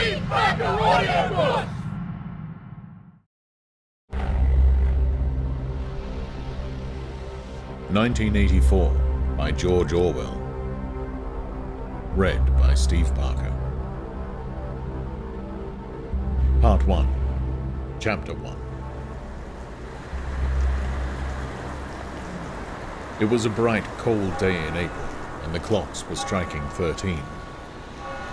Steve Parker Audiobook! "1984" by George Orwell. Read by Steve Parker. Part 1. Chapter 1. It was a bright, cold day in April, and the clocks were striking 13.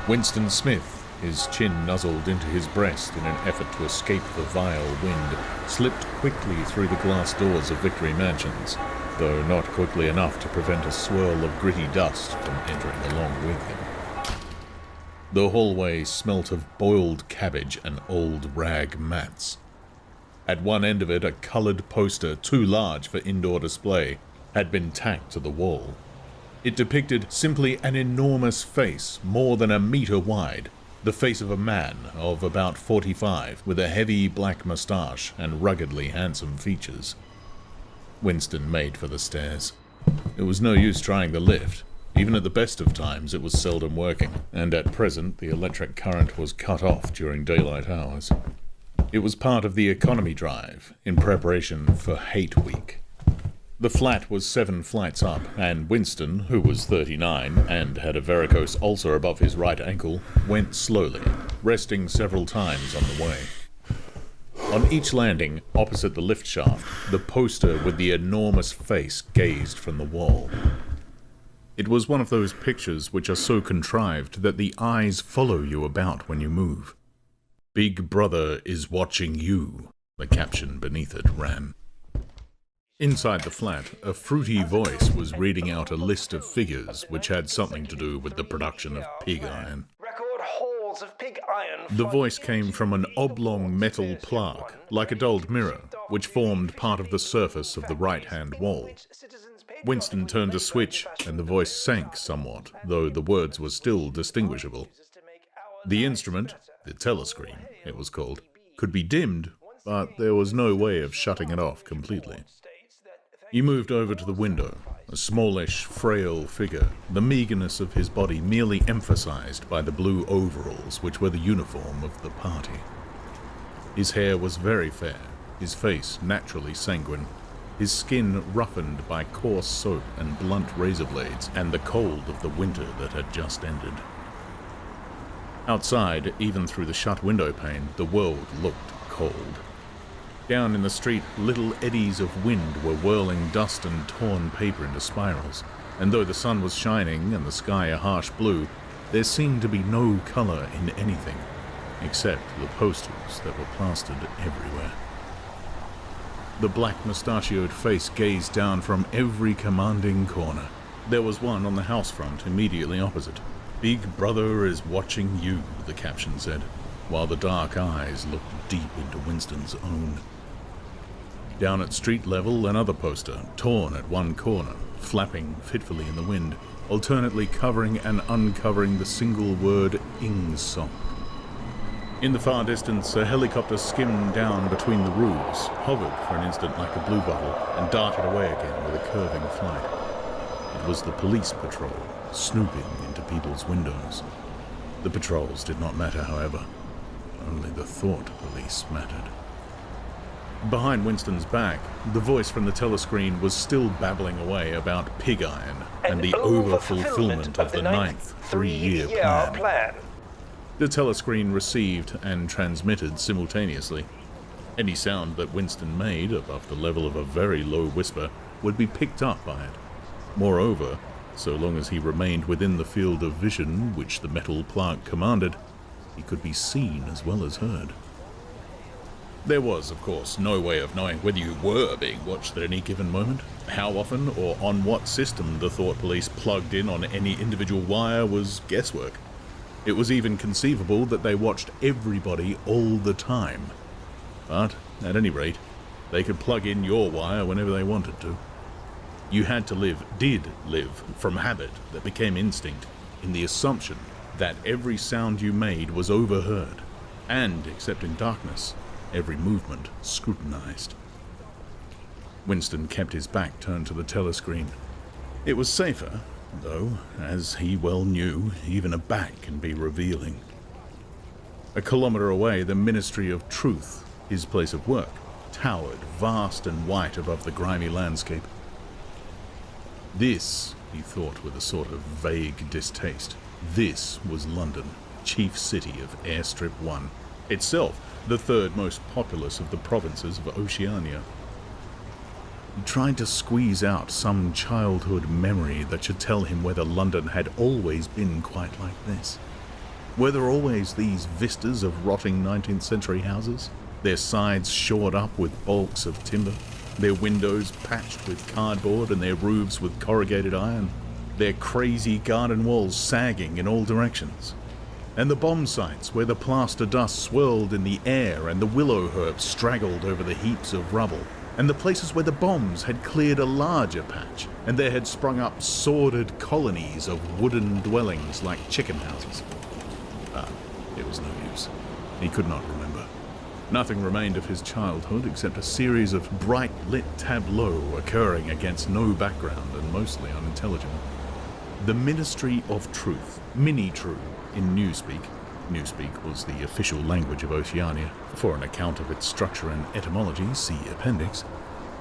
Winston Smith, his chin nuzzled into his breast in an effort to escape the vile wind, slipped quickly through the glass doors of Victory Mansions, though not quickly enough to prevent a swirl of gritty dust from entering along with him. The hallway smelt of boiled cabbage and old rag mats. At one end of it, a coloured poster, too large for indoor display, had been tacked to the wall. It depicted simply an enormous face, more than a metre wide, the face of a man of about 45, with a heavy black moustache and ruggedly handsome features. Winston made for the stairs. It was no use trying the lift. Even at the best of times it was seldom working, and at present the electric current was cut off during daylight hours. It was part of the economy drive, in preparation for Hate Week. The flat was 7 flights up, and Winston, who was 39 and had a varicose ulcer above his right ankle, went slowly, resting several times on the way. On each landing, opposite the lift shaft, the poster with the enormous face gazed from the wall. It was one of those pictures which are so contrived that the eyes follow you about when you move. "Big Brother is watching you," the caption beneath it ran. Inside the flat, a fruity voice was reading out a list of figures which had something to do with the production of pig iron. The voice came from an oblong metal plaque, like a dulled mirror, which formed part of the surface of the right-hand wall. Winston turned a switch, and the voice sank somewhat, though the words were still distinguishable. The instrument, the telescreen, it was called, could be dimmed, but there was no way of shutting it off completely. He moved over to the window, a smallish, frail figure, the meagerness of his body merely emphasized by the blue overalls which were the uniform of the party. His hair was very fair, his face naturally sanguine, his skin roughened by coarse soap and blunt razor blades and the cold of the winter that had just ended. Outside, even through the shut window pane, the world looked cold. Down in the street, little eddies of wind were whirling dust and torn paper into spirals, and though the sun was shining and the sky a harsh blue, there seemed to be no colour in anything, except the posters that were plastered everywhere. The black mustachioed face gazed down from every commanding corner. There was one on the house front immediately opposite. "Big Brother is watching you," the caption said, while the dark eyes looked deep into Winston's own. Down at street level, another poster, torn at one corner, flapping fitfully in the wind, alternately covering and uncovering the single word "Ingsoc." In the far distance, a helicopter skimmed down between the roofs, hovered for an instant like a bluebottle, and darted away again with a curving flight. It was the police patrol, snooping into people's windows. The patrols did not matter, however. Only the thought police mattered. Behind Winston's back, the voice from the telescreen was still babbling away about pig iron and the over-fulfillment of the 9th three-year plan. The telescreen received and transmitted simultaneously. Any sound that Winston made, above the level of a very low whisper, would be picked up by it. Moreover, so long as he remained within the field of vision which the metal plaque commanded, he could be seen as well as heard. There was, of course, no way of knowing whether you were being watched at any given moment. How often or on what system the thought police plugged in on any individual wire was guesswork. It was even conceivable that they watched everybody all the time. But, at any rate, they could plug in your wire whenever they wanted to. You had to did live, from habit that became instinct, in the assumption that every sound you made was overheard, and, except in darkness, every movement scrutinized. Winston kept his back turned to the telescreen. It was safer, though, as he well knew, even a back can be revealing. A kilometre away, the Ministry of Truth, his place of work, towered vast and white above the grimy landscape. This, he thought with a sort of vague distaste, this was London, chief city of Airstrip 1, itself the third most populous of the provinces of Oceania. He tried to squeeze out some childhood memory that should tell him whether London had always been quite like this. Were there always these vistas of rotting 19th century houses, their sides shored up with balks of timber, their windows patched with cardboard and their roofs with corrugated iron, their crazy garden walls sagging in all directions, and the bomb sites where the plaster dust swirled in the air and the willow herb straggled over the heaps of rubble, and the places where the bombs had cleared a larger patch and there had sprung up sordid colonies of wooden dwellings like chicken houses. It was no use. He could not remember. Nothing remained of his childhood except a series of bright-lit tableaux occurring against no background and mostly unintelligible. The Ministry of Truth, Mini-True in Newspeak. Newspeak was the official language of Oceania. For an account of its structure and etymology, see Appendix,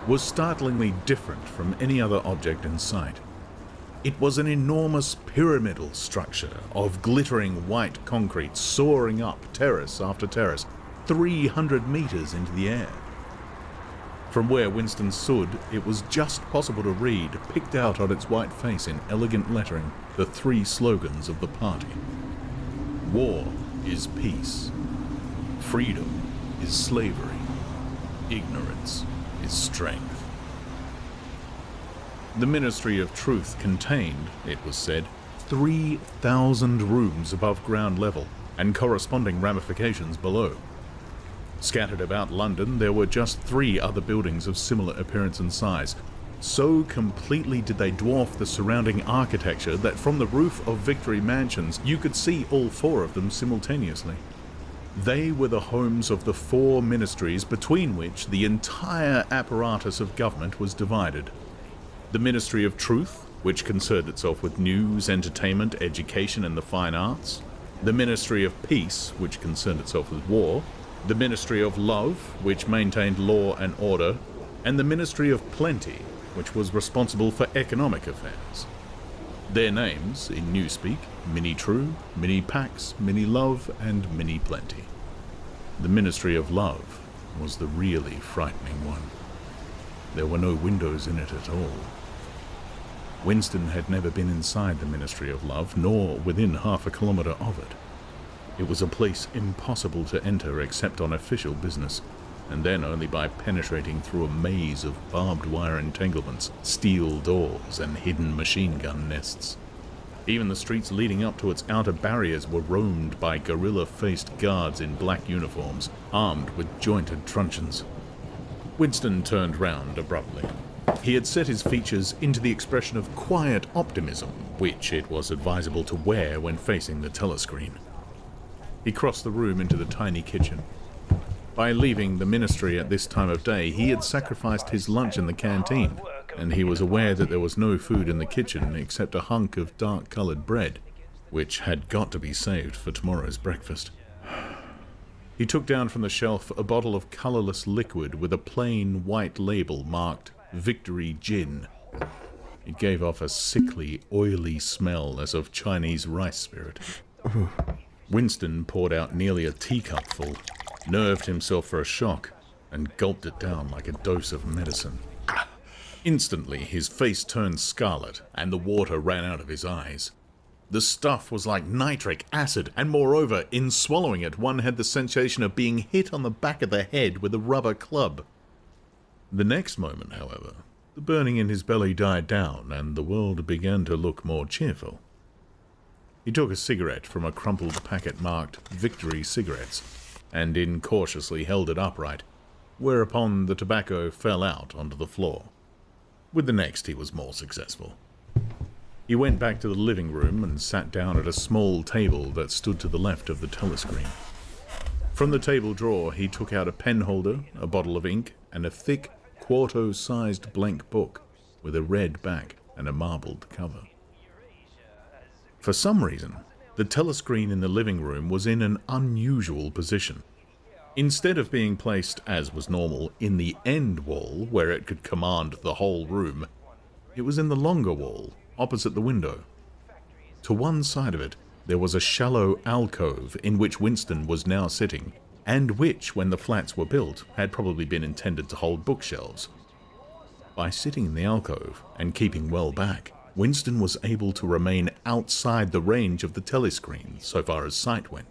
was startlingly different from any other object in sight. It was an enormous pyramidal structure of glittering white concrete soaring up terrace after terrace, 300 meters into the air. From where Winston stood, it was just possible to read, picked out on its white face in elegant lettering, the three slogans of the party. War is peace. Freedom is slavery. Ignorance is strength. The Ministry of Truth contained, it was said, 3,000 rooms above ground level and corresponding ramifications below. Scattered about London, there were just 3 other buildings of similar appearance and size. So completely did they dwarf the surrounding architecture that from the roof of Victory Mansions you could see all 4 of them simultaneously. They were the homes of the 4 ministries between which the entire apparatus of government was divided. The Ministry of Truth, which concerned itself with news, entertainment, education, and the fine arts. The Ministry of Peace, which concerned itself with war. The Ministry of Love, which maintained law and order. And the Ministry of Plenty, which was responsible for economic affairs. Their names, in Newspeak, Mini-True, Mini-Pax, Mini-Love, and Mini-Plenty. The Ministry of Love was the really frightening one. There were no windows in it at all. Winston had never been inside the Ministry of Love, nor within half a kilometre of it. It was a place impossible to enter except on official business, and then only by penetrating through a maze of barbed wire entanglements, steel doors, and hidden machine gun nests. Even the streets leading up to its outer barriers were roamed by gorilla-faced guards in black uniforms, armed with jointed truncheons. Winston turned round abruptly. He had set his features into the expression of quiet optimism, which it was advisable to wear when facing the telescreen. He crossed the room into the tiny kitchen. By leaving the ministry at this time of day, he had sacrificed his lunch in the canteen, and he was aware that there was no food in the kitchen except a hunk of dark-coloured bread, which had got to be saved for tomorrow's breakfast. He took down from the shelf a bottle of colourless liquid with a plain white label marked Victory Gin. It gave off a sickly, oily smell as of Chinese rice spirit. Winston poured out nearly a teacupful, nerved himself for a shock, and gulped it down like a dose of medicine. Instantly, his face turned scarlet, and the water ran out of his eyes. The stuff was like nitric acid, and moreover, in swallowing it, one had the sensation of being hit on the back of the head with a rubber club. The next moment, however, the burning in his belly died down, and the world began to look more cheerful. He took a cigarette from a crumpled packet marked Victory Cigarettes, and incautiously held it upright, whereupon the tobacco fell out onto the floor. With the next he was more successful. He went back to the living room and sat down at a small table that stood to the left of the telescreen. From the table drawer he took out a pen holder, a bottle of ink, and a thick, quarto-sized blank book with a red back and a marbled cover. For some reason, The telescreen in the living room was in an unusual position. Instead of being placed, as was normal, in the end wall where it could command the whole room, it was in the longer wall, opposite the window. To one side of it, there was a shallow alcove in which Winston was now sitting, and which, when the flats were built, had probably been intended to hold bookshelves. By sitting in the alcove and keeping well back, Winston was able to remain outside the range of the telescreen so far as sight went.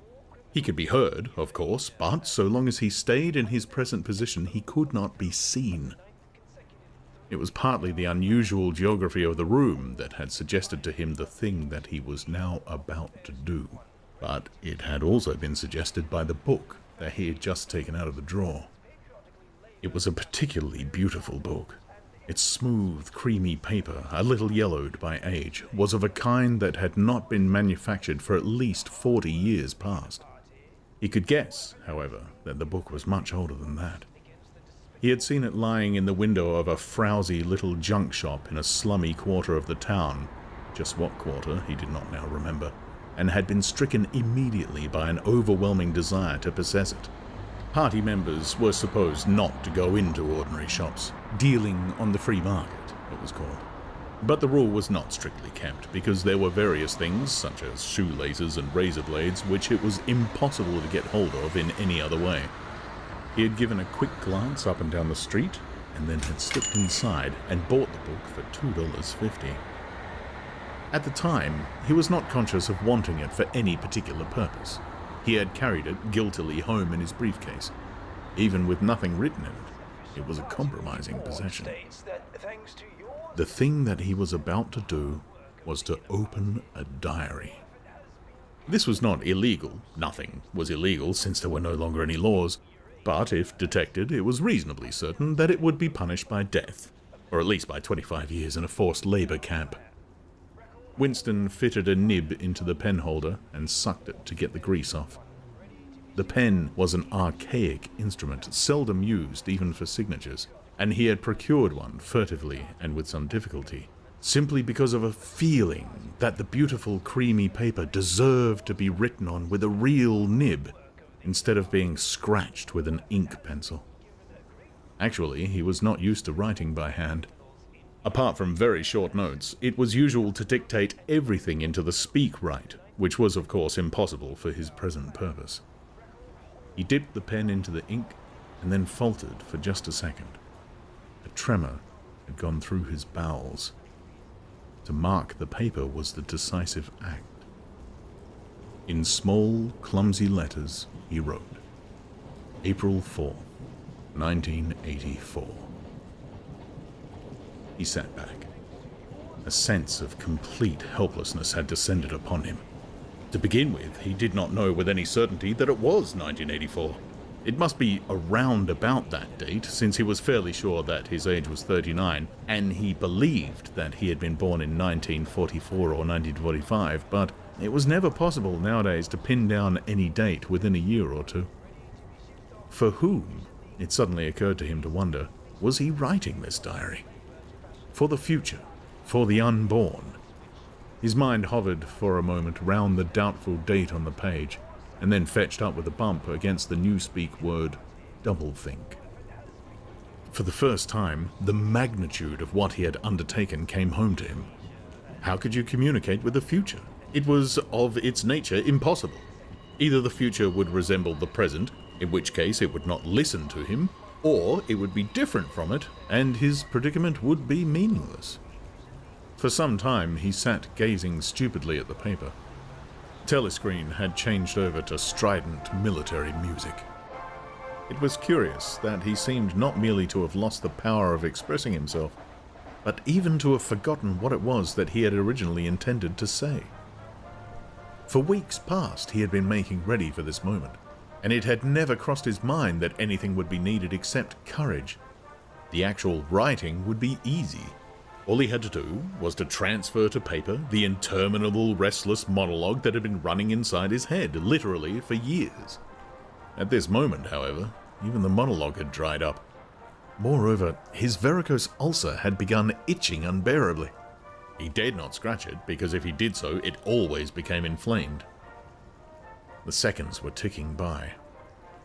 He could be heard, of course, but so long as he stayed in his present position, he could not be seen. It was partly the unusual geography of the room that had suggested to him the thing that he was now about to do. But it had also been suggested by the book that he had just taken out of the drawer. It was a particularly beautiful book. Its smooth, creamy paper, a little yellowed by age, was of a kind that had not been manufactured for at least 40 years past. He could guess, however, that the book was much older than that. He had seen it lying in the window of a frowsy little junk shop in a slummy quarter of the town, just what quarter he did not now remember, and had been stricken immediately by an overwhelming desire to possess it. Party members were supposed not to go into ordinary shops. Dealing on the free market, it was called. But the rule was not strictly kept, because there were various things, such as shoelaces and razor blades, which it was impossible to get hold of in any other way. He had given a quick glance up and down the street, and then had slipped inside and bought the book for $2.50. At the time, he was not conscious of wanting it for any particular purpose. He had carried it guiltily home in his briefcase. Even with nothing written in it, it was a compromising possession. The thing that he was about to do was to open a diary. This was not illegal. Nothing was illegal since there were no longer any laws. But if detected, it was reasonably certain that it would be punished by death, or at least by 25 years in a forced labor camp. Winston fitted a nib into the pen holder and sucked it to get the grease off. The pen was an archaic instrument, seldom used even for signatures, and he had procured one furtively and with some difficulty, simply because of a feeling that the beautiful creamy paper deserved to be written on with a real nib, instead of being scratched with an ink pencil. Actually, he was not used to writing by hand. Apart from very short notes, it was usual to dictate everything into the speak-write, which was of course impossible for his present purpose. He dipped the pen into the ink and then faltered for just a second. A tremor had gone through his bowels. To mark the paper was the decisive act. In small, clumsy letters, he wrote, April 4, 1984. He sat back. A sense of complete helplessness had descended upon him. To begin with, he did not know with any certainty that it was 1984. It must be around about that date, since he was fairly sure that his age was 39, and he believed that he had been born in 1944 or 1945, but it was never possible nowadays to pin down any date within a year or two. For whom, it suddenly occurred to him to wonder, was he writing this diary? For the future, for the unborn. His mind hovered for a moment round the doubtful date on the page, and then fetched up with a bump against the newspeak word, doublethink. For the first time, the magnitude of what he had undertaken came home to him. How could you communicate with the future? It was, of its nature, impossible. Either the future would resemble the present, in which case it would not listen to him, or it would be different from it, and his predicament would be meaningless. For some time he sat gazing stupidly at the paper. Telescreen had changed over to strident military music. It was curious that he seemed not merely to have lost the power of expressing himself, but even to have forgotten what it was that he had originally intended to say. For weeks past he had been making ready for this moment, and it had never crossed his mind that anything would be needed except courage. The actual writing would be easy. All he had to do was to transfer to paper the interminable restless monologue that had been running inside his head, literally for years. At this moment, however, even the monologue had dried up. Moreover, his varicose ulcer had begun itching unbearably. He dared not scratch it, because if he did so, it always became inflamed, The seconds were ticking by.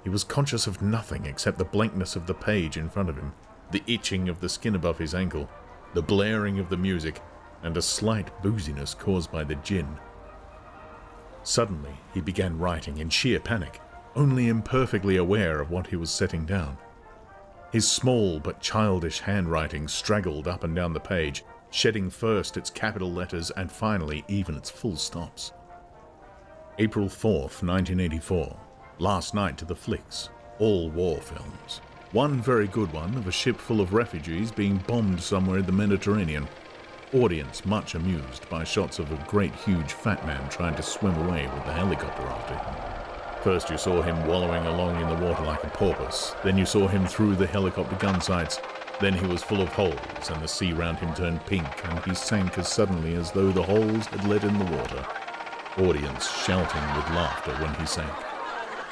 He was conscious of nothing except the blankness of the page in front of him, the itching of the skin above his ankle, the blaring of the music, and a slight booziness caused by the gin. Suddenly, he began writing in sheer panic, only imperfectly aware of what he was setting down. His small but childish handwriting straggled up and down the page, shedding first its capital letters and finally even its full stops. April 4th, 1984. Last night to the flicks. All war films. One very good one of a ship full of refugees being bombed somewhere in the Mediterranean. Audience much amused by shots of a great huge fat man trying to swim away with the helicopter after him. First you saw him wallowing along in the water like a porpoise, then you saw him through the helicopter gun sights, then he was full of holes and the sea round him turned pink and he sank as suddenly as though the holes had let in the water. Audience shouting with laughter when he sank.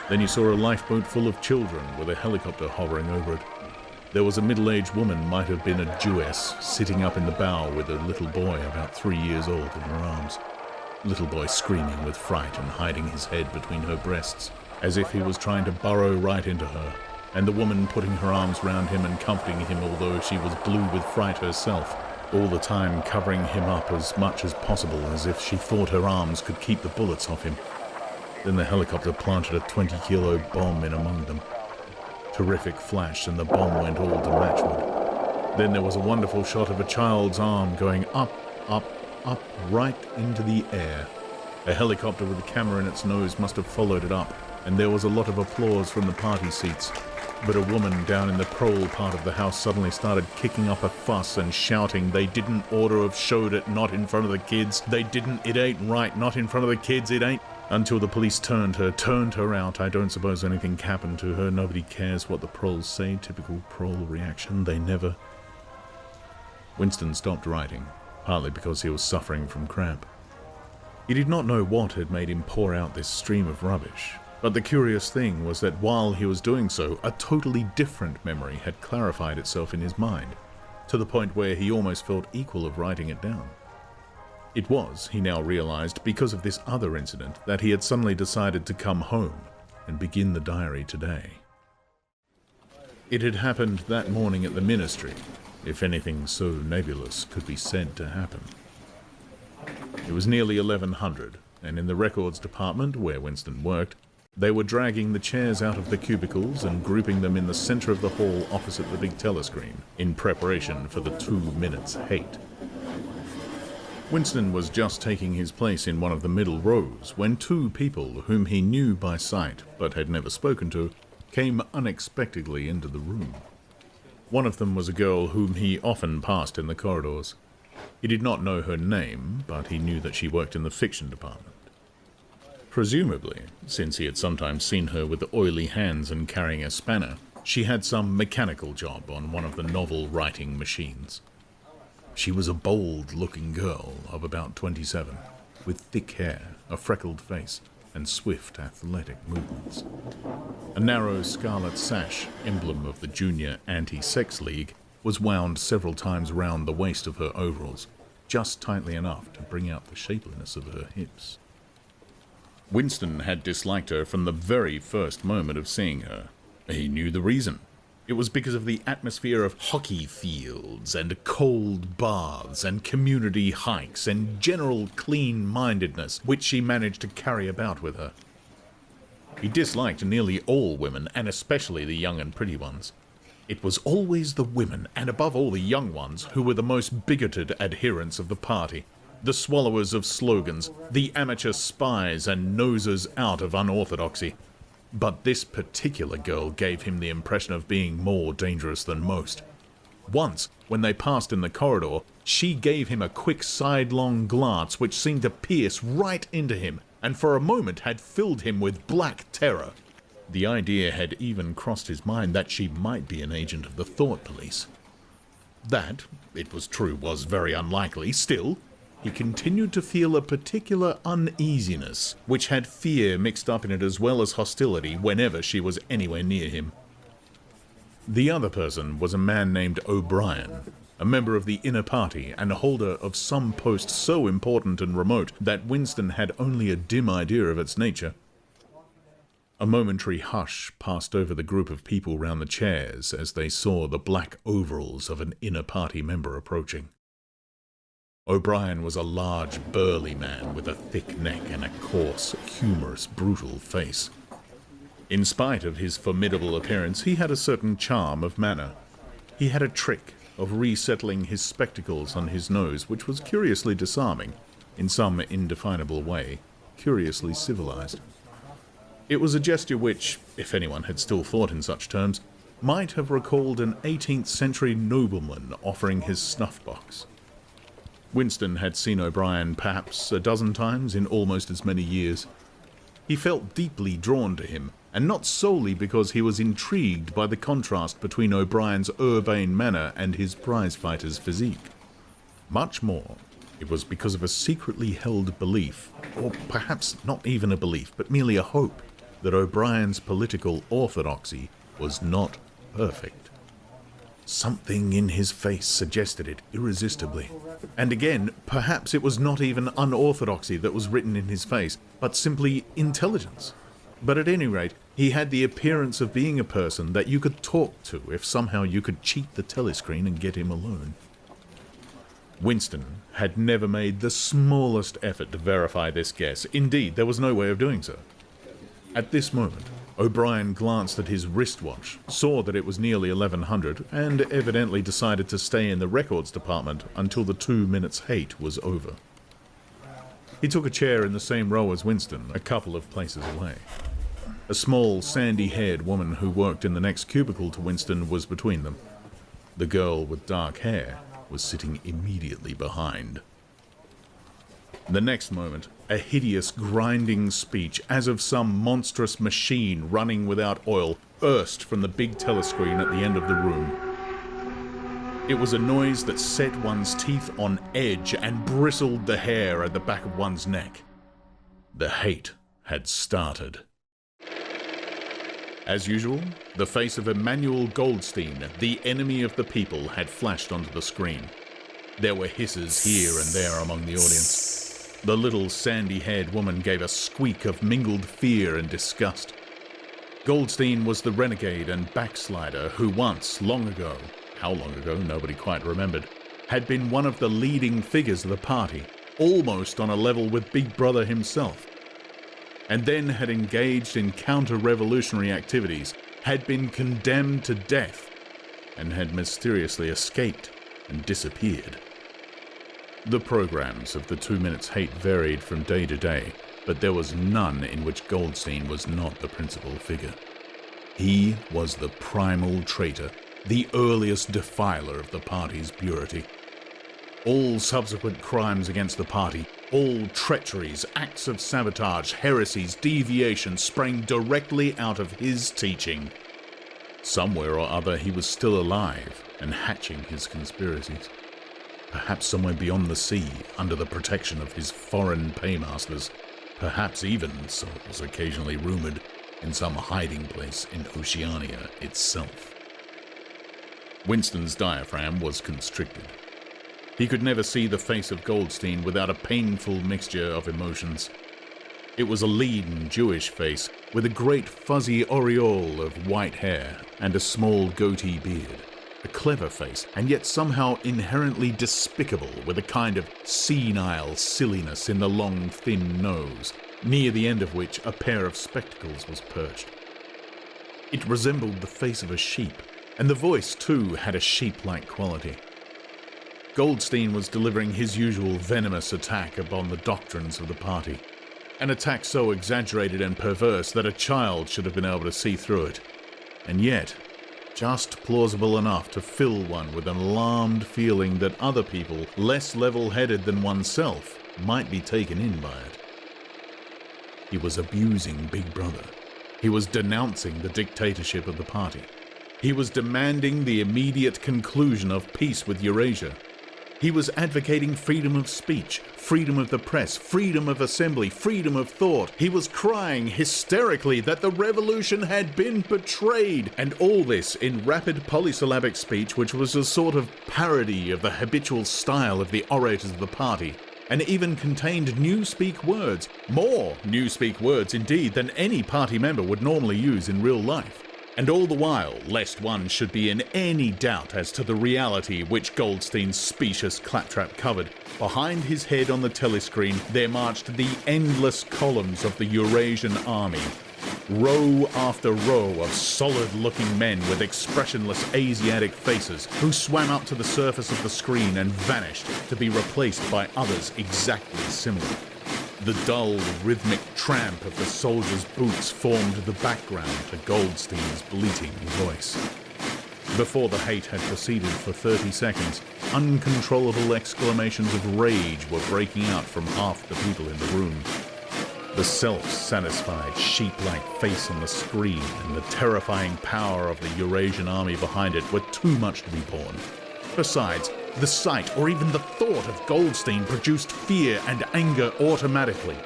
Then you saw a lifeboat full of children with a helicopter hovering over it. There was a middle-aged woman, might have been a Jewess, sitting up in the bow with a little boy about 3 years old in her arms. Little boy screaming with fright and hiding his head between her breasts, as if he was trying to burrow right into her, and the woman putting her arms round him and comforting him although she was blue with fright herself, all the time covering him up as much as possible as if she thought her arms could keep the bullets off him. Then the helicopter planted a 20-kilo bomb in among them. Terrific flash and the bomb went all to matchwood. Then there was a wonderful shot of a child's arm going up, up, up, right into the air. A helicopter with a camera in its nose must have followed it up, and there was a lot of applause from the party seats. But a woman down in the prole part of the house suddenly started kicking up a fuss and shouting, "They didn't oughter have showed it, not in front of the kids. They didn't, it ain't right, not in front of the kids, it ain't." Until the police turned her out. I don't suppose anything happened to her. Nobody cares what the proles say. Typical prole reaction. They never. Winston stopped writing, partly because he was suffering from cramp. He did not know what had made him pour out this stream of rubbish. But the curious thing was that while he was doing so, a totally different memory had clarified itself in his mind, to the point where he almost felt equal of writing it down. It was, he now realized, because of this other incident that he had suddenly decided to come home and begin the diary today. It had happened that morning at the ministry, if anything so nebulous could be said to happen. It was nearly 1100, and in the records department, where Winston worked, they were dragging the chairs out of the cubicles and grouping them in the center of the hall opposite the big telescreen, in preparation for the 2 minutes hate. Winston was just taking his place in one of the middle rows when 2 people whom he knew by sight but had never spoken to came unexpectedly into the room. One of them was a girl whom he often passed in the corridors. He did not know her name, but he knew that she worked in the fiction department. Presumably, since he had sometimes seen her with the oily hands and carrying a spanner, she had some mechanical job on one of the novel-writing machines. She was a bold-looking girl of about 27, with thick hair, a freckled face, and swift, athletic movements. A narrow scarlet sash, emblem of the Junior Anti-Sex League, was wound several times round the waist of her overalls, just tightly enough to bring out the shapeliness of her hips. Winston had disliked her from the very first moment of seeing her. He knew the reason. It was because of the atmosphere of hockey fields and cold baths and community hikes and general clean-mindedness which she managed to carry about with her. He disliked nearly all women, and especially the young and pretty ones. It was always the women, and above all the young ones, who were the most bigoted adherents of the party, the swallowers of slogans, the amateur spies and nosers out of unorthodoxy. But this particular girl gave him the impression of being more dangerous than most. Once, when they passed in the corridor, she gave him a quick sidelong glance which seemed to pierce right into him, and for a moment had filled him with black terror. The idea had even crossed his mind that she might be an agent of the thought police. That, it was true, was very unlikely. Still, he continued to feel a particular uneasiness, which had fear mixed up in it as well as hostility whenever she was anywhere near him. The other person was a man named O'Brien, a member of the inner party and a holder of some post so important and remote that Winston had only a dim idea of its nature. A momentary hush passed over the group of people round the chairs as they saw the black overalls of an inner party member approaching. O'Brien was a large, burly man with a thick neck and a coarse, humorous, brutal face. In spite of his formidable appearance, he had a certain charm of manner. He had a trick of resettling his spectacles on his nose, which was curiously disarming, in some indefinable way, curiously civilized. It was a gesture which, if anyone had still thought in such terms, might have recalled an 18th century nobleman offering his snuff-box. Winston had seen O'Brien perhaps a dozen times in almost as many years. He felt deeply drawn to him, and not solely because he was intrigued by the contrast between O'Brien's urbane manner and his prize-fighter's physique. Much more, it was because of a secretly held belief, or perhaps not even a belief, but merely a hope, that O'Brien's political orthodoxy was not perfect. Something in his face suggested it irresistibly. And again, perhaps it was not even unorthodoxy that was written in his face, but simply intelligence. But at any rate, he had the appearance of being a person that you could talk to if somehow you could cheat the telescreen and get him alone. Winston had never made the smallest effort to verify this guess. Indeed, there was no way of doing so. At this moment, O'Brien glanced at his wristwatch, saw that it was nearly 1100, and evidently decided to stay in the records department until the 2 minutes hate was over. He took a chair in the same row as Winston, a couple of places away. A small, sandy-haired woman who worked in the next cubicle to Winston was between them. The girl with dark hair was sitting immediately behind. The next moment, a hideous, grinding speech, as of some monstrous machine running without oil, burst from the big telescreen at the end of the room. It was a noise that set one's teeth on edge and bristled the hair at the back of one's neck. The hate had started. As usual, the face of Emmanuel Goldstein, the enemy of the people, had flashed onto the screen. There were hisses here and there among the audience. The little sandy-haired woman gave a squeak of mingled fear and disgust. Goldstein was the renegade and backslider who once, long ago, how long ago nobody quite remembered, had been one of the leading figures of the party, almost on a level with Big Brother himself, and then had engaged in counter-revolutionary activities, had been condemned to death, and had mysteriously escaped and disappeared. The programs of the 2 Minutes Hate varied from day to day, but there was none in which Goldstein was not the principal figure. He was the primal traitor, the earliest defiler of the party's purity. All subsequent crimes against the party, all treacheries, acts of sabotage, heresies, deviations sprang directly out of his teaching. Somewhere or other he was still alive and hatching his conspiracies. Perhaps somewhere beyond the sea, under the protection of his foreign paymasters. Perhaps even, so it was occasionally rumored, in some hiding place in Oceania itself. Winston's diaphragm was constricted. He could never see the face of Goldstein without a painful mixture of emotions. It was a lean Jewish face with a great fuzzy aureole of white hair and a small goatee beard. A clever face, and yet somehow inherently despicable, with a kind of senile silliness in the long, thin nose, near the end of which a pair of spectacles was perched. It resembled the face of a sheep, and the voice, too, had a sheep-like quality. Goldstein was delivering his usual venomous attack upon the doctrines of the party, an attack so exaggerated and perverse that a child should have been able to see through it, and yet just plausible enough to fill one with an alarmed feeling that other people, less level-headed than oneself, might be taken in by it. He was abusing Big Brother. He was denouncing the dictatorship of the party. He was demanding the immediate conclusion of peace with Eurasia. He was advocating freedom of speech, freedom of the press, freedom of assembly, freedom of thought. He was crying hysterically that the revolution had been betrayed, and all this in rapid polysyllabic speech which was a sort of parody of the habitual style of the orators of the party, and even contained newspeak words, more newspeak words indeed than any party member would normally use in real life. And all the while, lest one should be in any doubt as to the reality which Goldstein's specious claptrap covered, behind his head on the telescreen there marched the endless columns of the Eurasian army. Row after row of solid-looking men with expressionless Asiatic faces who swam up to the surface of the screen and vanished to be replaced by others exactly similar. The dull, rhythmic tramp of the soldiers' boots formed the background to Goldstein's bleating voice. Before the hate had proceeded for 30 seconds, uncontrollable exclamations of rage were breaking out from half the people in the room. The self-satisfied, sheep-like face on the screen and the terrifying power of the Eurasian army behind it were too much to be borne. Besides, the sight or even the thought of Goldstein produced fear and anger automatically.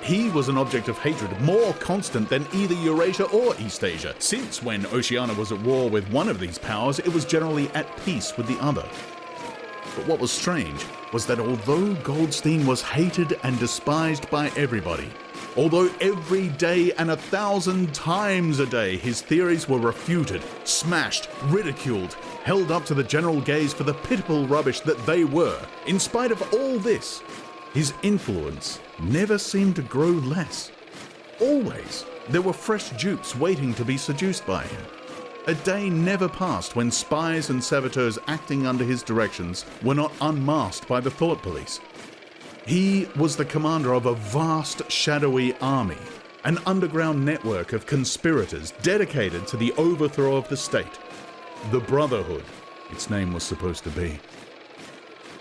He was an object of hatred more constant than either Eurasia or Eastasia, since when Oceania was at war with one of these powers, it was generally at peace with the other. But what was strange was that although Goldstein was hated and despised by everybody, although every day and 1,000 times a day his theories were refuted, smashed, ridiculed, held up to the general gaze for the pitiful rubbish that they were, in spite of all this, his influence never seemed to grow less. Always, there were fresh dupes waiting to be seduced by him. A day never passed when spies and saboteurs acting under his directions were not unmasked by the thought police. He was the commander of a vast, shadowy army, an underground network of conspirators dedicated to the overthrow of the state. The Brotherhood, its name was supposed to be.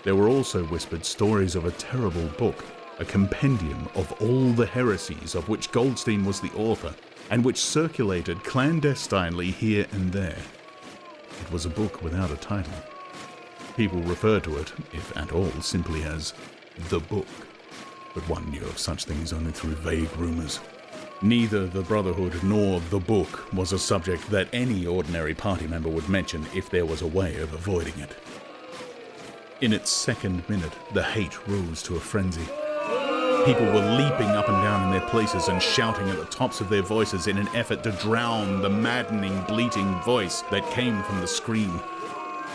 There were also whispered stories of a terrible book, a compendium of all the heresies of which Goldstein was the author, and which circulated clandestinely here and there. It was a book without a title. People referred to it, if at all, simply as the book, but one knew of such things only through vague rumors. Neither the Brotherhood nor the book was a subject that any ordinary party member would mention if there was a way of avoiding it. In its second minute, the hate rose to a frenzy. People were leaping up and down in their places and shouting at the tops of their voices in an effort to drown the maddening, bleating voice that came from the screen.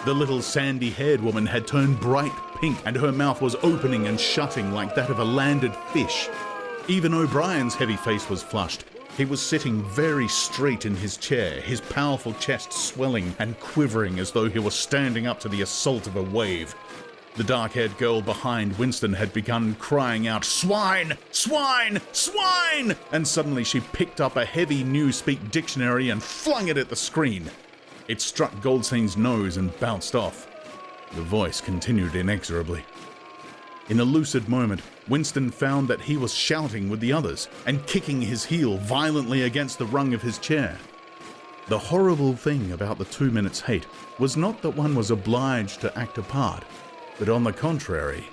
The little sandy-haired woman had turned bright pink, and her mouth was opening and shutting like that of a landed fish. Even O'Brien's heavy face was flushed. He was sitting very straight in his chair, his powerful chest swelling and quivering as though he were standing up to the assault of a wave. The dark-haired girl behind Winston had begun crying out, "Swine! Swine! Swine!" And suddenly she picked up a heavy Newspeak dictionary and flung it at the screen. It struck Goldstein's nose and bounced off. The voice continued inexorably. In a lucid moment, Winston found that he was shouting with the others and kicking his heel violently against the rung of his chair. The horrible thing about the 2 minutes hate was not that one was obliged to act a part, but on the contrary,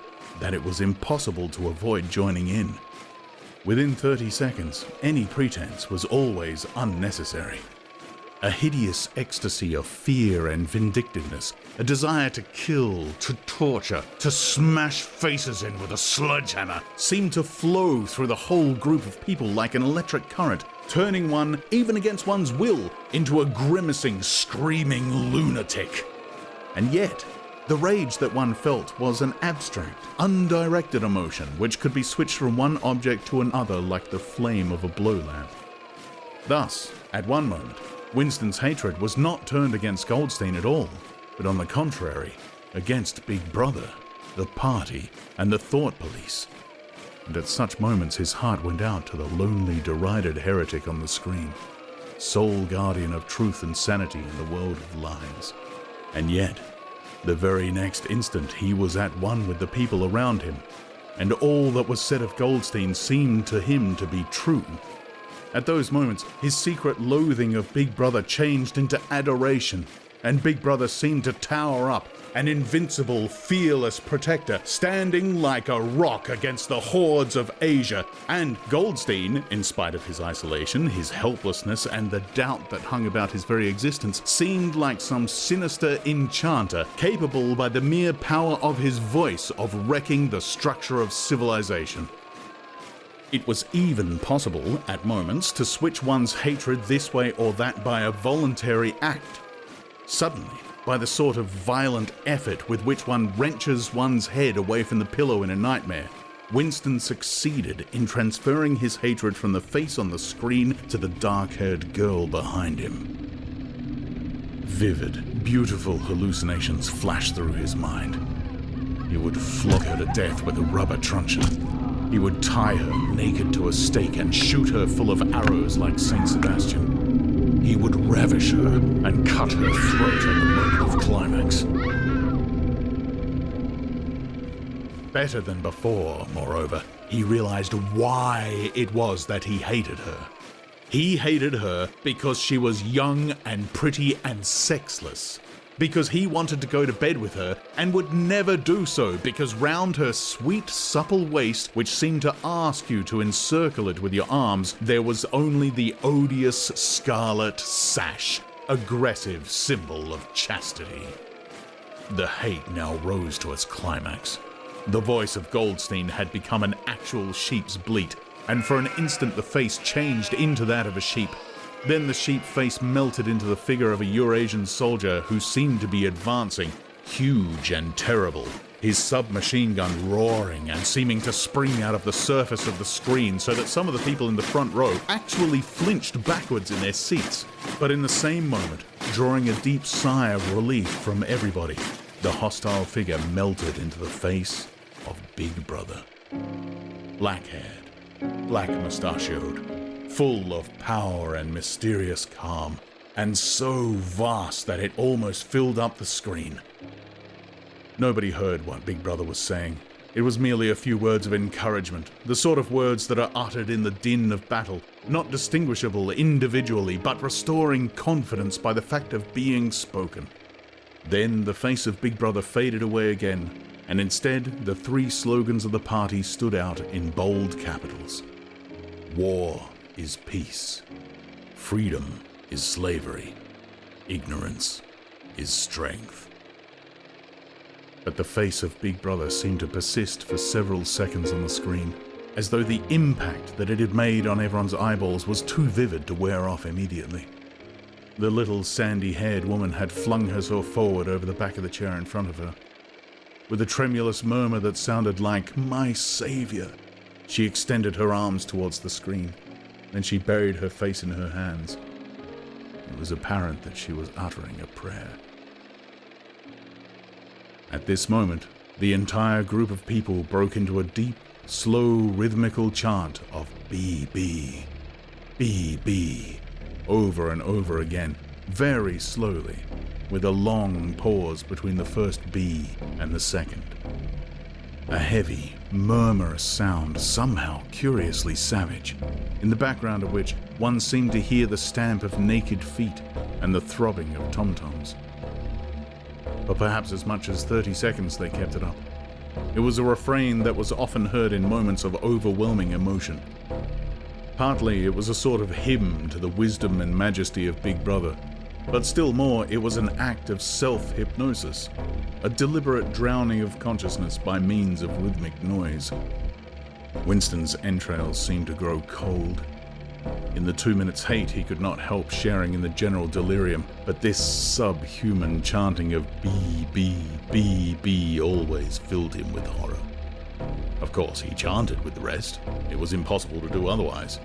that it was impossible to avoid joining in. Within 30 seconds, any pretense was always unnecessary. A hideous ecstasy of fear and vindictiveness, a desire to kill, to torture, to smash faces in with a sledgehammer, seemed to flow through the whole group of people like an electric current, turning one, even against one's will, into a grimacing, screaming lunatic. And yet, the rage that one felt was an abstract, undirected emotion which could be switched from one object to another like the flame of a blow lamp. Thus, at one moment, Winston's hatred was not turned against Goldstein at all, but on the contrary, against Big Brother, the party, and the thought police. And at such moments his heart went out to the lonely, derided heretic on the screen, sole guardian of truth and sanity in the world of lies. And yet, the very next instant he was at one with the people around him, and all that was said of Goldstein seemed to him to be true. At those moments, his secret loathing of Big Brother changed into adoration, and Big Brother seemed to tower up, an invincible, fearless protector, standing like a rock against the hordes of Asia. And Goldstein, in spite of his isolation, his helplessness, and the doubt that hung about his very existence, seemed like some sinister enchanter, capable by the mere power of his voice of wrecking the structure of civilization. It was even possible, at moments, to switch one's hatred this way or that by a voluntary act. Suddenly, by the sort of violent effort with which one wrenches one's head away from the pillow in a nightmare, Winston succeeded in transferring his hatred from the face on the screen to the dark-haired girl behind him. Vivid, beautiful hallucinations flashed through his mind. He would flog her to death with a rubber truncheon. He would tie her naked to a stake and shoot her full of arrows like Saint Sebastian. He would ravish her and cut her throat at the moment of climax. Better than before, moreover, he realized why it was that he hated her. He hated her because she was young and pretty and sexless. Because he wanted to go to bed with her and would never do so, because round her sweet, supple waist, which seemed to ask you to encircle it with your arms, there was only the odious scarlet sash, aggressive symbol of chastity. The hate now rose to its climax. The voice of Goldstein had become an actual sheep's bleat, and for an instant the face changed into that of a sheep. Then the sheep face melted into the figure of a Eurasian soldier who seemed to be advancing, huge and terrible, his submachine gun roaring and seeming to spring out of the surface of the screen so that some of the people in the front row actually flinched backwards in their seats. But in the same moment, drawing a deep sigh of relief from everybody, the hostile figure melted into the face of Big Brother. Black-haired, black-mustachioed, full of power and mysterious calm, and so vast that it almost filled up the screen. Nobody heard what Big Brother was saying. It was merely a few words of encouragement, the sort of words that are uttered in the din of battle, not distinguishable individually, but restoring confidence by the fact of being spoken. Then the face of Big Brother faded away again, and instead the three slogans of the party stood out in bold capitals. War is peace. Freedom is slavery. Ignorance is strength. But the face of Big Brother seemed to persist for several seconds on the screen, as though the impact that it had made on everyone's eyeballs was too vivid to wear off immediately. The little sandy-haired woman had flung herself forward over the back of the chair in front of her. With a tremulous murmur that sounded like, "My Savior," she extended her arms towards the screen. Then she buried her face in her hands. It was apparent that she was uttering a prayer. At this moment, the entire group of people broke into a deep, slow, rhythmical chant of B.B., B.B., over and over again, very slowly, with a long pause between the first B and the second. A heavy, murmurous sound, somehow curiously savage, in the background of which one seemed to hear the stamp of naked feet and the throbbing of tom-toms. For perhaps as much as 30 seconds they kept it up. It was a refrain that was often heard in moments of overwhelming emotion. Partly it was a sort of hymn to the wisdom and majesty of Big Brother, but still more it was an act of self-hypnosis, a deliberate drowning of consciousness by means of rhythmic noise. Winston's entrails seemed to grow cold. In the 2 minutes' hate he could not help sharing in the general delirium, but this subhuman chanting of B, B, B, B always filled him with horror. Of course, he chanted with the rest. It was impossible to do otherwise.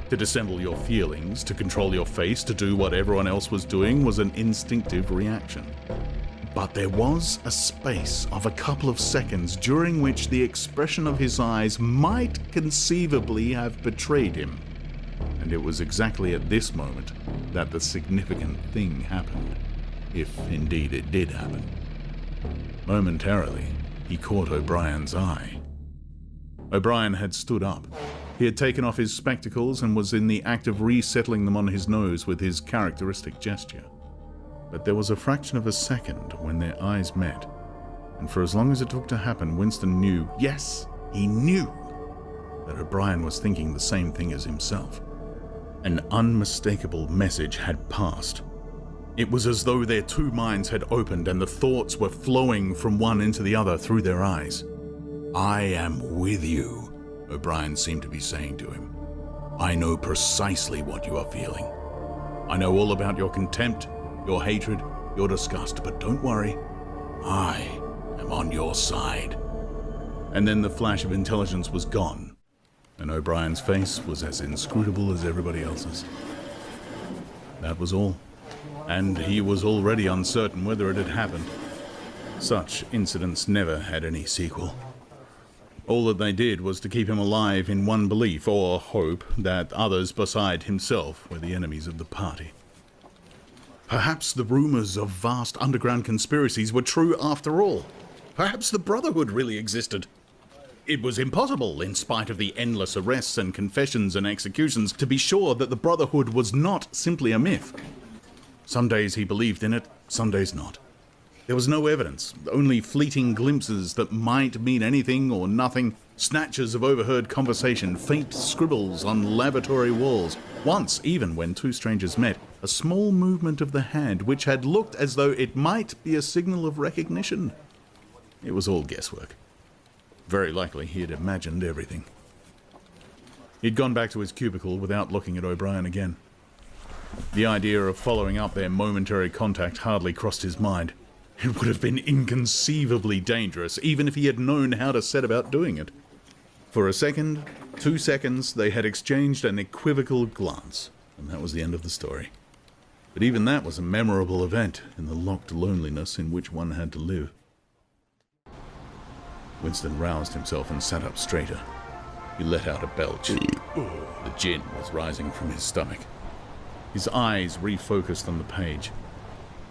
To dissemble your feelings, to control your face, to do what everyone else was doing was an instinctive reaction. But there was a space of a couple of seconds during which the expression of his eyes might conceivably have betrayed him. And it was exactly at this moment that the significant thing happened, if indeed it did happen. Momentarily, he caught O'Brien's eye. O'Brien had stood up. He had taken off his spectacles and was in the act of resettling them on his nose with his characteristic gesture. But there was a fraction of a second when their eyes met, and for as long as it took to happen, Winston knew, yes, he knew, that O'Brien was thinking the same thing as himself. An unmistakable message had passed. It was as though their two minds had opened and the thoughts were flowing from one into the other through their eyes. "I am with you," O'Brien seemed to be saying to him. "I know precisely what you are feeling. I know all about your contempt, your hatred, your disgust, but don't worry. I am on your side." And then the flash of intelligence was gone, and O'Brien's face was as inscrutable as everybody else's. That was all. And he was already uncertain whether it had happened. Such incidents never had any sequel. All that they did was to keep him alive in one belief or hope that others beside himself were the enemies of the party. Perhaps the rumors of vast underground conspiracies were true after all. Perhaps the Brotherhood really existed. It was impossible, in spite of the endless arrests and confessions and executions, to be sure that the Brotherhood was not simply a myth. Some days he believed in it, some days not. There was no evidence, only fleeting glimpses that might mean anything or nothing, snatches of overheard conversation, faint scribbles on lavatory walls. Once, even when two strangers met, a small movement of the hand which had looked as though it might be a signal of recognition. It was all guesswork. Very likely he had imagined everything. He'd gone back to his cubicle without looking at O'Brien again. The idea of following up their momentary contact hardly crossed his mind. It would have been inconceivably dangerous, even if he had known how to set about doing it. For a second, 2 seconds, they had exchanged an equivocal glance, and that was the end of the story. But even that was a memorable event in the locked loneliness in which one had to live. Winston roused himself and sat up straighter. He let out a belch. The gin was rising from his stomach. His eyes refocused on the page.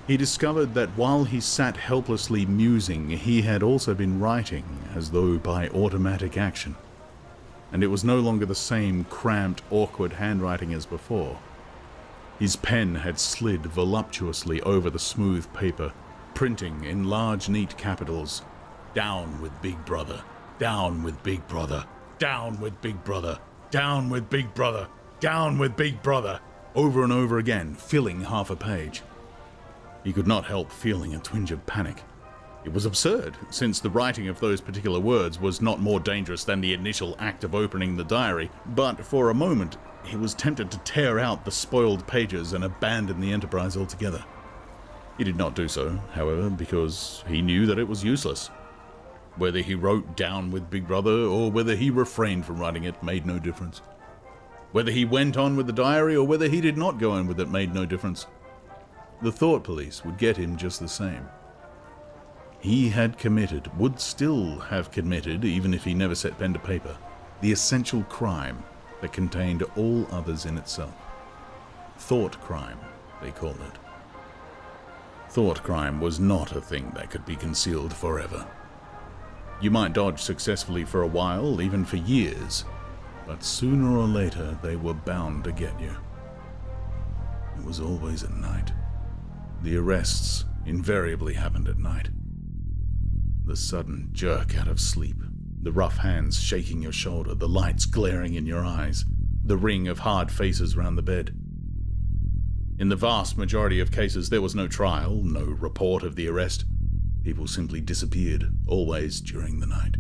He discovered that while he sat helplessly musing, he had also been writing, as though by automatic action. And it was no longer the same cramped, awkward handwriting as before. His pen had slid voluptuously over the smooth paper, printing in large, neat capitals, "Down with Big Brother, down with Big Brother, down with Big Brother, down with Big Brother, down with Big Brother," over and over again, filling half a page. He could not help feeling a twinge of panic. It was absurd, since the writing of those particular words was not more dangerous than the initial act of opening the diary, but for a moment he was tempted to tear out the spoiled pages and abandon the enterprise altogether. He did not do so, however, because he knew that it was useless. Whether he wrote "Down with Big Brother" or whether he refrained from writing it made no difference. Whether he went on with the diary or whether he did not go on with it made no difference. The thought police would get him just the same. He had committed, would still have committed, even if he never set pen to paper, the essential crime that contained all others in itself. Thought crime, they called it. Thought crime was not a thing that could be concealed forever. You might dodge successfully for a while, even for years, but sooner or later they were bound to get you. It was always at night. The arrests invariably happened at night. The sudden jerk out of sleep, the rough hands shaking your shoulder, the lights glaring in your eyes, the ring of hard faces round the bed. In the vast majority of cases there was no trial, no report of the arrest. People simply disappeared, always during the night.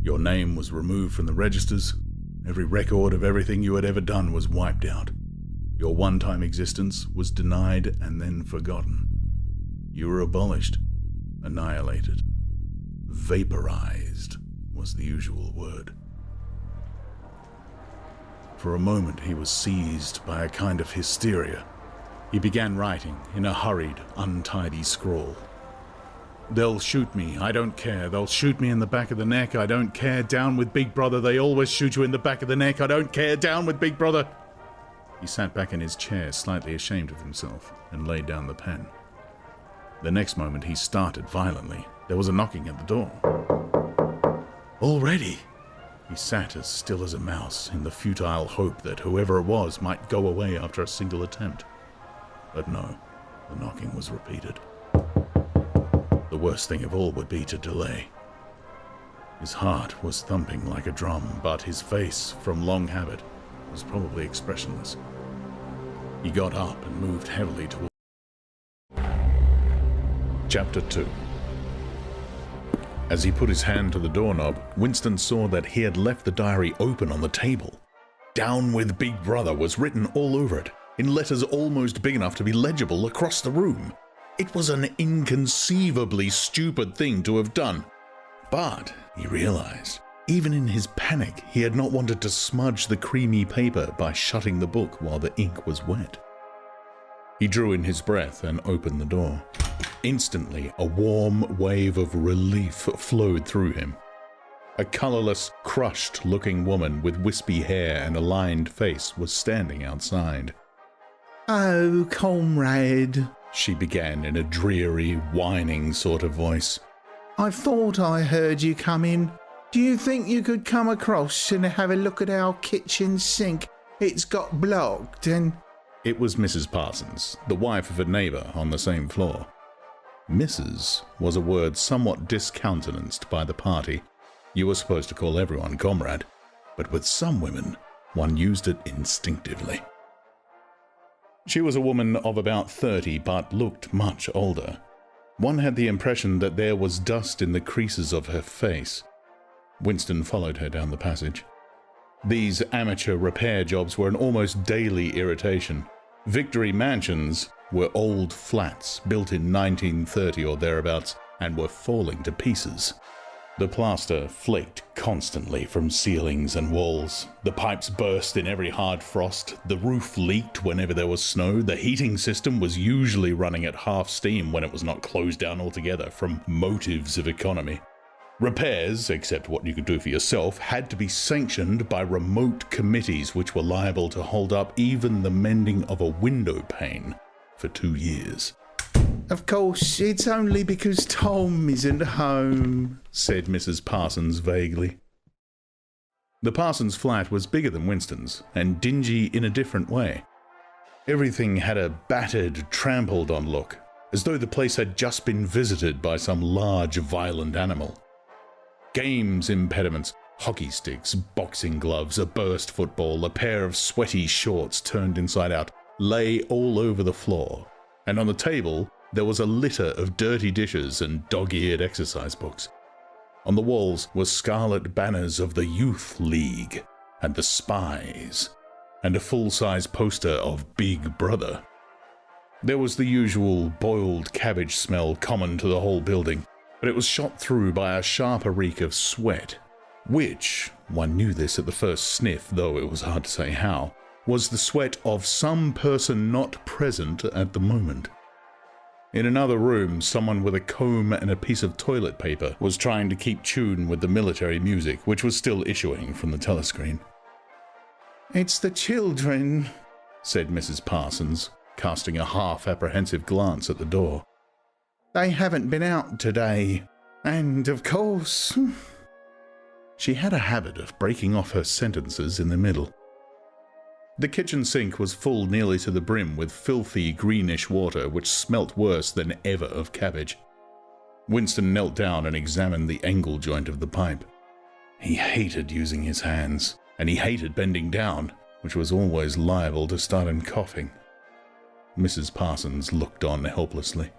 Your name was removed from the registers. Every record of everything you had ever done was wiped out. Your one-time existence was denied and then forgotten. You were abolished, annihilated. Vaporized was the usual word. For a moment he was seized by a kind of hysteria. He began writing in a hurried, untidy scrawl. "They'll shoot me, I don't care. They'll shoot me in the back of the neck, I don't care. Down with Big Brother, they always shoot you in the back of the neck, I don't care. Down with Big Brother." He sat back in his chair, slightly ashamed of himself, and laid down the pen. The next moment he started violently. There was a knocking at the door. Already! He sat as still as a mouse, in the futile hope that whoever it was might go away after a single attempt. But no, The knocking was repeated. The worst thing of all would be to delay. His heart was thumping like a drum, but his face, from long habit, was probably expressionless. He got up and moved heavily toward... Chapter 2. As he put his hand to the doorknob, Winston saw that he had left the diary open on the table. "Down with Big Brother" was written all over it, in letters almost big enough to be legible across the room. It was an inconceivably stupid thing to have done. But, he realized, even in his panic, he had not wanted to smudge the creamy paper by shutting the book while the ink was wet. He drew in his breath and opened the door. Instantly, a warm wave of relief flowed through him. A colourless, crushed-looking woman with wispy hair and a lined face was standing outside. "Oh, comrade," she began in a dreary, whining sort of voice. "I thought I heard you come in. Do you think you could come across and have a look at our kitchen sink? It's got blocked and..." It was Mrs. Parsons, the wife of a neighbour on the same floor. Mrs. was a word somewhat discountenanced by the party. You were supposed to call everyone comrade, but with some women, one used it instinctively. She was a woman of about 30, but looked much older. One had the impression that there was dust in the creases of her face. Winston followed her down the passage. These amateur repair jobs were an almost daily irritation. Victory Mansions were old flats built in 1930 or thereabouts and were falling to pieces. The plaster flaked constantly from ceilings and walls. The pipes burst in every hard frost. The roof leaked whenever there was snow. The heating system was usually running at half steam when it was not closed down altogether from motives of economy. Repairs, except what you could do for yourself, had to be sanctioned by remote committees which were liable to hold up even the mending of a window pane for 2 years. "Of course, it's only because Tom isn't home," said Mrs. Parsons vaguely. The Parsons flat was bigger than Winston's, and dingy in a different way. Everything had a battered, trampled-on look, as though the place had just been visited by some large, violent animal. Games impediments, hockey sticks, boxing gloves, a burst football, a pair of sweaty shorts turned inside out, lay all over the floor, and on the table there was a litter of dirty dishes and dog-eared exercise books. On the walls were scarlet banners of the Youth League and the Spies, and a full-size poster of Big Brother. There was the usual boiled cabbage smell common to the whole building, but it was shot through by a sharper reek of sweat, which, one knew this at the first sniff, though it was hard to say how, was the sweat of some person not present at the moment. In another room, someone with a comb and a piece of toilet paper was trying to keep tune with the military music, which was still issuing from the telescreen. "It's the children," said Mrs. Parsons, casting a half-apprehensive glance at the door. "They haven't been out today. And, of course..." She had a habit of breaking off her sentences in the middle. The kitchen sink was full nearly to the brim with filthy greenish water which smelt worse than ever of cabbage. Winston knelt down and examined the angle joint of the pipe. He hated using his hands, and he hated bending down, which was always liable to start him coughing. Mrs. Parsons looked on helplessly.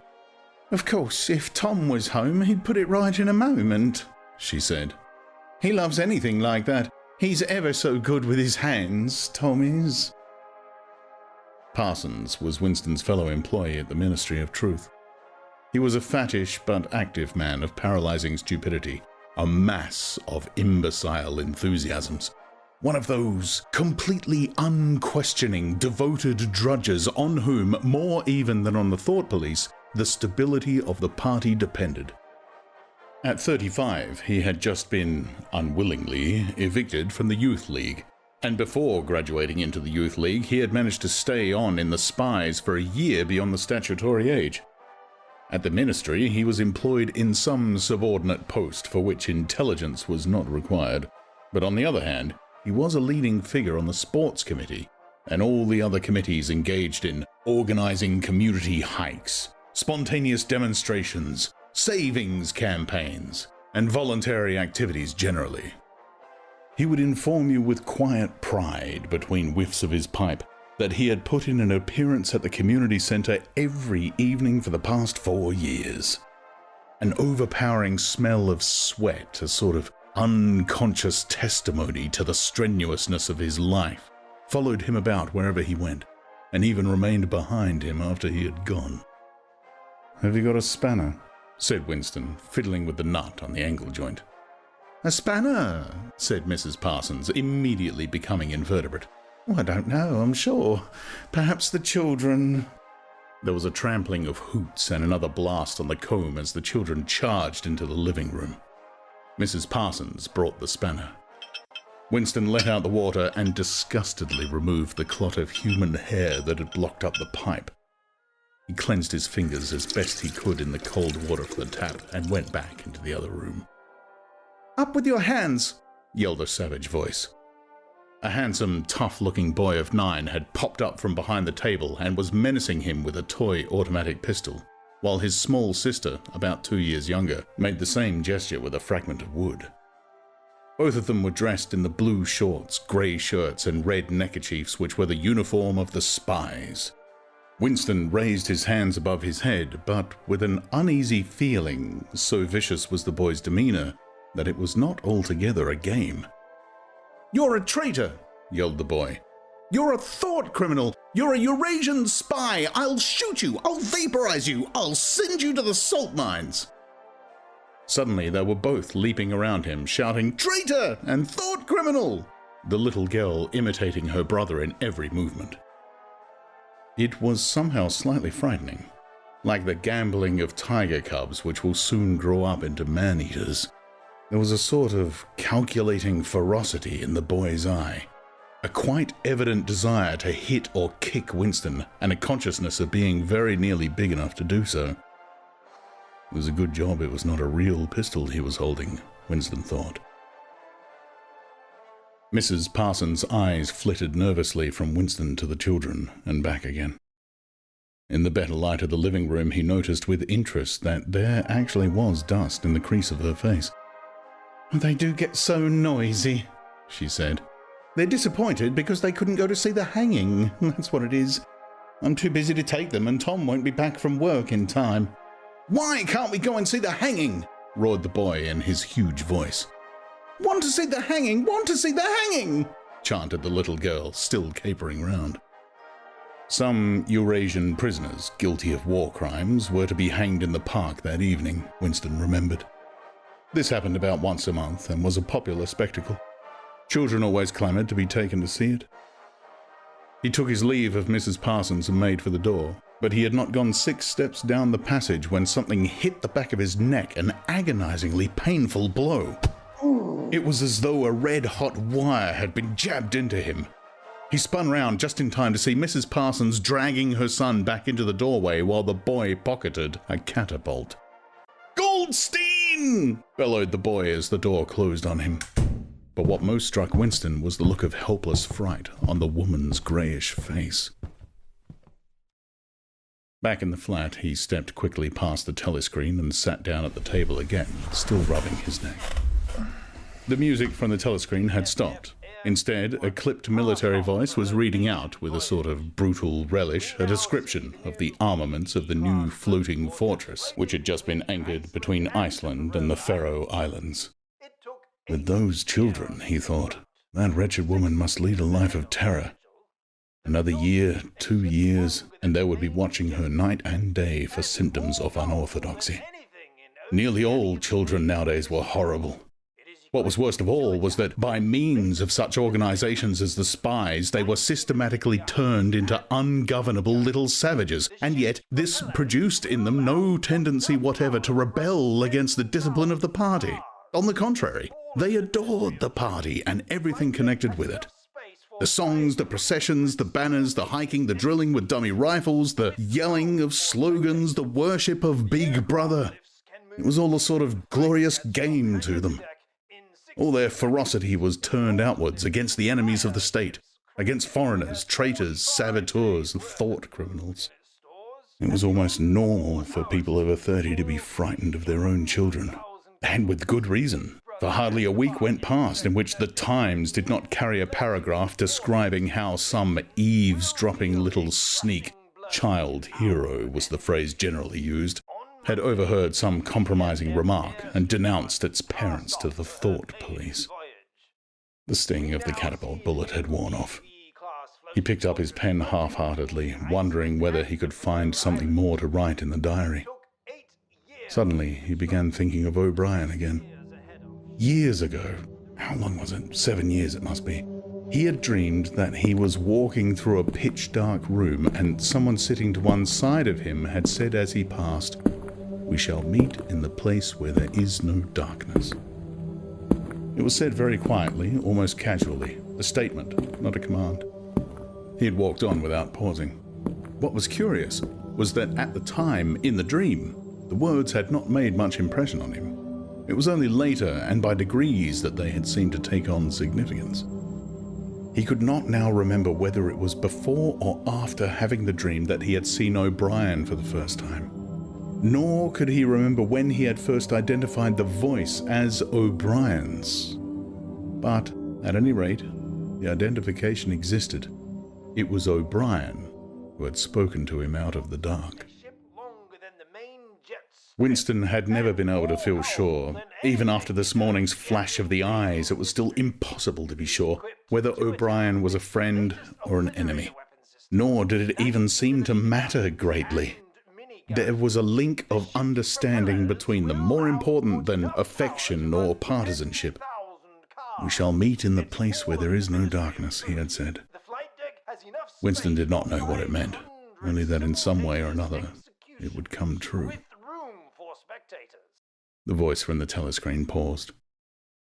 "Of course, if Tom was home, he'd put it right in a moment," she said. "He loves anything like that. He's ever so good with his hands, Tom is." Parsons was Winston's fellow employee at the Ministry of Truth. He was a fattish but active man of paralyzing stupidity, a mass of imbecile enthusiasms. One of those completely unquestioning, devoted drudges on whom, more even than on the thought police, the stability of the party depended. At 35, he had just been, unwillingly, evicted from the Youth League, and before graduating into the Youth League, he had managed to stay on in the Spies for a year beyond the statutory age. At the ministry, he was employed in some subordinate post for which intelligence was not required, but on the other hand, he was a leading figure on the sports committee, and all the other committees engaged in organizing community hikes, spontaneous demonstrations, savings campaigns, and voluntary activities generally. He would inform you with quiet pride between whiffs of his pipe that he had put in an appearance at the community centre every evening for the past 4 years. An overpowering smell of sweat, a sort of unconscious testimony to the strenuousness of his life, followed him about wherever he went, and even remained behind him after he had gone. "Have you got a spanner?" said Winston, fiddling with the nut on the angle joint. "A spanner?" said Mrs. Parsons, immediately becoming invertebrate. "Oh, I don't know, I'm sure. Perhaps the children—" There was a trampling of hoots and another blast on the comb as the children charged into the living room. Mrs. Parsons brought the spanner. Winston let out the water and disgustedly removed the clot of human hair that had blocked up the pipe. He cleansed his fingers as best he could in the cold water from the tap and went back into the other room. "Up with your hands!" yelled a savage voice. A handsome, tough-looking boy of 9 had popped up from behind the table and was menacing him with a toy automatic pistol, while his small sister, about 2 years younger, made the same gesture with a fragment of wood. Both of them were dressed in the blue shorts, grey shirts, and red neckerchiefs which were the uniform of the spies. Winston raised his hands above his head, but with an uneasy feeling, so vicious was the boy's demeanour, that it was not altogether a game. "You're a traitor!" yelled the boy. "You're a thought criminal! You're a Eurasian spy! I'll shoot you! I'll vaporize you! I'll send you to the salt mines!" Suddenly they were both leaping around him, shouting, "Traitor!" and "Thought criminal!" the little girl imitating her brother in every movement. It was somehow slightly frightening, like the gambling of tiger cubs which will soon grow up into man-eaters. There was a sort of calculating ferocity in the boy's eye, a quite evident desire to hit or kick Winston, and a consciousness of being very nearly big enough to do so. It was a good job it was not a real pistol he was holding, Winston thought. Mrs. Parsons' eyes flitted nervously from Winston to the children and back again. In the better light of the living room he noticed with interest that there actually was dust in the crease of her face. "They do get so noisy," she said. "They're disappointed because they couldn't go to see the hanging. That's what it is. I'm too busy to take them and Tom won't be back from work in time." "Why can't we go and see the hanging?" roared the boy in his huge voice. "Want to see the hanging! Want to see the hanging!" chanted the little girl, still capering round. Some Eurasian prisoners guilty of war crimes were to be hanged in the park that evening, Winston remembered. This happened about once a month and was a popular spectacle. Children always clamoured to be taken to see it. He took his leave of Mrs. Parsons and made for the door, but he had not gone 6 steps down the passage when something hit the back of his neck, an agonizingly painful blow. It was as though a red-hot wire had been jabbed into him. He spun round just in time to see Mrs. Parsons dragging her son back into the doorway while the boy pocketed a catapult. "Goldstein!" bellowed the boy as the door closed on him. But what most struck Winston was the look of helpless fright on the woman's greyish face. Back in the flat, he stepped quickly past the telescreen and sat down at the table again, still rubbing his neck. The music from the telescreen had stopped. Instead, a clipped military voice was reading out, with a sort of brutal relish, a description of the armaments of the new floating fortress, which had just been anchored between Iceland and the Faroe Islands. With those children, he thought, that wretched woman must lead a life of terror. Another year, 2 years, and they would be watching her night and day for symptoms of unorthodoxy. Nearly all children nowadays were horrible. What was worst of all was that by means of such organizations as the spies, they were systematically turned into ungovernable little savages, and yet this produced in them no tendency whatever to rebel against the discipline of the party. On the contrary, they adored the party and everything connected with it. The songs, the processions, the banners, the hiking, the drilling with dummy rifles, the yelling of slogans, the worship of Big Brother. It was all a sort of glorious game to them. All their ferocity was turned outwards against the enemies of the state, against foreigners, traitors, saboteurs, and thought criminals. It was almost normal for people over 30 to be frightened of their own children. And with good reason, for hardly a week went past in which the Times did not carry a paragraph describing how some eavesdropping little sneak, child hero was the phrase generally used, had overheard some compromising remark and denounced its parents to the thought police. The sting of the catapult bullet had worn off. He picked up his pen half-heartedly, wondering whether he could find something more to write in the diary. Suddenly, he began thinking of O'Brien again. Years ago, how long was it? 7 years it must be. He had dreamed that he was walking through a pitch-dark room and someone sitting to one side of him had said as he passed, "We shall meet in the place where there is no darkness." It was said very quietly, almost casually, a statement, not a command. He had walked on without pausing. What was curious was that at the time, in the dream, the words had not made much impression on him. It was only later, and by degrees, that they had seemed to take on significance. He could not now remember whether it was before or after having the dream that he had seen O'Brien for the first time. Nor could he remember when he had first identified the voice as O'Brien's. But, at any rate, the identification existed. It was O'Brien who had spoken to him out of the dark. Winston had never been able to feel sure. Even after this morning's flash of the eyes, it was still impossible to be sure whether O'Brien was a friend or an enemy. Nor did it even seem to matter greatly. There was a link of understanding between them, more important than affection or partisanship. "We shall meet in the place where there is no darkness," he had said. Winston did not know what it meant, only that in some way or another it would come true. The voice from the telescreen paused.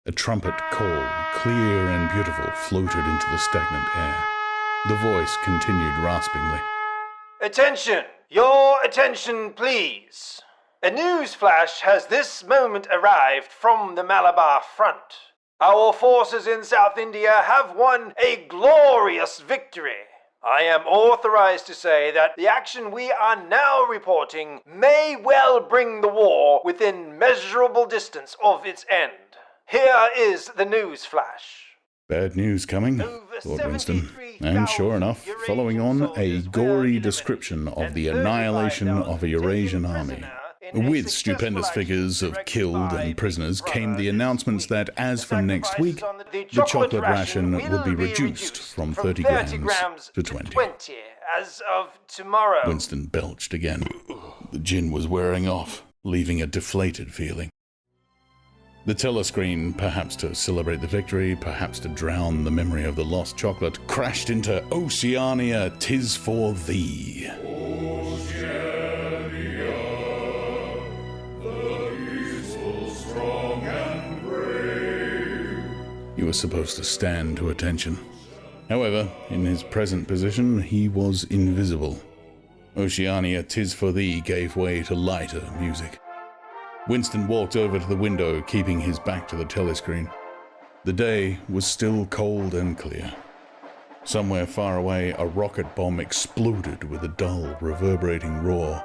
A trumpet call, clear and beautiful, floated into the stagnant air. The voice continued raspingly. "Attention! Your attention, please. A news flash has this moment arrived from the Malabar front. Our forces in South India have won a glorious victory. I am authorized to say that the action we are now reporting may well bring the war within measurable distance of its end. Here is the news flash." Bad news coming, thought Winston. And sure enough, following on, a gory description of the annihilation of a Eurasian army. With stupendous figures of killed and prisoners came the announcements that, as from next week, the chocolate ration would be reduced from 30 grams to 20. As of tomorrow. Winston belched again. The gin was wearing off, leaving a deflated feeling. The telescreen, perhaps to celebrate the victory, perhaps to drown the memory of the lost chocolate, crashed into Oceania, 'tis for thee. He was supposed to stand to attention. However, in his present position, he was invisible. Oceania, 'tis for thee gave way to lighter music. Winston walked over to the window, keeping his back to the telescreen. The day was still cold and clear. Somewhere far away, a rocket bomb exploded with a dull, reverberating roar.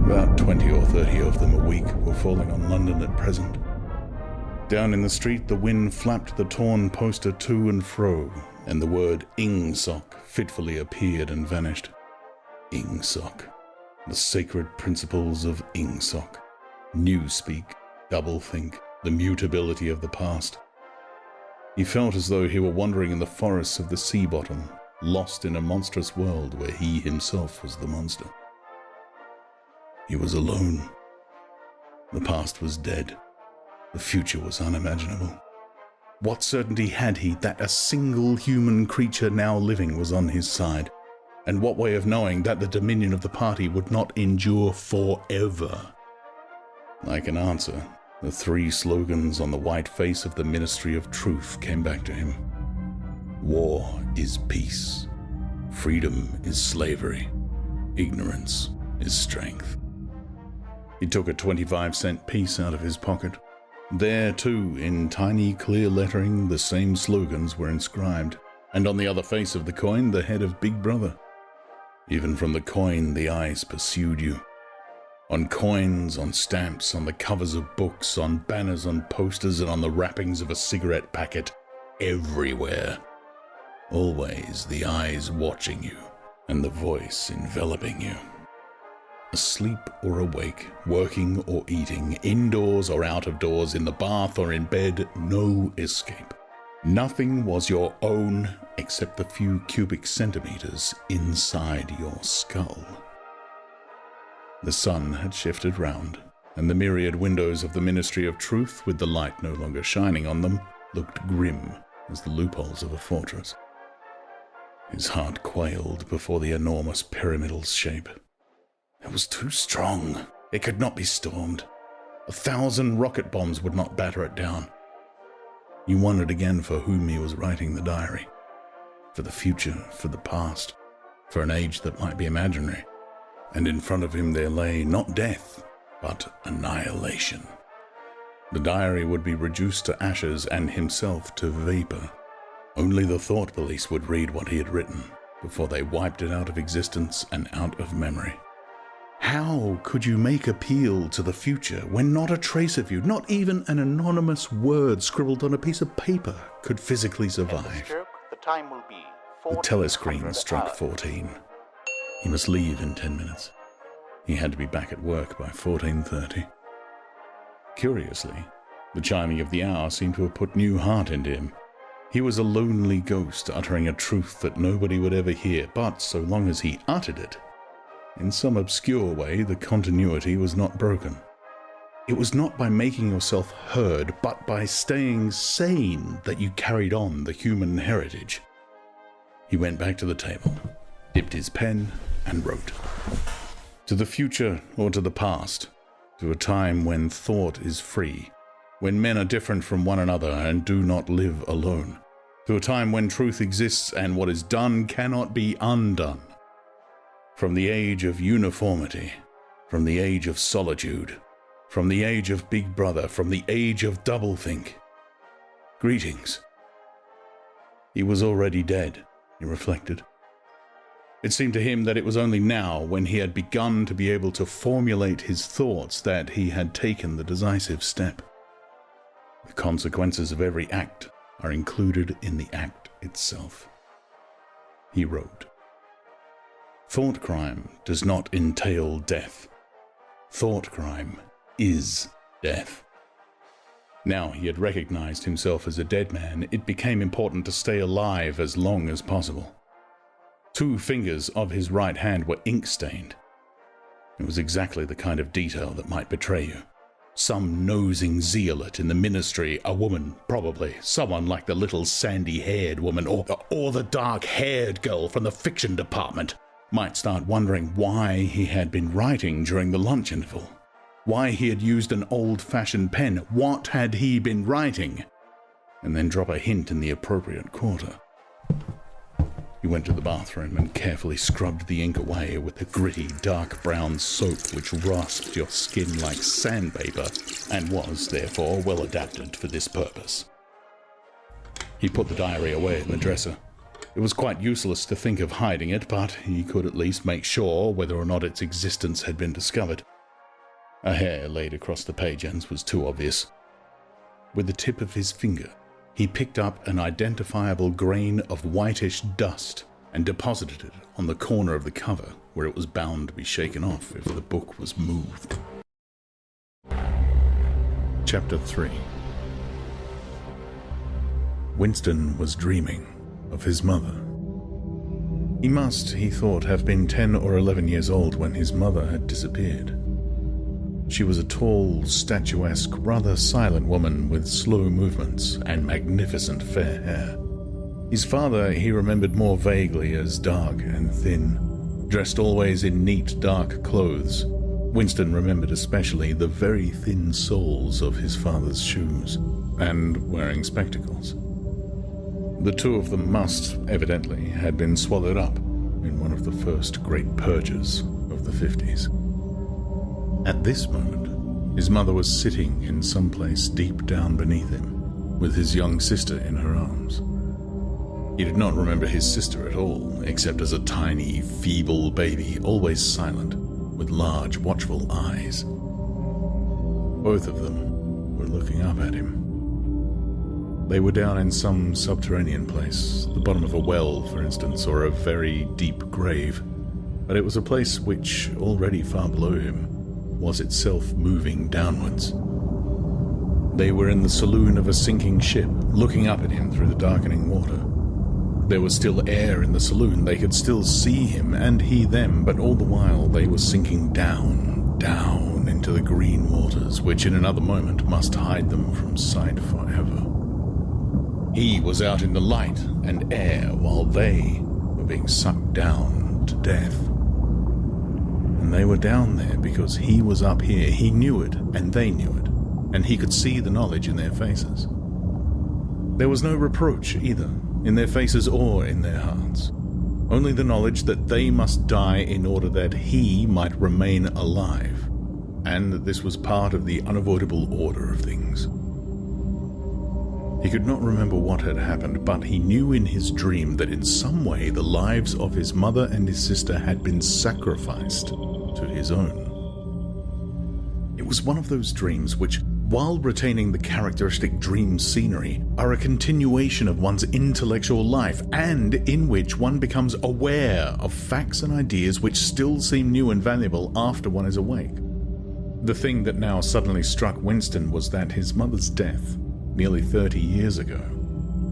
About 20 or 30 of them a week were falling on London at present. Down in the street, the wind flapped the torn poster to and fro, and the word Ingsoc fitfully appeared and vanished. Ingsoc. The sacred principles of Ingsoc. Newspeak, doublethink, the mutability of the past. He felt as though he were wandering in the forests of the sea bottom, lost in a monstrous world where he himself was the monster. He was alone. The past was dead. The future was unimaginable. What certainty had he that a single human creature now living was on his side? And what way of knowing that the dominion of the party would not endure forever? Like an answer, the three slogans on the white face of the Ministry of Truth came back to him. War is peace. Freedom is slavery. Ignorance is strength. He took a 25-cent piece out of his pocket. There, too, in tiny, clear lettering, the same slogans were inscribed, and on the other face of the coin, the head of Big Brother. Even from the coin, the eyes pursued you. On coins, on stamps, on the covers of books, on banners, on posters, and on the wrappings of a cigarette packet, everywhere. Always the eyes watching you, and the voice enveloping you. Asleep or awake, working or eating, indoors or out of doors, in the bath or in bed, no escape. Nothing was your own except the few cubic centimeters inside your skull. The sun had shifted round, and the myriad windows of the Ministry of Truth, with the light no longer shining on them, looked grim as the loopholes of a fortress. His heart quailed before the enormous pyramidal shape. It was too strong. It could not be stormed. 1,000 rocket bombs would not batter it down. He wondered again for whom he was writing the diary. For the future, for the past, for an age that might be imaginary. And in front of him there lay not death, but annihilation. The diary would be reduced to ashes and himself to vapor. Only the thought police would read what he had written before they wiped it out of existence and out of memory. How could you make appeal to the future when not a trace of you, not even an anonymous word scribbled on a piece of paper, could physically survive? The telescreen struck 14. He must leave in 10 minutes. He had to be back at work by 14:30. Curiously, the chiming of the hour seemed to have put new heart into him. He was a lonely ghost uttering a truth that nobody would ever hear, but so long as he uttered it, in some obscure way, the continuity was not broken. It was not by making yourself heard, but by staying sane that you carried on the human heritage. He went back to the table, dipped his pen, and wrote. To the future or to the past, to a time when thought is free, when men are different from one another and do not live alone, to a time when truth exists and what is done cannot be undone. From the age of uniformity, from the age of solitude, from the age of Big Brother, from the age of doublethink. Greetings. He was already dead, he reflected. It seemed to him that it was only now, when he had begun to be able to formulate his thoughts, that he had taken the decisive step. The consequences of every act are included in the act itself. He wrote, Thought crime does not entail death. Thought crime is death. Now he had recognized himself as a dead man, it became important to stay alive as long as possible. 2 fingers of his right hand were ink-stained. It was exactly the kind of detail that might betray you. Some nosing zealot in the ministry, a woman, probably, someone like the little sandy-haired woman, or the dark-haired girl from the fiction department, might start wondering why he had been writing during the lunch interval, why he had used an old-fashioned pen, what had he been writing, and then drop a hint in the appropriate quarter. He went to the bathroom and carefully scrubbed the ink away with the gritty, dark brown soap which rasped your skin like sandpaper and was, therefore, well adapted for this purpose. He put the diary away in the dresser. It was quite useless to think of hiding it, but he could at least make sure whether or not its existence had been discovered. A hair laid across the page ends was too obvious. With the tip of his finger, he picked up an identifiable grain of whitish dust and deposited it on the corner of the cover where it was bound to be shaken off if the book was moved. Chapter 3. Winston was dreaming of his mother. He must, he thought, have been 10 or 11 years old when his mother had disappeared. She was a tall, statuesque, rather silent woman with slow movements and magnificent fair hair. His father he remembered more vaguely as dark and thin, dressed always in neat, dark clothes. Winston remembered especially the very thin soles of his father's shoes, and wearing spectacles. The 2 of them must, evidently, had been swallowed up in one of the first great purges of the 50s. At this moment, his mother was sitting in some place deep down beneath him, with his young sister in her arms. He did not remember his sister at all, except as a tiny, feeble baby, always silent, with large, watchful eyes. Both of them were looking up at him. They were down in some subterranean place, the bottom of a well, for instance, or a very deep grave. But it was a place which, already far below him, was itself moving downwards. They were in the saloon of a sinking ship, looking up at him through the darkening water. There was still air in the saloon, they could still see him, and he them, but all the while they were sinking down, down into the green waters, which in another moment must hide them from sight forever. He was out in the light and air, while they were being sucked down to death. And they were down there because he was up here. He knew it, and they knew it, and he could see the knowledge in their faces. There was no reproach either, in their faces or in their hearts. Only the knowledge that they must die in order that he might remain alive, and that this was part of the unavoidable order of things. He could not remember what had happened, but he knew in his dream that in some way the lives of his mother and his sister had been sacrificed to his own. It was one of those dreams which, while retaining the characteristic dream scenery, are a continuation of one's intellectual life, and in which one becomes aware of facts and ideas which still seem new and valuable after one is awake. The thing that now suddenly struck Winston was that his mother's death, nearly 30 years ago,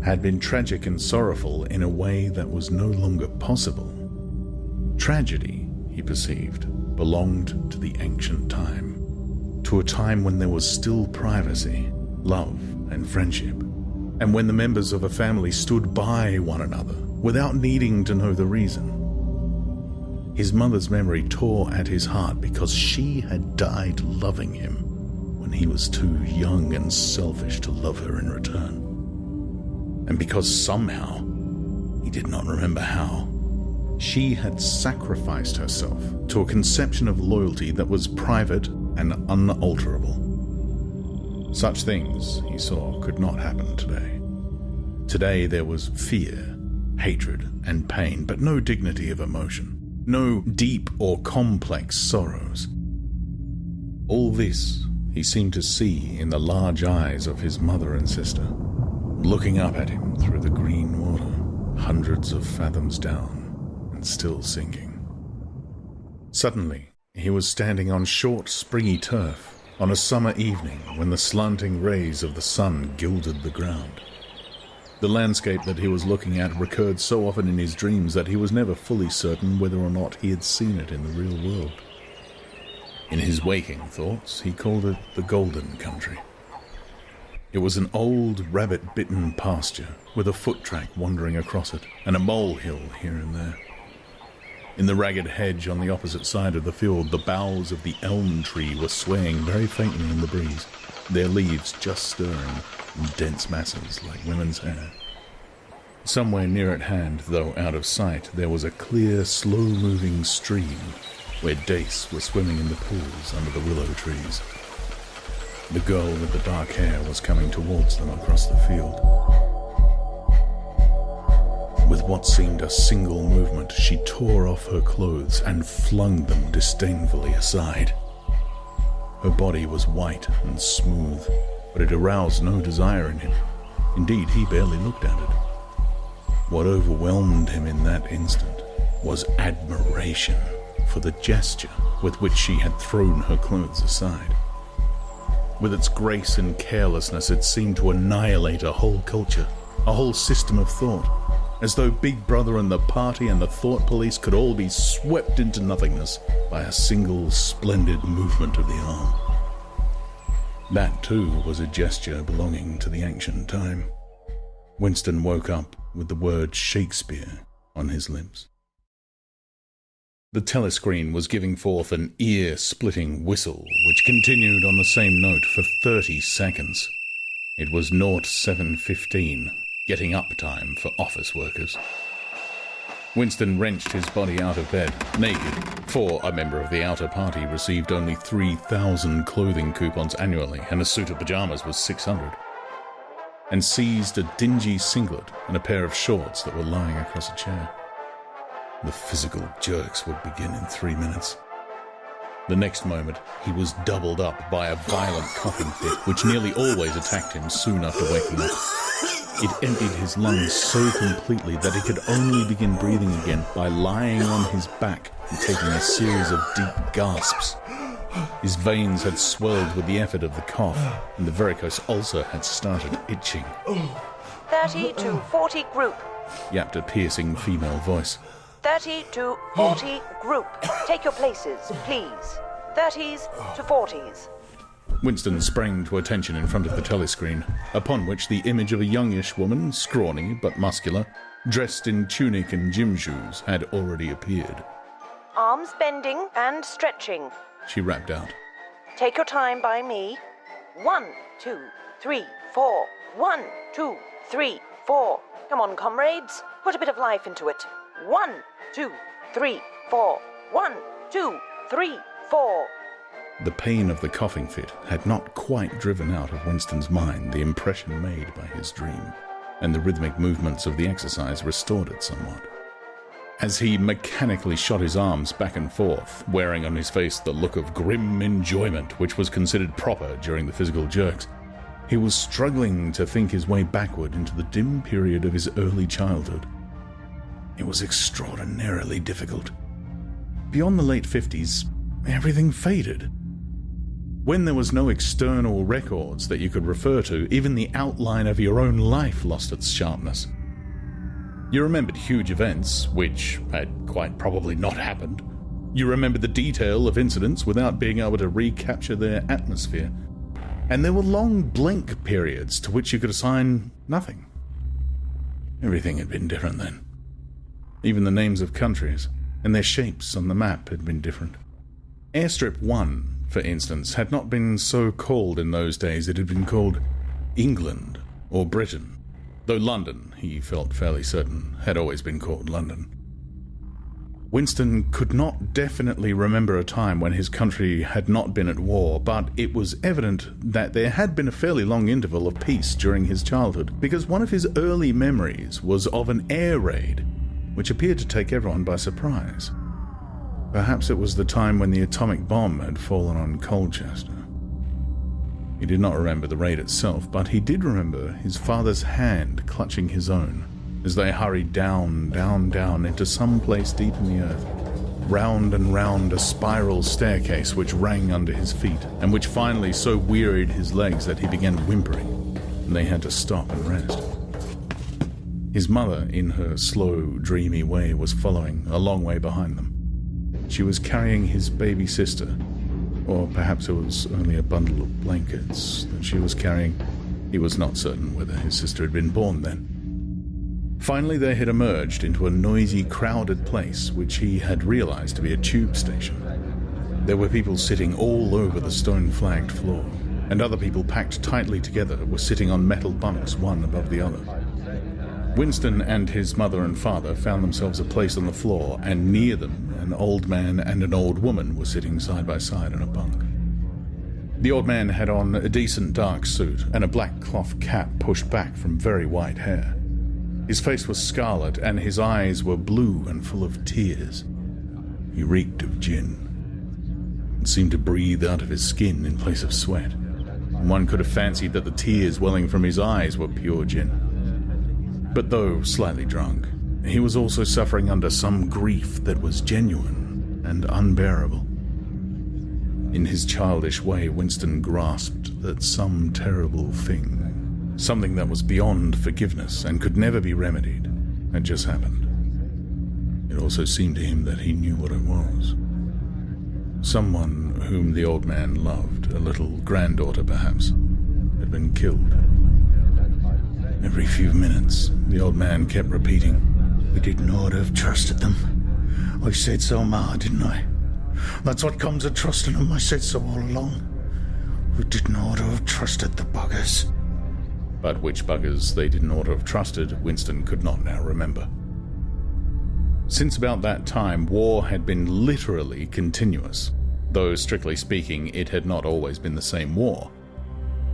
had been tragic and sorrowful in a way that was no longer possible. Tragedy, he perceived, belonged to the ancient time, to a time when there was still privacy, love, and friendship, and when the members of a family stood by one another without needing to know the reason. His mother's memory tore at his heart because she had died loving him when he was too young and selfish to love her in return. And because somehow, he did not remember how, she had sacrificed herself to a conception of loyalty that was private and unalterable. Such things, he saw, could not happen today. Today there was fear, hatred, and pain, but no dignity of emotion, no deep or complex sorrows. All this he seemed to see in the large eyes of his mother and sister, looking up at him through the green water, hundreds of fathoms down, and still sinking. Suddenly, he was standing on short, springy turf on a summer evening when the slanting rays of the sun gilded the ground. The landscape that he was looking at recurred so often in his dreams that he was never fully certain whether or not he had seen it in the real world. In his waking thoughts, he called it the Golden Country. It was an old, rabbit-bitten pasture with a foot track wandering across it and a molehill here and there. In the ragged hedge on the opposite side of the field, the boughs of the elm tree were swaying very faintly in the breeze, their leaves just stirring in dense masses like women's hair. Somewhere near at hand, though out of sight, there was a clear, slow-moving stream where dace were swimming in the pools under the willow trees. The girl with the dark hair was coming towards them across the field. With what seemed a single movement, she tore off her clothes and flung them disdainfully aside. Her body was white and smooth, but it aroused no desire in him. Indeed, he barely looked at it. What overwhelmed him in that instant was admiration for the gesture with which she had thrown her clothes aside. With its grace and carelessness, it seemed to annihilate a whole culture, a whole system of thought, as though Big Brother and the party and the thought police could all be swept into nothingness by a single splendid movement of the arm. That, too, was a gesture belonging to the ancient time. Winston woke up with the word Shakespeare on his lips. The telescreen was giving forth an ear-splitting whistle, which continued on the same note for 30 seconds. It was 07:15, getting up time for office workers. Winston wrenched his body out of bed, naked, for a member of the outer party received only 3,000 clothing coupons annually, and a suit of pajamas was 600. and seized a dingy singlet and a pair of shorts that were lying across a chair. The physical jerks would begin in 3 minutes. The next moment, he was doubled up by a violent coughing fit, which nearly always attacked him soon after waking up. It emptied his lungs so completely that he could only begin breathing again by lying on his back and taking a series of deep gasps. His veins had swelled with the effort of the cough, and the varicose ulcer had started itching. 30 to 40 group. Yapped a piercing female voice. 30 to 40 group. Take your places, please. 30s to 40s. Winston sprang to attention in front of the telescreen, upon which the image of a youngish woman, scrawny but muscular, dressed in tunic and gym shoes, had already appeared. Arms bending and stretching. She rapped out. Take your time by me. 1, 2, 3, 4. 1, 2, 3, 4. Come on, comrades. Put a bit of life into it. 1, 2, 3, 4. 1, 2, 3, 4. The pain of the coughing fit had not quite driven out of Winston's mind the impression made by his dream, and the rhythmic movements of the exercise restored it somewhat. As he mechanically shot his arms back and forth, wearing on his face the look of grim enjoyment which was considered proper during the physical jerks, he was struggling to think his way backward into the dim period of his early childhood. It was extraordinarily difficult. Beyond the late 50s, everything faded. When there was no external records that you could refer to, even the outline of your own life lost its sharpness. You remembered huge events, which had quite probably not happened. You remembered the detail of incidents without being able to recapture their atmosphere. And there were long blank periods to which you could assign nothing. Everything had been different then. Even the names of countries and their shapes on the map had been different. Airstrip 1, for instance, had not been so called in those days. It had been called England or Britain, though London, he felt fairly certain, had always been called London. Winston could not definitely remember a time when his country had not been at war, but it was evident that there had been a fairly long interval of peace during his childhood, because one of his early memories was of an air raid, which appeared to take everyone by surprise. Perhaps it was the time when the atomic bomb had fallen on Colchester. He did not remember the raid itself, but he did remember his father's hand clutching his own as they hurried down, down, down into some place deep in the earth, round and round a spiral staircase which rang under his feet, and which finally so wearied his legs that he began whimpering, and they had to stop and rest. His mother, in her slow, dreamy way, was following a long way behind them. She was carrying his baby sister, or perhaps it was only a bundle of blankets that she was carrying. He was not certain whether his sister had been born then. Finally, they had emerged into a noisy, crowded place which he had realized to be a tube station. There were people sitting all over the stone-flagged floor, and other people packed tightly together were sitting on metal bunks one above the other. Winston and his mother and father found themselves a place on the floor, and near them an old man and an old woman were sitting side by side in a bunk. The old man had on a decent dark suit and a black cloth cap pushed back from very white hair. His face was scarlet, and his eyes were blue and full of tears. He reeked of gin, and seemed to breathe out of his skin in place of sweat. And one could have fancied that the tears welling from his eyes were pure gin. But though slightly drunk, he was also suffering under some grief that was genuine and unbearable. In his childish way, Winston grasped that some terrible thing, something that was beyond forgiveness and could never be remedied, had just happened. It also seemed to him that he knew what it was. Someone whom the old man loved, a little granddaughter perhaps, had been killed. Every few minutes, the old man kept repeating, "We did not have trusted them. I said so, Ma, didn't I? That's what comes of trusting them. I said so all along. We did not have trusted the buggers." But which buggers they did not have trusted, Winston could not now remember. Since about that time, war had been literally continuous, though strictly speaking, it had not always been the same war.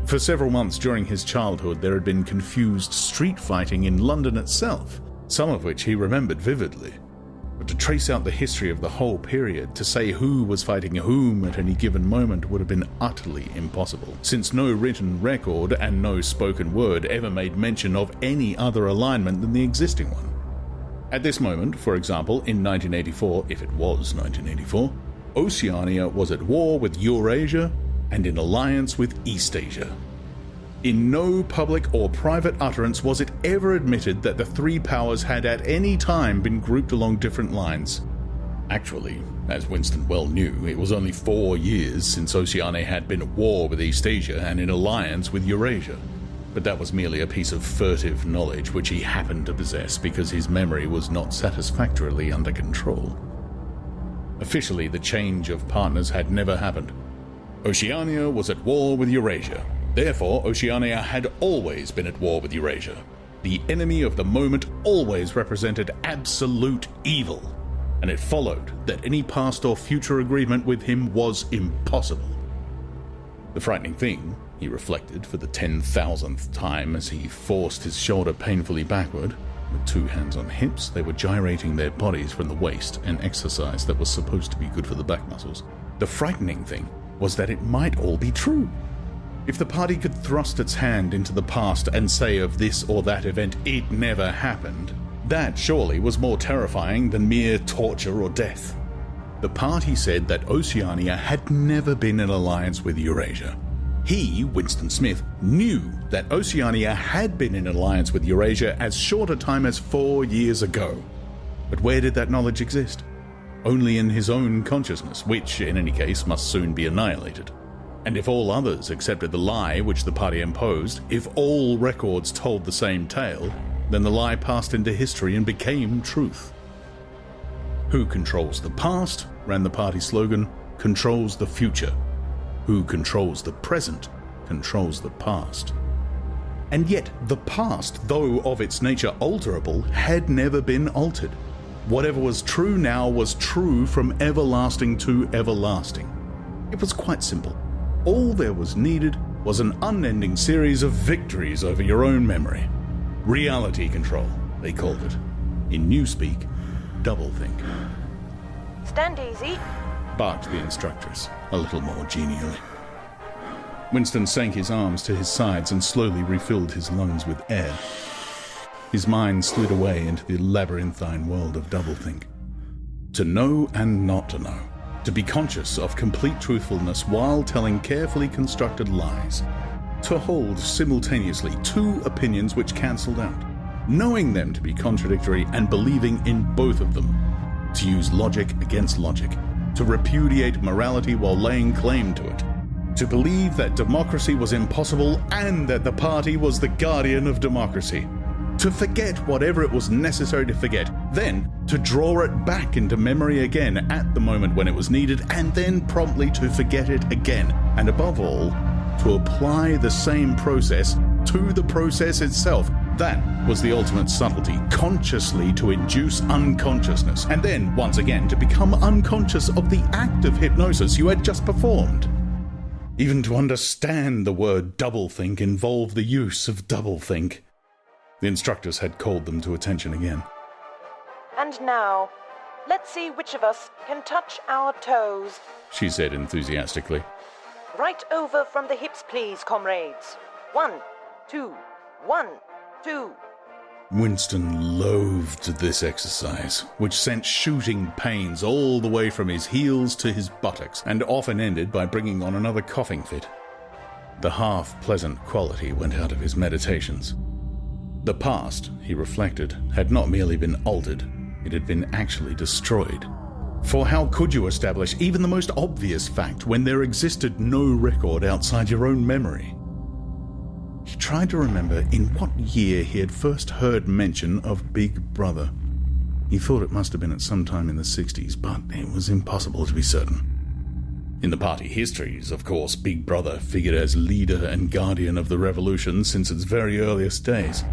For several months during his childhood, there had been confused street fighting in London itself, some of which he remembered vividly. But to trace out the history of the whole period, to say who was fighting whom at any given moment would have been utterly impossible, since no written record and no spoken word ever made mention of any other alignment than the existing one. At this moment, for example, in 1984, if it was 1984, Oceania was at war with Eurasia and in alliance with Eastasia. In no public or private utterance was it ever admitted that the three powers had at any time been grouped along different lines. Actually, as Winston well knew, it was only 4 years since Oceania had been at war with Eastasia and in alliance with Eurasia. But that was merely a piece of furtive knowledge which he happened to possess because his memory was not satisfactorily under control. Officially, the change of partners had never happened. Oceania was at war with Eurasia. Therefore, Oceania had always been at war with Eurasia. The enemy of the moment always represented absolute evil, and it followed that any past or future agreement with him was impossible. The frightening thing, he reflected for the 10,000th time as he forced his shoulder painfully backward. With 2 hands on hips, they were gyrating their bodies from the waist, an exercise that was supposed to be good for the back muscles. The frightening thing was that it might all be true. If the party could thrust its hand into the past and say of this or that event it never happened, that surely was more terrifying than mere torture or death. The party said that Oceania had never been in alliance with Eurasia. He, Winston Smith, knew that Oceania had been in alliance with Eurasia as short a time as 4 years ago. But where did that knowledge exist? Only in his own consciousness, which, in any case, must soon be annihilated. And if all others accepted the lie which the party imposed, if all records told the same tale, then the lie passed into history and became truth. Who controls the past, ran the party slogan, controls the future. Who controls the present, controls the past. And yet, the past, though of its nature alterable, had never been altered. Whatever was true now was true from everlasting to everlasting. It was quite simple. All there was needed was an unending series of victories over your own memory. Reality control, they called it. In newspeak, doublethink. Stand easy. Barked the instructress, a little more genially. Winston sank his arms to his sides and slowly refilled his lungs with air. His mind slid away into the labyrinthine world of doublethink. To know and not to know. To be conscious of complete truthfulness while telling carefully constructed lies. To hold simultaneously 2 opinions which cancelled out. Knowing them to be contradictory and believing in both of them. To use logic against logic. To repudiate morality while laying claim to it. To believe that democracy was impossible and that the party was the guardian of democracy. To forget whatever it was necessary to forget, then to draw it back into memory again at the moment when it was needed, and then promptly to forget it again, and above all, to apply the same process to the process itself. That was the ultimate subtlety, consciously to induce unconsciousness, and then, once again, to become unconscious of the act of hypnosis you had just performed. Even to understand the word doublethink involved the use of doublethink. The instructors had called them to attention again. And now, let's see which of us can touch our toes. She said enthusiastically. Right over from the hips, please, comrades. 1, 2, 1, 2. Winston loathed this exercise, which sent shooting pains all the way from his heels to his buttocks, and often ended by bringing on another coughing fit. The half-pleasant quality went out of his meditations. The past, he reflected, had not merely been altered, it had been actually destroyed. For how could you establish even the most obvious fact when there existed no record outside your own memory? He tried to remember in what year he had first heard mention of Big Brother. He thought it must have been at some time in the 60s, but it was impossible to be certain. In the party histories, of course, Big Brother figured as leader and guardian of the revolution since its very earliest days.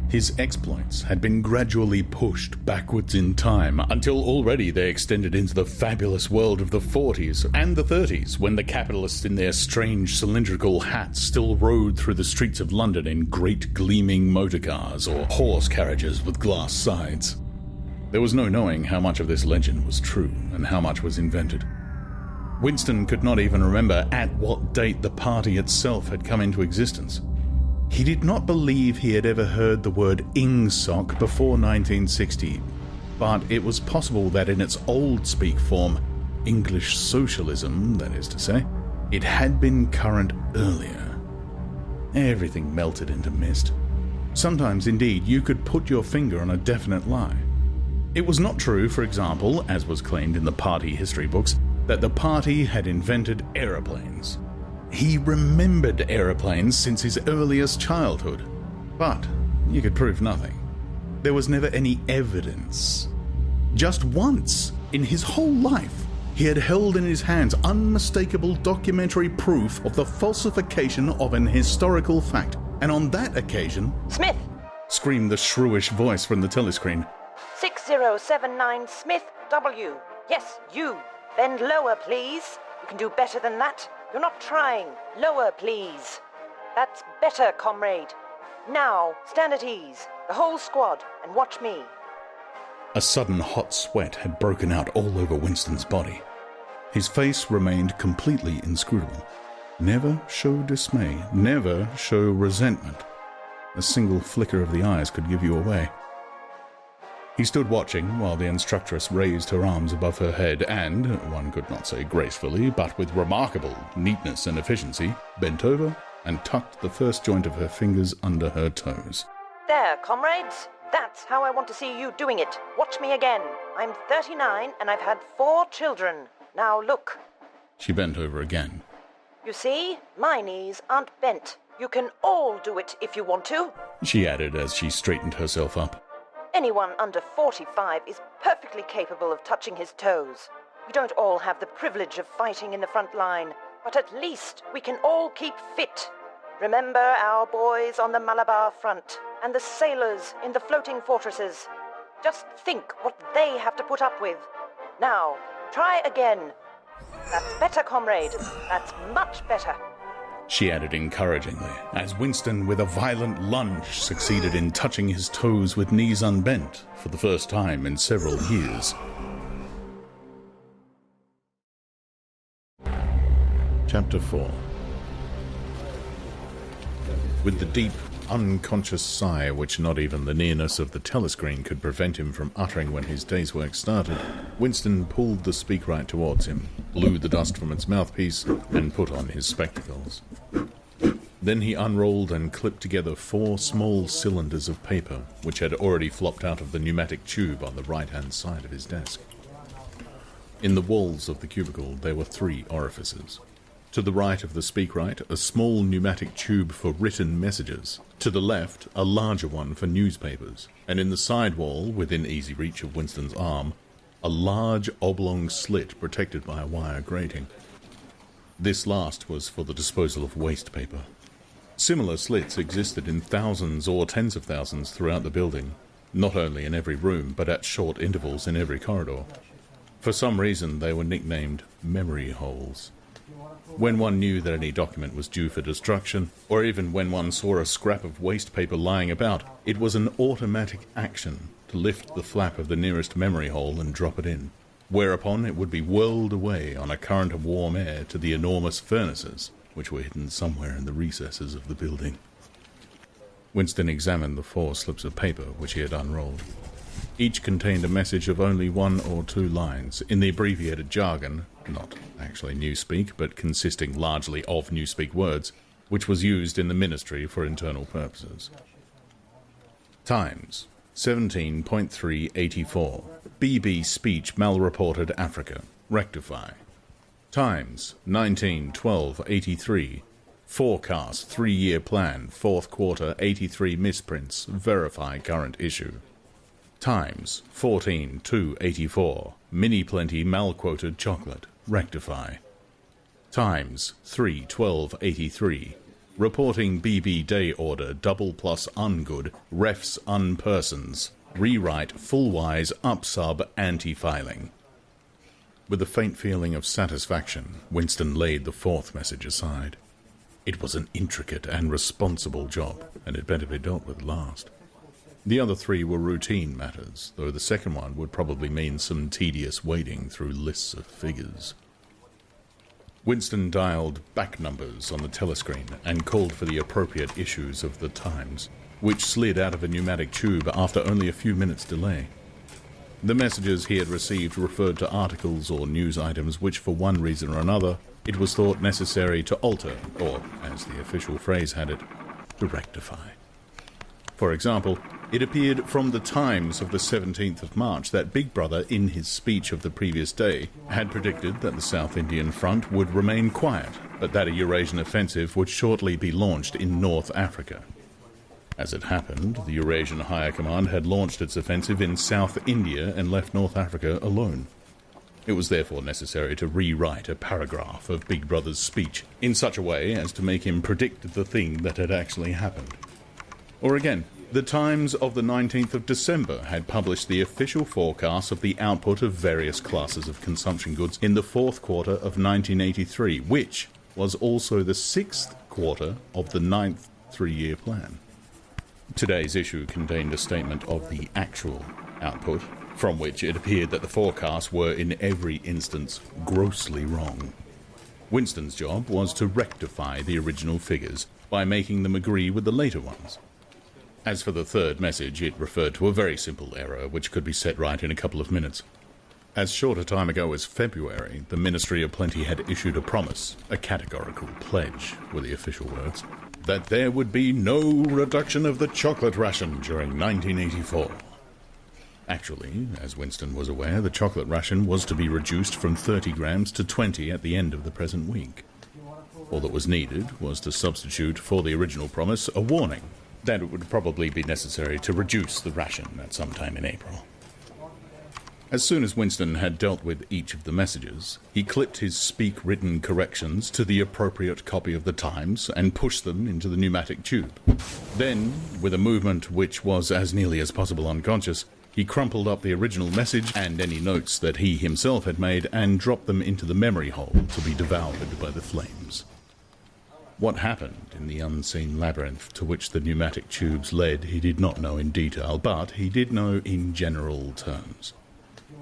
His exploits had been gradually pushed backwards in time until already they extended into the fabulous world of the 40s and the 30s, when the capitalists in their strange cylindrical hats still rode through the streets of London in great gleaming motor cars or horse carriages with glass sides. There was no knowing how much of this legend was true and how much was invented. Winston could not even remember at what date the party itself had come into existence. He did not believe he had ever heard the word ingsoc before 1960, but it was possible that in its old speak form, English socialism, that is to say, it had been current earlier. Everything melted into mist. Sometimes, indeed, you could put your finger on a definite lie. It was not true, for example, as was claimed in the party history books, that the party had invented aeroplanes. He remembered aeroplanes since his earliest childhood, but you could prove nothing. There was never any evidence. Just once in his whole life, he had held in his hands unmistakable documentary proof of the falsification of an historical fact, and on that occasion... Smith! Screamed the shrewish voice from the telescreen. 6079 Smith W. Yes, you. Bend lower, please. You can do better than that. You're not trying. Lower, please. That's better, comrade. Now, stand at ease, the whole squad, and watch me. A sudden hot sweat had broken out all over Winston's body. His face remained completely inscrutable. Never show dismay, never show resentment. A single flicker of the eyes could give you away. He stood watching while the instructress raised her arms above her head and, one could not say gracefully, but with remarkable neatness and efficiency, bent over and tucked the first joint of her fingers under her toes. There, comrades. That's how I want to see you doing it. Watch me again. I'm 39 and I've had 4 children. Now look. She bent over again. You see, my knees aren't bent. You can all do it if you want to, she added as she straightened herself up. Anyone under 45 is perfectly capable of touching his toes. We don't all have the privilege of fighting in the front line, but at least we can all keep fit. Remember our boys on the Malabar front and the sailors in the floating fortresses. Just think what they have to put up with. Now, try again. That's better, comrade. That's much better. She added encouragingly, as Winston, with a violent lunge, succeeded in touching his toes with knees unbent for the first time in several years. Chapter 4. With the deep, unconscious sigh which not even the nearness of the telescreen could prevent him from uttering when his day's work started, Winston pulled the speakwrite towards him, blew the dust from its mouthpiece, and put on his spectacles. Then he unrolled and clipped together 4 small cylinders of paper, which had already flopped out of the pneumatic tube on the right-hand side of his desk. In the walls of the cubicle there were 3 orifices. To the right of the speakwrite, a small pneumatic tube for written messages. To the left, a larger one for newspapers. And in the side wall, within easy reach of Winston's arm, a large oblong slit protected by a wire grating. This last was for the disposal of waste paper. Similar slits existed in thousands or tens of thousands throughout the building, not only in every room, but at short intervals in every corridor. For some reason, they were nicknamed memory holes. When one knew that any document was due for destruction, or even when one saw a scrap of waste paper lying about, it was an automatic action to lift the flap of the nearest memory hole and drop it in, whereupon it would be whirled away on a current of warm air to the enormous furnaces, which were hidden somewhere in the recesses of the building. Winston examined the 4 slips of paper which he had unrolled. Each contained a message of only 1 or 2 lines, in the abbreviated jargon, not actually Newspeak, but consisting largely of Newspeak words, which was used in the ministry for internal purposes. Times, 17.384. BB speech malreported Africa. Rectify. Times, 19/12/83. Forecast 3-year plan, 4th quarter, 83 misprints. Verify current issue. Times, 14/2/84. Mini plenty malquoted chocolate. Rectify. Times, 3/12/83. reporting BB day order, double plus ungood, refs unpersons, rewrite full-wise upsub anti-filing. With a faint feeling of satisfaction, Winston laid the fourth message aside. It was an intricate and responsible job, and had better be dealt with last. The other three were routine matters, though the second one would probably mean some tedious wading through lists of figures. Winston dialed back numbers on the telescreen and called for the appropriate issues of the Times, which slid out of a pneumatic tube after only a few minutes' delay. The messages he had received referred to articles or news items which, for one reason or another, it was thought necessary to alter, or, as the official phrase had it, to rectify. For example, it appeared from the Times of the 17th of March that Big Brother, in his speech of the previous day, had predicted that the South Indian Front would remain quiet, but that a Eurasian offensive would shortly be launched in North Africa. As it happened, the Eurasian Higher Command had launched its offensive in South India and left North Africa alone. It was therefore necessary to rewrite a paragraph of Big Brother's speech in such a way as to make him predict the thing that had actually happened. Or again, the Times of the 19th of December had published the official forecast of the output of various classes of consumption goods in the fourth quarter of 1983, which was also the sixth quarter of the ninth three-year plan. Today's issue contained a statement of the actual output, from which it appeared that the forecasts were in every instance grossly wrong. Winston's job was to rectify the original figures by making them agree with the later ones. As for the third message, it referred to a very simple error which could be set right in a couple of minutes. As short a time ago as February, the Ministry of Plenty had issued a promise, a categorical pledge, were the official words, that there would be no reduction of the chocolate ration during 1984. Actually, as Winston was aware, the chocolate ration was to be reduced from 30 grams to 20 at the end of the present week. All that was needed was to substitute for the original promise a warning that it would probably be necessary to reduce the ration at some time in April. As soon as Winston had dealt with each of the messages, he clipped his speak-written corrections to the appropriate copy of the Times and pushed them into the pneumatic tube. Then, with a movement which was as nearly as possible unconscious, he crumpled up the original message and any notes that he himself had made and dropped them into the memory hole to be devoured by the flames. What happened in the unseen labyrinth to which the pneumatic tubes led he did not know in detail, but he did know in general terms.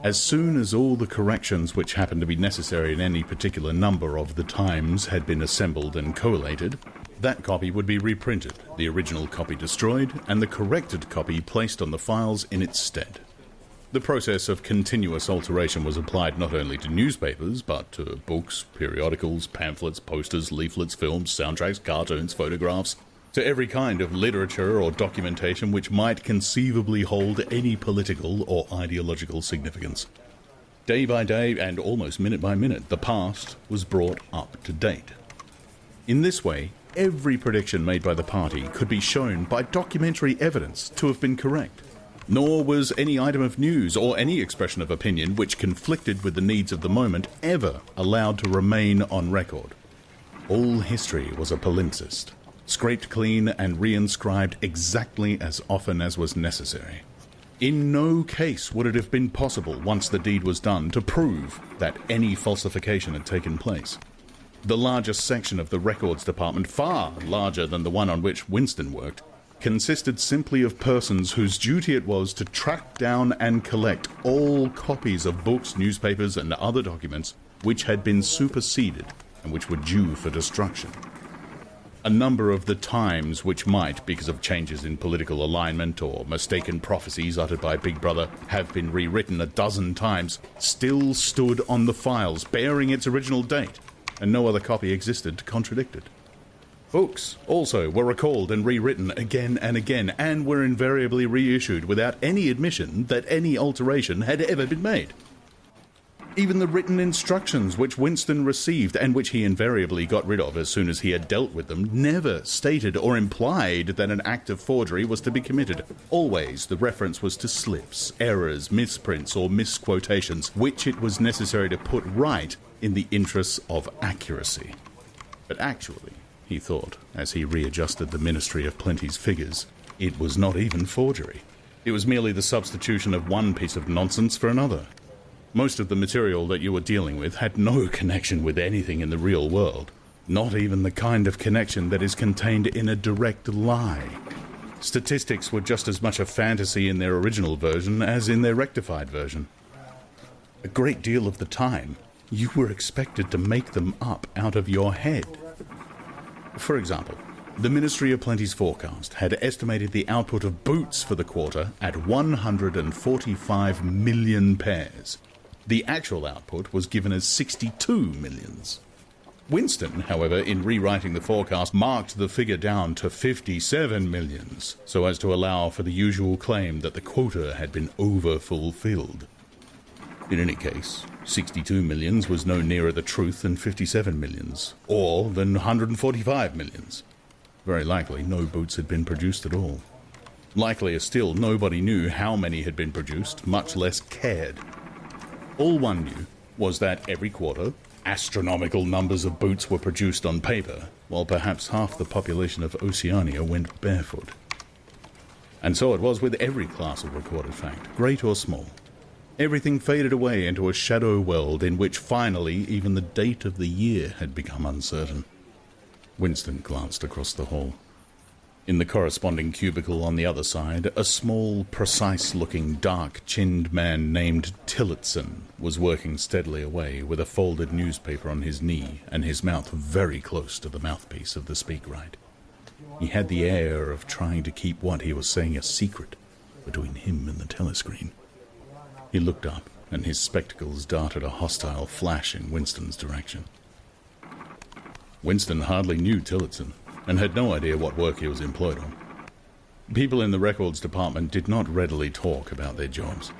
As soon as all the corrections which happened to be necessary in any particular number of the Times had been assembled and collated, that copy would be reprinted, the original copy destroyed, and the corrected copy placed on the files in its stead. The process of continuous alteration was applied not only to newspapers, but to books, periodicals, pamphlets, posters, leaflets, films, soundtracks, cartoons, photographs, to every kind of literature or documentation which might conceivably hold any political or ideological significance. Day by day, and almost minute by minute, the past was brought up to date. In this way, every prediction made by the party could be shown by documentary evidence to have been correct. Nor was any item of news or any expression of opinion which conflicted with the needs of the moment ever allowed to remain on record. All history was a palimpsest, scraped clean and reinscribed exactly as often as was necessary. In no case would it have been possible, once the deed was done, to prove that any falsification had taken place. The largest section of the records department, far larger than the one on which Winston worked, consisted simply of persons whose duty it was to track down and collect all copies of books, newspapers, and other documents which had been superseded and which were due for destruction. A number of the Times which might, because of changes in political alignment or mistaken prophecies uttered by Big Brother, have been rewritten a dozen times, still stood on the files bearing its original date, and no other copy existed to contradict it. Books also were recalled and rewritten again and again, and were invariably reissued without any admission that any alteration had ever been made. Even the written instructions which Winston received, and which he invariably got rid of as soon as he had dealt with them, never stated or implied that an act of forgery was to be committed. Always the reference was to slips, errors, misprints, or misquotations, which it was necessary to put right in the interests of accuracy. But actually, he thought, as he readjusted the Ministry of Plenty's figures. It was not even forgery. It was merely the substitution of one piece of nonsense for another. Most of the material that you were dealing with had no connection with anything in the real world, not even the kind of connection that is contained in a direct lie. Statistics were just as much a fantasy in their original version as in their rectified version. A great deal of the time, you were expected to make them up out of your head. For example, the Ministry of Plenty's forecast had estimated the output of boots for the quarter at 145 million pairs. The actual output was given as 62 millions. Winston, however, in rewriting the forecast, marked the figure down to 57 millions, so as to allow for the usual claim that the quota had been over-fulfilled. In any case, 62 millions was no nearer the truth than 57 millions, or than 145 millions. Very likely no boots had been produced at all. Likelier still, nobody knew how many had been produced, much less cared. All one knew was that every quarter, astronomical numbers of boots were produced on paper, while perhaps half the population of Oceania went barefoot. And so it was with every class of recorded fact, great or small. Everything faded away into a shadow world in which finally even the date of the year had become uncertain. Winston glanced across the hall. In the corresponding cubicle on the other side, a small, precise-looking, dark-chinned man named Tillotson was working steadily away with a folded newspaper on his knee and his mouth very close to the mouthpiece of the speakwrite. He had the air of trying to keep what he was saying a secret between him and the telescreen. He looked up, and his spectacles darted a hostile flash in Winston's direction. Winston hardly knew Tillotson, and had no idea what work he was employed on. People in the records department did not readily talk about their jobs.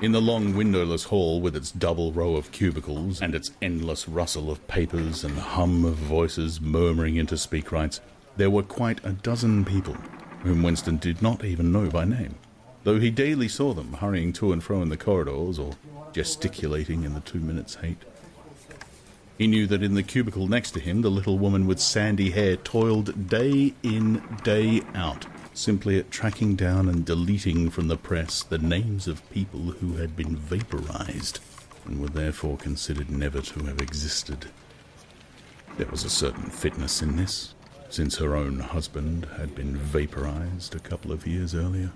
In the long windowless hall with its double row of cubicles and its endless rustle of papers and hum of voices murmuring into speakwrites, there were quite a dozen people whom Winston did not even know by name, though he daily saw them hurrying to and fro in the corridors or gesticulating in the 2 minutes' hate. He knew that in the cubicle next to him, the little woman with sandy hair toiled day in, day out, simply at tracking down and deleting from the press the names of people who had been vaporized and were therefore considered never to have existed. There was a certain fitness in this, since her own husband had been vaporized a couple of years earlier.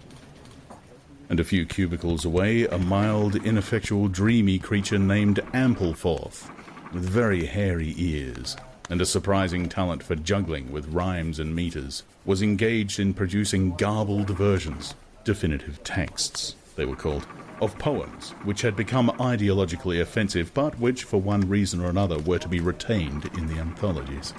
And a few cubicles away, a mild, ineffectual, dreamy creature named Ampleforth, with very hairy ears and a surprising talent for juggling with rhymes and meters, was engaged in producing garbled versions, definitive texts, they were called, of poems which had become ideologically offensive, but which, for one reason or another, were to be retained in the anthologies.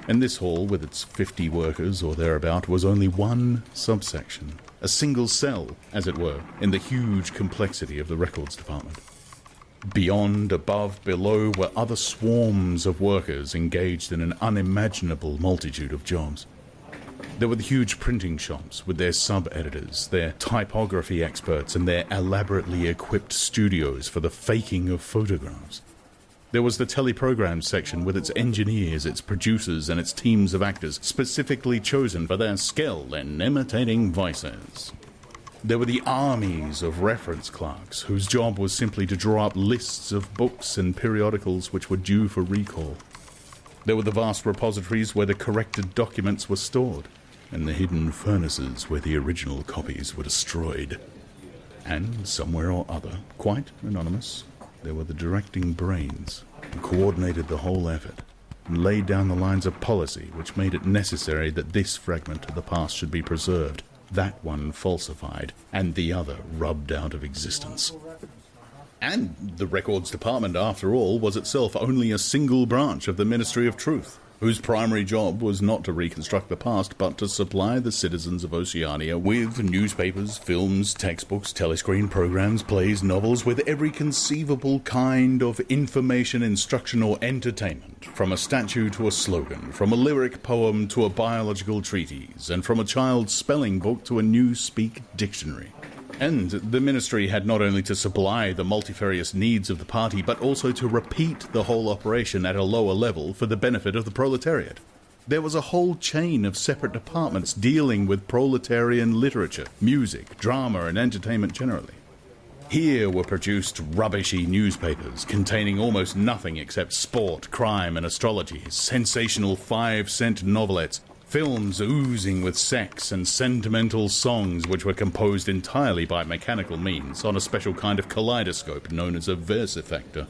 And this hall, with its 50 workers or thereabout, was only one subsection, a single cell, as it were, in the huge complexity of the records department. Beyond, above, below were other swarms of workers engaged in an unimaginable multitude of jobs. There were the huge printing shops with their sub-editors, their typography experts, and their elaborately equipped studios for the faking of photographs. There was the teleprogram section with its engineers, its producers, and its teams of actors specifically chosen for their skill in imitating voices. There were the armies of reference clerks, whose job was simply to draw up lists of books and periodicals which were due for recall. There were the vast repositories where the corrected documents were stored, and the hidden furnaces where the original copies were destroyed. And somewhere or other, quite anonymous, there were the directing brains who coordinated the whole effort and laid down the lines of policy which made it necessary that this fragment of the past should be preserved, that one falsified, and the other rubbed out of existence. And the records department, after all, was itself only a single branch of the Ministry of Truth, whose primary job was not to reconstruct the past, but to supply the citizens of Oceania with newspapers, films, textbooks, telescreen programs, plays, novels, with every conceivable kind of information, instruction, or entertainment, from a statue to a slogan, from a lyric poem to a biological treatise, and from a child's spelling book to a newspeak dictionary. And the ministry had not only to supply the multifarious needs of the party, but also to repeat the whole operation at a lower level for the benefit of the proletariat. There was a whole chain of separate departments dealing with proletarian literature, music, drama, and entertainment generally. Here were produced rubbishy newspapers containing almost nothing except sport, crime, and astrology, sensational 5-cent novelettes, films oozing with sex, and sentimental songs which were composed entirely by mechanical means on a special kind of kaleidoscope known as a versifactor.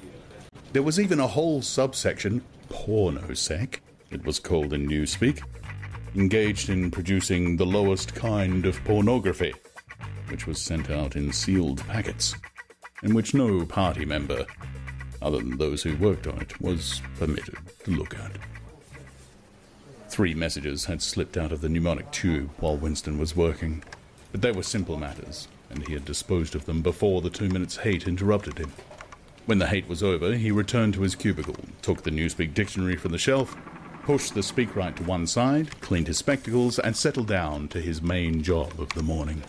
There was even a whole subsection, pornosec, it was called in newspeak, engaged in producing the lowest kind of pornography, which was sent out in sealed packets, and which no party member, other than those who worked on it, was permitted to look at. 3 messages had slipped out of the pneumatic tube while Winston was working, but they were simple matters, and he had disposed of them before the 2 minutes' hate interrupted him. When the hate was over, he returned to his cubicle, took the Newspeak dictionary from the shelf, pushed the speakwrite to one side, cleaned his spectacles, and settled down to his main job of the morning.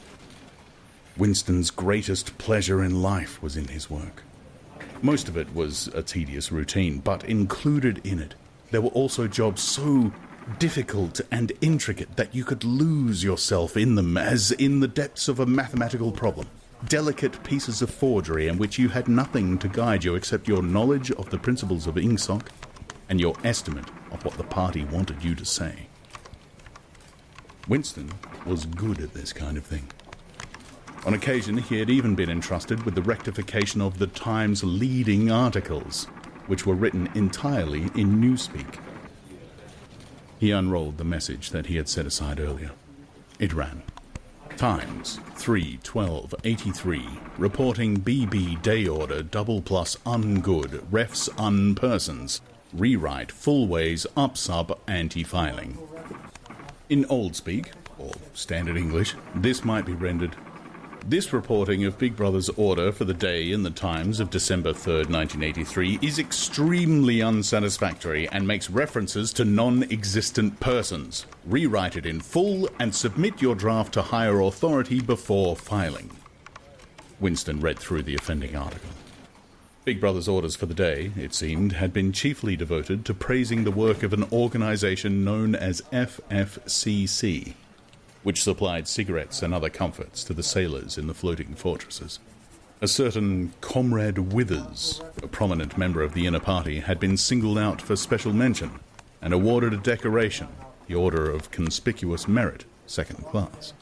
Winston's greatest pleasure in life was in his work. Most of it was a tedious routine, but included in it, there were also jobs so difficult and intricate that you could lose yourself in them as in the depths of a mathematical problem. Delicate pieces of forgery in which you had nothing to guide you except your knowledge of the principles of ingsoc and your estimate of what the party wanted you to say. Winston was good at this kind of thing. On occasion, he had even been entrusted with the rectification of the Times' leading articles, which were written entirely in newspeak. He unrolled the message that he had set aside earlier. It ran, Times, 3/12/83, reporting BB day order double plus ungood, refs unpersons, rewrite full ways up sub anti-filing. In old speak, or standard English, this might be rendered, this reporting of Big Brother's order for the day in the Times of December 3rd, 1983 is extremely unsatisfactory and makes references to non-existent persons. Rewrite it in full and submit your draft to higher authority before filing. Winston read through the offending article. Big Brother's orders for the day, it seemed, had been chiefly devoted to praising the work of an organization known as FFCC, which supplied cigarettes and other comforts to the sailors in the floating fortresses. A certain Comrade Withers, a prominent member of the inner party, had been singled out for special mention and awarded a decoration, the Order of Conspicuous Merit, 2nd class.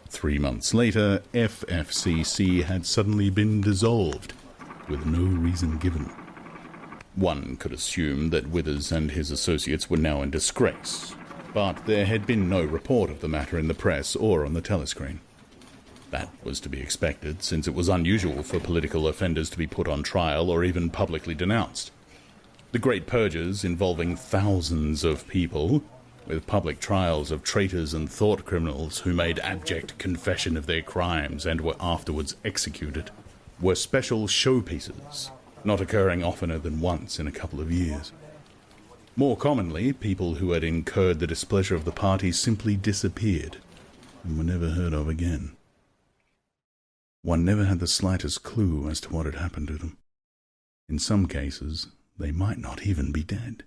3 months later, FFCC had suddenly been dissolved, with no reason given. One could assume that Withers and his associates were now in disgrace, but there had been no report of the matter in the press or on the telescreen. That was to be expected, since it was unusual for political offenders to be put on trial or even publicly denounced. The great purges involving thousands of people, with public trials of traitors and thought criminals who made abject confession of their crimes and were afterwards executed, were special showpieces, not occurring oftener than once in a couple of years. More commonly, people who had incurred the displeasure of the party simply disappeared and were never heard of again. One never had the slightest clue as to what had happened to them. In some cases, they might not even be dead.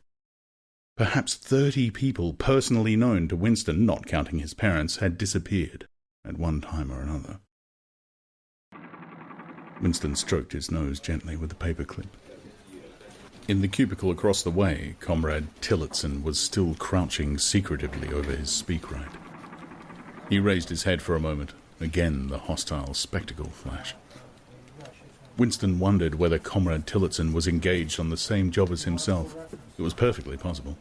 Perhaps 30 people personally known to Winston, not counting his parents, had disappeared at one time or another. Winston stroked his nose gently with the paperclip. In the cubicle across the way, Comrade Tillotson was still crouching secretively over his speakwrite. He raised his head for a moment, again the hostile spectacle flash. Winston wondered whether Comrade Tillotson was engaged on the same job as himself. It was perfectly possible.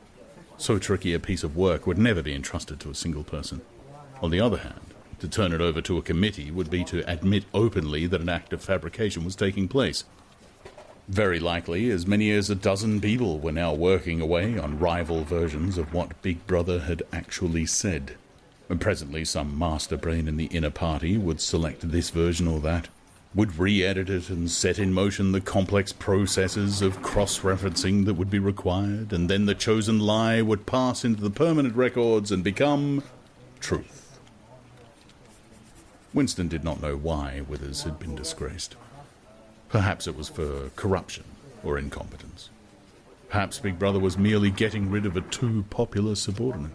So tricky a piece of work would never be entrusted to a single person. On the other hand, to turn it over to a committee would be to admit openly that an act of fabrication was taking place. Very likely, as many as a dozen people were now working away on rival versions of what Big Brother had actually said. And presently some master brain in the inner party would select this version or that, would re-edit it and set in motion the complex processes of cross-referencing that would be required, and then the chosen lie would pass into the permanent records and become truth. Winston did not know why Withers had been disgraced. Perhaps it was for corruption or incompetence. Perhaps Big Brother was merely getting rid of a too popular subordinate.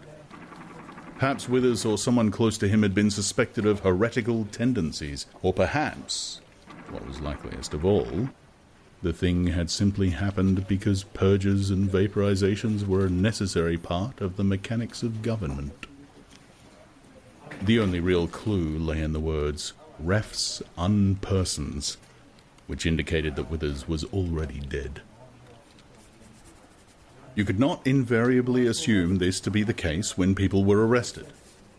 Perhaps Withers or someone close to him had been suspected of heretical tendencies. Or perhaps, what was likeliest of all, the thing had simply happened because purges and vaporizations were a necessary part of the mechanics of government. The only real clue lay in the words, refs unpersons, which indicated that Withers was already dead. You could not invariably assume this to be the case when people were arrested.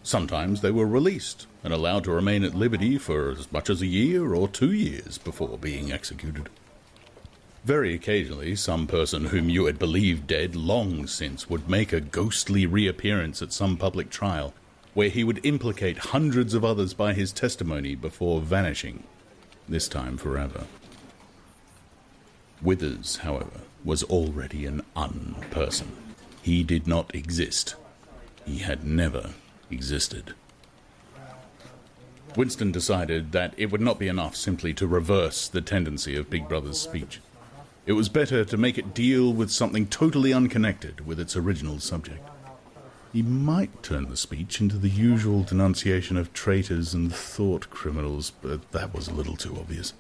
Sometimes they were released and allowed to remain at liberty for as much as a year or 2 years before being executed. Very occasionally, some person whom you had believed dead long since would make a ghostly reappearance at some public trial, where he would implicate hundreds of others by his testimony before vanishing, this time forever. Withers, however, was already an unperson. He did not exist. He had never existed. Winston decided that it would not be enough simply to reverse the tendency of Big Brother's speech. It was better to make it deal with something totally unconnected with its original subject. He might turn the speech into the usual denunciation of traitors and thought criminals, but that was a little too obvious.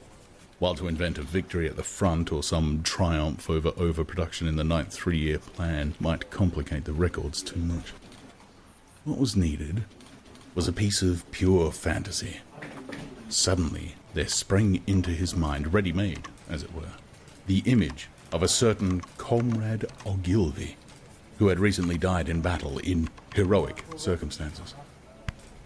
While to invent a victory at the front or some triumph over overproduction in the 9th three-year plan might complicate the records too much. What was needed was a piece of pure fantasy. Suddenly, there sprang into his mind, ready-made, as it were, the image of a certain Comrade Ogilvy, who had recently died in battle in heroic circumstances.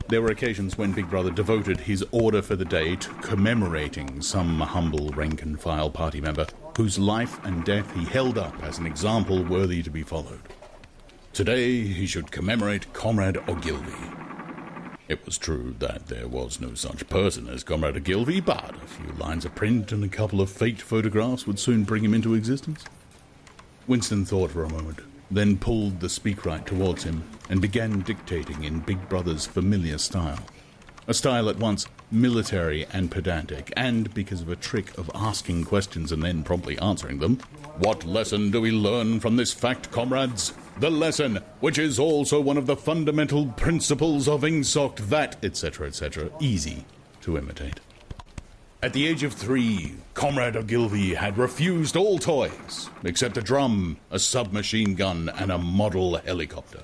There were occasions when Big Brother devoted his order for the day to commemorating some humble rank-and-file party member whose life and death he held up as an example worthy to be followed. Today he should commemorate Comrade Ogilvy. It was true that there was no such person as Comrade Ogilvy, but a few lines of print and a couple of faked photographs would soon bring him into existence. Winston thought for a moment, then pulled the speakwrite towards him and began dictating in Big Brother's familiar style. A style at once military and pedantic, and, because of a trick of asking questions and then promptly answering them, "What lesson do we learn from this fact, comrades? The lesson, which is also one of the fundamental principles of Ingsoc, that," etc., etc., easy to imitate. At the age of 3, Comrade Ogilvy had refused all toys, except a drum, a submachine gun, and a model helicopter.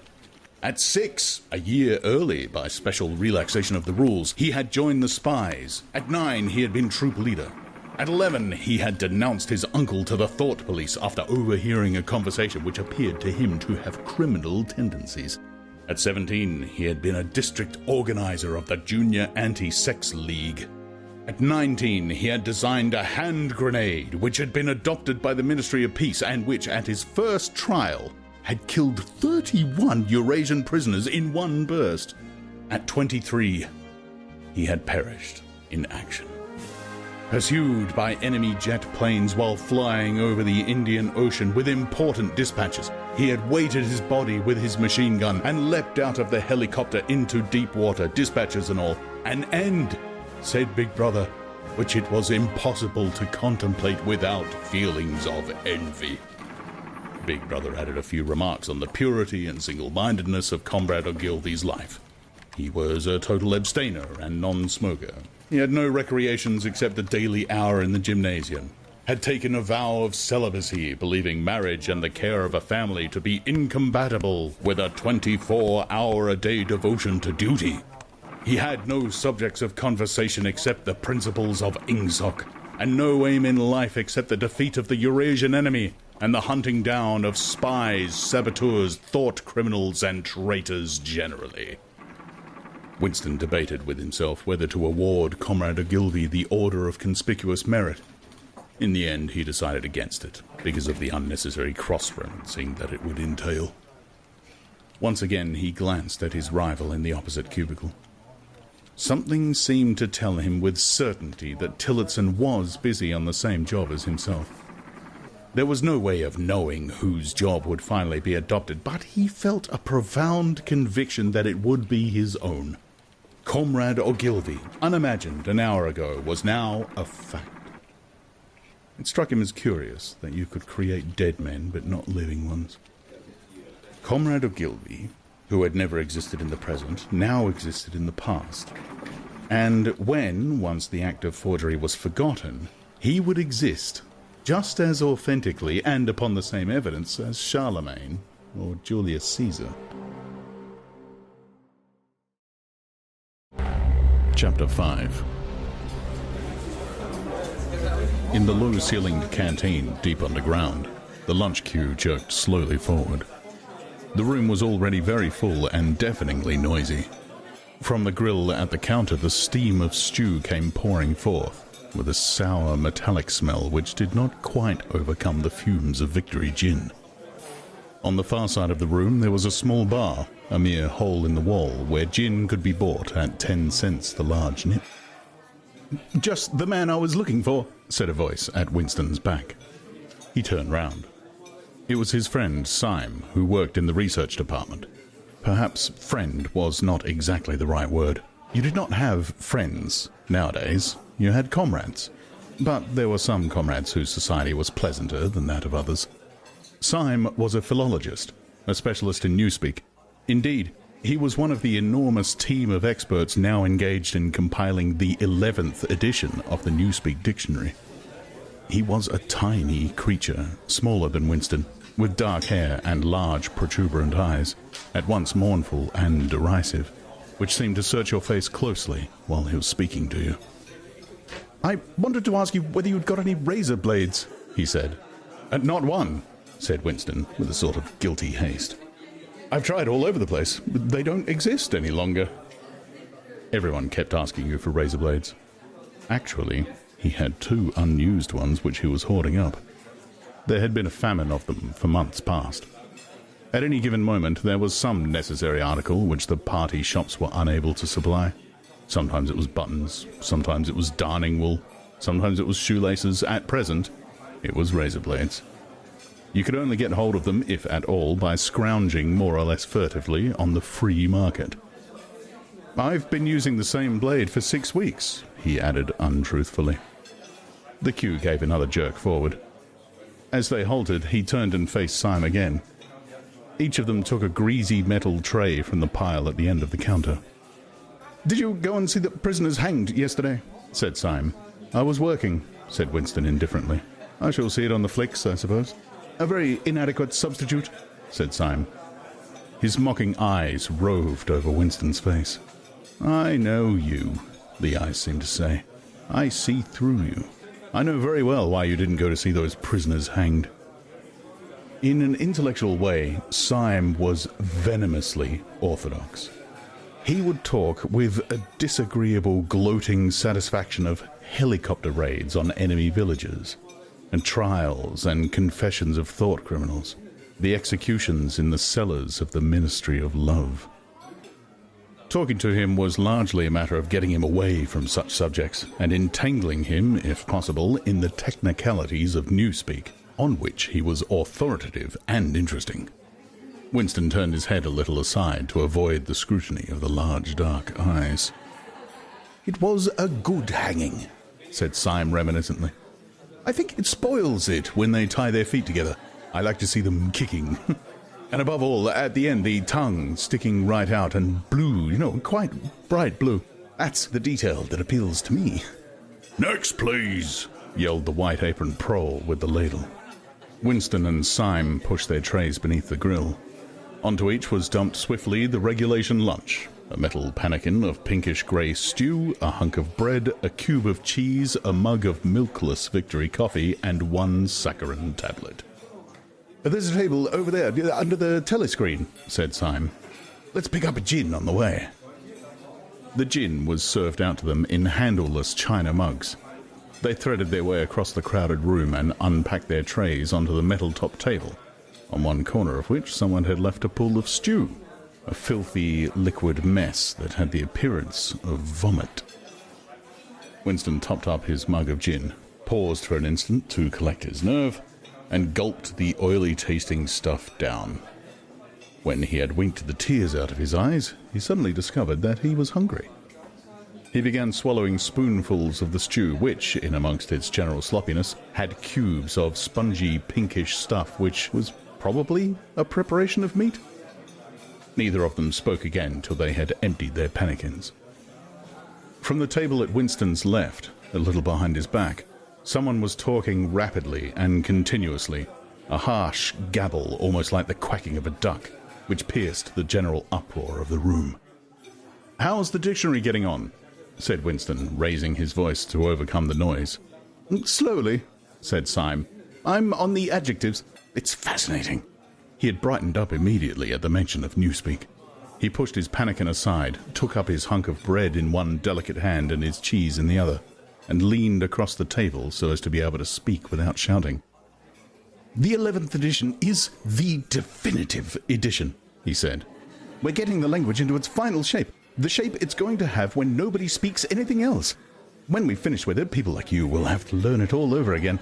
At 6, a year early by special relaxation of the rules, he had joined the spies. At 9, he had been troop leader. At 11, he had denounced his uncle to the thought police after overhearing a conversation which appeared to him to have criminal tendencies. At 17, he had been a district organizer of the Junior Anti-Sex League. At 19, he had designed a hand grenade which had been adopted by the Ministry of Peace and which, at his first trial, had killed 31 Eurasian prisoners in one burst. At 23, he had perished in action. Pursued by enemy jet planes while flying over the Indian Ocean with important dispatches, he had weighted his body with his machine gun and leapt out of the helicopter into deep water, dispatches and all. An end, said Big Brother, which it was impossible to contemplate without feelings of envy. Big Brother added a few remarks on the purity and single-mindedness of Comrade Ogilvy's life. He was a total abstainer and non-smoker. He had no recreations except the daily hour in the gymnasium, had taken a vow of celibacy, believing marriage and the care of a family to be incompatible with a 24-hour-a-day devotion to duty. He had no subjects of conversation except the principles of Ingsoc, and no aim in life except the defeat of the Eurasian enemy and the hunting down of spies, saboteurs, thought criminals, and traitors generally. Winston debated with himself whether to award Comrade Ogilvy the Order of Conspicuous Merit. In the end, he decided against it, because of the unnecessary cross-referencing that it would entail. Once again, he glanced at his rival in the opposite cubicle. Something seemed to tell him with certainty that Tillotson was busy on the same job as himself. There was no way of knowing whose job would finally be adopted, but he felt a profound conviction that it would be his own. Comrade Ogilvy, unimagined an hour ago, was now a fact. It struck him as curious that you could create dead men but not living ones. Comrade Ogilvy, who had never existed in the present, now existed in the past. And when, once the act of forgery was forgotten, he would exist just as authentically and upon the same evidence as Charlemagne or Julius Caesar. Chapter 5. In the low-ceilinged canteen deep underground, the lunch queue jerked slowly forward. The room was already very full and deafeningly noisy. From the grill at the counter, the steam of stew came pouring forth, with a sour, metallic smell which did not quite overcome the fumes of Victory gin. On the far side of the room there was a small bar, a mere hole in the wall, where gin could be bought at 10 cents the large nip. "Just the man I was looking for," said a voice at Winston's back. He turned round. It was his friend, Syme, who worked in the research department. Perhaps friend was not exactly the right word. You did not have friends nowadays. You had comrades. But there were some comrades whose society was pleasanter than that of others. Syme was a philologist, a specialist in newspeak. Indeed, he was one of the enormous team of experts now engaged in compiling the 11th edition of the Newspeak Dictionary. He was a tiny creature, smaller than Winston, with dark hair and large protuberant eyes, at once mournful and derisive, which seemed to search your face closely while he was speaking to you. "I wanted to ask you whether you'd got any razor blades," he said. "Not one," said Winston, with a sort of guilty haste. "I've tried all over the place. They don't exist any longer." Everyone kept asking you for razor blades. Actually, he had 2 unused ones which he was hoarding up. There had been a famine of them for months past. At any given moment there was some necessary article which the party shops were unable to supply. Sometimes it was buttons, sometimes it was darning wool, sometimes it was shoelaces. At present, it was razor blades. You could only get hold of them, if at all, by scrounging more or less furtively on the free market. "I've been using the same blade for 6 weeks, he added untruthfully. The queue gave another jerk forward. As they halted, he turned and faced Syme again. Each of them took a greasy metal tray from the pile at the end of the counter. "Did you go and see the prisoners hanged yesterday?" said Syme. "I was working," said Winston indifferently. "I shall see it on the flicks, I suppose." "A very inadequate substitute," said Syme. His mocking eyes roved over Winston's face. "I know you," the eyes seemed to say. "I see through you. I know very well why you didn't go to see those prisoners hanged." In an intellectual way, Syme was venomously orthodox. He would talk with a disagreeable, gloating satisfaction of helicopter raids on enemy villages, and trials and confessions of thought criminals, the executions in the cellars of the Ministry of Love. Talking to him was largely a matter of getting him away from such subjects and entangling him, if possible, in the technicalities of newspeak, on which he was authoritative and interesting. Winston turned his head a little aside to avoid the scrutiny of the large dark eyes. "It was a good hanging," said Syme reminiscently. "I think it spoils it when they tie their feet together. I like to see them kicking. And above all, at the end, the tongue sticking right out and blue, quite bright blue. That's the detail that appeals to me." "Next, please," yelled the white-aproned prole with the ladle. Winston and Syme pushed their trays beneath the grill. Onto each was dumped swiftly the regulation lunch, a metal pannikin of pinkish-grey stew, a hunk of bread, a cube of cheese, a mug of milkless Victory coffee, and 1 saccharin tablet. "There's a table over there, under the telescreen," said Syme. "Let's pick up a gin on the way." The gin was served out to them in handleless china mugs. They threaded their way across the crowded room and unpacked their trays onto the metal-top table, on one corner of which someone had left a pool of stew, a filthy liquid mess that had the appearance of vomit. Winston topped up his mug of gin, paused for an instant to collect his nerve, and gulped the oily-tasting stuff down. When he had winked the tears out of his eyes, he suddenly discovered that he was hungry. He began swallowing spoonfuls of the stew, which, in amongst its general sloppiness, had cubes of spongy, pinkish stuff which was probably a preparation of meat. Neither of them spoke again till they had emptied their pannikins. From the table at Winston's left, a little behind his back, someone was talking rapidly and continuously, a harsh gabble almost like the quacking of a duck, which pierced the general uproar of the room. "How's the dictionary getting on?" said Winston, raising his voice to overcome the noise. "Slowly," said Syme. "I'm on the adjectives. It's fascinating." He had brightened up immediately at the mention of Newspeak. He pushed his pannikin aside, took up his hunk of bread in one delicate hand and his cheese in the other, and leaned across the table so as to be able to speak without shouting. "The 11th edition is the definitive edition," he said. "We're getting the language into its final shape, the shape it's going to have when nobody speaks anything else. When we finish with it, people like you will have to learn it all over again.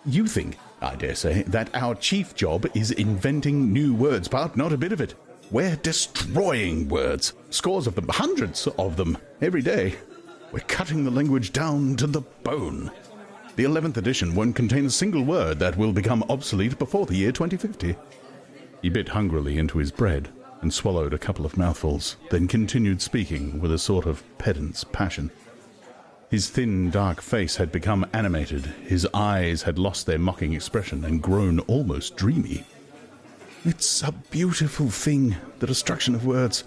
You think, I dare say, that our chief job is inventing new words, but not a bit of it. We're destroying words, scores of them, hundreds of them, every day. We're cutting the language down to the bone. The 11th edition won't contain a single word that will become obsolete before the year 2050. He bit hungrily into his bread and swallowed a couple of mouthfuls, then continued speaking with a sort of pedant's passion. His thin, dark face had become animated, his eyes had lost their mocking expression and grown almost dreamy. "It's a beautiful thing, the destruction of words.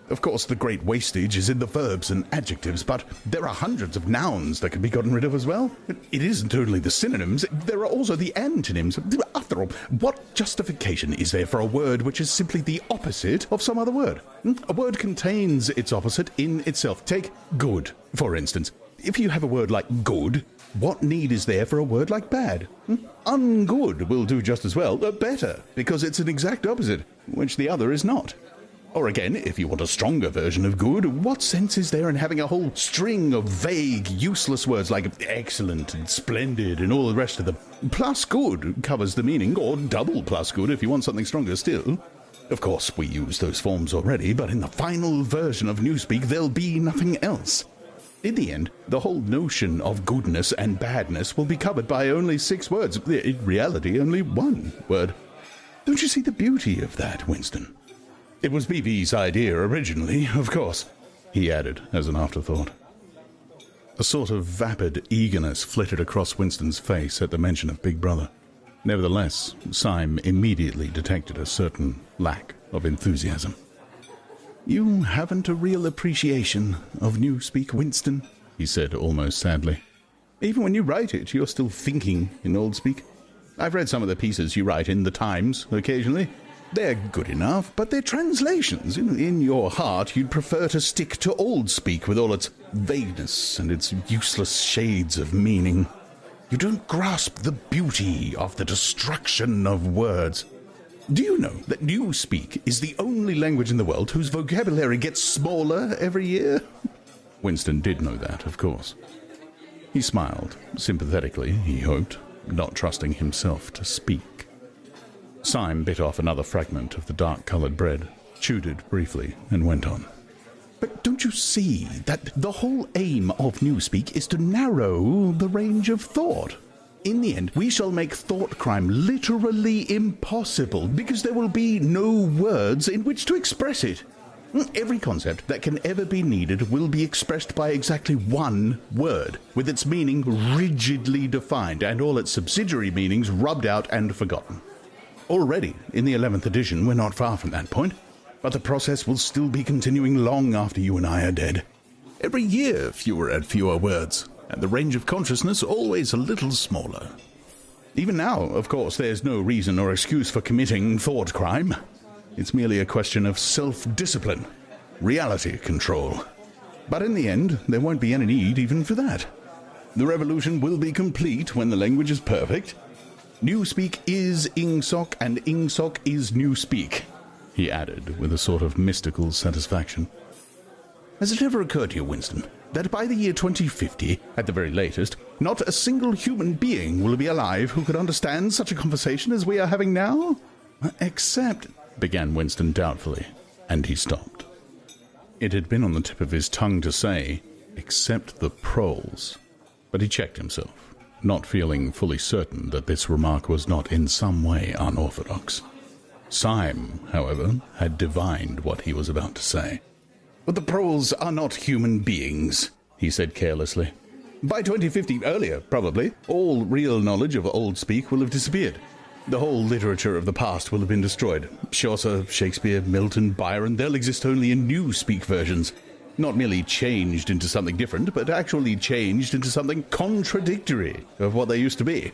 Of course, the great wastage is in the verbs and adjectives, but there are hundreds of nouns that can be gotten rid of as well. It isn't only the synonyms, there are also the antonyms. After all, what justification is there for a word which is simply the opposite of some other word? A word contains its opposite in itself. Take good, for instance. If you have a word like good, what need is there for a word like bad? Ungood will do just as well, but better, because it's an exact opposite, which the other is not. Or again, if you want a stronger version of good, what sense is there in having a whole string of vague, useless words like excellent and splendid and all the rest of them? Plus good covers the meaning, or double plus good if you want something stronger still. Of course, we use those forms already, but in the final version of Newspeak, there'll be nothing else. In the end, the whole notion of goodness and badness will be covered by only 6 words. In reality, only 1 word. Don't you see the beauty of that, Winston? It was BB's idea originally, of course, he added as an afterthought. A sort of vapid eagerness flitted across Winston's face at the mention of Big Brother. Nevertheless, Syme immediately detected a certain lack of enthusiasm. "You haven't a real appreciation of Newspeak, Winston," he said almost sadly. "Even when you write it, you're still thinking in Old Speak. I've read some of the pieces you write in the Times occasionally. They're good enough, but they're translations. In your heart, you'd prefer to stick to Old Speak with all its vagueness and its useless shades of meaning. You don't grasp the beauty of the destruction of words. Do you know that Newspeak is the only language in the world whose vocabulary gets smaller every year?" Winston did know that, of course. He smiled, sympathetically, he hoped, not trusting himself to speak. Syme bit off another fragment of the dark-coloured bread, chewed it briefly, and went on. "But don't you see that the whole aim of Newspeak is to narrow the range of thought? In the end, we shall make thought crime literally impossible, because there will be no words in which to express it. Every concept that can ever be needed will be expressed by exactly 1 word, with its meaning rigidly defined, and all its subsidiary meanings rubbed out and forgotten. Already, in the 11th edition, we're not far from that point, but the process will still be continuing long after you and I are dead. Every year, fewer and fewer words, and the range of consciousness always a little smaller. Even now, of course, there's no reason or excuse for committing thought crime. It's merely a question of self-discipline, reality control. But in the end, there won't be any need even for that. The revolution will be complete when the language is perfect. Newspeak is Ingsoc, and Ingsoc is Newspeak," he added with a sort of mystical satisfaction. "Has it ever occurred to you, Winston, that by the year 2050, at the very latest, not a single human being will be alive who could understand such a conversation as we are having now? Except," began Winston doubtfully, and he stopped. It had been on the tip of his tongue to say, except the proles. But he checked himself, not feeling fully certain that this remark was not in some way unorthodox. Syme, however, had divined what he was about to say. "But the proles are not human beings," he said carelessly. "By 2050, earlier probably, all real knowledge of old speak will have disappeared. The whole literature of the past will have been destroyed. Chaucer, Shakespeare, Milton, Byron, they'll exist only in new speak versions. Not merely changed into something different, but actually changed into something contradictory of what they used to be.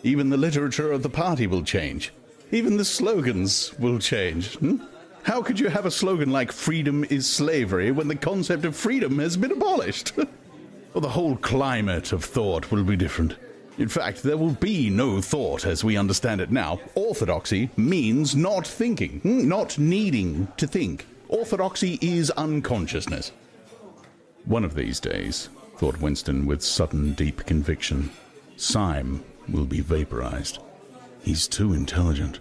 Even the literature of the party will change. Even the slogans will change. How could you have a slogan like 'freedom is slavery' when the concept of freedom has been abolished? Well, the whole climate of thought will be different. In fact, there will be no thought as we understand it now. Orthodoxy means not thinking, not needing to think. Orthodoxy is unconsciousness." One of these days, thought Winston with sudden deep conviction, Syme will be vaporized. He's too intelligent.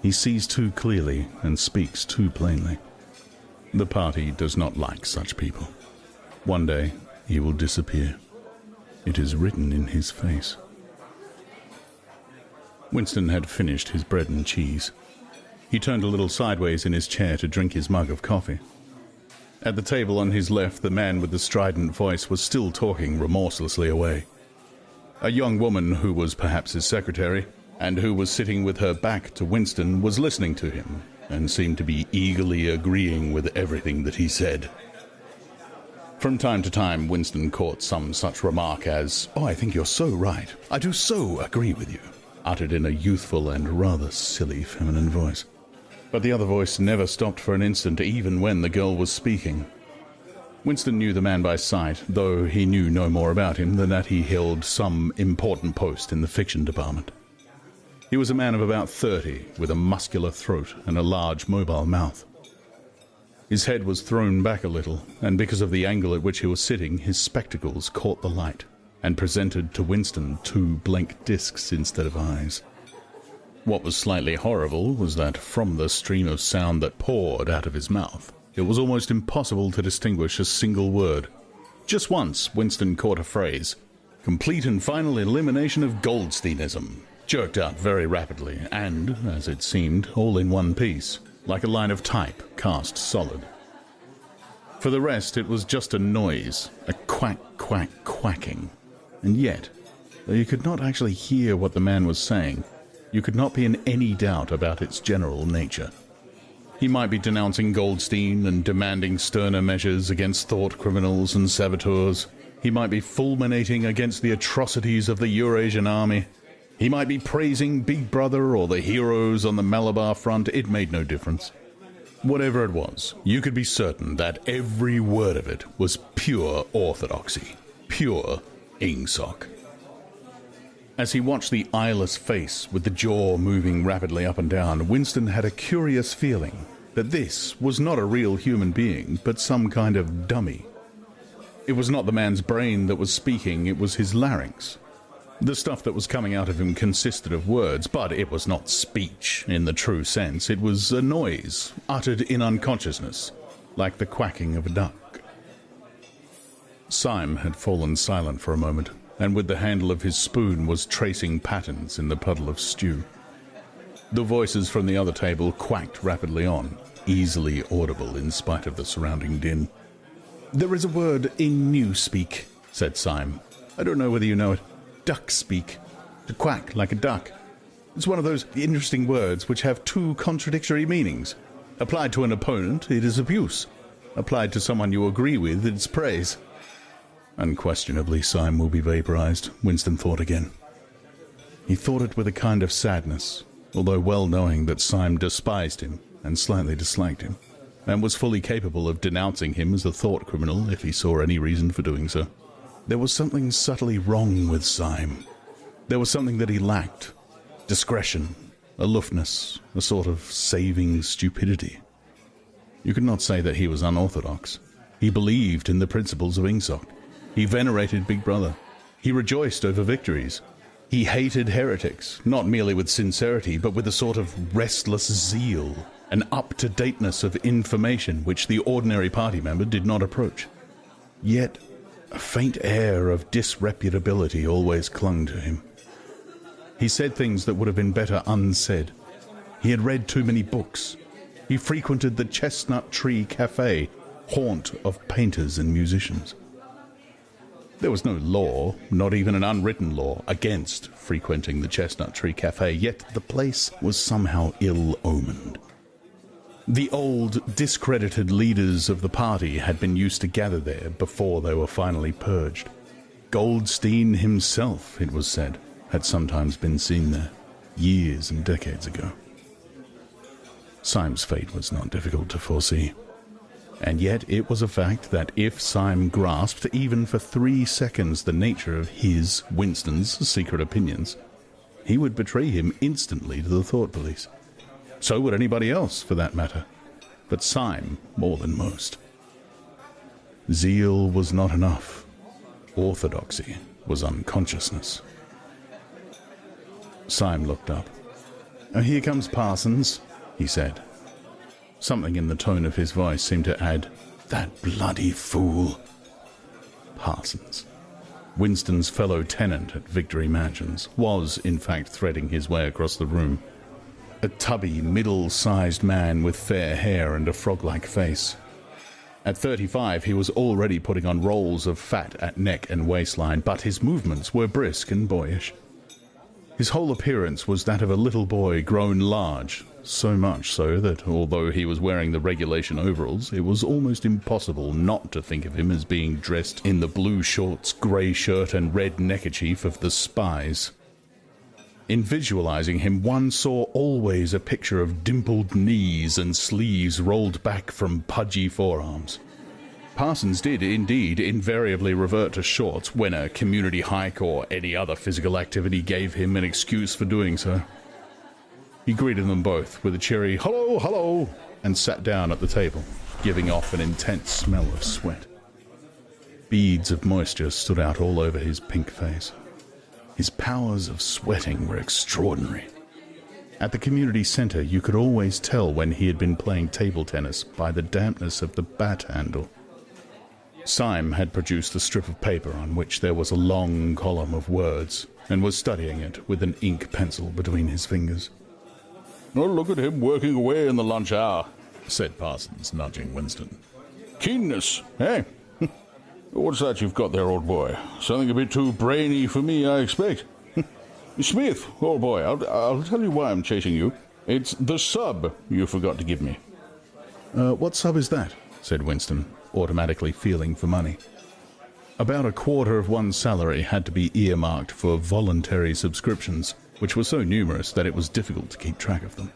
He sees too clearly and speaks too plainly. The party does not like such people. One day he will disappear. It is written in his face. Winston had finished his bread and cheese. He turned a little sideways in his chair to drink his mug of coffee. At the table on his left, the man with the strident voice was still talking remorselessly away. A young woman who was perhaps his secretary, and who was sitting with her back to Winston, was listening to him, and seemed to be eagerly agreeing with everything that he said. From time to time, Winston caught some such remark as, "Oh, I think you're so right. I do so agree with you," uttered in a youthful and rather silly feminine voice. But the other voice never stopped for an instant, even when the girl was speaking. Winston knew the man by sight, though he knew no more about him than that he held some important post in the fiction department. He was a man of about 30, with a muscular throat and a large mobile mouth. His head was thrown back a little, and because of the angle at which he was sitting, his spectacles caught the light, and presented to Winston 2 blank discs instead of eyes. What was slightly horrible was that from the stream of sound that poured out of his mouth, it was almost impossible to distinguish a single word. Just once Winston caught a phrase, "complete and final elimination of Goldsteinism," jerked out very rapidly, and, as it seemed, all in one piece, like a line of type cast solid. For the rest, it was just a noise, a quack, quack, quacking. And yet, though you could not actually hear what the man was saying, you could not be in any doubt about its general nature. He might be denouncing Goldstein and demanding sterner measures against thought criminals and saboteurs. He might be fulminating against the atrocities of the Eurasian army. He might be praising Big Brother or the heroes on the Malabar front. It made no difference. Whatever it was, you could be certain that every word of it was pure orthodoxy, pure ingsoc. As he watched the eyeless face with the jaw moving rapidly up and down, Winston had a curious feeling that this was not a real human being, but some kind of dummy. It was not the man's brain that was speaking, it was his larynx. The stuff that was coming out of him consisted of words, but it was not speech in the true sense. It was a noise, uttered in unconsciousness, like the quacking of a duck. Syme had fallen silent for a moment, and with the handle of his spoon was tracing patterns in the puddle of stew. The voices from the other table quacked rapidly on, easily audible in spite of the surrounding din. "There is a word in Newspeak," said Syme. "I don't know whether you know it. Duck speak. To quack like a duck. It's one of those interesting words which have 2 contradictory meanings. Applied to an opponent, it is abuse. Applied to someone you agree with, it's praise." Unquestionably, Syme will be vaporized, Winston thought again. He thought it with a kind of sadness, although well knowing that Syme despised him and slightly disliked him, and was fully capable of denouncing him as a thought criminal if he saw any reason for doing so. There was something subtly wrong with Syme. There was something that he lacked. Discretion, aloofness, a sort of saving stupidity. You could not say that he was unorthodox. He believed in the principles of ingsoc. He venerated Big Brother. He rejoiced over victories. He hated heretics, not merely with sincerity, but with a sort of restless zeal, an up-to-dateness of information which the ordinary party member did not approach. Yet A faint air of disreputability always clung to him. He said things that would have been better unsaid. He had read too many books. He frequented the Chestnut Tree Cafe, haunt of painters and musicians. There was no law, not even an unwritten law, against frequenting the Chestnut Tree Cafe, yet the place was somehow ill-omened. The old, discredited leaders of the party had been used to gather there before they were finally purged. Goldstein himself, it was said, had sometimes been seen there, years and decades ago. Syme's fate was not difficult to foresee. And yet it was a fact that if Syme grasped, even for 3 seconds, the nature of his, Winston's, secret opinions, he would betray him instantly to the thought police. So would anybody else, for that matter. But Syme more than most. Zeal was not enough. Orthodoxy was unconsciousness. Syme looked up. "Here comes Parsons," he said. Something in the tone of his voice seemed to add, "That bloody fool." Parsons, Winston's fellow tenant at Victory Mansions, was in fact threading his way across the room. A tubby, middle-sized man with fair hair and a frog-like face. At 35, he was already putting on rolls of fat at neck and waistline, but his movements were brisk and boyish. His whole appearance was that of a little boy grown large, so much so that, although he was wearing the regulation overalls, it was almost impossible not to think of him as being dressed in the blue shorts, grey shirt and red neckerchief of the spies. In visualizing him, one saw always a picture of dimpled knees and sleeves rolled back from pudgy forearms. Parsons did, indeed, invariably revert to shorts when a community hike or any other physical activity gave him an excuse for doing so. He greeted them both with a cheery "Hello, hello," and sat down at the table, giving off an intense smell of sweat. Beads of moisture stood out all over his pink face. His powers of sweating were extraordinary. At the community center, you could always tell when he had been playing table tennis by the dampness of the bat handle. Syme had produced a strip of paper on which there was a long column of words, and was studying it with an ink pencil between his fingers. "Oh, look at him working away in the lunch hour," said Parsons, nudging Winston. "Keenness, eh? What's that you've got there, old boy? Something a bit too brainy for me, I expect. Smith, old boy, I'll tell you why I'm chasing you. It's the sub you forgot to give me." What sub is that?" said Winston, automatically feeling for money. About a quarter of one's salary had to be earmarked for voluntary subscriptions, which were so numerous that it was difficult to keep track of them.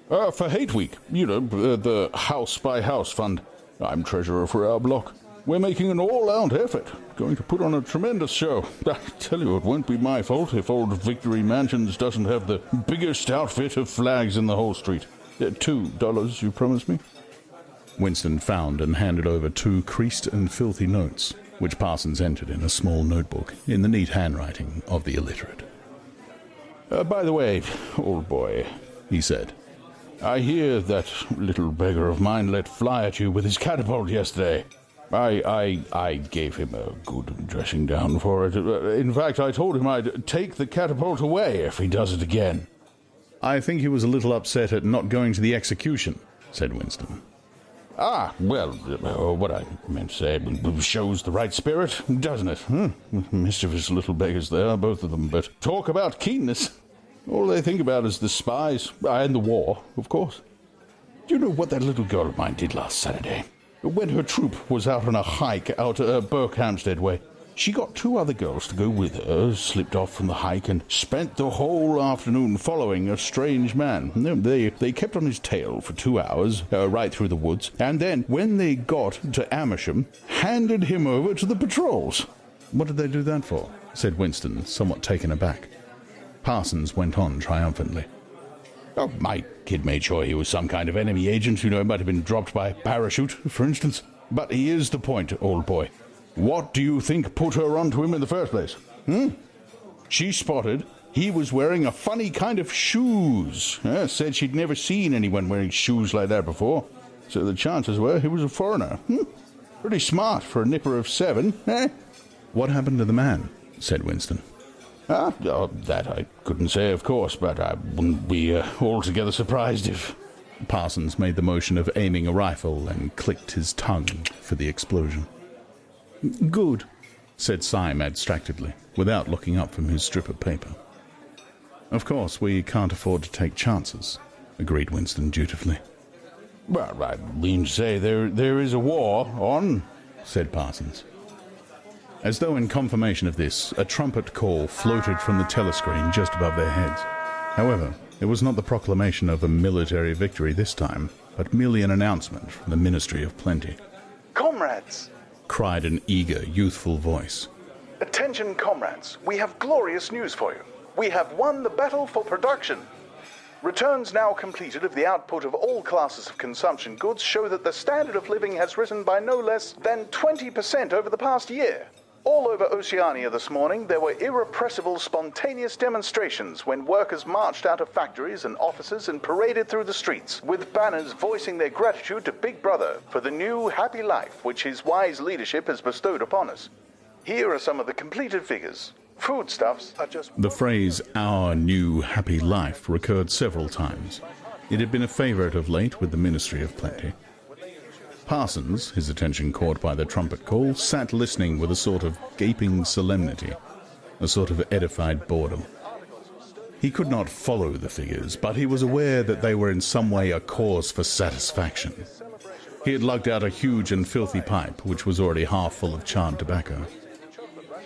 For Hate Week, you know, the house-by-house fund. I'm treasurer for our block. We're making an all-out effort, going to put on a tremendous show. I tell you, it won't be my fault if old Victory Mansions doesn't have the biggest outfit of flags in the whole street. $2, you promised me? Winston found and handed over 2 creased and filthy notes, which Parsons entered in a small notebook in the neat handwriting of the illiterate. "By the way, old boy," he said, "I hear that little beggar of mine let fly at you with his catapult yesterday. I gave him a good dressing down for it. In fact, I told him I'd take the catapult away if he does it again." "I think he was a little upset at not going to the execution," said Winston. Well, what I meant to say shows the right spirit, doesn't it? Mischievous little beggars they are, both of them, but talk about keenness. All they think about is the spies, and the war, of course. Do you know what that little girl of mine did last Saturday? When her troop was out on a hike out Berkhamsted way, she got 2 other girls to go with her, slipped off from the hike, and spent the whole afternoon following a strange man. They kept on his tail for 2 hours, right through the woods, and then, when they got to Amersham, handed him over to the patrols." "What did they do that for?" said Winston, somewhat taken aback. Parsons went on triumphantly. "Oh, my kid made sure he was some kind of enemy agent. You know, he might have been dropped by parachute, for instance. But here's the point, old boy. What do you think put her onto him in the first place? She spotted he was wearing a funny kind of shoes. Said she'd never seen anyone wearing shoes like that before. So the chances were he was a foreigner. Pretty smart for a nipper of 7, eh? What happened to the man? Said Winston. That I couldn't say, of course, but I wouldn't be altogether surprised if... Parsons made the motion of aiming a rifle and clicked his tongue for the explosion. Good, said Syme abstractedly, without looking up from his strip of paper. Of course, we can't afford to take chances, agreed Winston dutifully. Well, I mean to say there is a war on, said Parsons. As though in confirmation of this, a trumpet call floated from the telescreen just above their heads. However, it was not the proclamation of a military victory this time, but merely an announcement from the Ministry of Plenty. Comrades! Cried an eager, youthful voice. Attention, comrades. We have glorious news for you. We have won the battle for production. Returns now completed of the output of all classes of consumption goods show that the standard of living has risen by no less than 20% over the past year. All over Oceania this morning, there were irrepressible, spontaneous demonstrations when workers marched out of factories and offices and paraded through the streets, with banners voicing their gratitude to Big Brother for the new happy life which his wise leadership has bestowed upon us. Here are some of the completed figures. Foodstuffs are just... The phrase, our new happy life, recurred several times. It had been a favourite of late with the Ministry of Plenty. Parsons, his attention caught by the trumpet call, sat listening with a sort of gaping solemnity, a sort of edified boredom. He could not follow the figures, but he was aware that they were in some way a cause for satisfaction. He had lugged out a huge and filthy pipe, which was already half full of charred tobacco.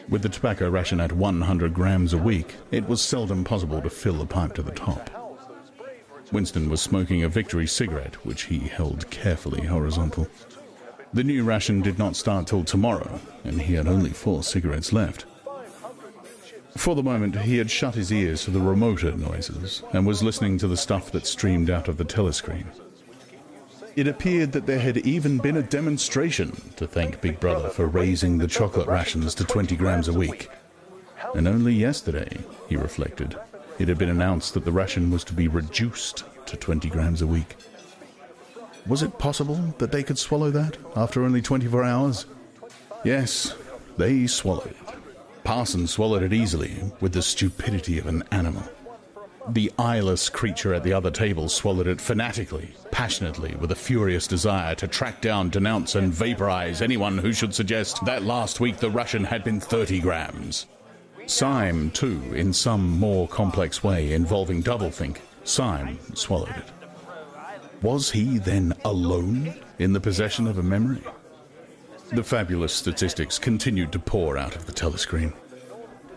With the tobacco ration at 100 grams a week, it was seldom possible to fill the pipe to the top. Winston was smoking a Victory cigarette, which he held carefully horizontal. The new ration did not start till tomorrow, and he had only 4 cigarettes left. For the moment, he had shut his ears to the remoter noises, and was listening to the stuff that streamed out of the telescreen. It appeared that there had even been a demonstration to thank Big Brother for raising the chocolate rations to 20 grams a week. And only yesterday, he reflected, it had been announced that the ration was to be reduced to 20 grams a week. Was it possible that they could swallow that after only 24 hours? Yes, they swallowed it. Parsons swallowed it easily, with the stupidity of an animal. The eyeless creature at the other table swallowed it fanatically, passionately, with a furious desire to track down, denounce, and vaporize anyone who should suggest that last week the ration had been 30 grams. Syme, too, in some more complex way involving doublethink, Syme swallowed it. Was he then alone in the possession of a memory? The fabulous statistics continued to pour out of the telescreen.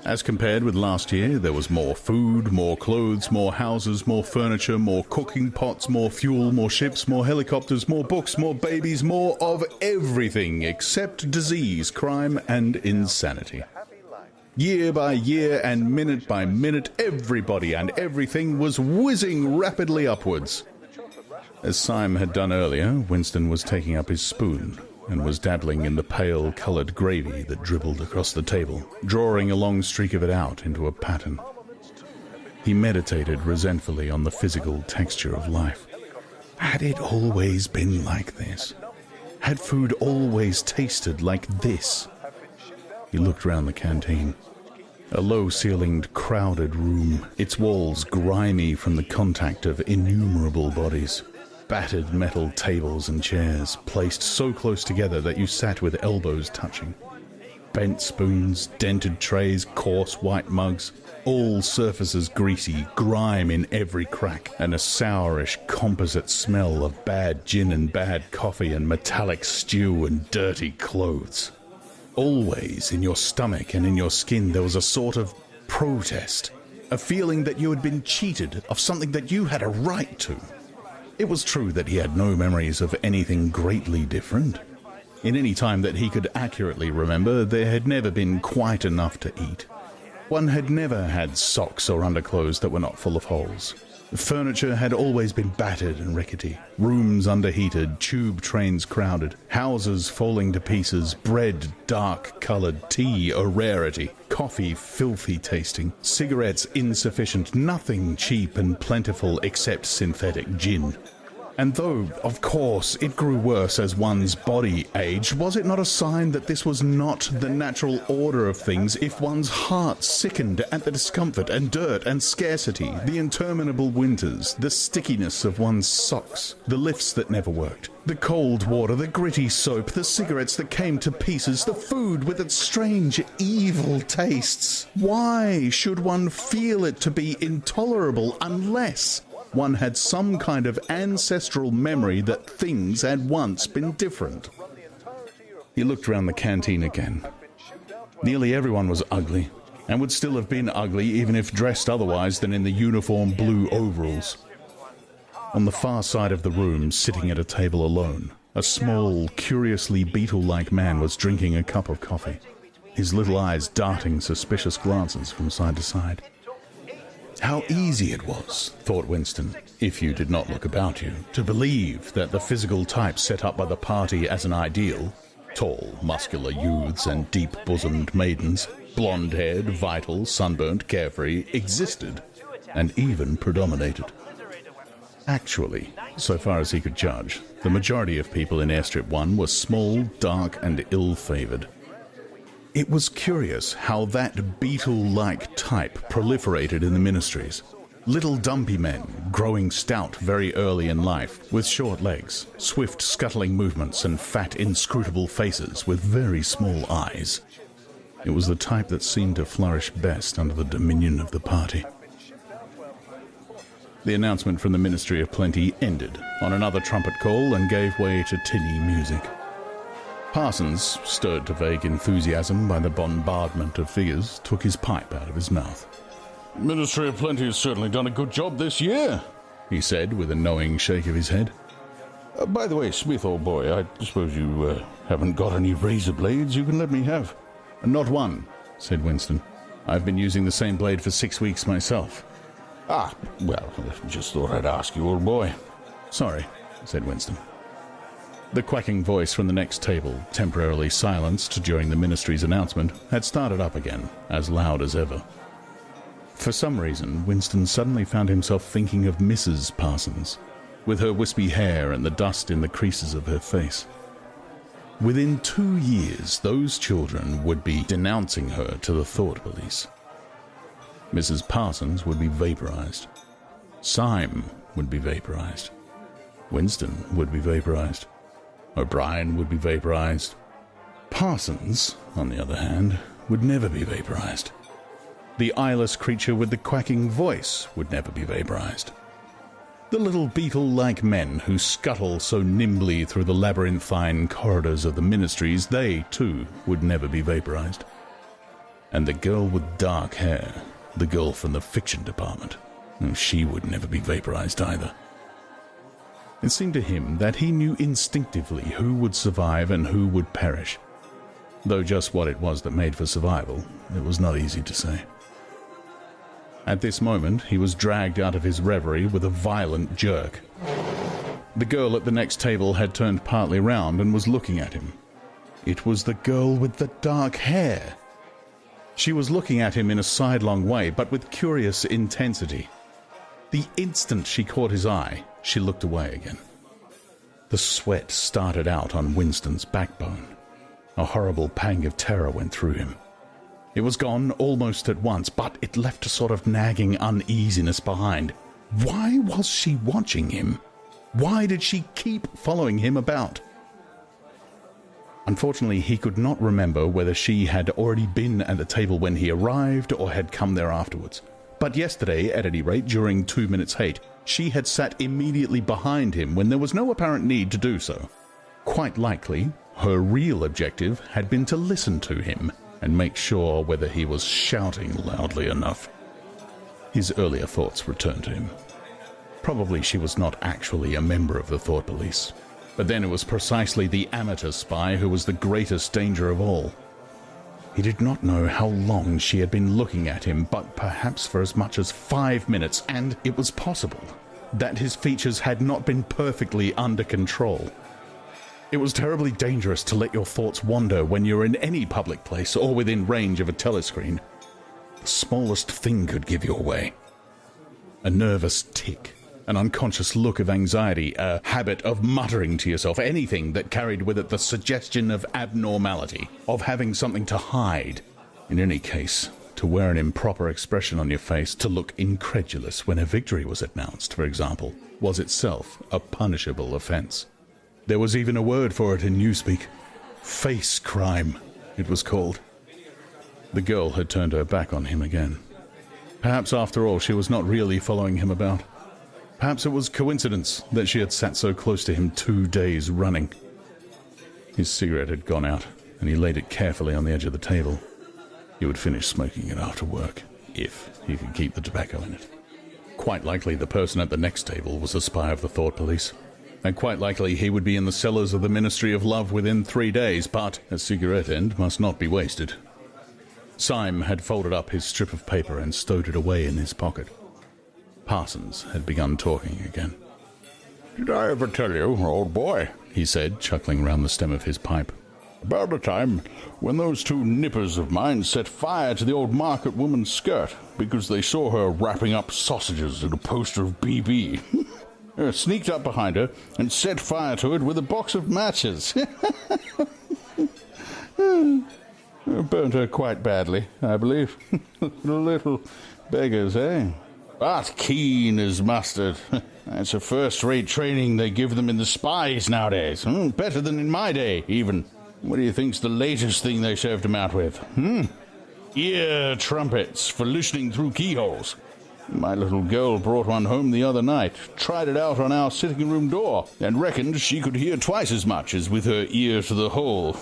As compared with last year, there was more food, more clothes, more houses, more furniture, more cooking pots, more fuel, more ships, more helicopters, more books, more babies, more of everything except disease, crime, and insanity. Year by year and minute by minute, everybody and everything was whizzing rapidly upwards. As Syme had done earlier, Winston was taking up his spoon and was dabbling in the pale-coloured gravy that dribbled across the table, drawing a long streak of it out into a pattern. He meditated resentfully on the physical texture of life. Had it always been like this? Had food always tasted like this? He looked round the canteen. A low-ceilinged, crowded room, its walls grimy from the contact of innumerable bodies. Battered metal tables and chairs, placed so close together that you sat with elbows touching. Bent spoons, dented trays, coarse white mugs, all surfaces greasy, grime in every crack, and a sourish composite smell of bad gin and bad coffee and metallic stew and dirty clothes. Always in your stomach and in your skin there was a sort of protest, a feeling that you had been cheated of something that you had a right to. It was true that he had no memories of anything greatly different. In any time that he could accurately remember, there had never been quite enough to eat. One had never had socks or underclothes that were not full of holes. Furniture had always been battered and rickety, rooms underheated, tube trains crowded, houses falling to pieces, bread dark-coloured, tea a rarity, coffee filthy tasting, cigarettes insufficient, nothing cheap and plentiful except synthetic gin. And though, of course, it grew worse as one's body aged, was it not a sign that this was not the natural order of things if one's heart sickened at the discomfort and dirt and scarcity, the interminable winters, the stickiness of one's socks, the lifts that never worked, the cold water, the gritty soap, the cigarettes that came to pieces, the food with its strange, evil tastes? Why should one feel it to be intolerable unless one had some kind of ancestral memory that things had once been different? He looked round the canteen again. Nearly everyone was ugly, and would still have been ugly even if dressed otherwise than in the uniform blue overalls. On the far side of the room, sitting at a table alone, a small, curiously beetle-like man was drinking a cup of coffee, his little eyes darting suspicious glances from side to side. How easy it was, thought Winston, if you did not look about you, to believe that the physical type set up by the party as an ideal, tall, muscular youths and deep-bosomed maidens, blonde-haired, vital, sunburnt, carefree, existed, and even predominated. Actually, so far as he could judge, the majority of people in Airstrip 1 were small, dark, and ill-favoured. It was curious how that beetle-like type proliferated in the ministries. Little dumpy men, growing stout very early in life, with short legs, swift scuttling movements, and fat, inscrutable faces with very small eyes. It was the type that seemed to flourish best under the dominion of the party. The announcement from the Ministry of Plenty ended on another trumpet call and gave way to tinny music. Parsons, stirred to vague enthusiasm by the bombardment of figures, took his pipe out of his mouth. Ministry of Plenty has certainly done a good job this year, he said with a knowing shake of his head. By the way, Smith, old boy, I suppose you haven't got any razor blades you can let me have? Not one, said Winston. I've been using the same blade for 6 weeks myself. Ah, well, just thought I'd ask you, old boy. Sorry, said Winston. The quacking voice from the next table, temporarily silenced during the ministry's announcement, had started up again, as loud as ever. For some reason, Winston suddenly found himself thinking of Mrs. Parsons, with her wispy hair and the dust in the creases of her face. Within 2 years, those children would be denouncing her to the thought police. Mrs. Parsons would be vaporized. Syme would be vaporized. Winston would be vaporized. O'Brien would be vaporized. Parsons, on the other hand, would never be vaporized. The eyeless creature with the quacking voice would never be vaporized. The little beetle-like men who scuttle so nimbly through the labyrinthine corridors of the ministries, they, too, would never be vaporized. And the girl with dark hair, the girl from the fiction department, she would never be vaporized either. It seemed to him that he knew instinctively who would survive and who would perish, though just what it was that made for survival, it was not easy to say. At this moment, he was dragged out of his reverie with a violent jerk. The girl at the next table had turned partly round and was looking at him. It was the girl with the dark hair. She was looking at him in a sidelong way, but with curious intensity. The instant she caught his eye, she looked away again. The sweat started out on Winston's backbone. A horrible pang of terror went through him. It was gone almost at once, but it left a sort of nagging uneasiness behind. Why was she watching him? Why did she keep following him about? Unfortunately, he could not remember whether she had already been at the table when he arrived or had come there afterwards. But yesterday, at any rate, during 2 minutes' hate, she had sat immediately behind him when there was no apparent need to do so. Quite likely, her real objective had been to listen to him and make sure whether he was shouting loudly enough. His earlier thoughts returned to him. Probably she was not actually a member of the thought police, but then it was precisely the amateur spy who was the greatest danger of all. He did not know how long she had been looking at him, but perhaps for as much as 5 minutes, and it was possible that his features had not been perfectly under control. It was terribly dangerous to let your thoughts wander when you're in any public place or within range of a telescreen. The smallest thing could give you away. A nervous tick, an unconscious look of anxiety, a habit of muttering to yourself, anything that carried with it the suggestion of abnormality, of having something to hide. In any case, to wear an improper expression on your face, to look incredulous when a victory was announced, for example, was itself a punishable offence. There was even a word for it in newspeak. Face crime, it was called. The girl had turned her back on him again. Perhaps, after all, she was not really following him about. Perhaps it was coincidence that she had sat so close to him 2 days running. His cigarette had gone out, and he laid it carefully on the edge of the table. He would finish smoking it after work, if he could keep the tobacco in it. Quite likely the person at the next table was a spy of the thought police, and quite likely he would be in the cellars of the Ministry of Love within 3 days, but a cigarette end must not be wasted. Syme had folded up his strip of paper and stowed it away in his pocket. Parsons had begun talking again. Did I ever tell you, old boy, he said, chuckling round the stem of his pipe, about the time when those 2 nippers of mine set fire to the old market woman's skirt because they saw her wrapping up sausages in a poster of BB? Sneaked up behind her and set fire to it with a box of matches. Burnt her quite badly, I believe. Little beggars, eh? But keen as mustard. That's a first-rate training they give them in the spies nowadays. Better than in my day, even. What do you think's the latest thing they served them out with? Ear trumpets for listening through keyholes. My little girl brought one home the other night, tried it out on our sitting room door, and reckoned she could hear twice as much as with her ear to the hole.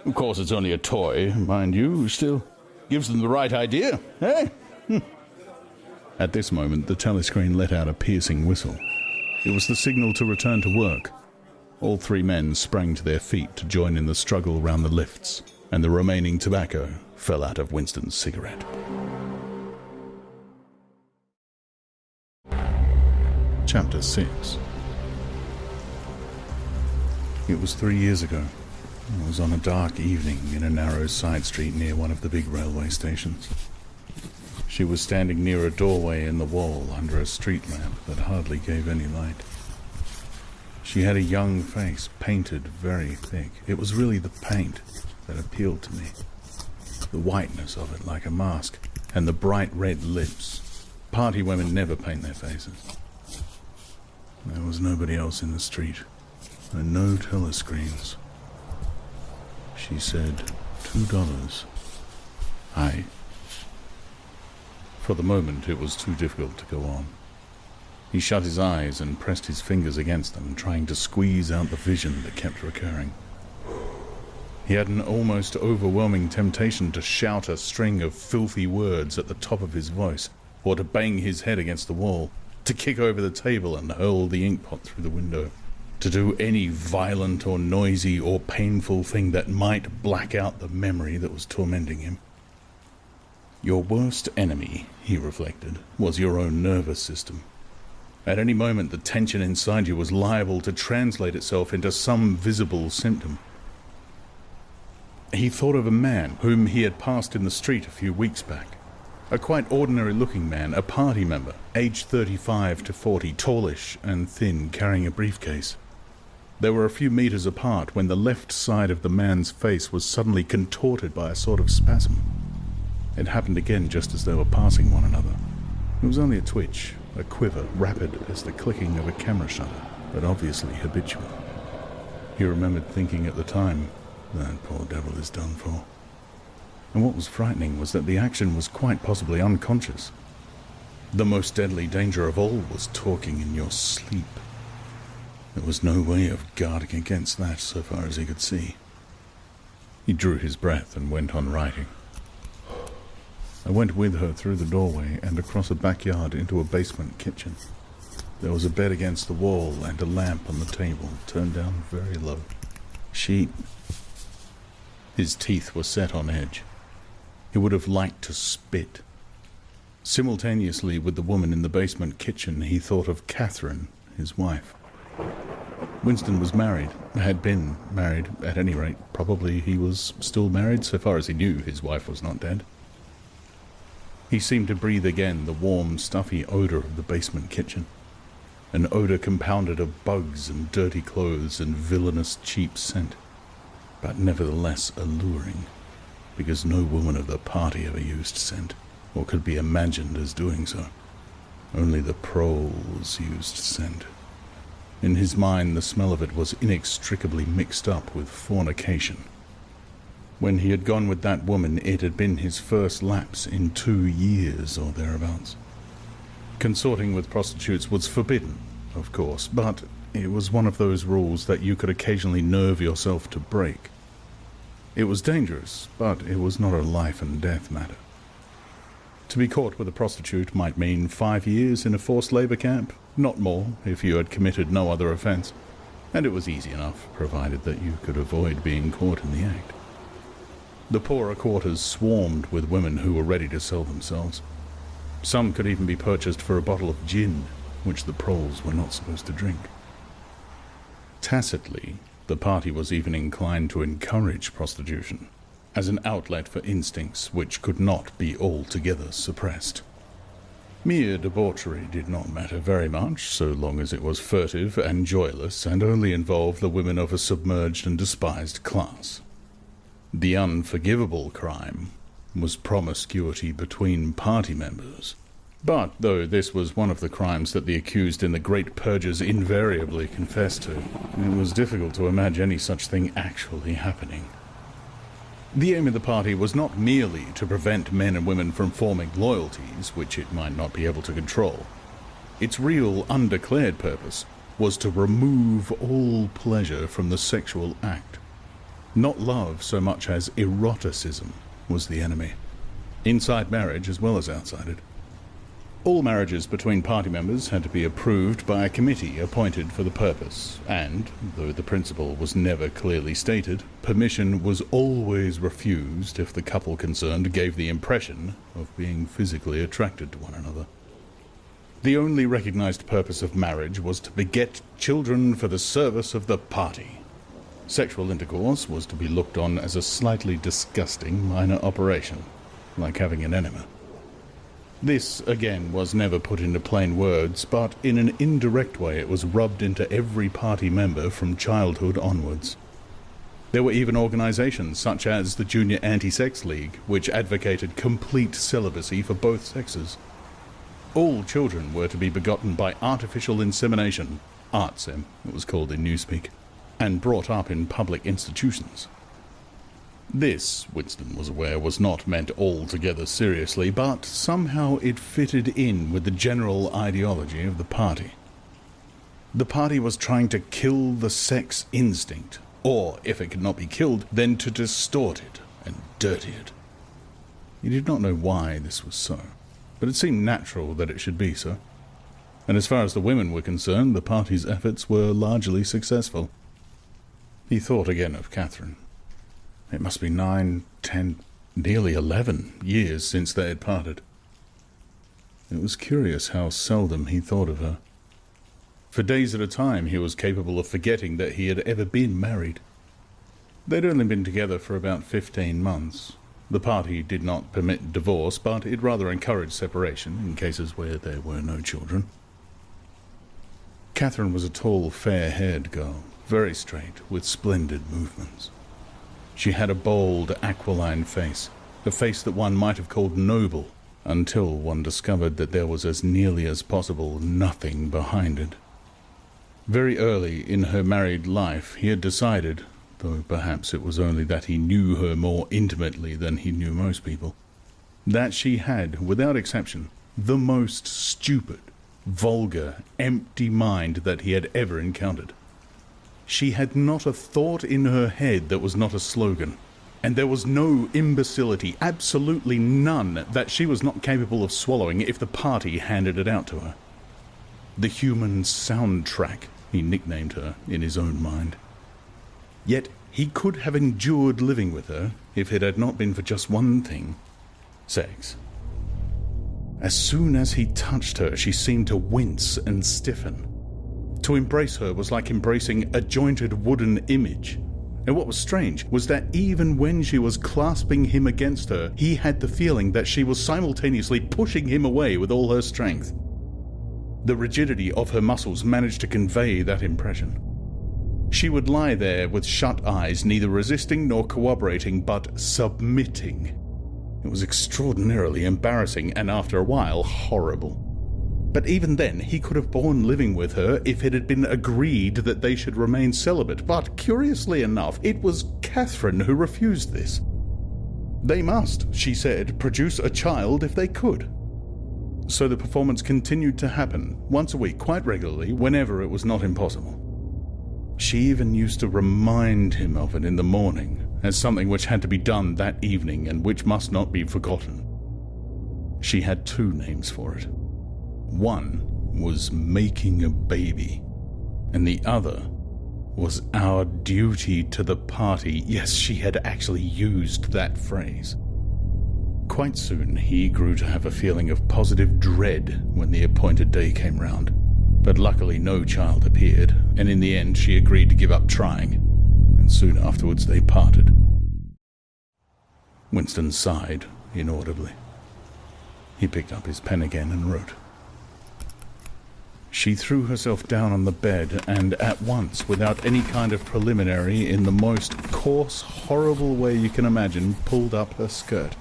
Of course, it's only a toy, mind you, still gives them the right idea, eh? At this moment, the telescreen let out a piercing whistle. It was the signal to return to work. All 3 men sprang to their feet to join in the struggle round the lifts, and the remaining tobacco fell out of Winston's cigarette. Chapter 6. It was 3 years ago. It was on a dark evening in a narrow side street near one of the big railway stations. She was standing near a doorway in the wall under a street lamp that hardly gave any light. She had a young face, painted very thick. It was really the paint that appealed to me. The whiteness of it like a mask, and the bright red lips. Party women never paint their faces. There was nobody else in the street, and no telescreens. She said, $2. For the moment, it was too difficult to go on. He shut his eyes and pressed his fingers against them, trying to squeeze out the vision that kept recurring. He had an almost overwhelming temptation to shout a string of filthy words at the top of his voice, or to bang his head against the wall, to kick over the table and hurl the inkpot through the window, to do any violent or noisy or painful thing that might black out the memory that was tormenting him. Your worst enemy, he reflected, was your own nervous system. At any moment the tension inside you was liable to translate itself into some visible symptom. He thought of a man whom he had passed in the street a few weeks back. A quite ordinary-looking man, a party member, aged 35 to 40, tallish and thin, carrying a briefcase. They were a few meters apart when the left side of the man's face was suddenly contorted by a sort of spasm. It happened again just as they were passing one another. It was only a twitch, a quiver, rapid as the clicking of a camera shutter, but obviously habitual. He remembered thinking at the time, that poor devil is done for. And what was frightening was that the action was quite possibly unconscious. The most deadly danger of all was talking in your sleep. There was no way of guarding against that so far as he could see. He drew his breath and went on writing. I went with her through the doorway and across a backyard into a basement kitchen. There was a bed against the wall and a lamp on the table, turned down very low. His teeth were set on edge. He would have liked to spit. Simultaneously with the woman in the basement kitchen, he thought of Catherine, his wife. Winston was married, had been married, at any rate. Probably he was still married, so far as he knew his wife was not dead. He seemed to breathe again the warm, stuffy odor of the basement kitchen. an odour compounded of bugs and dirty clothes and villainous cheap scent, but nevertheless alluring, because no woman of the party ever used scent, or could be imagined as doing so. Only the proles used scent. In his mind, the smell of it was inextricably mixed up with fornication. When he had gone with that woman, it had been his first lapse in 2 years or thereabouts. Consorting with prostitutes was forbidden, of course, but it was one of those rules that you could occasionally nerve yourself to break. It was dangerous, but it was not a life and death matter. To be caught with a prostitute might mean 5 years in a forced labour camp, not more if you had committed no other offence, and it was easy enough, provided that you could avoid being caught in the act. The poorer quarters swarmed with women who were ready to sell themselves. Some could even be purchased for a bottle of gin, which the proles were not supposed to drink. Tacitly, the party was even inclined to encourage prostitution, as an outlet for instincts which could not be altogether suppressed. Mere debauchery did not matter very much, so long as it was furtive and joyless, and only involved the women of a submerged and despised class. The unforgivable crime was promiscuity between party members. But, though this was one of the crimes that the accused in the great purges invariably confessed to, it was difficult to imagine any such thing actually happening. The aim of the party was not merely to prevent men and women from forming loyalties, which it might not be able to control. Its real, undeclared purpose was to remove all pleasure from the sexual act. Not love so much as eroticism was the enemy, inside marriage as well as outside it. All marriages between party members had to be approved by a committee appointed for the purpose, and, though the principle was never clearly stated, permission was always refused if the couple concerned gave the impression of being physically attracted to one another. The only recognized purpose of marriage was to beget children for the service of the party. Sexual intercourse was to be looked on as a slightly disgusting minor operation, like having an enema. This, again, was never put into plain words, but in an indirect way it was rubbed into every party member from childhood onwards. There were even organizations such as the Junior Anti-Sex League, which advocated complete celibacy for both sexes. All children were to be begotten by artificial insemination, artsem, it was called in Newspeak, and brought up in public institutions. This, Winston was aware, was not meant altogether seriously, but somehow it fitted in with the general ideology of the party. The party was trying to kill the sex instinct, or, if it could not be killed, then to distort it and dirty it. He did not know why this was so, but it seemed natural that it should be so. And as far as the women were concerned, the party's efforts were largely successful. He thought again of Catherine. It must be 9, 10, nearly 11 years since they had parted. It was curious how seldom he thought of her. For days at a time he was capable of forgetting that he had ever been married. They'd only been together for about 15 months. The party did not permit divorce, but it rather encouraged separation in cases where there were no children. Catherine was a tall, fair-haired girl, very straight, with splendid movements. She had a bold, aquiline face, a face that one might have called noble, until one discovered that there was as nearly as possible nothing behind it. Very early in her married life he had decided, though perhaps it was only that he knew her more intimately than he knew most people, that she had, without exception, the most stupid, vulgar, empty mind that he had ever encountered. She had not a thought in her head that was not a slogan, and there was no imbecility, absolutely none, that she was not capable of swallowing if the party handed it out to her. The human soundtrack, he nicknamed her in his own mind. Yet he could have endured living with her if it had not been for just one thing: sex. As soon as he touched her, she seemed to wince and stiffen. To embrace her was like embracing a jointed wooden image. And what was strange was that even when she was clasping him against her, he had the feeling that she was simultaneously pushing him away with all her strength. The rigidity of her muscles managed to convey that impression. She would lie there with shut eyes, neither resisting nor cooperating, but submitting. It was extraordinarily embarrassing, and after a while, horrible. But even then, he could have borne living with her if it had been agreed that they should remain celibate. But curiously enough, it was Catherine who refused this. They must, she said, produce a child if they could. So the performance continued to happen, once a week, quite regularly, whenever it was not impossible. She even used to remind him of it in the morning, as something which had to be done that evening and which must not be forgotten. She had two names for it. One was making a baby, and the other was our duty to the party. Yes, she had actually used that phrase. Quite soon, he grew to have a feeling of positive dread when the appointed day came round. But luckily no child appeared, and in the end she agreed to give up trying, and soon afterwards they parted. Winston sighed inaudibly. He picked up his pen again and wrote. She threw herself down on the bed and at once, without any kind of preliminary, in the most coarse, horrible way you can imagine, pulled up her skirt.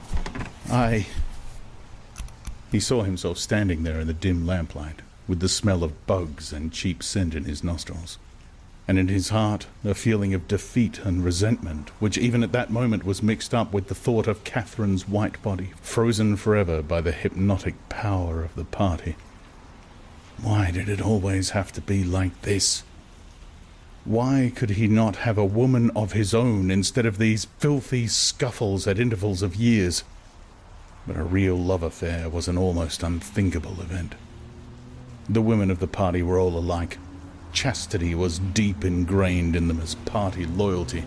He saw himself standing there in the dim lamplight, with the smell of bugs and cheap scent in his nostrils, and in his heart a feeling of defeat and resentment, which even at that moment was mixed up with the thought of Catherine's white body, frozen forever by the hypnotic power of the party. Why did it always have to be like this? Why could he not have a woman of his own instead of these filthy scuffles at intervals of years? But a real love affair was an almost unthinkable event. The women of the party were all alike. Chastity was deep ingrained in them as party loyalty.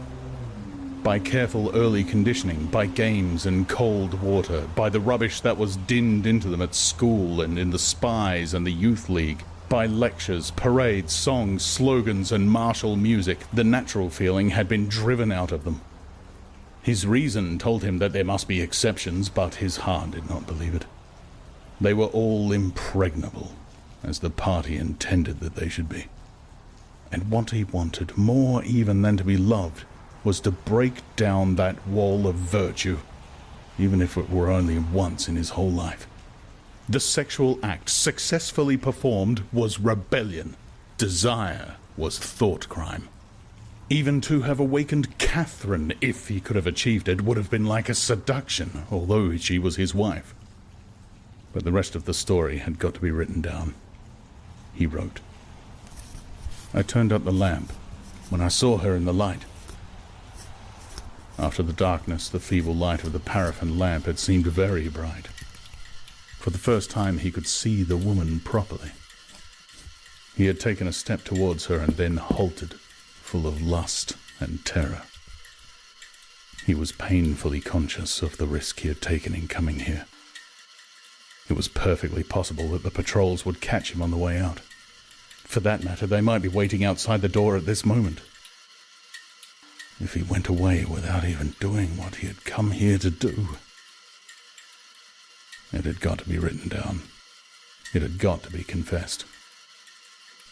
By careful early conditioning, by games and cold water, by the rubbish that was dinned into them at school and in the spies and the youth league, by lectures, parades, songs, slogans, and martial music, the natural feeling had been driven out of them. His reason told him that there must be exceptions, but his heart did not believe it. They were all impregnable, as the party intended that they should be. And what he wanted, more even than to be loved, was to break down that wall of virtue, even if it were only once in his whole life. The sexual act, successfully performed, was rebellion. Desire was thought crime. Even to have awakened Catherine, if he could have achieved it, would have been like a seduction, although she was his wife. But the rest of the story had got to be written down. He wrote, I turned up the lamp when I saw her in the light. After the darkness, the feeble light of the paraffin lamp had seemed very bright. For the first time he could see the woman properly. He had taken a step towards her and then halted, full of lust and terror. He was painfully conscious of the risk he had taken in coming here. It was perfectly possible that the patrols would catch him on the way out. For that matter, they might be waiting outside the door at this moment. If he went away without even doing what he had come here to do... It had got to be written down. It had got to be confessed.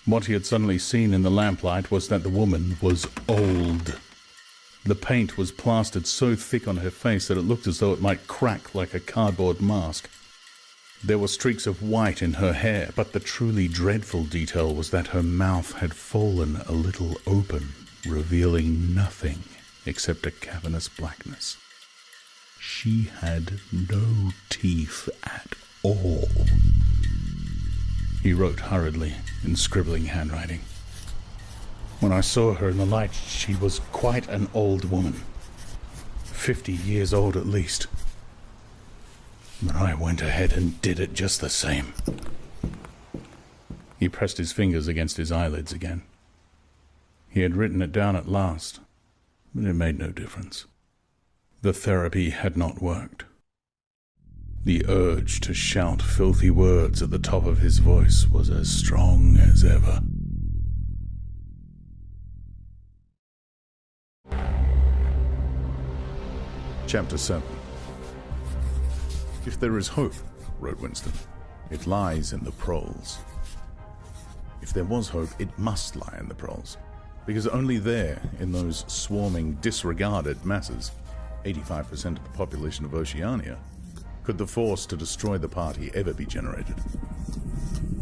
What he had suddenly seen in the lamplight was that the woman was old. The paint was plastered so thick on her face that it looked as though it might crack like a cardboard mask. There were streaks of white in her hair, but the truly dreadful detail was that her mouth had fallen a little open, revealing nothing except a cavernous blackness. She had no teeth at all. He wrote hurriedly, in scribbling handwriting. When I saw her in the light, she was quite an old woman. 50 years old at least. But I went ahead and did it just the same. He pressed his fingers against his eyelids again. He had written it down at last, but it made no difference. The therapy had not worked. The urge to shout filthy words at the top of his voice was as strong as ever. Chapter 7. If there is hope, wrote Winston, it lies in the proles. If there was hope, it must lie in the proles, because only there, in those swarming, disregarded masses, 85% of the population of Oceania, could the force to destroy the party ever be generated.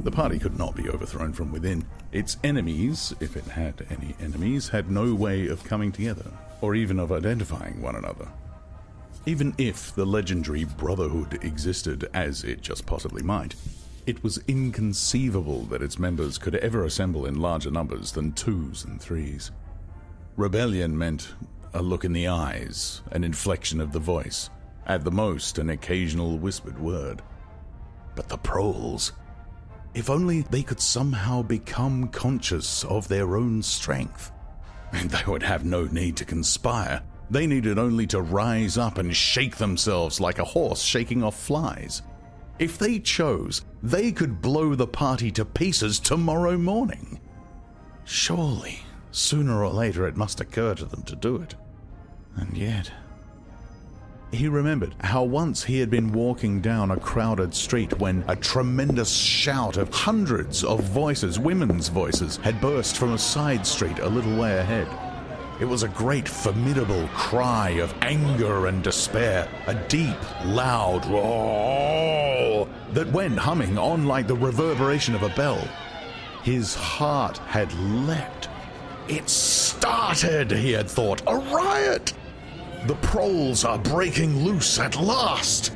The party could not be overthrown from within. Its enemies, if it had any enemies, had no way of coming together, or even of identifying one another. Even if the legendary Brotherhood existed, as it just possibly might, it was inconceivable that its members could ever assemble in larger numbers than 2s and 3s. Rebellion meant a look in the eyes, an inflection of the voice, at the most an occasional whispered word. But the proles, if only they could somehow become conscious of their own strength, and they would have no need to conspire. They needed only to rise up and shake themselves like a horse shaking off flies. If they chose, they could blow the party to pieces tomorrow morning. Surely, sooner or later it must occur to them to do it. And yet... He remembered how once he had been walking down a crowded street when a tremendous shout of hundreds of voices, women's voices, had burst from a side street a little way ahead. It was a great, formidable cry of anger and despair, a deep, loud roar that went humming on like the reverberation of a bell. His heart had leapt. It started, he had thought, a riot! The proles are breaking loose at last!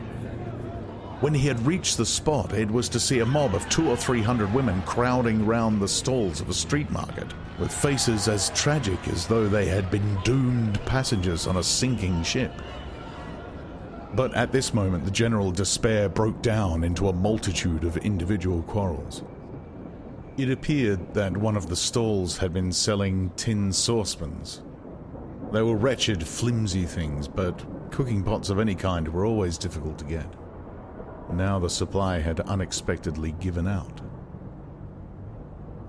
When he had reached the spot, it was to see a mob of 200 or 300 women crowding round the stalls of a street market, with faces as tragic as though they had been doomed passengers on a sinking ship. But at this moment the general despair broke down into a multitude of individual quarrels. It appeared that one of the stalls had been selling tin saucepans. They were wretched, flimsy things, but cooking pots of any kind were always difficult to get. Now the supply had unexpectedly given out.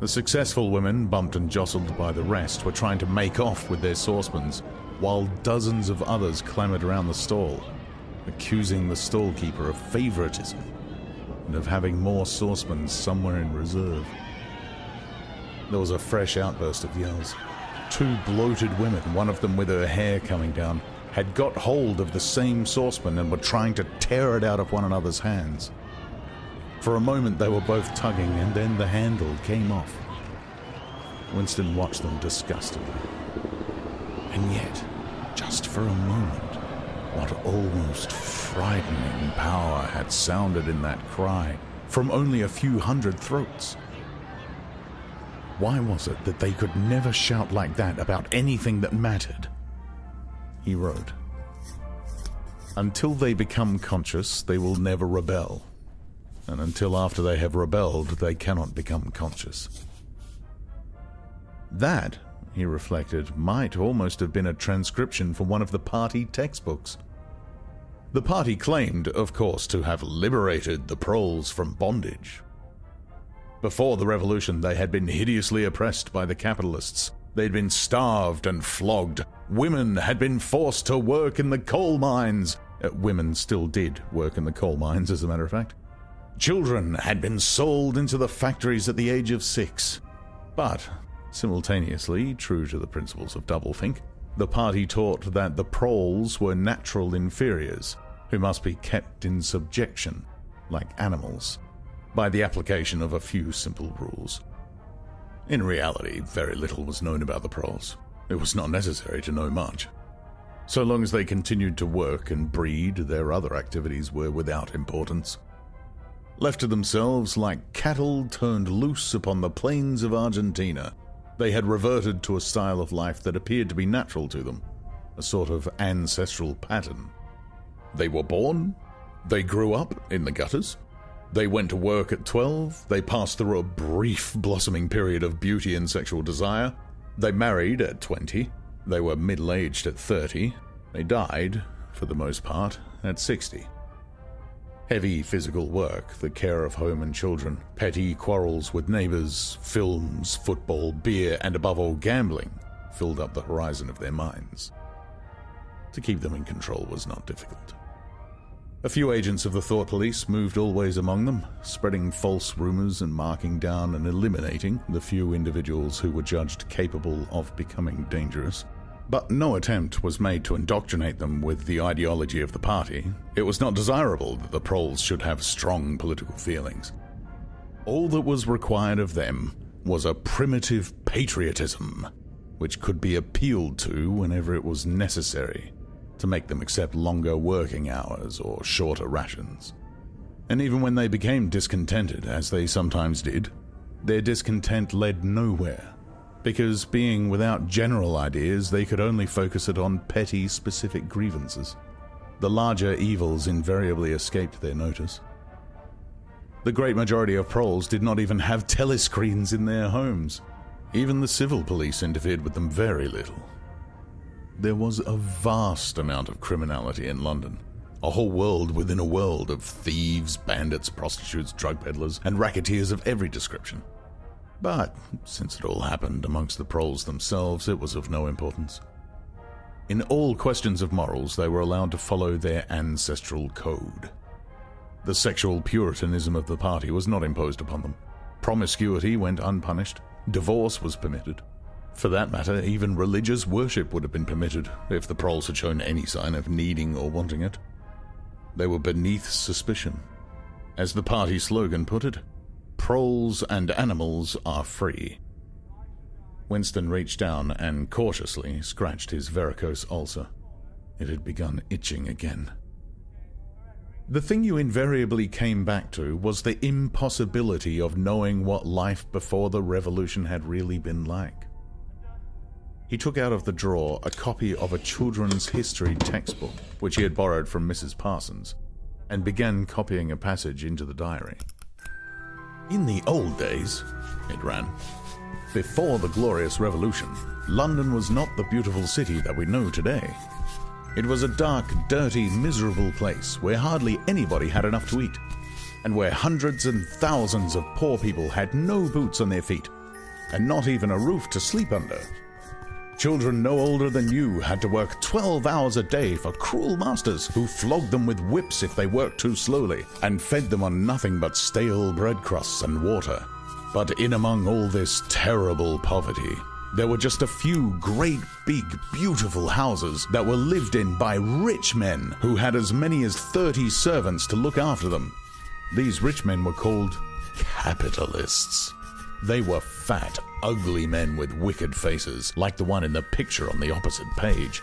The successful women, bumped and jostled by the rest, were trying to make off with their saucepans, while dozens of others clamoured around the stall, accusing the stallkeeper of favoritism and of having more saucepans somewhere in reserve. There was a fresh outburst of yells. 2 bloated women, one of them with her hair coming down, had got hold of the same saucepan and were trying to tear it out of one another's hands. For a moment they were both tugging, and then the handle came off. Winston watched them disgustedly. And yet, just for a moment, what almost frightening power had sounded in that cry from only a few hundred throats. Why was it that they could never shout like that about anything that mattered? He wrote, "Until they become conscious, they will never rebel. And until after they have rebelled, they cannot become conscious." That, he reflected, might almost have been a transcription from one of the party textbooks. The party claimed, of course, to have liberated the proles from bondage. Before the revolution, they had been hideously oppressed by the capitalists. They'd been starved and flogged. Women had been forced to work in the coal mines. Women still did work in the coal mines, as a matter of fact. Children had been sold into the factories at the age of 6. But, simultaneously, true to the principles of doublethink, the party taught that the proles were natural inferiors, who must be kept in subjection, like animals, by the application of a few simple rules. In reality, very little was known about the proles. It was not necessary to know much. So long as they continued to work and breed, their other activities were without importance. Left to themselves, like cattle turned loose upon the plains of Argentina, they had reverted to a style of life that appeared to be natural to them, a sort of ancestral pattern. They were born, they grew up in the gutters, they went to work at 12, they passed through a brief blossoming period of beauty and sexual desire, they married at 20, they were middle-aged at 30, they died, for the most part, at 60. Heavy physical work, the care of home and children, petty quarrels with neighbors, films, football, beer, and above all gambling filled up the horizon of their minds. To keep them in control was not difficult. A few agents of the thought police moved always among them, spreading false rumors and marking down and eliminating the few individuals who were judged capable of becoming dangerous. But no attempt was made to indoctrinate them with the ideology of the party. It was not desirable that the proles should have strong political feelings. All that was required of them was a primitive patriotism, which could be appealed to whenever it was necessary to make them accept longer working hours or shorter rations. And even when they became discontented, as they sometimes did, their discontent led nowhere, because being without general ideas, they could only focus it on petty, specific grievances. The larger evils invariably escaped their notice. The great majority of proles did not even have telescreens in their homes. Even the civil police interfered with them very little. There was a vast amount of criminality in London, a whole world within a world of thieves, bandits, prostitutes, drug peddlers, and racketeers of every description. But since it all happened amongst the proles themselves, it was of no importance. In all questions of morals, they were allowed to follow their ancestral code. The sexual puritanism of the party was not imposed upon them. Promiscuity went unpunished. Divorce was permitted. For that matter, even religious worship would have been permitted if the proles had shown any sign of needing or wanting it. They were beneath suspicion. As the party slogan put it, proles and animals are free. Winston reached down and cautiously scratched his varicose ulcer. It had begun itching again. The thing you invariably came back to was the impossibility of knowing what life before the revolution had really been like. He took out of the drawer a copy of a children's history textbook, which he had borrowed from Mrs. Parsons, and began copying a passage into the diary. "In the old days," it ran, "before the glorious revolution, London was not the beautiful city that we know today. It was a dark, dirty, miserable place where hardly anybody had enough to eat, and where hundreds and thousands of poor people had no boots on their feet, and not even a roof to sleep under. Children no older than you had to work 12 hours a day for cruel masters who flogged them with whips if they worked too slowly, and fed them on nothing but stale bread crusts and water. But in among all this terrible poverty, there were just a few great, big, beautiful houses that were lived in by rich men who had as many as 30 servants to look after them. These rich men were called capitalists. They were fat, ugly men with wicked faces, like the one in the picture on the opposite page.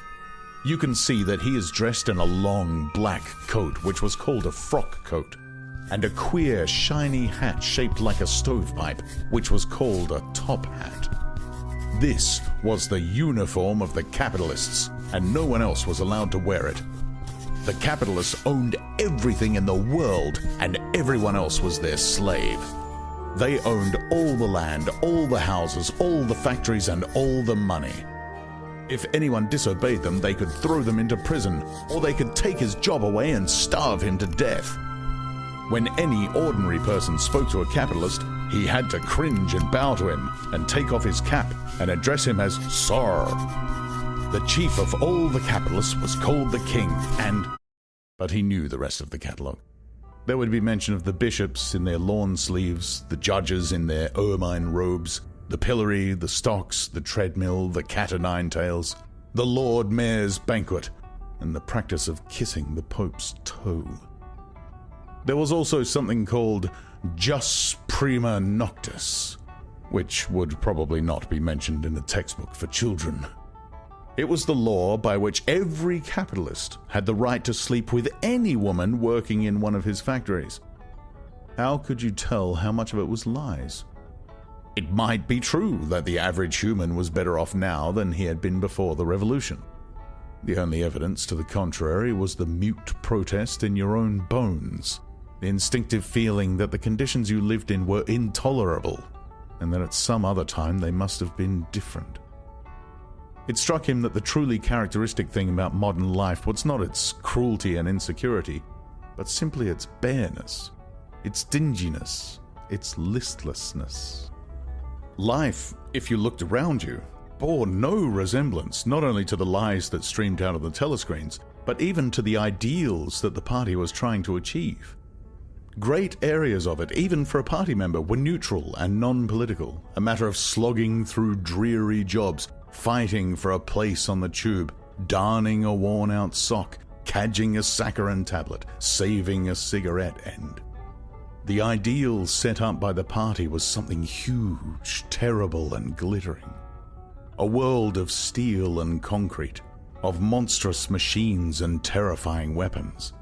You can see that he is dressed in a long black coat, which was called a frock coat, and a queer, shiny hat shaped like a stovepipe, which was called a top hat. This was the uniform of the capitalists, and no one else was allowed to wear it. The capitalists owned everything in the world, and everyone else was their slave. They owned all the land, all the houses, all the factories, and all the money. If anyone disobeyed them, they could throw them into prison, or they could take his job away and starve him to death. When any ordinary person spoke to a capitalist, he had to cringe and bow to him, and take off his cap and address him as Sir. The chief of all the capitalists was called the king, but he knew the rest of the catalogue. There would be mention of the bishops in their lawn sleeves, the judges in their ermine robes, the pillory, the stocks, the treadmill, the cat o' nine tails, the Lord Mayor's banquet, and the practice of kissing the Pope's toe. There was also something called jus prima noctis, which would probably not be mentioned in a textbook for children. It was the law by which every capitalist had the right to sleep with any woman working in one of his factories. How could you tell how much of it was lies? It might be true that the average human was better off now than he had been before the revolution. The only evidence to the contrary was the mute protest in your own bones, the instinctive feeling that the conditions you lived in were intolerable, and that at some other time they must have been different. It struck him that the truly characteristic thing about modern life was not its cruelty and insecurity, but simply its bareness, its dinginess, its listlessness. Life, if you looked around you, bore no resemblance not only to the lies that streamed out of the telescreens, but even to the ideals that the party was trying to achieve. Great areas of it, even for a party member, were neutral and non-political, a matter of slogging through dreary jobs, fighting for a place on the tube, darning a worn-out sock, cadging a saccharin tablet, saving a cigarette end. The ideal set up by the party was something huge, terrible, and glittering. A world of steel and concrete, of monstrous machines and terrifying weapons.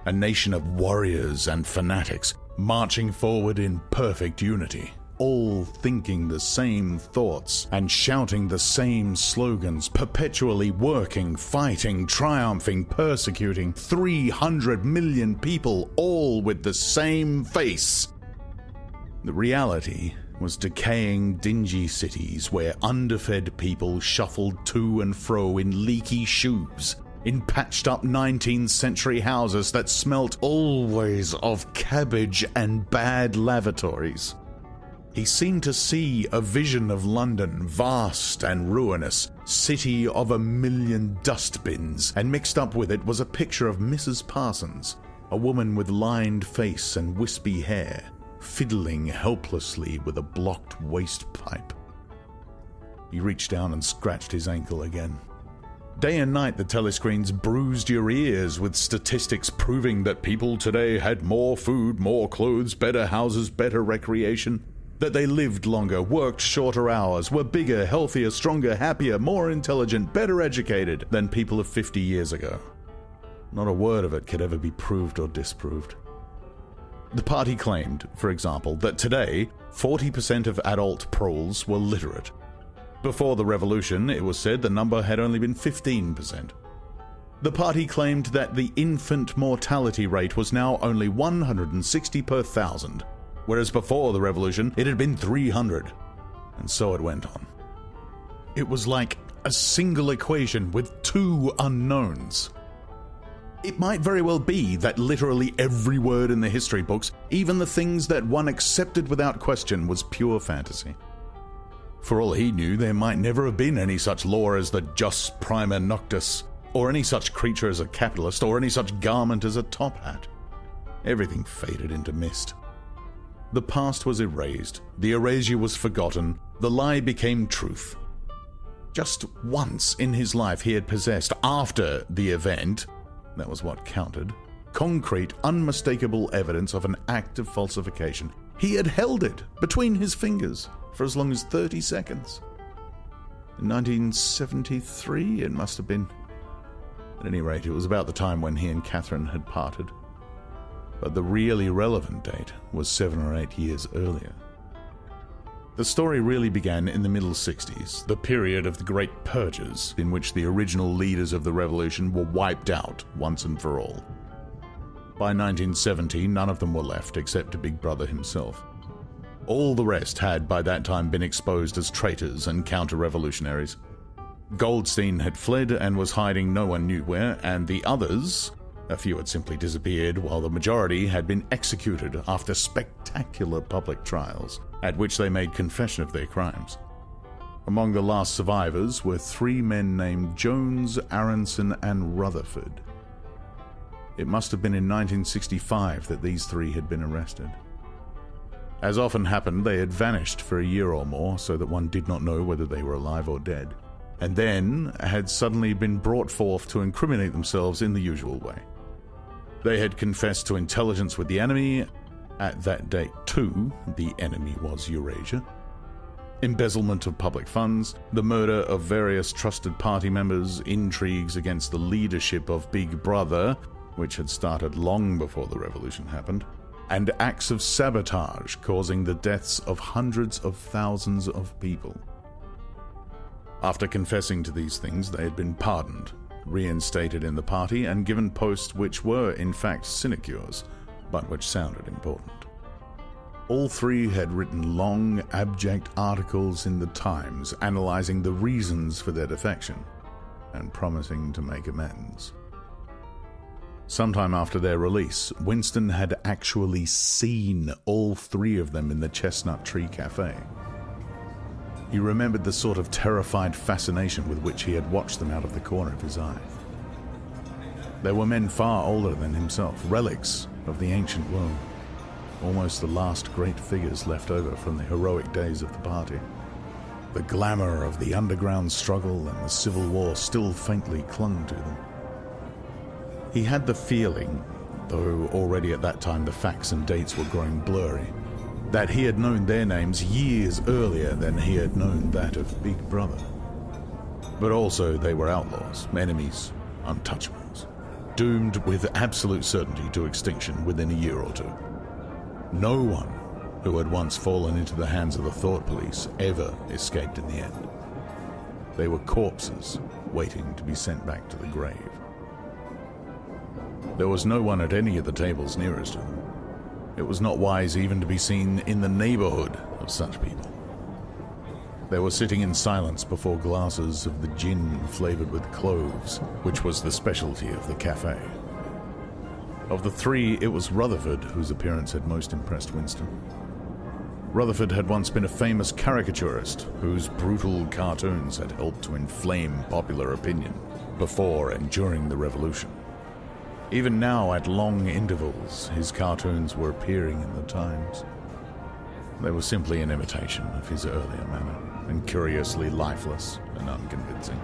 A nation of warriors and fanatics marching forward in perfect unity, all thinking the same thoughts and shouting the same slogans, perpetually working, fighting, triumphing, persecuting 300 million people, all with the same face. The reality was decaying, dingy cities where underfed people shuffled to and fro in leaky shoes, in patched-up 19th century houses that smelt always of cabbage and bad lavatories. He seemed to see a vision of London, vast and ruinous, city of 1,000,000 dustbins, and mixed up with it was a picture of Mrs. Parsons, a woman with lined face and wispy hair, fiddling helplessly with a blocked waste pipe. He reached down and scratched his ankle again. Day and night the telescreens bruised your ears with statistics proving that people today had more food, more clothes, better houses, better recreation, that they lived longer, worked shorter hours, were bigger, healthier, stronger, happier, more intelligent, better educated than people of 50 years ago. Not a word of it could ever be proved or disproved. The party claimed, for example, that today 40% of adult proles were literate. Before the revolution, it was said the number had only been 15%. The party claimed that the infant mortality rate was now only 160 per 1,000, whereas before the revolution it had been 300. And so it went on. It was like a single equation with two unknowns. It might very well be that literally every word in the history books, even the things that one accepted without question, was pure fantasy. For all he knew, there might never have been any such law as the jus prima noctis, or any such creature as a capitalist, or any such garment as a top hat. Everything faded into mist. The past was erased, the erasure was forgotten, the lie became truth. Just once in his life he had possessed, after the event, that was what counted, concrete, unmistakable evidence of an act of falsification. He had held it between his fingers for as long as 30 seconds. In 1973, it must have been. At any rate, it was about the time when he and Catherine had parted. But the really relevant date was 7 or 8 years earlier. The story really began in the middle 60s, the period of the Great Purges, in which the original leaders of the revolution were wiped out once and for all. By 1970, none of them were left except Big Brother himself. All the rest had by that time been exposed as traitors and counter-revolutionaries. Goldstein had fled and was hiding no one knew where, and the others, a few had simply disappeared, while the majority had been executed after spectacular public trials, at which they made confession of their crimes. Among the last survivors were 3 men named Jones, Aronson, and Rutherford. It must have been in 1965 that these 3 had been arrested. As often happened, they had vanished for a year or more, so that one did not know whether they were alive or dead, and then had suddenly been brought forth to incriminate themselves in the usual way. They had confessed to intelligence with the enemy. At that date, too, the enemy was Eurasia. Embezzlement of public funds, the murder of various trusted party members, intrigues against the leadership of Big Brother, which had started long before the revolution happened, and acts of sabotage causing the deaths of hundreds of thousands of people. After confessing to these things, they had been pardoned, reinstated in the party, and given posts which were, in fact, sinecures, but which sounded important. All 3 had written long, abject articles in the Times analyzing the reasons for their defection and promising to make amends. Sometime after their release, Winston had actually seen all 3 of them in the Chestnut Tree Cafe. He remembered the sort of terrified fascination with which he had watched them out of the corner of his eye. There were men far older than himself, relics of the ancient world, almost the last great figures left over from the heroic days of the party. The glamour of the underground struggle and the Civil War still faintly clung to them. He had the feeling, though already at that time the facts and dates were growing blurry, that he had known their names years earlier than he had known that of Big Brother. But also they were outlaws, enemies, untouchables, doomed with absolute certainty to extinction within a year or two. No one who had once fallen into the hands of the thought police ever escaped in the end. They were corpses waiting to be sent back to the grave. There was no one at any of the tables nearest to them. It was not wise even to be seen in the neighborhood of such people. They were sitting in silence before glasses of the gin flavored with cloves, which was the specialty of the cafe. Of the three, it was Rutherford whose appearance had most impressed Winston. Rutherford had once been a famous caricaturist whose brutal cartoons had helped to inflame popular opinion before and during the Revolution. Even now, at long intervals, his cartoons were appearing in the Times. They were simply an imitation of his earlier manner, and curiously lifeless and unconvincing.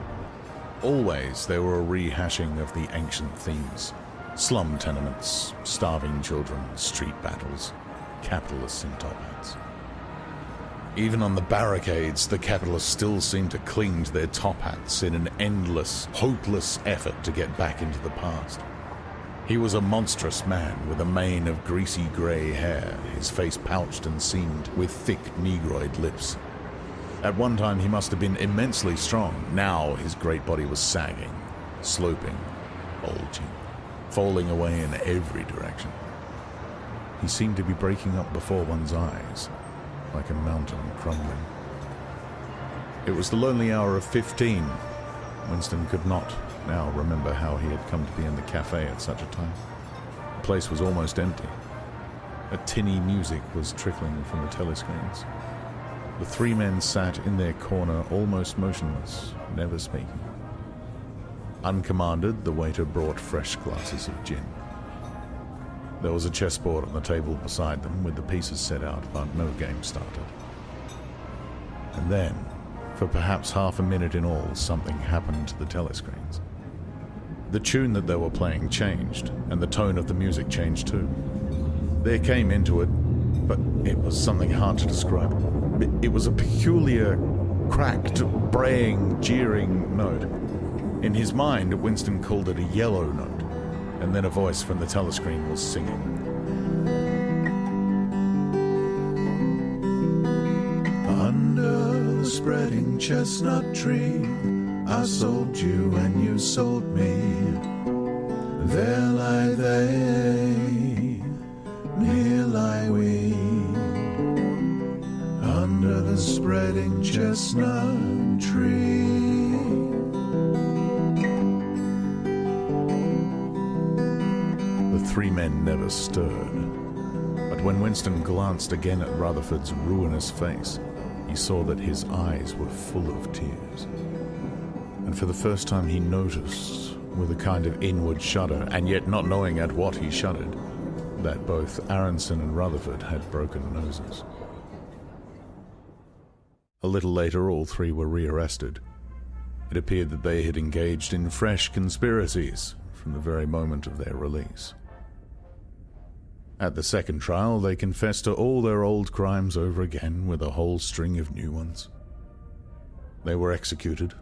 Always they were a rehashing of the ancient themes: slum tenements, starving children, street battles, capitalists in top hats. Even on the barricades, the capitalists still seemed to cling to their top hats in an endless, hopeless effort to get back into the past. He was a monstrous man with a mane of greasy grey hair, his face pouched and seamed with thick negroid lips. At one time he must have been immensely strong. Now his great body was sagging, sloping, bulging, falling away in every direction. He seemed to be breaking up before one's eyes, like a mountain crumbling. It was the lonely hour of 15. Winston could not now remember how he had come to be in the cafe at such a time. The place was almost empty. A tinny music was trickling from the telescreens. The three men sat in their corner, almost motionless, never speaking. Uncommanded, the waiter brought fresh glasses of gin. There was a chessboard on the table beside them with the pieces set out, but no game started. And then, for perhaps half a minute in all, something happened to the telescreens. The tune that they were playing changed, and the tone of the music changed too. There came into it, but it was something hard to describe. It was a peculiar, cracked, braying, jeering note. In his mind, Winston called it a yellow note, and then a voice from the telescreen was singing. Under the spreading chestnut tree, I sold you and you sold me. There lie they, near lie we, under the spreading chestnut tree. The three men never stirred, but when Winston glanced again at Rutherford's ruinous face, he saw that his eyes were full of tears. And for the first time he noticed, with a kind of inward shudder, and yet not knowing at what he shuddered, that both Aronson and Rutherford had broken noses. A little later, all three were rearrested. It appeared that they had engaged in fresh conspiracies from the very moment of their release. At the second trial, they confessed to all their old crimes over again with a whole string of new ones. They were executed,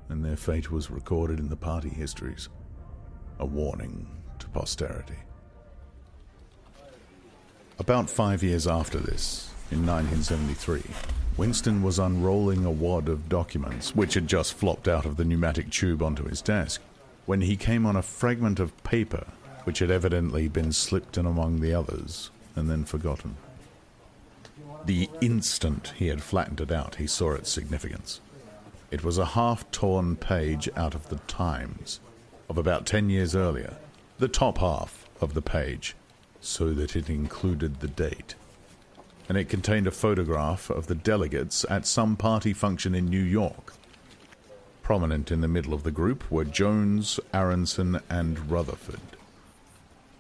and their fate was recorded in the party histories, a warning to posterity. About 5 years after this, in 1973, Winston was unrolling a wad of documents which had just flopped out of the pneumatic tube onto his desk, when he came on a fragment of paper which had evidently been slipped in among the others and then forgotten. The instant he had flattened it out, he saw its significance. It was a half-torn page out of the Times of about 10 years earlier, the top half of the page, so that it included the date. And it contained a photograph of the delegates at some party function in New York. Prominent in the middle of the group were Jones, Aronson, and Rutherford.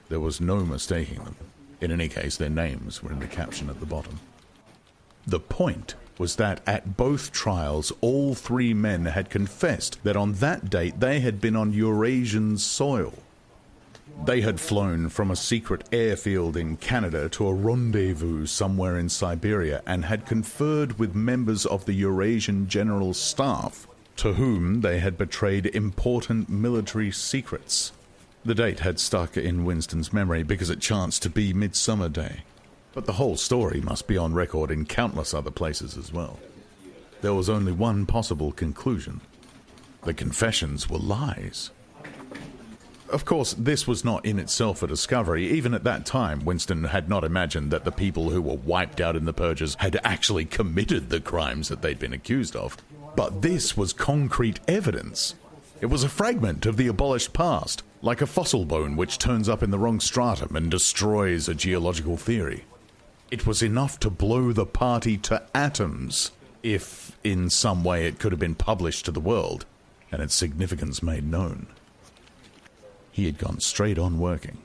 There was no mistaking them. In any case, their names were in the caption at the bottom. The point was that at both trials, all three men had confessed that on that date they had been on Eurasian soil. They had flown from a secret airfield in Canada to a rendezvous somewhere in Siberia and had conferred with members of the Eurasian General Staff, to whom they had betrayed important military secrets. The date had stuck in Winston's memory because it chanced to be Midsummer Day. But the whole story must be on record in countless other places as well. There was only one possible conclusion. The confessions were lies. Of course, this was not in itself a discovery. Even at that time, Winston had not imagined that the people who were wiped out in the purges had actually committed the crimes that they'd been accused of. But this was concrete evidence. It was a fragment of the abolished past, like a fossil bone which turns up in the wrong stratum and destroys a geological theory. It was enough to blow the party to atoms, if in some way it could have been published to the world, and its significance made known. He had gone straight on working.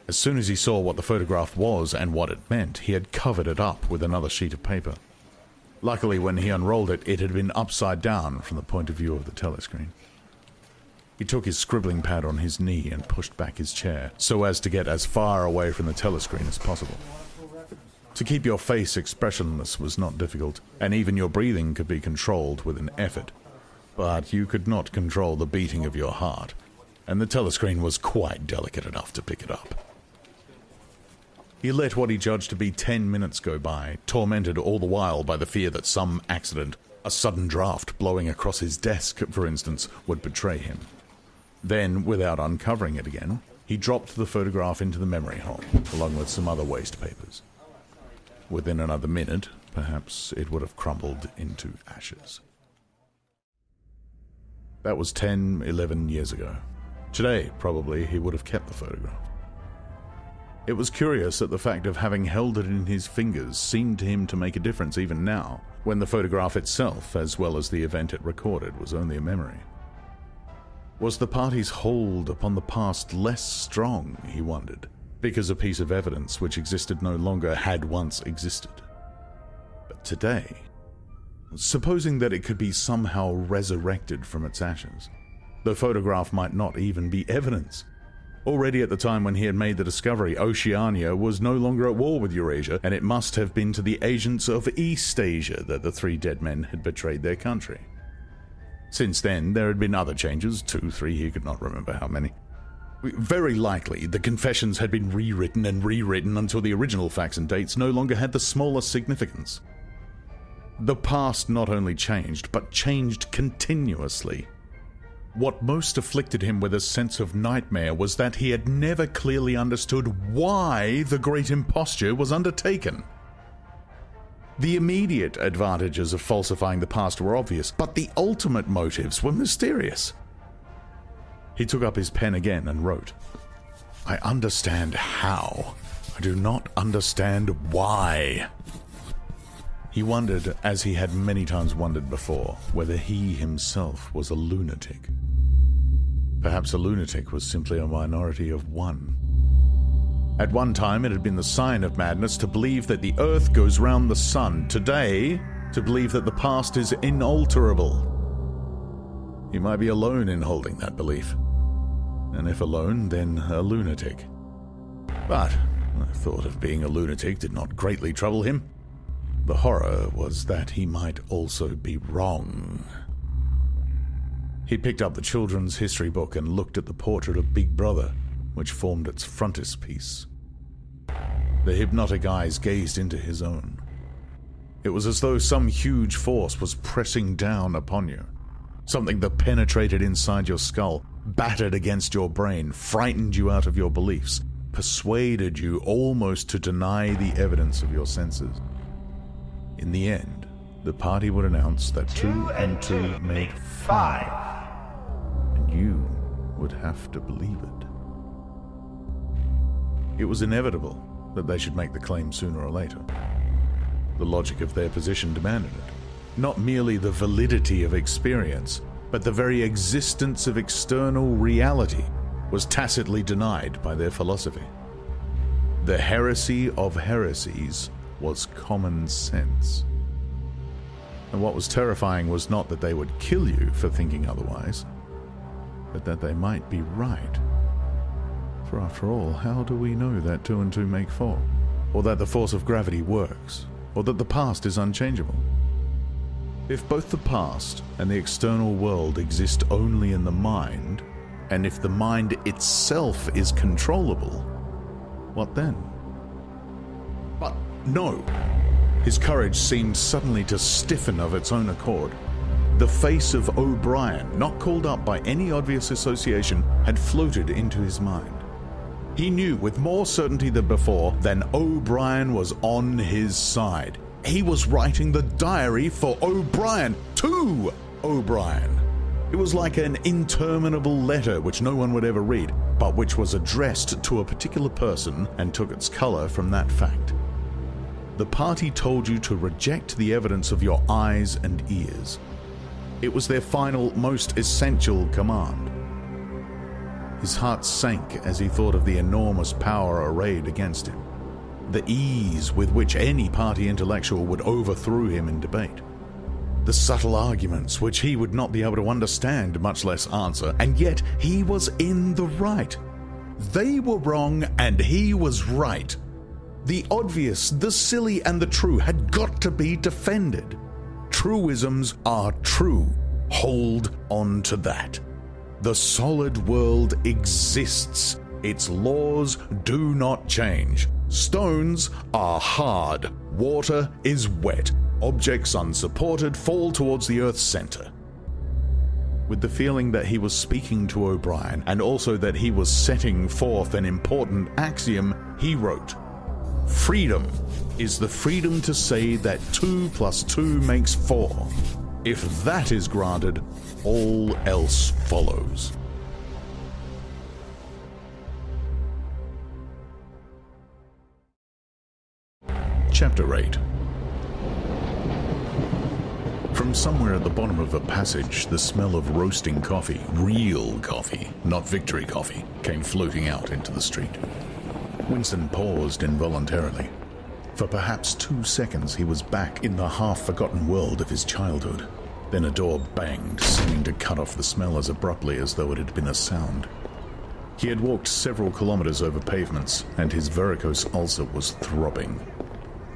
As soon as he saw what the photograph was and what it meant, he had covered it up with another sheet of paper. Luckily, when he unrolled it, it had been upside down from the point of view of the telescreen. He took his scribbling pad on his knee and pushed back his chair, so as to get as far away from the telescreen as possible. To keep your face expressionless was not difficult, and even your breathing could be controlled with an effort. But you could not control the beating of your heart, and the telescreen was quite delicate enough to pick it up. He let what he judged to be 10 minutes go by, tormented all the while by the fear that some accident, a sudden draft blowing across his desk, for instance, would betray him. Then, without uncovering it again, he dropped the photograph into the memory hole, along with some other waste papers. Within another minute, perhaps it would have crumbled into ashes. That was 10, 11 years ago. Today, probably, he would have kept the photograph. It was curious that the fact of having held it in his fingers seemed to him to make a difference even now, when the photograph itself, as well as the event it recorded, was only a memory. Was the party's hold upon the past less strong, he wondered, because a piece of evidence which existed no longer had once existed? But today, supposing that it could be somehow resurrected from its ashes, the photograph might not even be evidence. Already at the time when he had made the discovery, Oceania was no longer at war with Eurasia, and it must have been to the agents of East Asia that the three dead men had betrayed their country. Since then, there had been other changes, 2, 3, he could not remember how many. Very likely, the confessions had been rewritten and rewritten until the original facts and dates no longer had the smallest significance. The past not only changed, but changed continuously. What most afflicted him with a sense of nightmare was that he had never clearly understood why the great imposture was undertaken. The immediate advantages of falsifying the past were obvious, but the ultimate motives were mysterious. He took up his pen again and wrote, "I understand how. I do not understand why." He wondered, as he had many times wondered before, whether he himself was a lunatic. Perhaps a lunatic was simply a minority of one. At one time it had been the sign of madness to believe that the earth goes round the sun. Today, to believe that the past is inalterable. He might be alone in holding that belief. And if alone, then a lunatic. But the thought of being a lunatic did not greatly trouble him. The horror was that he might also be wrong. He picked up the children's history book and looked at the portrait of Big Brother, which formed its frontispiece. The hypnotic eyes gazed into his own. It was as though some huge force was pressing down upon you. Something that penetrated inside your skull, battered against your brain, frightened you out of your beliefs, persuaded you almost to deny the evidence of your senses. In the end, the party would announce that 2 and 2 made 5, and you would have to believe it. It was inevitable that they should make the claim sooner or later. The logic of their position demanded it. Not merely the validity of experience, but the very existence of external reality was tacitly denied by their philosophy. The heresy of heresies was common sense. And what was terrifying was not that they would kill you for thinking otherwise, but that they might be right. For after all, how do we know that 2 and 2 make 4? Or that the force of gravity works? Or that the past is unchangeable? If both the past and the external world exist only in the mind, and if the mind itself is controllable, what then? But no! His courage seemed suddenly to stiffen of its own accord. The face of O'Brien, not called up by any obvious association, had floated into his mind. He knew with more certainty than before that O'Brien was on his side. He was writing the diary for O'Brien, to O'Brien. It was like an interminable letter which no one would ever read, but which was addressed to a particular person and took its color from that fact. The party told you to reject the evidence of your eyes and ears. It was their final, most essential command. His heart sank as he thought of the enormous power arrayed against him, the ease with which any party intellectual would overthrow him in debate, the subtle arguments which he would not be able to understand, much less answer, and yet he was in the right. They were wrong and he was right. The obvious, the silly, and the true had got to be defended. Truisms are true. Hold on to that. The solid world exists. Its laws do not change. Stones are hard. Water is wet. Objects unsupported fall towards the Earth's center. With the feeling that he was speaking to O'Brien, and also that he was setting forth an important axiom, he wrote, "Freedom is the freedom to say that 2 + 2 makes 4. If that is granted, all else follows." Chapter 8. From somewhere at the bottom of a passage, the smell of roasting coffee, real coffee, not victory coffee, came floating out into the street. Winston paused involuntarily. For perhaps 2 seconds he was back in the half-forgotten world of his childhood. Then a door banged, seeming to cut off the smell as abruptly as though it had been a sound. He had walked several kilometers over pavements, and his varicose ulcer was throbbing.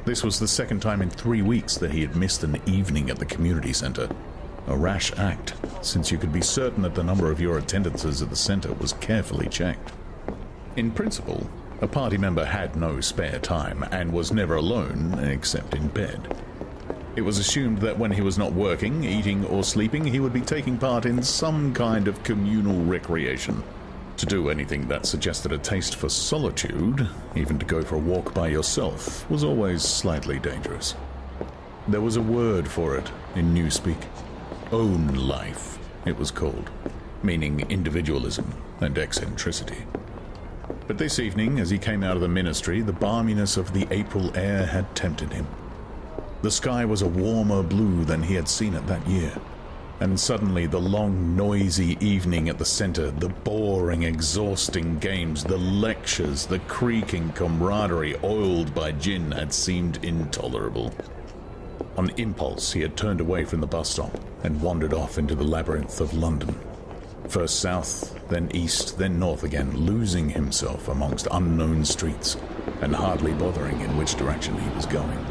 This was the second time in 3 weeks that he had missed an evening at the community center. A rash act, since you could be certain that the number of your attendances at the center was carefully checked. In principle, a party member had no spare time and was never alone except in bed. It was assumed that when he was not working, eating, or sleeping, he would be taking part in some kind of communal recreation. To do anything that suggested a taste for solitude, even to go for a walk by yourself, was always slightly dangerous. There was a word for it in Newspeak. Own life, it was called, meaning individualism and eccentricity. But this evening, as he came out of the ministry, the balminess of the April air had tempted him. The sky was a warmer blue than he had seen it that year, and suddenly the long, noisy evening at the center, the boring, exhausting games, the lectures, the creaking camaraderie oiled by gin had seemed intolerable. On impulse, he had turned away from the bus stop and wandered off into the labyrinth of London. First south, then east, then north again, losing himself amongst unknown streets and hardly bothering in which direction he was going.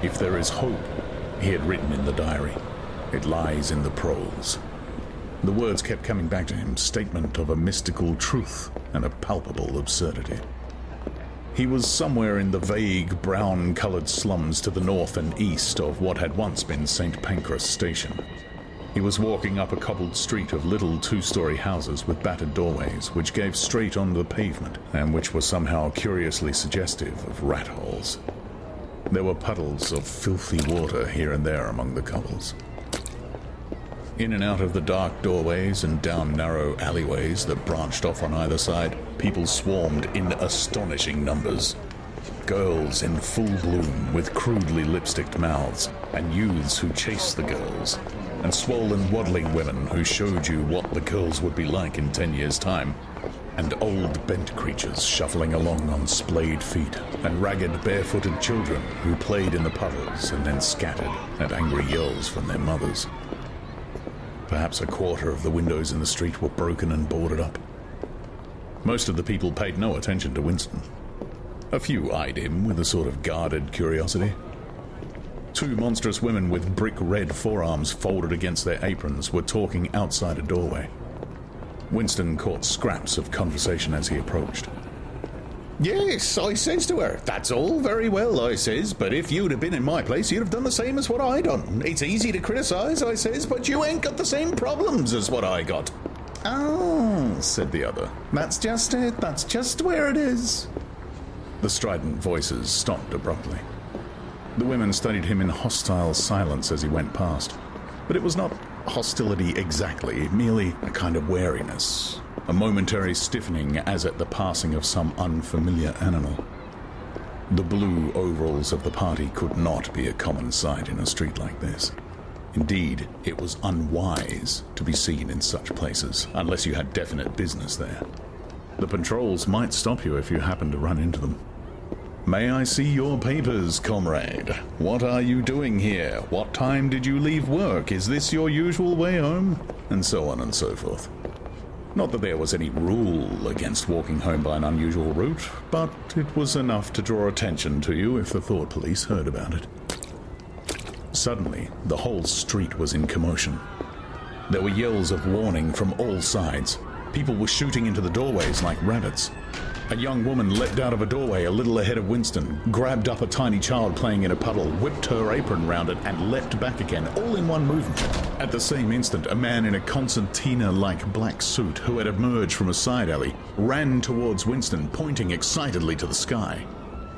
If there is hope, he had written in the diary, it lies in the proles. The words kept coming back to him, statement of a mystical truth and a palpable absurdity. He was somewhere in the vague, brown-coloured slums to the north and east of what had once been St. Pancras Station. He was walking up a cobbled street of little 2-story houses with battered doorways, which gave straight on the pavement, and which were somehow curiously suggestive of rat holes. There were puddles of filthy water here and there among the cobbles. In and out of the dark doorways and down narrow alleyways that branched off on either side, people swarmed in astonishing numbers. Girls in full bloom with crudely lipsticked mouths, and youths who chased the girls, and swollen waddling women who showed you what the girls would be like in 10 years' time, and old bent creatures shuffling along on splayed feet, and ragged barefooted children who played in the puddles and then scattered at angry yells from their mothers. Perhaps a quarter of the windows in the street were broken and boarded up. Most of the people paid no attention to Winston. A few eyed him with a sort of guarded curiosity. Two monstrous women with brick-red forearms folded against their aprons were talking outside a doorway. Winston caught scraps of conversation as he approached. "Yes," I says to her, "that's all very well," I says, "but if you'd have been in my place, you'd have done the same as what I done. It's easy to criticise," I says, "but you ain't got the same problems as what I got." "Oh," said the other, "that's just it, that's just where it is." The strident voices stopped abruptly. The women studied him in hostile silence as he went past, but it was not hostility exactly, merely a kind of wariness, a momentary stiffening as at the passing of some unfamiliar animal. The blue overalls of the party could not be a common sight in a street like this. Indeed, it was unwise to be seen in such places, unless you had definite business there. The patrols might stop you if you happened to run into them. "May I see your papers, comrade? What are you doing here? What time did you leave work? Is this your usual way home?" And so on and so forth. Not that there was any rule against walking home by an unusual route, but it was enough to draw attention to you if the thought police heard about it. Suddenly, the whole street was in commotion. There were yells of warning from all sides. People were shooting into the doorways like rabbits. A young woman leapt out of a doorway a little ahead of Winston, grabbed up a tiny child playing in a puddle, whipped her apron round it, and leapt back again, all in one movement. At the same instant, a man in a concertina-like black suit, who had emerged from a side alley, ran towards Winston, pointing excitedly to the sky.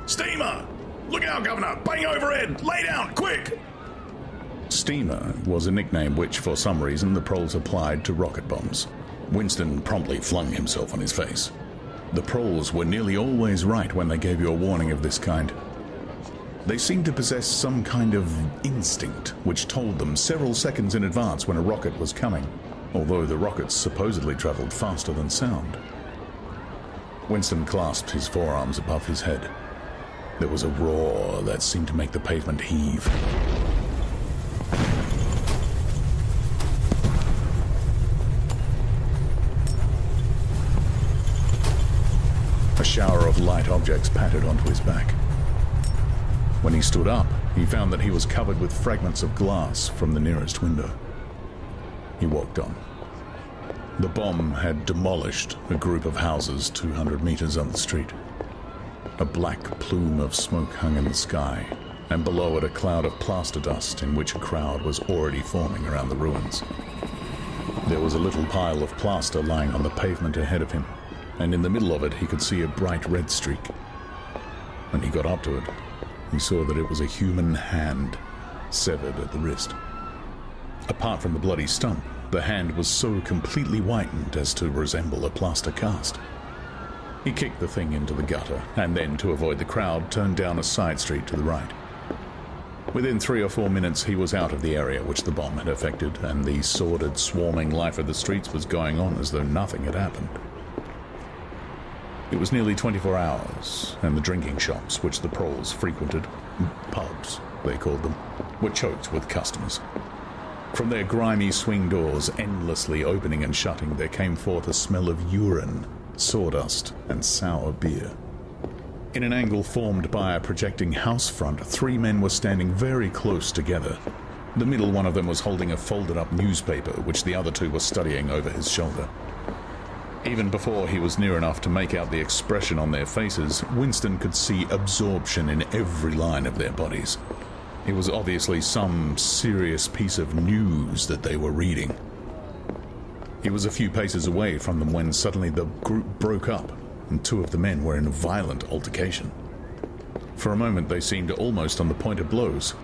"Steamer! Look out, Governor! Bang overhead! Lay down, quick!" Steamer was a nickname which, for some reason, the proles applied to rocket bombs. Winston promptly flung himself on his face. The proles were nearly always right when they gave you a warning of this kind. They seemed to possess some kind of instinct which told them several seconds in advance when a rocket was coming, although the rockets supposedly travelled faster than sound. Winston clasped his forearms above his head. There was a roar that seemed to make the pavement heave. A shower of light objects pattered onto his back. When he stood up, he found that he was covered with fragments of glass from the nearest window. He walked on. The bomb had demolished a group of houses 200 meters up the street. A black plume of smoke hung in the sky, and below it a cloud of plaster dust in which a crowd was already forming around the ruins. There was a little pile of plaster lying on the pavement ahead of him, and in the middle of it he could see a bright red streak. When he got up to it, he saw that it was a human hand, severed at the wrist. Apart from the bloody stump, the hand was so completely whitened as to resemble a plaster cast. He kicked the thing into the gutter, and then, to avoid the crowd, turned down a side street to the right. Within 3 or 4 minutes he was out of the area which the bomb had affected, and the sordid, swarming life of the streets was going on as though nothing had happened. It was nearly 24 hours, and the drinking shops which the proles frequented, pubs they called them, were choked with customers. From their grimy swing doors, endlessly opening and shutting, there came forth a smell of urine, sawdust, and sour beer. In an angle formed by a projecting house front, 3 men were standing very close together. The middle one of them was holding a folded-up newspaper, which the other 2 were studying over his shoulder. Even before he was near enough to make out the expression on their faces, Winston could see absorption in every line of their bodies. It was obviously some serious piece of news that they were reading. He was a few paces away from them when suddenly the group broke up, and 2 of the men were in a violent altercation. For a moment they seemed almost on the point of blows.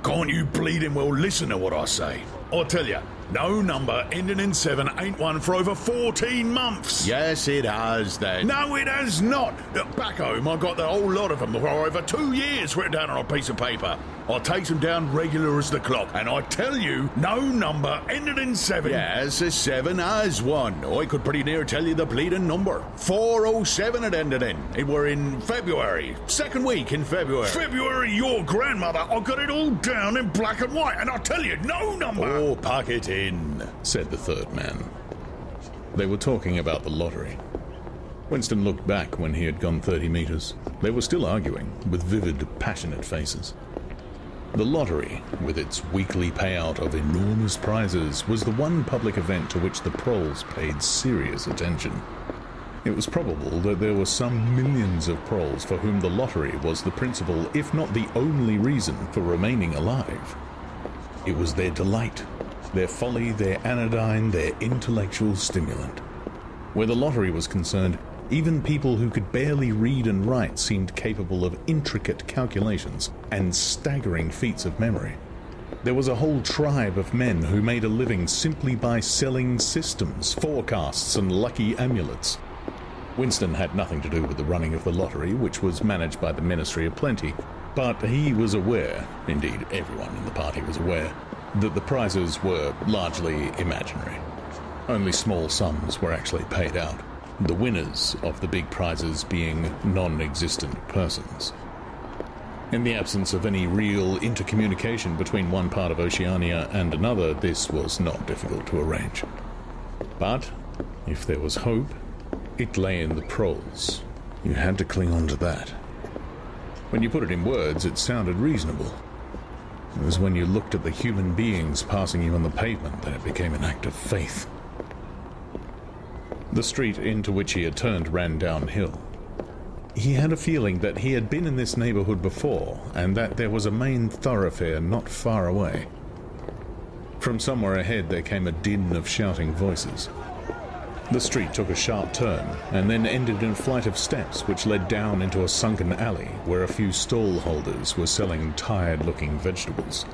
"Can't you bleeding well listen to what I say?" I tell you, no number ending in 7 ain't won for over 14 months. Yes, it has, then. No, it has not. Back home, I got the whole lot of them for over 2 years written down on a piece of paper. I takes them down regular as the clock, and I tell you, no number ending in 7. Yes, a 7 has one. I could pretty near tell you the bleeding number. 407 it ended in. It were in February. Second week in February. February, your grandmother. I got it all down in black and white, and I tell you, no number. Oh, pack it in, said the third man. They were talking about the lottery. Winston looked back when he had gone 30 meters. They were still arguing, with vivid, passionate faces. The lottery, with its weekly payout of enormous prizes, was the one public event to which the proles paid serious attention. It was probable that there were some millions of proles for whom the lottery was the principal, if not the only reason for remaining alive. It was their delight, their folly, their anodyne, their intellectual stimulant. Where the lottery was concerned, even people who could barely read and write seemed capable of intricate calculations and staggering feats of memory. There was a whole tribe of men who made a living simply by selling systems, forecasts, and lucky amulets. Winston had nothing to do with the running of the lottery, which was managed by the Ministry of Plenty, but he was aware, indeed everyone in the party was aware, that the prizes were largely imaginary. Only small sums were actually paid out, the winners of the big prizes being non-existent persons. In the absence of any real intercommunication between one part of Oceania and another, this was not difficult to arrange. But, if there was hope, it lay in the proles. You had to cling on to that. When you put it in words, it sounded reasonable. It was when you looked at the human beings passing you on the pavement that it became an act of faith. The street into which he had turned ran downhill. He had a feeling that he had been in this neighborhood before, and that there was a main thoroughfare not far away. From somewhere ahead there came a din of shouting voices. The street took a sharp turn, and then ended in a flight of steps which led down into a sunken alley where a few stall holders were selling tired-looking vegetables.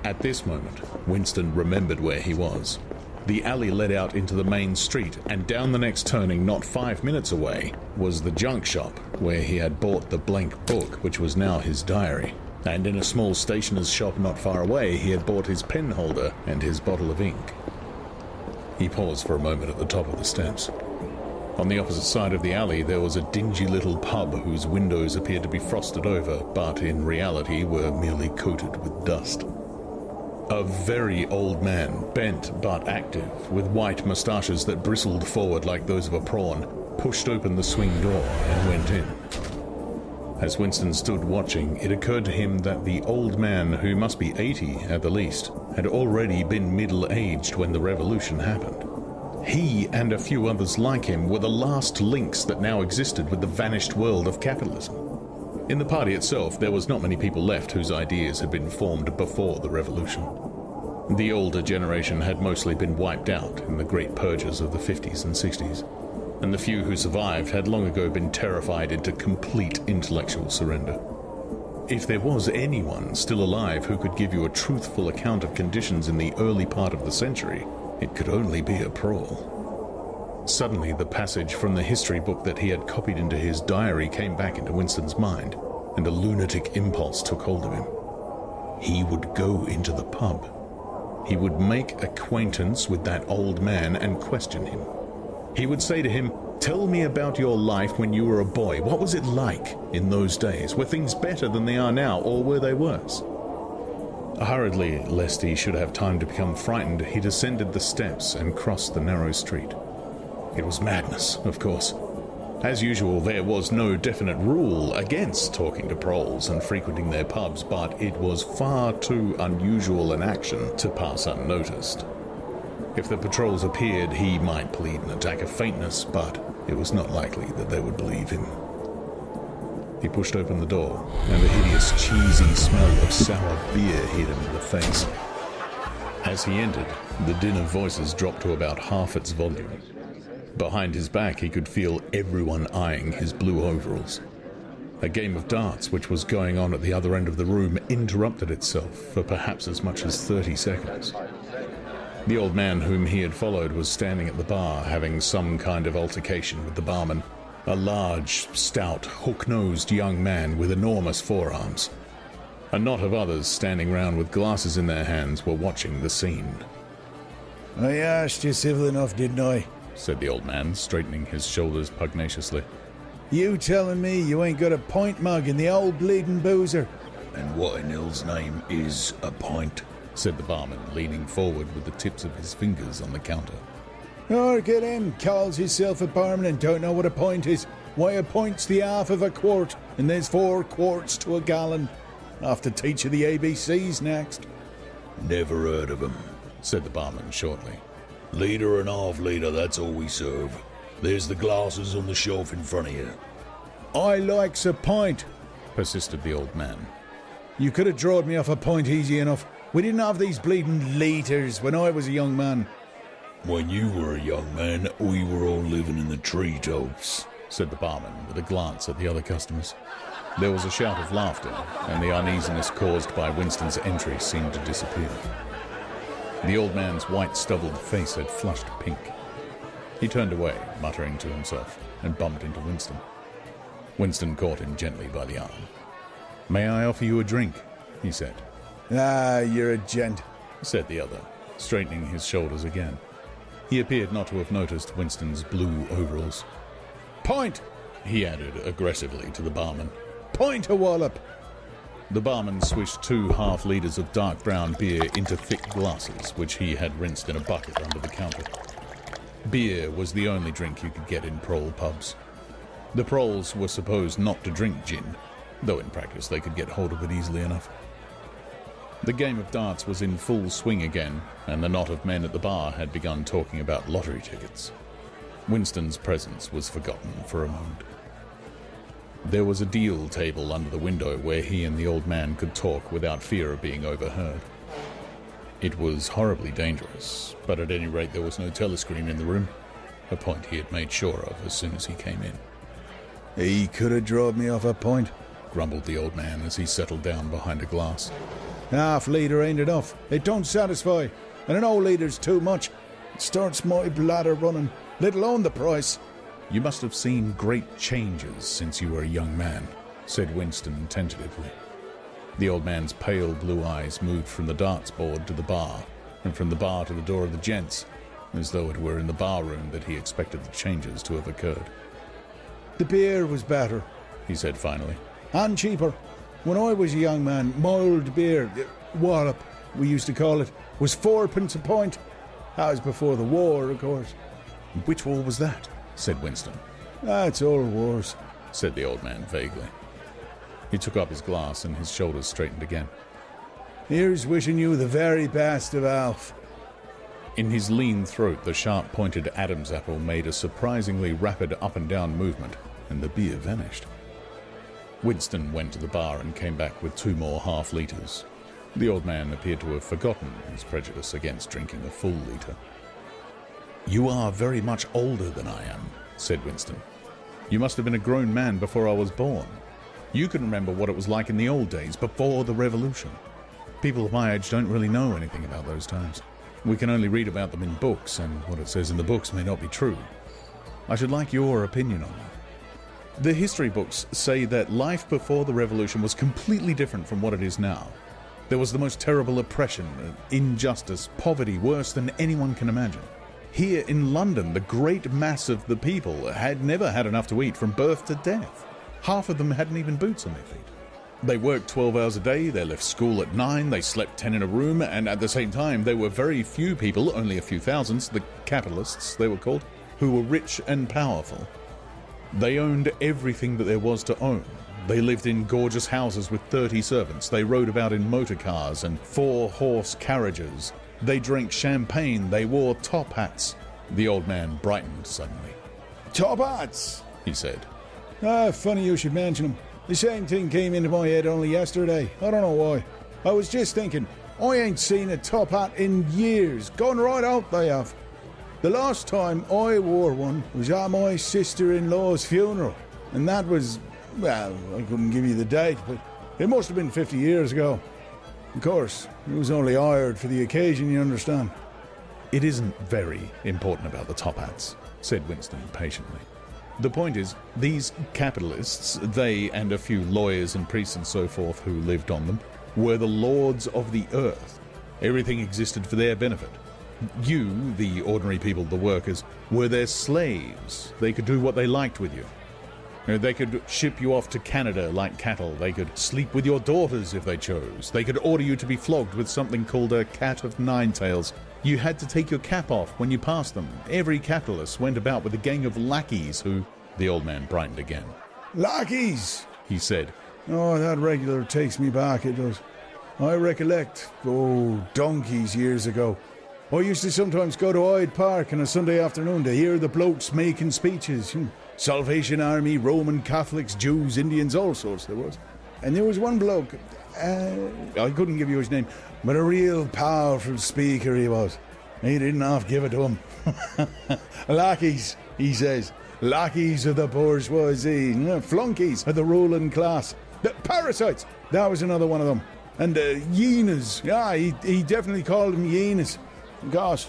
At this moment, Winston remembered where he was. The alley led out into the main street, and down the next turning, not 5 minutes away, was the junk shop, where he had bought the blank book, which was now his diary. And in a small stationer's shop not far away, he had bought his pen holder and his bottle of ink. He paused for a moment at the top of the steps. On the opposite side of the alley, there was a dingy little pub whose windows appeared to be frosted over, but in reality were merely coated with dust. A very old man, bent but active, with white moustaches that bristled forward like those of a prawn, pushed open the swing door and went in. As Winston stood watching, it occurred to him that the old man, who must be 80 at the least, had already been middle-aged when the revolution happened. He and a few others like him were the last links that now existed with the vanished world of capitalism. In the party itself, there was not many people left whose ideas had been formed before the revolution. The older generation had mostly been wiped out in the great purges of the 50s and 60s, and the few who survived had long ago been terrified into complete intellectual surrender. If there was anyone still alive who could give you a truthful account of conditions in the early part of the century, it could only be a prole. Suddenly, the passage from the history book that he had copied into his diary came back into Winston's mind, and a lunatic impulse took hold of him. He would go into the pub. He would make acquaintance with that old man and question him. He would say to him, "Tell me about your life when you were a boy. What was it like in those days? Were things better than they are now, or were they worse?" Hurriedly, lest he should have time to become frightened, he descended the steps and crossed the narrow street. It was madness, of course. As usual, there was no definite rule against talking to proles and frequenting their pubs, but it was far too unusual an action to pass unnoticed. If the patrols appeared, he might plead an attack of faintness, but it was not likely that they would believe him. He pushed open the door, and the hideous, cheesy smell of sour beer hit him in the face. As he entered, the din of voices dropped to about half its volume. Behind his back, he could feel everyone eyeing his blue overalls. A game of darts which was going on at the other end of the room interrupted itself for perhaps as much as 30 seconds. The old man whom he had followed was standing at the bar having some kind of altercation with the barman, a large, stout, hook-nosed young man with enormous forearms. A knot of others standing round with glasses in their hands were watching the scene. "I asked you civil enough, didn't I?" said the old man, straightening his shoulders pugnaciously. "You telling me you ain't got a pint mug in the old bleeding boozer?" And what in hell's name is a pint? said the barman, leaning forward with the tips of his fingers on the counter. Or get him, calls himself a barman and don't know what a pint is. Why, a pint's the half of a quart, and there's 4 quarts to a gallon. I'll have to teach you the ABCs next. Never heard of 'em, said the barman shortly. Litre and half litre, that's all we serve. There's the glasses on the shelf in front of you. I likes a pint, persisted the old man. You could have drawed me off a pint easy enough. We didn't have these bleeding litres when I was a young man. When you were a young man, we were all living in the treetops, said the barman with a glance at the other customers. There was a shout of laughter, and the uneasiness caused by Winston's entry seemed to disappear. The old man's white stubbled face had flushed pink. He turned away, muttering to himself, and bumped into Winston. Winston caught him gently by the arm. "May I offer you a drink?" he said. "Ah, you're a gent," said the other, straightening his shoulders again. He appeared not to have noticed Winston's blue overalls. "Pint," he added aggressively to the barman. "Pint a wallop." The barman swished 2 half-litres of dark brown beer into thick glasses, which he had rinsed in a bucket under the counter. Beer was the only drink you could get in prole pubs. The proles were supposed not to drink gin, though in practice they could get hold of it easily enough. The game of darts was in full swing again, and the knot of men at the bar had begun talking about lottery tickets. Winston's presence was forgotten for a moment. There was a deal table under the window where he and the old man could talk without fear of being overheard. It was horribly dangerous, but at any rate there was no telescreen in the room, a point he had made sure of as soon as he came in. "He could have drawed me off a pint," grumbled the old man as he settled down behind a glass. "Half litre ain't enough. It don't satisfy. And an old litre's too much. It starts my bladder running, let alone the price." "You must have seen great changes since you were a young man," said Winston tentatively. The old man's pale blue eyes moved from the darts board to the bar, and from the bar to the door of the gents, as though it were in the bar room that he expected the changes to have occurred. "The beer was better," he said finally, "and cheaper. When I was a young man, mild beer, wallop, we used to call it, was 4p a pint. That was before the war, of course." "Which war was that?" said Winston. "That's all wars," said the old man vaguely. He took up his glass and his shoulders straightened again. "Here's wishing you the very best of Alf." In his lean throat, the sharp-pointed Adam's apple made a surprisingly rapid up-and-down movement, and the beer vanished. Winston went to the bar and came back with 2 more half-litres. The old man appeared to have forgotten his prejudice against drinking a full litre. "You are very much older than I am," said Winston. "You must have been a grown man before I was born. You can remember what it was like in the old days, before the revolution. People of my age don't really know anything about those times. We can only read about them in books, and what it says in the books may not be true. I should like your opinion on that. The history books say that life before the revolution was completely different from what it is now. There was the most terrible oppression, injustice, poverty, worse than anyone can imagine. Here in London, the great mass of the people had never had enough to eat from birth to death. Half of them hadn't even boots on their feet. They worked 12 hours a day, they left school at 9, they slept 10 in a room, and at the same time there were very few people, only a few thousands, the capitalists they were called, who were rich and powerful. They owned everything that there was to own. They lived in gorgeous houses with 30 servants. They rode about in motor cars and 4-horse carriages. They drank champagne. They wore top hats. The old man brightened suddenly. "Top hats," he said. "Ah, funny you should mention them. The same thing came into my head only yesterday. I don't know why. I was just thinking, I ain't seen a top hat in years. Gone right out they have. The last time I wore one was at my sister-in-law's funeral. And that was, Well, I couldn't give you the date, but it must have been 50 years ago. Of course, it was only hired for the occasion, you understand. It isn't very important about the top hats, said Winston patiently. The point is, these capitalists, they and a few lawyers and priests and so forth who lived on them, were the lords of the earth. Everything existed for their benefit. You, the ordinary people, the workers, were their slaves. They could do what they liked with you. They could ship you off to Canada like cattle. They could sleep with your daughters if they chose. They could order you to be flogged with something called a cat of nine tails. You had to take your cap off when you passed them. Every capitalist went about with a gang of lackeys who... The old man brightened again. Lackeys, he said. Oh, that regular takes me back, it does. I recollect, donkeys years ago. I used to sometimes go to Hyde Park on a Sunday afternoon to hear the blokes making speeches. Salvation Army, Roman Catholics, Jews, Indians, all sorts there was. And there was one bloke, I couldn't give you his name, but a real powerful speaker he was. He didn't half give it to him. Lackeys, he says. Lackeys of the bourgeoisie, flunkies of the ruling class. The parasites, that was another one of them. And hyenas, he definitely called them hyenas. Gosh,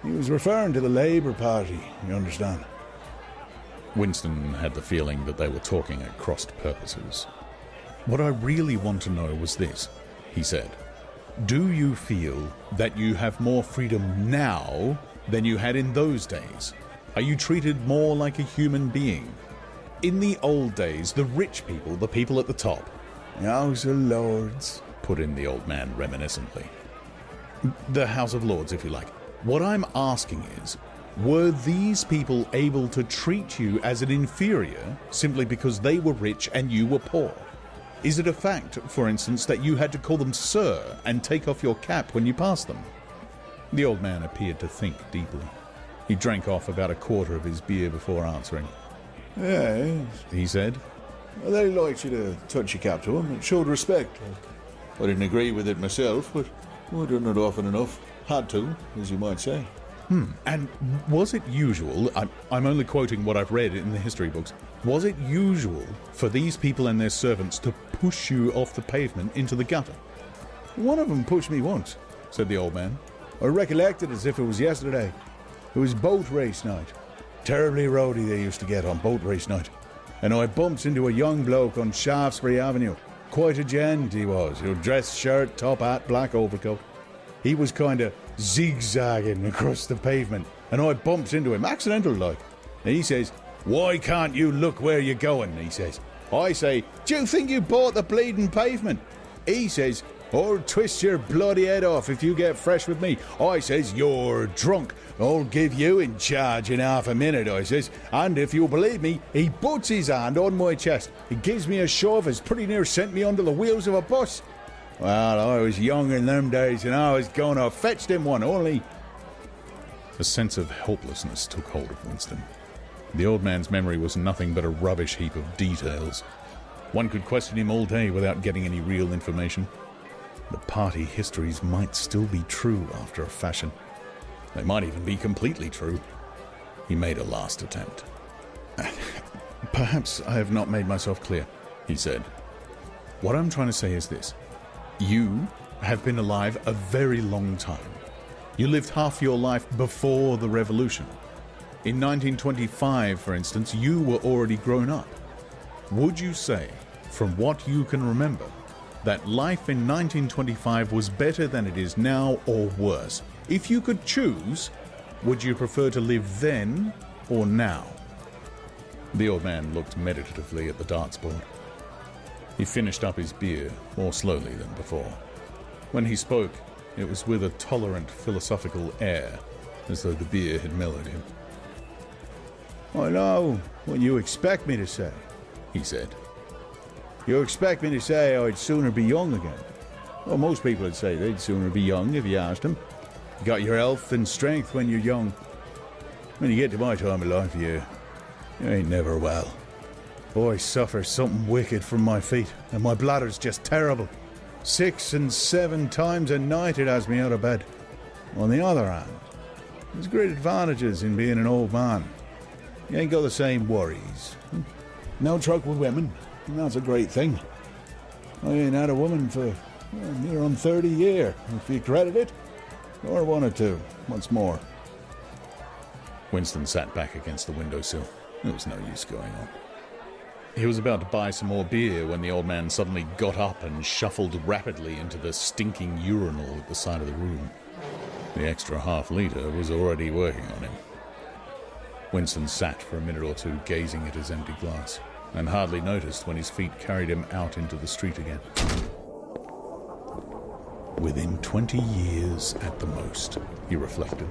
he was referring to the Labour Party, you understand. Winston had the feeling that they were talking at crossed purposes. What I really want to know was this, he said. Do you feel that you have more freedom now than you had in those days? Are you treated more like a human being? In the old days, the rich people, the people at the top... House of Lords, put in the old man reminiscently. The House of Lords, if you like. What I'm asking is, were these people able to treat you as an inferior simply because they were rich and you were poor? Is it a fact, for instance, that you had to call them sir and take off your cap when you passed them? The old man appeared to think deeply. He drank off about a quarter of his beer before answering. Yes, he said. Well, they liked you to touch your cap to them. It showed respect. I didn't agree with it myself, but I done it often enough. Had to, as you might say. And was it usual, I'm only quoting what I've read in the history books, was it usual for these people and their servants to push you off the pavement into the gutter? One of them pushed me once, said the old man. I recollect it as if it was yesterday. It was boat race night. Terribly rowdy they used to get on boat race night. And I bumps into a young bloke on Shaftesbury Avenue. Quite a gent he was. Dress shirt, top hat, black overcoat. He was kind of zigzagging across the pavement. And I bumps into him, accidental like. And he says, "Why can't you look where you're going?" he says. I say, "Do you think you bought the bleeding pavement?" He says, "I'll twist your bloody head off if you get fresh with me." I says, "You're drunk. I'll give you in charge in half a minute," I says. And if you believe me, he puts his hand on my chest. He gives me a shove as pretty near sent me under the wheels of a bus. Well, I was young in them days and I was going to fetch him one, only... A sense of helplessness took hold of Winston. The old man's memory was nothing but a rubbish heap of details. One could question him all day without getting any real information. The party histories might still be true after a fashion. They might even be completely true. He made a last attempt. Perhaps I have not made myself clear, he said. What I'm trying to say is this. You have been alive a very long time. You lived half your life before the revolution. In 1925, for instance, you were already grown up. Would you say, from what you can remember, that life in 1925 was better than it is now or worse? If you could choose, would you prefer to live then or now? The old man looked meditatively at the darts board. He finished up his beer more slowly than before. When he spoke, it was with a tolerant philosophical air, as though the beer had mellowed him. I know what you expect me to say, he said. You expect me to say I'd sooner be young again. Well, most people would say they'd sooner be young if you asked them. You got your health and strength when you're young. When you get to my time of life, you ain't never well. I suffer something wicked from my feet, and my bladder's just terrible. 6 and 7 times a night it has me out of bed. On the other hand, there's great advantages in being an old man. You ain't got the same worries. No truck with women, and that's a great thing. I ain't had a woman for near on 30 year, if you credit it. Or one or two, once more. Winston sat back against the windowsill. There was no use going on. He was about to buy some more beer when the old man suddenly got up and shuffled rapidly into the stinking urinal at the side of the room. The extra half-litre was already working on him. Winston sat for a minute or two gazing at his empty glass, and hardly noticed when his feet carried him out into the street again. Within 20 years at the most, he reflected.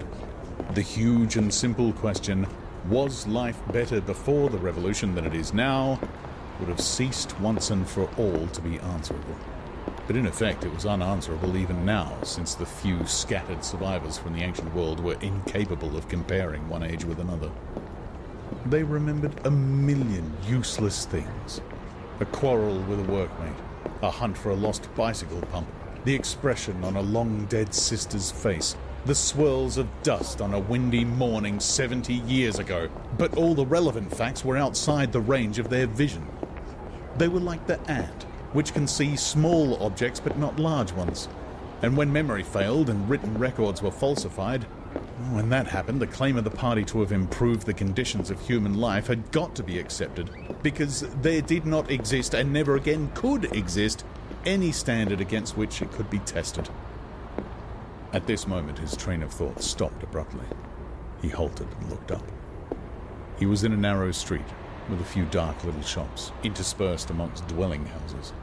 The huge and simple question, was life better before the revolution than it is now, would have ceased once and for all to be answerable. But in effect it was unanswerable even now, since the few scattered survivors from the ancient world were incapable of comparing one age with another. They remembered a million useless things. A quarrel with a workmate, a hunt for a lost bicycle pump, the expression on a long-dead sister's face, the swirls of dust on a windy morning 70 years ago. But all the relevant facts were outside the range of their vision. They were like the ant, which can see small objects but not large ones. And when memory failed and written records were falsified, when that happened, the claim of the party to have improved the conditions of human life had got to be accepted, because there did not exist, and never again could exist, any standard against which it could be tested. At this moment his train of thought stopped abruptly. He halted and looked up. He was in a narrow street, with a few dark little shops, interspersed amongst dwelling houses.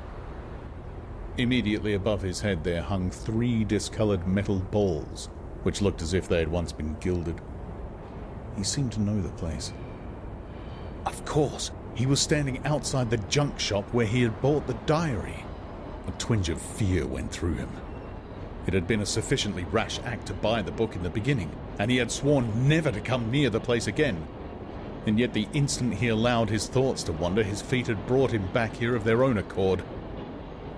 Immediately above his head there hung 3 discoloured metal balls, which looked as if they had once been gilded. He seemed to know the place. Of course, he was standing outside the junk shop where he had bought the diary. A twinge of fear went through him. It had been a sufficiently rash act to buy the book in the beginning, and he had sworn never to come near the place again. And yet the instant he allowed his thoughts to wander, his feet had brought him back here of their own accord.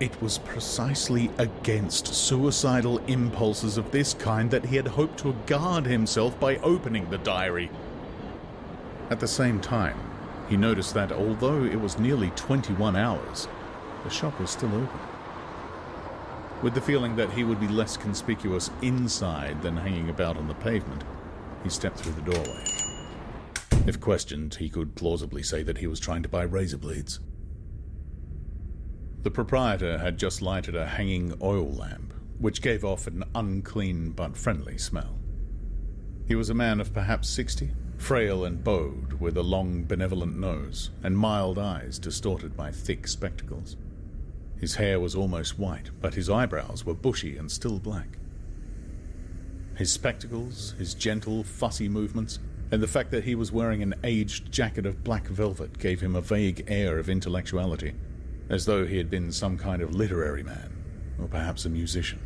It was precisely against suicidal impulses of this kind that he had hoped to guard himself by opening the diary. At the same time, he noticed that although it was nearly 21 hours, the shop was still open. With the feeling that he would be less conspicuous inside than hanging about on the pavement, he stepped through the doorway. If questioned, he could plausibly say that he was trying to buy razor blades. The proprietor had just lighted a hanging oil lamp, which gave off an unclean but friendly smell. He was a man of perhaps 60, frail and bowed, with a long, benevolent nose, and mild eyes distorted by thick spectacles. His hair was almost white, but his eyebrows were bushy and still black. His spectacles, his gentle, fussy movements, and the fact that he was wearing an aged jacket of black velvet gave him a vague air of intellectuality, as though he had been some kind of literary man, or perhaps a musician.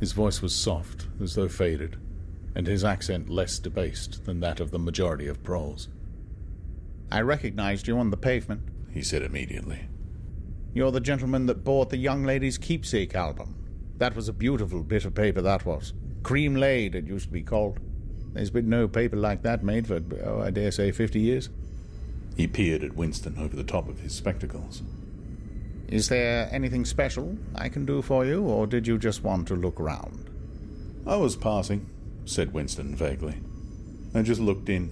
His voice was soft, as though faded, and his accent less debased than that of the majority of proles. "I recognized you on the pavement," he said immediately. "You're the gentleman that bought the young lady's keepsake album. That was a beautiful bit of paper, that was. Cream laid, it used to be called. There's been no paper like that made for, I dare say, 50 years. He peered at Winston over the top of his spectacles. "Is there anything special I can do for you, or did you just want to look round?" "I was passing," said Winston vaguely. "I just looked in.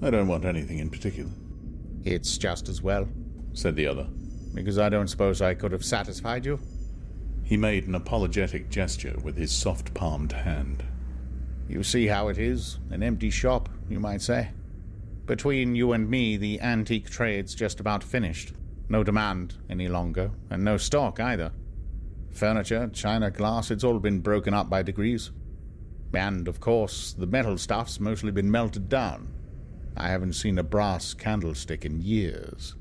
I don't want anything in particular." "It's just as well," said the other, "because I don't suppose I could have satisfied you." He made an apologetic gesture with his soft-palmed hand. "You see how it is, an empty shop, you might say. Between you and me, the antique trade's just about finished. No demand any longer, and no stock either. Furniture, china, glass, it's all been broken up by degrees. And, of course, the metal stuff's mostly been melted down. I haven't seen a brass candlestick in years."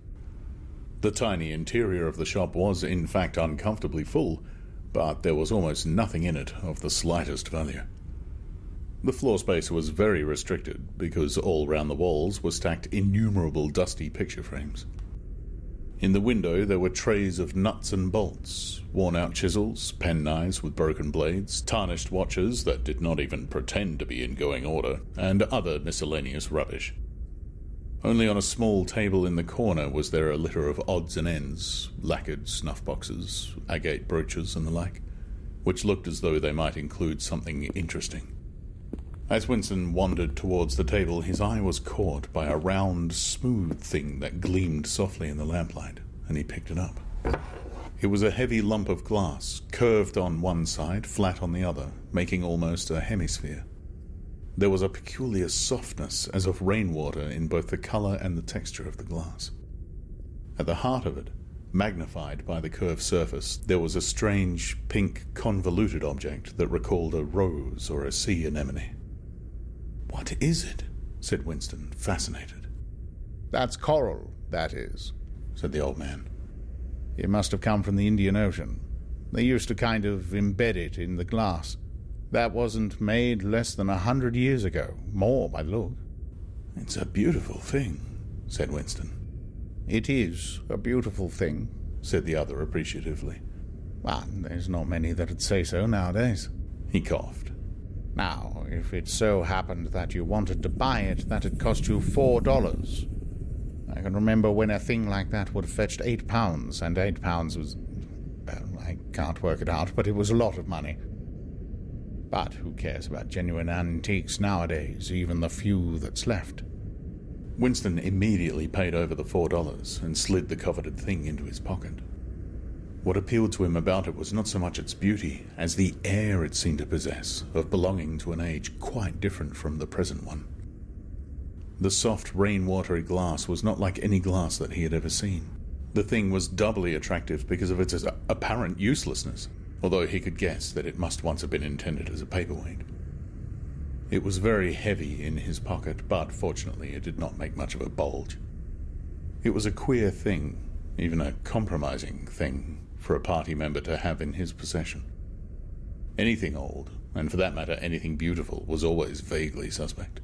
The tiny interior of the shop was, in fact, uncomfortably full, but there was almost nothing in it of the slightest value. The floor space was very restricted, because all round the walls were stacked innumerable dusty picture frames. In the window there were trays of nuts and bolts, worn-out chisels, penknives with broken blades, tarnished watches that did not even pretend to be in going order, and other miscellaneous rubbish. Only on a small table in the corner was there a litter of odds and ends, lacquered snuff boxes, agate brooches, and the like, which looked as though they might include something interesting. As Winston wandered towards the table, his eye was caught by a round, smooth thing that gleamed softly in the lamplight, and he picked it up. It was a heavy lump of glass, curved on one side, flat on the other, making almost a hemisphere. There was a peculiar softness, as of rainwater, in both the colour and the texture of the glass. At the heart of it, magnified by the curved surface, there was a strange, pink, convoluted object that recalled a rose or a sea anemone. "What is it?" said Winston, fascinated. That's coral, that is, said the old man. It must have come from the Indian Ocean. They used to kind of embed it in the glass. That wasn't made less than 100 years ago, more by the look. "It's a beautiful thing," said Winston. It is a beautiful thing, said the other appreciatively. Well, there's not many that'd say so nowadays. He coughed. Now, if it so happened that you wanted to buy it, that'd cost you $4. I can remember when a thing like that would have fetched £8, and £8 was... well, I can't work it out, but it was a lot of money. But who cares about genuine antiques nowadays, even the few that's left? Winston immediately paid over the $4 and slid the coveted thing into his pocket. What appealed to him about it was not so much its beauty as the air it seemed to possess of belonging to an age quite different from the present one. The soft, rain-watery glass was not like any glass that he had ever seen. The thing was doubly attractive because of its apparent uselessness, although he could guess that it must once have been intended as a paperweight. It was very heavy in his pocket, but fortunately it did not make much of a bulge. It was a queer thing, even a compromising thing, for a party member to have in his possession. Anything old, and for that matter anything beautiful, was always vaguely suspect.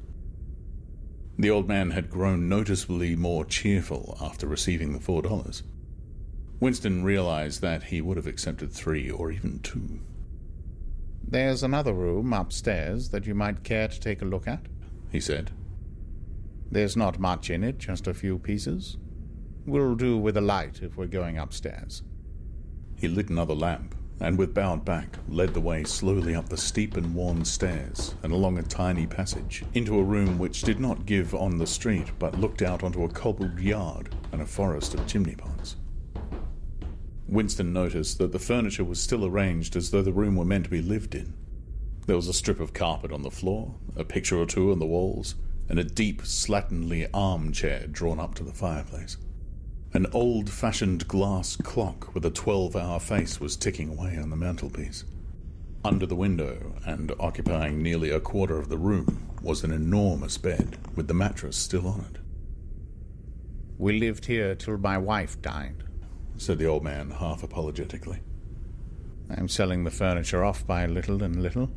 The old man had grown noticeably more cheerful after receiving the $4. Winston realized that he would have accepted 3 or even 2. There's another room upstairs that you might care to take a look at, he said. There's not much in it, just a few pieces. We'll do with a light if we're going upstairs. He lit another lamp, and with bowed back, led the way slowly up the steep and worn stairs and along a tiny passage, into a room which did not give on the street, but looked out onto a cobbled yard and a forest of chimney pots. Winston noticed that the furniture was still arranged as though the room were meant to be lived in. There was a strip of carpet on the floor, a picture or two on the walls, and a deep, slatternly armchair drawn up to the fireplace. An old-fashioned glass clock with a 12-hour face was ticking away on the mantelpiece. Under the window, and occupying nearly a quarter of the room, was an enormous bed, with the mattress still on it. We lived here till my wife died, said the old man, half apologetically. I'm selling the furniture off by little and little.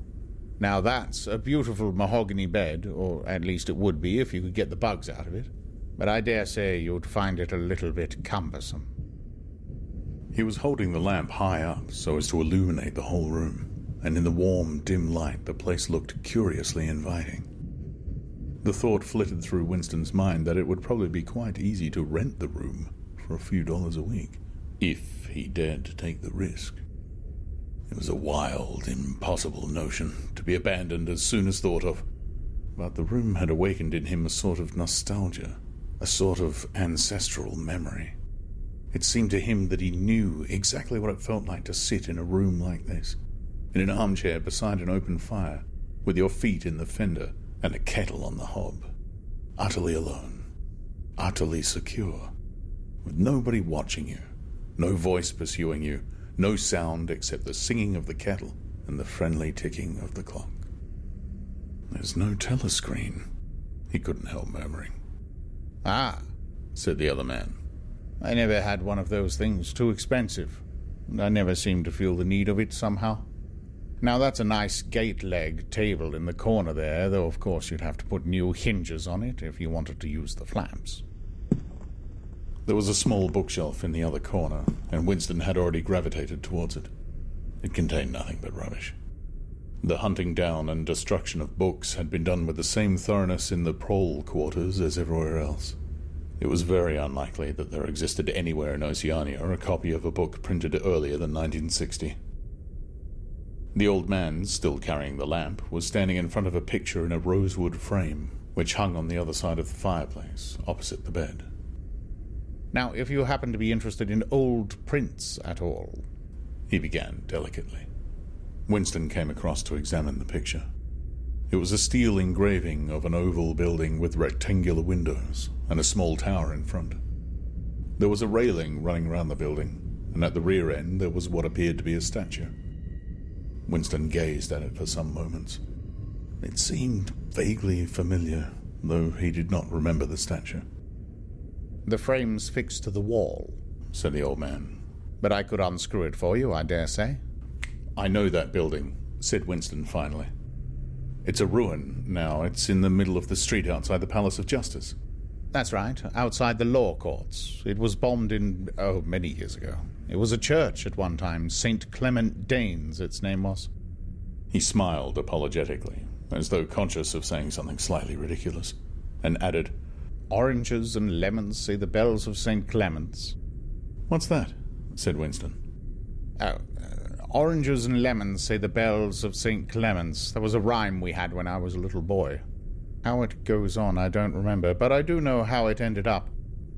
Now that's a beautiful mahogany bed, or at least it would be if you could get the bugs out of it. But I dare say you'd find it a little bit cumbersome. He was holding the lamp high up so as to illuminate the whole room, and in the warm, dim light the place looked curiously inviting. The thought flitted through Winston's mind that it would probably be quite easy to rent the room for a few dollars a week, if he dared to take the risk. It was a wild, impossible notion, to be abandoned as soon as thought of, but the room had awakened in him a sort of nostalgia, a sort of ancestral memory. It seemed to him that he knew exactly what it felt like to sit in a room like this, in an armchair beside an open fire, with your feet in the fender and a kettle on the hob, utterly alone, utterly secure, with nobody watching you, no voice pursuing you, no sound except the singing of the kettle and the friendly ticking of the clock. There's no telescreen, he couldn't help murmuring. Ah, said the other man. I never had one of those things, too expensive. I never seemed to feel the need of it somehow. Now that's a nice gate-leg table in the corner there, though of course you'd have to put new hinges on it if you wanted to use the flaps. There was a small bookshelf in the other corner, and Winston had already gravitated towards it. It contained nothing but rubbish. The hunting down and destruction of books had been done with the same thoroughness in the prole quarters as everywhere else, It was very unlikely that there existed anywhere in Oceania a copy of a book printed earlier than 1960. The old man, still carrying the lamp, was standing in front of a picture in a rosewood frame, which hung on the other side of the fireplace, opposite the bed. "Now, if you happen to be interested in old prints at all," he began delicately. Winston came across to examine the picture. It was a steel engraving of an oval building with rectangular windows and a small tower in front. There was a railing running around the building, and at the rear end there was what appeared to be a statue. Winston gazed at it for some moments. It seemed vaguely familiar, though he did not remember the statue. "The frame's fixed to the wall," said the old man. "but I could unscrew it for you, I dare say." "I know that building," said Winston finally. "It's a ruin now. It's in the middle of the street outside the Palace of Justice." "That's right, outside the law courts. It was bombed many years ago. It was a church at one time, St. Clement Danes, its name was." He smiled apologetically, as though conscious of saying something slightly ridiculous, and added, "Oranges and lemons say the bells of St. Clement's." "What's that?" said Winston. Oranges and lemons say the bells of St. Clement's. That was a rhyme we had when I was a little boy. How it goes on I don't remember, but I do know how it ended up.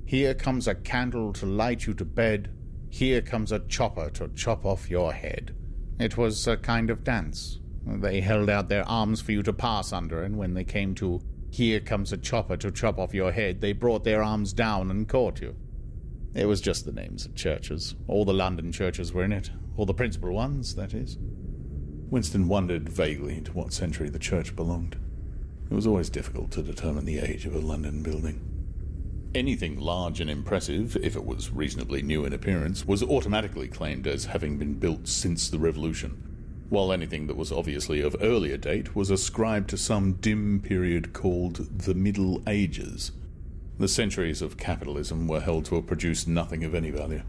Here comes a candle to light you to bed. Here comes a chopper to chop off your head. It was a kind of dance. They held out their arms for you to pass under, and when they came to "Here comes a chopper to chop off your head," they brought their arms down and caught you. It was just the names of churches. All the London churches were in it. All the principal ones, that is. Winston wondered vaguely to what century the church belonged. It was always difficult to determine the age of a London building. Anything large and impressive, if it was reasonably new in appearance, was automatically claimed as having been built since the Revolution, while anything that was obviously of earlier date was ascribed to some dim period called the Middle Ages. The centuries of capitalism were held to have produced nothing of any value.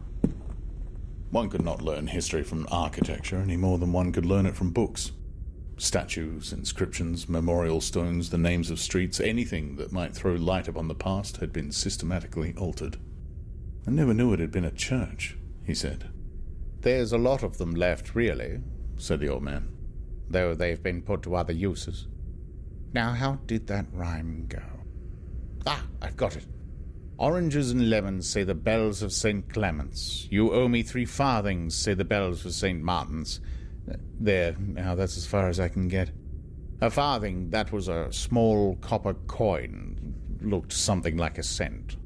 One could not learn history from architecture any more than one could learn it from books. Statues, inscriptions, memorial stones, the names of streets, anything that might throw light upon the past had been systematically altered. "I never knew it had been a church," he said. "There's a lot of them left, really," said the old man, "though they've been put to other uses. Now, how did that rhyme go? I've got it. Oranges and lemons say the bells of St. Clement's. You owe me 3 farthings, say the bells of St. Martin's. There, now that's as far as I can get. A farthing, that was a small copper coin. Looked something like a cent."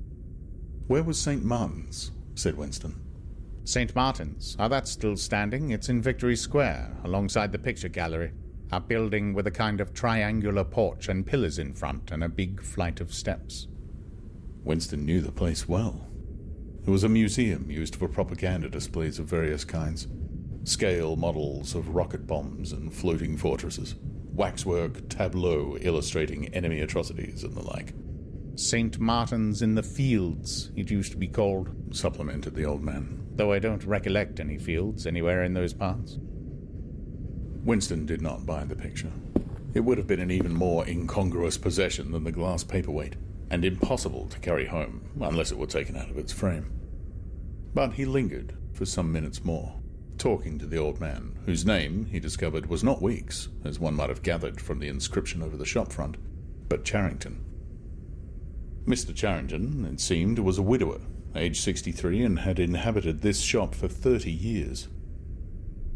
"Where was St. Martin's?" said Winston. "St. Martin's? That's still standing. It's in Victory Square, alongside the picture gallery. A building with a kind of triangular porch and pillars in front and a big flight of steps." Winston knew the place well. It was a museum used for propaganda displays of various kinds. Scale models of rocket bombs and floating fortresses. Waxwork tableaux illustrating enemy atrocities and the like. "St. Martin's in the Fields, it used to be called," supplemented the old man. "though I don't recollect any fields anywhere in those parts." Winston did not buy the picture. It would have been an even more incongruous possession than the glass paperweight, and impossible to carry home unless it were taken out of its frame. But he lingered for some minutes more, talking to the old man, whose name, he discovered, was not Weeks, as one might have gathered from the inscription over the shop front, but Charrington. Mr. Charrington, it seemed, was a widower, aged 63, and had inhabited this shop for 30 years.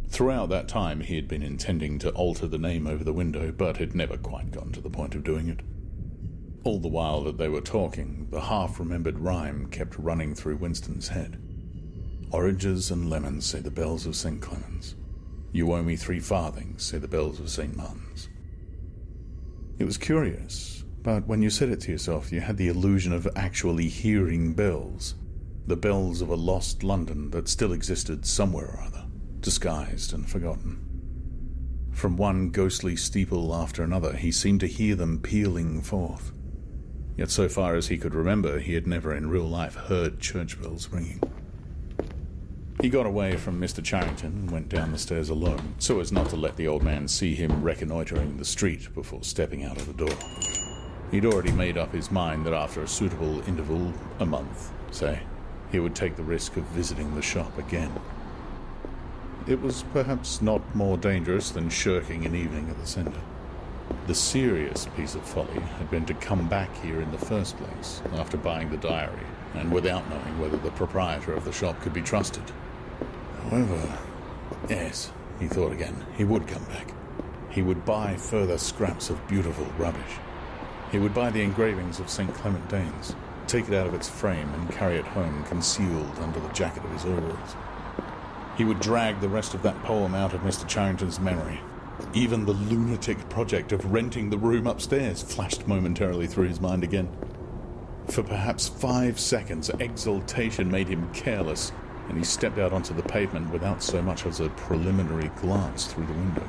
Throughout that time he had been intending to alter the name over the window, but had never quite gotten to the point of doing it. All the while that they were talking, the half-remembered rhyme kept running through Winston's head. "Oranges and lemons, say the bells of St. Clement's. You owe me 3 farthings, say the bells of St. Martin's." It was curious, but when you said it to yourself, you had the illusion of actually hearing bells. The bells of a lost London that still existed somewhere or other, disguised and forgotten. From one ghostly steeple after another, he seemed to hear them pealing forth. Yet so far as he could remember, he had never in real life heard church bells ringing. He got away from Mr. Charrington and went down the stairs alone, so as not to let the old man see him reconnoitering the street before stepping out of the door. He'd already made up his mind that after a suitable interval, a month, say, he would take the risk of visiting the shop again. It was perhaps not more dangerous than shirking an evening at the centre. The serious piece of folly had been to come back here in the first place, after buying the diary, and without knowing whether the proprietor of the shop could be trusted. However, yes, he thought again, he would come back. He would buy further scraps of beautiful rubbish. He would buy the engravings of St. Clement Danes, take it out of its frame and carry it home concealed under the jacket of his overalls. He would drag the rest of that poem out of Mr. Charrington's memory. Even the lunatic project of renting the room upstairs flashed momentarily through his mind again. For perhaps 5 seconds, exultation made him careless, and he stepped out onto the pavement without so much as a preliminary glance through the window.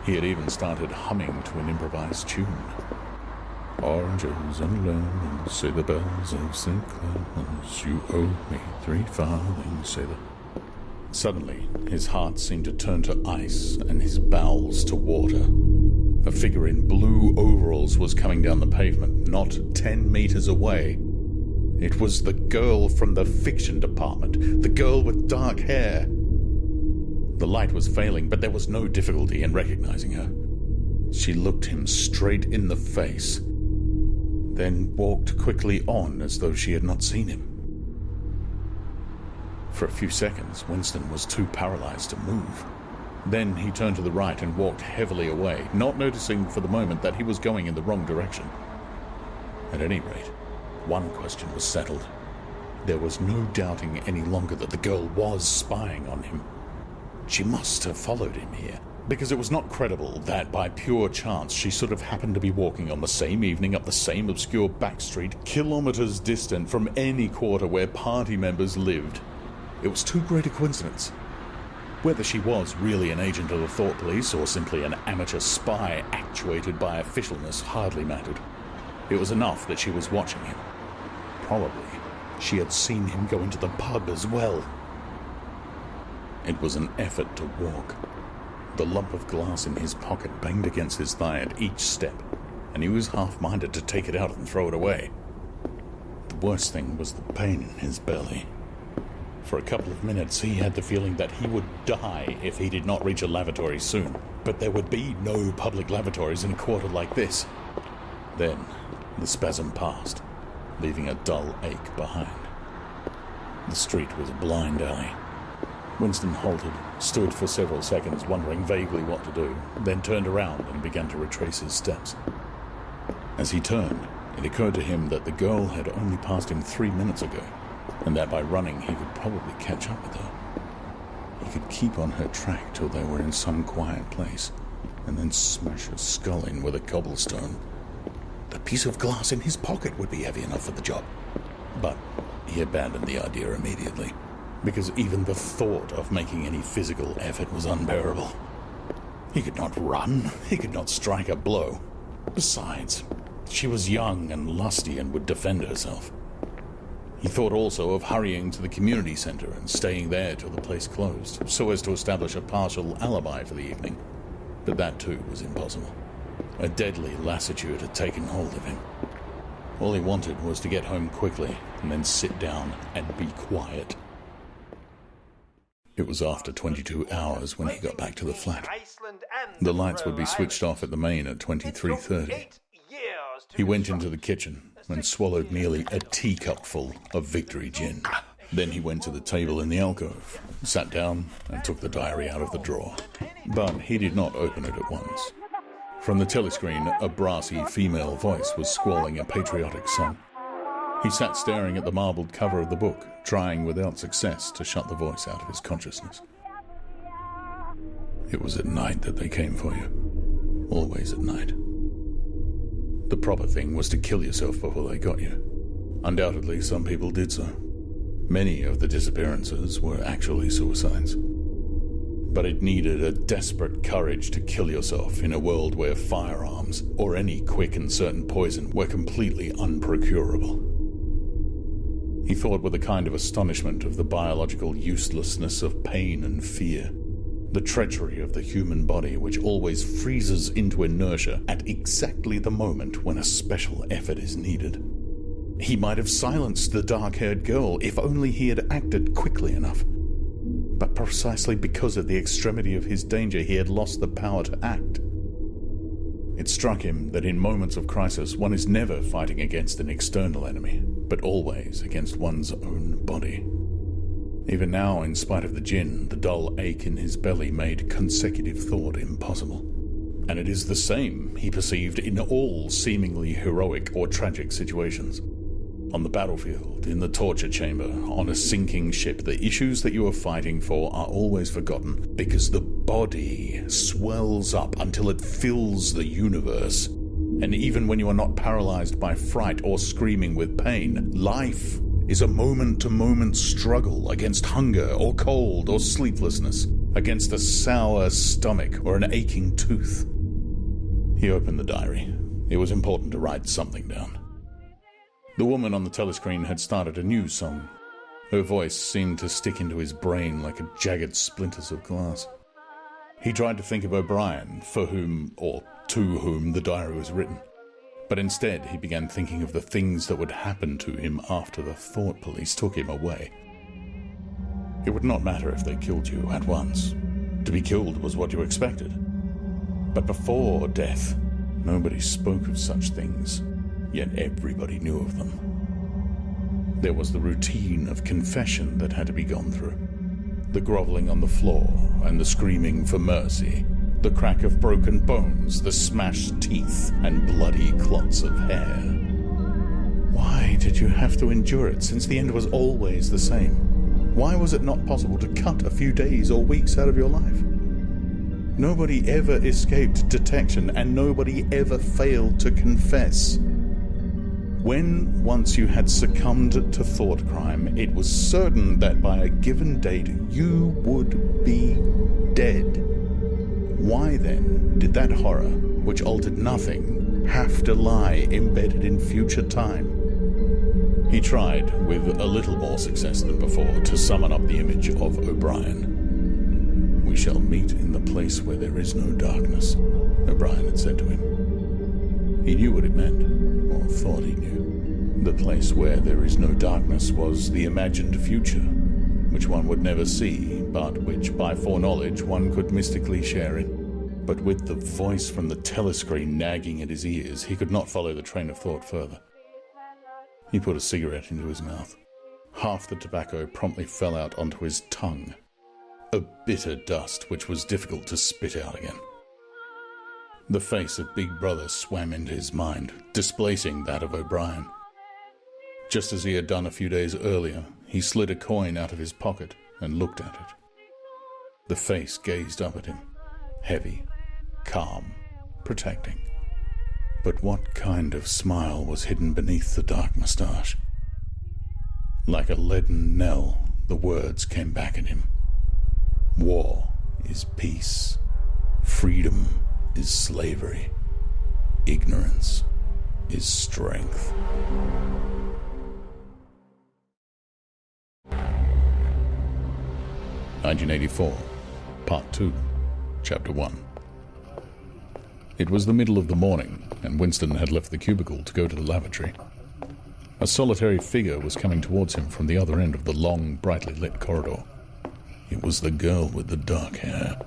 He had even started humming to an improvised tune. Oranges and lemons, say the bells of St. Clements, you owe me 3 farthings, say the... Suddenly, his heart seemed to turn to ice and his bowels to water. A figure in blue overalls was coming down the pavement, not 10 meters away. It was the girl from the fiction department, the girl with dark hair. The light was failing, but there was no difficulty in recognizing her. She looked him straight in the face, then walked quickly on as though she had not seen him. For a few seconds, Winston was too paralyzed to move. Then he turned to the right and walked heavily away, not noticing for the moment that he was going in the wrong direction. At any rate, one question was settled. There was no doubting any longer that the girl was spying on him. She must have followed him here, because it was not credible that by pure chance she should have happened to be walking on the same evening up the same obscure back street, kilometers distant from any quarter where party members lived. It was too great a coincidence. Whether she was really an agent of the thought police or simply an amateur spy actuated by officialness hardly mattered. It was enough that she was watching him. Probably she had seen him go into the pub as well. It was an effort to walk. The lump of glass in his pocket banged against his thigh at each step, and he was half-minded to take it out and throw it away. The worst thing was the pain in his belly. For a couple of minutes he had the feeling that he would die if he did not reach a lavatory soon. But there would be no public lavatories in a quarter like this. Then the spasm passed, leaving a dull ache behind. The street was a blind alley. Winston halted, stood for several seconds wondering vaguely what to do, then turned around and began to retrace his steps. As he turned, it occurred to him that the girl had only passed him 3 minutes ago, and that by running he could probably catch up with her. He could keep on her track till they were in some quiet place, and then smash her skull in with a cobblestone. The piece of glass in his pocket would be heavy enough for the job. But he abandoned the idea immediately, because even the thought of making any physical effort was unbearable. He could not run, he could not strike a blow. Besides, she was young and lusty and would defend herself. He thought also of hurrying to the community centre and staying there till the place closed, so as to establish a partial alibi for the evening. But that too was impossible. A deadly lassitude had taken hold of him. All he wanted was to get home quickly and then sit down and be quiet. It was after 22 hours when he got back to the flat. The lights would be switched off at the main at 23:30. He went into the kitchen and swallowed nearly a teacupful of Victory gin. Then he went to the table in the alcove, sat down and took the diary out of the drawer. But he did not open it at once. From the telescreen, a brassy female voice was squalling a patriotic song. He sat staring at the marbled cover of the book, trying without success to shut the voice out of his consciousness. It was at night that they came for you. Always at night. The proper thing was to kill yourself before they got you. Undoubtedly, some people did so. Many of the disappearances were actually suicides. But it needed a desperate courage to kill yourself in a world where firearms or any quick and certain poison were completely unprocurable. He thought with a kind of astonishment of the biological uselessness of pain and fear. The treachery of the human body, which always freezes into inertia at exactly the moment when a special effort is needed. He might have silenced the dark-haired girl if only he had acted quickly enough. But precisely because of the extremity of his danger, he had lost the power to act. It struck him that in moments of crisis, one is never fighting against an external enemy, but always against one's own body. Even now, in spite of the gin, the dull ache in his belly made consecutive thought impossible. And it is the same, he perceived, in all seemingly heroic or tragic situations. On the battlefield, in the torture chamber, on a sinking ship, the issues that you are fighting for are always forgotten because the body swells up until it fills the universe. And even when you are not paralyzed by fright or screaming with pain, life is a moment-to-moment struggle against hunger or cold or sleeplessness, against a sour stomach or an aching tooth. He opened the diary. It was important to write something down. The woman on the telescreen had started a new song. Her voice seemed to stick into his brain like jagged splinters of glass. He tried to think of O'Brien, for whom, or to whom, the diary was written. But instead, he began thinking of the things that would happen to him after the thought police took him away. It would not matter if they killed you at once. To be killed was what you expected. But before death, nobody spoke of such things. Yet everybody knew of them. There was the routine of confession that had to be gone through. The groveling on the floor and the screaming for mercy. The crack of broken bones, the smashed teeth, and bloody clots of hair. Why did you have to endure it, since the end was always the same? Why was it not possible to cut a few days or weeks out of your life? Nobody ever escaped detection, and nobody ever failed to confess. When once you had succumbed to thought crime, it was certain that by a given date you would be dead. Why then did that horror, which altered nothing, have to lie embedded in future time? He tried, with a little more success than before, to summon up the image of O'Brien. "We shall meet in the place where there is no darkness," O'Brien had said to him. He knew what it meant, or thought he knew. The place where there is no darkness was the imagined future, which one would never see, but which by foreknowledge one could mystically share in. But with the voice from the telescreen nagging at his ears, he could not follow the train of thought further. He put a cigarette into his mouth. Half the tobacco promptly fell out onto his tongue, a bitter dust which was difficult to spit out again. The face of Big Brother swam into his mind, displacing that of O'Brien. Just as he had done a few days earlier, he slid a coin out of his pocket and looked at it. The face gazed up at him, heavy, calm, protecting. But what kind of smile was hidden beneath the dark moustache? Like a leaden knell, the words came back at him. War is peace. Freedom is slavery. Ignorance is strength. (1984), Part 2, Chapter 1. It was the middle of the morning, and Winston had left the cubicle to go to the lavatory. A solitary figure was coming towards him from the other end of the long, brightly lit corridor. It was the girl with the dark hair.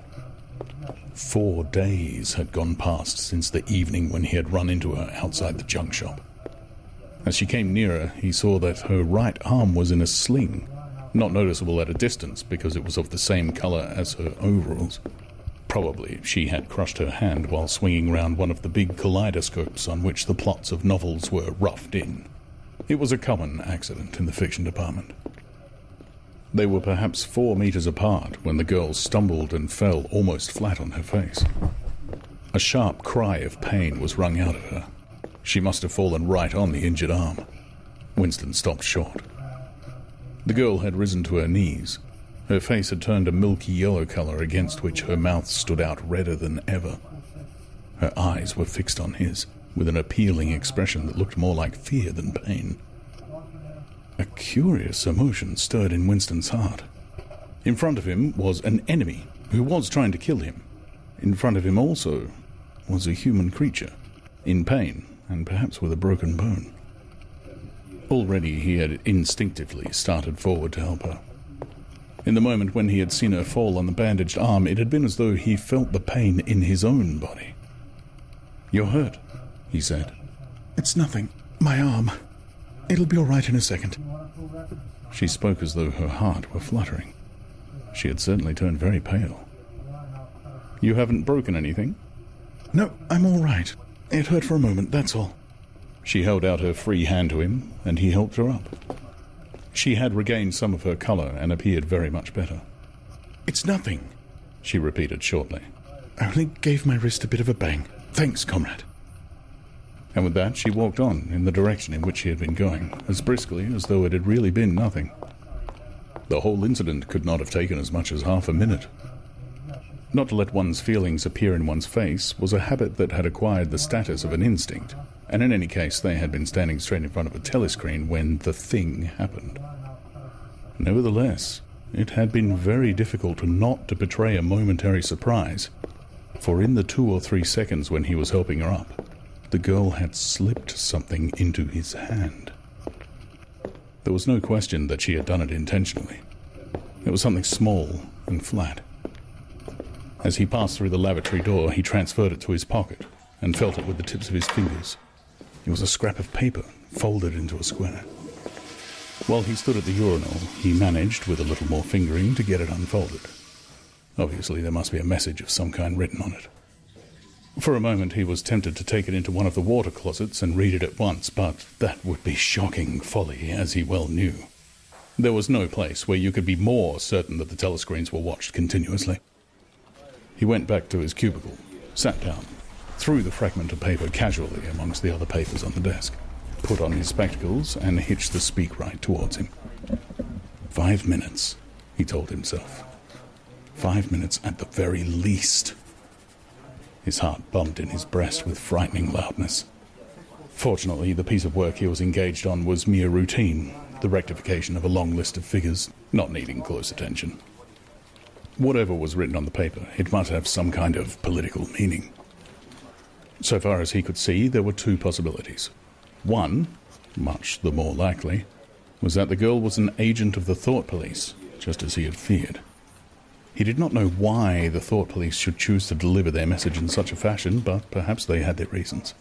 4 days had gone past since the evening when he had run into her outside the junk shop. As she came nearer, he saw that her right arm was in a sling, not noticeable at a distance because it was of the same color as her overalls. Probably she had crushed her hand while swinging round one of the big kaleidoscopes on which the plots of novels were roughed in. It was a common accident in the fiction department. They were perhaps 4 meters apart when the girl stumbled and fell almost flat on her face. A sharp cry of pain was wrung out of her. She must have fallen right on the injured arm. Winston stopped short. The girl had risen to her knees. Her face had turned a milky yellow color against which her mouth stood out redder than ever. Her eyes were fixed on his, with an appealing expression that looked more like fear than pain. A curious emotion stirred in Winston's heart. In front of him was an enemy, who was trying to kill him. In front of him also was a human creature, in pain and perhaps with a broken bone. Already he had instinctively started forward to help her. In the moment when he had seen her fall on the bandaged arm, it had been as though he felt the pain in his own body. "You're hurt," he said. "It's nothing. My arm. It'll be all right in a second." She spoke as though her heart were fluttering. She had certainly turned very pale. "You haven't broken anything?" "No, I'm all right. It hurt for a moment, that's all." She held out her free hand to him, and he helped her up. She had regained some of her colour and appeared very much better. "It's nothing," she repeated shortly. "I only gave my wrist a bit of a bang. Thanks, comrade." And with that she walked on in the direction in which she had been going, as briskly as though it had really been nothing. The whole incident could not have taken as much as half a minute. Not to let one's feelings appear in one's face was a habit that had acquired the status of an instinct, and in any case they had been standing straight in front of a telescreen when the thing happened. Nevertheless, it had been very difficult not to betray a momentary surprise, for in the 2 or 3 seconds when he was helping her up, the girl had slipped something into his hand. There was no question that she had done it intentionally. It was something small and flat. As he passed through the lavatory door, he transferred it to his pocket and felt it with the tips of his fingers. It was a scrap of paper, folded into a square. While he stood at the urinal, he managed, with a little more fingering, to get it unfolded. Obviously, there must be a message of some kind written on it. For a moment, he was tempted to take it into one of the water closets and read it at once, but that would be shocking folly, as he well knew. There was no place where you could be more certain that the telescreens were watched continuously. He went back to his cubicle, sat down, threw the fragment of paper casually amongst the other papers on the desk, put on his spectacles, and hitched the speakwrite towards him. 5 minutes, he told himself. 5 minutes at the very least. His heart bumped in his breast with frightening loudness. Fortunately, the piece of work he was engaged on was mere routine, the rectification of a long list of figures, not needing close attention. Whatever was written on the paper, it must have some kind of political meaning. So far as he could see, there were 2 possibilities. One, much the more likely, was that the girl was an agent of the thought police, just as he had feared. He did not know why the thought police should choose to deliver their message in such a fashion, but perhaps they had their reasons.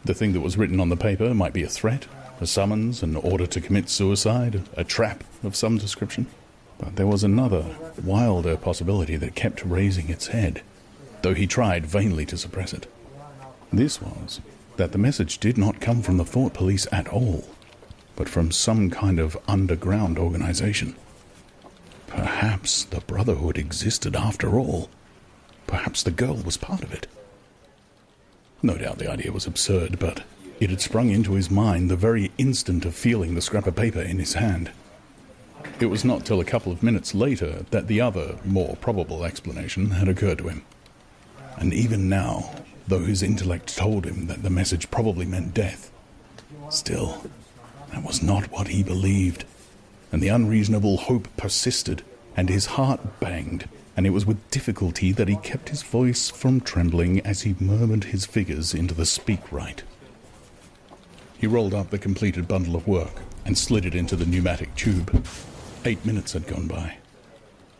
The thing that was written on the paper might be a threat, a summons, an order to commit suicide, a trap of some description. But there was another, wilder possibility that kept raising its head, though he tried vainly to suppress it. This was that the message did not come from the thought police at all, but from some kind of underground organization. Perhaps the Brotherhood existed after all. Perhaps the girl was part of it. No doubt the idea was absurd, but it had sprung into his mind the very instant of feeling the scrap of paper in his hand. It was not till a couple of minutes later that the other, more probable explanation had occurred to him. And even now, though his intellect told him that the message probably meant death, still, that was not what he believed, and the unreasonable hope persisted, and his heart banged, and it was with difficulty that he kept his voice from trembling as he murmured his figures into the speakwrite. He rolled up the completed bundle of work and slid it into the pneumatic tube. 8 minutes had gone by.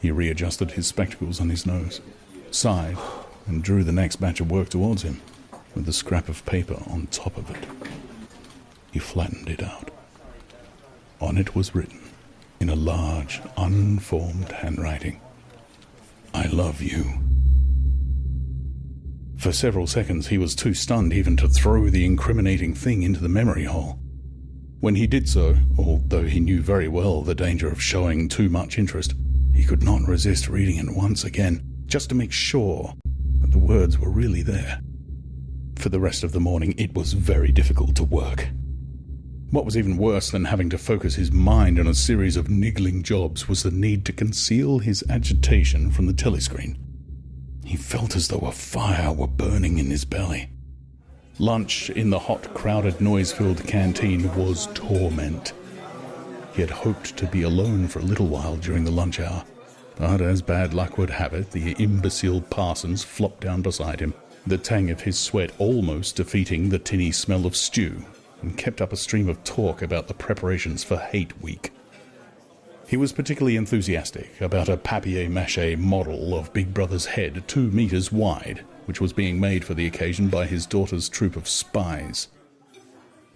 He readjusted his spectacles on his nose, sighed, and drew the next batch of work towards him, with the scrap of paper on top of it. He flattened it out. On it was written, in a large, unformed handwriting, "I love you." For several seconds he was too stunned even to throw the incriminating thing into the memory hole. When he did so, although he knew very well the danger of showing too much interest, he could not resist reading it once again, just to make sure that the words were really there. For the rest of the morning it was very difficult to work. What was even worse than having to focus his mind on a series of niggling jobs was the need to conceal his agitation from the telescreen. He felt as though a fire were burning in his belly. Lunch in the hot, crowded, noise-filled canteen was torment. He had hoped to be alone for a little while during the lunch hour, But as bad luck would have it, the imbecile Parsons flopped down beside him, the tang of his sweat almost defeating the tinny smell of stew, and kept up a stream of talk about the preparations for Hate Week. He was particularly enthusiastic about a papier-mâché model of Big Brother's head 2 meters wide, which was being made for the occasion by his daughter's troop of spies.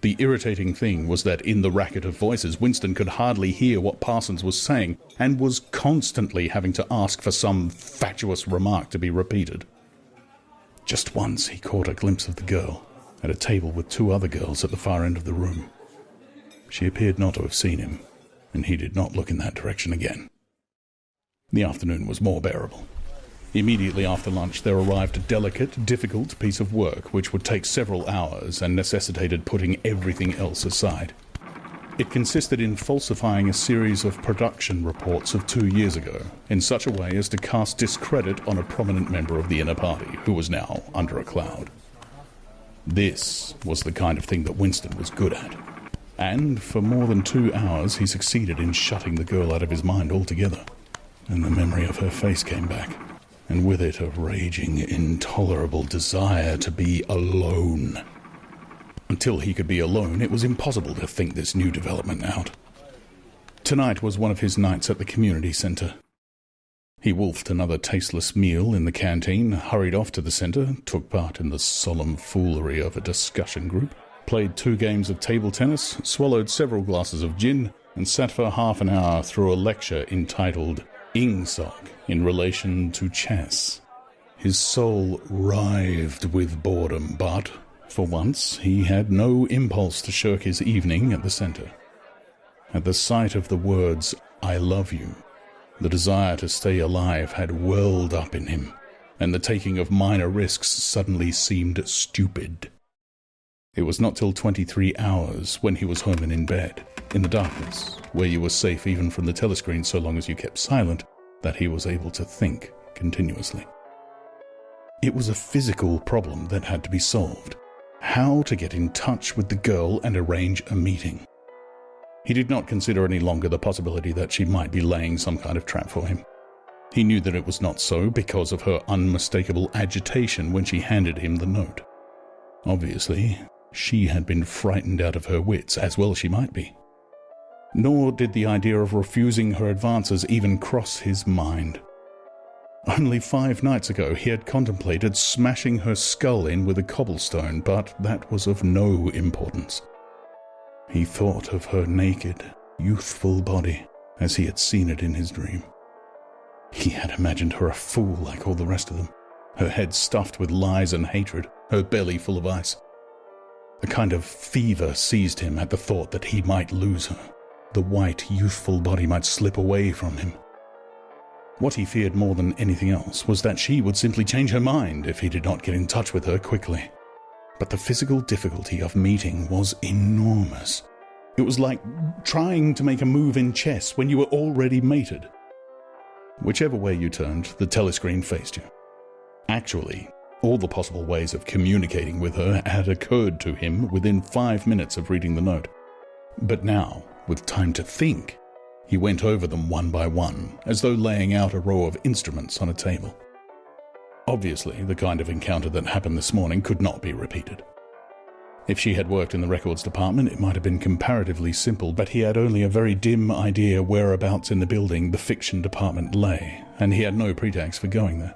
The irritating thing was that in the racket of voices, Winston could hardly hear what Parsons was saying, and was constantly having to ask for some fatuous remark to be repeated. Just once he caught a glimpse of the girl, at a table with 2 other girls at the far end of the room. She appeared not to have seen him, and he did not look in that direction again. The afternoon was more bearable. Immediately after lunch there arrived a delicate, difficult piece of work which would take several hours and necessitated putting everything else aside. It consisted in falsifying a series of production reports of 2 years ago, in such a way as to cast discredit on a prominent member of the inner party, who was now under a cloud. This was the kind of thing that Winston was good at, and for more than 2 hours he succeeded in shutting the girl out of his mind altogether, and the memory of her face came back, and with it a raging, intolerable desire to be alone. Until he could be alone, it was impossible to think this new development out. Tonight was one of his nights at the community centre. He wolfed another tasteless meal in the canteen, hurried off to the centre, took part in the solemn foolery of a discussion group, played 2 games of table tennis, swallowed several glasses of gin, and sat for half an hour through a lecture entitled Ingsoc in relation to chess. His soul writhed with boredom, but for once he had no impulse to shirk his evening at the centre. At the sight of the words, "I love you," the desire to stay alive had welled up in him, and the taking of minor risks suddenly seemed stupid. It was not till 23 hours, when he was home and in bed, in the darkness, where you were safe even from the telescreen so long as you kept silent, that he was able to think continuously. It was a physical problem that had to be solved. How to get in touch with the girl and arrange a meeting. He did not consider any longer the possibility that she might be laying some kind of trap for him. He knew that it was not so because of her unmistakable agitation when she handed him the note. Obviously, she had been frightened out of her wits, as well she might be. Nor did the idea of refusing her advances even cross his mind. Only 5 nights ago he had contemplated smashing her skull in with a cobblestone, but that was of no importance. He thought of her naked, youthful body as he had seen it in his dream. He had imagined her a fool like all the rest of them, her head stuffed with lies and hatred, her belly full of ice. A kind of fever seized him at the thought that he might lose her. The white, youthful body might slip away from him. What he feared more than anything else was that she would simply change her mind if he did not get in touch with her quickly. But the physical difficulty of meeting was enormous. It was like trying to make a move in chess when you were already mated. Whichever way you turned, the telescreen faced you. Actually, all the possible ways of communicating with her had occurred to him within 5 minutes of reading the note. But now, with time to think, he went over them one by one, as though laying out a row of instruments on a table. Obviously, the kind of encounter that happened this morning could not be repeated. If she had worked in the records department, it might have been comparatively simple, but he had only a very dim idea whereabouts in the building the fiction department lay, and he had no pretext for going there.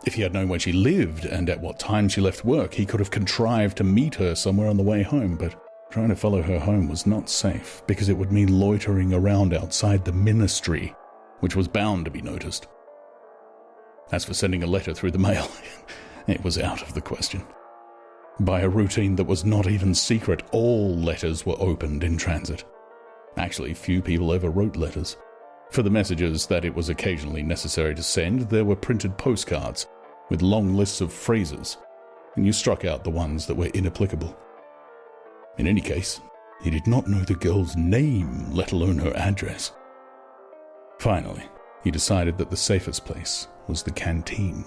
If he had known where she lived and at what time she left work, he could have contrived to meet her somewhere on the way home, but trying to follow her home was not safe, because it would mean loitering around outside the ministry, which was bound to be noticed. As for sending a letter through the mail, it was out of the question. By a routine that was not even secret, all letters were opened in transit. Actually, few people ever wrote letters. For the messages that it was occasionally necessary to send, there were printed postcards with long lists of phrases, and you struck out the ones that were inapplicable. In any case, he did not know the girl's name, let alone her address. Finally, he decided that the safest place was the canteen.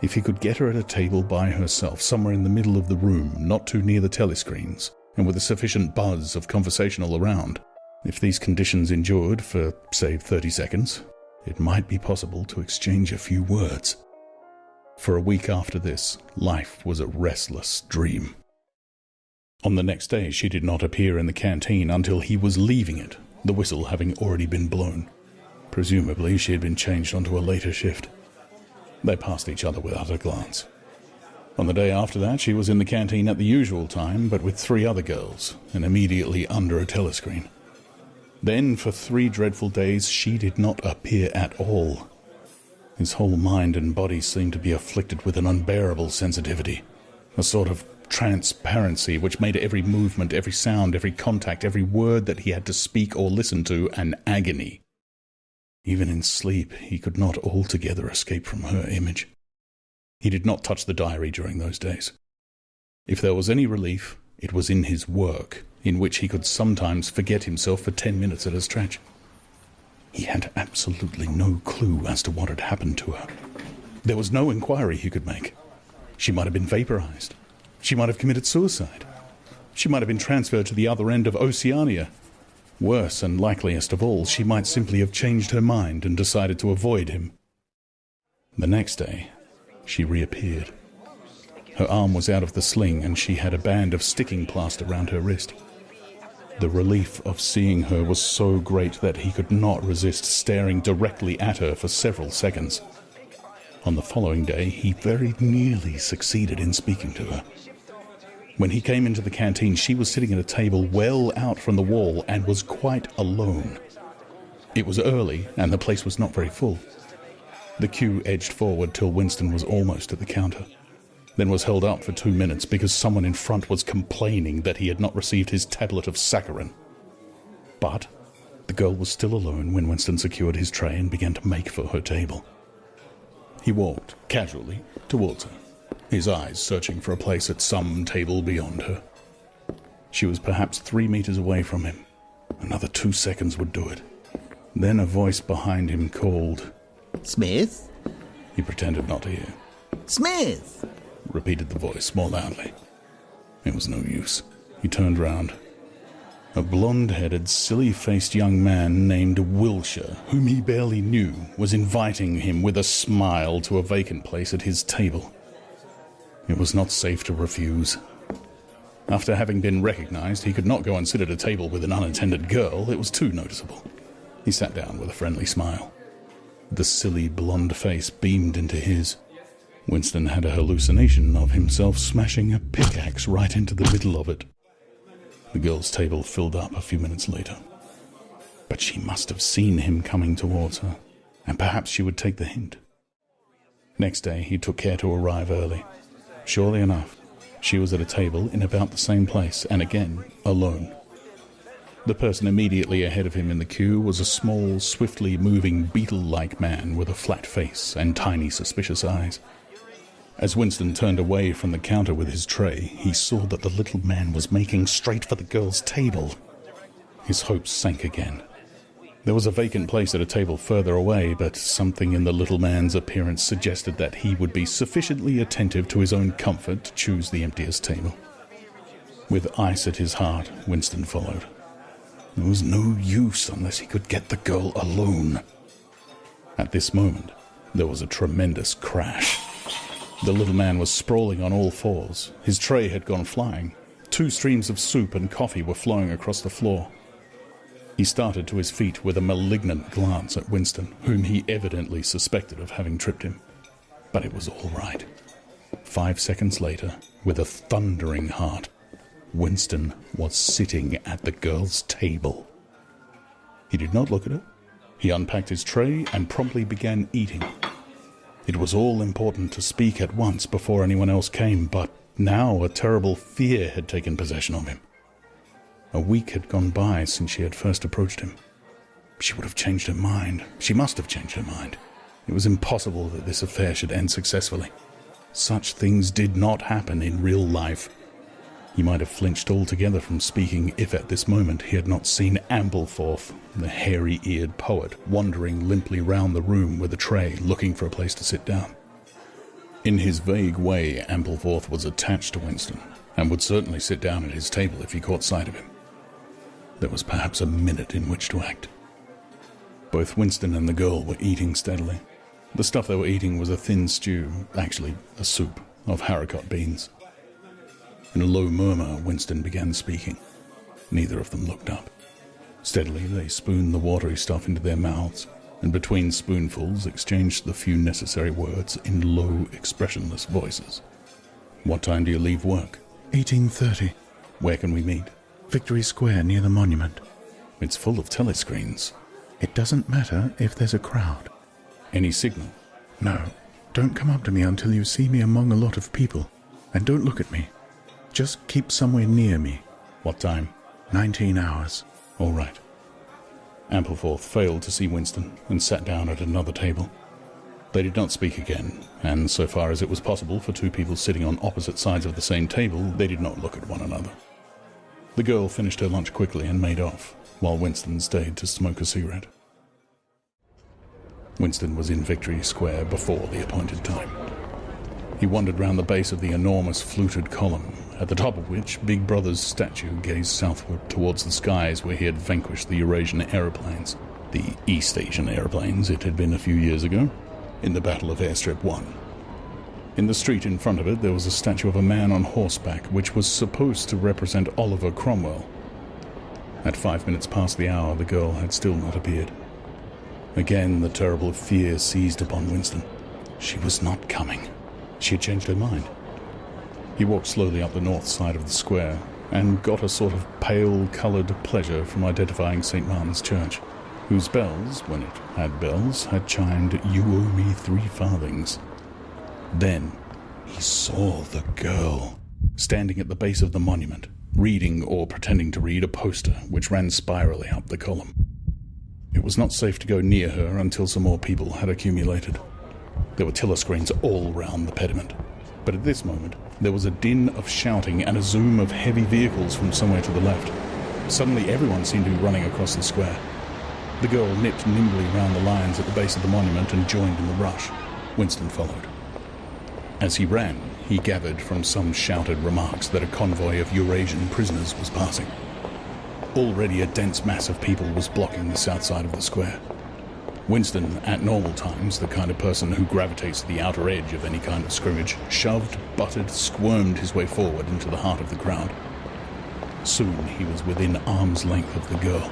If he could get her at a table by herself, somewhere in the middle of the room, not too near the telescreens, and with a sufficient buzz of conversation all around, if these conditions endured for, say, 30 seconds, it might be possible to exchange a few words. For a week after this, life was a restless dream. On the next day, she did not appear in the canteen until he was leaving it, the whistle having already been blown. Presumably, she had been changed onto a later shift. They passed each other without a glance. On the day after that, she was in the canteen at the usual time, but with 3 other girls, and immediately under a telescreen. Then, for 3 dreadful days, she did not appear at all. His whole mind and body seemed to be afflicted with an unbearable sensitivity, a sort of transparency which made every movement, every sound, every contact, every word that he had to speak or listen to an agony. Even in sleep, he could not altogether escape from her image. He did not touch the diary during those days. If there was any relief, it was in his work, in which he could sometimes forget himself for 10 minutes at a stretch. He had absolutely no clue as to what had happened to her. There was no inquiry he could make. She might have been vaporized. She might have committed suicide. She might have been transferred to the other end of Oceania. Worse and likeliest of all, she might simply have changed her mind and decided to avoid him. The next day, she reappeared. Her arm was out of the sling and she had a band of sticking plaster around her wrist. The relief of seeing her was so great that he could not resist staring directly at her for several seconds. On the following day, he very nearly succeeded in speaking to her. When he came into the canteen, she was sitting at a table well out from the wall and was quite alone. It was early, and the place was not very full. The queue edged forward till Winston was almost at the counter, then was held up for 2 minutes because someone in front was complaining that he had not received his tablet of saccharin. But the girl was still alone when Winston secured his tray and began to make for her table. He walked, casually, towards her, his eyes searching for a place at some table beyond her. She was perhaps 3 meters away from him. Another 2 seconds would do it. Then a voice behind him called, "Smith?" He pretended not to hear. "Smith!" Repeated the voice more loudly. It was no use. He turned round. A blonde-headed, silly-faced young man named Wilshire, whom he barely knew, was inviting him with a smile to a vacant place at his table. It was not safe to refuse. After having been recognized, he could not go and sit at a table with an unattended girl. It was too noticeable. He sat down with a friendly smile. The silly blonde face beamed into his. Winston had a hallucination of himself smashing a pickaxe right into the middle of it. The girl's table filled up a few minutes later. But she must have seen him coming towards her, and perhaps she would take the hint. Next day he took care to arrive early. Surely enough, she was at a table in about the same place, and again, alone. The person immediately ahead of him in the queue was a small, swiftly moving beetle-like man with a flat face and tiny, suspicious eyes. As Winston turned away from the counter with his tray, he saw that the little man was making straight for the girl's table. His hopes sank again. There was a vacant place at a table further away, but something in the little man's appearance suggested that he would be sufficiently attentive to his own comfort to choose the emptiest table. With ice at his heart, Winston followed. There was no use unless he could get the girl alone. At this moment, there was a tremendous crash. The little man was sprawling on all fours. His tray had gone flying. 2 streams of soup and coffee were flowing across the floor. He started to his feet with a malignant glance at Winston, whom he evidently suspected of having tripped him. But it was all right. 5 seconds later, with a thundering heart, Winston was sitting at the girl's table. He did not look at her. He unpacked his tray and promptly began eating. It was all important to speak at once before anyone else came, but now a terrible fear had taken possession of him. A week had gone by since she had first approached him. She would have changed her mind. She must have changed her mind. It was impossible that this affair should end successfully. Such things did not happen in real life. He might have flinched altogether from speaking if at this moment he had not seen Ampleforth, the hairy-eared poet, wandering limply round the room with a tray, looking for a place to sit down. In his vague way, Ampleforth was attached to Winston, and would certainly sit down at his table if he caught sight of him. There was perhaps a minute in which to act. Both Winston and the girl were eating steadily. The stuff they were eating was a thin stew, actually a soup, of haricot beans. In a low murmur, Winston began speaking. Neither of them looked up. Steadily, they spooned the watery stuff into their mouths, and between spoonfuls exchanged the few necessary words in low, expressionless voices. "What time do you leave work?" 18:30. "Where can we meet?" Victory Square near the monument. "It's full of telescreens." It doesn't matter if there's a crowd. "Any signal?" No. Don't come up to me until you see me among a lot of people. And don't look at me. Just keep somewhere near me. "What time?" 19 hours. "All right." Ampleforth failed to see Winston and sat down at another table. They did not speak again, and so far as it was possible for two people sitting on opposite sides of the same table, they did not look at one another. The girl finished her lunch quickly and made off, while Winston stayed to smoke a cigarette. Winston was in Victory Square before the appointed time. He wandered round the base of the enormous fluted column, at the top of which Big Brother's statue gazed southward towards the skies where he had vanquished the Eurasian aeroplanes, the East Asian aeroplanes it had been a few years ago, in the Battle of Airstrip 1. In the street in front of it there was a statue of a man on horseback which was supposed to represent Oliver Cromwell. At 5 minutes past the hour, the girl had still not appeared. Again the terrible fear seized upon Winston. She was not coming. She had changed her mind. He walked slowly up the north side of the square and got a sort of pale-coloured pleasure from identifying St. Martin's Church, whose bells, when it had bells, had chimed, "You owe me 3 farthings." Then he saw the girl, standing at the base of the monument, reading or pretending to read a poster which ran spirally up the column. It was not safe to go near her until some more people had accumulated. There were telescreens all round the pediment, but at this moment there was a din of shouting and a zoom of heavy vehicles from somewhere to the left. Suddenly everyone seemed to be running across the square. The girl nipped nimbly round the lines at the base of the monument and joined in the rush. Winston followed. As he ran, he gathered from some shouted remarks that a convoy of Eurasian prisoners was passing. Already a dense mass of people was blocking the south side of the square. Winston, at normal times, the kind of person who gravitates to the outer edge of any kind of scrimmage, shoved, butted, squirmed his way forward into the heart of the crowd. Soon he was within arm's length of the girl,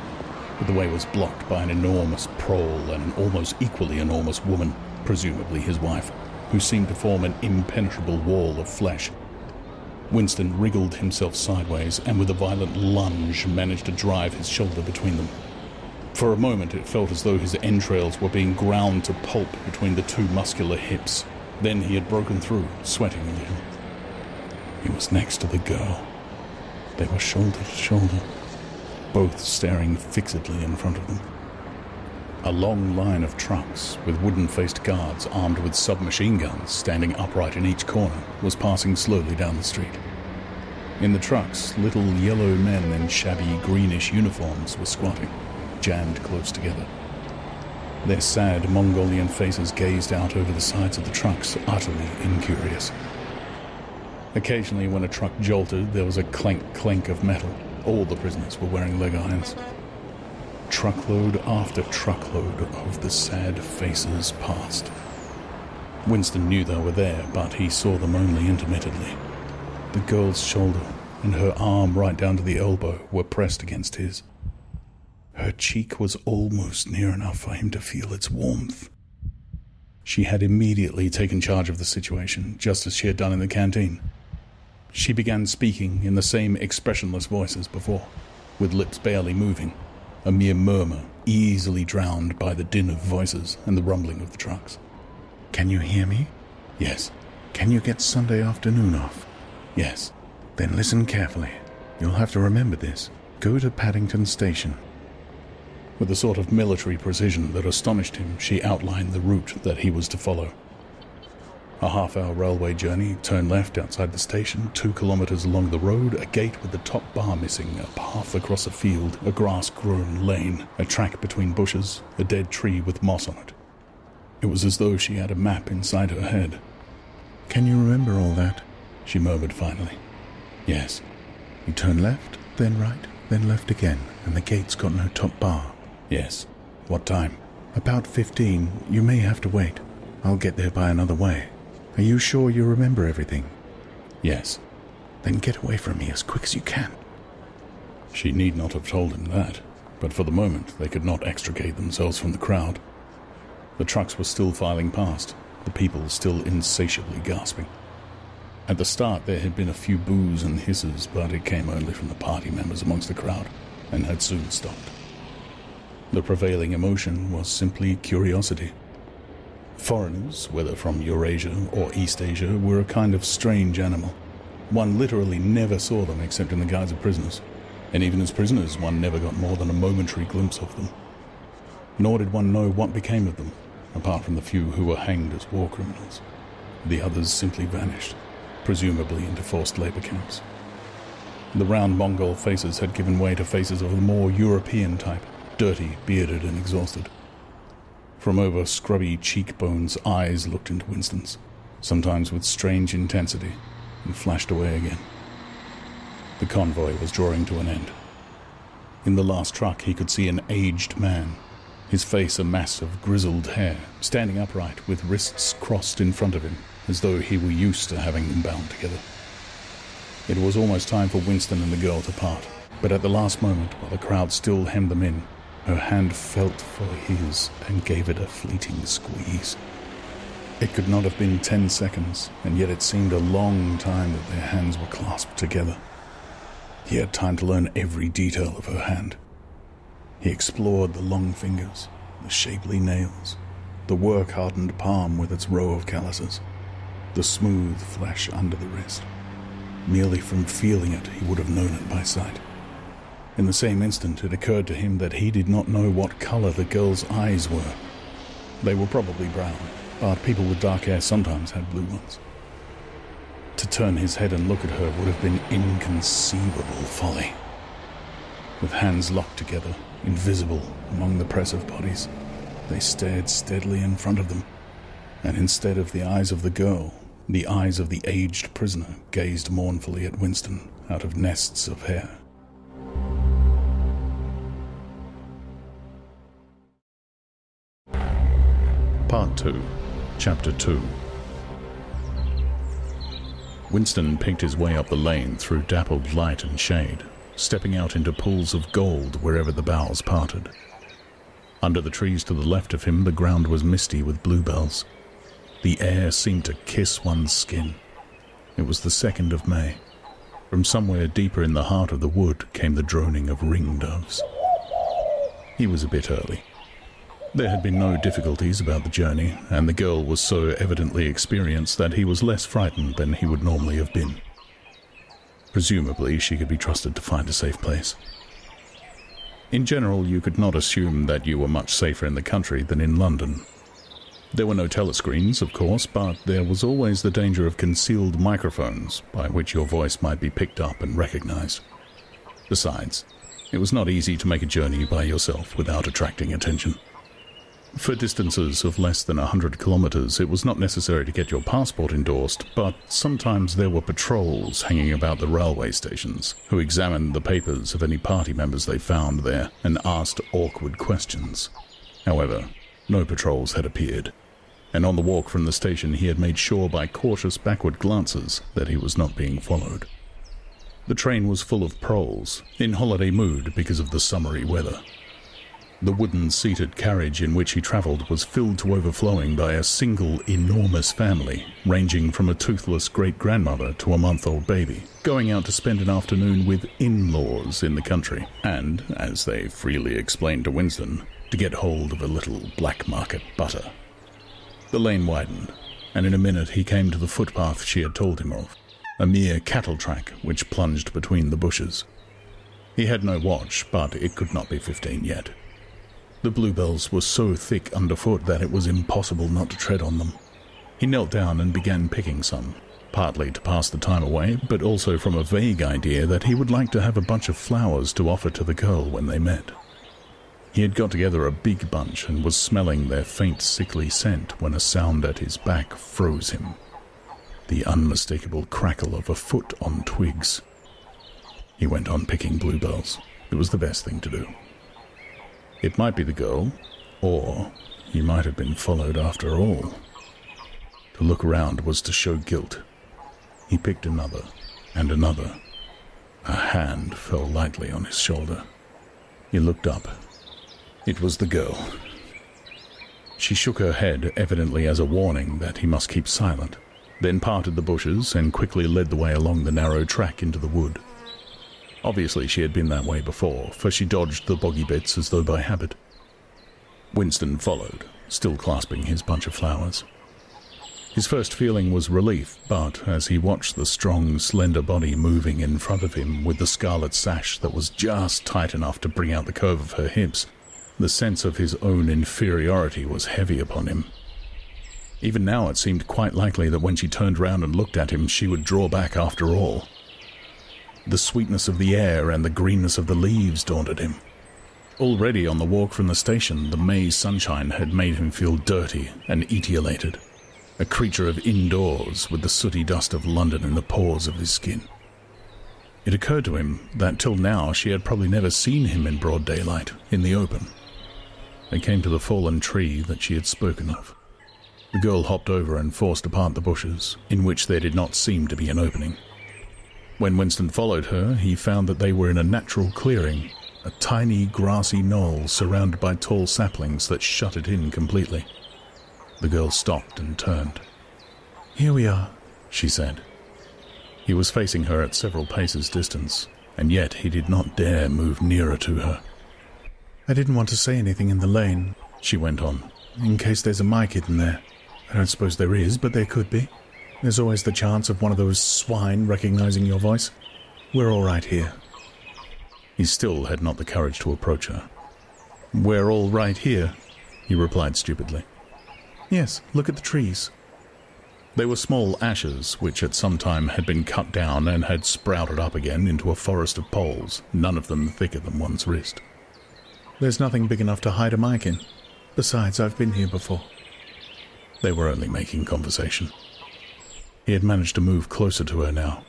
but the way was blocked by an enormous prole and an almost equally enormous woman, presumably his wife, who seemed to form an impenetrable wall of flesh. Winston wriggled himself sideways and with a violent lunge managed to drive his shoulder between them. For a moment it felt as though his entrails were being ground to pulp between the two muscular hips. Then he had broken through, sweating a little. He was next to the girl. They were shoulder to shoulder, both staring fixedly in front of them. A long line of trucks with wooden-faced guards armed with submachine guns standing upright in each corner was passing slowly down the street. In the trucks, little yellow men in shabby greenish uniforms were squatting, jammed close together. Their sad Mongolian faces gazed out over the sides of the trucks, utterly incurious. Occasionally, when a truck jolted, there was a clank-clank of metal. All the prisoners were wearing leg irons. Truckload after truckload of the sad faces passed. Winston knew they were there, but he saw them only intermittently. The girl's shoulder and her arm right down to the elbow were pressed against his. Her cheek was almost near enough for him to feel its warmth. She had immediately taken charge of the situation, just as she had done in the canteen. She began speaking in the same expressionless voice as before, with lips barely moving, a mere murmur, easily drowned by the din of voices and the rumbling of the trucks. Can you hear me? Yes. Can you get Sunday afternoon off? Yes. Then listen carefully. You'll have to remember this. Go to Paddington Station. With a sort of military precision that astonished him, she outlined the route that he was to follow. A half-hour railway journey, turn left outside the station, 2 kilometres along the road, a gate with the top bar missing, a path across a field, a grass-grown lane, a track between bushes, a dead tree with moss on it. It was as though she had a map inside her head. Can you remember all that? She murmured finally. Yes. You turn left, then right, then left again, and the gate's got no top bar. Yes. What time? About 15. You may have to wait. I'll get there by another way. Are you sure you remember everything? Yes. Then get away from me as quick as you can. She need not have told him that, but for the moment they could not extricate themselves from the crowd. The trucks were still filing past, the people still insatiably gasping. At the start there had been a few boos and hisses, but it came only from the party members amongst the crowd, and had soon stopped. The prevailing emotion was simply curiosity. Foreigners, whether from Eurasia or East Asia, were a kind of strange animal. One literally never saw them except in the guise of prisoners, and even as prisoners one never got more than a momentary glimpse of them. Nor did one know what became of them, apart from the few who were hanged as war criminals. The others simply vanished, presumably into forced labor camps. The round Mongol faces had given way to faces of a more European type, dirty, bearded, and exhausted. From over scrubby cheekbones, eyes looked into Winston's, sometimes with strange intensity, and flashed away again. The convoy was drawing to an end. In the last truck he could see an aged man, his face a mass of grizzled hair, standing upright with wrists crossed in front of him, as though he were used to having them bound together. It was almost time for Winston and the girl to part, but at the last moment, while the crowd still hemmed them in, her hand felt for his and gave it a fleeting squeeze. It could not have been 10 seconds, and yet it seemed a long time that their hands were clasped together. He had time to learn every detail of her hand. He explored the long fingers, the shapely nails, the work-hardened palm with its row of calluses, the smooth flesh under the wrist. Merely from feeling it, he would have known it by sight. In the same instant, it occurred to him that he did not know what color the girl's eyes were. They were probably brown, but people with dark hair sometimes had blue ones. To turn his head and look at her would have been inconceivable folly. With hands locked together, invisible among the press of bodies, they stared steadily in front of them, and instead of the eyes of the girl, the eyes of the aged prisoner gazed mournfully at Winston out of nests of hair. Part 2, Chapter 2. Winston picked his way up the lane through dappled light and shade, stepping out into pools of gold wherever the boughs parted. Under the trees to the left of him, the ground was misty with bluebells. The air seemed to kiss one's skin. It was the 2nd of May. From somewhere deeper in the heart of the wood came the droning of ringdoves. He was a bit early. There had been no difficulties about the journey, and the girl was so evidently experienced that he was less frightened than he would normally have been. Presumably, she could be trusted to find a safe place. In general, you could not assume that you were much safer in the country than in London. There were no telescreens, of course, but there was always the danger of concealed microphones by which your voice might be picked up and recognized. Besides, it was not easy to make a journey by yourself without attracting attention. For distances of less than 100 kilometers, it was not necessary to get your passport endorsed, but sometimes there were patrols hanging about the railway stations who examined the papers of any party members they found there and asked awkward questions. However, no patrols had appeared, and on the walk from the station he had made sure by cautious backward glances that he was not being followed. The train was full of proles, in holiday mood because of the summery weather. The wooden-seated carriage in which he travelled was filled to overflowing by a single enormous family, ranging from a toothless great-grandmother to a month-old baby, going out to spend an afternoon with in-laws in the country, and, as they freely explained to Winston, to get hold of a little black-market butter. The lane widened, and in a minute he came to the footpath she had told him of, a mere cattle track which plunged between the bushes. He had no watch, but it could not be 15 yet. The bluebells were so thick underfoot that it was impossible not to tread on them. He knelt down and began picking some, partly to pass the time away, but also from a vague idea that he would like to have a bunch of flowers to offer to the girl when they met. He had got together a big bunch and was smelling their faint sickly scent when a sound at his back froze him. The unmistakable crackle of a foot on twigs. He went on picking bluebells. It was the best thing to do. It might be the girl, Or he might have been followed after all. To look around was to show guilt. He picked another, and another. A hand fell lightly on his shoulder. He looked up. It was the girl. She shook her head, evidently as a warning that he must keep silent, then parted the bushes and quickly led the way along the narrow track into the wood. Obviously she had been that way before, for she dodged the boggy bits as though by habit. Winston followed, still clasping his bunch of flowers. His first feeling was relief, but as he watched the strong, slender body moving in front of him with the scarlet sash that was just tight enough to bring out the curve of her hips, the sense of his own inferiority was heavy upon him. Even now it seemed quite likely that when she turned round and looked at him, she would draw back after all. The sweetness of the air and the greenness of the leaves daunted him. Already on the walk from the station, the May sunshine had made him feel dirty and etiolated, a creature of indoors with the sooty dust of London in the pores of his skin. It occurred to him that till now she had probably never seen him in broad daylight, in the open. They came to the fallen tree that she had spoken of. The girl hopped over and forced apart the bushes, in which there did not seem to be an opening. When Winston followed her, he found that they were in a natural clearing, a tiny grassy knoll surrounded by tall saplings that shut it in completely. The girl stopped and turned. "Here we are," she said. He was facing her at several paces distance, and yet he did not dare move nearer to her. "I didn't want to say anything in the lane," she went on, "in case there's a mic hidden there. I don't suppose there is, but there could be. There's always the chance of one of those swine recognizing your voice. We're all right here." He still had not the courage to approach her. "We're all right here," he replied stupidly. "Yes, look at the trees." They were small ashes which at some time had been cut down and had sprouted up again into a forest of poles, none of them thicker than one's wrist. "There's nothing big enough to hide a mic in. Besides, I've been here before." They were only making conversation. He had managed to move closer to her now.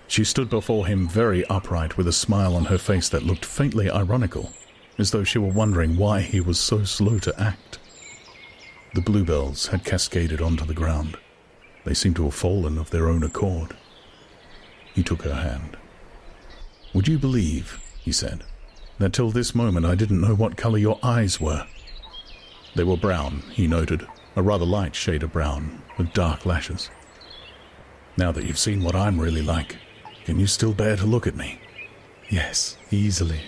She stood before him very upright with a smile on her face that looked faintly ironical, as though she were wondering why he was so slow to act. The bluebells had cascaded onto the ground. They seemed to have fallen of their own accord. He took her hand. "Would you believe," he said, "that till this moment I didn't know what colour your eyes were?" They were brown, he noted, a rather light shade of brown, with dark lashes. "Now that you've seen what I'm really like, can you still bear to look at me?" "Yes, easily."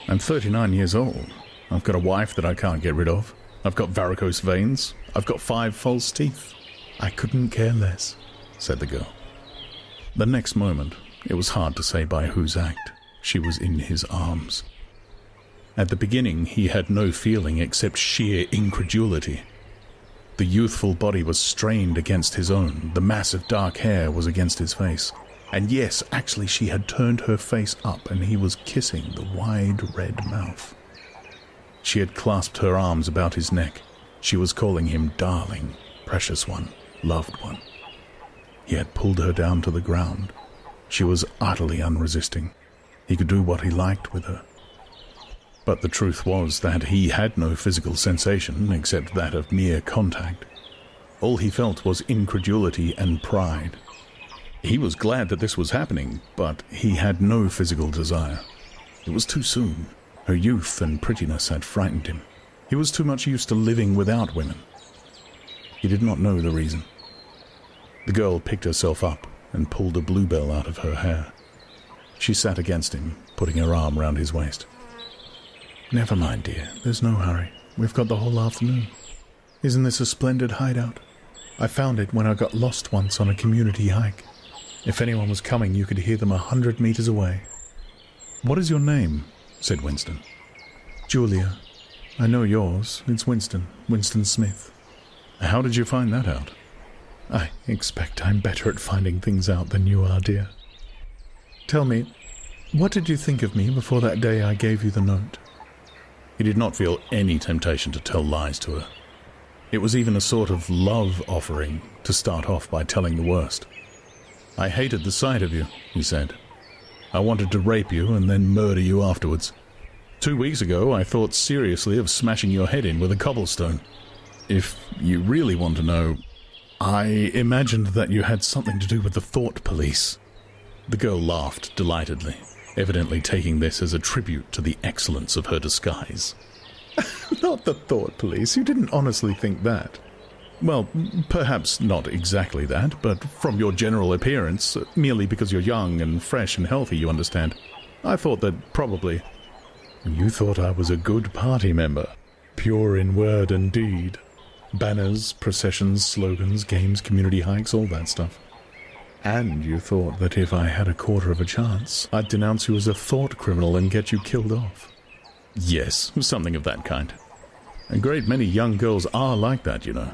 "I'm 39 years old. I've got a wife that I can't get rid of. I've got varicose veins. I've got 5 false teeth." "I couldn't care less," said the girl. The next moment, it was hard to say by whose act, she was in his arms. At the beginning, he had no feeling except sheer incredulity. The youthful body was strained against his own, the mass of dark hair was against his face. And yes, actually she had turned her face up and he was kissing the wide red mouth. She had clasped her arms about his neck. She was calling him darling, precious one, loved one. He had pulled her down to the ground. She was utterly unresisting. He could do what he liked with her. But the truth was that he had no physical sensation except that of mere contact. All he felt was incredulity and pride. He was glad that this was happening, but he had no physical desire. It was too soon. Her youth and prettiness had frightened him. He was too much used to living without women. He did not know the reason. The girl picked herself up and pulled a bluebell out of her hair. She sat against him, putting her arm round his waist. "Never mind, dear. There's no hurry. We've got the whole afternoon. Isn't this a splendid hideout? I found it when I got lost once on a community hike. If anyone was coming, you could hear them 100 meters away." "What is your name?" said Winston. "Julia. I know yours. It's Winston. Winston Smith." "How did you find that out?" "I expect I'm better at finding things out than you are, dear. Tell me, what did you think of me before that day I gave you the note?" He did not feel any temptation to tell lies to her. It was even a sort of love offering to start off by telling the worst. "I hated the sight of you," he said. "I wanted to rape you and then murder you afterwards. 2 weeks ago, I thought seriously of smashing your head in with a cobblestone. If you really want to know, I imagined that you had something to do with the thought police." The girl laughed delightedly, evidently taking this as a tribute to the excellence of her disguise. "Not the thought police. You didn't honestly think that." "Well, perhaps not exactly that, but from your general appearance, merely because you're young and fresh and healthy, you understand, I thought that probably—" "You thought I was a good party member, pure in word and deed. Banners, processions, slogans, games, community hikes, all that stuff. And you thought that if I had a quarter of a chance, I'd denounce you as a thought criminal and get you killed off." "Yes, something of that kind. A great many young girls are like that, you know."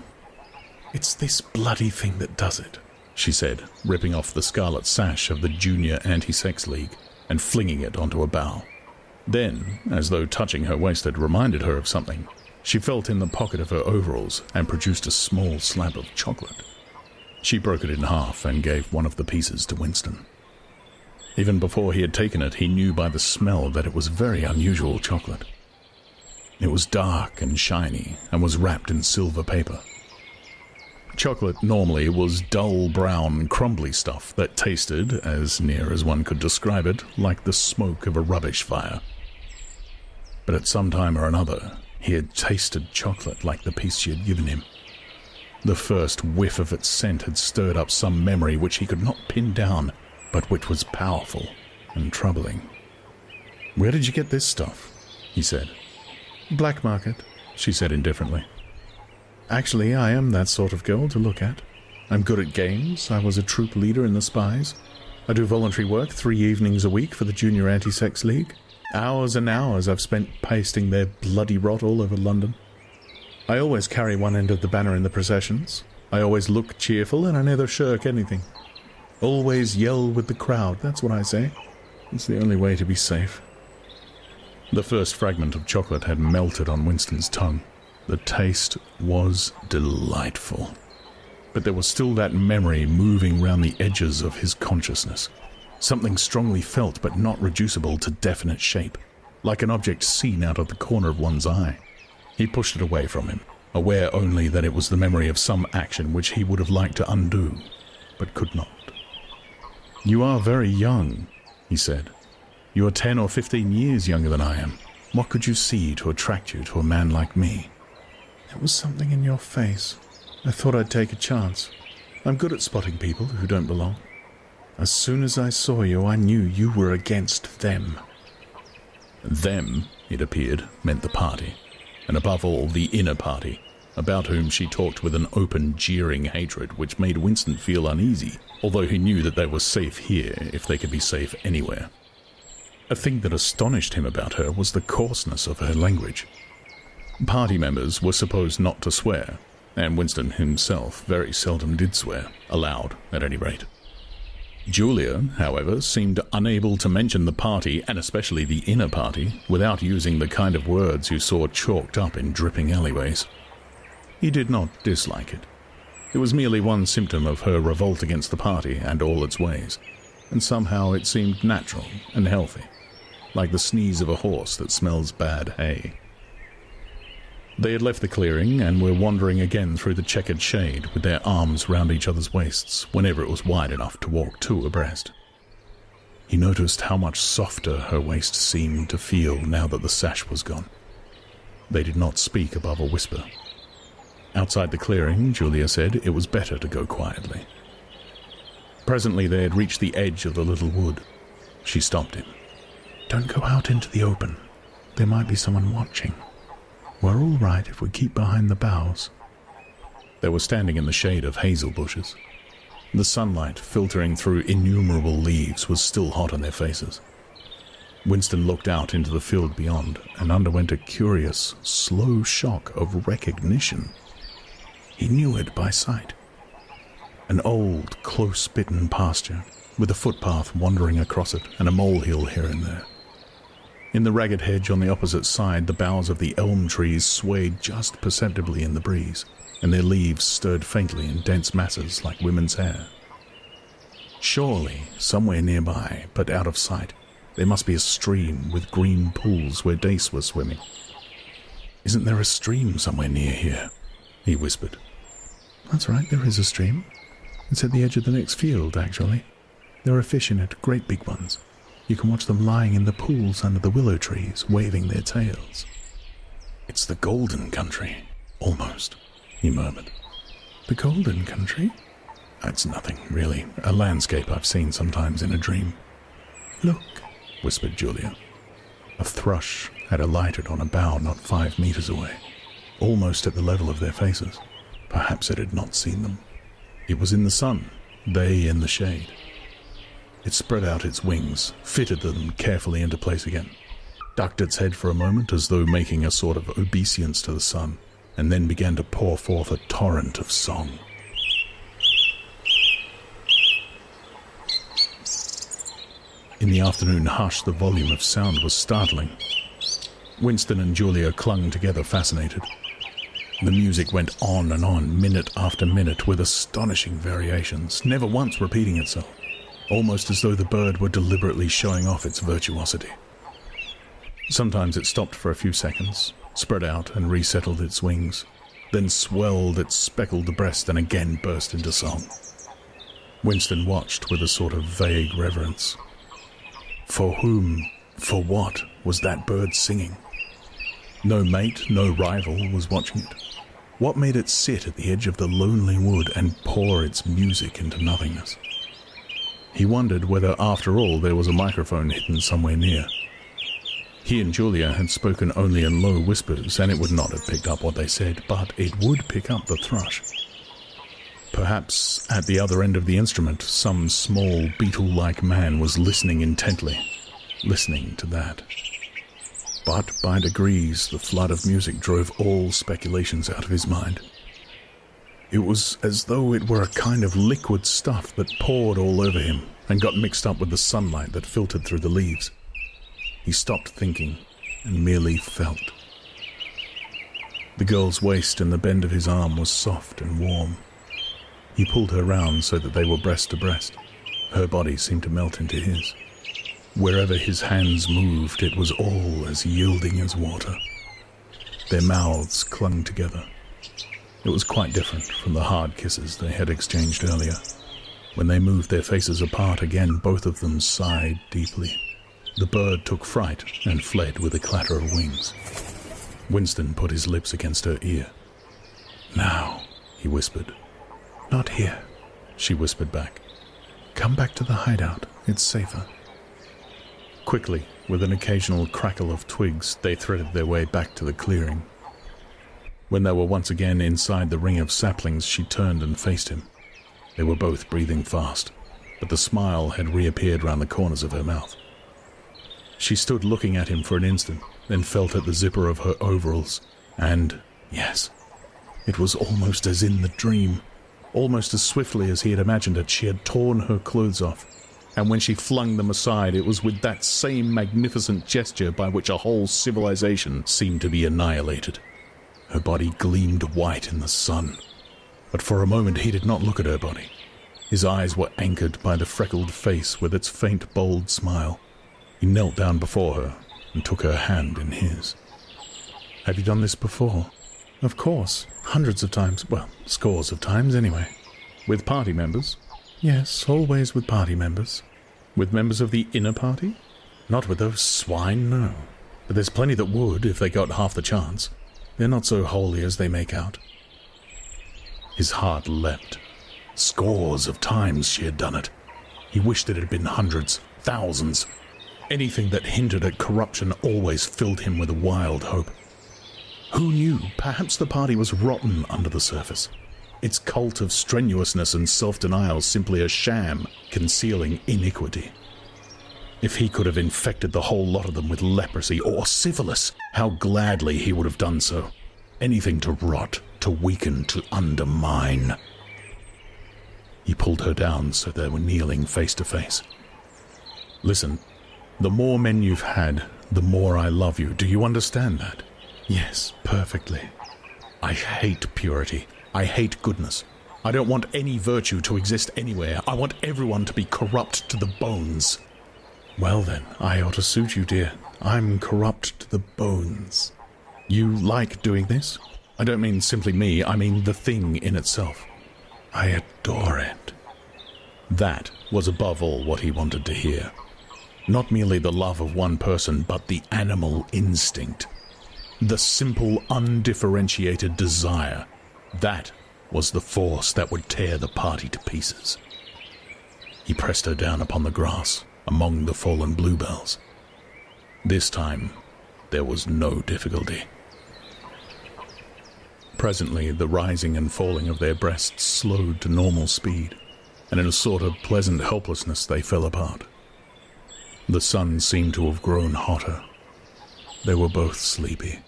"It's this bloody thing that does it," she said, ripping off the scarlet sash of the Junior Anti-Sex League and flinging it onto a bough. Then, as though touching her waist had reminded her of something, she felt in the pocket of her overalls and produced a small slab of chocolate. She broke it in half and gave one of the pieces to Winston. Even before he had taken it, he knew by the smell that it was very unusual chocolate. It was dark and shiny and was wrapped in silver paper. Chocolate normally was dull brown, crumbly stuff that tasted, as near as one could describe it, like the smoke of a rubbish fire. But at some time or another, he had tasted chocolate like the piece she had given him. The first whiff of its scent had stirred up some memory which he could not pin down, but which was powerful and troubling. "Where did you get this stuff?" he said. "Black market," she said indifferently. "Actually, I am that sort of girl to look at. I'm good at games. I was a troop leader in the Spies. I do voluntary work 3 evenings a week for the Junior Anti-Sex League. Hours and hours I've spent pasting their bloody rot all over London. I always carry one end of the banner in the processions. I always look cheerful and I never shirk anything. Always yell with the crowd, that's what I say. It's the only way to be safe." The first fragment of chocolate had melted on Winston's tongue. The taste was delightful. But there was still that memory moving round the edges of his consciousness. Something strongly felt but not reducible to definite shape, like an object seen out of the corner of one's eye. He pushed it away from him, aware only that it was the memory of some action which he would have liked to undo, but could not. "You are very young," he said. "You are 10 or 15 years younger than I am. What could you see to attract you to a man like me?" "There was something in your face. I thought I'd take a chance. I'm good at spotting people who don't belong. As soon as I saw you, I knew you were against them." Them, it appeared, meant the party, and above all the inner party, about whom she talked with an open, jeering hatred which made Winston feel uneasy, although he knew that they were safe here if they could be safe anywhere. A thing that astonished him about her was the coarseness of her language. Party members were supposed not to swear, and Winston himself very seldom did swear, aloud at any rate. Julia, however, seemed unable to mention the party, and especially the inner party, without using the kind of words you saw chalked up in dripping alleyways. He did not dislike it. It was merely one symptom of her revolt against the party and all its ways, and somehow it seemed natural and healthy, like the sneeze of a horse that smells bad hay. They had left the clearing and were wandering again through the checkered shade with their arms round each other's waists whenever it was wide enough to walk 2 abreast. He noticed how much softer her waist seemed to feel now that the sash was gone. They did not speak above a whisper. Outside the clearing, Julia said it was better to go quietly. Presently they had reached the edge of the little wood. She stopped him. "Don't go out into the open. There might be someone watching. We're all right if we keep behind the boughs." They were standing in the shade of hazel bushes. The sunlight, filtering through innumerable leaves, was still hot on their faces. Winston looked out into the field beyond and underwent a curious, slow shock of recognition. He knew it by sight. An old, close-bitten pasture, with a footpath wandering across it and a molehill here and there. In the ragged hedge on the opposite side, the boughs of the elm trees swayed just perceptibly in the breeze, and their leaves stirred faintly in dense masses like women's hair. Surely, somewhere nearby, but out of sight, There must be a stream with green pools where dace were swimming. "Isn't there a stream somewhere near here?" he whispered. "That's right, there is a stream. It's at the edge of the next field, actually. There are fish in it, great big ones. You can watch them lying in the pools under the willow trees, waving their tails." "It's the Golden Country, almost," he murmured. "The Golden Country?" "It's nothing, really. A landscape I've seen sometimes in a dream." "Look," whispered Julia. A thrush had alighted on a bough not 5 meters away, almost at the level of their faces. Perhaps it had not seen them. It was in the sun, they in the shade. It spread out its wings, fitted them carefully into place again, ducked its head for a moment as though making a sort of obeisance to the sun, and then began to pour forth a torrent of song. In the afternoon hush, the volume of sound was startling. Winston and Julia clung together, fascinated. The music went on and on, minute after minute, with astonishing variations, never once repeating itself, almost as though the bird were deliberately showing off its virtuosity. Sometimes it stopped for a few seconds, spread out and resettled its wings, then swelled its speckled breast and again burst into song. Winston watched with a sort of vague reverence. For whom, for what, was that bird singing? No mate, no rival was watching it. What made it sit at the edge of the lonely wood and pour its music into nothingness? He wondered whether, after all, there was a microphone hidden somewhere near. He and Julia had spoken only in low whispers, and it would not have picked up what they said, but it would pick up the thrush. Perhaps, at the other end of the instrument, some small, beetle-like man was listening intently, listening to that. But by degrees, the flood of music drove all speculations out of his mind. It was as though it were a kind of liquid stuff that poured all over him and got mixed up with the sunlight that filtered through the leaves. He stopped thinking and merely felt. The girl's waist and the bend of his arm was soft and warm. He pulled her round so that they were breast to breast. Her body seemed to melt into his. Wherever his hands moved, it was all as yielding as water. Their mouths clung together. It was quite different from the hard kisses they had exchanged earlier. When they moved their faces apart again, both of them sighed deeply. The bird took fright and fled with a clatter of wings. Winston put his lips against her ear. "Now," he whispered. "Not here," she whispered back. "Come back to the hideout. It's safer." Quickly, with an occasional crackle of twigs, they threaded their way back to the clearing. When they were once again inside the ring of saplings, she turned and faced him. They were both breathing fast, but the smile had reappeared round the corners of her mouth. She stood looking at him for an instant, then felt at the zipper of her overalls, and, yes, it was almost as in the dream. Almost as swiftly as he had imagined it, she had torn her clothes off, and when she flung them aside, it was with that same magnificent gesture by which a whole civilization seemed to be annihilated. Her body gleamed white in the sun, but for a moment he did not look at her body. His eyes were anchored by the freckled face with its faint, bold smile. He knelt down before her and took her hand in his. "Have you done this before?" "Of course. Hundreds of times. Well, scores of times, anyway." "With party members?" "Yes, always with party members." "With members of the inner party?" "Not with those swine, no. But there's plenty that would, if they got half the chance. They're not so holy as they make out." His heart leapt. Scores of times she had done it. He wished it had been hundreds, thousands. Anything that hinted at corruption always filled him with a wild hope. Who knew? Perhaps the party was rotten under the surface. Its cult of strenuousness and self-denial simply a sham concealing iniquity. If he could have infected the whole lot of them with leprosy or syphilis, how gladly he would have done so. Anything to rot, to weaken, to undermine. He pulled her down so they were kneeling face to face. "Listen, the more men you've had, the more I love you. Do you understand that?" "Yes, perfectly." "I hate purity. I hate goodness. I don't want any virtue to exist anywhere. I want everyone to be corrupt to the bones." Well then, I ought to suit you, dear. I'm corrupt to the bones. You like doing this? I don't mean simply me, I mean the thing in itself. I adore it. That was above all what he wanted to hear. Not merely the love of one person, but the animal instinct. The simple, undifferentiated desire. That was the force that would tear the party to pieces. He pressed her down upon the grass, among the fallen bluebells. This time, there was no difficulty. Presently, the rising and falling of their breasts slowed to normal speed, and in a sort of pleasant helplessness they fell apart. The sun seemed to have grown hotter. They were both sleepy.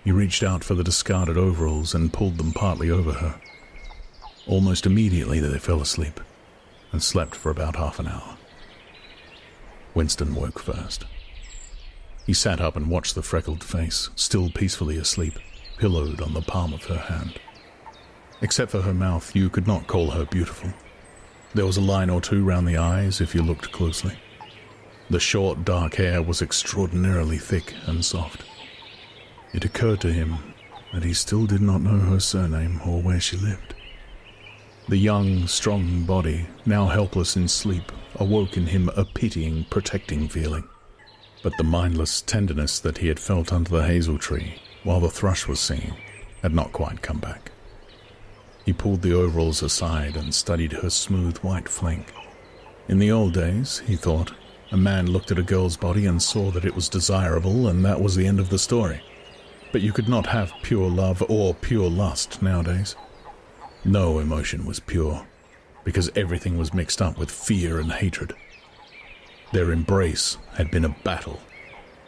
He reached out for the discarded overalls and pulled them partly over her. Almost immediately they fell asleep, and slept for about half an hour. Winston woke first. He sat up and watched the freckled face, still peacefully asleep, pillowed on the palm of her hand. Except for her mouth, you could not call her beautiful. There was a line or two round the eyes if you looked closely. The short, dark hair was extraordinarily thick and soft. It occurred to him that he still did not know her surname or where she lived. The young, strong body, now helpless in sleep, awoke in him a pitying, protecting feeling. But the mindless tenderness that he had felt under the hazel tree while the thrush was singing had not quite come back. He pulled the overalls aside and studied her smooth white flank. In the old days, he thought, a man looked at a girl's body and saw that it was desirable, and that was the end of the story. But you could not have pure love or pure lust nowadays. No emotion was pure, because everything was mixed up with fear and hatred. Their embrace had been a battle,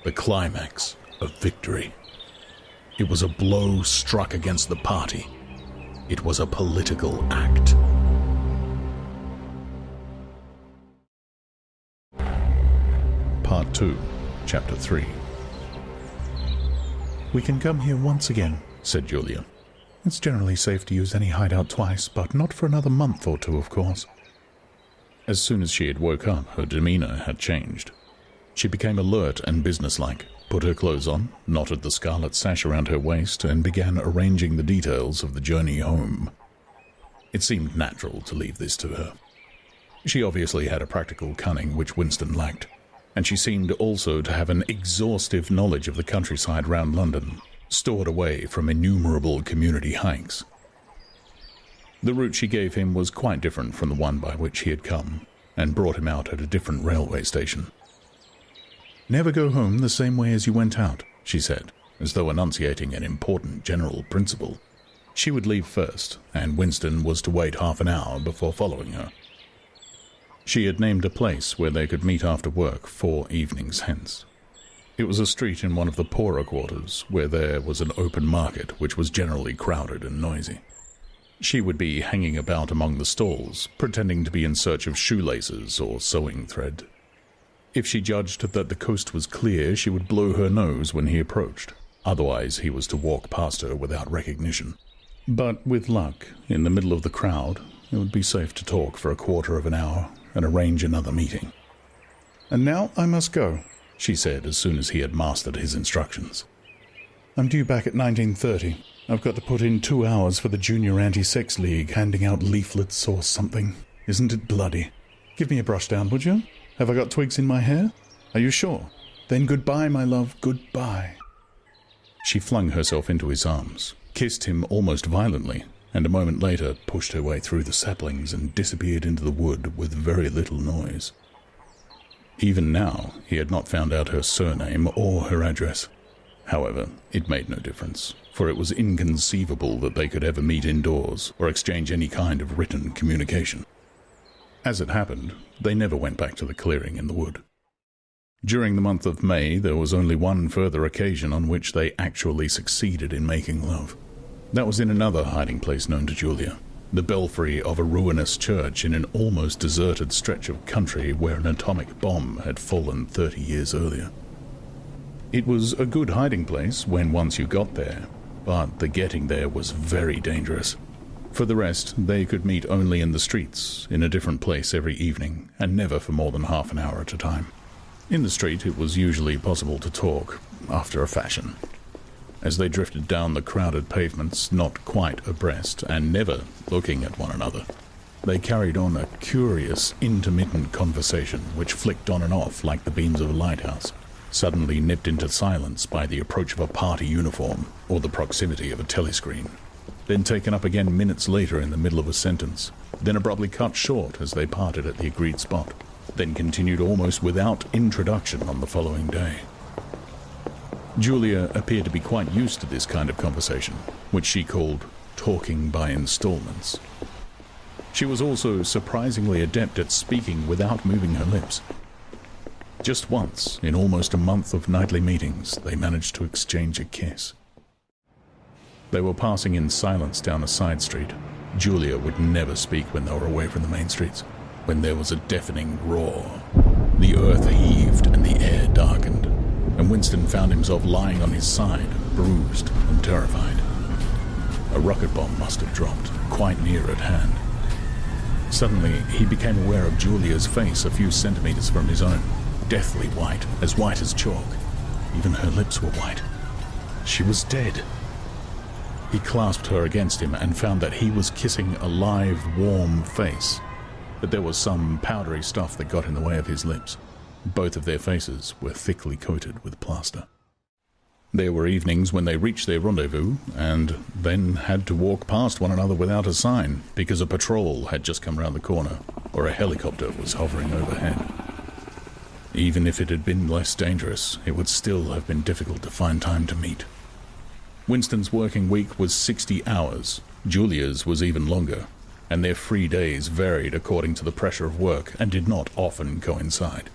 the climax of victory. It was a blow struck against the party. It was a political act. Part 2, Chapter 3. "We can come here once again," said Julia. "It's generally safe to use any hideout twice, but not for another month or two, of course." As soon as she had woke up, her demeanor had changed. She became alert and businesslike, put her clothes on, knotted the scarlet sash around her waist, and began arranging the details of the journey home. It seemed natural to leave this to her. She obviously had a practical cunning which Winston lacked, and she seemed also to have an exhaustive knowledge of the countryside round London, stored away from innumerable community hikes. The route she gave him was quite different from the one by which he had come, and brought him out at a different railway station. "Never go home the same way as you went out," she said, as though enunciating an important general principle. She would leave first, and Winston was to wait half an hour before following her. She had named a place where they could meet after work 4 evenings hence. It was a street in one of the poorer quarters, where there was an open market which was generally crowded and noisy. She would be hanging about among the stalls, pretending to be in search of shoelaces or sewing thread. If she judged that the coast was clear, she would blow her nose when he approached. Otherwise, he was to walk past her without recognition. But with luck, in the middle of the crowd, it would be safe to talk for a quarter of an hour and arrange another meeting. "And now I must go," she said as soon as he had mastered his instructions. "I'm due back at 19:30. I've got to put in 2 hours for the Junior Anti-Sex League, handing out leaflets or something. Isn't it bloody? Give me a brush down, would you? Have I got twigs in my hair? Are you sure? Then goodbye, my love, goodbye." She flung herself into his arms, kissed him almost violently, and a moment later pushed her way through the saplings and disappeared into the wood with very little noise. Even now, he had not found out her surname or her address. However, it made no difference, for it was inconceivable that they could ever meet indoors or exchange any kind of written communication. As it happened, they never went back to the clearing in the wood. During the month of May, there was only one further occasion on which they actually succeeded in making love. That was in another hiding place known to Julia, the belfry of a ruinous church in an almost deserted stretch of country where an atomic bomb had fallen 30 years earlier. It was a good hiding place when once you got there, but the getting there was very dangerous. For the rest, they could meet only in the streets, in a different place every evening, and never for more than half an hour at a time. In the street, it was usually possible to talk, after a fashion. As they drifted down the crowded pavements, not quite abreast, and never looking at one another, they carried on a curious, intermittent conversation which flicked on and off like the beams of a lighthouse, suddenly nipped into silence by the approach of a party uniform or the proximity of a telescreen, then taken up again minutes later in the middle of a sentence, then abruptly cut short as they parted at the agreed spot, then continued almost without introduction on the following day. Julia appeared to be quite used to this kind of conversation, which she called talking by installments. She was also surprisingly adept at speaking without moving her lips. Just once, in almost a month of nightly meetings, they managed to exchange a kiss. They were passing in silence down a side street. Julia would never speak when they were away from the main streets, when there was a deafening roar. The earth heaved and the air darkened, and Winston found himself lying on his side, bruised and terrified. A rocket bomb must have dropped, quite near at hand. Suddenly, he became aware of Julia's face a few centimeters from his own, deathly white as chalk. Even her lips were white. She was dead. He clasped her against him and found that he was kissing a live, warm face, but there was some powdery stuff that got in the way of his lips. Both of their faces were thickly coated with plaster. There were evenings when they reached their rendezvous and then had to walk past one another without a sign because a patrol had just come round the corner or a helicopter was hovering overhead. Even if it had been less dangerous, it would still have been difficult to find time to meet. Winston's working week was 60 hours. Julia's was even longer, and their free days varied according to the pressure of work and did not often coincide.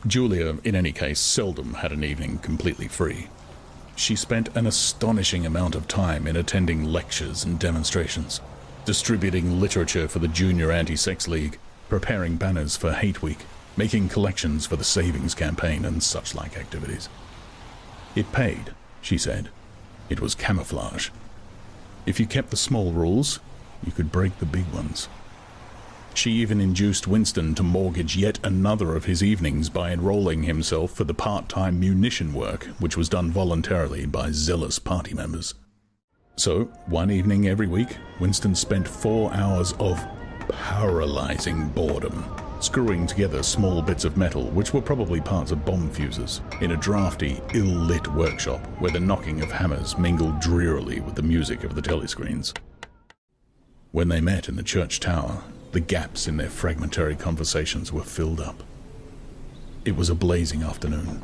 Julia, in any case, seldom had an evening completely free. She spent an astonishing amount of time in attending lectures and demonstrations, distributing literature for the Junior Anti-Sex League, preparing banners for Hate Week, making collections for the Savings Campaign and such-like activities. It paid, she said. It was camouflage. If you kept the small rules, you could break the big ones. She even induced Winston to mortgage yet another of his evenings by enrolling himself for the part-time munition work, which was done voluntarily by zealous party members. So, one evening every week, Winston spent 4 hours of paralyzing boredom, screwing together small bits of metal, which were probably parts of bomb fuses, in a drafty, ill-lit workshop where the knocking of hammers mingled drearily with the music of the telescreens. When they met in the church tower, the gaps in their fragmentary conversations were filled up. It was a blazing afternoon.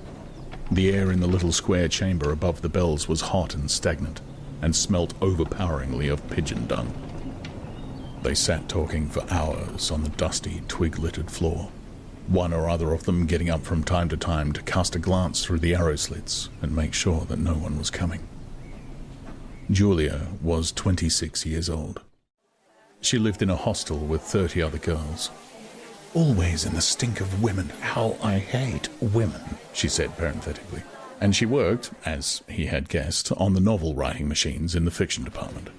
The air in the little square chamber above the bells was hot and stagnant, and smelt overpoweringly of pigeon dung. They sat talking for hours on the dusty, twig-littered floor, one or other of them getting up from time to time to cast a glance through the arrow slits and make sure that no one was coming. Julia was 26 years old. She lived in a hostel with 30 other girls. "Always in the stink of women. How I hate women," she said parenthetically. And she worked, as he had guessed, on the novel-writing machines in the fiction department.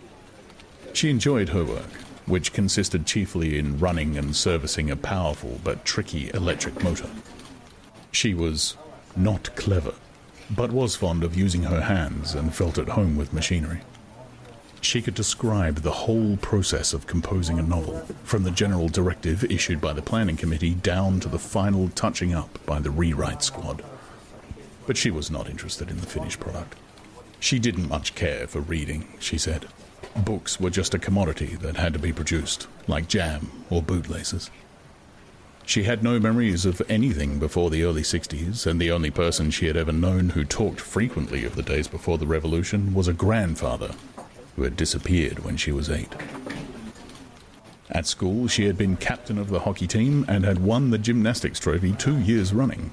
She enjoyed her work, which consisted chiefly in running and servicing a powerful but tricky electric motor. She was not clever, but was fond of using her hands and felt at home with machinery. She could describe the whole process of composing a novel, from the general directive issued by the planning committee down to the final touching up by the rewrite squad. But she was not interested in the finished product. She didn't much care for reading, she said. Books were just a commodity that had to be produced, like jam or bootlaces. She had no memories of anything before the early 60s, and the only person she had ever known who talked frequently of the days before the revolution was a grandfather who had disappeared when she was 8. At school, she had been captain of the hockey team and had won the gymnastics trophy 2 years running.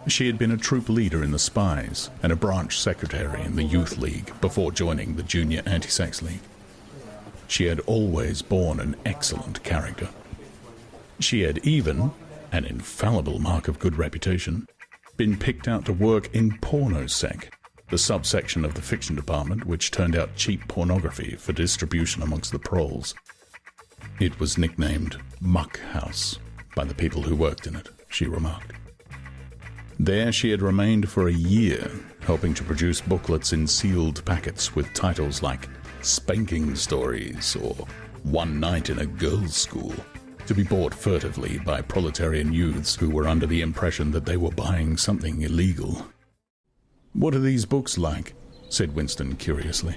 She had been a troop leader in the Spies and a branch secretary in the Youth League before joining the Junior Anti-Sex League. She had always borne an excellent character. She had even, an infallible mark of good reputation, been picked out to work in pornosec, the subsection of the fiction department which turned out cheap pornography for distribution amongst the proles. It was nicknamed Muck House by the people who worked in it, she remarked. There she had remained for a year, helping to produce booklets in sealed packets with titles like Spanking Stories or One Night in a Girls' School, to be bought furtively by proletarian youths who were under the impression that they were buying something illegal. "What are these books like?" said Winston curiously.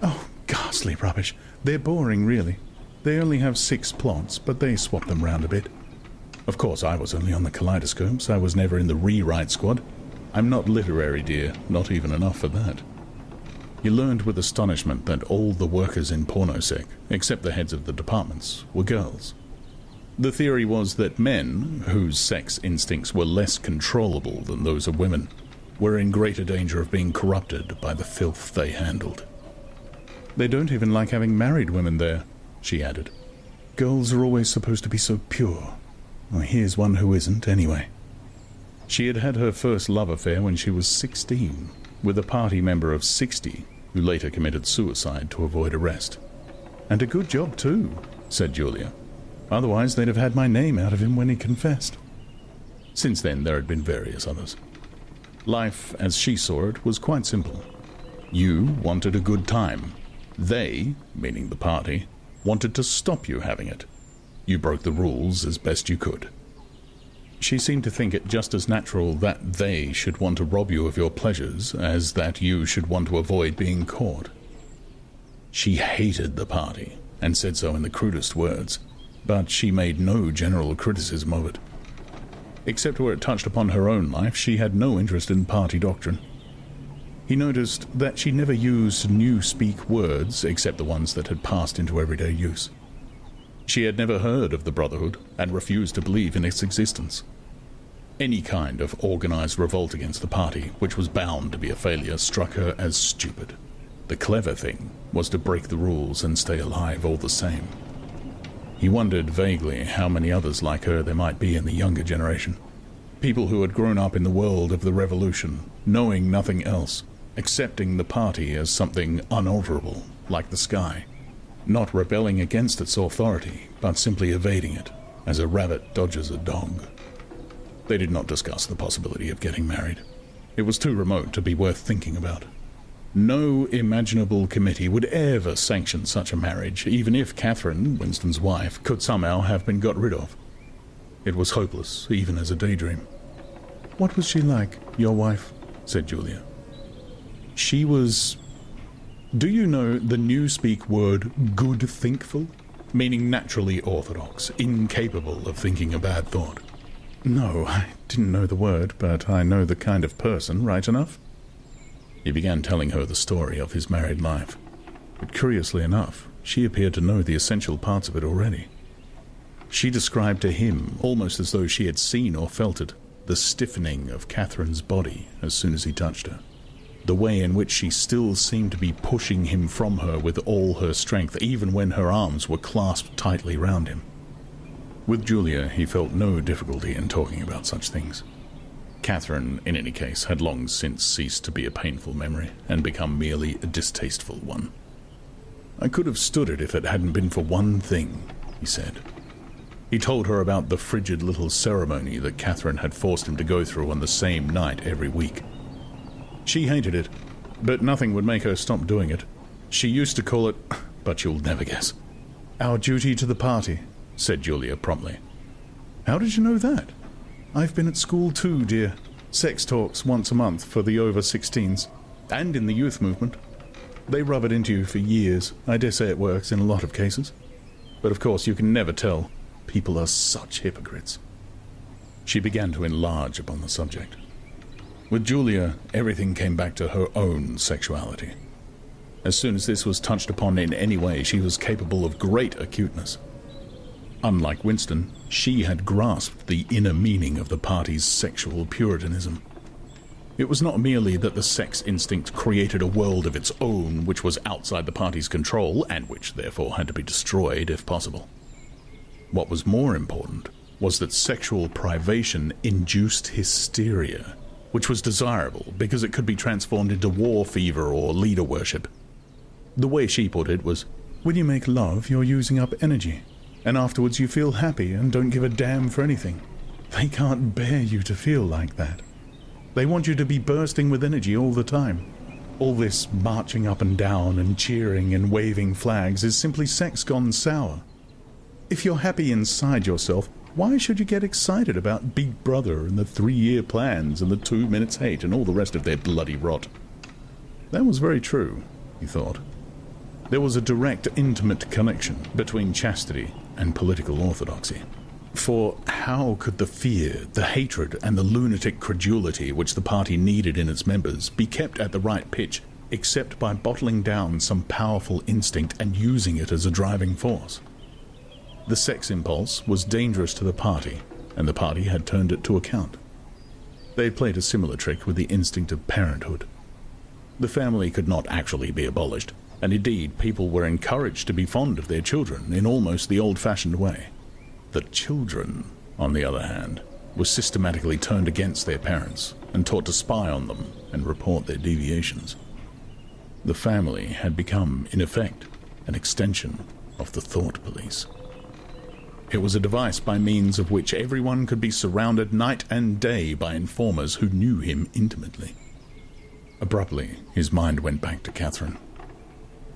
"Oh, ghastly rubbish. They're boring, really. They only have 6 plots, but they swap them round a bit. Of course, I was only on the kaleidoscopes. I was never in the rewrite squad. I'm not literary, dear, not even enough for that." He learned with astonishment that all the workers in Pornosec, except the heads of the departments, were girls. The theory was that men, whose sex instincts were less controllable than those of women, were in greater danger of being corrupted by the filth they handled. "They don't even like having married women there," she added. "Girls are always supposed to be so pure. Well, here's one who isn't, anyway." She had had her first love affair when she was 16, with a party member of 60, who later committed suicide to avoid arrest. "And a good job, too," said Julia. "Otherwise they'd have had my name out of him when he confessed." Since then there had been various others. Life, as she saw it, was quite simple. You wanted a good time. They, meaning the party, wanted to stop you having it. You broke the rules as best you could. She seemed to think it just as natural that they should want to rob you of your pleasures as that you should want to avoid being caught. She hated the party, and said so in the crudest words, but she made no general criticism of it. Except where it touched upon her own life, she had no interest in party doctrine. He noticed that she never used new-speak words except the ones that had passed into everyday use. She had never heard of the Brotherhood and refused to believe in its existence. Any kind of organized revolt against the party, which was bound to be a failure, struck her as stupid. The clever thing was to break the rules and stay alive all the same. He wondered vaguely how many others like her there might be in the younger generation. People who had grown up in the world of the revolution, knowing nothing else, accepting the party as something unalterable, like the sky, not rebelling against its authority, but simply evading it, as a rabbit dodges a dog. They did not discuss the possibility of getting married. It was too remote to be worth thinking about. No imaginable committee would ever sanction such a marriage, even if Catherine, Winston's wife, could somehow have been got rid of. It was hopeless, even as a daydream. "What was she like, your wife?" said Julia. "She was... Do you know the newspeak word good thinkful? Meaning naturally orthodox, incapable of thinking a bad thought." "No, I didn't know the word, but I know the kind of person, right enough?" He began telling her the story of his married life. But curiously enough, she appeared to know the essential parts of it already. She described to him, almost as though she had seen or felt it, the stiffening of Catherine's body as soon as he touched her. The way in which she still seemed to be pushing him from her with all her strength, even when her arms were clasped tightly round him. With Julia, he felt no difficulty in talking about such things. Catherine, in any case, had long since ceased to be a painful memory and become merely a distasteful one. "I could have stood it if it hadn't been for one thing," he said. He told her about the frigid little ceremony that Catherine had forced him to go through on the same night every week. She hated it, but nothing would make her stop doing it. She used to call it, but you'll never guess, "our duty to the party," said Julia promptly. "How did you know that?" "I've been at school too, dear. Sex talks once a month for the over-16s, and in the youth movement. They rub it into you for years. I dare say it works in a lot of cases. But of course you can never tell. People are such hypocrites." She began to enlarge upon the subject. With Julia, everything came back to her own sexuality. As soon as this was touched upon in any way, she was capable of great acuteness. Unlike Winston, she had grasped the inner meaning of the party's sexual puritanism. It was not merely that the sex instinct created a world of its own which was outside the party's control, and which therefore had to be destroyed if possible. What was more important was that sexual privation induced hysteria, which was desirable because it could be transformed into war fever or leader worship. The way she put it was, when you make love, you're using up energy, and afterwards you feel happy and don't give a damn for anything. They can't bear you to feel like that. They want you to be bursting with energy all the time. All this marching up and down and cheering and waving flags is simply sex gone sour. If you're happy inside yourself, why should you get excited about Big Brother and the 3-year plans and the 2 minutes hate and all the rest of their bloody rot? That was very true, he thought. There was a direct, intimate connection between chastity and political orthodoxy. For how could the fear, the hatred, and the lunatic credulity which the party needed in its members be kept at the right pitch except by bottling down some powerful instinct and using it as a driving force? The sex impulse was dangerous to the party, and the party had turned it to account. They had played a similar trick with the instinct of parenthood. The family could not actually be abolished, and indeed people were encouraged to be fond of their children in almost the old-fashioned way. The children, on the other hand, were systematically turned against their parents and taught to spy on them and report their deviations. The family had become, in effect, an extension of the thought police. It was a device by means of which everyone could be surrounded night and day by informers who knew him intimately. Abruptly, his mind went back to Catherine.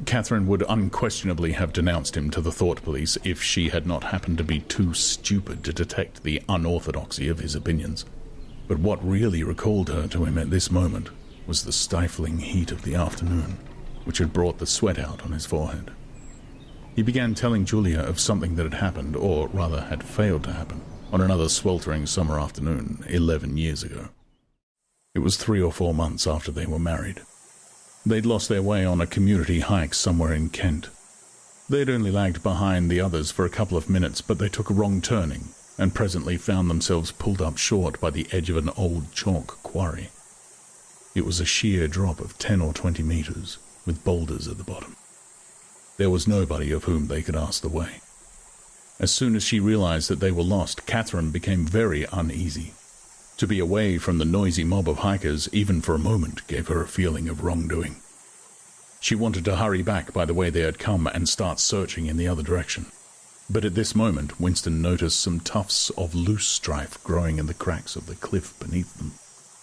Catherine would unquestionably have denounced him to the thought police if she had not happened to be too stupid to detect the unorthodoxy of his opinions. But what really recalled her to him at this moment was the stifling heat of the afternoon, which had brought the sweat out on his forehead. He began telling Julia of something that had happened, or rather had failed to happen, on another sweltering summer afternoon 11 years ago. It was 3 or 4 months after they were married. They'd lost their way on a community hike somewhere in Kent. They'd only lagged behind the others for a couple of minutes, but they took a wrong turning, and presently found themselves pulled up short by the edge of an old chalk quarry. It was a sheer drop of 10 or 20 meters, with boulders at the bottom. There was nobody of whom they could ask the way. As soon as she realized that they were lost, Catherine became very uneasy. To be away from the noisy mob of hikers, even for a moment, gave her a feeling of wrongdoing. She wanted to hurry back by the way they had come and start searching in the other direction. But at this moment, Winston noticed some tufts of loose strife growing in the cracks of the cliff beneath them.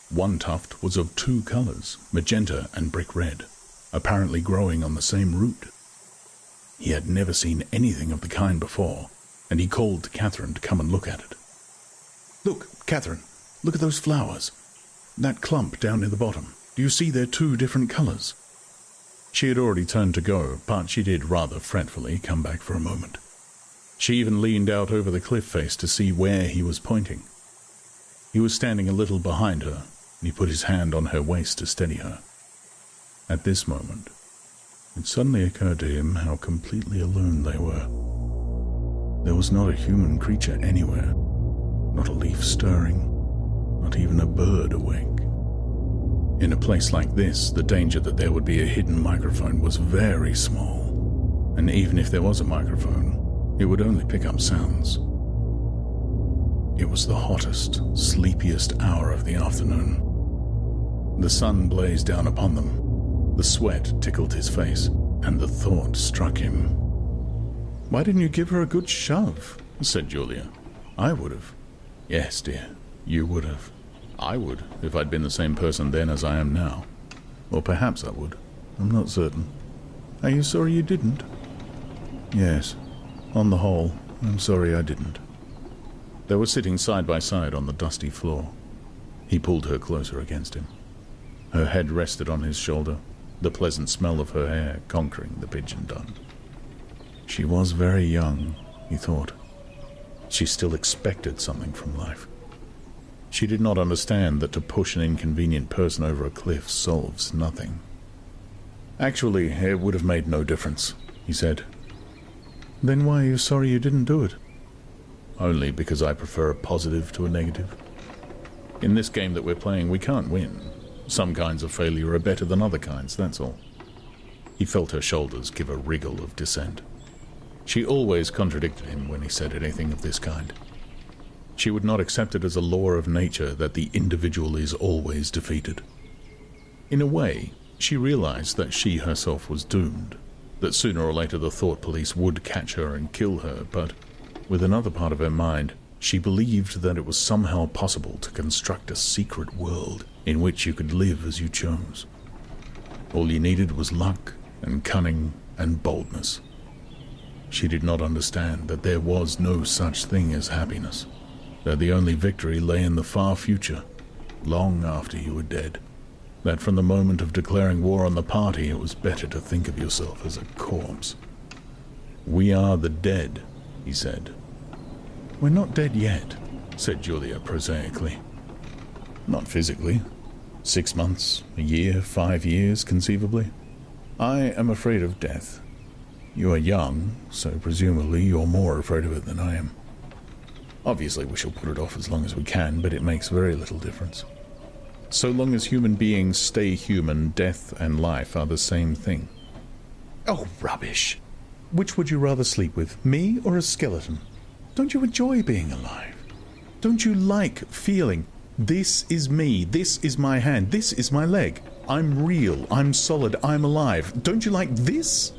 One tuft was of 2 colors, magenta and brick red, apparently growing on the same root. He had never seen anything of the kind before, and he called to Catherine to come and look at it. "Look, Catherine, look at those flowers. That clump down near the bottom. Do you see they're 2 different colors?" She had already turned to go, but she did rather fretfully come back for a moment. She even leaned out over the cliff face to see where he was pointing. He was standing a little behind her, and he put his hand on her waist to steady her. At this moment, it suddenly occurred to him how completely alone they were. There was not a human creature anywhere, not a leaf stirring, not even a bird awake. In a place like this, the danger that there would be a hidden microphone was very small, and even if there was a microphone, it would only pick up sounds. It was the hottest, sleepiest hour of the afternoon. The sun blazed down upon them. The sweat tickled his face, and the thought struck him. "Why didn't you give her a good shove?" said Julia. "I would have." "Yes, dear, you would have. I would, if I'd been the same person then as I am now. Or perhaps I would. I'm not certain." "Are you sorry you didn't?" "Yes. On the whole, I'm sorry I didn't." They were sitting side by side on the dusty floor. He pulled her closer against him. Her head rested on his shoulder, the pleasant smell of her hair conquering the pigeon dung. She was very young, he thought. She still expected something from life. She did not understand that to push an inconvenient person over a cliff solves nothing. "Actually, it would have made no difference," he said. "Then why are you sorry you didn't do it?" "Only because I prefer a positive to a negative. In this game that we're playing, we can't win. Some kinds of failure are better than other kinds, that's all." He felt her shoulders give a wriggle of dissent. She always contradicted him when he said anything of this kind. She would not accept it as a law of nature that the individual is always defeated. In a way, she realized that she herself was doomed, that sooner or later the thought police would catch her and kill her, but with another part of her mind, she believed that it was somehow possible to construct a secret world in which you could live as you chose. All you needed was luck and cunning and boldness. She did not understand that there was no such thing as happiness, that the only victory lay in the far future, long after you were dead, that from the moment of declaring war on the party it was better to think of yourself as a corpse. "We are the dead," he said. "We're not dead yet," said Julia prosaically. "Not physically. 6 months, a year, 5 years, conceivably. I am afraid of death. You are young, so presumably you're more afraid of it than I am. Obviously we shall put it off as long as we can, but it makes very little difference. So long as human beings stay human, death and life are the same thing." "Oh, rubbish! Which would you rather sleep with, me or a skeleton? Don't you enjoy being alive? Don't you like feeling, this is me, this is my hand, this is my leg, I'm real, I'm solid, I'm alive. Don't you like this?"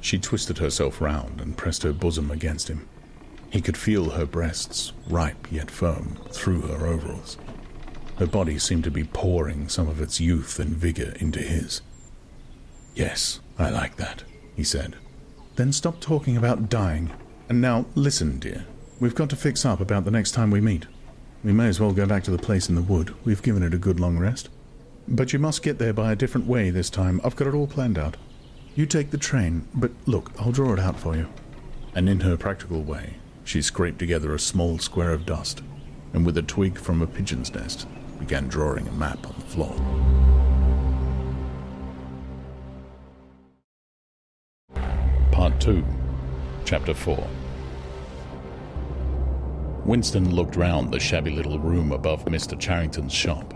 She twisted herself round and pressed her bosom against him. He could feel her breasts, ripe yet firm, through her overalls. Her body seemed to be pouring some of its youth and vigor into his. "Yes, I like that," he said. "Then stop talking about dying. And now, listen, dear. We've got to fix up about the next time we meet. We may as well go back to the place in the wood. We've given it a good long rest. But you must get there by a different way this time. I've got it all planned out. You take the train, but look, I'll draw it out for you." And in her practical way, she scraped together a small square of dust, and with a twig from a pigeon's nest, began drawing a map on the floor. Part 2, Chapter 4. Winston looked round the shabby little room above Mr. Charrington's shop.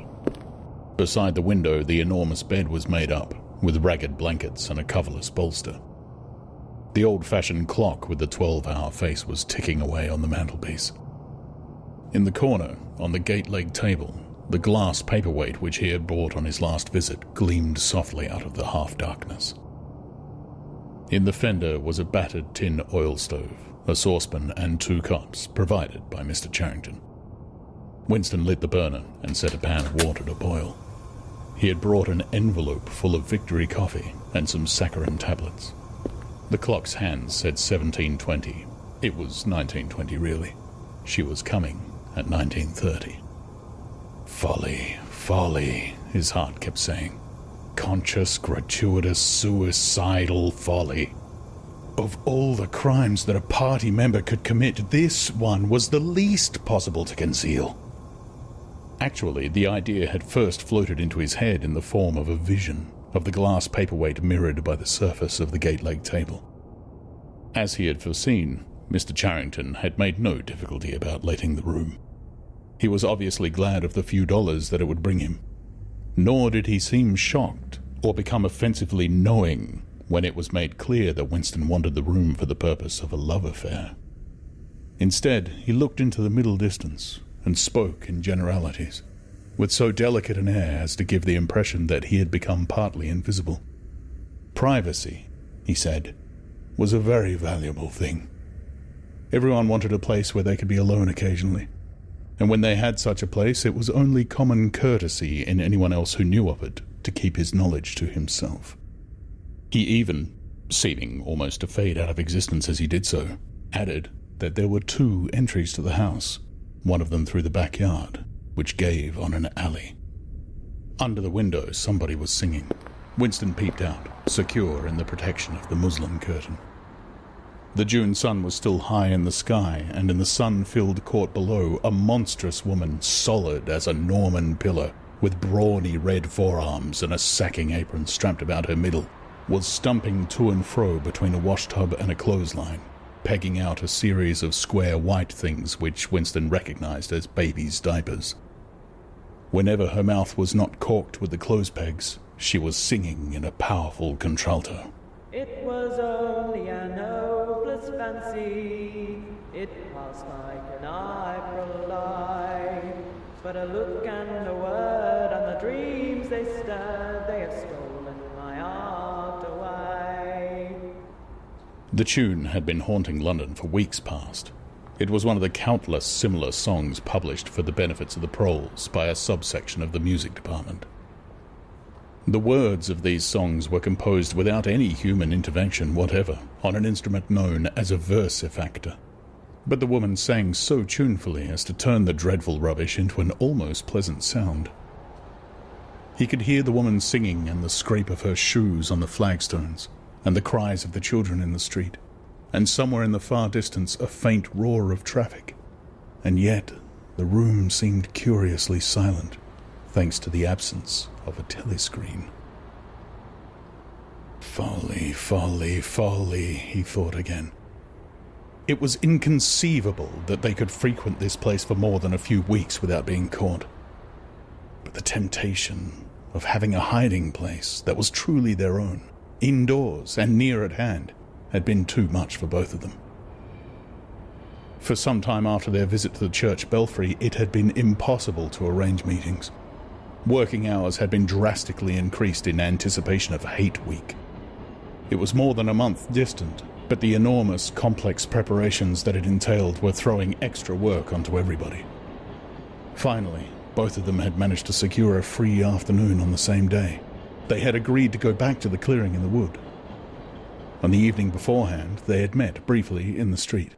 Beside the window, the enormous bed was made up, with ragged blankets and a coverless bolster. The old-fashioned clock with the 12-hour face was ticking away on the mantelpiece. In the corner, on the gate-leg table, the glass paperweight which he had bought on his last visit gleamed softly out of the half-darkness. In the fender was a battered tin oil stove, a saucepan and 2 cups, provided by Mr. Charrington. Winston lit the burner and set a pan of water to boil. He had brought an envelope full of Victory coffee and some saccharin tablets. The clock's hands said 17:20. It was 19:20, really. She was coming at 19:30. "Folly, folly," his heart kept saying. "Conscious, gratuitous, suicidal folly. Of all the crimes that a party member could commit, this one was the least possible to conceal." Actually, the idea had first floated into his head in the form of a vision of the glass paperweight mirrored by the surface of the gate-leg table. As he had foreseen, Mr. Charrington had made no difficulty about letting the room. He was obviously glad of the few dollars that it would bring him. Nor did he seem shocked or become offensively knowing when it was made clear that Winston wanted the room for the purpose of a love affair. Instead, he looked into the middle distance and spoke in generalities, with so delicate an air as to give the impression that he had become partly invisible. Privacy, he said, was a very valuable thing. Everyone wanted a place where they could be alone occasionally, and when they had such a place, it was only common courtesy in anyone else who knew of it to keep his knowledge to himself. He even, seeming almost to fade out of existence as he did so, added that there were 2 entries to the house, one of them through the backyard, which gave on an alley. Under the window, somebody was singing. Winston peeped out, secure in the protection of the muslin curtain. The June sun was still high in the sky, and in the sun-filled court below, a monstrous woman, solid as a Norman pillar, with brawny red forearms and a sacking apron strapped about her middle, was stumping to and fro between a washtub and a clothesline, pegging out a series of square white things which Winston recognized as babies' diapers. Whenever her mouth was not corked with the clothes pegs, she was singing in a powerful contralto. It was only an hopeless fancy. It passed like an April light, but a look and a word and the dreams they stirred, they have stolen my heart away. The tune had been haunting London for weeks past. It was one of the countless similar songs published for the benefits of the proles by a subsection of the music department. The words of these songs were composed without any human intervention whatever, on an instrument known as a versifactor. But the woman sang so tunefully as to turn the dreadful rubbish into an almost pleasant sound. He could hear the woman singing and the scrape of her shoes on the flagstones, and the cries of the children in the street, and somewhere in the far distance a faint roar of traffic. And yet the room seemed curiously silent, thanks to the absence of a telescreen. Folly, folly, folly, he thought again. It was inconceivable that they could frequent this place for more than a few weeks without being caught. But the temptation of having a hiding place that was truly their own, indoors and near at hand, had been too much for both of them. For some time after their visit to the church belfry, it had been impossible to arrange meetings. Working hours had been drastically increased in anticipation of Hate Week. It was more than a month distant, but the enormous, complex preparations that it entailed were throwing extra work onto everybody. Finally, both of them had managed to secure a free afternoon on the same day. They had agreed to go back to the clearing in the wood. On the evening beforehand, they had met briefly in the street.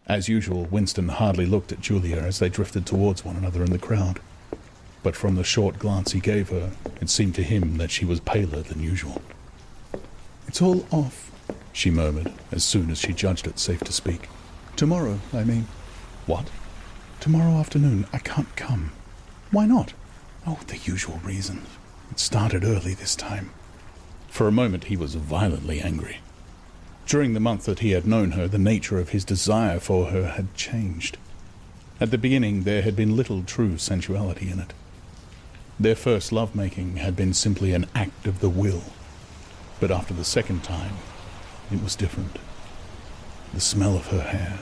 As usual, Winston hardly looked at Julia as they drifted towards one another in the crowd. But from the short glance he gave her, it seemed to him that she was paler than usual. "It's all off," she murmured, as soon as she judged it safe to speak. "Tomorrow, I mean." "What?" "Tomorrow afternoon. I can't come." "Why not?" "Oh, the usual reasons. It started early this time." For a moment he was violently angry. During the month that he had known her, the nature of his desire for her had changed. At the beginning there had been little true sensuality in it. Their first love-making had been simply an act of the will. But after the second time, it was different. The smell of her hair,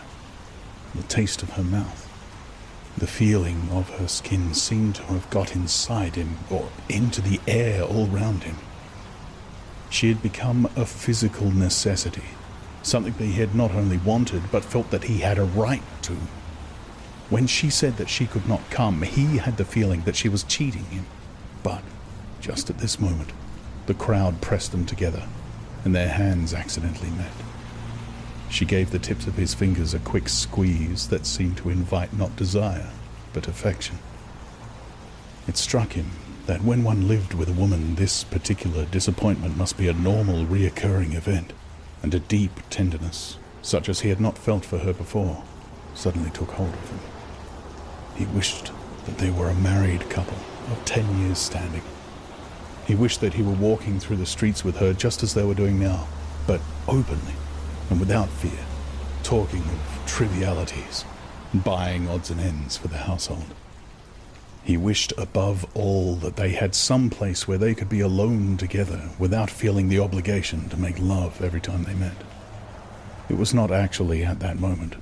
the taste of her mouth, the feeling of her skin seemed to have got inside him, or into the air all round him. She had become a physical necessity, something that he had not only wanted, but felt that he had a right to. When she said that she could not come, he had the feeling that she was cheating him. But, just at this moment, the crowd pressed them together, and their hands accidentally met. She gave the tips of his fingers a quick squeeze that seemed to invite not desire, but affection. It struck him that when one lived with a woman, this particular disappointment must be a normal, reoccurring event, and a deep tenderness, such as he had not felt for her before, suddenly took hold of him. He wished that they were a married couple of 10 years standing. He wished that he were walking through the streets with her just as they were doing now, but openly and without fear, talking of trivialities, buying odds and ends for the household. He wished above all that they had some place where they could be alone together without feeling the obligation to make love every time they met. It was not actually at that moment,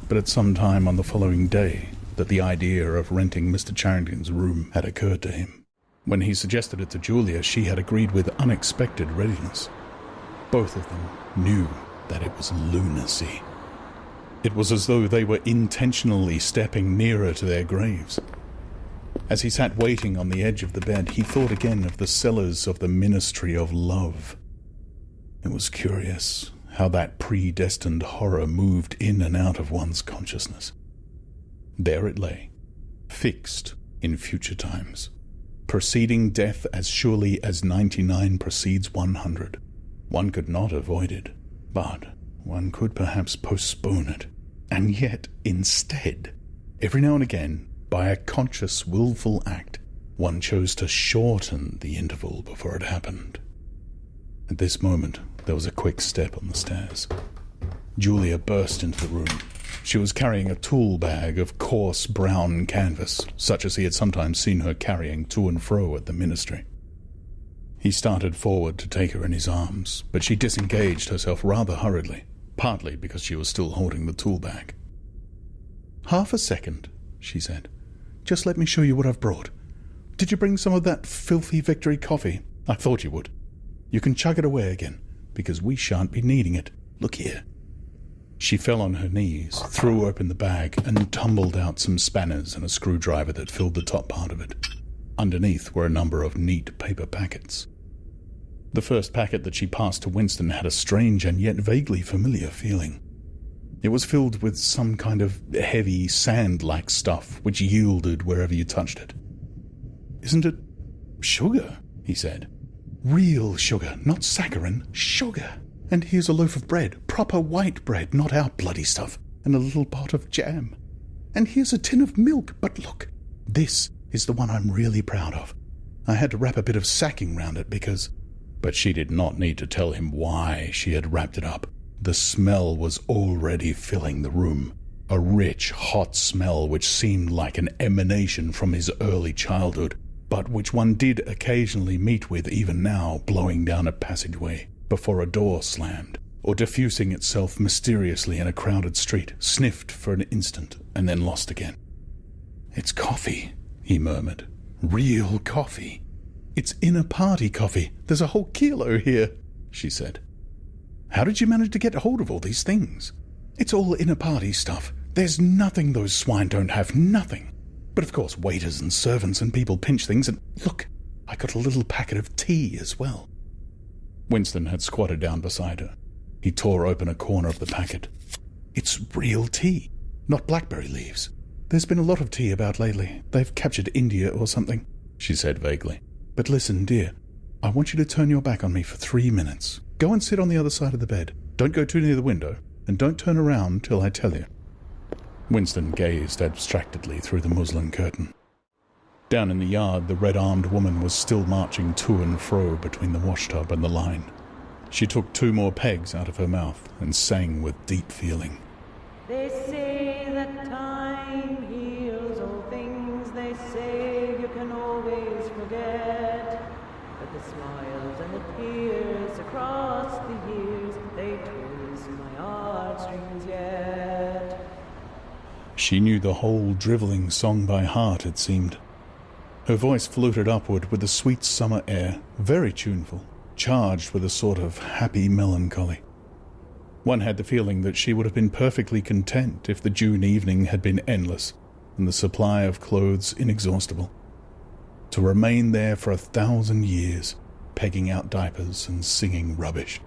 but at some time on the following day, that the idea of renting Mr. Charrington's room had occurred to him. When he suggested it to Julia, she had agreed with unexpected readiness. Both of them knew that it was lunacy. It was as though they were intentionally stepping nearer to their graves. As he sat waiting on the edge of the bed, he thought again of the cellars of the Ministry of Love. It was curious how that predestined horror moved in and out of one's consciousness. There it lay, fixed in future times, preceding death as surely as 99 precedes 100. One could not avoid it, but one could perhaps postpone it. And yet, instead, every now and again, by a conscious, willful act, one chose to shorten the interval before it happened. At this moment, there was a quick step on the stairs. Julia burst into the room. She was carrying a tool bag of coarse brown canvas, such as he had sometimes seen her carrying to and fro at the ministry. He started forward to take her in his arms, but she disengaged herself rather hurriedly, partly because she was still holding the tool bag. "Half a second," she said. "Just let me show you what I've brought. Did you bring some of that filthy Victory coffee? I thought you would. You can chug it away again, because we shan't be needing it. Look here." She fell on her knees, threw open the bag, and tumbled out some spanners and a screwdriver that filled the top part of it. Underneath were a number of neat paper packets. The first packet that she passed to Winston had a strange and yet vaguely familiar feeling. It was filled with some kind of heavy, sand-like stuff which yielded wherever you touched it. "Isn't it sugar?" he said. "Real sugar, not saccharin, sugar. And here's a loaf of bread, proper white bread, not our bloody stuff, and a little pot of jam. And here's a tin of milk, but look, this is the one I'm really proud of. I had to wrap a bit of sacking round it because—" But she did not need to tell him why she had wrapped it up. The smell was already filling the room, a rich, hot smell which seemed like an emanation from his early childhood, but which one did occasionally meet with even now, blowing down a passageway before a door slammed, or diffusing itself mysteriously in a crowded street, sniffed for an instant and then lost again. "It's coffee," he murmured. "Real coffee. It's inner-party coffee. There's a whole kilo here," she said. "How did you manage to get hold of all these things?" "It's all inner-party stuff. There's nothing those swine don't have, nothing. But of course waiters and servants and people pinch things, and look, I got a little packet of tea as well." Winston had squatted down beside her. He tore open a corner of the packet. "It's real tea, not blackberry leaves. There's been a lot of tea about lately. They've captured India or something," she said vaguely. "But listen, dear, I want you to turn your back on me for 3 minutes. Go and sit on the other side of the bed. Don't go too near the window, and don't turn around till I tell you." Winston gazed abstractedly through the muslin curtain. Down in the yard, the red-armed woman was still marching to and fro between the washtub and the line. She took 2 more pegs out of her mouth and sang with deep feeling. They say that time heals all things. They say you can always forget. But the smiles and the tears across the years, they twist my heartstrings yet. She knew the whole drivelling song by heart, it seemed. Her voice floated upward with a sweet summer air, very tuneful, charged with a sort of happy melancholy. One had the feeling that she would have been perfectly content if the June evening had been endless and the supply of clothes inexhaustible. To remain there for 1,000 years, pegging out diapers and singing rubbish.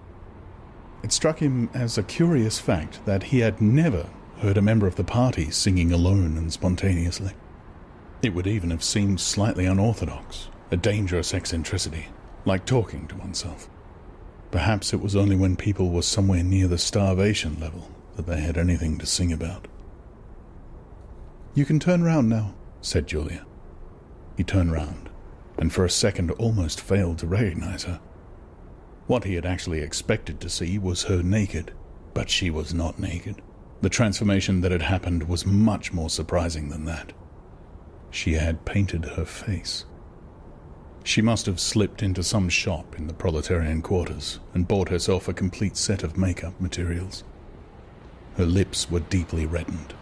It struck him as a curious fact that he had never heard a member of the party singing alone and spontaneously. It would even have seemed slightly unorthodox, a dangerous eccentricity, like talking to oneself. Perhaps it was only when people were somewhere near the starvation level that they had anything to sing about. "You can turn round now," said Julia. He turned round, and for a second almost failed to recognize her. What he had actually expected to see was her naked, but she was not naked. The transformation that had happened was much more surprising than that. She had painted her face. She must have slipped into some shop in the proletarian quarters and bought herself a complete set of makeup materials. Her lips were deeply reddened,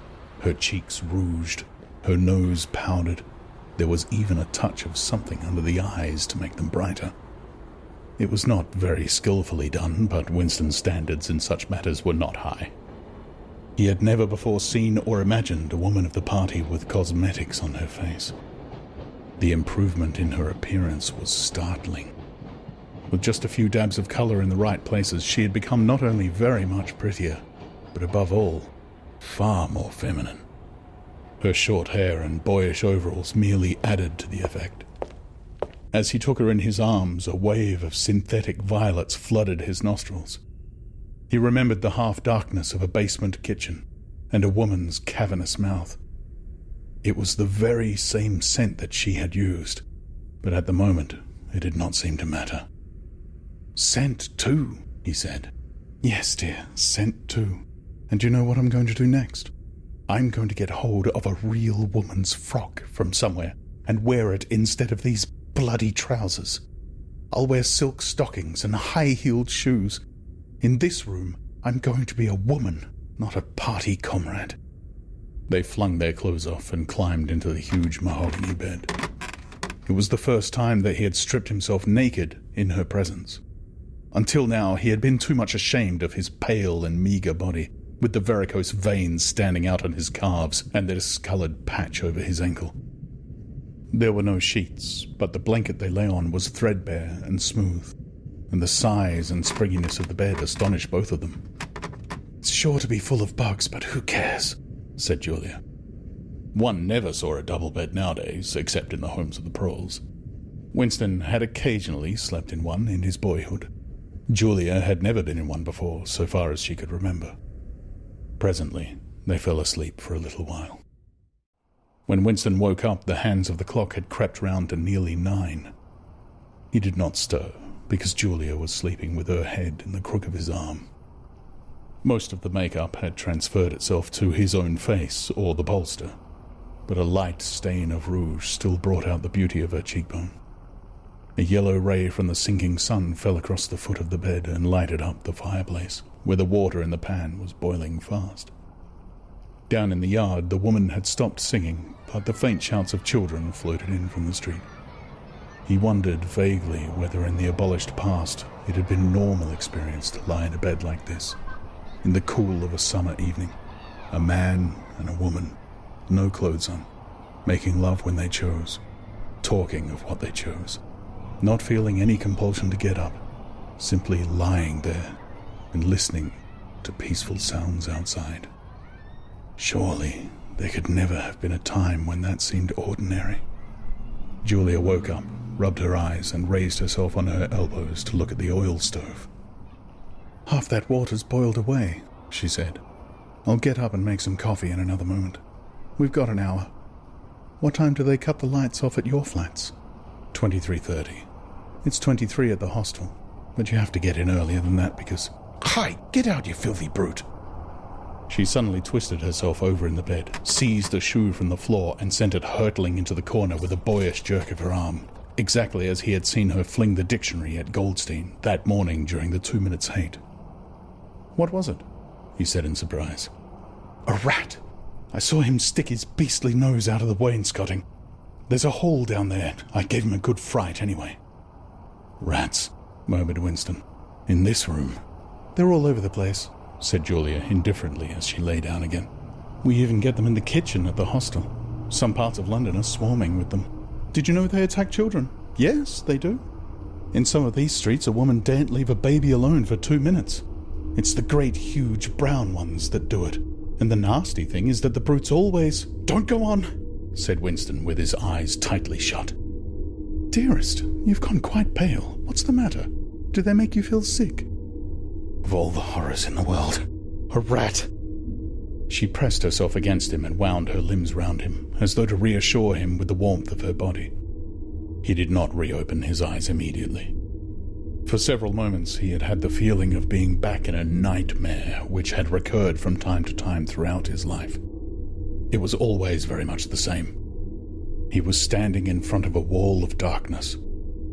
her cheeks rouged, her nose powdered. There was even a touch of something under the eyes to make them brighter. It was not very skillfully done, but Winston's standards in such matters were not high. He had never before seen or imagined a woman of the party with cosmetics on her face. The improvement in her appearance was startling. With just a few dabs of colour in the right places, she had become not only very much prettier, but above all, far more feminine. Her short hair and boyish overalls merely added to the effect. As he took her in his arms, a wave of synthetic violets flooded his nostrils. He remembered the half-darkness of a basement kitchen and a woman's cavernous mouth. It was the very same scent that she had used, but at the moment it did not seem to matter. "Scent too," he said. "Yes, dear, scent too. And do you know what I'm going to do next? I'm going to get hold of a real woman's frock from somewhere and wear it instead of these bloody trousers. I'll wear silk stockings and high-heeled shoes. In this room, I'm going to be a woman, not a party comrade." They flung their clothes off and climbed into the huge mahogany bed. It was the first time that he had stripped himself naked in her presence. Until now, he had been too much ashamed of his pale and meagre body, with the varicose veins standing out on his calves and the discoloured patch over his ankle. There were no sheets, but the blanket they lay on was threadbare and smooth, and the size and springiness of the bed astonished both of them. "It's sure to be full of bugs, but who cares?" said Julia. One never saw a double bed nowadays, except in the homes of the proles. Winston had occasionally slept in one in his boyhood. Julia had never been in one before, so far as she could remember. Presently, they fell asleep for a little while. When Winston woke up, the hands of the clock had crept round to nearly 9. He did not stir, because Julia was sleeping with her head in the crook of his arm. Most of the makeup had transferred itself to his own face or the bolster, but a light stain of rouge still brought out the beauty of her cheekbone. A yellow ray from the sinking sun fell across the foot of the bed and lighted up the fireplace, where the water in the pan was boiling fast. Down in the yard, the woman had stopped singing, but the faint shouts of children floated in from the street. He wondered vaguely whether in the abolished past it had been normal experience to lie in a bed like this, in the cool of a summer evening, a man and a woman, no clothes on, making love when they chose, talking of what they chose, not feeling any compulsion to get up, simply lying there and listening to peaceful sounds outside. Surely there could never have been a time when that seemed ordinary. Julia woke up, rubbed her eyes, and raised herself on her elbows to look at the oil stove. "Half that water's boiled away," she said. "I'll get up and make some coffee in another moment. We've got an hour. What time do they cut the lights off at your flats?" 23:30. It's 23 at the hostel, but you have to get in earlier than that because... Hi! Get out, you filthy brute! She suddenly twisted herself over in the bed, seized a shoe from the floor, and sent it hurtling into the corner with a boyish jerk of her arm, exactly as he had seen her fling the dictionary at Goldstein that morning during the 2 minutes hate. "What was it?" he said in surprise. "A rat! I saw him stick his beastly nose out of the wainscoting. There's a hole down there. I gave him a good fright anyway." "Rats," murmured Winston. "In this room." "They're all over the place," said Julia indifferently as she lay down again. "We even get them in the kitchen at the hostel. Some parts of London are swarming with them. Did you know they attack children? Yes, they do. In some of these streets, a woman daren't leave a baby alone for 2 minutes. It's the great, huge, brown ones that do it. And the nasty thing is that the brutes always—" "Don't go on," said Winston with his eyes tightly shut. "Dearest, you've gone quite pale. What's the matter? Do they make you feel sick?" "Of all the horrors in the world, a rat!" She pressed herself against him and wound her limbs round him, as though to reassure him with the warmth of her body. He did not reopen his eyes immediately. For several moments he had had the feeling of being back in a nightmare which had recurred from time to time throughout his life. It was always very much the same. He was standing in front of a wall of darkness,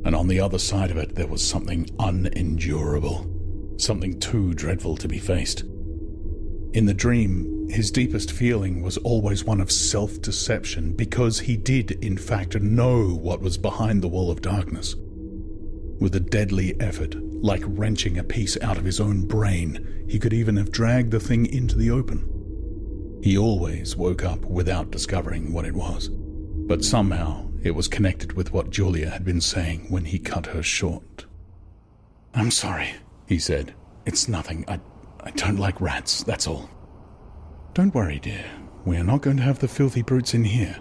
and on the other side of it there was something unendurable, something too dreadful to be faced. In the dream, his deepest feeling was always one of self-deception, because he did, in fact, know what was behind the wall of darkness. With a deadly effort, like wrenching a piece out of his own brain, he could even have dragged the thing into the open. He always woke up without discovering what it was, but somehow it was connected with what Julia had been saying when he cut her short. "I'm sorry," he said. "It's nothing. I don't like rats, that's all." "Don't worry, dear. We are not going to have the filthy brutes in here.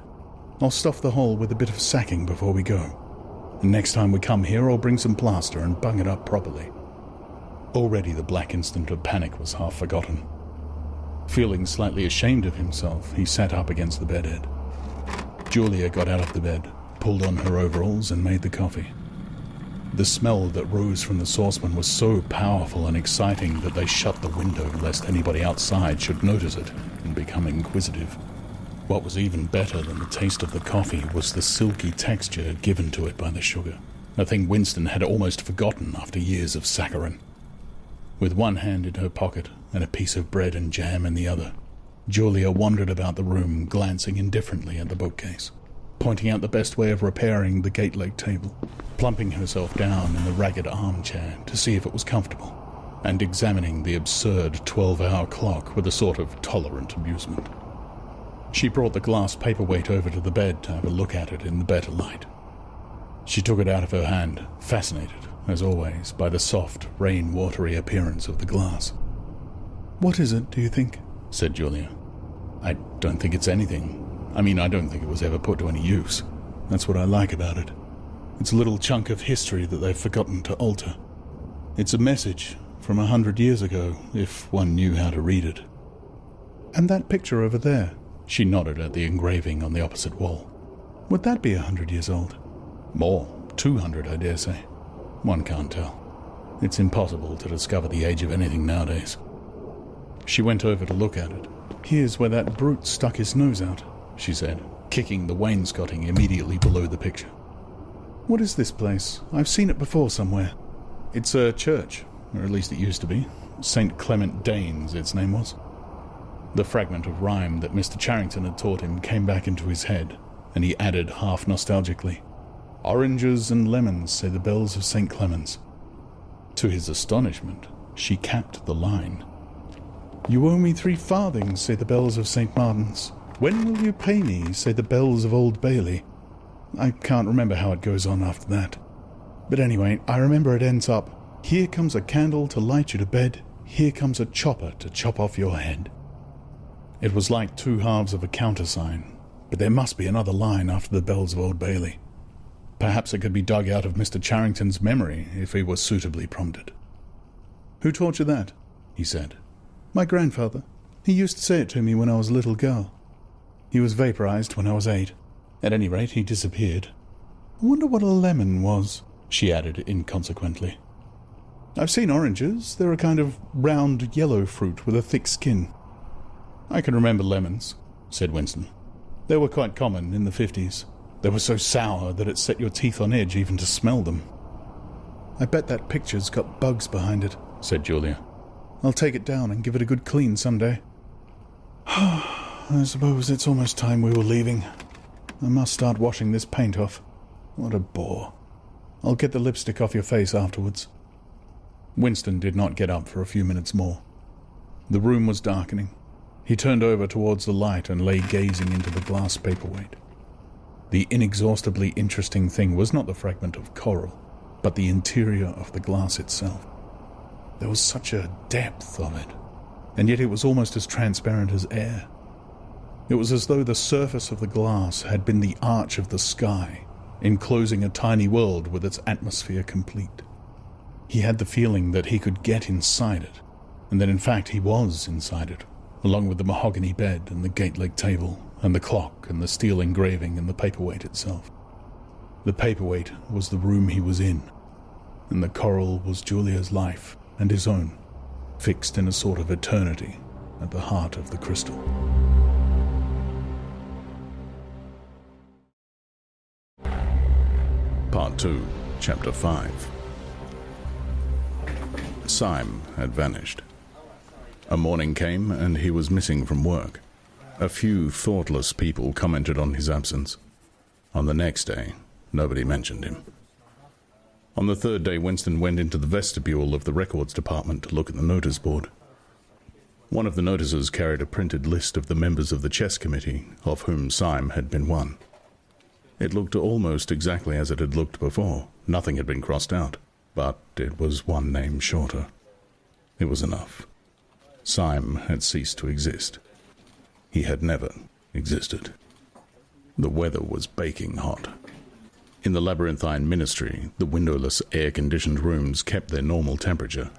I'll stuff the hole with a bit of sacking before we go. And next time we come here, I'll bring some plaster and bung it up properly." Already the black instant of panic was half forgotten. Feeling slightly ashamed of himself, he sat up against the bedhead. Julia got out of the bed, pulled on her overalls, and made the coffee. The smell that rose from the saucepan was so powerful and exciting that they shut the window lest anybody outside should notice it and become inquisitive. What was even better than the taste of the coffee was the silky texture given to it by the sugar, a thing Winston had almost forgotten after years of saccharin. With one hand in her pocket and a piece of bread and jam in the other, Julia wandered about the room, glancing indifferently at the bookcase, pointing out the best way of repairing the gate leg table, plumping herself down in the ragged armchair to see if it was comfortable, and examining the absurd 12-hour clock with a sort of tolerant amusement. She brought the glass paperweight over to the bed to have a look at it in the better light. She took it out of her hand, fascinated, as always, by the soft, rain-watery appearance of the glass. "What is it, do you think?" said Julia. "I don't think it's anything. I mean, I don't think it was ever put to any use. That's what I like about it. It's a little chunk of history that they've forgotten to alter. It's a message from 100 years ago, if one knew how to read it." "And that picture over there?" She nodded at the engraving on the opposite wall. "Would that be 100 years old?" "More. 200, I dare say. One can't tell. It's impossible to discover the age of anything nowadays." She went over to look at it. "Here's where that brute stuck his nose out," she said, kicking the wainscoting immediately below the picture. "What is this place? I've seen it before somewhere." "It's a church, or at least it used to be. St. Clement Danes, its name was." The fragment of rhyme that Mr. Charrington had taught him came back into his head, and he added half nostalgically, "Oranges and lemons, say the bells of St. Clement's." To his astonishment, she capped the line. "You owe me 3 farthings, say the bells of St. Martin's. When will you pay me, say the bells of Old Bailey." I can't remember how it goes on after that. But anyway, I remember it ends up, "Here comes a candle to light you to bed, here comes a chopper to chop off your head." It was like 2 halves of a countersign, but there must be another line after the bells of Old Bailey. Perhaps it could be dug out of Mr. Charrington's memory if he was suitably prompted. "Who taught you that?" he said. "My grandfather. He used to say it to me when I was a little girl. He was vaporized when I was 8. At any rate, he disappeared. I wonder what a lemon was," she added inconsequently. "I've seen oranges. They're a kind of round yellow fruit with a thick skin." "I can remember lemons," said Winston. "They were quite common in the 50s. They were so sour that it set your teeth on edge even to smell them." "I bet that picture's got bugs behind it," said Julia. "I'll take it down and give it a good clean someday." "I suppose it's almost time we were leaving. I must start washing this paint off. What a bore. I'll get the lipstick off your face afterwards." Winston did not get up for a few minutes more. The room was darkening. He turned over towards the light and lay gazing into the glass paperweight. The inexhaustibly interesting thing was not the fragment of coral, but the interior of the glass itself. There was such a depth of it, and yet it was almost as transparent as air. It was as though the surface of the glass had been the arch of the sky, enclosing a tiny world with its atmosphere complete. He had the feeling that he could get inside it, and that in fact he was inside it, along with the mahogany bed and the gate-leg table, and the clock and the steel engraving and the paperweight itself. The paperweight was the room he was in, and the coral was Julia's life and his own, fixed in a sort of eternity at the heart of the crystal. Part 2, Chapter 5. Syme had vanished. A morning came and he was missing from work. A few thoughtless people commented on his absence. On the next day, nobody mentioned him. On the 3rd day, Winston went into the vestibule of the records department to look at the notice board. One of the notices carried a printed list of the members of the chess committee, of whom Syme had been one. It looked almost exactly as it had looked before. Nothing had been crossed out, but it was one name shorter. It was enough. Syme had ceased to exist. He had never existed. The weather was baking hot. In the labyrinthine ministry, the windowless, air-conditioned rooms kept their normal temperature,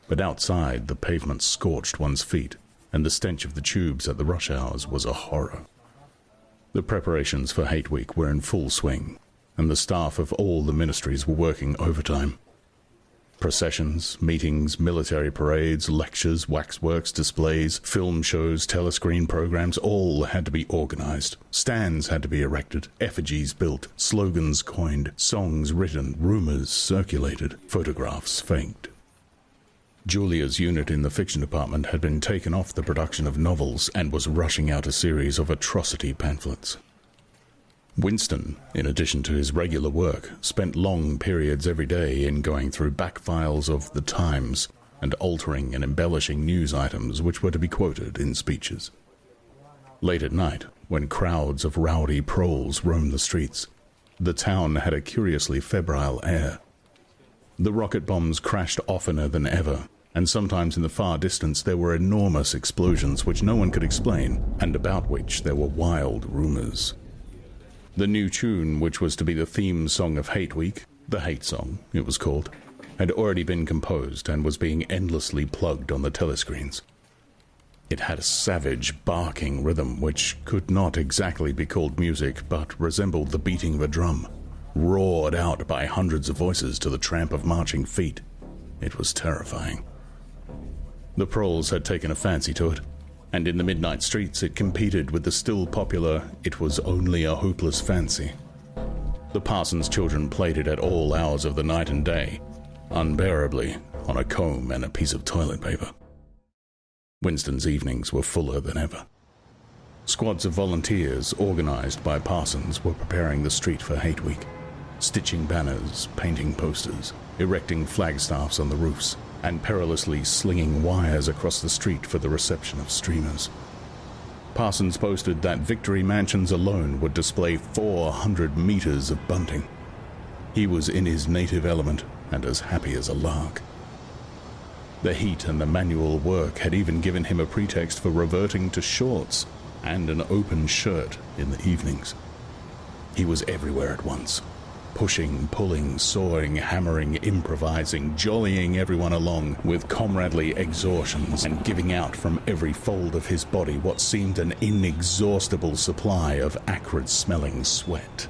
but outside the pavement scorched one's feet, and the stench of the tubes at the rush hours was a horror. The preparations for Hate Week were in full swing, and the staff of all the ministries were working overtime. Processions, meetings, military parades, lectures, waxworks, displays, film shows, telescreen programs, all had to be organized. Stands had to be erected, effigies built, slogans coined, songs written, rumors circulated, photographs faked. Julia's unit in the fiction department had been taken off the production of novels and was rushing out a series of atrocity pamphlets. Winston, in addition to his regular work, spent long periods every day in going through back files of The Times and altering and embellishing news items which were to be quoted in speeches. Late at night, when crowds of rowdy proles roamed the streets, the town had a curiously febrile air. The rocket bombs crashed oftener than ever, and sometimes in the far distance there were enormous explosions which no one could explain, and about which there were wild rumours. The new tune, which was to be the theme song of Hate Week, the Hate Song, it was called, had already been composed and was being endlessly plugged on the telescreens. It had a savage, barking rhythm which could not exactly be called music, but resembled the beating of a drum, roared out by hundreds of voices to the tramp of marching feet. It was terrifying. The proles had taken a fancy to it, and in the midnight streets it competed with the still popular It Was Only a Hopeless Fancy. The parson's children played it at all hours of the night and day, unbearably, on a comb and a piece of toilet paper. Winston's evenings were fuller than ever. Squads of volunteers, organized by parsons, were preparing the street for Hate Week, stitching banners, painting posters, erecting flagstaffs on the roofs, and perilously slinging wires across the street for the reception of streamers. Parsons posted that Victory Mansions alone would display 400 meters of bunting. He was in his native element and as happy as a lark. The heat and the manual work had even given him a pretext for reverting to shorts and an open shirt in the evenings. He was everywhere at once, pushing, pulling, sawing, hammering, improvising, jollying everyone along with comradely exhortations and giving out from every fold of his body what seemed an inexhaustible supply of acrid-smelling sweat.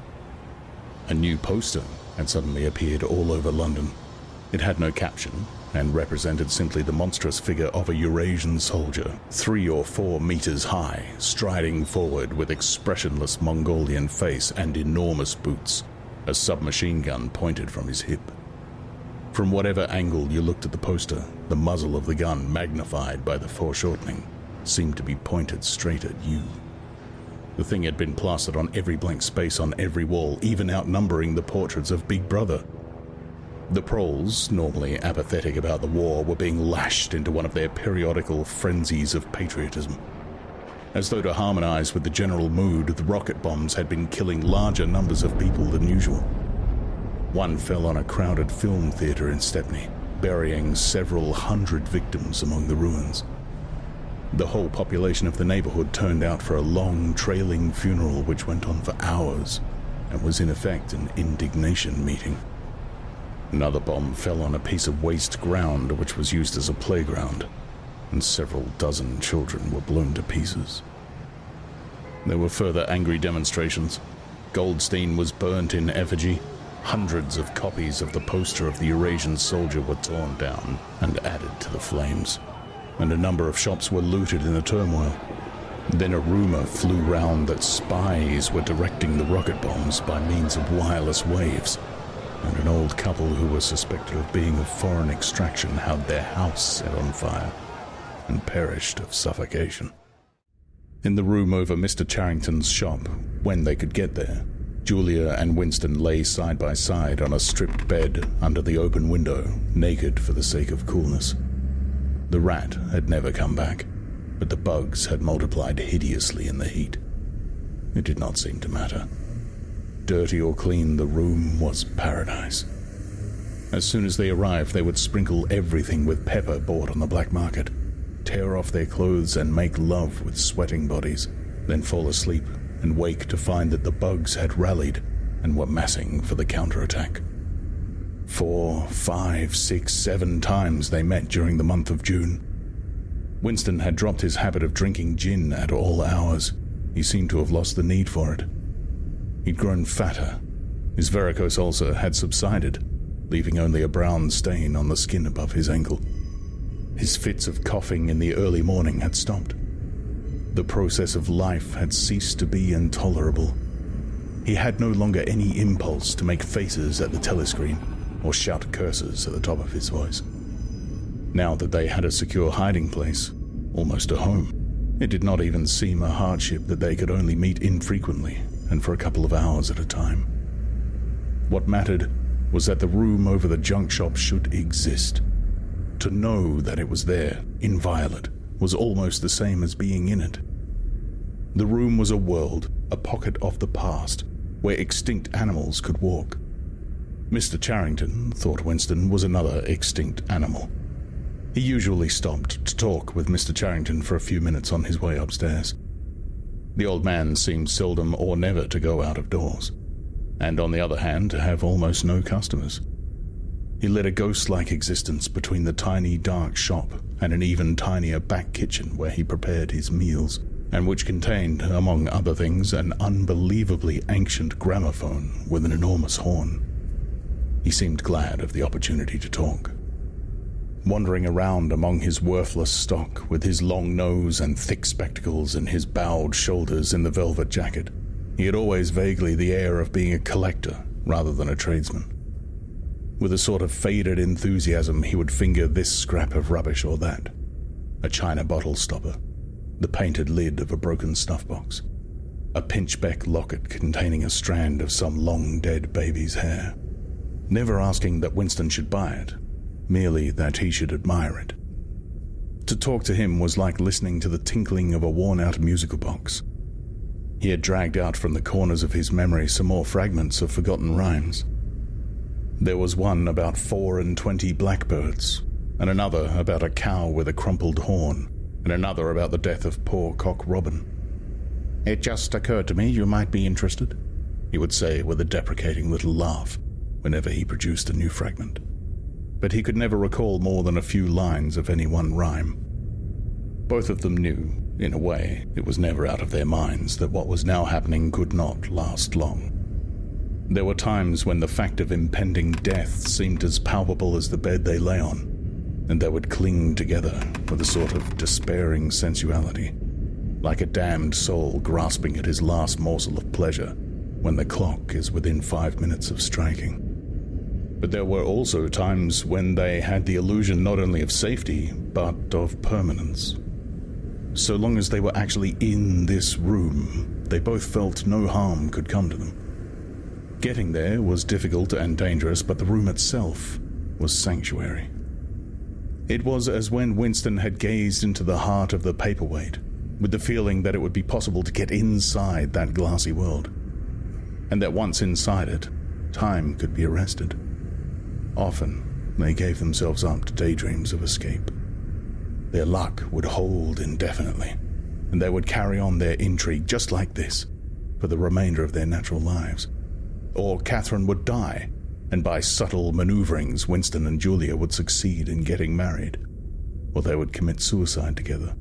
A new poster had suddenly appeared all over London. It had no caption and represented simply the monstrous figure of a Eurasian soldier, 3 or 4 meters high, striding forward with expressionless Mongolian face and enormous boots, a submachine gun pointed from his hip. From whatever angle you looked at the poster, the muzzle of the gun, magnified by the foreshortening, seemed to be pointed straight at you. The thing had been plastered on every blank space on every wall, even outnumbering the portraits of Big Brother. The proles, normally apathetic about the war, were being lashed into one of their periodical frenzies of patriotism. As though to harmonize with the general mood, the rocket bombs had been killing larger numbers of people than usual. One fell on a crowded film theater in Stepney, burying several hundred victims among the ruins. The whole population of the neighborhood turned out for a long, trailing funeral which went on for hours and was in effect an indignation meeting. Another bomb fell on a piece of waste ground which was used as a playground, and several dozen children were blown to pieces. There were further angry demonstrations. Goldstein was burnt in effigy. Hundreds of copies of the poster of the Eurasian soldier were torn down and added to the flames, and a number of shops were looted in the turmoil. Then a rumor flew round that spies were directing the rocket bombs by means of wireless waves, and an old couple who were suspected of being of foreign extraction had their house set on fire and perished of suffocation. In the room over Mr. Charrington's shop, when they could get there, Julia and Winston lay side by side on a stripped bed under the open window, naked for the sake of coolness. The rat had never come back, but the bugs had multiplied hideously in the heat. It did not seem to matter. Dirty or clean, the room was paradise. As soon as they arrived, they would sprinkle everything with pepper bought on the black market, tear off their clothes and make love with sweating bodies, then fall asleep and wake to find that the bugs had rallied and were massing for the counterattack. 4, 5, 6, 7 times they met during the month of June. Winston had dropped his habit of drinking gin at all hours. He seemed to have lost the need for it. He'd grown fatter. His varicose ulcer had subsided, leaving only a brown stain on the skin above his ankle. His fits of coughing in the early morning had stopped. The process of life had ceased to be intolerable. He had no longer any impulse to make faces at the telescreen or shout curses at the top of his voice. Now that they had a secure hiding place, almost a home, it did not even seem a hardship that they could only meet infrequently and for a couple of hours at a time. What mattered was that the room over the junk shop should exist. To know that it was there, inviolate, was almost the same as being in it. The room was a world, a pocket of the past, where extinct animals could walk. Mr. Charrington, thought Winston, was another extinct animal. He usually stopped to talk with Mr. Charrington for a few minutes on his way upstairs. The old man seemed seldom or never to go out of doors, and on the other hand to have almost no customers. He led a ghost-like existence between the tiny dark shop and an even tinier back kitchen where he prepared his meals, and which contained, among other things, an unbelievably ancient gramophone with an enormous horn. He seemed glad of the opportunity to talk. Wandering around among his worthless stock, with his long nose and thick spectacles and his bowed shoulders in the velvet jacket, he had always vaguely the air of being a collector rather than a tradesman. With a sort of faded enthusiasm, he would finger this scrap of rubbish or that, a china bottle stopper, the painted lid of a broken snuff box, a pinchbeck locket containing a strand of some long-dead baby's hair, never asking that Winston should buy it, merely that he should admire it. To talk to him was like listening to the tinkling of a worn-out musical box. He had dragged out from the corners of his memory some more fragments of forgotten rhymes. There was one about 24 blackbirds, and another about a cow with a crumpled horn, and another about the death of poor Cock Robin. "It just occurred to me you might be interested," he would say with a deprecating little laugh whenever he produced a new fragment. But he could never recall more than a few lines of any one rhyme. Both of them knew, in a way, it was never out of their minds that what was now happening could not last long. There were times when the fact of impending death seemed as palpable as the bed they lay on, and they would cling together with a sort of despairing sensuality, like a damned soul grasping at his last morsel of pleasure when the clock is within 5 minutes of striking. But there were also times when they had the illusion not only of safety, but of permanence. So long as they were actually in this room, they both felt no harm could come to them. Getting there was difficult and dangerous, but the room itself was sanctuary. It was as when Winston had gazed into the heart of the paperweight, with the feeling that it would be possible to get inside that glassy world, and that once inside it, time could be arrested. Often, they gave themselves up to daydreams of escape. Their luck would hold indefinitely, and they would carry on their intrigue just like this for the remainder of their natural lives. Or Catherine would die, and by subtle maneuverings, Winston and Julia would succeed in getting married. Or they would commit suicide together.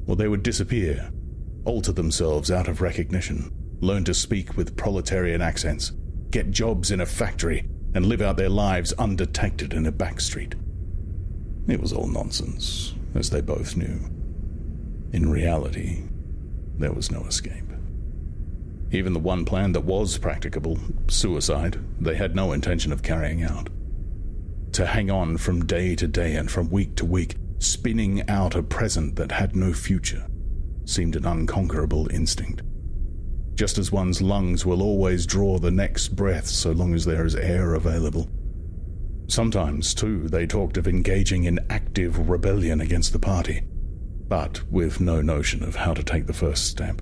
Or they would disappear, alter themselves out of recognition, learn to speak with proletarian accents, get jobs in a factory, and live out their lives undetected in a back street. It was all nonsense, as they both knew. In reality, there was no escape. Even the one plan that was practicable, suicide, they had no intention of carrying out. To hang on from day to day and from week to week, spinning out a present that had no future, seemed an unconquerable instinct. Just as one's lungs will always draw the next breath so long as there is air available. Sometimes, too, they talked of engaging in active rebellion against the party, but with no notion of how to take the first step.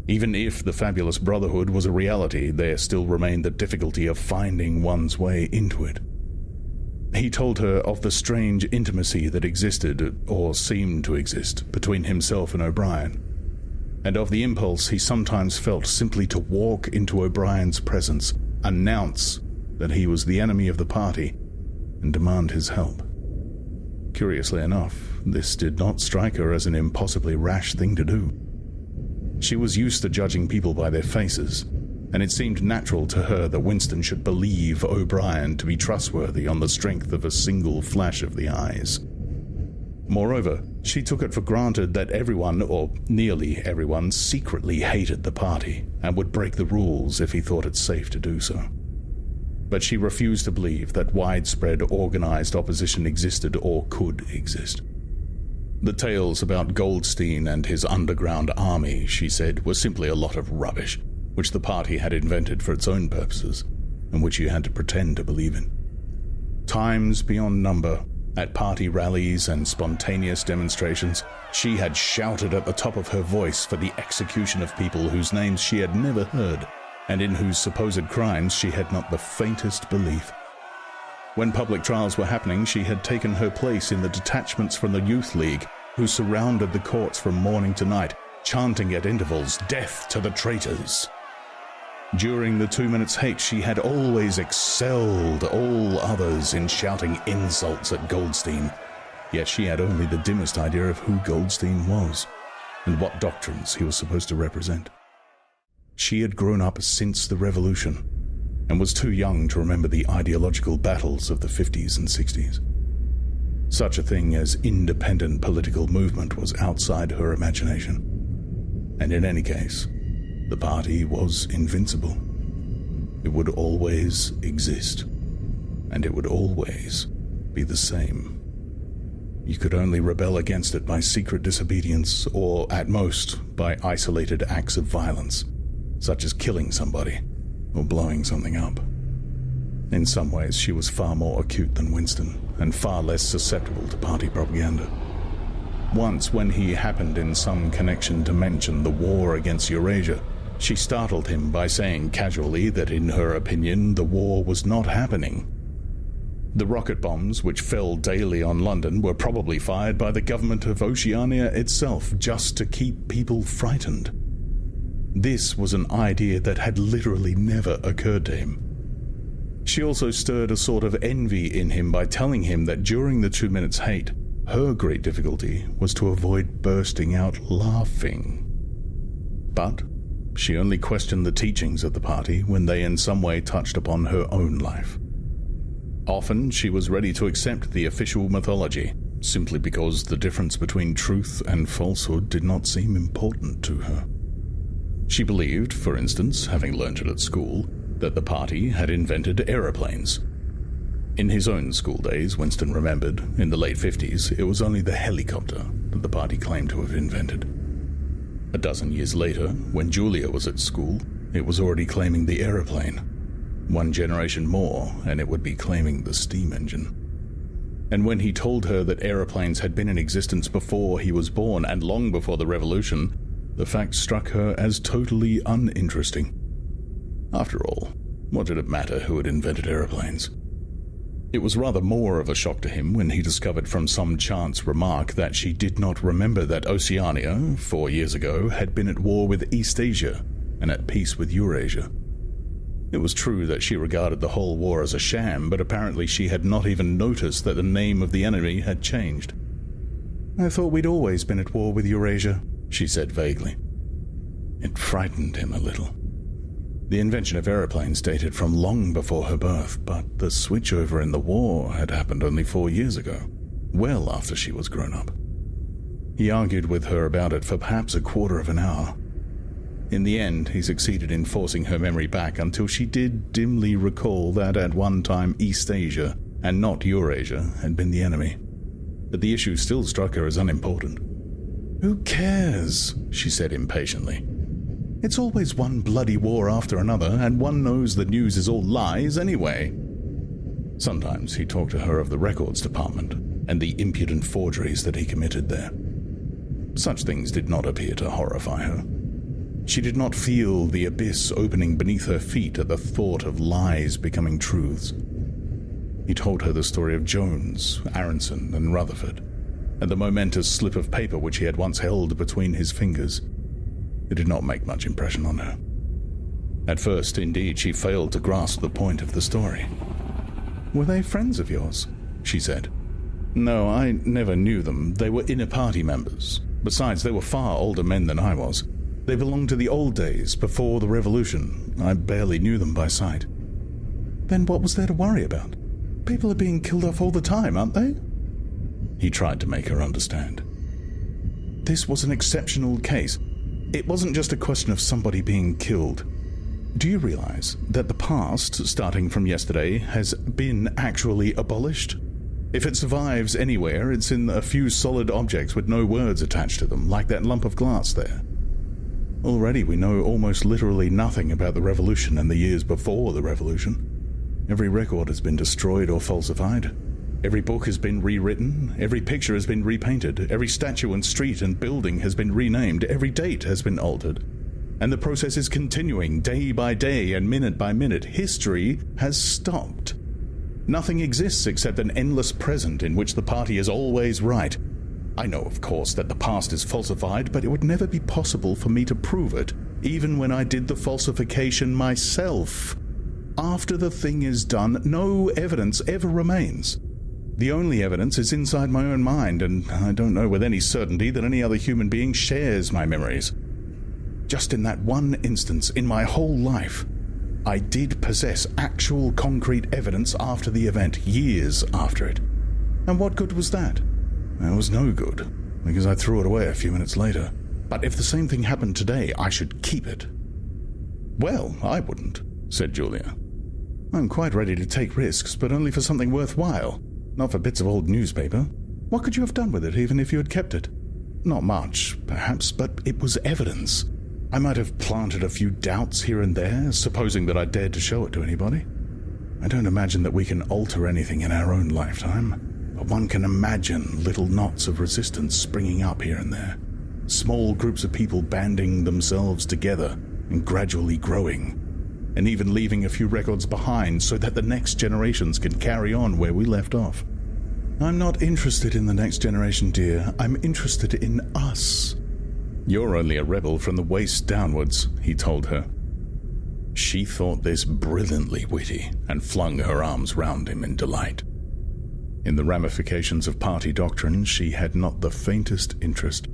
Even if the fabulous brotherhood was a reality, there still remained the difficulty of finding one's way into it. He told her of the strange intimacy that existed, or seemed to exist, between himself and O'Brien, and of the impulse he sometimes felt simply to walk into O'Brien's presence, announce that he was the enemy of the party, and demand his help. Curiously enough, this did not strike her as an impossibly rash thing to do. She was used to judging people by their faces, and it seemed natural to her that Winston should believe O'Brien to be trustworthy on the strength of a single flash of the eyes. Moreover, she took it for granted that everyone, or nearly everyone, secretly hated the party and would break the rules if he thought it safe to do so. but she refused to believe that widespread organized opposition existed or could exist. The tales about Goldstein and his underground army, she said, were simply a lot of rubbish, which the party had invented for its own purposes, and which you had to pretend to believe in. Times beyond number, at party rallies and spontaneous demonstrations, she had shouted at the top of her voice for the execution of people whose names she had never heard, and in whose supposed crimes she had not the faintest belief. When public trials were happening, she had taken her place in the detachments from the Youth League, who surrounded the courts from morning to night, chanting at intervals, "Death to the traitors!" During the 2 minutes hate, she had always excelled all others in shouting insults at Goldstein, yet she had only the dimmest idea of who Goldstein was, and what doctrines he was supposed to represent. She had grown up since the Revolution, and was too young to remember the ideological battles of the 50s and 60s. Such a thing as independent political movement was outside her imagination. And in any case, the party was invincible. It would always exist, and it would always be the same. You could only rebel against it by secret disobedience, or at most by isolated acts of violence, such as killing somebody or blowing something up. In some ways, she was far more acute than Winston, and far less susceptible to party propaganda. Once, when he happened in some connection to mention the war against Eurasia, she startled him by saying casually that in her opinion the war was not happening. The rocket bombs which fell daily on London were probably fired by the government of Oceania itself, just to keep people frightened. This was an idea that had literally never occurred to him. She also stirred a sort of envy in him by telling him that during the 2 minutes hate, her great difficulty was to avoid bursting out laughing. But she only questioned the teachings of the party when they in some way touched upon her own life. Often she was ready to accept the official mythology, simply because the difference between truth and falsehood did not seem important to her. She believed, for instance, having learned it at school, that the party had invented aeroplanes. In his own school days, Winston remembered, in the late 50s, it was only the helicopter that the party claimed to have invented. A dozen years later, when Julia was at school, it was already claiming the aeroplane. One generation more, and it would be claiming the steam engine. And when he told her that aeroplanes had been in existence before he was born and long before the Revolution, the fact struck her as totally uninteresting. After all, what did it matter who had invented aeroplanes? It was rather more of a shock to him when he discovered from some chance remark that she did not remember that Oceania, 4 years ago, had been at war with Eastasia and at peace with Eurasia. It was true that she regarded the whole war as a sham, but apparently she had not even noticed that the name of the enemy had changed. "I thought we'd always been at war with Eurasia," she said vaguely. It frightened him a little. The invention of aeroplanes dated from long before her birth, but the switchover in the war had happened only 4 years ago, well after she was grown up. He argued with her about it for perhaps a quarter of an hour. In the end, he succeeded in forcing her memory back until she did dimly recall that at one time Eastasia, and not Eurasia, had been the enemy. But the issue still struck her as unimportant. "Who cares?" she said impatiently. "It's always one bloody war after another, and one knows the news is all lies anyway." Sometimes he talked to her of the records department and the impudent forgeries that he committed there. Such things did not appear to horrify her. She did not feel the abyss opening beneath her feet at the thought of lies becoming truths. He told her the story of Jones, Aronson, and Rutherford, and the momentous slip of paper which he had once held between his fingers. It did not make much impression on her. At first, indeed, she failed to grasp the point of the story. "Were they friends of yours?" she said. "No, I never knew them. They were inner party members. Besides, they were far older men than I was. They belonged to the old days, before the Revolution. I barely knew them by sight." "Then what was there to worry about? People are being killed off all the time, aren't they?" He tried to make her understand. This was an exceptional case. It wasn't just a question of somebody being killed. Do you realize that the past, starting from yesterday, has been actually abolished? If it survives anywhere, it's in a few solid objects with no words attached to them, like that lump of glass there. Already we know almost literally nothing about the revolution and the years before the revolution. Every record has been destroyed or falsified. Every book has been rewritten, every picture has been repainted, every statue and street and building has been renamed, every date has been altered. And the process is continuing day by day and minute by minute. History has stopped. Nothing exists except an endless present in which the party is always right. I know, of course, that the past is falsified, but it would never be possible for me to prove it, even when I did the falsification myself. After the thing is done, no evidence ever remains. The only evidence is inside my own mind, and I don't know with any certainty that any other human being shares my memories. Just in that one instance in my whole life, I did possess actual concrete evidence after the event, years after it. And what good was that? It was no good, because I threw it away a few minutes later. But if the same thing happened today, I should keep it. Well, I wouldn't, said Julia. I'm quite ready to take risks, but only for something worthwhile, not for bits of old newspaper. What could you have done with it, even if you had kept it? Not much, perhaps, but it was evidence. I might have planted a few doubts here and there, supposing that I dared to show it to anybody. I don't imagine that we can alter anything in our own lifetime, but one can imagine little knots of resistance springing up here and there, small groups of people banding themselves together and gradually growing, and even leaving a few records behind so that the next generations can carry on where we left off. I'm not interested in the next generation, dear. I'm interested in us. You're only a rebel from the waist downwards, he told her. She thought this brilliantly witty and flung her arms round him in delight. In the ramifications of party doctrine, she had not the faintest interest.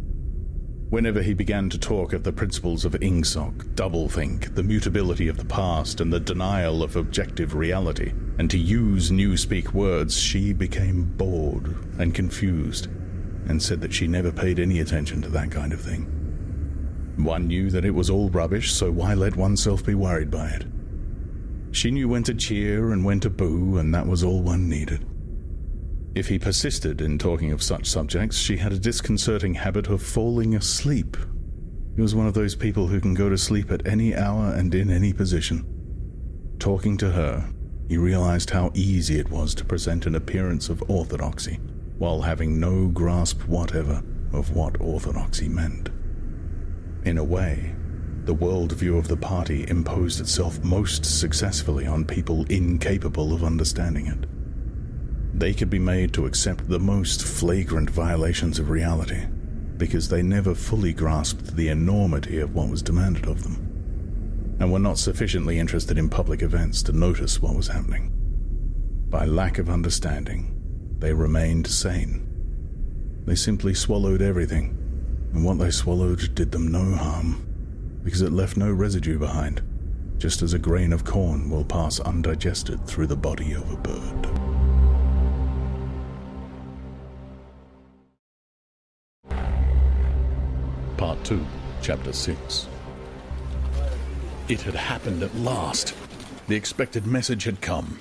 Whenever he began to talk of the principles of Ingsoc, doublethink, the mutability of the past, and the denial of objective reality, and to use newspeak words, she became bored and confused, and said that she never paid any attention to that kind of thing. One knew that it was all rubbish, so why let oneself be worried by it? She knew when to cheer and when to boo, and that was all one needed. If he persisted in talking of such subjects, she had a disconcerting habit of falling asleep. He was one of those people who can go to sleep at any hour and in any position. Talking to her, he realized how easy it was to present an appearance of orthodoxy, while having no grasp whatever of what orthodoxy meant. In a way, the worldview of the party imposed itself most successfully on people incapable of understanding it. They could be made to accept the most flagrant violations of reality, because they never fully grasped the enormity of what was demanded of them, and were not sufficiently interested in public events to notice what was happening. By lack of understanding, they remained sane. They simply swallowed everything, and what they swallowed did them no harm, because it left no residue behind, just as a grain of corn will pass undigested through the body of a bird. Part 2, Chapter 6. It had happened at last. The expected message had come.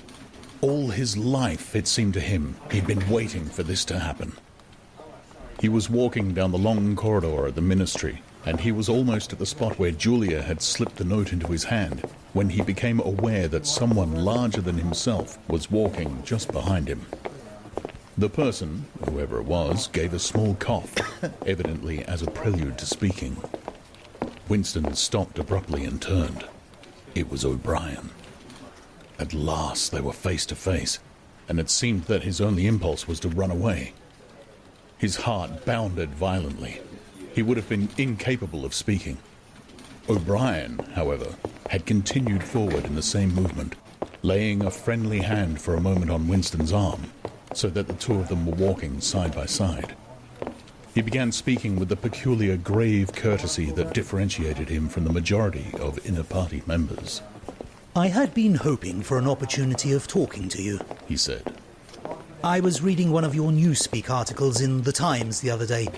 All his life, it seemed to him, he'd been waiting for this to happen. He was walking down the long corridor of the ministry, and he was almost at the spot where Julia had slipped the note into his hand, when he became aware that someone larger than himself was walking just behind him. The person, whoever it was, gave a small cough, evidently as a prelude to speaking. Winston stopped abruptly and turned. It was O'Brien. At last they were face to face, and it seemed that his only impulse was to run away. His heart bounded violently. He would have been incapable of speaking. O'Brien, however, had continued forward in the same movement, laying a friendly hand for a moment on Winston's arm, so that the two of them were walking side by side. He began speaking with the peculiar grave courtesy that differentiated him from the majority of inner party members. I had been hoping for an opportunity of talking to you, he said. I was reading one of your Newspeak articles in The Times the other day.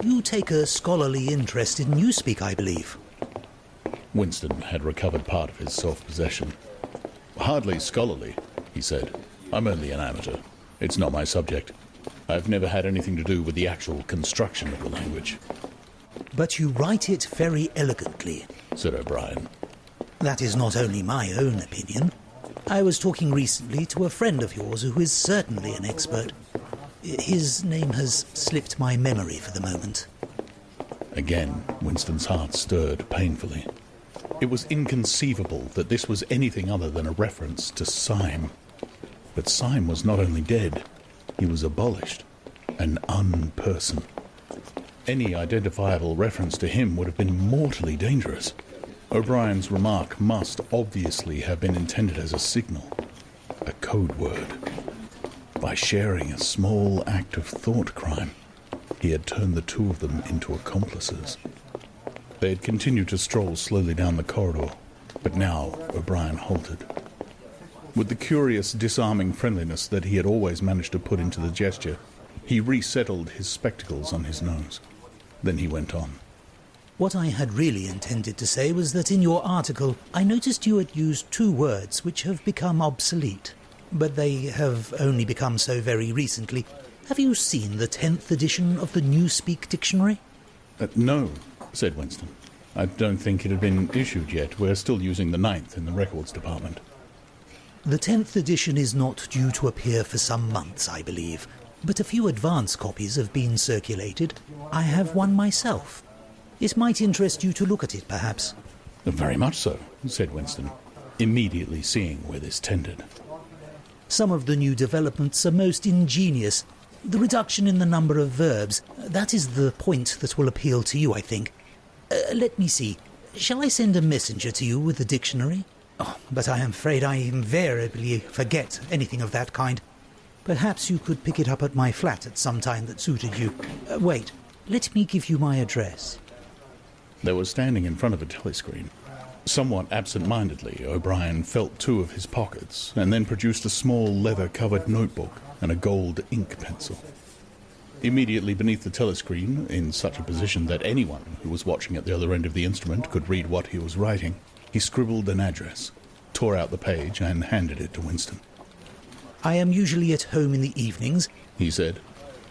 You take a scholarly interest in Newspeak, I believe. Winston had recovered part of his self-possession. "Hardly scholarly," he said. "I'm only an amateur. It's not my subject. I've never had anything to do with the actual construction of the language." But you write it very elegantly, said O'Brien. That is not only my own opinion. I was talking recently to a friend of yours who is certainly an expert. His name has slipped my memory for the moment. Again, Winston's heart stirred painfully. It was inconceivable that this was anything other than a reference to Syme. But Syme was not only dead, he was abolished, an unperson. Any identifiable reference to him would have been mortally dangerous. O'Brien's remark must obviously have been intended as a signal, a code word. By sharing a small act of thought crime, he had turned the two of them into accomplices. They had continued to stroll slowly down the corridor, but now O'Brien halted. With the curious, disarming friendliness that he had always managed to put into the gesture, he resettled his spectacles on his nose. Then he went on. What I had really intended to say was that in your article I noticed you had used two words which have become obsolete, but they have only become so very recently. Have you seen the 10th edition of the Newspeak Dictionary? No, said Winston. I don't think it had been issued yet. We're still using the 9th in the records department. The 10th edition is not due to appear for some months, I believe, but a few advance copies have been circulated. I have one myself. It might interest you to look at it, perhaps. Very much so, said Winston, immediately seeing where this tended. Some of the new developments are most ingenious. The reduction in the number of verbs, that is the point that will appeal to you, I think. Let me see. Shall I send a messenger to you with the dictionary? Oh, but I am afraid I invariably forget anything of that kind. Perhaps you could pick it up at my flat at some time that suited you. Wait, let me give you my address. They were standing in front of a telescreen. Somewhat absent-mindedly, O'Brien felt two of his pockets and then produced a small leather-covered notebook and a gold ink pencil. Immediately beneath the telescreen, in such a position that anyone who was watching at the other end of the instrument could read what he was writing, he scribbled an address, tore out the page, and handed it to Winston. I am usually at home in the evenings, he said.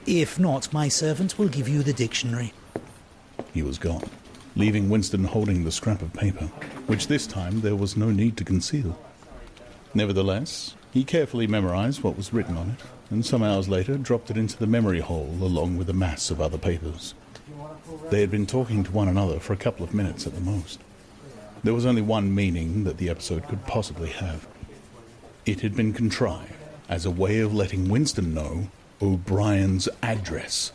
If not, my servant will give you the dictionary. He was gone, leaving Winston holding the scrap of paper, which this time there was no need to conceal. Nevertheless, he carefully memorized what was written on it, and some hours later dropped it into the memory hole along with a mass of other papers. They had been talking to one another for a couple of minutes at the most. There was only one meaning that the episode could possibly have. It had been contrived as a way of letting Winston know O'Brien's address.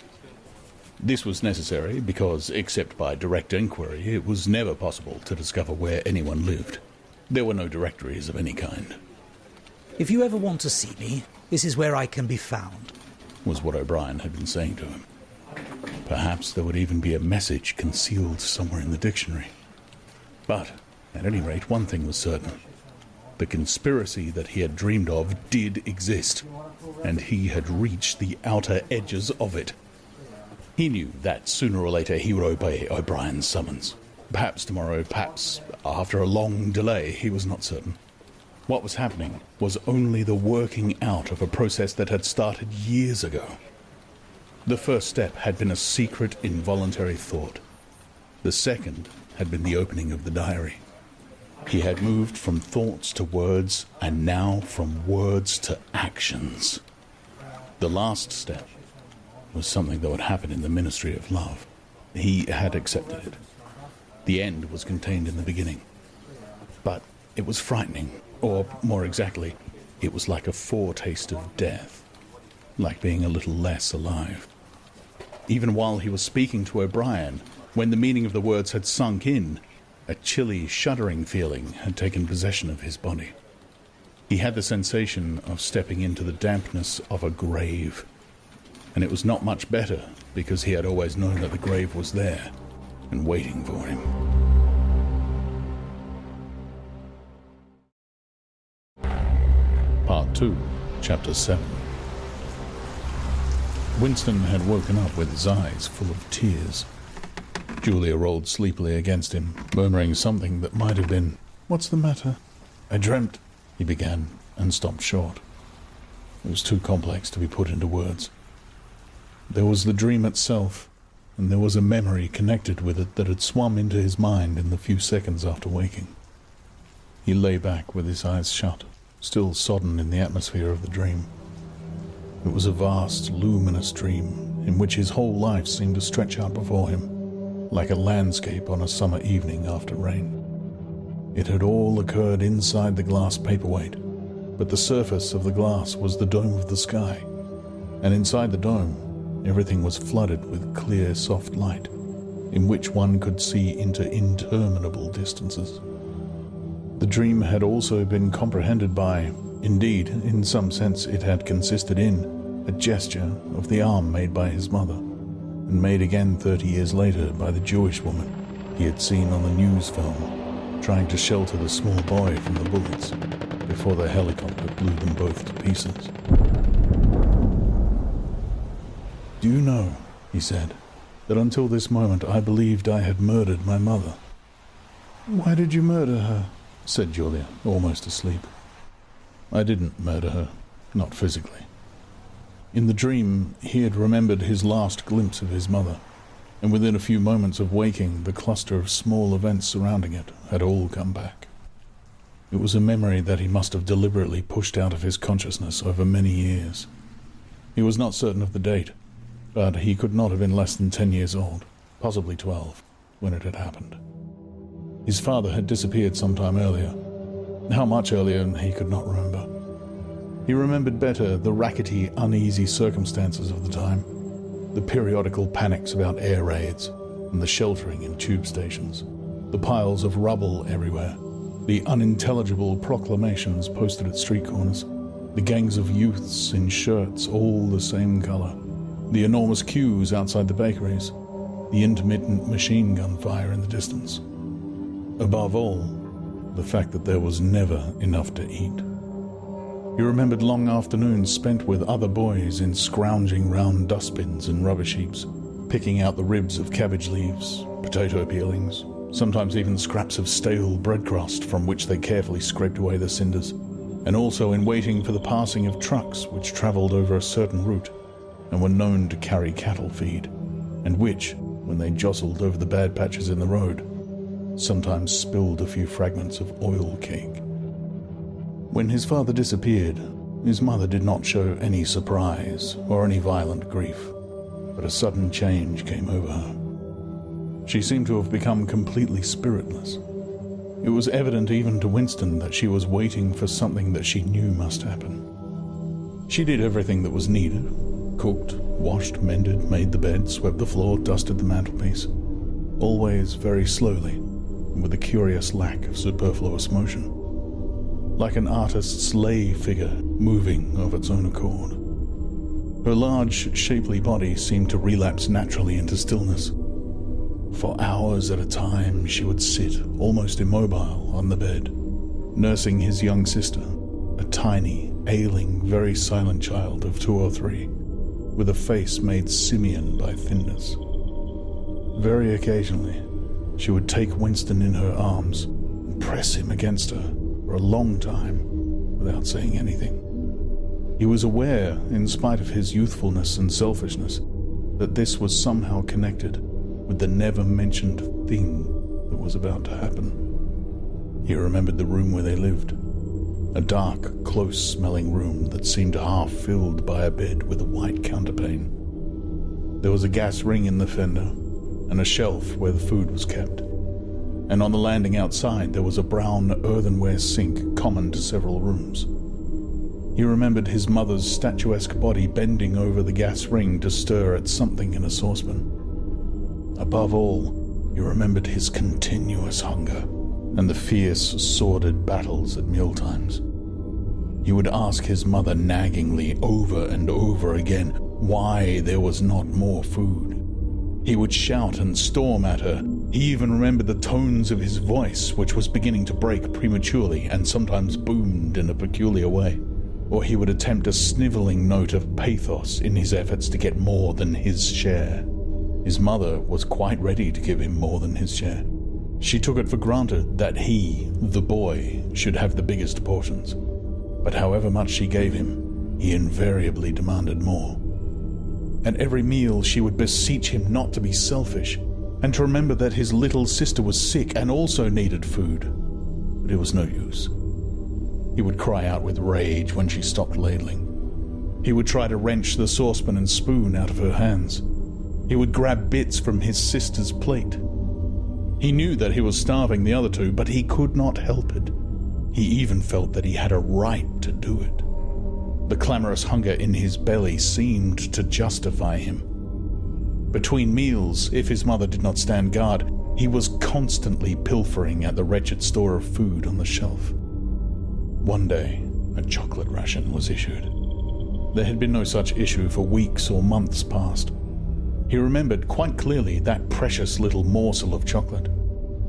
This was necessary because, except by direct inquiry, it was never possible to discover where anyone lived. There were no directories of any kind. If you ever want to see me, this is where I can be found, was what O'Brien had been saying to him. Perhaps there would even be a message concealed somewhere in the dictionary. But, at any rate, one thing was certain. The conspiracy that he had dreamed of did exist, and he had reached the outer edges of it. He knew that sooner or later he would obey O'Brien's summons. Perhaps tomorrow, perhaps after a long delay, he was not certain. What was happening was only the working out of a process that had started years ago. The first step had been a secret, involuntary thought. The second had been the opening of the diary. He had moved from thoughts to words, and now from words to actions. The last step was something that would happen in the Ministry of Love. He had accepted it. The end was contained in the beginning. But it was frightening, or more exactly, it was like a foretaste of death, like being a little less alive. Even while he was speaking to O'Brien, when the meaning of the words had sunk in, a chilly, shuddering feeling had taken possession of his body. He had the sensation of stepping into the dampness of a grave, and it was not much better because he had always known that the grave was there and waiting for him. Part 2, Chapter 7. Winston had woken up with his eyes full of tears. Julia rolled sleepily against him, murmuring something that might have been, "What's the matter?" "I dreamt," he began, and stopped short. It was too complex to be put into words. There was the dream itself, and there was a memory connected with it that had swum into his mind in the few seconds after waking. He lay back with his eyes shut, still sodden in the atmosphere of the dream. It was a vast, luminous dream in which his whole life seemed to stretch out before him, like a landscape on a summer evening after rain. It had all occurred inside the glass paperweight, but the surface of the glass was the dome of the sky, and inside the dome everything was flooded with clear, soft light, in which one could see into interminable distances. The dream had also been comprehended by, indeed, in some sense it had consisted in, a gesture of the arm made by his mother, and made again 30 years later by the Jewish woman he had seen on the news film, trying to shelter the small boy from the bullets before the helicopter blew them both to pieces. "Do you know," he said, "that until this moment I believed I had murdered my mother?" "Why did you murder her?" said Julia, almost asleep. "I didn't murder her, not physically." In the dream, he had remembered his last glimpse of his mother, and within a few moments of waking, the cluster of small events surrounding it had all come back. It was a memory that he must have deliberately pushed out of his consciousness over many years. He was not certain of the date, but he could not have been less than 10 years old, possibly 12, when it had happened. His father had disappeared some time earlier. How much earlier, he could not remember. He remembered better the rackety, uneasy circumstances of the time, the periodical panics about air raids and the sheltering in tube stations, the piles of rubble everywhere, the unintelligible proclamations posted at street corners, the gangs of youths in shirts all the same color, the enormous queues outside the bakeries, the intermittent machine gun fire in the distance. Above all, the fact that there was never enough to eat. He remembered long afternoons spent with other boys in scrounging round dustbins and rubbish heaps, picking out the ribs of cabbage leaves, potato peelings, sometimes even scraps of stale bread crust from which they carefully scraped away the cinders, and also in waiting for the passing of trucks which travelled over a certain route and were known to carry cattle feed, and which, when they jostled over the bad patches in the road, sometimes spilled a few fragments of oil cake. When his father disappeared, his mother did not show any surprise or any violent grief, but a sudden change came over her. She seemed to have become completely spiritless. It was evident even to Winston that she was waiting for something that she knew must happen. She did everything that was needed: cooked, washed, mended, made the bed, swept the floor, dusted the mantelpiece, always very slowly and with a curious lack of superfluous motion, like an artist's lay figure moving of its own accord. Her large, shapely body seemed to relapse naturally into stillness. For hours at a time she would sit, almost immobile, on the bed, nursing his young sister, a tiny, ailing, very silent child of 2 or 3, with a face made simian by thinness. Very occasionally, she would take Winston in her arms and press him against her for a long time without saying anything. He was aware, in spite of his youthfulness and selfishness, that this was somehow connected with the never-mentioned thing that was about to happen. He remembered the room where they lived, a dark, close-smelling room that seemed half-filled by a bed with a white counterpane. There was a gas ring in the fender, and a shelf where the food was kept, and on the landing outside there was a brown earthenware sink common to several rooms. He remembered his mother's statuesque body bending over the gas ring to stir at something in a saucepan. Above all, he remembered his continuous hunger and the fierce, sordid battles at mealtimes. He would ask his mother naggingly over and over again why there was not more food. He would shout and storm at her. He even remembered the tones of his voice, which was beginning to break prematurely and sometimes boomed in a peculiar way. Or he would attempt a snivelling note of pathos in his efforts to get more than his share. His mother was quite ready to give him more than his share. She took it for granted that he, the boy, should have the biggest portions. But however much she gave him, he invariably demanded more. At every meal she would beseech him not to be selfish, and to remember that his little sister was sick and also needed food. But it was no use. He would cry out with rage when she stopped ladling. He would try to wrench the saucepan and spoon out of her hands. He would grab bits from his sister's plate. He knew that he was starving the other two, but he could not help it. He even felt that he had a right to do it. The clamorous hunger in his belly seemed to justify him. Between meals, if his mother did not stand guard, he was constantly pilfering at the wretched store of food on the shelf. One day, a chocolate ration was issued. There had been no such issue for weeks or months past. He remembered quite clearly that precious little morsel of chocolate.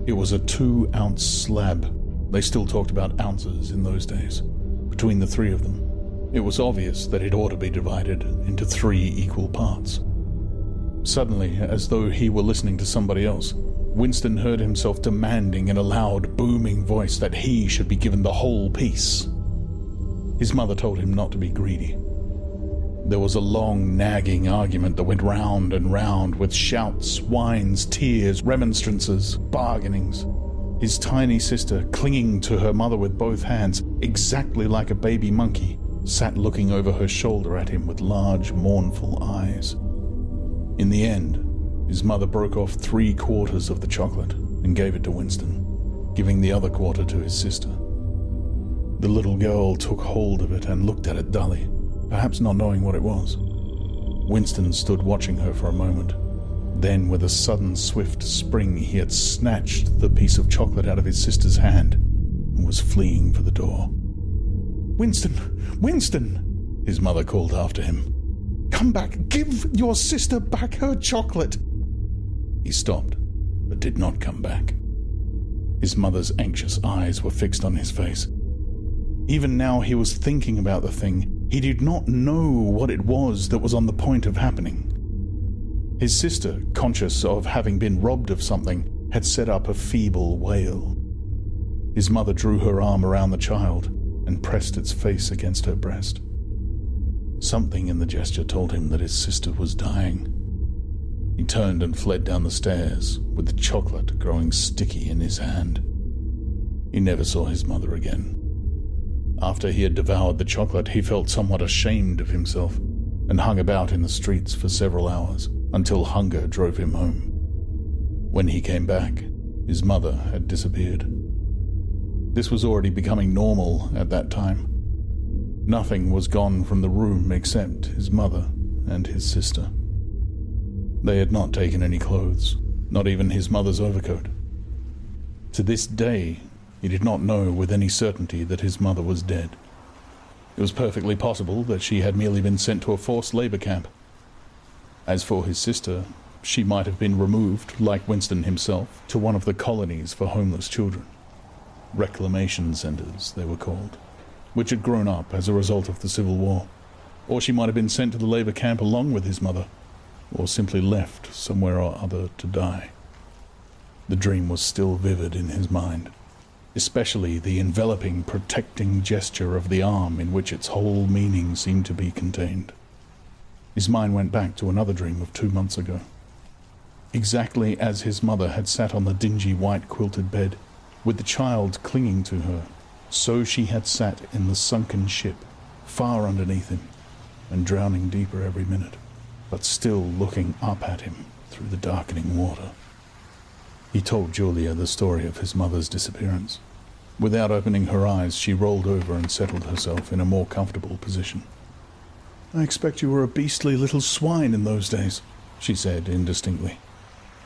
It was a 2-ounce slab. They still talked about ounces in those days. Between the three of them, it was obvious that it ought to be divided into 3 equal parts. Suddenly, as though he were listening to somebody else, Winston heard himself demanding in a loud, booming voice that he should be given the whole piece. His mother told him not to be greedy. There was a long, nagging argument that went round and round, with shouts, whines, tears, remonstrances, bargainings. His tiny sister, clinging to her mother with both hands, exactly like a baby monkey, sat looking over her shoulder at him with large, mournful eyes. In the end, his mother broke off 3/4 of the chocolate and gave it to Winston, giving the other quarter to his sister. The little girl took hold of it and looked at it dully, perhaps not knowing what it was. Winston stood watching her for a moment. Then, with a sudden, swift spring, he had snatched the piece of chocolate out of his sister's hand and was fleeing for the door. "Winston! Winston!" his mother called after him. "Come back! Give your sister back her chocolate!" He stopped, but did not come back. His mother's anxious eyes were fixed on his face. Even now he was thinking about the thing. He did not know what it was that was on the point of happening. His sister, conscious of having been robbed of something, had set up a feeble wail. His mother drew her arm around the child and pressed its face against her breast. Something in the gesture told him that his sister was dying. He turned and fled down the stairs, with the chocolate growing sticky in his hand. He never saw his mother again. After he had devoured the chocolate, he felt somewhat ashamed of himself and hung about in the streets for several hours until hunger drove him home. When he came back, his mother had disappeared. This was already becoming normal at that time. Nothing was gone from the room except his mother and his sister. They had not taken any clothes, not even his mother's overcoat. To this day, he did not know with any certainty that his mother was dead. It was perfectly possible that she had merely been sent to a forced labor camp. As for his sister, she might have been removed, like Winston himself, to one of the colonies for homeless children. Reclamation centers, they were called, which had grown up as a result of the Civil War. Or she might have been sent to the labor camp along with his mother, or simply left somewhere or other to die. The dream was still vivid in his mind, especially the enveloping, protecting gesture of the arm in which its whole meaning seemed to be contained. His mind went back to another dream of 2 months ago. Exactly as his mother had sat on the dingy white quilted bed, with the child clinging to her, so she had sat in the sunken ship, far underneath him, and drowning deeper every minute, but still looking up at him through the darkening water. He told Julia the story of his mother's disappearance. Without opening her eyes, she rolled over and settled herself in a more comfortable position. "I expect you were a beastly little swine in those days," she said indistinctly.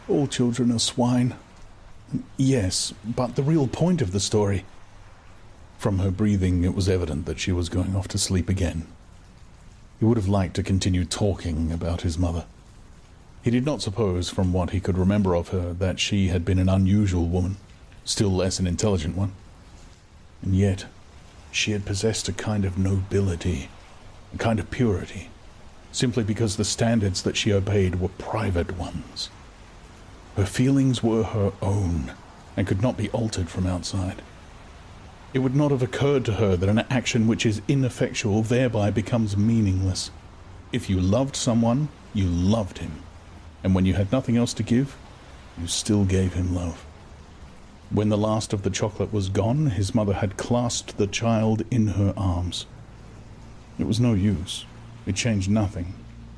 "All children are swine." "Yes, but the real point of the story..." From her breathing, it was evident that she was going off to sleep again. He would have liked to continue talking about his mother. He did not suppose, from what he could remember of her, that she had been an unusual woman, still less an intelligent one. And yet, she had possessed a kind of nobility, a kind of purity, simply because the standards that she obeyed were private ones. Her feelings were her own and could not be altered from outside. It would not have occurred to her that an action which is ineffectual thereby becomes meaningless. If you loved someone, you loved him, and when you had nothing else to give, you still gave him love. When the last of the chocolate was gone, his mother had clasped the child in her arms. It was no use. It changed nothing.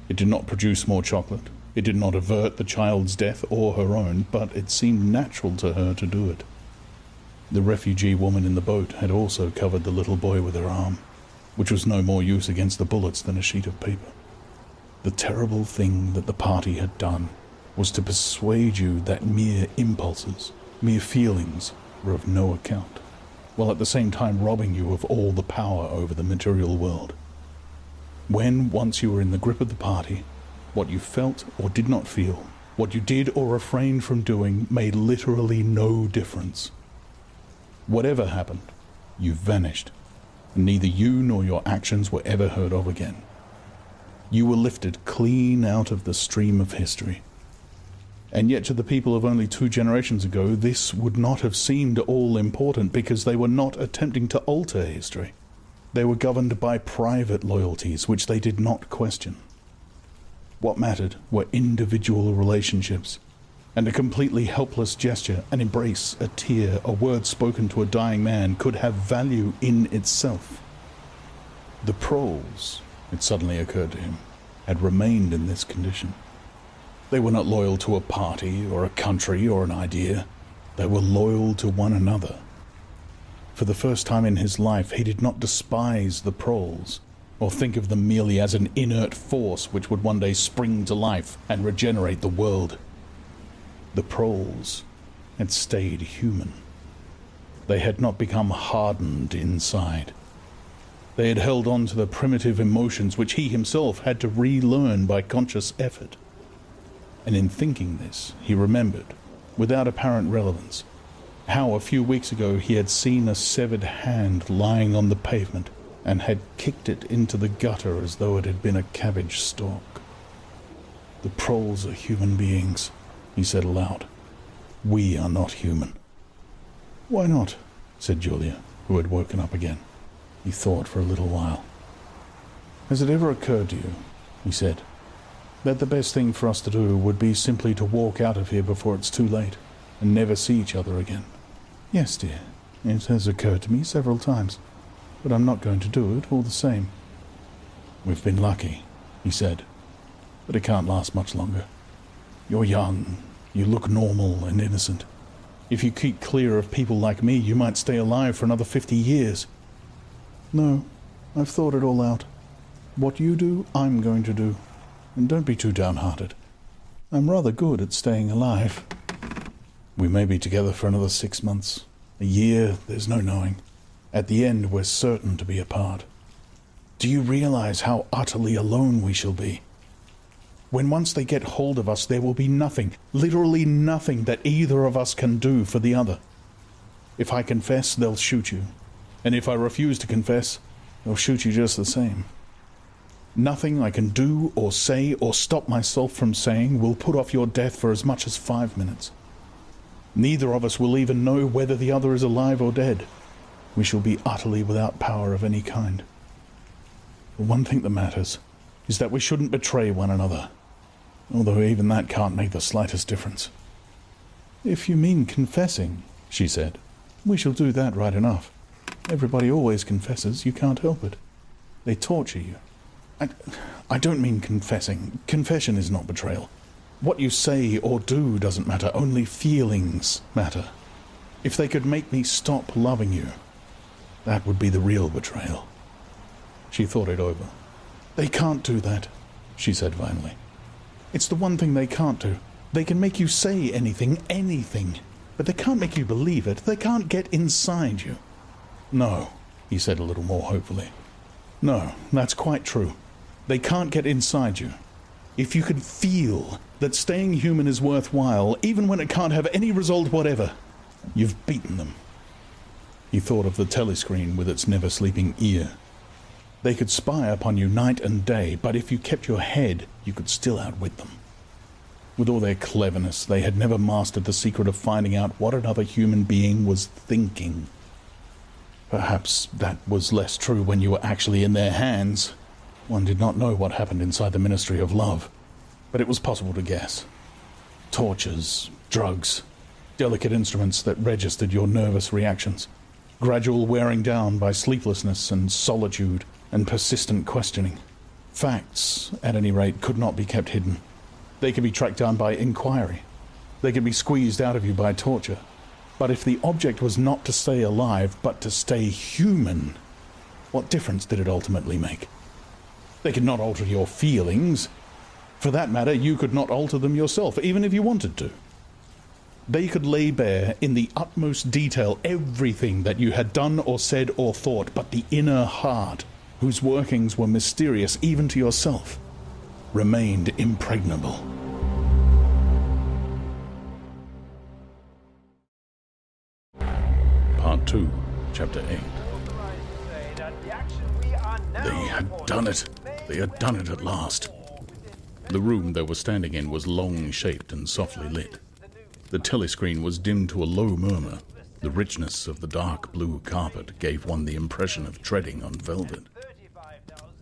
It did not produce more chocolate. It did not avert the child's death or her own, but it seemed natural to her to do it. The refugee woman in the boat had also covered the little boy with her arm, which was no more use against the bullets than a sheet of paper. The terrible thing that the party had done was to persuade you that mere impulses, mere feelings, were of no account, while at the same time robbing you of all the power over the material world. When once you were in the grip of the party, what you felt or did not feel, what you did or refrained from doing, made literally no difference. Whatever happened, you vanished, and neither you nor your actions were ever heard of again. You were lifted clean out of the stream of history. And yet to the people of only 2 generations ago, this would not have seemed all important because they were not attempting to alter history. They were governed by private loyalties which they did not question. What mattered were individual relationships, and a completely helpless gesture, an embrace, a tear, a word spoken to a dying man could have value in itself. The proles, it suddenly occurred to him, had remained in this condition. They were not loyal to a party or a country or an idea. They were loyal to one another. For the first time in his life, he did not despise the proles, or think of them merely as an inert force which would one day spring to life and regenerate the world. The proles had stayed human. They had not become hardened inside. They had held on to the primitive emotions which he himself had to relearn by conscious effort. And in thinking this, he remembered, without apparent relevance, how a few weeks ago he had seen a severed hand lying on the pavement and had kicked it into the gutter as though it had been a cabbage stalk. The proles are human beings, he said aloud. We are not human. Why not? Said Julia, who had woken up again. He thought for a little while. Has it ever occurred to you, he said, that the best thing for us to do would be simply to walk out of here before it's too late and never see each other again? Yes, dear, it has occurred to me several times, but I'm not going to do it all the same. We've been lucky, he said, but it can't last much longer. You're young, you look normal and innocent. If you keep clear of people like me, you might stay alive for another 50 years. No, I've thought it all out. What you do, I'm going to do. And don't be too downhearted. I'm rather good at staying alive. We may be together for another 6 months. A year, there's no knowing. At the end, we're certain to be apart. Do you realize how utterly alone we shall be? When once they get hold of us, there will be nothing, literally nothing, that either of us can do for the other. If I confess, they'll shoot you. And if I refuse to confess, they'll shoot you just the same. Nothing I can do or say or stop myself from saying will put off your death for as much as 5 minutes. Neither of us will even know whether the other is alive or dead. We shall be utterly without power of any kind. The one thing that matters is that we shouldn't betray one another, although even that can't make the slightest difference. If you mean confessing, she said, we shall do that right enough. Everybody always confesses, you can't help it. They torture you. I don't mean confessing. Confession is not betrayal. What you say or do doesn't matter, only feelings matter. If they could make me stop loving you, that would be the real betrayal. She thought it over. They can't do that, she said finally. It's the one thing they can't do. They can make you say anything, but they can't make you believe it. They can't get inside you. No, he said a little more hopefully. No, that's quite true. They can't get inside you. If you can feel that staying human is worthwhile, even when it can't have any result whatever, you've beaten them. He thought of the telescreen with its never-sleeping ear. They could spy upon you night and day, but if you kept your head, you could still outwit them. With all their cleverness, they had never mastered the secret of finding out what another human being was thinking. Perhaps that was less true when you were actually in their hands. One did not know what happened inside the Ministry of Love, but it was possible to guess. Tortures, drugs, delicate instruments that registered your nervous reactions, gradual wearing down by sleeplessness and solitude and persistent questioning. Facts, at any rate, could not be kept hidden. They could be tracked down by inquiry. They could be squeezed out of you by torture. But if the object was not to stay alive, but to stay human, what difference did it ultimately make? They could not alter your feelings. For that matter, you could not alter them yourself, even if you wanted to. They could lay bare in the utmost detail everything that you had done or said or thought, but the inner heart, whose workings were mysterious even to yourself, remained impregnable. Part 2, Chapter 8. They had done it. They had done it at last. The room they were standing in was long-shaped and softly lit. The telescreen was dimmed to a low murmur. The richness of the dark blue carpet gave one the impression of treading on velvet.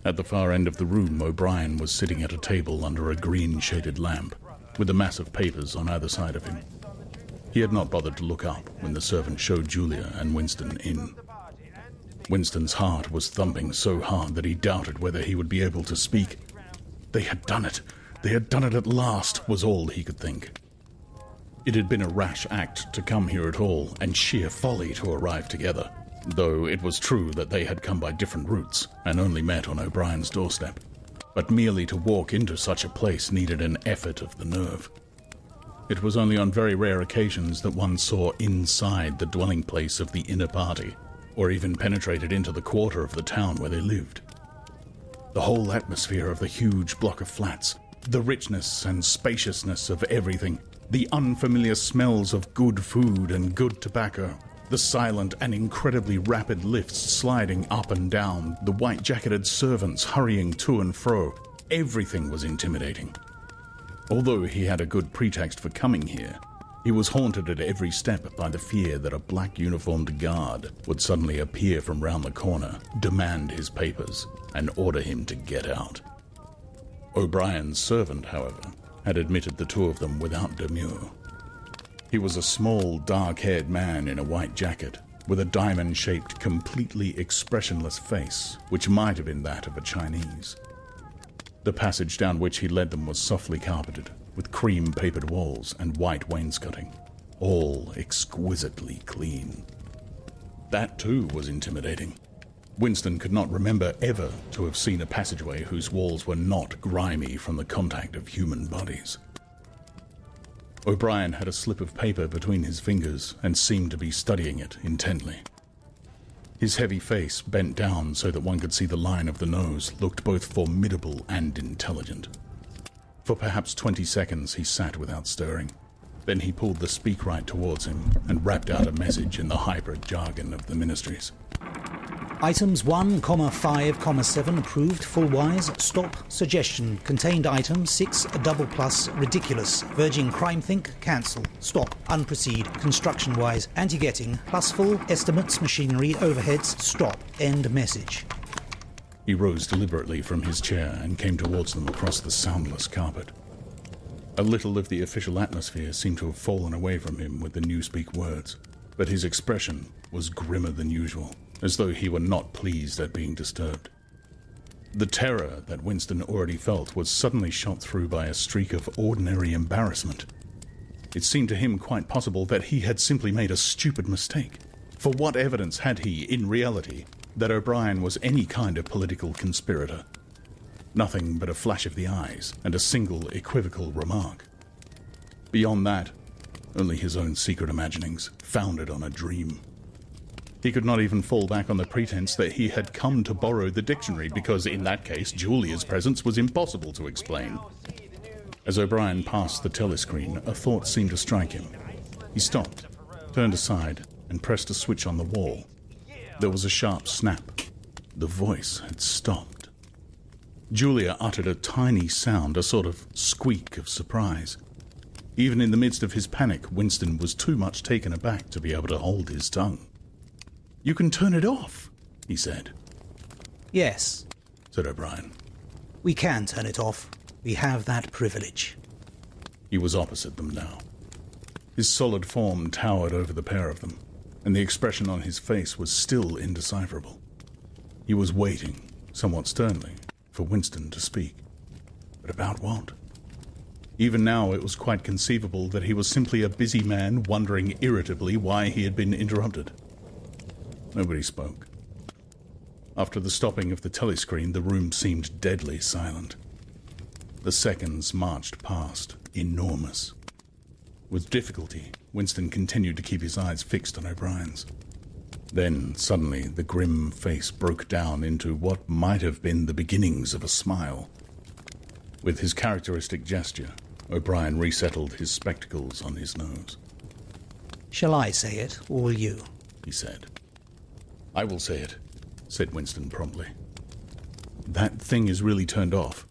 At the far end of the room, O'Brien was sitting at a table under a green-shaded lamp, with a mass of papers on either side of him. He had not bothered to look up when the servant showed Julia and Winston in. Winston's heart was thumping so hard that he doubted whether he would be able to speak. They had done it. They had done it at last, was all he could think. It had been a rash act to come here at all, and sheer folly to arrive together, though it was true that they had come by different routes and only met on O'Brien's doorstep. But merely to walk into such a place needed an effort of the nerve. It was only on very rare occasions that one saw inside the dwelling place of the inner party, or even penetrated into the quarter of the town where they lived. The whole atmosphere of the huge block of flats, the richness and spaciousness of everything, the unfamiliar smells of good food and good tobacco, the silent and incredibly rapid lifts sliding up and down, the white-jacketed servants hurrying to and fro, everything was intimidating. Although he had a good pretext for coming here, he was haunted at every step by the fear that a black-uniformed guard would suddenly appear from round the corner, demand his papers, and order him to get out. O'Brien's servant, however, had admitted the two of them without demur. He was a small, dark-haired man in a white jacket, with a diamond-shaped, completely expressionless face, which might have been that of a Chinese. The passage down which he led them was softly carpeted, with cream-papered walls and white wainscoting, all exquisitely clean. That, too, was intimidating. Winston could not remember ever to have seen a passageway whose walls were not grimy from the contact of human bodies. O'Brien had a slip of paper between his fingers and seemed to be studying it intently. His heavy face, bent down so that one could see the line of the nose, looked both formidable and intelligent. For perhaps 20 seconds he sat without stirring. Then he pulled the speakwrite towards him and rapped out a message in the hybrid jargon of the ministries. Items 1, 5, 7 approved, full-wise, stop, suggestion, contained item 6, double plus, ridiculous, verging crime think, cancel, stop, unproceed, construction-wise, anti-getting, plus full, estimates, machinery, overheads, stop, end message. He rose deliberately from his chair and came towards them across the soundless carpet. A little of the official atmosphere seemed to have fallen away from him with the newspeak words, but his expression was grimmer than usual, as though he were not pleased at being disturbed. The terror that Winston already felt was suddenly shot through by a streak of ordinary embarrassment. It seemed to him quite possible that he had simply made a stupid mistake. For what evidence had he, in reality, that O'Brien was any kind of political conspirator? Nothing but a flash of the eyes and a single equivocal remark. Beyond that, only his own secret imaginings, founded on a dream. He could not even fall back on the pretense that he had come to borrow the dictionary, because in that case Julia's presence was impossible to explain. As O'Brien passed the telescreen, a thought seemed to strike him. He stopped, turned aside, and pressed a switch on the wall. There was a sharp snap. The voice had stopped. Julia uttered a tiny sound, a sort of squeak of surprise. Even in the midst of his panic, Winston was too much taken aback to be able to hold his tongue. "You can turn it off," he said. Yes, said O'Brien. we can turn it off. We have that privilege. He was opposite them now. His solid form towered over the pair of them, and the expression on his face was still indecipherable. He was waiting, somewhat sternly, for Winston to speak. But about what? Even now it was quite conceivable that he was simply a busy man wondering irritably why he had been interrupted. Nobody spoke. After the stopping of the telescreen, the room seemed deadly silent. The seconds marched past, enormous. With difficulty, Winston continued to keep his eyes fixed on O'Brien's. Then, suddenly, the grim face broke down into what might have been the beginnings of a smile. With his characteristic gesture, O'Brien resettled his spectacles on his nose. Shall I say it, or will you? He said. "I will say it," said Winston promptly. "That thing is really turned off."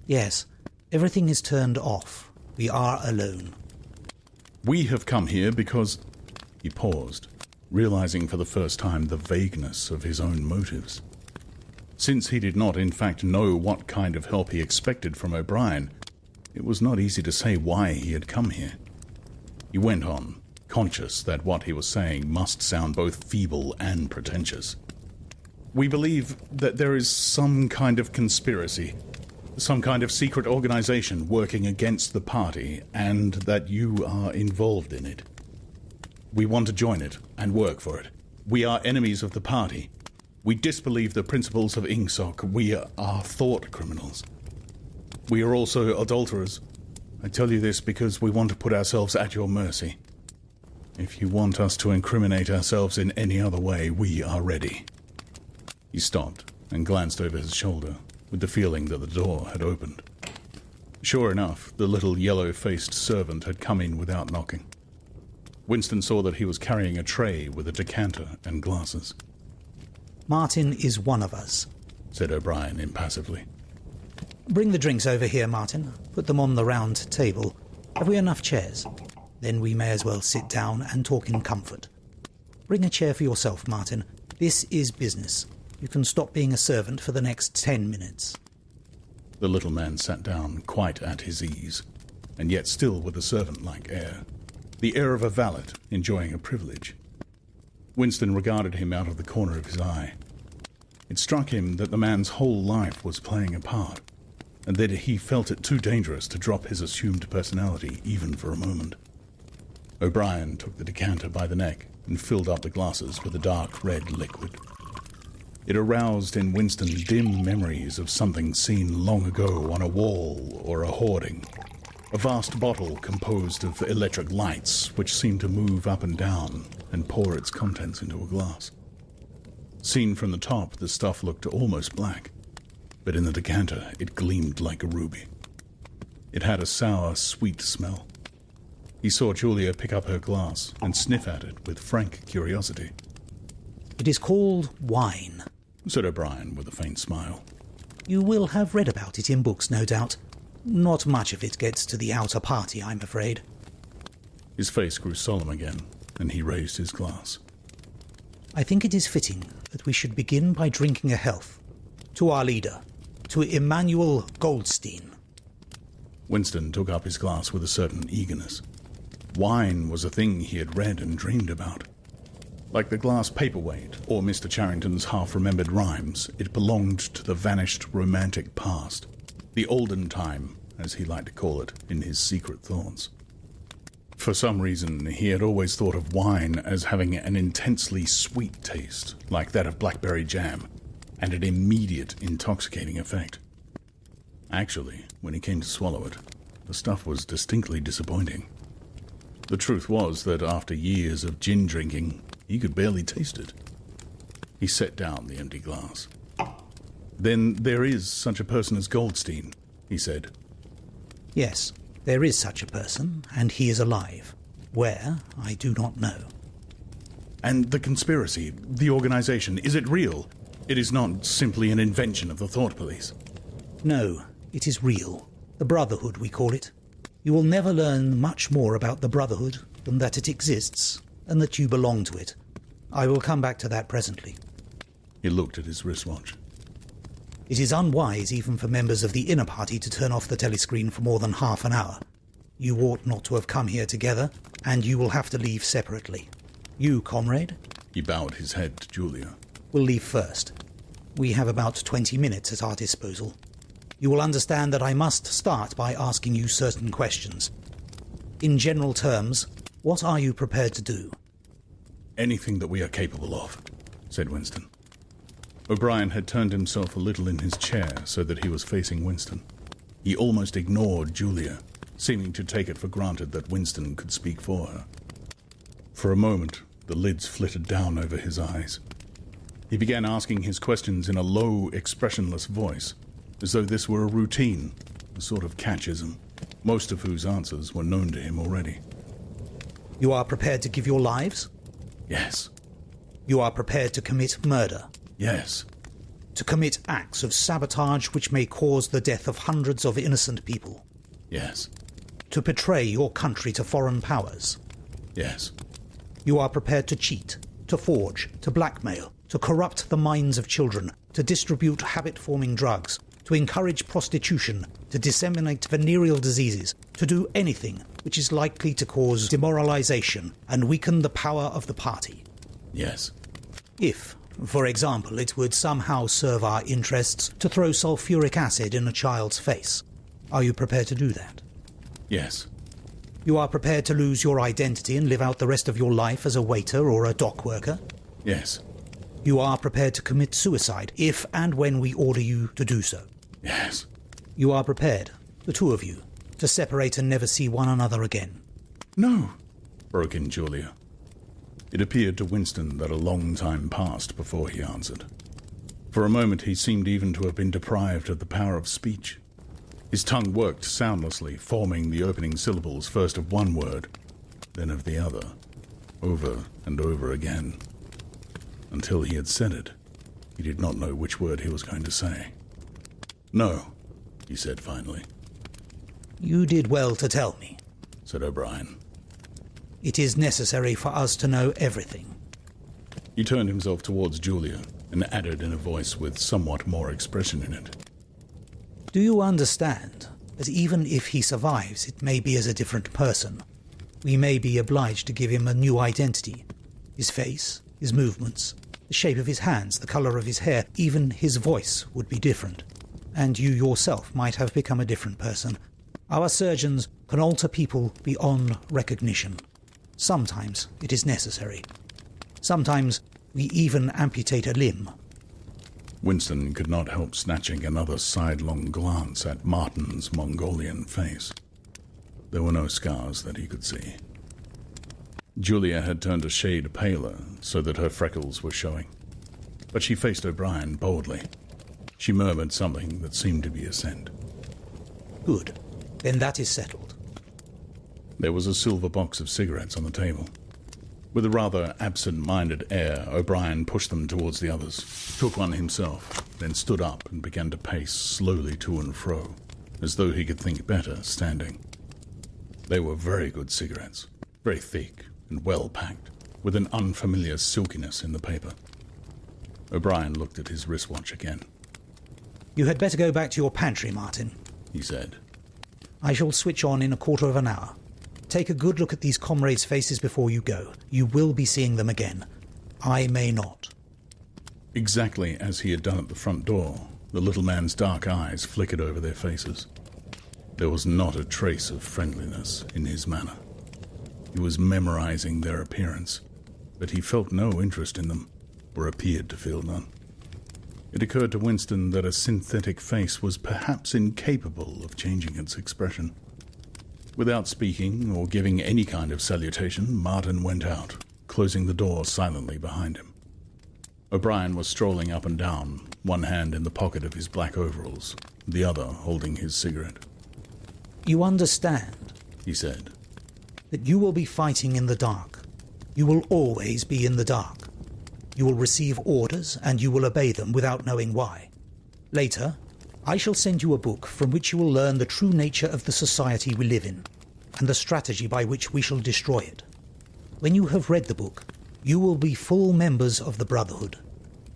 Yes, everything is turned off. We are alone. "We have come here because—" He paused, realizing for the first time the vagueness of his own motives. Since he did not in fact know what kind of help he expected from O'Brien, it was not easy to say why he had come here. He went on, conscious that what he was saying must sound both feeble and pretentious. "We believe that there is some kind of conspiracy, some kind of secret organization working against the party, and that you are involved in it. We want to join it and work for it. We are enemies of the party. We disbelieve the principles of Ingsoc. We are thought criminals. We are also adulterers. I tell you this because we want to put ourselves at your mercy. If you want us to incriminate ourselves in any other way, we are ready." He stopped and glanced over his shoulder, with the feeling that the door had opened. Sure enough, the little yellow-faced servant had come in without knocking. Winston saw that he was carrying a tray with a decanter and glasses. Martin is one of us, said O'Brien impassively. "Bring the drinks over here, Martin. Put them on the round table. Have we enough chairs? Then we may as well sit down and talk in comfort. Bring a chair for yourself, Martin. This is business. You can stop being a servant for the next 10 minutes. The little man sat down quite at his ease, and yet still with a servant-like air. The air of a valet enjoying a privilege. Winston regarded him out of the corner of his eye. It struck him that the man's whole life was playing a part, and that he felt it too dangerous to drop his assumed personality even for a moment. O'Brien took the decanter by the neck and filled up the glasses with a dark red liquid. It aroused in Winston dim memories of something seen long ago on a wall or a hoarding. A vast bottle composed of electric lights which seemed to move up and down and pour its contents into a glass. Seen from the top, the stuff looked almost black, but in the decanter it gleamed like a ruby. It had a sour, sweet smell. He saw Julia pick up her glass and sniff at it with frank curiosity. "It is called wine," said O'Brien with a faint smile. "You will have read about it in books, no doubt. Not much of it gets to the outer party, I'm afraid." His face grew solemn again, and he raised his glass. "I think it is fitting that we should begin by drinking a health. To our leader, to Emmanuel Goldstein." Winston took up his glass with a certain eagerness. Wine was a thing he had read and dreamed about. Like the glass paperweight or Mr. Charrington's half-remembered rhymes, it belonged to the vanished romantic past, the olden time, as he liked to call it in his secret thoughts. For some reason, he had always thought of wine as having an intensely sweet taste, like that of blackberry jam, and an immediate intoxicating effect. Actually, when he came to swallow it, the stuff was distinctly disappointing. The truth was that after years of gin drinking, he could barely taste it. He set down the empty glass. "Then there is such a person as Goldstein," he said. "Yes, there is such a person, and he is alive. Where, I do not know." "And the conspiracy, the organization, is it real? It is not simply an invention of the thought police. No, it is real. The Brotherhood, we call it. You will never learn much more about the Brotherhood than that it exists, and that you belong to it. I will come back to that presently. He looked at his wristwatch. It is unwise even for members of the inner party to turn off the telescreen for more than half an hour. You ought not to have come here together, and you will have to leave separately. You, comrade? He bowed his head to Julia. Will leave first. We have about 20 minutes at our disposal. You will understand that I must start by asking you certain questions. In general terms, what are you prepared to do? Anything that we are capable of, said Winston. O'Brien had turned himself a little in his chair so that he was facing Winston. He almost ignored Julia, seeming to take it for granted that Winston could speak for her. For a moment, the lids flitted down over his eyes. He began asking his questions in a low, expressionless voice, as though this were a routine, a sort of catchism, most of whose answers were known to him already. You are prepared to give your lives? Yes. You are prepared to commit murder? Yes. To commit acts of sabotage which may cause the death of hundreds of innocent people? Yes. To betray your country to foreign powers? Yes. You are prepared to cheat, to forge, to blackmail, to corrupt the minds of children, to distribute habit-forming drugs, to encourage prostitution, to disseminate venereal diseases, to do anything which is likely to cause demoralization and weaken the power of the party. Yes. If, for example, it would somehow serve our interests to throw sulfuric acid in a child's face, are you prepared to do that? Yes. You are prepared to lose your identity and live out the rest of your life as a waiter or a dock worker? Yes. You are prepared to commit suicide if and when we order you to do so? Yes. You are prepared, the two of you, to separate and never see one another again? No, broke in Julia. It appeared to Winston that a long time passed before he answered. For a moment he seemed even to have been deprived of the power of speech. His tongue worked soundlessly, forming the opening syllables first of one word, then of the other, over and over again. Until he had said it, he did not know which word he was going to say. No, he said finally. You did well to tell me, said O'Brien. It is necessary for us to know everything. He turned himself towards Julia and added in a voice with somewhat more expression in it. Do you understand that even if he survives, it may be as a different person? We may be obliged to give him a new identity. His face, his movements, the shape of his hands, the colour of his hair, even his voice would be different. And you yourself might have become a different person. Our surgeons can alter people beyond recognition. Sometimes it is necessary. Sometimes we even amputate a limb. Winston could not help snatching another sidelong glance at Martin's Mongolian face. There were no scars that he could see. Julia had turned a shade paler so that her freckles were showing, but she faced O'Brien boldly. She murmured something that seemed to be assent. Good. Then that is settled. There was a silver box of cigarettes on the table. With a rather absent-minded air, O'Brien pushed them towards the others, took one himself, then stood up and began to pace slowly to and fro, as though he could think better standing. They were very good cigarettes, very thick and well-packed, with an unfamiliar silkiness in the paper. O'Brien looked at his wristwatch again. You had better go back to your pantry, Martin, he said. I shall switch on in a quarter of an hour. Take a good look at these comrades' faces before you go. You will be seeing them again. I may not. Exactly as he had done at the front door, the little man's dark eyes flickered over their faces. There was not a trace of friendliness in his manner. He was memorizing their appearance, but he felt no interest in them, or appeared to feel none. It occurred to Winston that a synthetic face was perhaps incapable of changing its expression. Without speaking or giving any kind of salutation, Martin went out, closing the door silently behind him. O'Brien was strolling up and down, one hand in the pocket of his black overalls, the other holding his cigarette. You understand, he said, that you will be fighting in the dark. You will always be in the dark. You will receive orders, and you will obey them without knowing why. Later, I shall send you a book from which you will learn the true nature of the society we live in, and the strategy by which we shall destroy it. When you have read the book, you will be full members of the Brotherhood.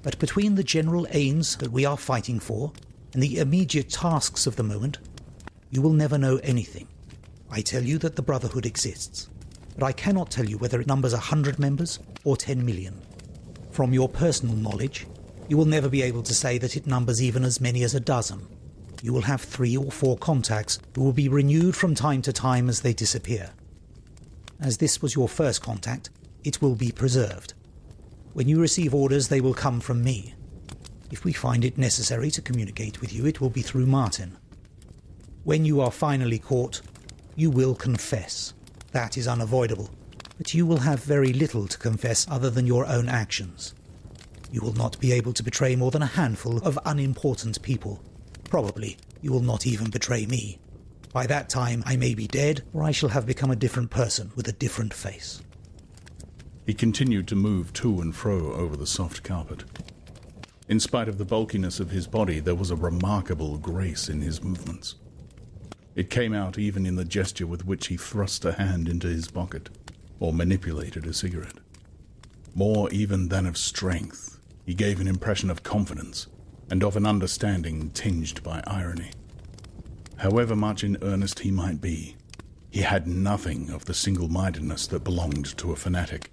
But between the general aims that we are fighting for and the immediate tasks of the moment, you will never know anything. I tell you that the Brotherhood exists, but I cannot tell you whether it numbers 100 members or 10 million. From your personal knowledge, you will never be able to say that it numbers even as many as a dozen. You will have 3 or 4 contacts who will be renewed from time to time as they disappear. As this was your first contact, it will be preserved. When you receive orders, they will come from me. If we find it necessary to communicate with you, it will be through Martin. When you are finally caught, you will confess. That is unavoidable, but you will have very little to confess other than your own actions. You will not be able to betray more than a handful of unimportant people. Probably you will not even betray me. By that time I may be dead, or I shall have become a different person with a different face. He continued to move to and fro over the soft carpet. In spite of the bulkiness of his body, there was a remarkable grace in his movements. It came out even in the gesture with which he thrust a hand into his pocket, or manipulated a cigarette. More even than of strength, he gave an impression of confidence, and of an understanding tinged by irony. However much in earnest he might be, he had nothing of the single-mindedness that belonged to a fanatic.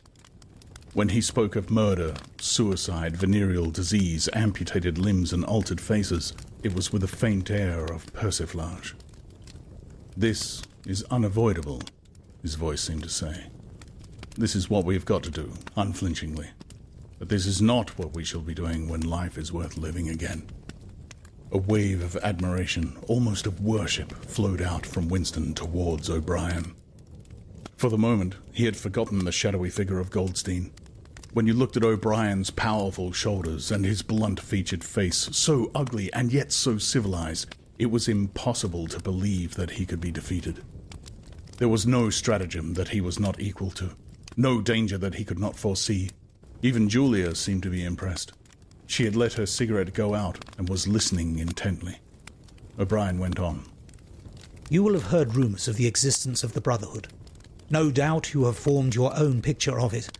When he spoke of murder, suicide, venereal disease, amputated limbs, and altered faces, it was with a faint air of persiflage. "This is unavoidable," his voice seemed to say. "This is what we have got to do, unflinchingly. But this is not what we shall be doing when life is worth living again." A wave of admiration, almost of worship, flowed out from Winston towards O'Brien. For the moment, he had forgotten the shadowy figure of Goldstein. When you looked at O'Brien's powerful shoulders and his blunt-featured face, so ugly and yet so civilized, it was impossible to believe that he could be defeated. There was no stratagem that he was not equal to, no danger that he could not foresee. Even Julia seemed to be impressed. She had let her cigarette go out and was listening intently. O'Brien went on. You will have heard rumours of the existence of the Brotherhood. No doubt you have formed your own picture of it.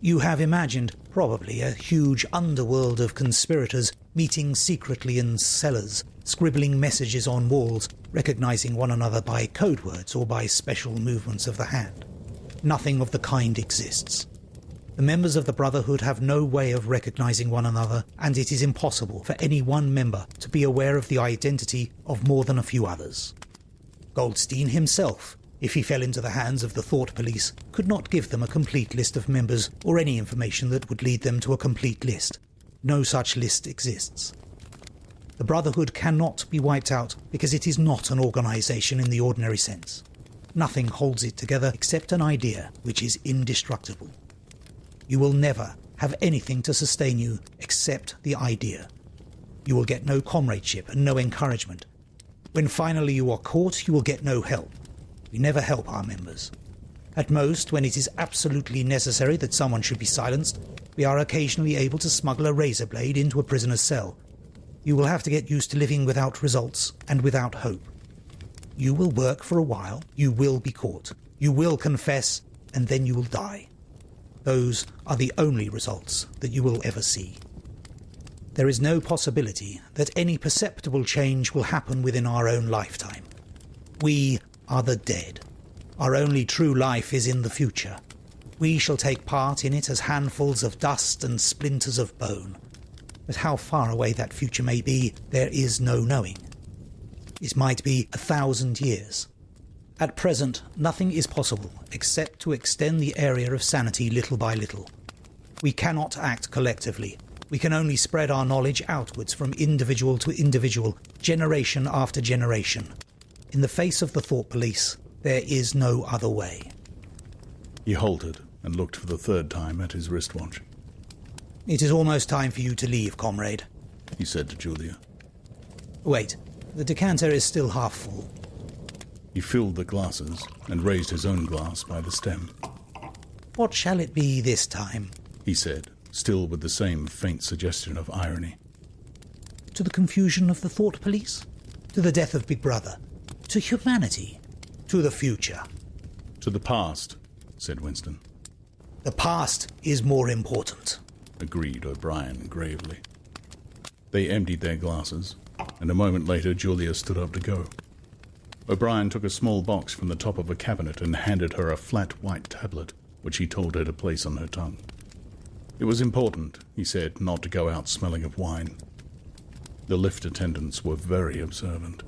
You have imagined, probably, a huge underworld of conspirators meeting secretly in cellars, scribbling messages on walls, recognizing one another by code words or by special movements of the hand. Nothing of the kind exists. The members of the Brotherhood have no way of recognizing one another, and it is impossible for any one member to be aware of the identity of more than a few others. Goldstein himself, if he fell into the hands of the thought police, could not give them a complete list of members or any information that would lead them to a complete list. No such list exists. The Brotherhood cannot be wiped out because it is not an organization in the ordinary sense. Nothing holds it together except an idea which is indestructible. You will never have anything to sustain you except the idea. You will get no comradeship and no encouragement. When finally you are caught, you will get no help. We never help our members. At most, when it is absolutely necessary that someone should be silenced, we are occasionally able to smuggle a razor blade into a prisoner's cell. You will have to get used to living without results and without hope. You will work for a while, you will be caught, you will confess, and then you will die. Those are the only results that you will ever see. There is no possibility that any perceptible change will happen within our own lifetime. We are the dead. Our only true life is in the future. We shall take part in it as handfuls of dust and splinters of bone. But how far away that future may be, there is no knowing. It might be 1,000 years. At present, nothing is possible except to extend the area of sanity little by little. We cannot act collectively. We can only spread our knowledge outwards from individual to individual, generation after generation. In the face of the thought police, there is no other way. He halted and looked for the third time at his wristwatch. It is almost time for you to leave, comrade, he said to Julia. Wait, the decanter is still half full. He filled the glasses and raised his own glass by the stem. What shall it be this time? He said, still with the same faint suggestion of irony. To the confusion of the thought police? To the death of Big Brother? To humanity? To the future? To the past, said Winston. The past is more important, agreed O'Brien gravely. They emptied their glasses, and a moment later Julia stood up to go. O'Brien took a small box from the top of a cabinet and handed her a flat white tablet, which he told her to place on her tongue. It was important, he said, not to go out smelling of wine. The lift attendants were very observant.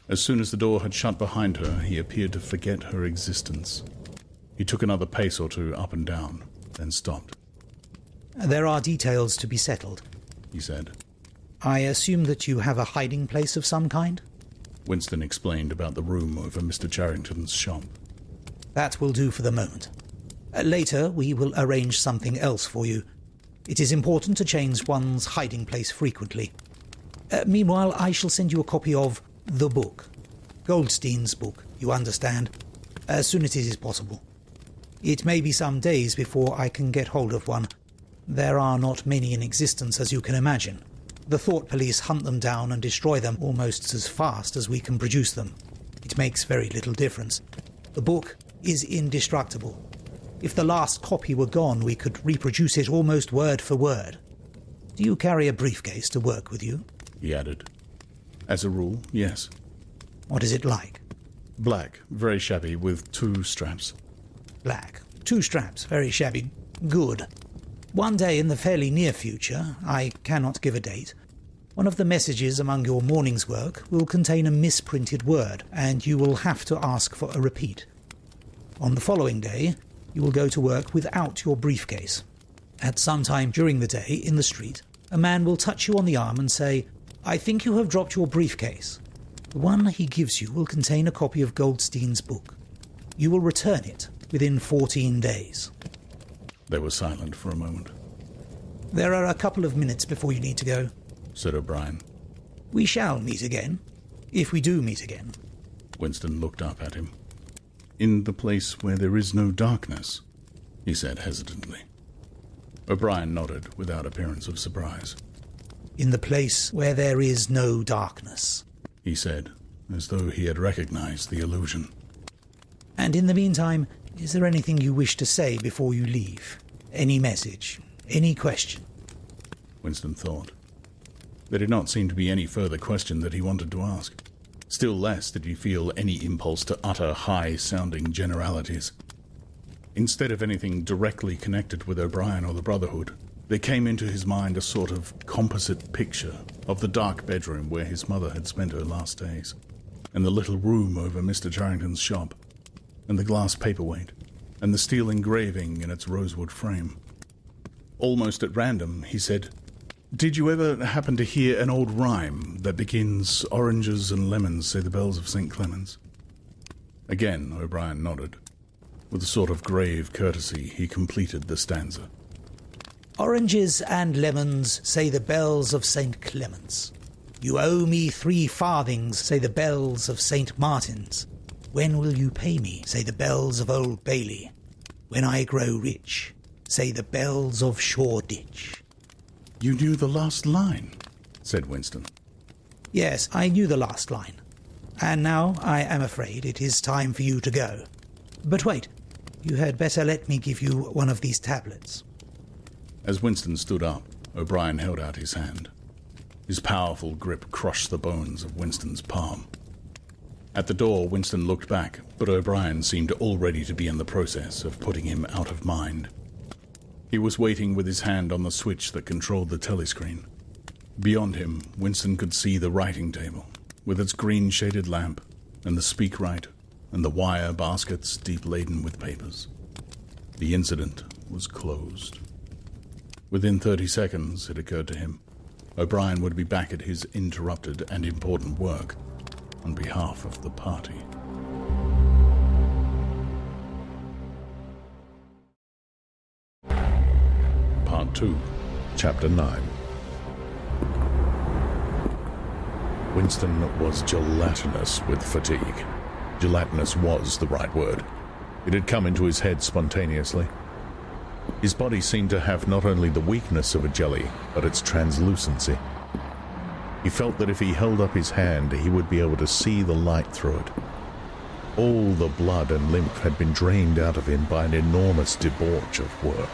As soon as the door had shut behind her, he appeared to forget her existence. He took another pace or two up and down, then stopped. There are details to be settled, he said. I assume that you have a hiding place of some kind? Winston explained about the room over Mr. Charrington's shop. That will do for the moment. Later, we will arrange something else for you. It is important to change one's hiding place frequently. Meanwhile, I shall send you a copy of the book. Goldstein's book, you understand, as soon as it is possible. It may be some days before I can get hold of one. There are not many in existence, as you can imagine. The thought police hunt them down and destroy them almost as fast as we can produce them. It makes very little difference. The book is indestructible. If the last copy were gone, we could reproduce it almost word for word. Do you carry a briefcase to work with you? He added. As a rule, yes. What is it like? Black, very shabby, with 2 straps. Black. 2 straps, very shabby. Good. One day in the fairly near future, I cannot give a date, one of the messages among your morning's work will contain a misprinted word, and you will have to ask for a repeat. On the following day, you will go to work without your briefcase. At some time during the day, in the street, a man will touch you on the arm and say, I think you have dropped your briefcase. The one he gives you will contain a copy of Goldstein's book. You will return it within 14 days. They were silent for a moment. There are a couple of minutes before you need to go, said O'Brien. We shall meet again, if we do meet again. Winston looked up at him. In the place where there is no darkness, he said hesitantly. O'Brien nodded without appearance of surprise. In the place where there is no darkness, he said, as though he had recognized the allusion. And in the meantime, is there anything you wish to say before you leave? Any message? Any question? Winston thought. There did not seem to be any further question that he wanted to ask. Still less did he feel any impulse to utter high-sounding generalities. Instead of anything directly connected with O'Brien or the Brotherhood, there came into his mind a sort of composite picture of the dark bedroom where his mother had spent her last days, and the little room over Mr. Charrington's shop, and the glass paperweight, and the steel engraving in its rosewood frame. Almost at random, he said, Did you ever happen to hear an old rhyme that begins, Oranges and lemons say the bells of St. Clement's? Again, O'Brien nodded. With a sort of grave courtesy, he completed the stanza. Oranges and lemons say the bells of St. Clement's. You owe me 3 farthings, say the bells of St. Martin's. When will you pay me, say the bells of Old Bailey. When I grow rich, say the bells of Shoreditch. You knew the last line, said Winston. Yes, I knew the last line. And now I am afraid it is time for you to go. But wait, you had better let me give you one of these tablets. As Winston stood up, O'Brien held out his hand. His powerful grip crushed the bones of Winston's palm. At the door, Winston looked back, but O'Brien seemed already to be in the process of putting him out of mind. He was waiting with his hand on the switch that controlled the telescreen. Beyond him, Winston could see the writing table, with its green-shaded lamp, and the speakwrite, and the wire baskets deep laden with papers. The incident was closed. Within 30 seconds, it occurred to him, O'Brien would be back at his interrupted and important work on behalf of the party. Part 2, Chapter 9. Winston was gelatinous with fatigue. Gelatinous was the right word. It had come into his head spontaneously. His body seemed to have not only the weakness of a jelly, but its translucency. He felt that if he held up his hand, he would be able to see the light through it. All the blood and lymph had been drained out of him by an enormous debauch of work,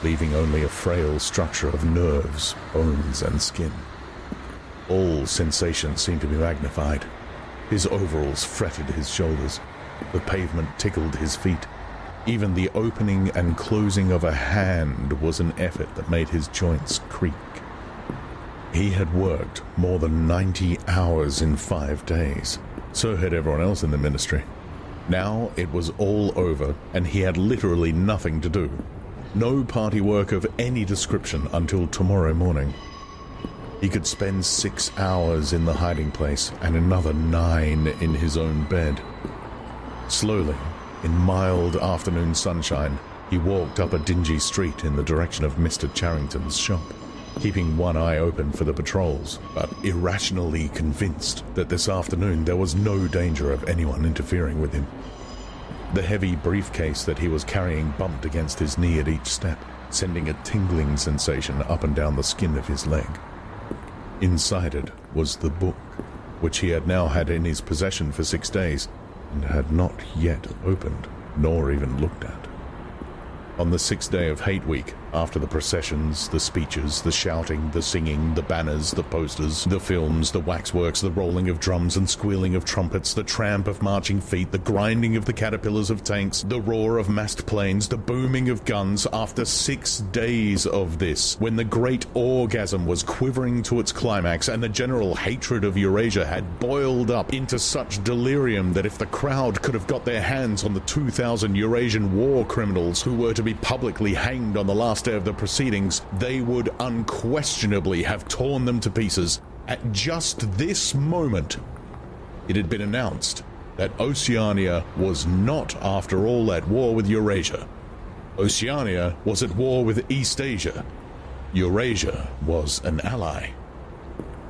leaving only a frail structure of nerves, bones, and skin. All sensations seemed to be magnified. His overalls fretted his shoulders. The pavement tickled his feet. Even the opening and closing of a hand was an effort that made his joints creak. He had worked more than 90 hours in 5 days. So had everyone else in the ministry. Now it was all over, and he had literally nothing to do. No party work of any description until tomorrow morning. He could spend 6 hours in the hiding place and another 9 in his own bed. Slowly, in mild afternoon sunshine, he walked up a dingy street in the direction of Mr. Charrington's shop, keeping one eye open for the patrols, but irrationally convinced that this afternoon there was no danger of anyone interfering with him. The heavy briefcase that he was carrying bumped against his knee at each step, sending a tingling sensation up and down the skin of his leg. Inside it was the book, which he had now had in his possession for 6 days, and had not yet opened, nor even looked at. On the 6th day of Hate Week, after the processions, the speeches, the shouting, the singing, the banners, the posters, the films, the waxworks, the rolling of drums and squealing of trumpets, the tramp of marching feet, the grinding of the caterpillars of tanks, the roar of massed planes, the booming of guns, after 6 days of this, when the great orgasm was quivering to its climax and the general hatred of Eurasia had boiled up into such delirium that if the crowd could have got their hands on the 2,000 Eurasian war criminals who were to be publicly hanged on the last day of the proceedings, they would unquestionably have torn them to pieces. At just this moment, it had been announced that Oceania was not, after all, at war with Eurasia. Oceania was at war with East Asia. Eurasia was an ally.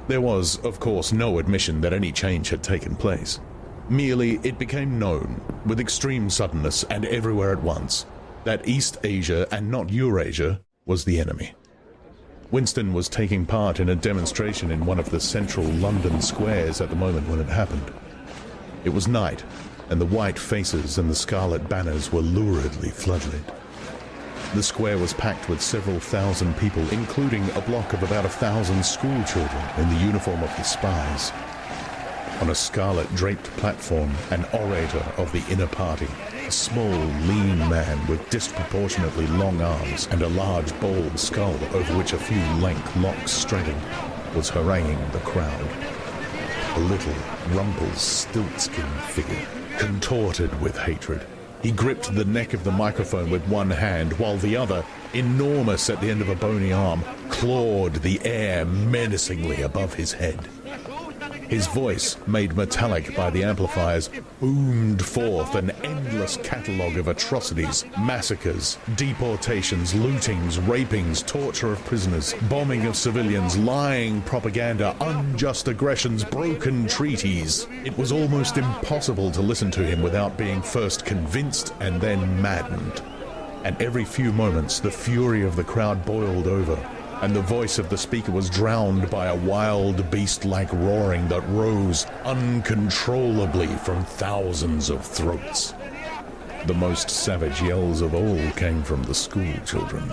There was, of course, no admission that any change had taken place. Merely it became known, with extreme suddenness and everywhere at once, that East Asia and not Eurasia was the enemy. Winston was taking part in a demonstration in one of the central London squares at the moment when it happened. It was night, and the white faces and the scarlet banners were luridly floodlit. The square was packed with several thousand people, including a block of about 1,000 school children in the uniform of the spies. On a scarlet-draped platform, an orator of the inner party, a small, lean man with disproportionately long arms and a large, bald skull over which a few lank locks straggled, was haranguing the crowd. A little, Rumpelstiltskin figure, contorted with hatred. He gripped the neck of the microphone with one hand, while the other, enormous at the end of a bony arm, clawed the air menacingly above his head. His voice, made metallic by the amplifiers, boomed forth an endless catalogue of atrocities, massacres, deportations, lootings, rapings, torture of prisoners, bombing of civilians, lying propaganda, unjust aggressions, broken treaties. It was almost impossible to listen to him without being first convinced and then maddened. And every few moments the fury of the crowd boiled over, and the voice of the speaker was drowned by a wild beast-like roaring that rose uncontrollably from thousands of throats. The most savage yells of all came from the school children.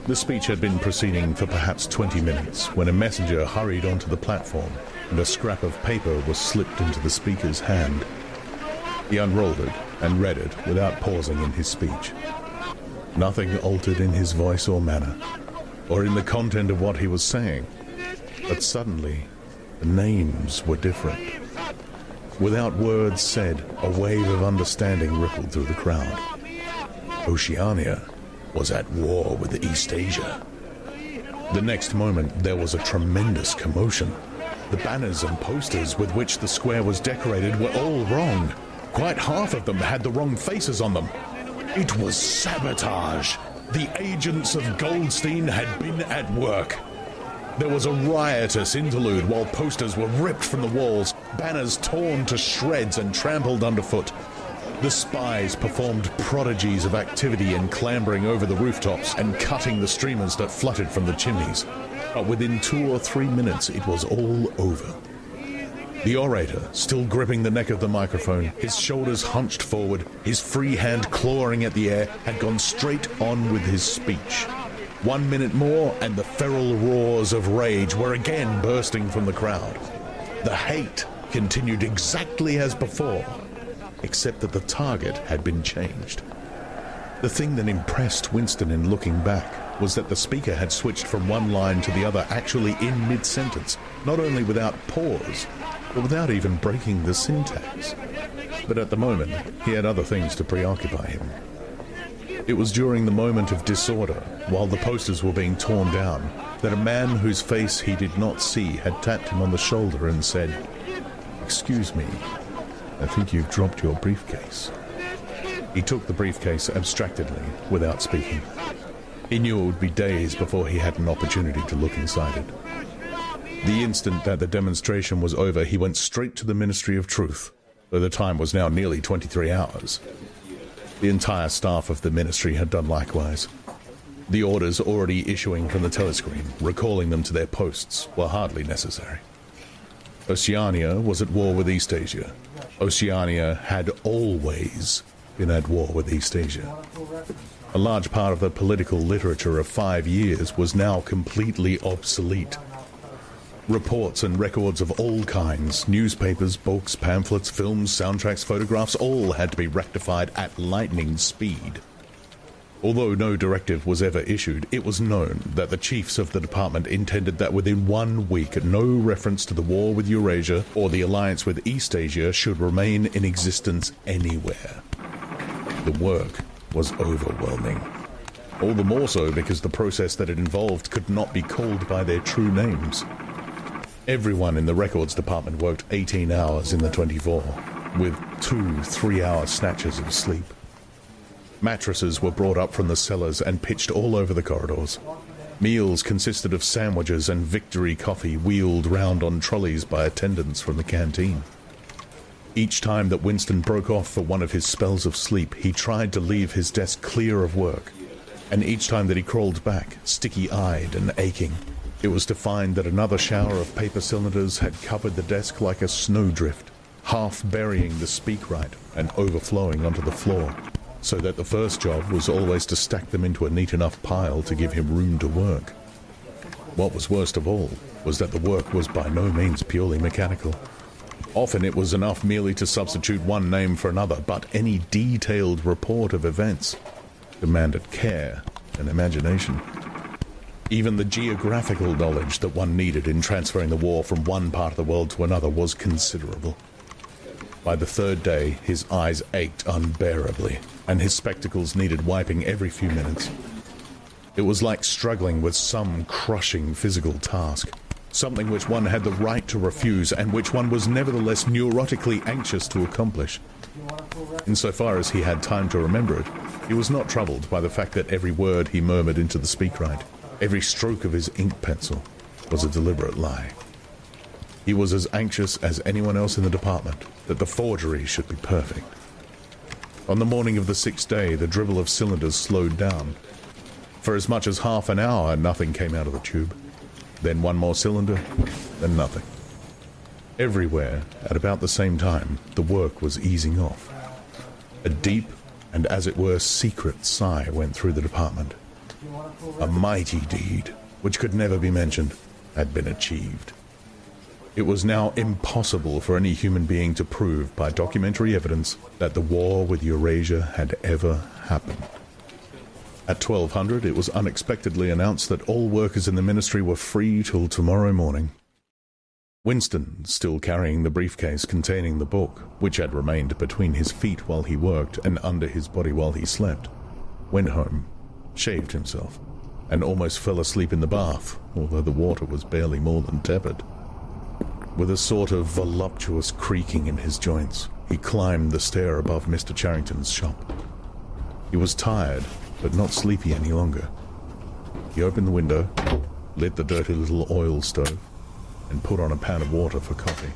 The speech had been proceeding for perhaps 20 minutes when a messenger hurried onto the platform and a scrap of paper was slipped into the speaker's hand. He unrolled it and read it without pausing in his speech. Nothing altered in his voice or manner, or in the content of what he was saying, but suddenly the names were different. Without words said, a wave of understanding rippled through the crowd. Oceania was at war with East Asia. The next moment there was a tremendous commotion. The banners and posters with which the square was decorated were all wrong. Quite half of them had the wrong faces on them. It was sabotage. The agents of Goldstein had been at work. There was a riotous interlude while posters were ripped from the walls, banners torn to shreds and trampled underfoot. The spies performed prodigies of activity in clambering over the rooftops and cutting the streamers that fluttered from the chimneys. But within 2 or 3 minutes, it was all over. The orator, still gripping the neck of the microphone, his shoulders hunched forward, his free hand clawing at the air, had gone straight on with his speech. 1 minute more, and the feral roars of rage were again bursting from the crowd. The hate continued exactly as before, except that the target had been changed. The thing that impressed Winston in looking back was that the speaker had switched from one line to the other actually in mid-sentence, not only without pause, but without even breaking the syntax. But at the moment, he had other things to preoccupy him. It was during the moment of disorder, while the posters were being torn down, that a man whose face he did not see had tapped him on the shoulder and said, "Excuse me, I think you've dropped your briefcase." He took the briefcase abstractedly, without speaking. He knew it would be days before he had an opportunity to look inside it. The instant that the demonstration was over, he went straight to the Ministry of Truth, though the time was now nearly 23 hours. The entire staff of the ministry had done likewise. The orders already issuing from the telescreen, recalling them to their posts, were hardly necessary. Oceania was at war with Eastasia. Oceania had always been at war with Eastasia. A large part of the political literature of 5 years was now completely obsolete. Reports and records of all kinds, newspapers, books, pamphlets, films, soundtracks, photographs, all had to be rectified at lightning speed. Although no directive was ever issued, it was known that the chiefs of the department intended that within 1 week no reference to the war with Eurasia or the alliance with Eastasia should remain in existence anywhere. The work was overwhelming. All the more so because the process that it involved could not be called by their true names. Everyone in the records department worked 18 hours in the 24, with 2 3-hour snatches of sleep. Mattresses were brought up from the cellars and pitched all over the corridors. Meals consisted of sandwiches and Victory coffee wheeled round on trolleys by attendants from the canteen. Each time that Winston broke off for one of his spells of sleep, he tried to leave his desk clear of work, and each time that he crawled back, sticky-eyed and aching, it was to find that another shower of paper cylinders had covered the desk like a snowdrift, half burying the speakwrite and overflowing onto the floor, so that the first job was always to stack them into a neat enough pile to give him room to work. What was worst of all was that the work was by no means purely mechanical. Often it was enough merely to substitute one name for another, but any detailed report of events demanded care and imagination. Even the geographical knowledge that one needed in transferring the war from one part of the world to another was considerable. By the 3rd day, his eyes ached unbearably, and his spectacles needed wiping every few minutes. It was like struggling with some crushing physical task, something which one had the right to refuse and which one was nevertheless neurotically anxious to accomplish. Insofar as he had time to remember it, he was not troubled by the fact that every word he murmured into the speakwrite, every stroke of his ink pencil, was a deliberate lie. He was as anxious as anyone else in the department that the forgery should be perfect. On the morning of the 6th day, the dribble of cylinders slowed down. For as much as half an hour, nothing came out of the tube. Then one more cylinder, then nothing. Everywhere, at about the same time, the work was easing off. A deep and, as it were, secret sigh went through the department. A mighty deed, which could never be mentioned, had been achieved. It was now impossible for any human being to prove by documentary evidence that the war with Eurasia had ever happened. At 1200, it was unexpectedly announced that all workers in the ministry were free till tomorrow morning. Winston, still carrying the briefcase containing the book, which had remained between his feet while he worked and under his body while he slept, went home, shaved himself, and almost fell asleep in the bath, although the water was barely more than tepid. With a sort of voluptuous creaking in his joints, he climbed the stair above Mr. Charrington's shop. He was tired, but not sleepy any longer. He opened the window, lit the dirty little oil stove, and put on a pan of water for coffee.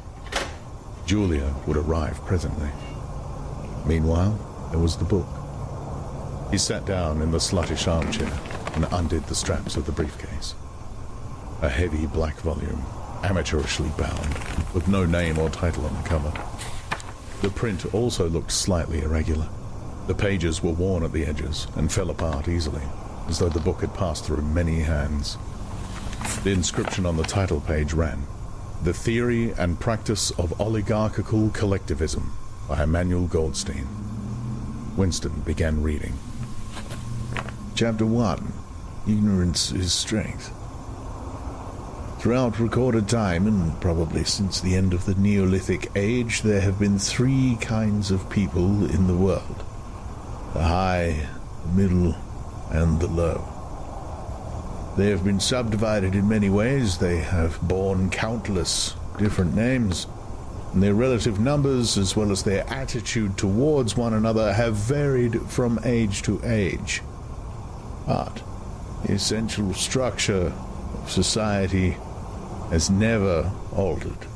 Julia would arrive presently. Meanwhile, there was the book. He sat down in the sluttish armchair and undid the straps of the briefcase. A heavy black volume, amateurishly bound, with no name or title on the cover. The print also looked slightly irregular. The pages were worn at the edges and fell apart easily, as though the book had passed through many hands. The inscription on the title page ran, "The Theory and Practice of Oligarchical Collectivism" by Emmanuel Goldstein. Winston began reading. Chapter 1. Ignorance is Strength. Throughout recorded time, and probably since the end of the Neolithic Age, there have been three kinds of people in the world: the high, the middle, and the low. They have been subdivided in many ways. They have borne countless different names, and their relative numbers, as well as their attitude towards one another, have varied from age to age. But the essential structure of society has never altered.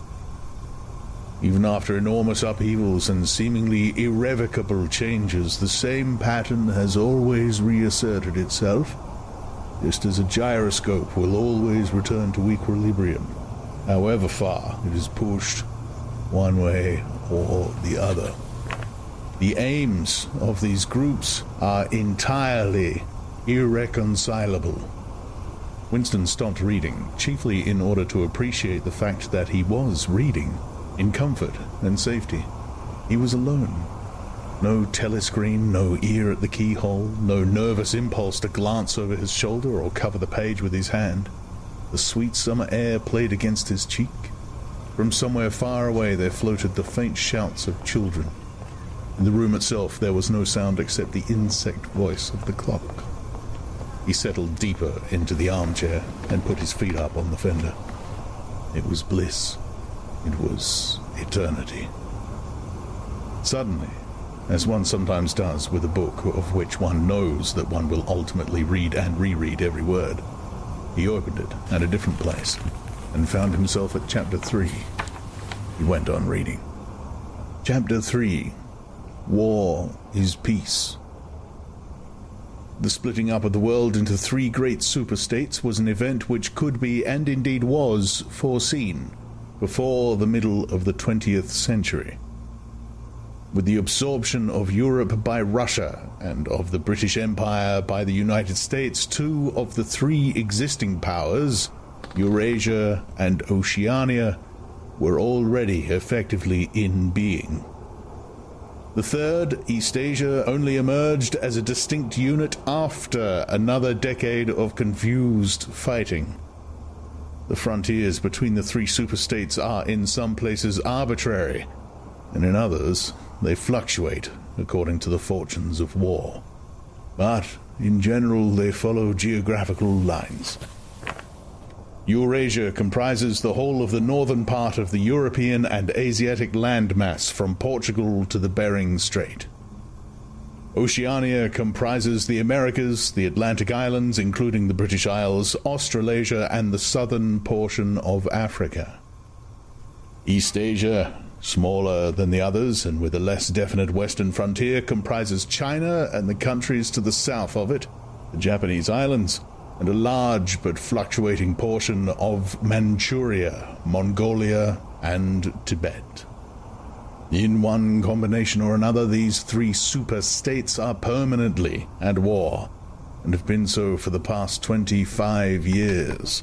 Even after enormous upheavals and seemingly irrevocable changes, the same pattern has always reasserted itself, just as a gyroscope will always return to equilibrium, however far it is pushed one way or the other. The aims of these groups are entirely irreconcilable. Winston stopped reading, chiefly in order to appreciate the fact that he was reading in comfort and safety. He was alone. No telescreen, no ear at the keyhole, no nervous impulse to glance over his shoulder or cover the page with his hand. The sweet summer air played against his cheek. From somewhere far away there floated the faint shouts of children. In the room itself there was no sound except the insect voice of the clock. He settled deeper into the armchair and put his feet up on the fender. It was bliss. It was eternity. Suddenly, as one sometimes does with a book of which one knows that one will ultimately read and reread every word, he opened it at a different place and found himself at Chapter 3. He went on reading. Chapter 3. War is Peace. The splitting up of the world into three great superstates was an event which could be, and indeed was, foreseen before the middle of the 20th century. With the absorption of Europe by Russia and of the British Empire by the United States, two of the three existing powers, Eurasia and Oceania, were already effectively in being. The third, Eastasia, only emerged as a distinct unit after another decade of confused fighting. The frontiers between the three superstates are in some places arbitrary, and in others they fluctuate according to the fortunes of war. But, in general, they follow geographical lines. Eurasia comprises the whole of the northern part of the European and Asiatic landmass from Portugal to the Bering Strait. Oceania comprises the Americas, the Atlantic Islands, including the British Isles, Australasia, and the southern portion of Africa. Eastasia, smaller than the others and with a less definite western frontier, comprises China and the countries to the south of it, the Japanese islands, and a large but fluctuating portion of Manchuria, Mongolia, and Tibet. In one combination or another, these three super-states are permanently at war, and have been so for the past 25 years.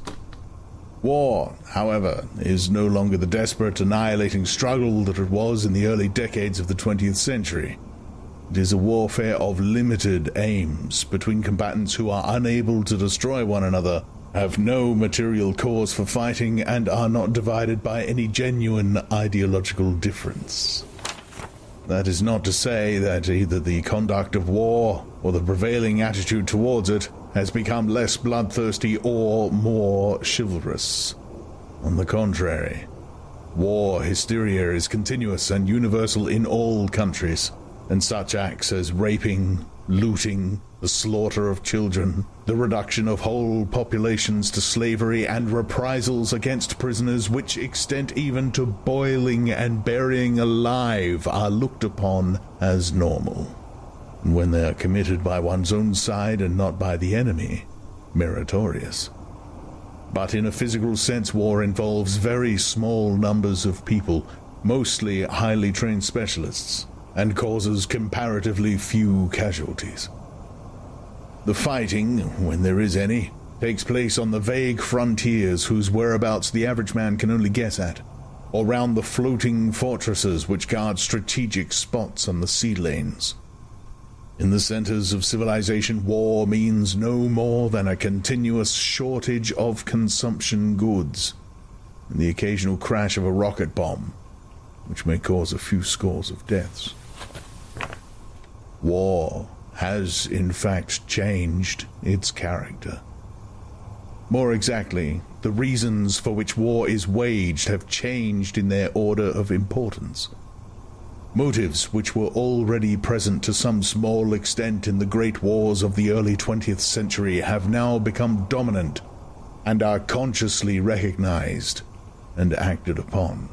War, however, is no longer the desperate, annihilating struggle that it was in the early decades of the 20th century. It is a warfare of limited aims between combatants who are unable to destroy one another, have no material cause for fighting, and are not divided by any genuine ideological difference. That is not to say that either the conduct of war or the prevailing attitude towards it has become less bloodthirsty or more chivalrous. On the contrary, war hysteria is continuous and universal in all countries, and such acts as raping, looting, the slaughter of children, the reduction of whole populations to slavery, and reprisals against prisoners which extend even to boiling and burying alive are looked upon as normal. And when they are committed by one's own side and not by the enemy, meritorious. But in a physical sense, war involves very small numbers of people, mostly highly trained specialists, and causes comparatively few casualties. The fighting, when there is any, takes place on the vague frontiers whose whereabouts the average man can only guess at, or round the floating fortresses which guard strategic spots on the sea lanes. In the centers of civilization, war means no more than a continuous shortage of consumption goods, and the occasional crash of a rocket bomb, which may cause a few scores of deaths. War has, in fact, changed its character. More exactly, the reasons for which war is waged have changed in their order of importance. Motives which were already present to some small extent in the great wars of the early 20th century have now become dominant and are consciously recognized and acted upon.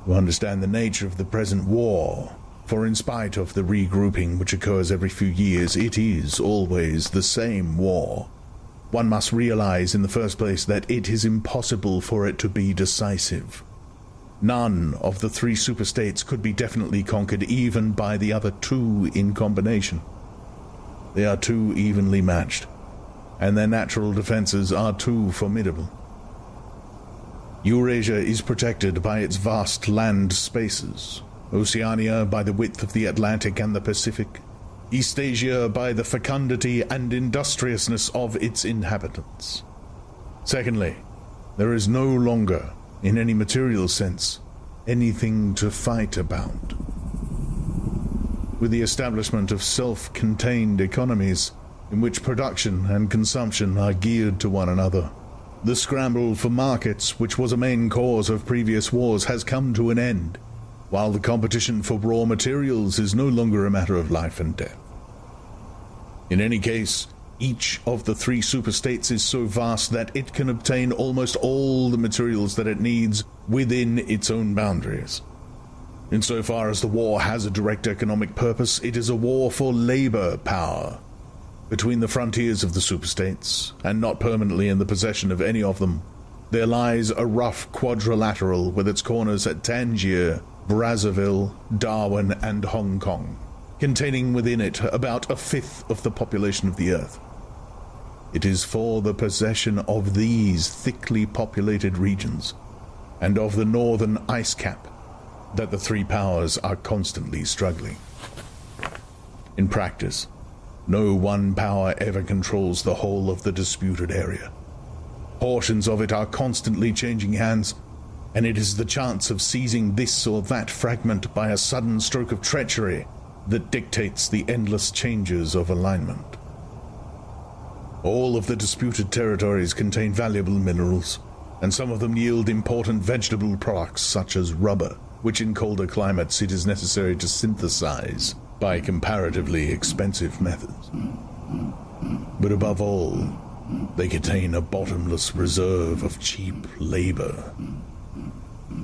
To understand the nature of the present war, for in spite of the regrouping which occurs every few years, it is always the same war. One must realize in the first place that it is impossible for it to be decisive. None of the three superstates could be definitely conquered even by the other two in combination. They are too evenly matched, and their natural defenses are too formidable. Eurasia is protected by its vast land spaces, Oceania by the width of the Atlantic and the Pacific, Eastasia by the fecundity and industriousness of its inhabitants. Secondly, there is no longer, in any material sense, anything to fight about. With the establishment of self-contained economies, in which production and consumption are geared to one another, the scramble for markets, which was a main cause of previous wars, has come to an end, while the competition for raw materials is no longer a matter of life and death. In any case, each of the three superstates is so vast that it can obtain almost all the materials that it needs within its own boundaries. Insofar as the war has a direct economic purpose, it is a war for labor power. Between the frontiers of the superstates, and not permanently in the possession of any of them, there lies a rough quadrilateral with its corners at Tangier, Brazzaville, Darwin, and Hong Kong, containing within it about a fifth of the population of the Earth. It is for the possession of these thickly populated regions, and of the northern ice cap, that the three powers are constantly struggling. In practice, no one power ever controls the whole of the disputed area. Portions of it are constantly changing hands, and it is the chance of seizing this or that fragment by a sudden stroke of treachery that dictates the endless changes of alignment. All of the disputed territories contain valuable minerals, and some of them yield important vegetable products such as rubber, which in colder climates it is necessary to synthesize by comparatively expensive methods. But above all, they contain a bottomless reserve of cheap labor.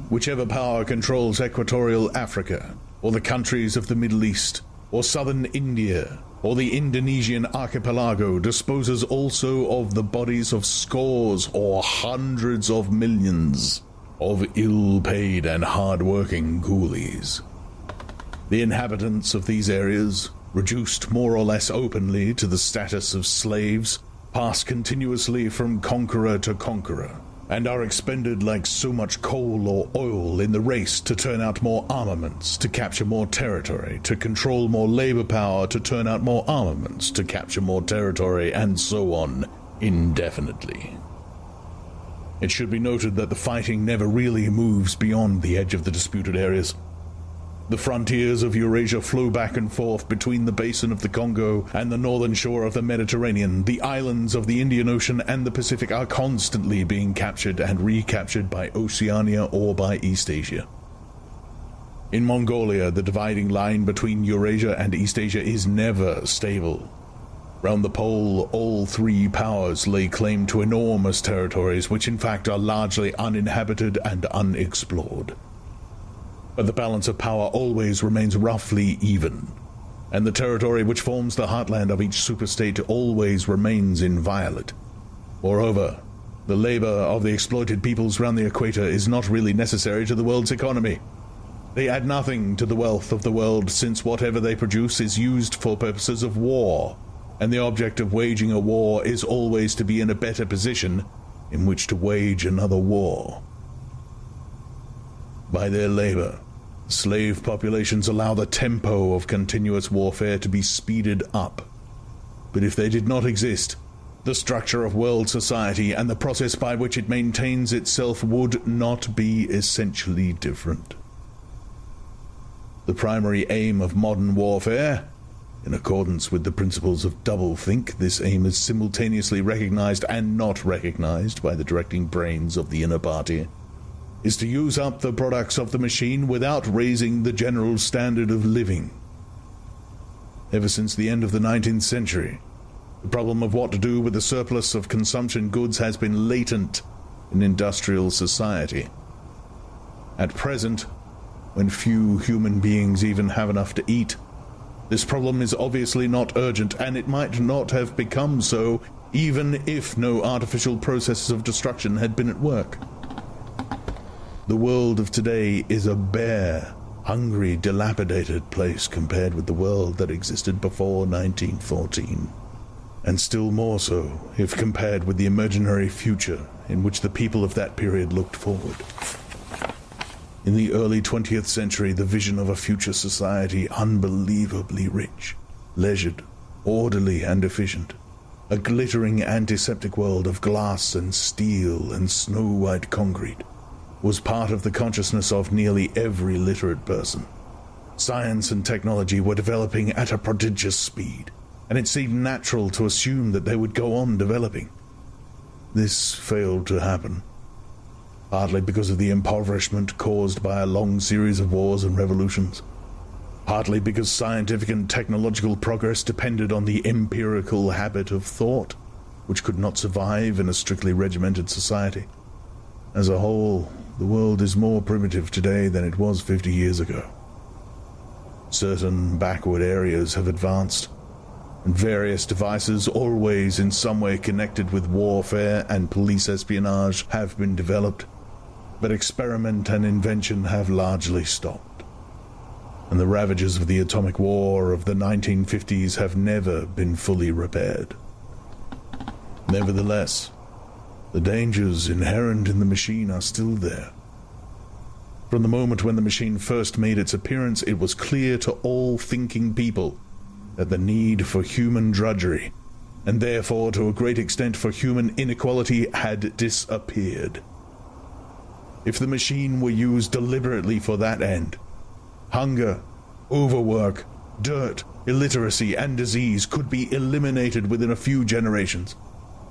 Whichever power controls equatorial Africa, or the countries of the Middle East, or southern India, or the Indonesian archipelago, disposes also of the bodies of scores or hundreds of millions of ill-paid and hard-working coolies. The inhabitants of these areas, reduced more or less openly to the status of slaves, pass continuously from conqueror to conqueror, and are expended like so much coal or oil in the race to turn out more armaments, to capture more territory, to control more labor power, to turn out more armaments, to capture more territory, and so on, indefinitely. It should be noted that the fighting never really moves beyond the edge of the disputed areas. The frontiers of Eurasia flow back and forth between the basin of the Congo and the northern shore of the Mediterranean. The islands of the Indian Ocean and the Pacific are constantly being captured and recaptured by Oceania or by Eastasia. In Mongolia, the dividing line between Eurasia and East Asia is never stable. Round the pole, all three powers lay claim to enormous territories which in fact are largely uninhabited and unexplored. But the balance of power always remains roughly even, and the territory which forms the heartland of each superstate always remains inviolate. Moreover, the labor of the exploited peoples round the equator is not really necessary to the world's economy. They add nothing to the wealth of the world, since whatever they produce is used for purposes of war, and the object of waging a war is always to be in a better position in which to wage another war. By their labor, slave populations allow the tempo of continuous warfare to be speeded up. But if they did not exist, the structure of world society and the process by which it maintains itself would not be essentially different. The primary aim of modern warfare, in accordance with the principles of doublethink, this aim is simultaneously recognized and not recognized by the directing brains of the inner party, is to use up the products of the machine without raising the general standard of living. Ever since the end of the 19th century, the problem of what to do with the surplus of consumption goods has been latent in industrial society. At present, when few human beings even have enough to eat, this problem is obviously not urgent, and it might not have become so even if no artificial processes of destruction had been at work. The world of today is a bare, hungry, dilapidated place compared with the world that existed before 1914, and still more so if compared with the imaginary future in which the people of that period looked forward. In the early 20th century, the vision of a future society unbelievably rich, leisured, orderly and efficient, a glittering antiseptic world of glass and steel and snow-white concrete, was part of the consciousness of nearly every literate person. Science and technology were developing at a prodigious speed, and it seemed natural to assume that they would go on developing. This failed to happen, partly because of the impoverishment caused by a long series of wars and revolutions, partly because scientific and technological progress depended on the empirical habit of thought, which could not survive in a strictly regimented society. As a whole, the world is more primitive today than it was 50 years ago. Certain backward areas have advanced, and various devices, always in some way connected with warfare and police espionage, have been developed, but experiment and invention have largely stopped, and the ravages of the atomic war of the 1950s have never been fully repaired. Nevertheless, the dangers inherent in the machine are still there. From the moment when the machine first made its appearance, it was clear to all thinking people that the need for human drudgery, and therefore to a great extent for human inequality, had disappeared. If the machine were used deliberately for that end, hunger, overwork, dirt, illiteracy, and disease could be eliminated within a few generations,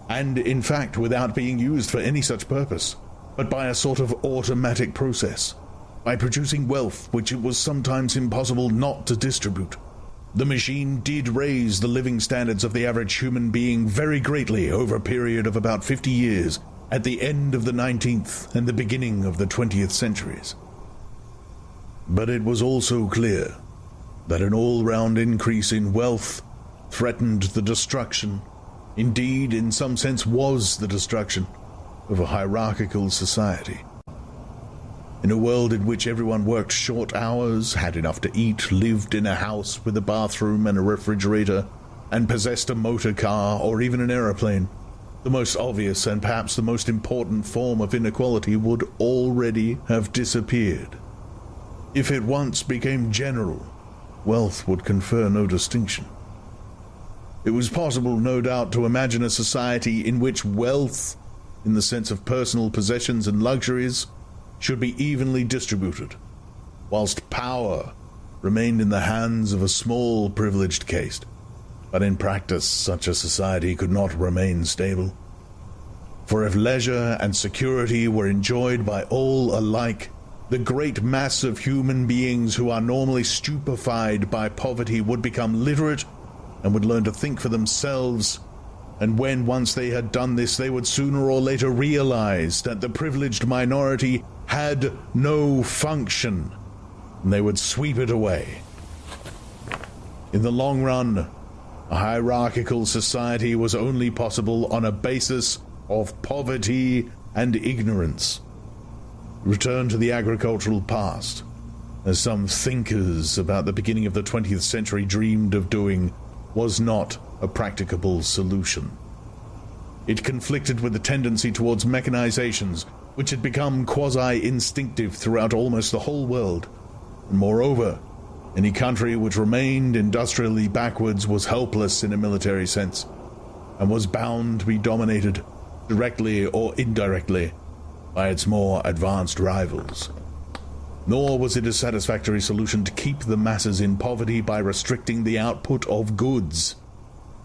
and in fact without being used for any such purpose, but by a sort of automatic process, by producing wealth which it was sometimes impossible not to distribute. The machine did raise the living standards of the average human being very greatly over a period of about 50 years, at the end of the 19th and the beginning of the 20th centuries. But it was also clear that an all-round increase in wealth threatened the destruction, indeed in some sense was the destruction, of a hierarchical society. In a world in which everyone worked short hours, had enough to eat, lived in a house with a bathroom and a refrigerator, and possessed a motor car or even an aeroplane, the most obvious and perhaps the most important form of inequality would already have disappeared. If it once became general, wealth would confer no distinction. It was possible, no doubt, to imagine a society in which wealth, in the sense of personal possessions and luxuries, should be evenly distributed, whilst power remained in the hands of a small privileged caste. But in practice, such a society could not remain stable. For if leisure and security were enjoyed by all alike, the great mass of human beings who are normally stupefied by poverty would become literate and would learn to think for themselves, and when once they had done this, they would sooner or later realize that the privileged minority had no function, and they would sweep it away. In the long run, a hierarchical society was only possible on a basis of poverty and ignorance. Return to the agricultural past, as some thinkers about the beginning of the 20th century dreamed of doing, was not a practicable solution. It conflicted with the tendency towards mechanizations, which had become quasi-instinctive throughout almost the whole world, and moreover, any country which remained industrially backwards was helpless in a military sense, and was bound to be dominated, directly or indirectly, by its more advanced rivals. Nor was it a satisfactory solution to keep the masses in poverty by restricting the output of goods.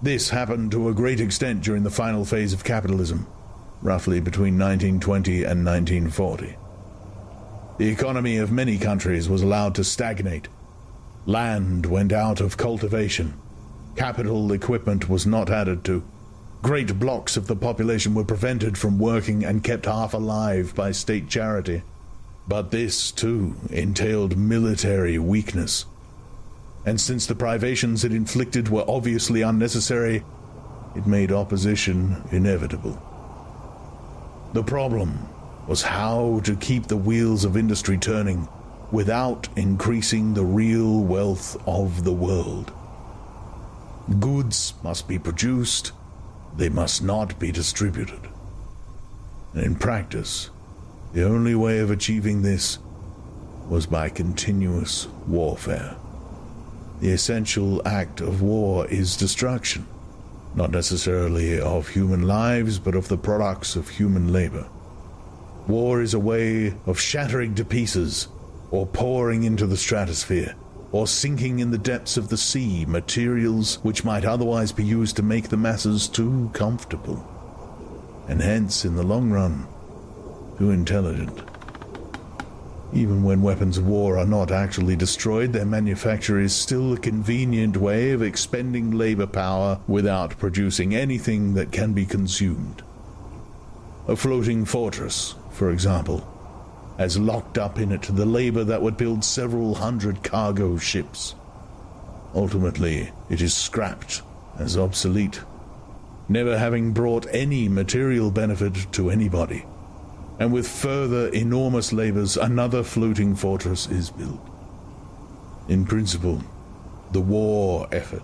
This happened to a great extent during the final phase of capitalism, roughly between 1920 and 1940. The economy of many countries was allowed to stagnate. Land went out of cultivation. Capital equipment was not added to. Great blocks of the population were prevented from working and kept half alive by state charity. But this, too, entailed military weakness. And since the privations it inflicted were obviously unnecessary, it made opposition inevitable. The problem was how to keep the wheels of industry turning without increasing the real wealth of the world. Goods must be produced, they must not be distributed. And in practice, the only way of achieving this was by continuous warfare. The essential act of war is destruction, not necessarily of human lives, but of the products of human labor. War is a way of shattering to pieces, or pouring into the stratosphere, or sinking in the depths of the sea materials which might otherwise be used to make the masses too comfortable, and hence, in the long run, too intelligent. Even when weapons of war are not actually destroyed, their manufacture is still a convenient way of expending labor power without producing anything that can be consumed. A floating fortress, for example, has locked up in it the labor that would build several hundred cargo ships. Ultimately, it is scrapped as obsolete, never having brought any material benefit to anybody. And with further enormous labors, another floating fortress is built. In principle, the war effort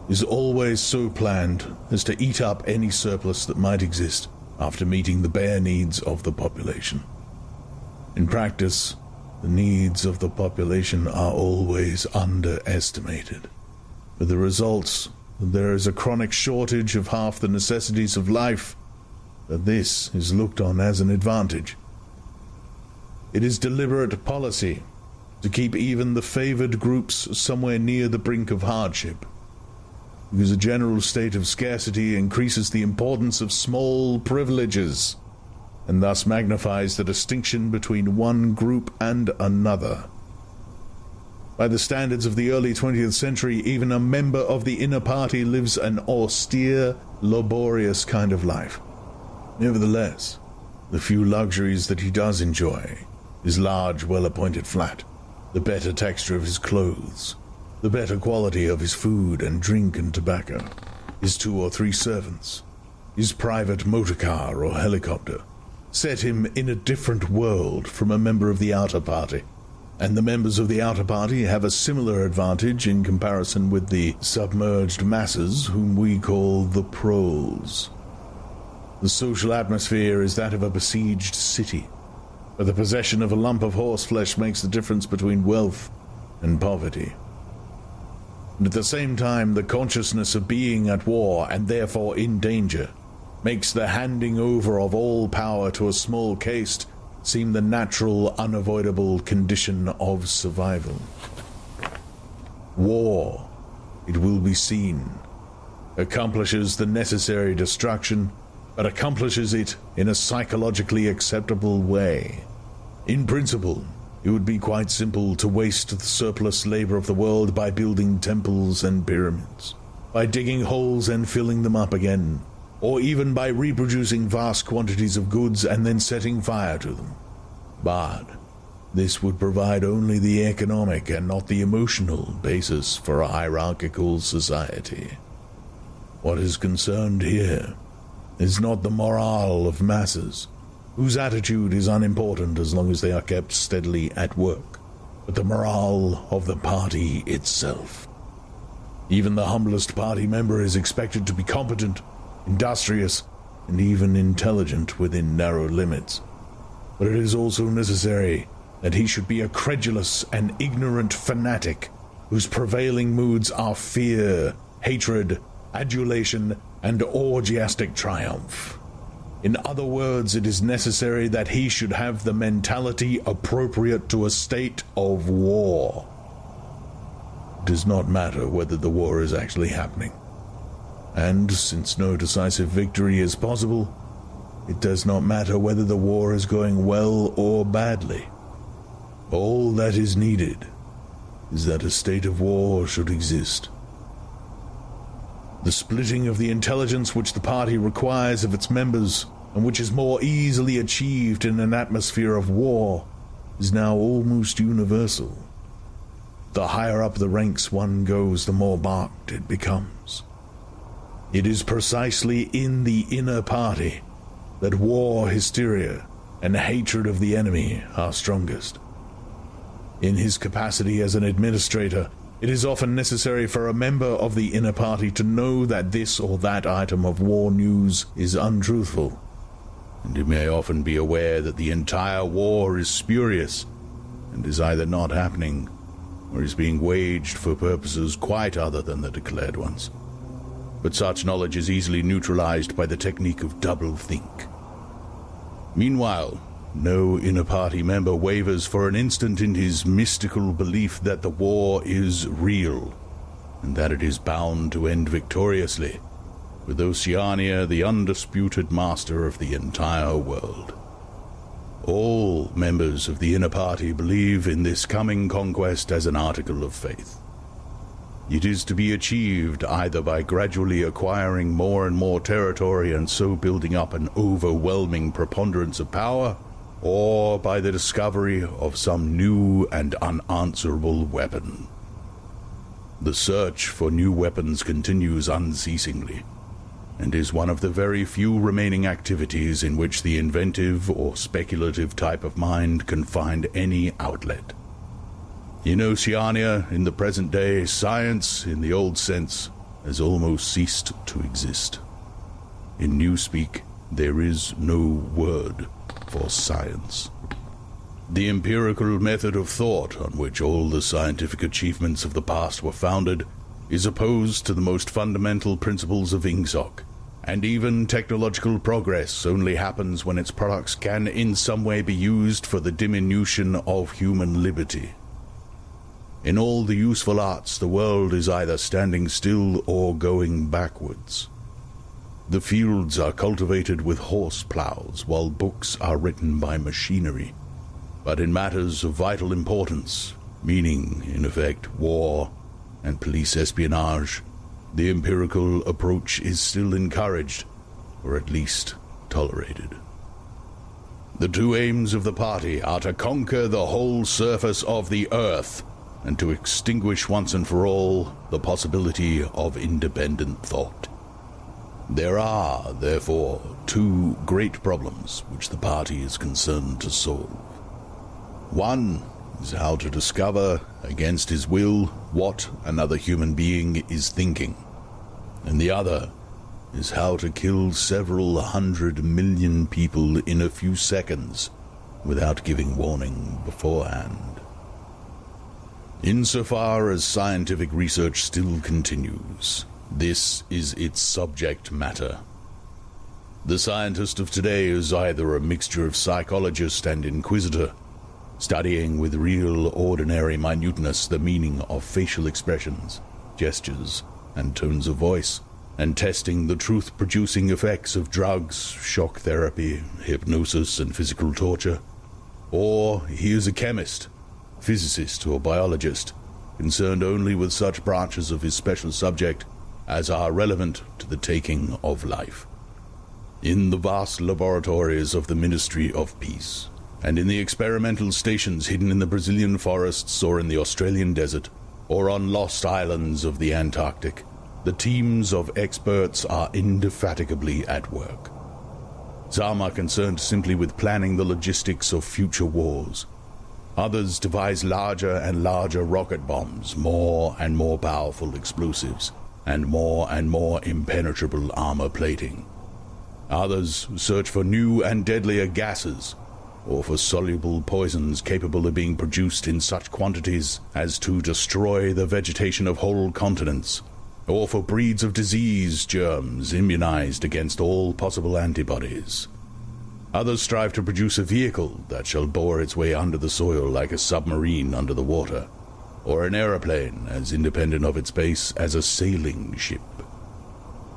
is always so planned as to eat up any surplus that might exist after meeting the bare needs of the population. In practice, the needs of the population are always underestimated, with the results that there is a chronic shortage of half the necessities of life, that this is looked on as an advantage. It is deliberate policy to keep even the favored groups somewhere near the brink of hardship, because a general state of scarcity increases the importance of small privileges, and thus magnifies the distinction between one group and another. By the standards of the early 20th century, even a member of the inner party lives an austere, laborious kind of life. Nevertheless, the few luxuries that he does enjoy, his large, well-appointed flat, the better texture of his clothes, the better quality of his food and drink and tobacco, his 2 or 3 servants, his private motor car or helicopter, set him in a different world from a member of the outer party, and the members of the outer party have a similar advantage in comparison with the submerged masses whom we call the proles. The social atmosphere is that of a besieged city, where the possession of a lump of horseflesh makes the difference between wealth and poverty. And at the same time, the consciousness of being at war and therefore in danger makes the handing over of all power to a small caste seem the natural, unavoidable condition of survival. War, it will be seen, accomplishes the necessary destruction, but accomplishes it in a psychologically acceptable way. In principle, It would be quite simple to waste the surplus labor of the world by building temples and pyramids, by digging holes and filling them up again, or even by reproducing vast quantities of goods and then setting fire to them. But this would provide only the economic and not the emotional basis for a hierarchical society. What is concerned here is not the morale of masses, whose attitude is unimportant as long as they are kept steadily at work, but the morale of the party itself. Even the humblest party member is expected to be competent, industrious, and even intelligent within narrow limits. But it is also necessary that he should be a credulous and ignorant fanatic whose prevailing moods are fear, hatred, adulation, and orgiastic triumph. In other words, it is necessary that he should have the mentality appropriate to a state of war. It does not matter whether the war is actually happening. And since no decisive victory is possible, it does not matter whether the war is going well or badly. All that is needed is that a state of war should exist. The splitting of the intelligence which the party requires of its members, and which is more easily achieved in an atmosphere of war, is now almost universal. The higher up the ranks one goes, the more marked it becomes. It is precisely in the inner party that war hysteria and hatred of the enemy are strongest. In his capacity as an administrator, it is often necessary for a member of the inner party to know that this or that item of war news is untruthful, and he may often be aware that the entire war is spurious and is either not happening or is being waged for purposes quite other than the declared ones. But such knowledge is easily neutralized by the technique of doublethink. Meanwhile, no inner party member wavers for an instant in his mystical belief that the war is real, and that it is bound to end victoriously, with Oceania the undisputed master of the entire world. All members of the inner party believe in this coming conquest as an article of faith. It is to be achieved either by gradually acquiring more and more territory and so building up an overwhelming preponderance of power, or by the discovery of some new and unanswerable weapon. The search for new weapons continues unceasingly, and is one of the very few remaining activities in which the inventive or speculative type of mind can find any outlet. In Oceania, in the present day, science, in the old sense, has almost ceased to exist. In Newspeak, there is no word for science. The empirical method of thought on which all the scientific achievements of the past were founded is opposed to the most fundamental principles of Ingsoc, and even technological progress only happens when its products can in some way be used for the diminution of human liberty. In all the useful arts, the world is either standing still or going backwards. The fields are cultivated with horse plows, while books are written by machinery. But in matters of vital importance, meaning, in effect, war and police espionage, the empirical approach is still encouraged, or at least tolerated. The two aims of the party are to conquer the whole surface of the earth, and to extinguish once and for all the possibility of independent thought. There are, therefore, two great problems which the party is concerned to solve. One is how to discover, against his will, what another human being is thinking, and the other is how to kill several 100 million people in a few seconds without giving warning beforehand. Insofar as scientific research still continues, this is its subject matter. The scientist of today is either a mixture of psychologist and inquisitor, studying with real ordinary minuteness the meaning of facial expressions, gestures, and tones of voice, and testing the truth-producing effects of drugs, shock therapy, hypnosis, and physical torture. Or he is a chemist, physicist or biologist, concerned only with such branches of his special subject as are relevant to the taking of life. In the vast laboratories of the Ministry of Peace, and in the experimental stations hidden in the Brazilian forests or in the Australian desert, or on lost islands of the Antarctic, the teams of experts are indefatigably at work. Some are concerned simply with planning the logistics of future wars. Others devise larger and larger rocket bombs, more and more powerful explosives, and more impenetrable armor plating. Others search for new and deadlier gases, or for soluble poisons capable of being produced in such quantities as to destroy the vegetation of whole continents, or for breeds of disease germs immunized against all possible antibodies. Others strive to produce a vehicle that shall bore its way under the soil like a submarine under the water, or an aeroplane as independent of its base as a sailing ship.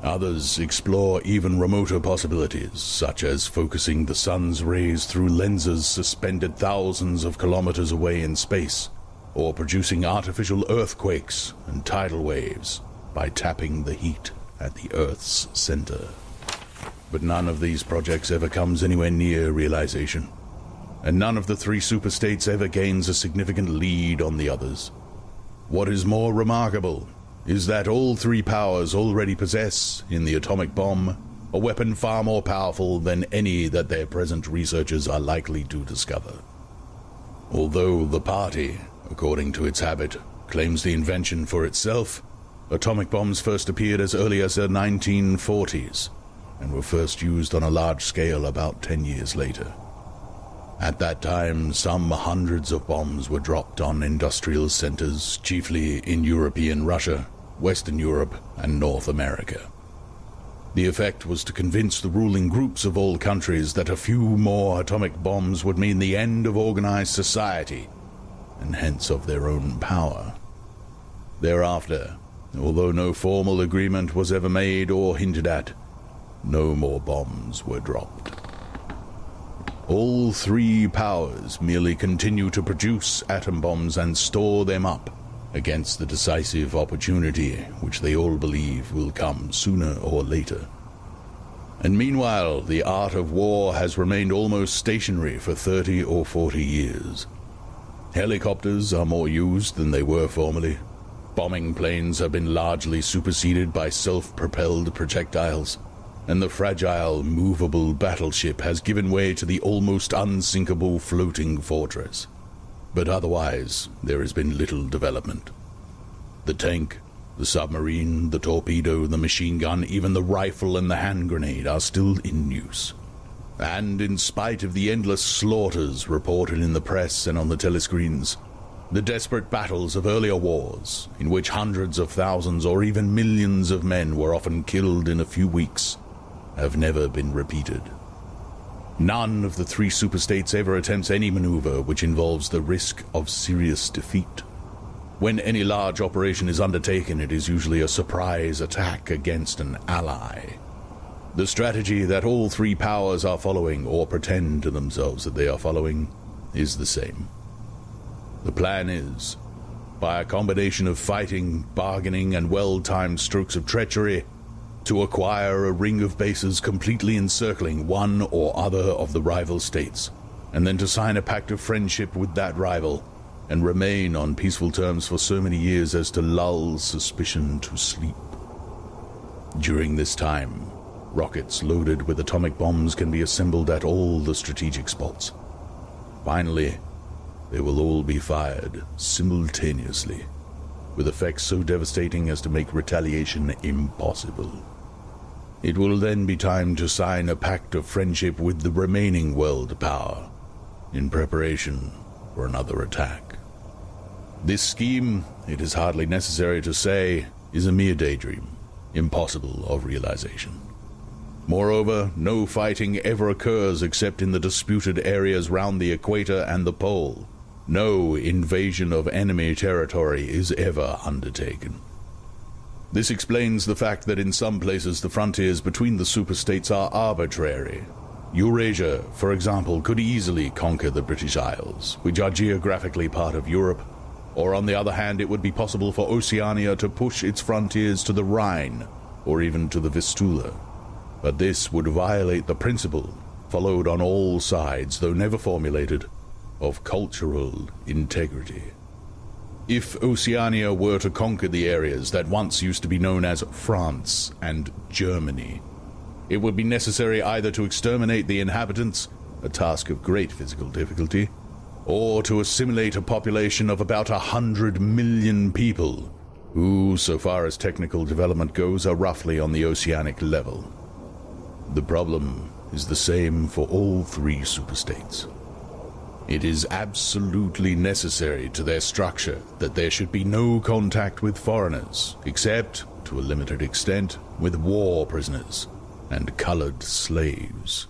Others explore even remoter possibilities, such as focusing the sun's rays through lenses suspended thousands of kilometers away in space, or producing artificial earthquakes and tidal waves by tapping the heat at the Earth's center. But none of these projects ever comes anywhere near realization, and none of the three superstates ever gains a significant lead on the others. What is more remarkable is that all three powers already possess, in the atomic bomb, a weapon far more powerful than any that their present researchers are likely to discover. Although the party, according to its habit, claims the invention for itself, atomic bombs first appeared as early as the 1940s, and were first used on a large scale about 10 years later. At that time, some hundreds of bombs were dropped on industrial centers, chiefly in European Russia, Western Europe, and North America. The effect was to convince the ruling groups of all countries that a few more atomic bombs would mean the end of organized society, and hence of their own power. Thereafter, although no formal agreement was ever made or hinted at, no more bombs were dropped. All three powers merely continue to produce atom bombs and store them up against the decisive opportunity which they all believe will come sooner or later. And meanwhile, the art of war has remained almost stationary for 30 or 40 years. Helicopters are more used than they were formerly. Bombing planes have been largely superseded by self-propelled projectiles, and the fragile, movable battleship has given way to the almost unsinkable floating fortress. But otherwise, there has been little development. The tank, the submarine, the torpedo, the machine gun, even the rifle and the hand grenade are still in use. And in spite of the endless slaughters reported in the press and on the telescreens, the desperate battles of earlier wars, in which hundreds of thousands or even millions of men were often killed in a few weeks, have never been repeated. None of the three superstates ever attempts any maneuver which involves the risk of serious defeat. When any large operation is undertaken, it is usually a surprise attack against an ally. The strategy that all three powers are following, or pretend to themselves that they are following, is the same. The plan is, by a combination of fighting, bargaining, and well-timed strokes of treachery, to acquire a ring of bases completely encircling one or other of the rival states, and then to sign a pact of friendship with that rival, and remain on peaceful terms for so many years as to lull suspicion to sleep. During this time, rockets loaded with atomic bombs can be assembled at all the strategic spots. Finally, they will all be fired simultaneously, with effects so devastating as to make retaliation impossible. It will then be time to sign a pact of friendship with the remaining world power, in preparation for another attack. This scheme, it is hardly necessary to say, is a mere daydream, impossible of realization. Moreover, no fighting ever occurs except in the disputed areas round the equator and the pole. No invasion of enemy territory is ever undertaken. This explains the fact that in some places the frontiers between the superstates are arbitrary, Eurasia, for example, could easily conquer the British Isles, which are geographically part of Europe, or on the other hand it would be possible for Oceania to push its frontiers to the Rhine, or even to the Vistula. But this would violate the principle, followed on all sides, though never formulated, of cultural integrity. If Oceania were to conquer the areas that once used to be known as France and Germany, it would be necessary either to exterminate the inhabitants, a task of great physical difficulty, or to assimilate a population of about 100 million people, who, so far as technical development goes, are roughly on the oceanic level. The problem is the same for all three superstates. It is absolutely necessary to their structure that there should be no contact with foreigners, except, to a limited extent, with war prisoners and colored slaves.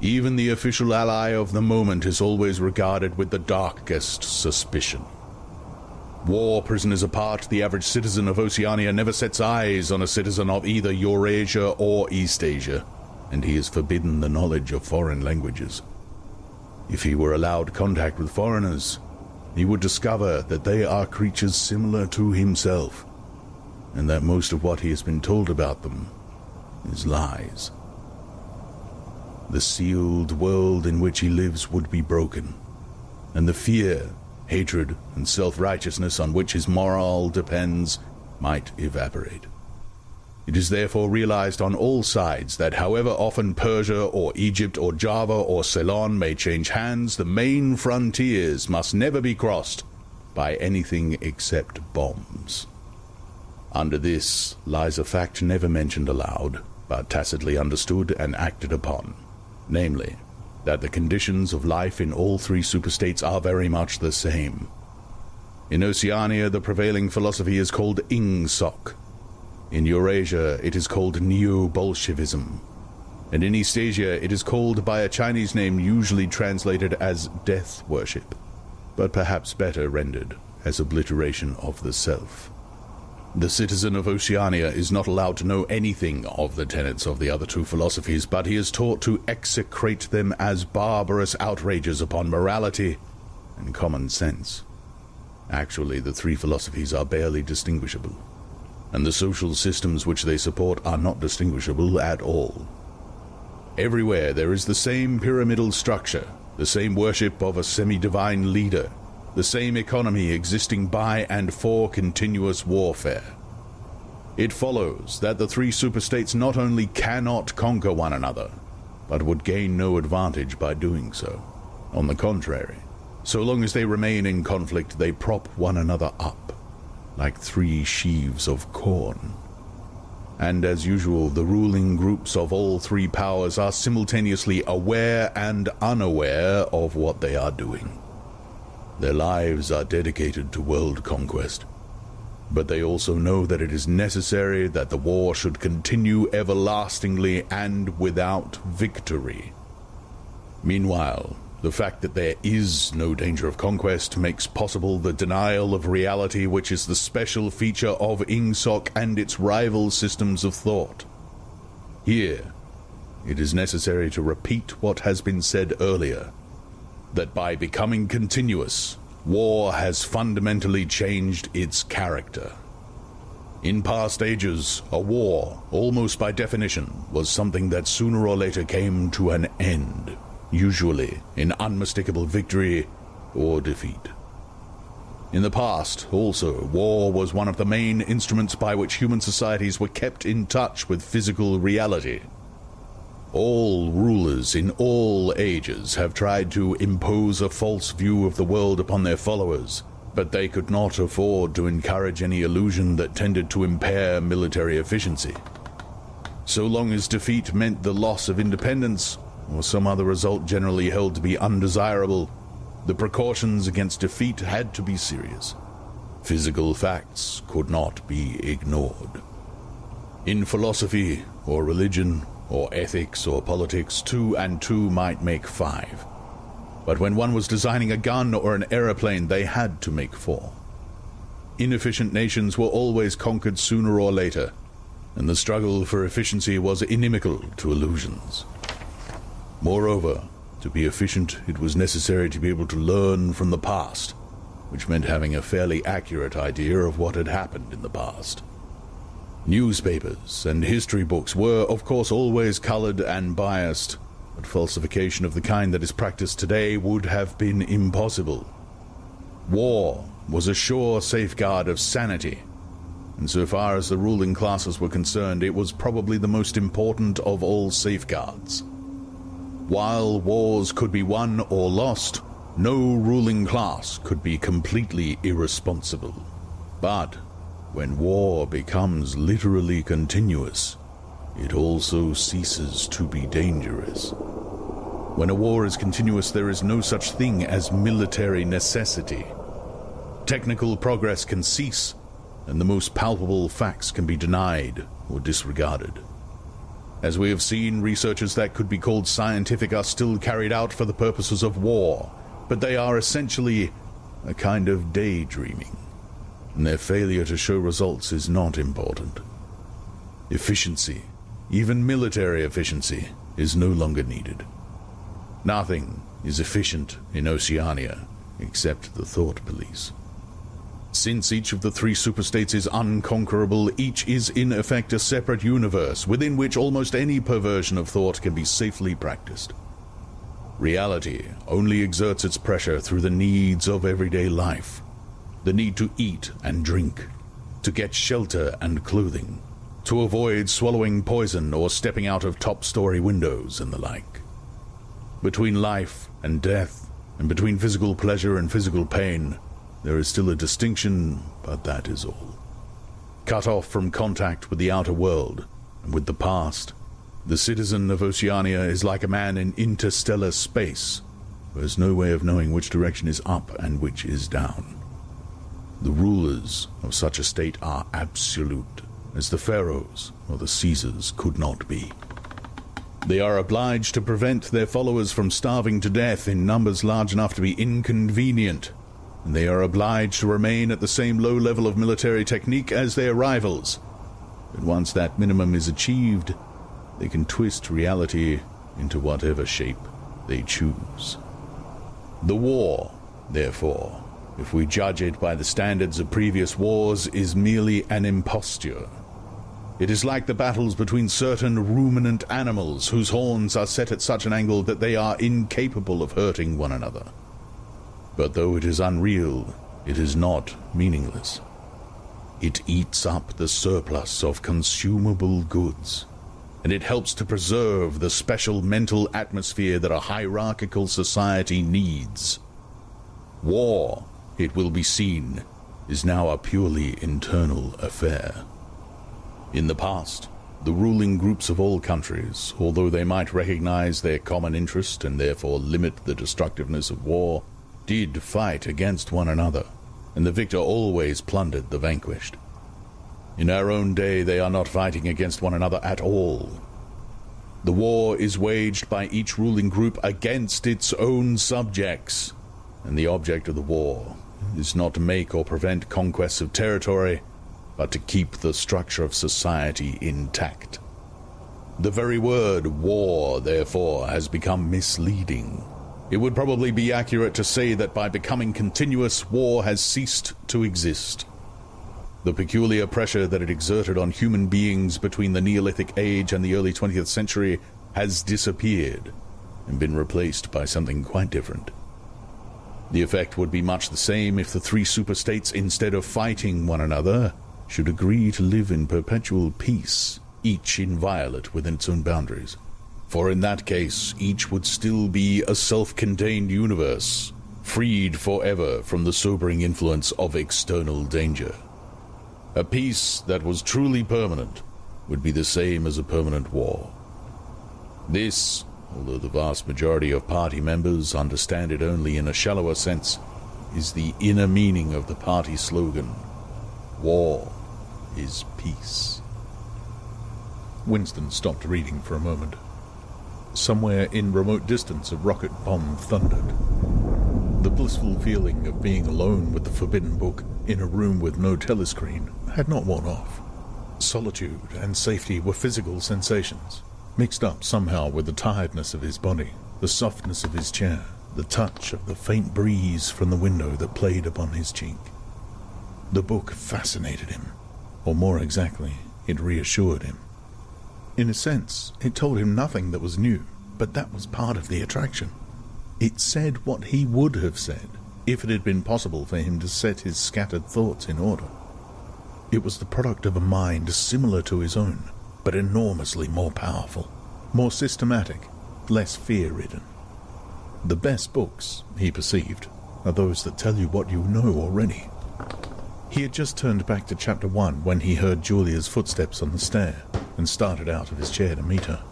Even the official ally of the moment is always regarded with the darkest suspicion. War prisoners apart, the average citizen of Oceania never sets eyes on a citizen of either Eurasia or Eastasia, and he is forbidden the knowledge of foreign languages. If he were allowed contact with foreigners, he would discover that they are creatures similar to himself, and that most of what he has been told about them is lies. The sealed world in which he lives would be broken, and the fear, hatred, and self-righteousness on which his morale depends might evaporate. It is therefore realized on all sides that however often Persia or Egypt or Java or Ceylon may change hands, the main frontiers must never be crossed by anything except bombs. Under this lies a fact never mentioned aloud, but tacitly understood and acted upon, namely, that the conditions of life in all three superstates are very much the same. In Oceania, the prevailing philosophy is called Ingsoc. In Eurasia, it is called Neo-Bolshevism. And in Eastasia, it is called by a Chinese name usually translated as death worship, but perhaps better rendered as obliteration of the self. The citizen of Oceania is not allowed to know anything of the tenets of the other two philosophies, but he is taught to execrate them as barbarous outrages upon morality and common sense. Actually, the three philosophies are barely distinguishable, and the social systems which they support are not distinguishable at all. Everywhere there is the same pyramidal structure, the same worship of a semi-divine leader, the same economy existing by and for continuous warfare. It follows that the three superstates not only cannot conquer one another, but would gain no advantage by doing so. On the contrary, so long as they remain in conflict, they prop one another up, like three sheaves of corn. And as usual, the ruling groups of all three powers are simultaneously aware and unaware of what they are doing. Their lives are dedicated to world conquest, but they also know that it is necessary that the war should continue everlastingly and without victory. Meanwhile, the fact that there is no danger of conquest makes possible the denial of reality, which is the special feature of Ingsoc and its rival systems of thought. Here, it is necessary to repeat what has been said earlier, that by becoming continuous, war has fundamentally changed its character. In past ages, a war, almost by definition, was something that sooner or later came to an end, usually in unmistakable victory or defeat. In the past, also, war was one of the main instruments by which human societies were kept in touch with physical reality. All rulers in all ages have tried to impose a false view of the world upon their followers, but they could not afford to encourage any illusion that tended to impair military efficiency. So long as defeat meant the loss of independence, or some other result generally held to be undesirable, the precautions against defeat had to be serious. Physical facts could not be ignored. In philosophy, or religion, or ethics, or politics, 2 and 2 might make 5. But when one was designing a gun or an aeroplane, they had to make 4. Inefficient nations were always conquered sooner or later, and the struggle for efficiency was inimical to illusions. Moreover, to be efficient, it was necessary to be able to learn from the past, which meant having a fairly accurate idea of what had happened in the past. Newspapers and history books were, of course, always colored and biased, but falsification of the kind that is practiced today would have been impossible. War was a sure safeguard of sanity, and so far as the ruling classes were concerned, it was probably the most important of all safeguards. While wars could be won or lost, no ruling class could be completely irresponsible. But when war becomes literally continuous, it also ceases to be dangerous. When a war is continuous, there is no such thing as military necessity. Technical progress can cease, and the most palpable facts can be denied or disregarded. As we have seen, researches that could be called scientific are still carried out for the purposes of war, but they are essentially a kind of daydreaming, and their failure to show results is not important. Efficiency, even military efficiency, is no longer needed. Nothing is efficient in Oceania except the thought police. Since each of the three superstates is unconquerable, each is in effect a separate universe within which almost any perversion of thought can be safely practiced. Reality only exerts its pressure through the needs of everyday life, the need to eat and drink, to get shelter and clothing, to avoid swallowing poison or stepping out of top-story windows and the like. Between life and death, and between physical pleasure and physical pain, there is still a distinction, but that is all. Cut off from contact with the outer world and with the past, the citizen of Oceania is like a man in interstellar space, who has no way of knowing which direction is up and which is down. The rulers of such a state are absolute, as the pharaohs or the Caesars could not be. They are obliged to prevent their followers from starving to death in numbers large enough to be inconvenient, and they are obliged to remain at the same low level of military technique as their rivals. But once that minimum is achieved, they can twist reality into whatever shape they choose. The war, therefore, if we judge it by the standards of previous wars, is merely an imposture. It is like the battles between certain ruminant animals whose horns are set at such an angle that they are incapable of hurting one another. But though it is unreal, it is not meaningless. It eats up the surplus of consumable goods, and it helps to preserve the special mental atmosphere that a hierarchical society needs. War, it will be seen, is now a purely internal affair. In the past, the ruling groups of all countries, although they might recognize their common interest and therefore limit the destructiveness of war, did fight against one another, and the victor always plundered the vanquished. In our own day, they are not fighting against one another at all. The war is waged by each ruling group against its own subjects, and the object of the war is not to make or prevent conquests of territory, but to keep the structure of society intact. The very word war, therefore, has become misleading. It would probably be accurate to say that by becoming continuous, war has ceased to exist. The peculiar pressure that it exerted on human beings between the Neolithic age and the early 20th century has disappeared and been replaced by something quite different. The effect would be much the same if the three superstates, instead of fighting one another, should agree to live in perpetual peace, each inviolate within its own boundaries. For in that case, each would still be a self-contained universe, freed forever from the sobering influence of external danger. A peace that was truly permanent would be the same as a permanent war. This, although the vast majority of party members understand it only in a shallower sense, is the inner meaning of the party slogan, "War is peace." Winston stopped reading for a moment. Somewhere in remote distance, a rocket bomb thundered. The blissful feeling of being alone with the forbidden book in a room with no telescreen had not worn off. Solitude and safety were physical sensations, mixed up somehow with the tiredness of his body, the softness of his chair, the touch of the faint breeze from the window that played upon his cheek. The book fascinated him, or more exactly, it reassured him. In a sense, it told him nothing that was new, but that was part of the attraction. It said what he would have said if it had been possible for him to set his scattered thoughts in order. It was the product of a mind similar to his own, but enormously more powerful, more systematic, less fear-ridden. The best books, he perceived, are those that tell you what you know already. He had just turned back to chapter 1 when he heard Julia's footsteps on the stair and started out of his chair to meet her.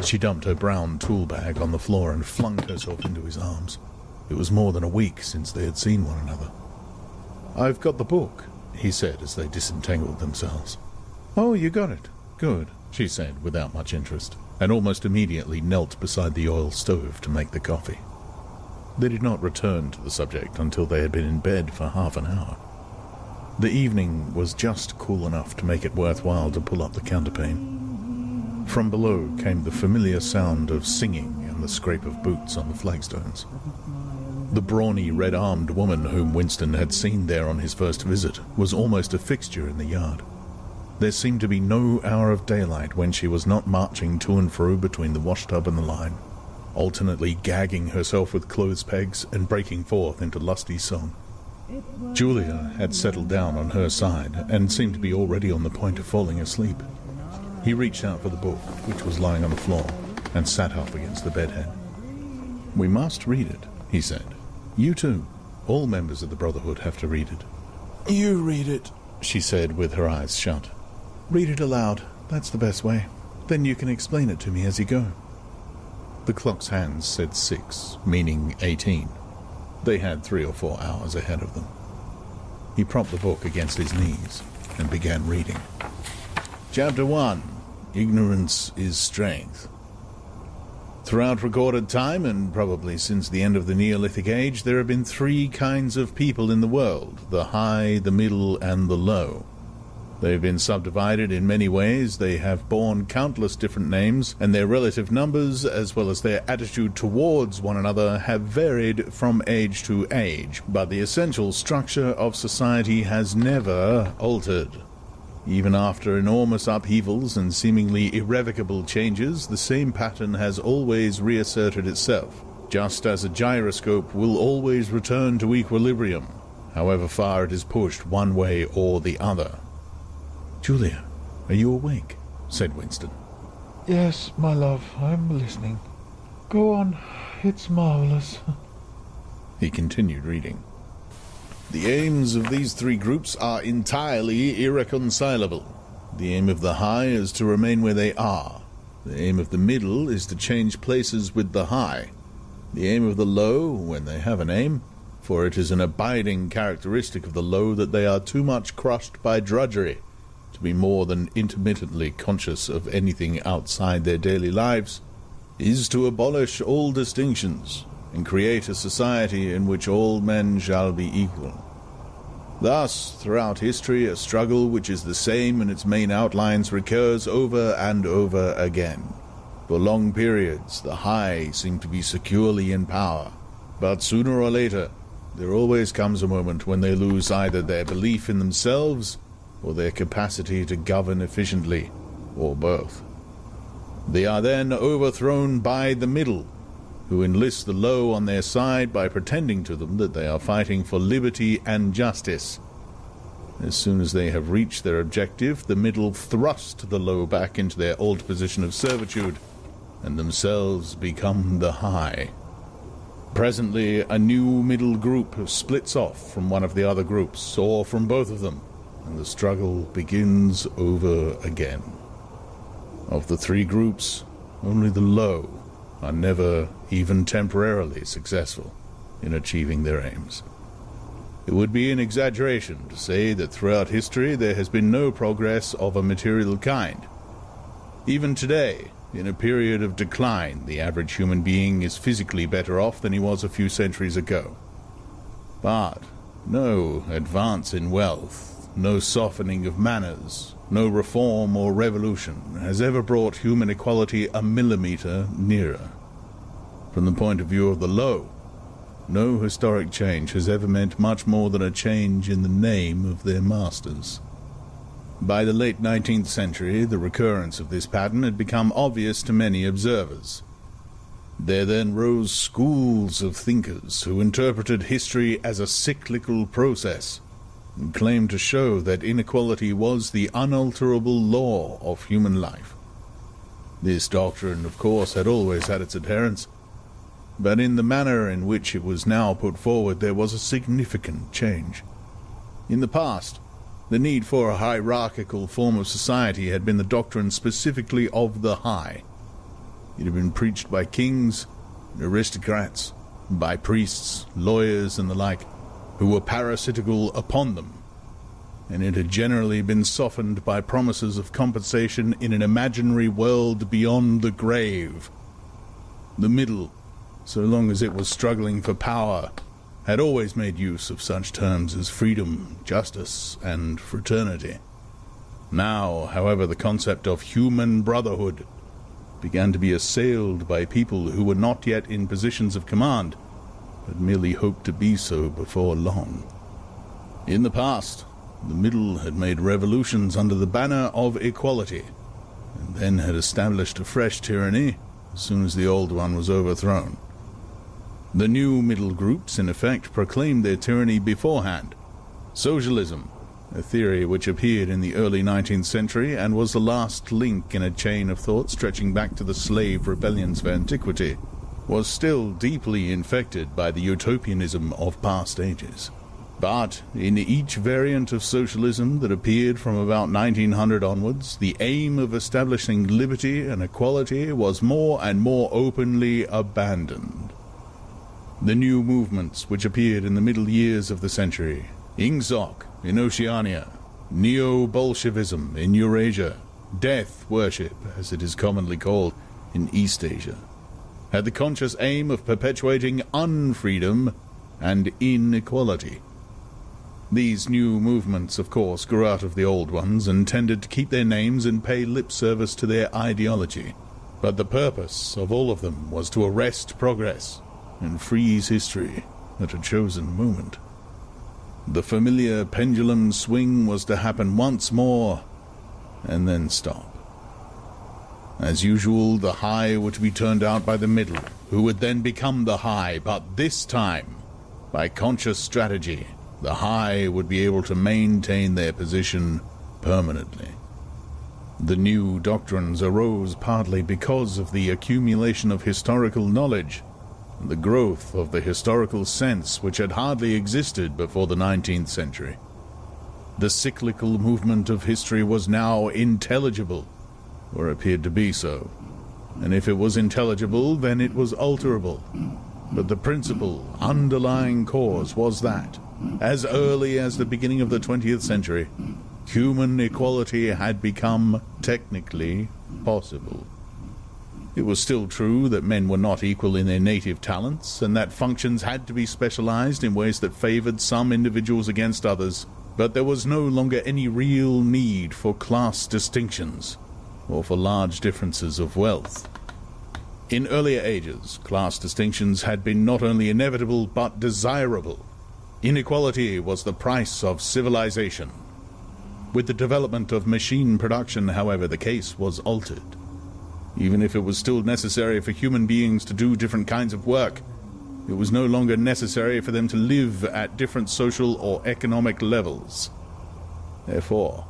She dumped her brown tool bag on the floor and flung herself into his arms. It was more than a week since they had seen one another. "I've got the book," he said as they disentangled themselves. "Oh, you got it. Good," she said without much interest, and almost immediately knelt beside the oil stove to make the coffee. They did not return to the subject until they had been in bed for half an hour. The evening was just cool enough to make it worthwhile to pull up the counterpane. From below came the familiar sound of singing and the scrape of boots on the flagstones. The brawny, red-armed woman whom Winston had seen there on his first visit was almost a fixture in the yard. There seemed to be no hour of daylight when she was not marching to and fro between the washtub and the line, alternately gagging herself with clothes pegs and breaking forth into lusty song. Julia had settled down on her side and seemed to be already on the point of falling asleep. He reached out for the book, which was lying on the floor, and sat up against the bedhead. "We must read it," he said. "You too. All members of the Brotherhood have to read it." "You read it," she said with her eyes shut. "Read it aloud. That's the best way. Then you can explain it to me as you go." The clock's hands said 6, meaning 18. They had 3 or 4 hours ahead of them. He propped the book against his knees and began reading. Chapter 1. Ignorance is Strength. Throughout recorded time, and probably since the end of the Neolithic Age, there have been 3 kinds of people in the world: the high, the middle, and the low. They've been subdivided in many ways. They have borne countless different names, and their relative numbers, as well as their attitude towards one another, have varied from age to age, but the essential structure of society has never altered. Even after enormous upheavals and seemingly irrevocable changes, the same pattern has always reasserted itself, just as a gyroscope will always return to equilibrium, however far it is pushed one way or the other. "Julia, are you awake?" said Winston. "Yes, my love, I'm listening. Go on, it's marvelous." He continued reading. The aims of these 3 groups are entirely irreconcilable. The aim of the high is to remain where they are. The aim of the middle is to change places with the high. The aim of the low, when they have an aim, for it is an abiding characteristic of the low that they are too much crushed by drudgery to be more than intermittently conscious of anything outside their daily lives, is to abolish all distinctions and create a society in which all men shall be equal. Thus, throughout history, a struggle which is the same in its main outlines recurs over and over again. For long periods, the high seem to be securely in power, but sooner or later, there always comes a moment when they lose either their belief in themselves or their capacity to govern efficiently, or both. They are then overthrown by the middle, who enlist the low on their side by pretending to them that they are fighting for liberty and justice. As soon as they have reached their objective, the middle thrust the low back into their old position of servitude, and themselves become the high. Presently, a new middle group splits off from one of the other groups, or from both of them, and the struggle begins over again. Of the 3 groups, only the low are never, even temporarily, successful in achieving their aims. It would be an exaggeration to say that throughout history there has been no progress of a material kind. Even today, in a period of decline, the average human being is physically better off than he was a few centuries ago. But no advance in wealth, no softening of manners, no reform or revolution has ever brought human equality a millimeter nearer. From the point of view of the low, no historic change has ever meant much more than a change in the name of their masters. By the late 19th century, the recurrence of this pattern had become obvious to many observers. There then rose schools of thinkers who interpreted history as a cyclical process and claimed to show that inequality was the unalterable law of human life. This doctrine, of course, had always had its adherents, but in the manner in which it was now put forward there was a significant change. In the past, the need for a hierarchical form of society had been the doctrine specifically of the high. It had been preached by kings and aristocrats, by priests, lawyers, and the like, who were parasitical upon them, and it had generally been softened by promises of compensation in an imaginary world beyond the grave. The middle, so long as it was struggling for power, had always made use of such terms as freedom, justice, and fraternity. Now, however, the concept of human brotherhood began to be assailed by people who were not yet in positions of command, but merely hoped to be so before long. In the past, the middle had made revolutions under the banner of equality, and then had established a fresh tyranny as soon as the old one was overthrown. The new middle groups, in effect, proclaimed their tyranny beforehand. Socialism, a theory which appeared in the early 19th century and was the last link in a chain of thought stretching back to the slave rebellions of antiquity, was still deeply infected by the utopianism of past ages. But in each variant of socialism that appeared from about 1900 onwards, the aim of establishing liberty and equality was more and more openly abandoned. The new movements which appeared in the middle years of the century, Ingsoc in Oceania, Neo-Bolshevism in Eurasia, death worship, as it is commonly called, in East Asia, had the conscious aim of perpetuating unfreedom and inequality. These new movements, of course, grew out of the old ones and tended to keep their names and pay lip service to their ideology. But the purpose of all of them was to arrest progress and freeze history at a chosen moment. The familiar pendulum swing was to happen once more, and then stop. As usual, the high were to be turned out by the middle, who would then become the high, but this time, by conscious strategy, the high would be able to maintain their position permanently. The new doctrines arose partly because of the accumulation of historical knowledge, the growth of the historical sense which had hardly existed before the 19th century. The cyclical movement of history was now intelligible, or appeared to be so, and if it was intelligible, then it was alterable. But the principal, underlying cause was that, as early as the beginning of the 20th century, human equality had become technically possible. It was still true that men were not equal in their native talents, and that functions had to be specialized in ways that favored some individuals against others, but there was no longer any real need for class distinctions, or for large differences of wealth. In earlier ages, class distinctions had been not only inevitable but desirable. Inequality was the price of civilization. With the development of machine production, however, the case was altered. Even if it was still necessary for human beings to do different kinds of work, it was no longer necessary for them to live at different social or economic levels. Therefore,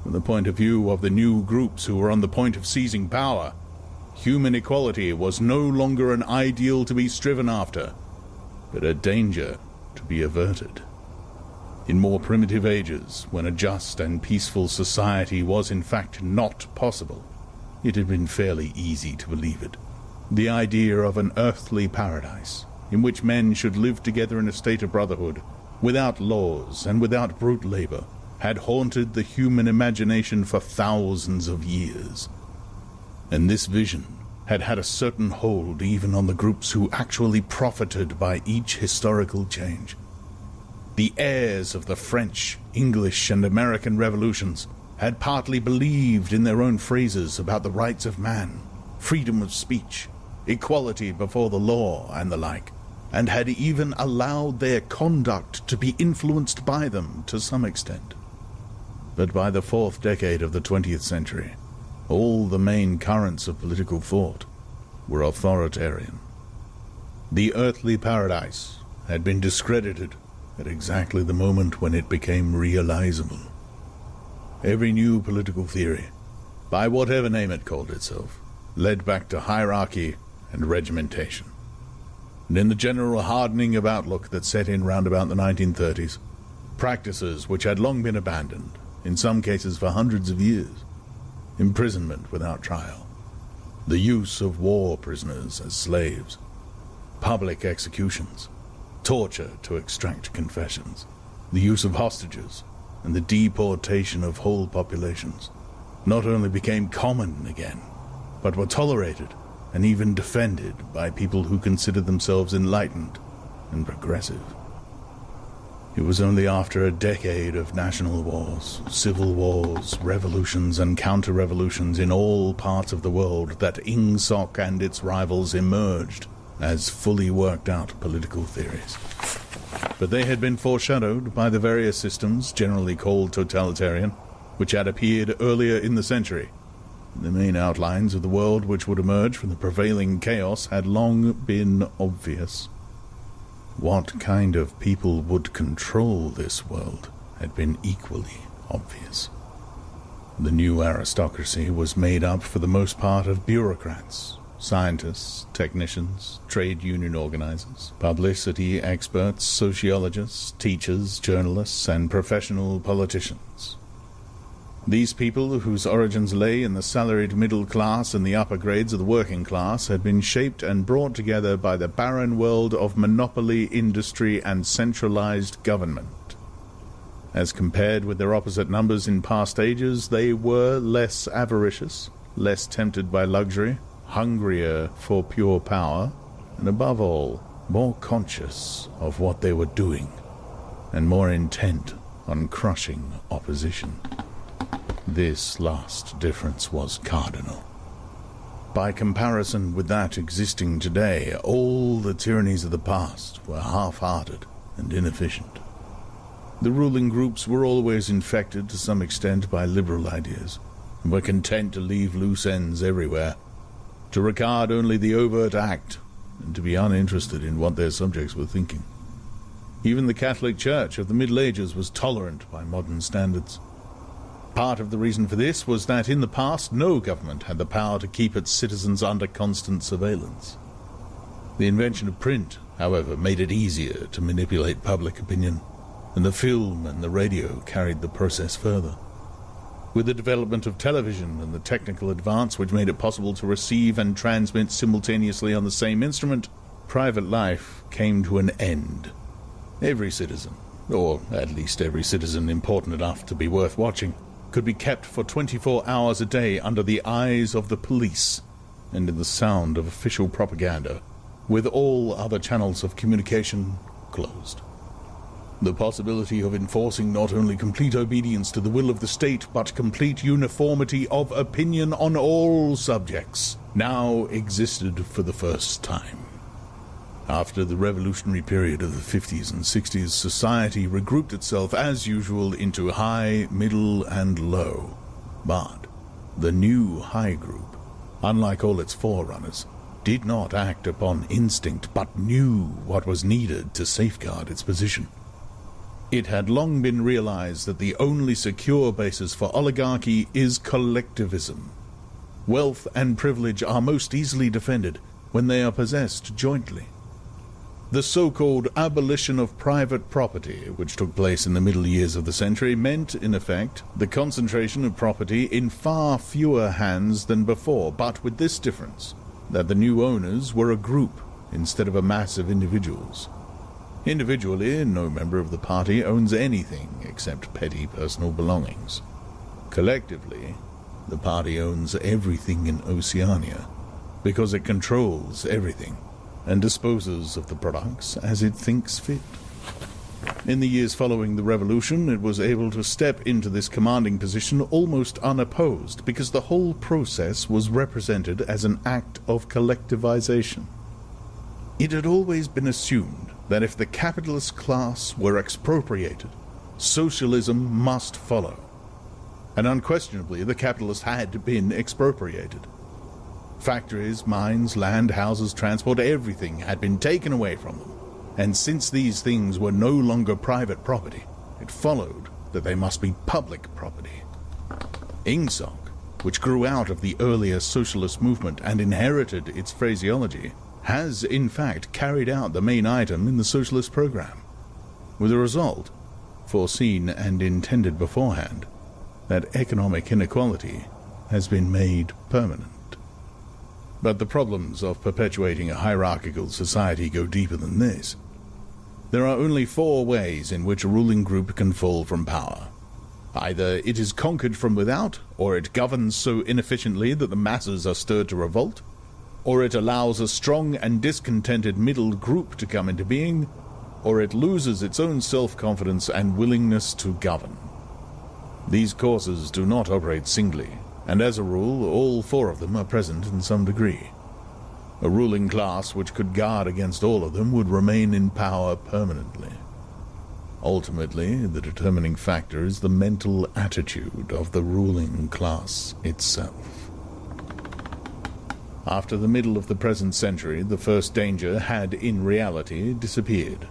from the point of view of the new groups who were on the point of seizing power, human equality was no longer an ideal to be striven after, but a danger to be averted. In more primitive ages, when a just and peaceful society was in fact not possible, it had been fairly easy to believe it. The idea of an earthly paradise, in which men should live together in a state of brotherhood, without laws and without brute labor, had haunted the human imagination for thousands of years. And this vision had had a certain hold even on the groups who actually profited by each historical change. the heirs of the French, English, and American revolutions, had partly believed in their own phrases about the rights of man, freedom of speech, equality before the law, and the like, and had even allowed their conduct to be influenced by them to some extent. But by the fourth decade of the 20th century, all the main currents of political thought were authoritarian. The earthly paradise had been discredited at exactly the moment when it became realizable. Every new political theory, by whatever name it called itself, led back to hierarchy and regimentation. And in the general hardening of outlook that set in round about the 1930s, practices which had long been abandoned, in some cases for hundreds of years, imprisonment without trial, the use of war prisoners as slaves, public executions, torture to extract confessions, the use of hostages, and the deportation of whole populations, not only became common again, but were tolerated and even defended by people who considered themselves enlightened and progressive. It was only after a decade of national wars, civil wars, revolutions, and counter-revolutions in all parts of the world that Ingsoc and its rivals emerged as fully worked-out political theories. But they had been foreshadowed by the various systems, generally called totalitarian, which had appeared earlier in the century. The main outlines of the world which would emerge from the prevailing chaos had long been obvious. What kind of people would control this world had been equally obvious. The new aristocracy was made up for the most part of bureaucrats, scientists, technicians, trade union organizers, publicity experts, sociologists, teachers, journalists, and professional politicians. These people, whose origins lay in the salaried middle class and the upper grades of the working class, had been shaped and brought together by the barren world of monopoly, industry, and centralized government. As compared with their opposite numbers in past ages, they were less avaricious, less tempted by luxury, hungrier for pure power, and above all, more conscious of what they were doing, and more intent on crushing opposition. This last difference was cardinal. By comparison with that existing today, all the tyrannies of the past were half-hearted and inefficient. The ruling groups were always infected to some extent by liberal ideas, and were content to leave loose ends everywhere, to regard only the overt act, and to be uninterested in what their subjects were thinking. Even the Catholic Church of the Middle Ages was tolerant by modern standards. Part of the reason for this was that in the past no government had the power to keep its citizens under constant surveillance. The invention of print, however, made it easier to manipulate public opinion, and the film and the radio carried the process further. With the development of television and the technical advance which made it possible to receive and transmit simultaneously on the same instrument, private life came to an end. Every citizen, or at least every citizen important enough to be worth watching, could be kept for 24 hours a day under the eyes of the police and in the sound of official propaganda, with all other channels of communication closed. The possibility of enforcing not only complete obedience to the will of the state, but complete uniformity of opinion on all subjects, now existed for the first time. After the revolutionary period of the 50s and 60s, society regrouped itself as usual into high, middle, and low. But the new high group, unlike all its forerunners, did not act upon instinct, but knew what was needed to safeguard its position. It had long been realized that the only secure basis for oligarchy is collectivism. Wealth and privilege are most easily defended when they are possessed jointly. The so-called abolition of private property, which took place in the middle years of the century, meant, in effect, the concentration of property in far fewer hands than before, but with this difference, that the new owners were a group instead of a mass of individuals. Individually, no member of the party owns anything except petty personal belongings. Collectively, the party owns everything in Oceania, because it controls everything and disposes of the products as it thinks fit. In the years following the revolution, it was able to step into this commanding position almost unopposed, because the whole process was represented as an act of collectivization. It had always been assumed that if the capitalist class were expropriated, socialism must follow. And unquestionably, the capitalists had been expropriated. Factories, mines, land, houses, transport, everything had been taken away from them. And since these things were no longer private property, it followed that they must be public property. Ingsoc, which grew out of the earlier socialist movement and inherited its phraseology, has in fact carried out the main item in the socialist program, with a result, foreseen and intended beforehand, that economic inequality has been made permanent. But the problems of perpetuating a hierarchical society go deeper than this. There are only 4 ways in which a ruling group can fall from power. Either it is conquered from without, or it governs so inefficiently that the masses are stirred to revolt, or it allows a strong and discontented middle group to come into being, or it loses its own self-confidence and willingness to govern. These causes do not operate singly, and as a rule, all 4 of them are present in some degree. A ruling class which could guard against all of them would remain in power permanently. Ultimately, the determining factor is the mental attitude of the ruling class itself. After the middle of the present century, the first danger had, in reality, disappeared.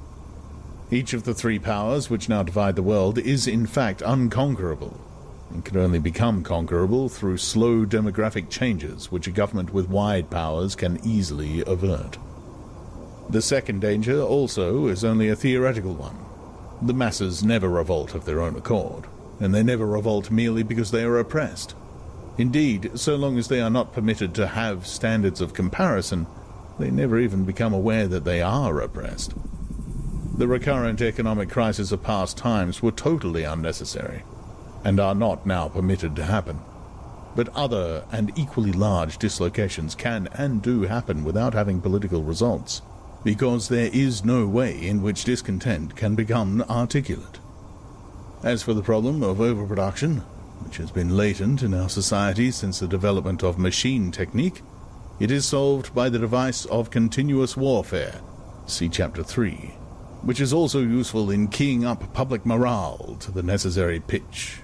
Each of the 3 powers which now divide the world is, in fact, unconquerable, and can only become conquerable through slow demographic changes which a government with wide powers can easily avert. The second danger, also, is only a theoretical one. The masses never revolt of their own accord, and they never revolt merely because they are oppressed. Indeed, so long as they are not permitted to have standards of comparison, they never even become aware that they are oppressed. The recurrent economic crises of past times were totally unnecessary, and are not now permitted to happen. But other and equally large dislocations can and do happen without having political results, because there is no way in which discontent can become articulate. As for the problem of overproduction, which has been latent in our society since the development of machine technique, it is solved by the device of continuous warfare, see Chapter 3, which is also useful in keying up public morale to the necessary pitch.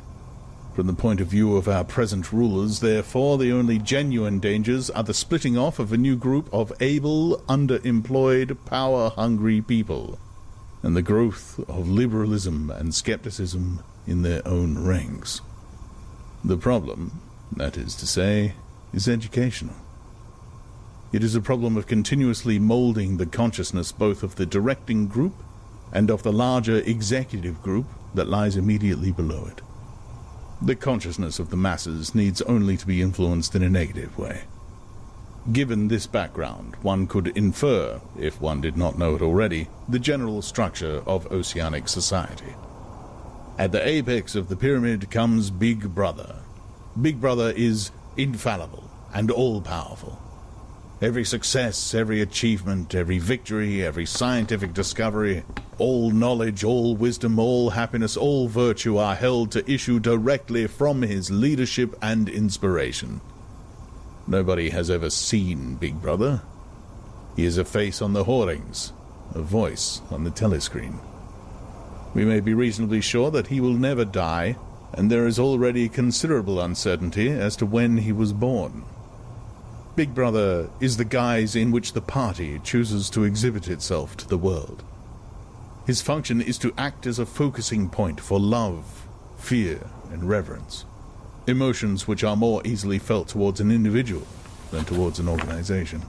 From the point of view of our present rulers, therefore, the only genuine dangers are the splitting off of a new group of able, underemployed, power-hungry people, and the growth of liberalism and skepticism in their own ranks. The problem, that is to say, is educational. It is a problem of continuously molding the consciousness both of the directing group and of the larger executive group that lies immediately below it. The consciousness of the masses needs only to be influenced in a negative way. Given this background, one could infer, if one did not know it already, the general structure of oceanic society. At the apex of the pyramid comes Big Brother. Big Brother is infallible and all-powerful. Every success, every achievement, every victory, every scientific discovery, all knowledge, all wisdom, all happiness, all virtue are held to issue directly from his leadership and inspiration. Nobody has ever seen Big Brother. He is a face on the hoardings, a voice on the telescreen. We may be reasonably sure that he will never die, and there is already considerable uncertainty as to when he was born. Big Brother is the guise in which the party chooses to exhibit itself to the world. His function is to act as a focusing point for love, fear, and reverence, emotions which are more easily felt towards an individual than towards an organization.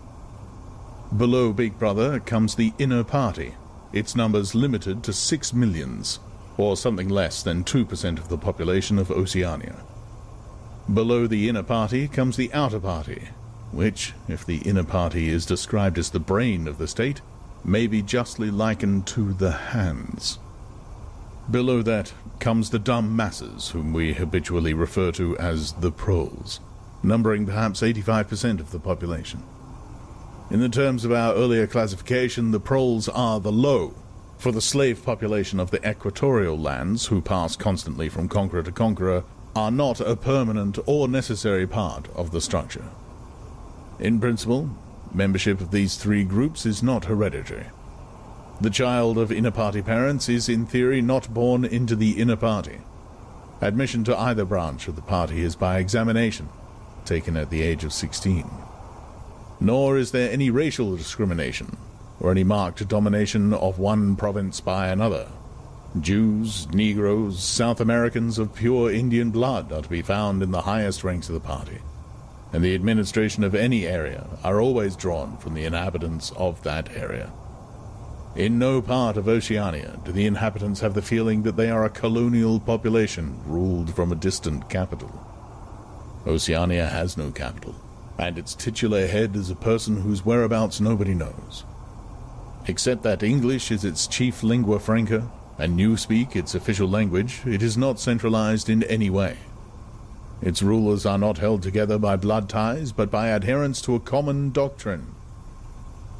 Below Big Brother comes the inner party, its numbers limited to 6 millions, or something less than 2% of the population of Oceania. Below the inner party comes the outer party, which, if the inner party is described as the brain of the state, may be justly likened to the hands. Below that comes the dumb masses, whom we habitually refer to as the proles, numbering perhaps 85% of the population. In the terms of our earlier classification, the proles are the low, For the slave population of the equatorial lands, who pass constantly from conqueror to conqueror, are not a permanent or necessary part of the structure. In principle, membership of these three groups is not hereditary. The child of inner party parents is in theory not born into the inner party. Admission to either branch of the party is by examination, taken at the age of 16. Nor is there any racial discrimination, or any marked domination of one province by another. Jews, Negroes, South Americans of pure Indian blood are to be found in the highest ranks of the party, and the administration of any area are always drawn from the inhabitants of that area. In no part of Oceania do the inhabitants have the feeling that they are a colonial population ruled from a distant capital. Oceania has no capital, and its titular head is a person whose whereabouts nobody knows. Except that English is its chief lingua franca, and Newspeak its official language, it is not centralized in any way. Its rulers are not held together by blood ties, but by adherence to a common doctrine.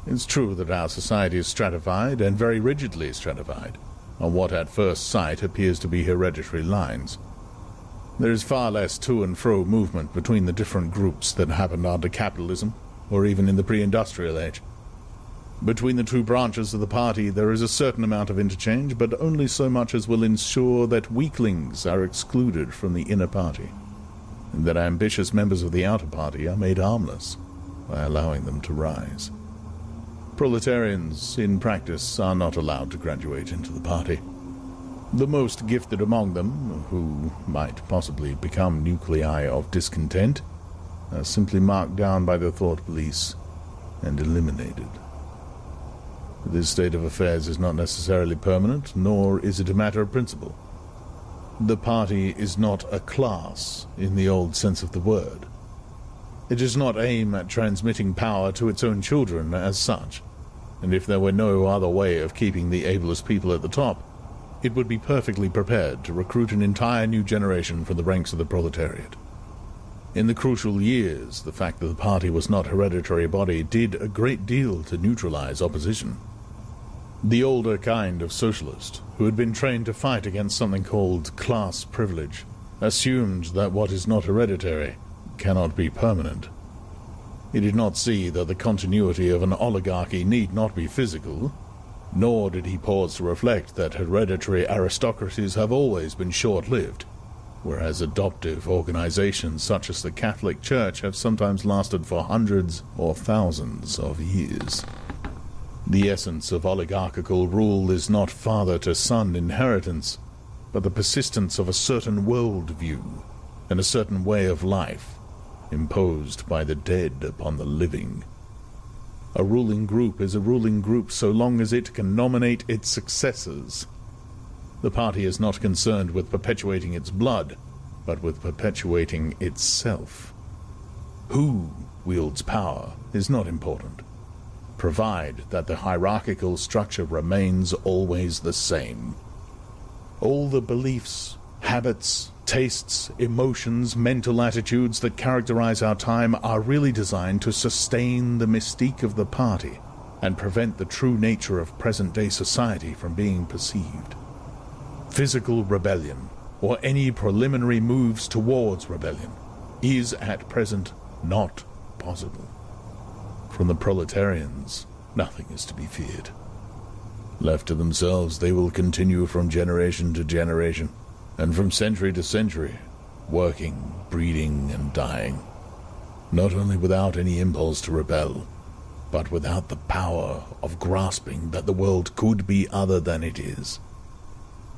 It's true that our society is stratified, and very rigidly stratified, on what at first sight appears to be hereditary lines. There is far less to and fro movement between the different groups that happened under capitalism, or even in the pre-industrial age. Between the two branches of the party there is a certain amount of interchange, but only so much as will ensure that weaklings are excluded from the inner party, and that ambitious members of the outer party are made harmless by allowing them to rise. Proletarians, in practice, are not allowed to graduate into the party. The most gifted among them, who might possibly become nuclei of discontent, are simply marked down by the thought police and eliminated. This state of affairs is not necessarily permanent, nor is it a matter of principle. The party is not a class in the old sense of the word. It does not aim at transmitting power to its own children as such, and if there were no other way of keeping the ablest people at the top, it would be perfectly prepared to recruit an entire new generation from the ranks of the proletariat. In the crucial years, the fact that the party was not a hereditary body did a great deal to neutralize opposition. The older kind of socialist, who had been trained to fight against something called class privilege, assumed that what is not hereditary cannot be permanent. He did not see that the continuity of an oligarchy need not be physical, nor did he pause to reflect that hereditary aristocracies have always been short-lived, whereas adoptive organizations such as the Catholic Church have sometimes lasted for hundreds or thousands of years. The essence of oligarchical rule is not father-to-son inheritance, but the persistence of a certain worldview and a certain way of life, imposed by the dead upon the living. A ruling group is a ruling group so long as it can nominate its successors. The party is not concerned with perpetuating its blood, but with perpetuating itself. Who wields power is not important, provide that the hierarchical structure remains always the same. All the beliefs, habits, tastes, emotions, mental attitudes that characterize our time are really designed to sustain the mystique of the party and prevent the true nature of present-day society from being perceived. Physical rebellion, or any preliminary moves towards rebellion, is at present not possible. From the proletarians, nothing is to be feared. Left to themselves, they will continue from generation to generation, and from century to century, working, breeding, and dying, not only without any impulse to rebel, but without the power of grasping that the world could be other than it is.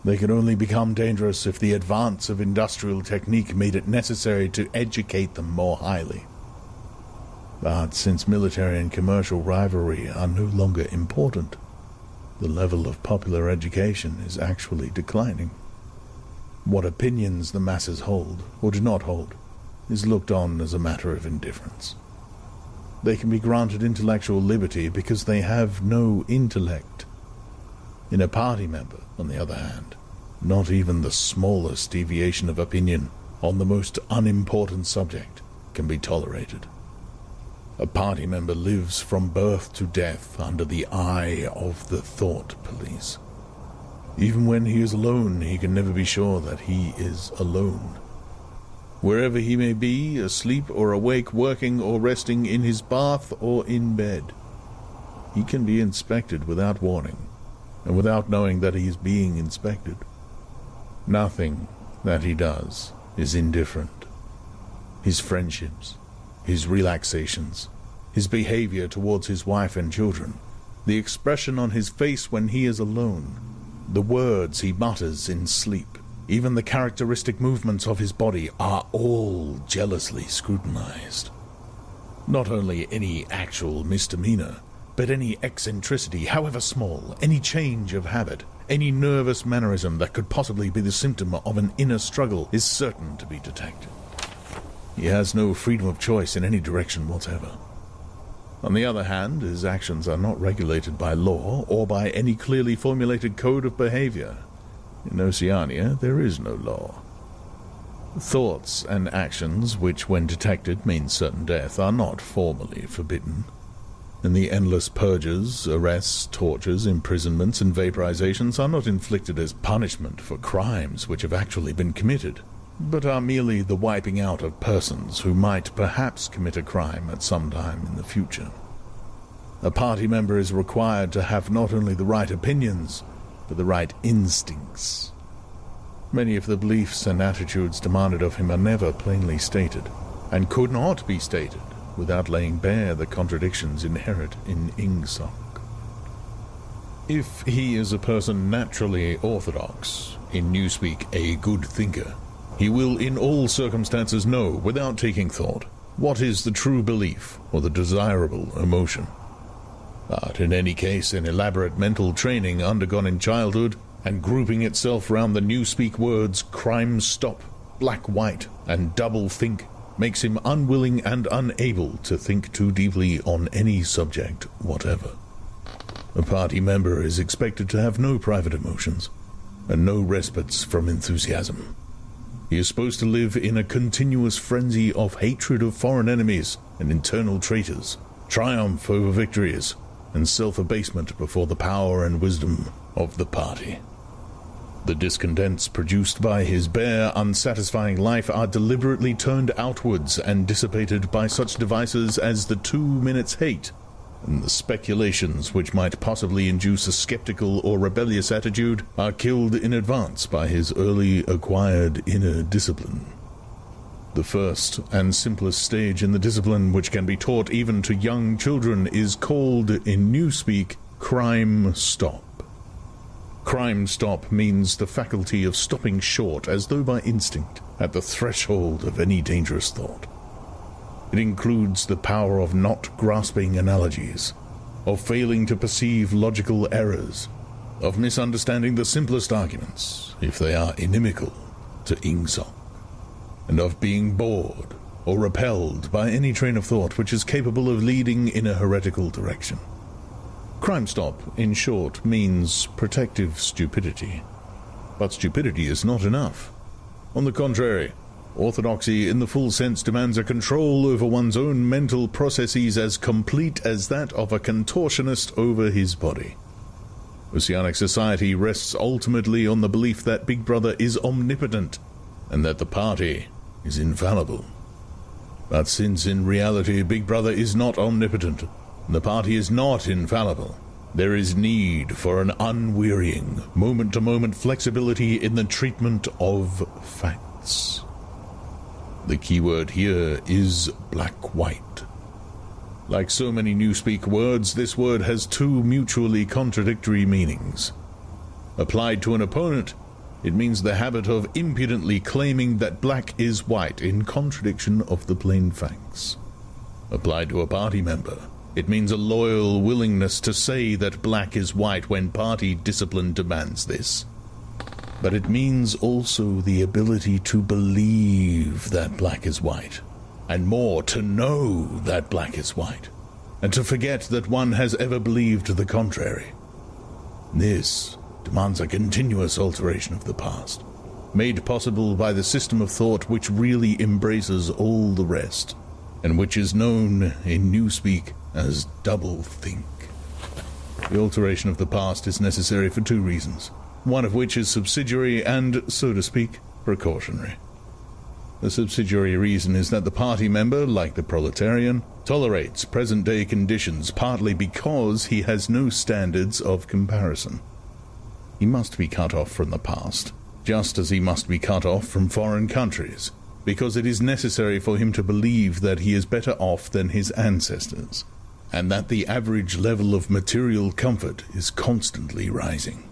They could only become dangerous if the advance of industrial technique made it necessary to educate them more highly. But since military and commercial rivalry are no longer important, the level of popular education is actually declining. What opinions the masses hold, or do not hold, is looked on as a matter of indifference. They can be granted intellectual liberty because they have no intellect. In a party member, on the other hand, not even the smallest deviation of opinion on the most unimportant subject can be tolerated. A party member lives from birth to death under the eye of the thought police. Even when he is alone, he can never be sure that he is alone. Wherever he may be, asleep or awake, working or resting, in his bath or in bed, he can be inspected without warning, and without knowing that he is being inspected. Nothing that he does is indifferent. His friendships, his relaxations, his behavior towards his wife and children, the expression on his face when he is alone, the words he mutters in sleep, even the characteristic movements of his body are all jealously scrutinized. Not only any actual misdemeanor, but any eccentricity, however small, any change of habit, any nervous mannerism that could possibly be the symptom of an inner struggle is certain to be detected. He has no freedom of choice in any direction whatever. On the other hand, his actions are not regulated by law or by any clearly formulated code of behavior. In Oceania, there is no law. Thoughts and actions which, when detected, mean certain death, are not formally forbidden. And the endless purges, arrests, tortures, imprisonments, and vaporizations are not inflicted as punishment for crimes which have actually been committed, but are merely the wiping out of persons who might perhaps commit a crime at some time in the future. A party member is required to have not only the right opinions, but the right instincts. Many of the beliefs and attitudes demanded of him are never plainly stated, and could not be stated without laying bare the contradictions inherent in Ingsoc. If he is a person naturally orthodox, in Newspeak a good thinker, he will in all circumstances know, without taking thought, what is the true belief or the desirable emotion. But in any case, an elaborate mental training undergone in childhood and grouping itself round the Newspeak words crime stop, black-white, and double think makes him unwilling and unable to think too deeply on any subject whatever. A party member is expected to have no private emotions and no respites from enthusiasm. He is supposed to live in a continuous frenzy of hatred of foreign enemies and internal traitors, triumph over victories, and self-abasement before the power and wisdom of the party. The discontents produced by his bare, unsatisfying life are deliberately turned outwards and dissipated by such devices as the 2 minutes hate, and the speculations which might possibly induce a skeptical or rebellious attitude are killed in advance by his early acquired inner discipline. The first and simplest stage in the discipline which can be taught even to young children is called, in Newspeak, crime stop. Crime stop means the faculty of stopping short, as though by instinct, at the threshold of any dangerous thought. It includes the power of not grasping analogies, of failing to perceive logical errors, of misunderstanding the simplest arguments, if they are inimical to Ingsoc, and of being bored or repelled by any train of thought which is capable of leading in a heretical direction. Crime stop, in short, means protective stupidity. But stupidity is not enough. On the contrary, orthodoxy in the full sense demands a control over one's own mental processes as complete as that of a contortionist over his body. Oceanic society rests ultimately on the belief that Big Brother is omnipotent, and that the party is infallible. But since in reality Big Brother is not omnipotent, the party is not infallible, there is need for an unwearying, moment-to-moment flexibility in the treatment of facts. The keyword here is black-white. Like so many Newspeak words, this word has 2 mutually contradictory meanings. Applied to an opponent, it means the habit of impudently claiming that black is white in contradiction of the plain facts. Applied to a party member, it means a loyal willingness to say that black is white when party discipline demands this. But it means also the ability to believe that black is white, and more, to know that black is white, and to forget that one has ever believed the contrary. This demands a continuous alteration of the past, made possible by the system of thought which really embraces all the rest, and which is known in Newspeak as double think. The alteration of the past is necessary for 2 reasons. one of which is subsidiary and, so to speak, precautionary. The subsidiary reason is that the party member, like the proletarian, tolerates present-day conditions partly because he has no standards of comparison. He must be cut off from the past, just as he must be cut off from foreign countries, because it is necessary for him to believe that he is better off than his ancestors, and that the average level of material comfort is constantly rising.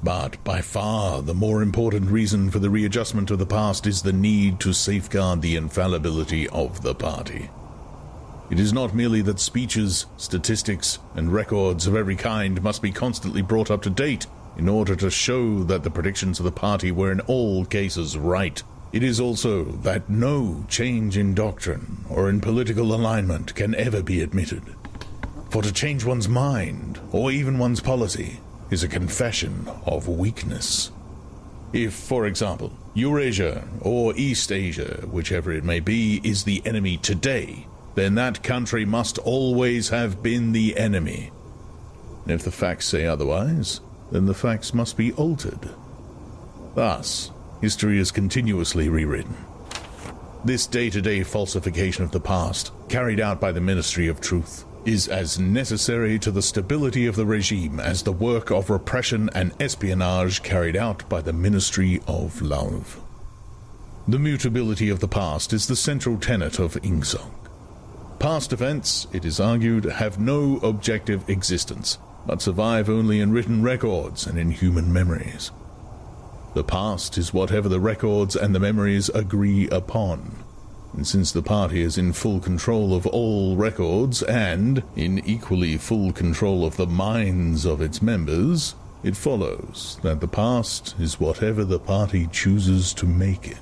But by far the more important reason for the readjustment of the past is the need to safeguard the infallibility of the party. It is not merely that speeches, statistics, and records of every kind must be constantly brought up to date in order to show that the predictions of the party were in all cases right. It is also that no change in doctrine or in political alignment can ever be admitted. For to change one's mind, or even one's policy, is a confession of weakness. If, for example, Eurasia or East Asia, whichever it may be, is the enemy today, then that country must always have been the enemy. And if the facts say otherwise, then the facts must be altered. Thus, history is continuously rewritten. This day-to-day falsification of the past, carried out by the Ministry of Truth, is as necessary to the stability of the regime as the work of repression and espionage carried out by the Ministry of Love. The mutability of the past is the central tenet of Ingsoc. Past events, it is argued, have no objective existence, but survive only in written records and in human memories. The past is whatever the records and the memories agree upon. And since the party is in full control of all records and in equally full control of the minds of its members, it follows that the past is whatever the party chooses to make it.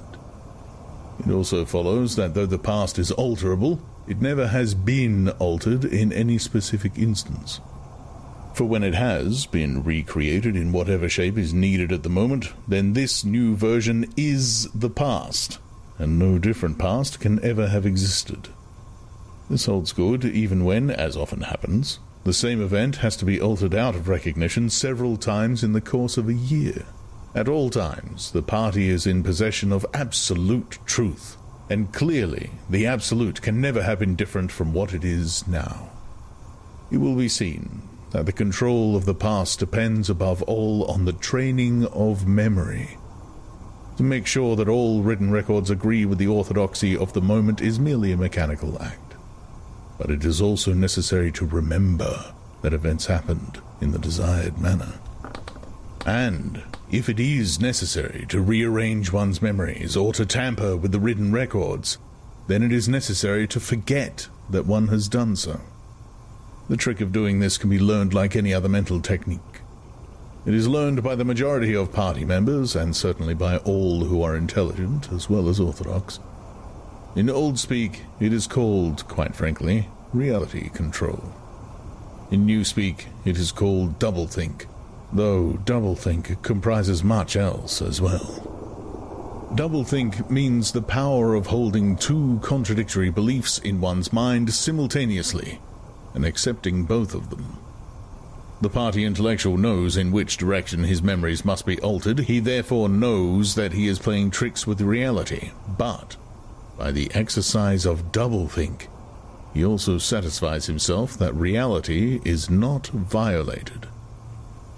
It also follows that though the past is alterable, it never has been altered in any specific instance. For when it has been recreated in whatever shape is needed at the moment, then this new version is the past, and no different past can ever have existed. This holds good even when, as often happens, the same event has to be altered out of recognition several times in the course of a year. At all times, the party is in possession of absolute truth, and clearly the absolute can never have been different from what it is now. It will be seen that the control of the past depends above all on the training of memory. To make sure that all written records agree with the orthodoxy of the moment is merely a mechanical act. But it is also necessary to remember that events happened in the desired manner. And if it is necessary to rearrange one's memories or to tamper with the written records, then it is necessary to forget that one has done so. The trick of doing this can be learned like any other mental technique. It is learned by the majority of party members, and certainly by all who are intelligent as well as orthodox. In old speak, it is called, quite frankly, reality control. In new speak, it is called doublethink, though doublethink comprises much else as well. Doublethink means the power of holding two contradictory beliefs in one's mind simultaneously, and accepting both of them. The party intellectual knows in which direction his memories must be altered. He therefore knows that he is playing tricks with reality. But by the exercise of doublethink, he also satisfies himself that reality is not violated.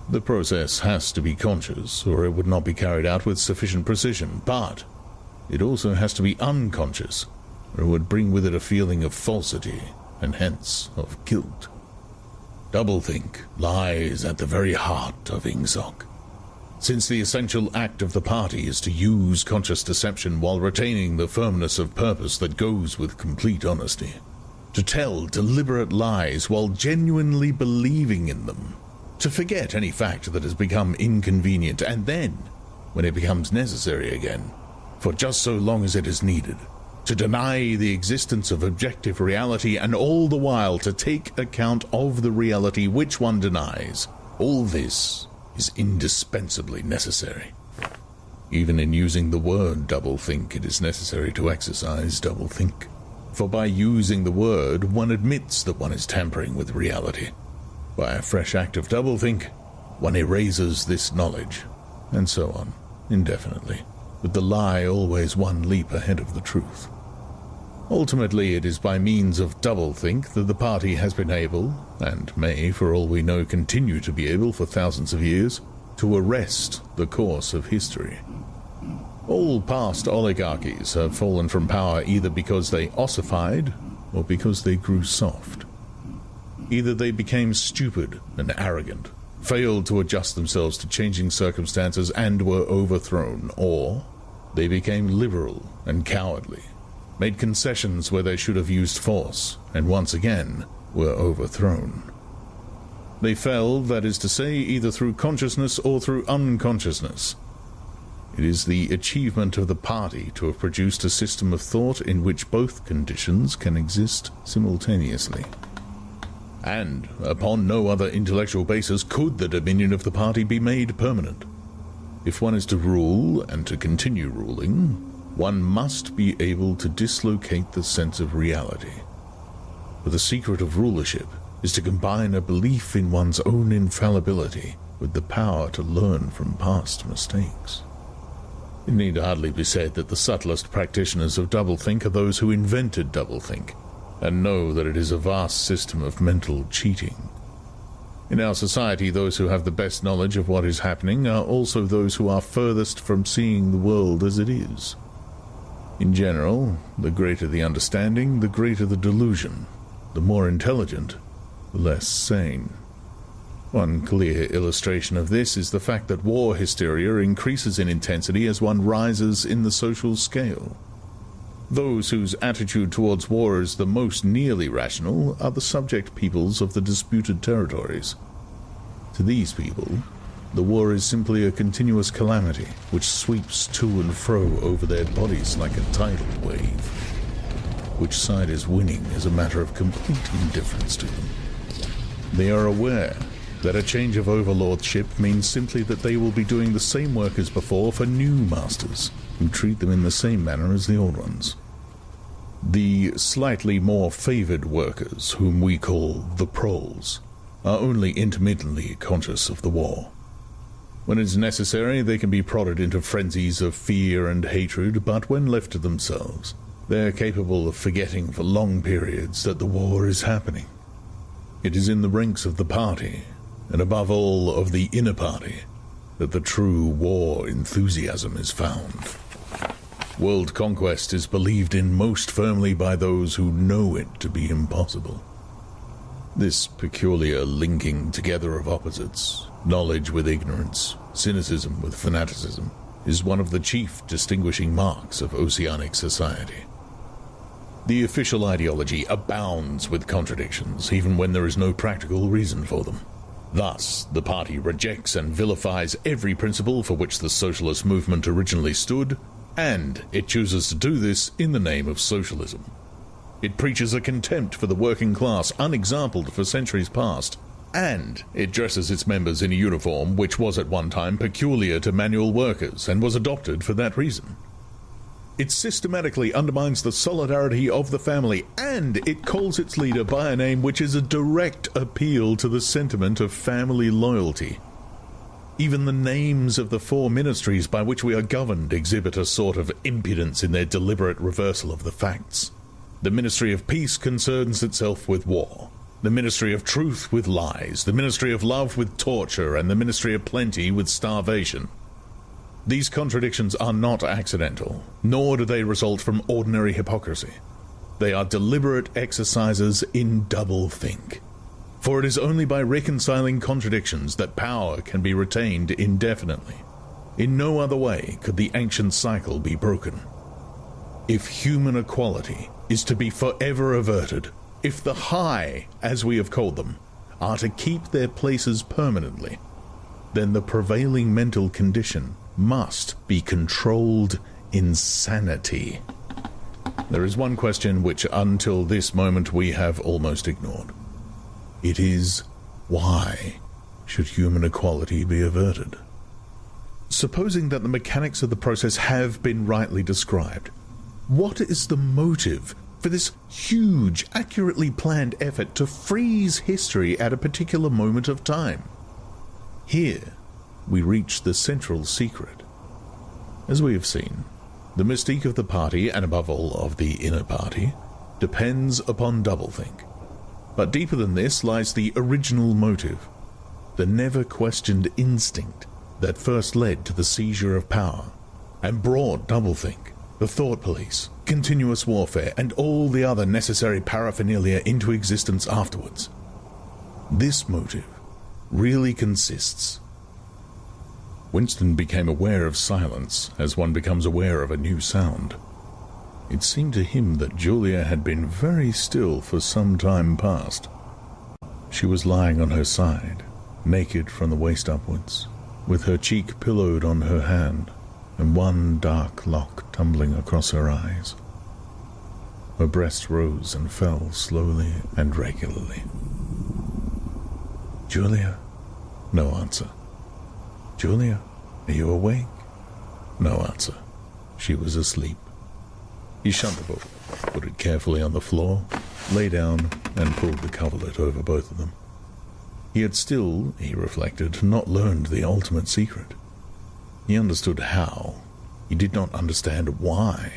The process has to be conscious, or it would not be carried out with sufficient precision. But it also has to be unconscious, or it would bring with it a feeling of falsity, and hence of guilt. Doublethink lies at the very heart of Ingsoc, since the essential act of the party is to use conscious deception while retaining the firmness of purpose that goes with complete honesty, to tell deliberate lies while genuinely believing in them, to forget any fact that has become inconvenient, and then, when it becomes necessary again, for just so long as it is needed, to deny the existence of objective reality, and all the while to take account of the reality which one denies. All this is indispensably necessary. Even in using the word doublethink, it is necessary to exercise doublethink. For by using the word, one admits that one is tampering with reality. By a fresh act of doublethink, one erases this knowledge, and so on, indefinitely, with the lie always one leap ahead of the truth. Ultimately, it is by means of doublethink that the party has been able, and may, for all we know, continue to be able for thousands of years, to arrest the course of history. All past oligarchies have fallen from power either because they ossified or because they grew soft. Either they became stupid and arrogant, failed to adjust themselves to changing circumstances and were overthrown, or they became liberal and cowardly, made concessions where they should have used force, and once again were overthrown. They fell, that is to say, either through consciousness or through unconsciousness. It is the achievement of the party to have produced a system of thought in which both conditions can exist simultaneously. And upon no other intellectual basis could the dominion of the party be made permanent. If one is to rule and to continue ruling, one must be able to dislocate the sense of reality. For the secret of rulership is to combine a belief in one's own infallibility with the power to learn from past mistakes. It need hardly be said that the subtlest practitioners of doublethink are those who invented doublethink, and know that it is a vast system of mental cheating. In our society, those who have the best knowledge of what is happening are also those who are furthest from seeing the world as it is. In general, the greater the understanding, the greater the delusion. The more intelligent, the less sane. One clear illustration of this is the fact that war hysteria increases in intensity as one rises in the social scale. Those whose attitude towards war is the most nearly rational are the subject peoples of the disputed territories. To these people, the war is simply a continuous calamity which sweeps to and fro over their bodies like a tidal wave. Which side is winning is a matter of complete indifference to them. They are aware that a change of overlordship means simply that they will be doing the same work as before for new masters, who treat them in the same manner as the old ones. The slightly more favored workers, whom we call the proles, are only intermittently conscious of the war. When it is necessary, they can be prodded into frenzies of fear and hatred, but when left to themselves, they are capable of forgetting for long periods that the war is happening. It is in the ranks of the party, and above all of the inner party, that the true war enthusiasm is found. World conquest is believed in most firmly by those who know it to be impossible. This peculiar linking together of opposites, knowledge with ignorance, cynicism with fanaticism, is one of the chief distinguishing marks of oceanic society. The official ideology abounds with contradictions, even when there is no practical reason for them. Thus, the party rejects and vilifies every principle for which the socialist movement originally stood, and it chooses to do this in the name of socialism. It preaches a contempt for the working class unexampled for centuries past, and it dresses its members in a uniform which was at one time peculiar to manual workers and was adopted for that reason. It systematically undermines the solidarity of the family, and it calls its leader by a name which is a direct appeal to the sentiment of family loyalty. Even the names of the four ministries by which we are governed exhibit a sort of impudence in their deliberate reversal of the facts. The Ministry of Peace concerns itself with war, the Ministry of Truth with lies, the Ministry of Love with torture, and the Ministry of Plenty with starvation. These contradictions are not accidental, nor do they result from ordinary hypocrisy. They are deliberate exercises in doublethink. For it is only by reconciling contradictions that power can be retained indefinitely. In no other way could the ancient cycle be broken. If human equality is to be forever averted, if the high, as we have called them, are to keep their places permanently, then the prevailing mental condition must be controlled insanity. There is one question which until this moment we have almost ignored. It is, why should human equality be averted? Supposing that the mechanics of the process have been rightly described, what is the motive for this huge, accurately planned effort to freeze history at a particular moment of time? Here we reach the central secret. As we have seen, the mystique of the party, and above all of the inner party, depends upon doublethink. But deeper than this lies the original motive, the never-questioned instinct that first led to the seizure of power, and brought doublethink, the thought police, continuous warfare, and all the other necessary paraphernalia into existence afterwards. This motive really consists. Winston became aware of silence as one becomes aware of a new sound. It seemed to him that Julia had been very still for some time past. She was lying on her side, naked from the waist upwards, with her cheek pillowed on her hand, and one dark lock tumbling across her eyes. Her breast rose and fell slowly and regularly. "Julia?" No answer. "Julia, are you awake?" No answer. She was asleep. He shut the book, put it carefully on the floor, lay down, and pulled the coverlet over both of them. He had still, he reflected, not learned the ultimate secret. He understood how. He did not understand why.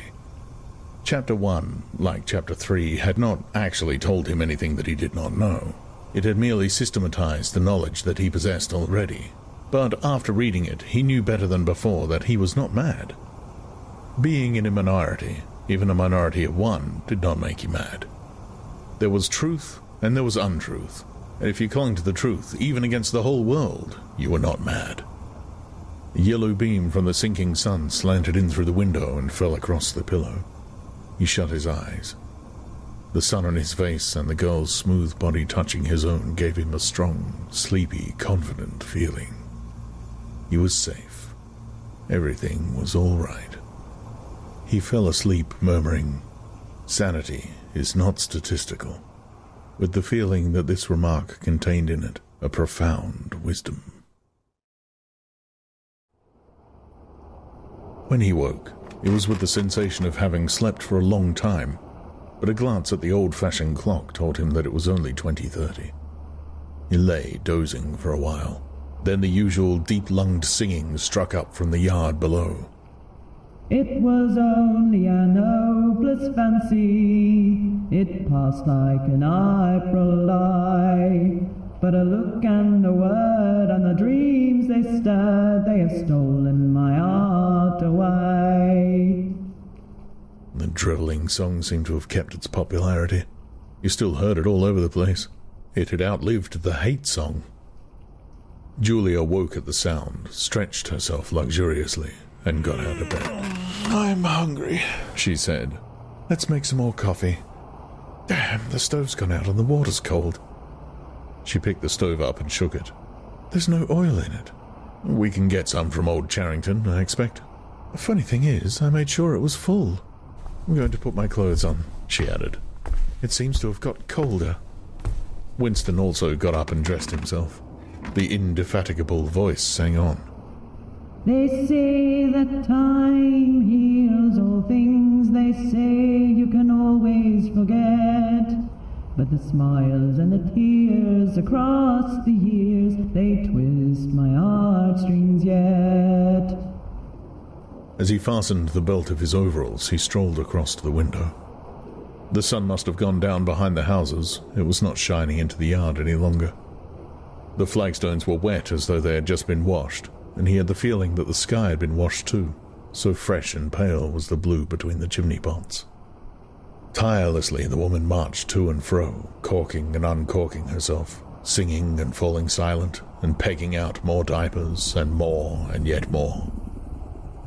Chapter 1, like Chapter 3, had not actually told him anything that he did not know. It had merely systematized the knowledge that he possessed already. But after reading it, he knew better than before that he was not mad. Being in a minority, even a minority of one, did not make you mad. There was truth and there was untruth, and if you clung to the truth, even against the whole world, you were not mad. A yellow beam from the sinking sun slanted in through the window and fell across the pillow. He shut his eyes. The sun on his face and the girl's smooth body touching his own gave him a strong, sleepy, confident feeling. He was safe. Everything was all right. He fell asleep murmuring, "Sanity is not statistical," with the feeling that this remark contained in it a profound wisdom. When he woke, it was with the sensation of having slept for a long time, but a glance at the old-fashioned clock told him that it was only 20:30. He lay dozing for a while. Then the usual deep-lunged singing struck up from the yard below. It was only an hopeless fancy, it passed like an April lie. But a look and a word and the dreams they stirred, they have stolen my heart away. The drivelling song seemed to have kept its popularity. You still heard it all over the place. It had outlived the hate song. Julia woke at the sound, stretched herself luxuriously, and got out of bed. "I'm hungry," she said. "Let's make some more coffee. Damn, the stove's gone out and the water's cold." She picked the stove up and shook it. "There's no oil in it." "We can get some from old Charrington, I expect." "The funny thing is, I made sure it was full. I'm going to put my clothes on," she added. "It seems to have got colder." Winston also got up and dressed himself. The indefatigable voice sang on. They say that time heals all things, they say you can always forget. But the smiles and the tears across the years, they twist my heartstrings yet. As he fastened the belt of his overalls, he strolled across to the window. The sun must have gone down behind the houses. It was not shining into the yard any longer. The flagstones were wet as though they had just been washed, and he had the feeling that the sky had been washed too, so fresh and pale was the blue between the chimney pots. Tirelessly the woman marched to and fro, corking and uncorking herself, singing and falling silent, and pegging out more diapers, and yet more.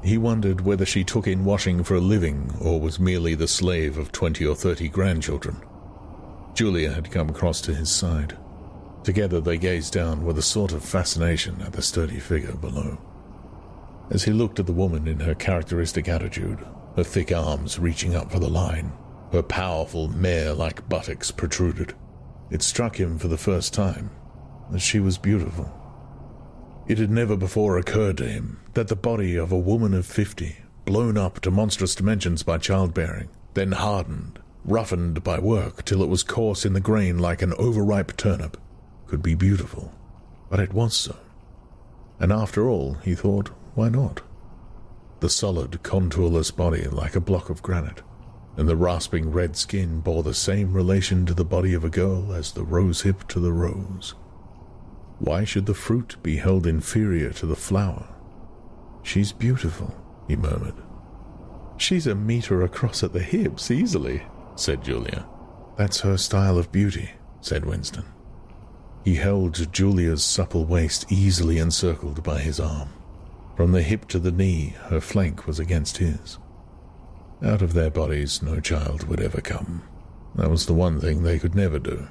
He wondered whether she took in washing for a living, or was merely the slave of 20 or 30 grandchildren. Julia had come across to his side. Together they gazed down with a sort of fascination at the sturdy figure below. As he looked at the woman in her characteristic attitude, her thick arms reaching up for the line, her powerful mare-like buttocks protruded, it struck him for the first time that she was beautiful. It had never before occurred to him that the body of a woman of 50, blown up to monstrous dimensions by childbearing, then hardened, roughened by work till it was coarse in the grain like an overripe turnip, could be beautiful. But it was so. And after all, he thought, why not? The solid, contourless body like a block of granite, and the rasping red skin bore the same relation to the body of a girl as the rose hip to the rose. Why should the fruit be held inferior to the flower? She's beautiful, he murmured. She's a meter across at the hips, easily, said Julia. That's her style of beauty, said Winston. He held Julia's supple waist easily encircled by his arm. From the hip to the knee, her flank was against his. Out of their bodies no child would ever come. That was the one thing they could never do.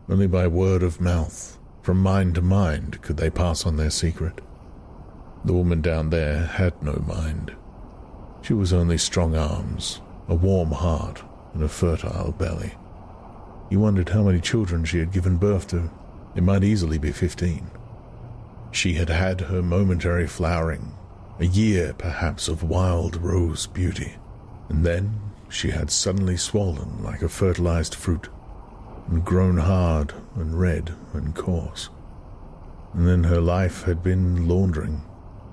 Only by word of mouth, from mind to mind, could they pass on their secret. The woman down there had no mind. She was only strong arms, a warm heart, and a fertile belly. He wondered how many children she had given birth to. It might easily be 15. She had had her momentary flowering, a year perhaps of wild rose beauty, and then she had suddenly swollen like a fertilized fruit, and grown hard and red and coarse. And then her life had been laundering,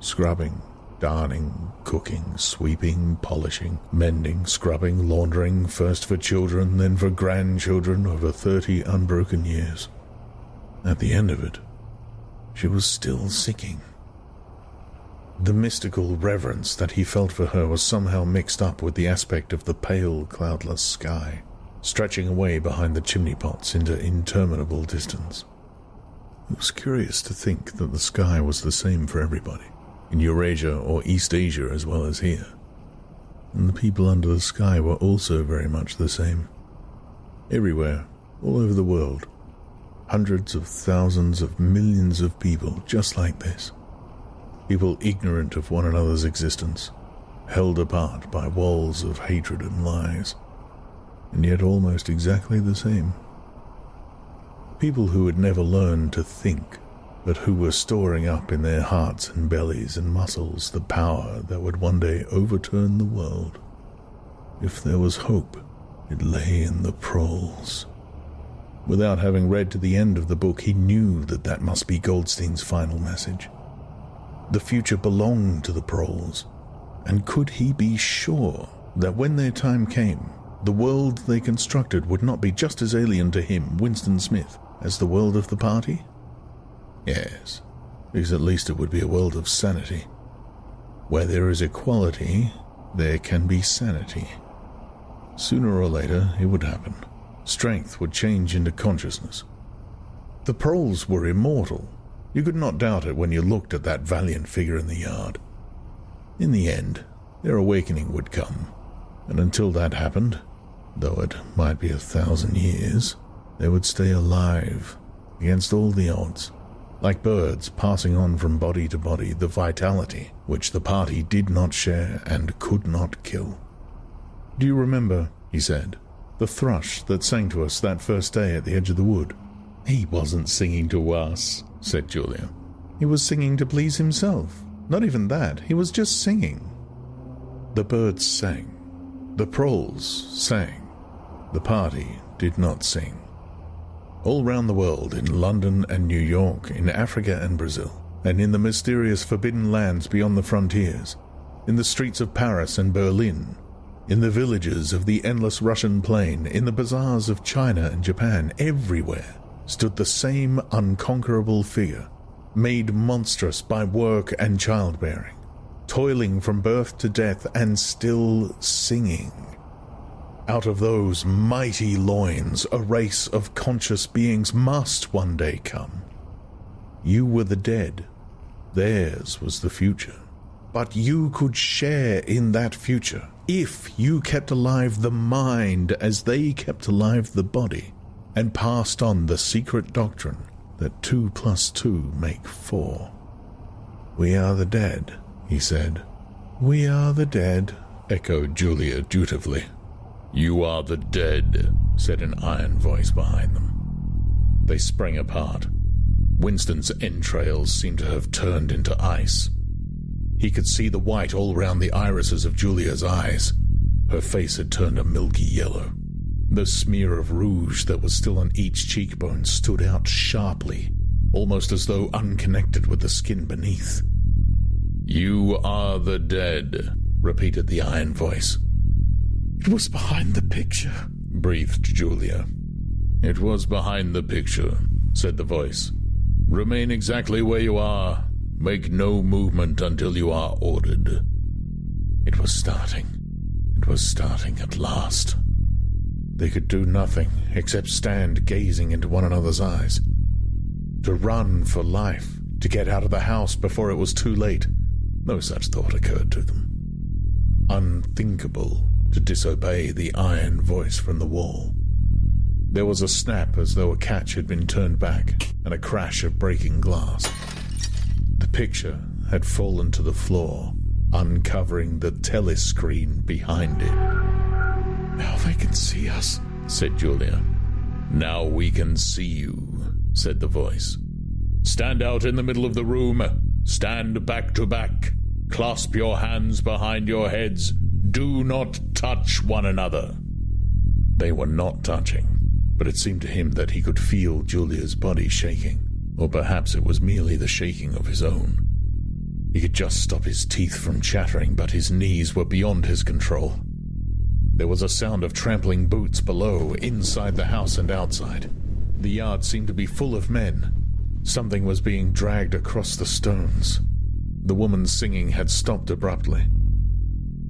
scrubbing, darning, cooking, sweeping, polishing, mending, scrubbing, laundering, first for children, then for grandchildren over 30 unbroken years. At the end of it, she was still sinking. The mystical reverence that he felt for her was somehow mixed up with the aspect of the pale, cloudless sky, stretching away behind the chimney pots into interminable distance. It was curious to think that the sky was the same for everybody, in Eurasia or East Asia as well as here. And the people under the sky were also very much the same. Everywhere, all over the world, hundreds of thousands of millions of people just like this. People ignorant of one another's existence, held apart by walls of hatred and lies, and yet almost exactly the same. People who had never learned to think, but who were storing up in their hearts and bellies and muscles the power that would one day overturn the world. If there was hope, it lay in the proles. Without having read to the end of the book, he knew that that must be Goldstein's final message. The future belonged to the proles, and could he be sure that when their time came, the world they constructed would not be just as alien to him, Winston Smith, as the world of the party? Yes, because at least it would be a world of sanity. Where there is equality, there can be sanity. Sooner or later, it would happen. Strength would change into consciousness. The proles were immortal. You could not doubt it when you looked at that valiant figure in the yard. In the end, their awakening would come, and until that happened, though it might be 1,000 years, they would stay alive against all the odds, like birds passing on from body to body the vitality which the party did not share and could not kill. "Do you remember," he said, "the thrush that sang to us that first day at the edge of the wood?" "He wasn't singing to us," said Julia. "He was singing to please himself. Not even that, he was just singing." The birds sang. The proles sang. The party did not sing. All round the world, in London and New York, in Africa and Brazil, and in the mysterious forbidden lands beyond the frontiers, in the streets of Paris and Berlin, in the villages of the endless Russian plain, in the bazaars of China and Japan, everywhere stood the same unconquerable figure, made monstrous by work and childbearing, toiling from birth to death and still singing. Out of those mighty loins, a race of conscious beings must one day come. You were the dead. Theirs was the future. But you could share in that future if you kept alive the mind as they kept alive the body, and passed on the secret doctrine that 2 + 2 make 4. "We are the dead," he said. "We are the dead," echoed Julia dutifully. "You are the dead," said an iron voice behind them. They sprang apart. Winston's entrails seemed to have turned into ice. He could see the white all round the irises of Julia's eyes. Her face had turned a milky yellow. The smear of rouge that was still on each cheekbone stood out sharply. almost as though unconnected with the skin beneath. "You are the dead," repeated the iron voice. "It was behind the picture," breathed Julia. "It was behind the picture," said the voice. "Remain exactly where you are. Make no movement until you are ordered." It was starting. It was starting at last. They could do nothing except stand gazing into one another's eyes. To run for life, to get out of the house before it was too late. No such thought occurred to them. Unthinkable to disobey the iron voice from the wall. There was a snap as though a catch had been turned back, and a crash of breaking glass. The picture had fallen to the floor, uncovering the telescreen behind it. "Now they can see us," said Julia. "Now we can see you," said the voice. "Stand out in the middle of the room. Stand back to back. Clasp your hands behind your heads. Do not touch one another." They were not touching, but it seemed to him that he could feel Julia's body shaking, or perhaps it was merely the shaking of his own. He could just stop his teeth from chattering, but his knees were beyond his control. There was a sound of trampling boots below, inside the house and outside. The yard seemed to be full of men. Something was being dragged across the stones. The woman's singing had stopped abruptly.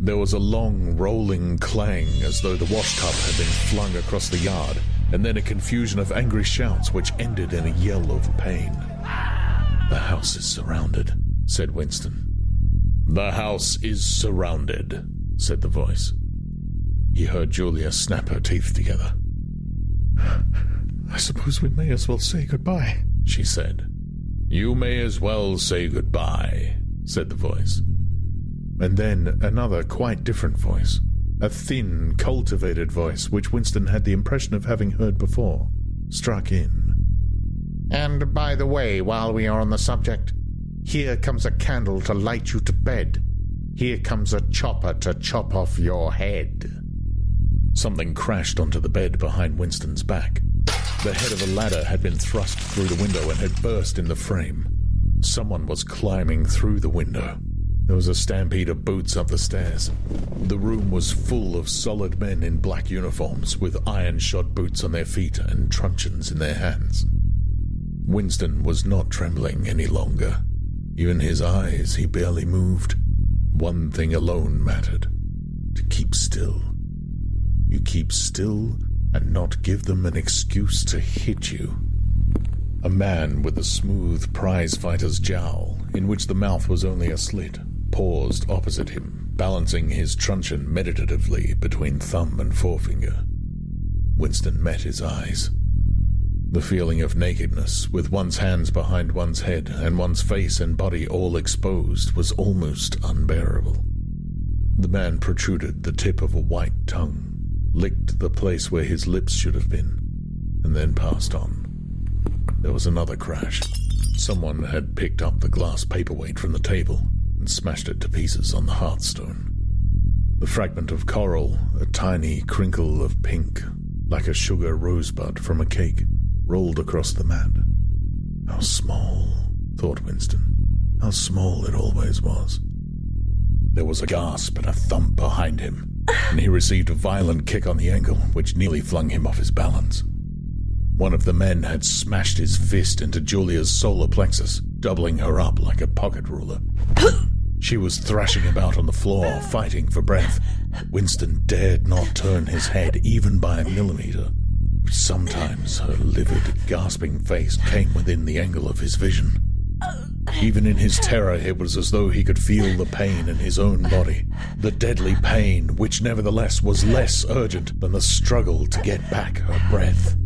There was a long, rolling clang as though the wash tub had been flung across the yard, and then a confusion of angry shouts which ended in a yell of pain. "The house is surrounded," said Winston. "The house is surrounded," said the voice. He heard Julia snap her teeth together. "I suppose we may as well say goodbye," she said. "You may as well say goodbye," said the voice. And then another quite different voice, a thin, cultivated voice which Winston had the impression of having heard before, struck in. "And by the way, while we are on the subject, here comes a candle to light you to bed. Here comes a chopper to chop off your head." Something crashed onto the bed behind Winston's back. The head of a ladder had been thrust through the window and had burst in the frame. Someone was climbing through the window. There was a stampede of boots up the stairs. The room was full of solid men in black uniforms, with iron-shod boots on their feet and truncheons in their hands. Winston was not trembling any longer. Even his eyes, he barely moved. One thing alone mattered: to keep still. You keep still and not give them an excuse to hit you. A man with a smooth prize-fighter's jowl, in which the mouth was only a slit, paused opposite him, balancing his truncheon meditatively between thumb and forefinger. Winston met his eyes. The feeling of nakedness, with one's hands behind one's head and one's face and body all exposed, was almost unbearable. The man protruded the tip of a white tongue, licked the place where his lips should have been, and then passed on. There was another crash. Someone had picked up the glass paperweight from the table and smashed it to pieces on the hearthstone. The fragment of coral, a tiny crinkle of pink, like a sugar rosebud from a cake, rolled across the mat. How small, thought Winston. How small it always was. There was a gasp and a thump behind him, and he received a violent kick on the ankle, which nearly flung him off his balance. One of the men had smashed his fist into Julia's solar plexus, doubling her up like a pocket ruler. She was thrashing about on the floor, fighting for breath. Winston dared not turn his head even by a millimeter. Sometimes her livid, gasping face came within the angle of his vision. Even in his terror, it was as though he could feel the pain in his own body, the deadly pain, which nevertheless was less urgent than the struggle to get back her breath.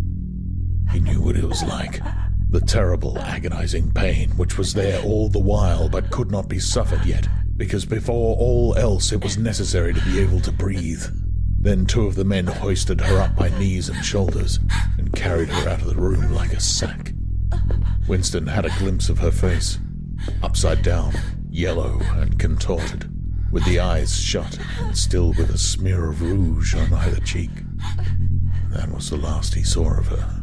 He knew what it was like, the terrible, agonizing pain which was there all the while but could not be suffered yet, because before all else it was necessary to be able to breathe. Then two of the men hoisted her up by knees and shoulders and carried her out of the room like a sack. Winston had a glimpse of her face, upside down, yellow and contorted, with the eyes shut and still with a smear of rouge on either cheek. That was the last he saw of her.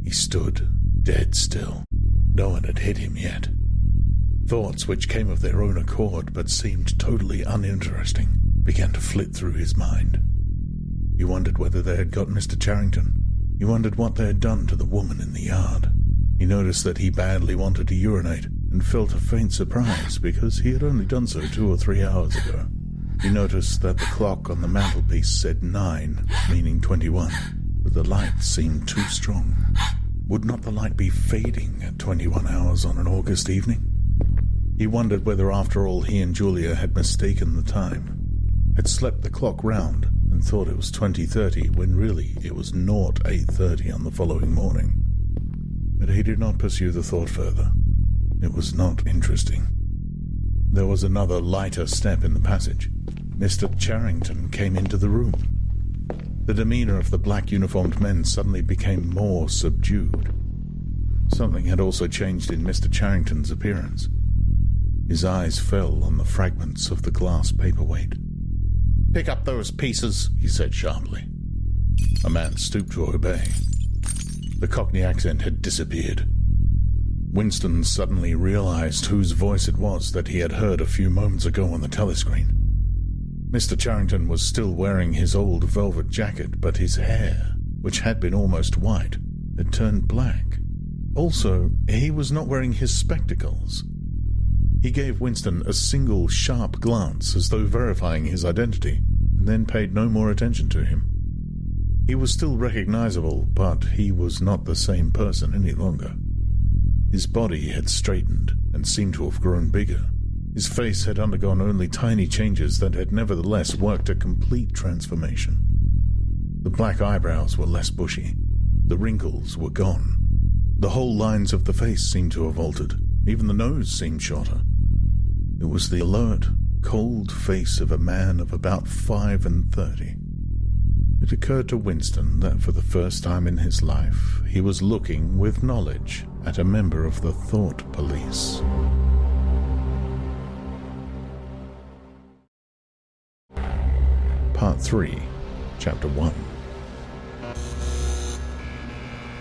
He stood, Dead still. No one had hit him yet. Thoughts which came of their own accord but seemed totally uninteresting began to flit through his mind. He wondered whether they had got Mr. Charrington. He wondered what they had done to the woman in the yard. He noticed that he badly wanted to urinate and felt a faint surprise because he had only done so 2 or 3 hours ago. He noticed that the clock on the mantelpiece said 9, meaning 21, but the light seemed too strong. Would not the light be fading at 21 hours on an August evening? He wondered whether after all he and Julia had mistaken the time, had slept the clock round and thought it was 20:30 when really it was 08:30 on the following morning. But he did not pursue the thought further. It was not interesting. There was another lighter step in the passage. Mr. Charrington came into the room. The demeanor of the black uniformed men suddenly became more subdued. Something had also changed in Mr. Charrington's appearance. His eyes fell on the fragments of the glass paperweight. "Pick up those pieces," he said sharply. A man stooped to obey. The Cockney accent had disappeared. Winston suddenly realized whose voice it was that he had heard a few moments ago on the telescreen. Mr. Charrington was still wearing his old velvet jacket, but his hair, which had been almost white, had turned black. Also, he was not wearing his spectacles. He gave Winston a single sharp glance as though verifying his identity, and then paid no more attention to him. He was still recognizable, but he was not the same person any longer. His body had straightened and seemed to have grown bigger. His face had undergone only tiny changes that had nevertheless worked a complete transformation. The black eyebrows were less bushy. The wrinkles were gone. The whole lines of the face seemed to have altered. Even the nose seemed shorter. It was the alert, cold face of a man of about 35. It occurred to Winston that for the first time in his life he was looking with knowledge at a member of the thought police. Part 3, Chapter 1.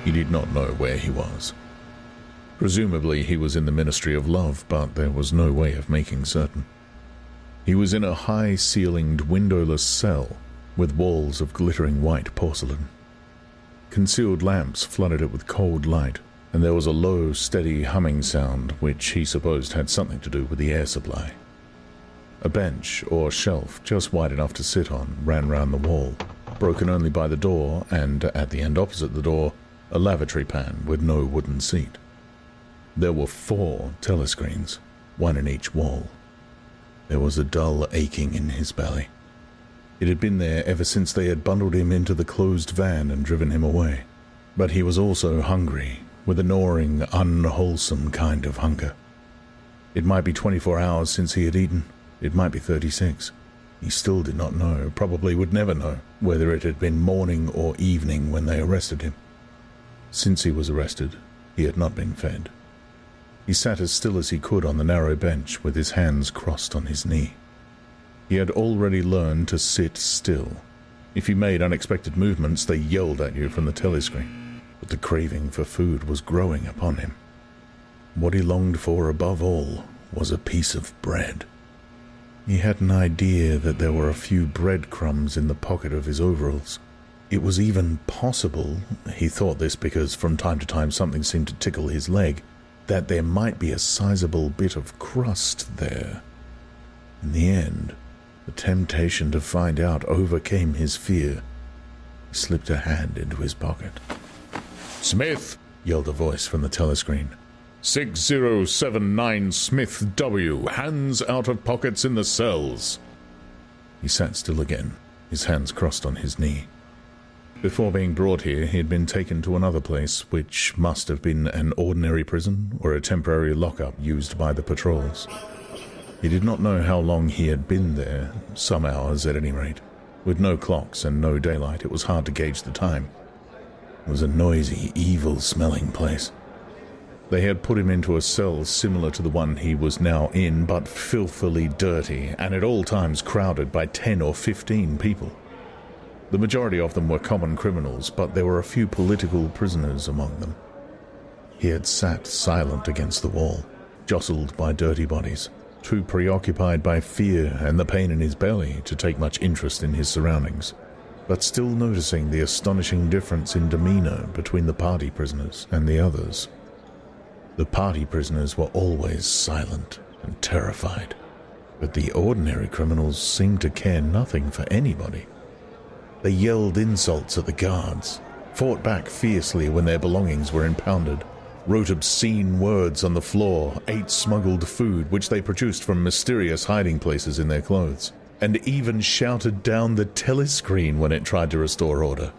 He did not know where he was. Presumably he was in the Ministry of Love, but there was no way of making certain. He was in a high-ceilinged, windowless cell with walls of glittering white porcelain. Concealed lamps flooded it with cold light, and there was a low, steady humming sound which he supposed had something to do with the air supply. A bench or shelf just wide enough to sit on ran round the wall, broken only by the door, and at the end opposite the door, a lavatory pan with no wooden seat. There were 4 telescreens, one in each wall. There was a dull aching in his belly. It had been there ever since they had bundled him into the closed van and driven him away. But he was also hungry, with a gnawing, unwholesome kind of hunger. It might be 24 hours since he had eaten. It might be 36. He still did not know, probably would never know, whether it had been morning or evening when they arrested him. Since he was arrested, he had not been fed. He sat as still as he could on the narrow bench with his hands crossed on his knee. He had already learned to sit still. If you made unexpected movements, they yelled at you from the telescreen. But the craving for food was growing upon him. What he longed for above all was a piece of bread. He had an idea that there were a few breadcrumbs in the pocket of his overalls. It was even possible, he thought this because from time to time something seemed to tickle his leg, that there might be a sizable bit of crust there. In the end, the temptation to find out overcame his fear. He slipped a hand into his pocket. "Smith!" yelled a voice from the telescreen. 6079 Smith W. Hands out of pockets in the cells. He sat still again, his hands crossed on his knee. Before being brought here, he had been taken to another place, which must have been an ordinary prison or a temporary lockup used by the patrols. He did not know how long he had been there, some hours at any rate. With no clocks and no daylight, it was hard to gauge the time. It was a noisy, evil-smelling place. They had put him into a cell similar to the one he was now in, but filthily dirty, and at all times crowded by 10 or 15 people. The majority of them were common criminals, but there were a few political prisoners among them. He had sat silent against the wall, jostled by dirty bodies, too preoccupied by fear and the pain in his belly to take much interest in his surroundings, but still noticing the astonishing difference in demeanour between the party prisoners and the others. The party prisoners were always silent and terrified, but the ordinary criminals seemed to care nothing for anybody. They yelled insults at the guards, fought back fiercely when their belongings were impounded, wrote obscene words on the floor, ate smuggled food which they produced from mysterious hiding places in their clothes, and even shouted down the telescreen when it tried to restore order.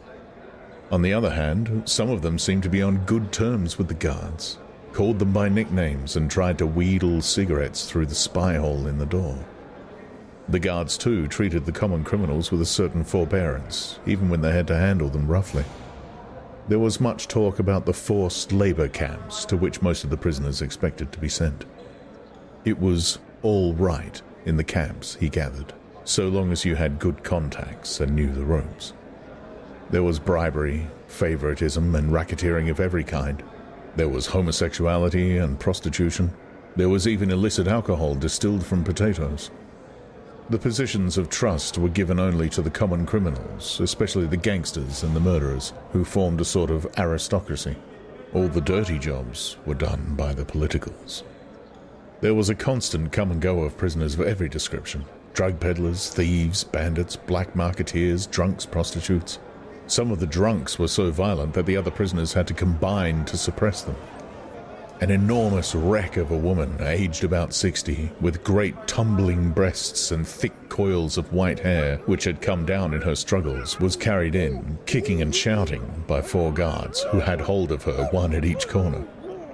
On the other hand, some of them seemed to be on good terms with the guards, called them by nicknames and tried to wheedle cigarettes through the spy hole in the door. The guards, too, treated the common criminals with a certain forbearance, even when they had to handle them roughly. There was much talk about the forced labour camps to which most of the prisoners expected to be sent. It was all right in the camps, he gathered, so long as you had good contacts and knew the ropes. There was bribery, favouritism, and racketeering of every kind. There was homosexuality and prostitution. There was even illicit alcohol distilled from potatoes. The positions of trust were given only to the common criminals, especially the gangsters and the murderers, who formed a sort of aristocracy. All the dirty jobs were done by the politicals. There was a constant come and go of prisoners of every description: drug peddlers, thieves, bandits, black marketeers, drunks, prostitutes. Some of the drunks were so violent that the other prisoners had to combine to suppress them. An enormous wreck of a woman, aged about 60, with great tumbling breasts and thick coils of white hair, which had come down in her struggles, was carried in, kicking and shouting, by 4 guards, who had hold of her, one at each corner.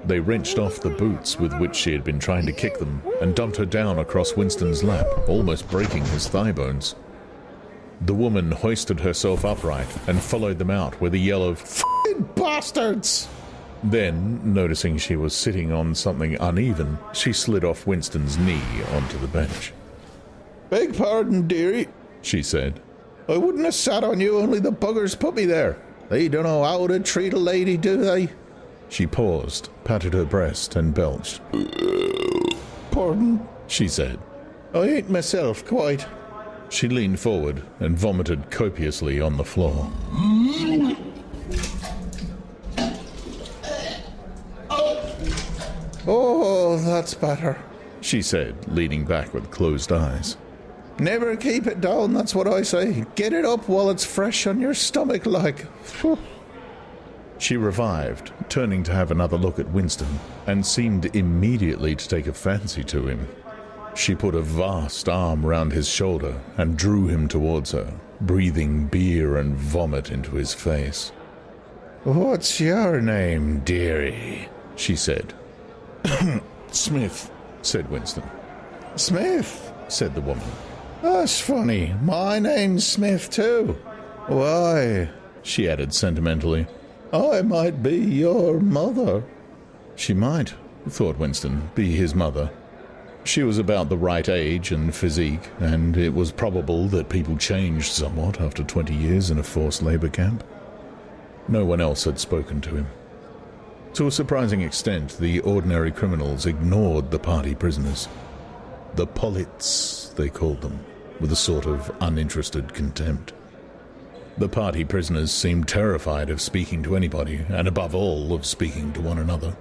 They wrenched off the boots with which she had been trying to kick them, and dumped her down across Winston's lap, almost breaking his thigh bones. The woman hoisted herself upright and followed them out with a yell of "F***ing bastards!" Then, noticing she was sitting on something uneven, she slid off Winston's knee onto the bench. "Beg pardon, dearie," she said. "I wouldn't have sat on you, only the buggers put me there. They don't know how to treat a lady, do they?" She paused, patted her breast, and belched. "Pardon?" she said. "I ain't myself, quite." She leaned forward and vomited copiously on the floor. "Oh, that's better," she said, leaning back with closed eyes. "Never keep it down, that's what I say. Get it up while it's fresh on your stomach, like." She revived, turning to have another look at Winston, and seemed immediately to take a fancy to him. She put a vast arm round his shoulder and drew him towards her, breathing beer and vomit into his face. "What's your name, dearie?" she said. "Smith," said Winston. "Smith," said the woman. "That's funny. My name's Smith, too. Why," she added sentimentally, "I might be your mother." She might, thought Winston, be his mother. She was about the right age and physique, and it was probable that people changed somewhat after 20 years in a forced labour camp. No one else had spoken to him. To a surprising extent, the ordinary criminals ignored the party prisoners. The polits, they called them, with a sort of uninterested contempt. The party prisoners seemed terrified of speaking to anybody, and above all, of speaking to one another.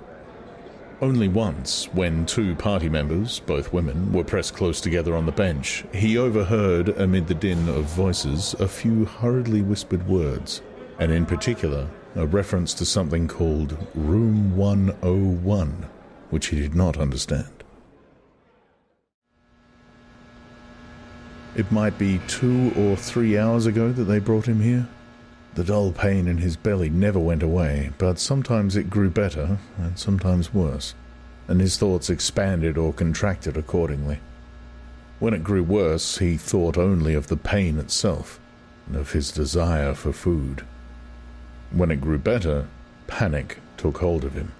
Only once, when 2 party members, both women, were pressed close together on the bench, he overheard, amid the din of voices, a few hurriedly whispered words, and in particular, a reference to something called Room 101, which he did not understand. It might be 2 or 3 hours ago that they brought him here. The dull pain in his belly never went away, but sometimes it grew better, and sometimes worse, and his thoughts expanded or contracted accordingly. When it grew worse, he thought only of the pain itself, and of his desire for food. When it grew better, panic took hold of him.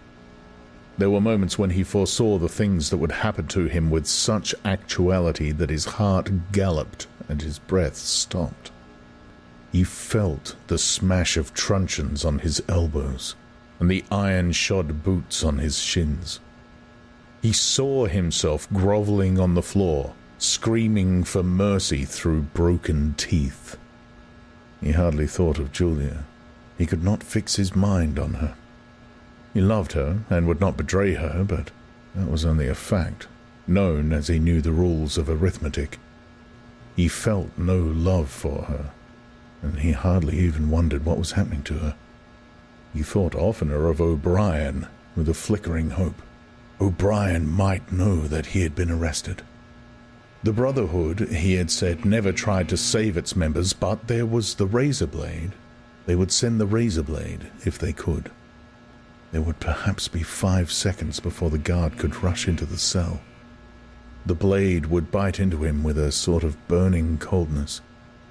There were moments when he foresaw the things that would happen to him with such actuality that his heart galloped and his breath stopped. He felt the smash of truncheons on his elbows, and the iron-shod boots on his shins. He saw himself grovelling on the floor, screaming for mercy through broken teeth. He hardly thought of Julia. He could not fix his mind on her. He loved her and would not betray her, but that was only a fact, known as he knew the rules of arithmetic. He felt no love for her, and he hardly even wondered what was happening to her. He thought oftener of O'Brien, with a flickering hope. O'Brien might know that he had been arrested. The Brotherhood, he had said, never tried to save its members, but there was the razor blade. They would send the razor blade if they could. There would perhaps be 5 seconds before the guard could rush into the cell. The blade would bite into him with a sort of burning coldness,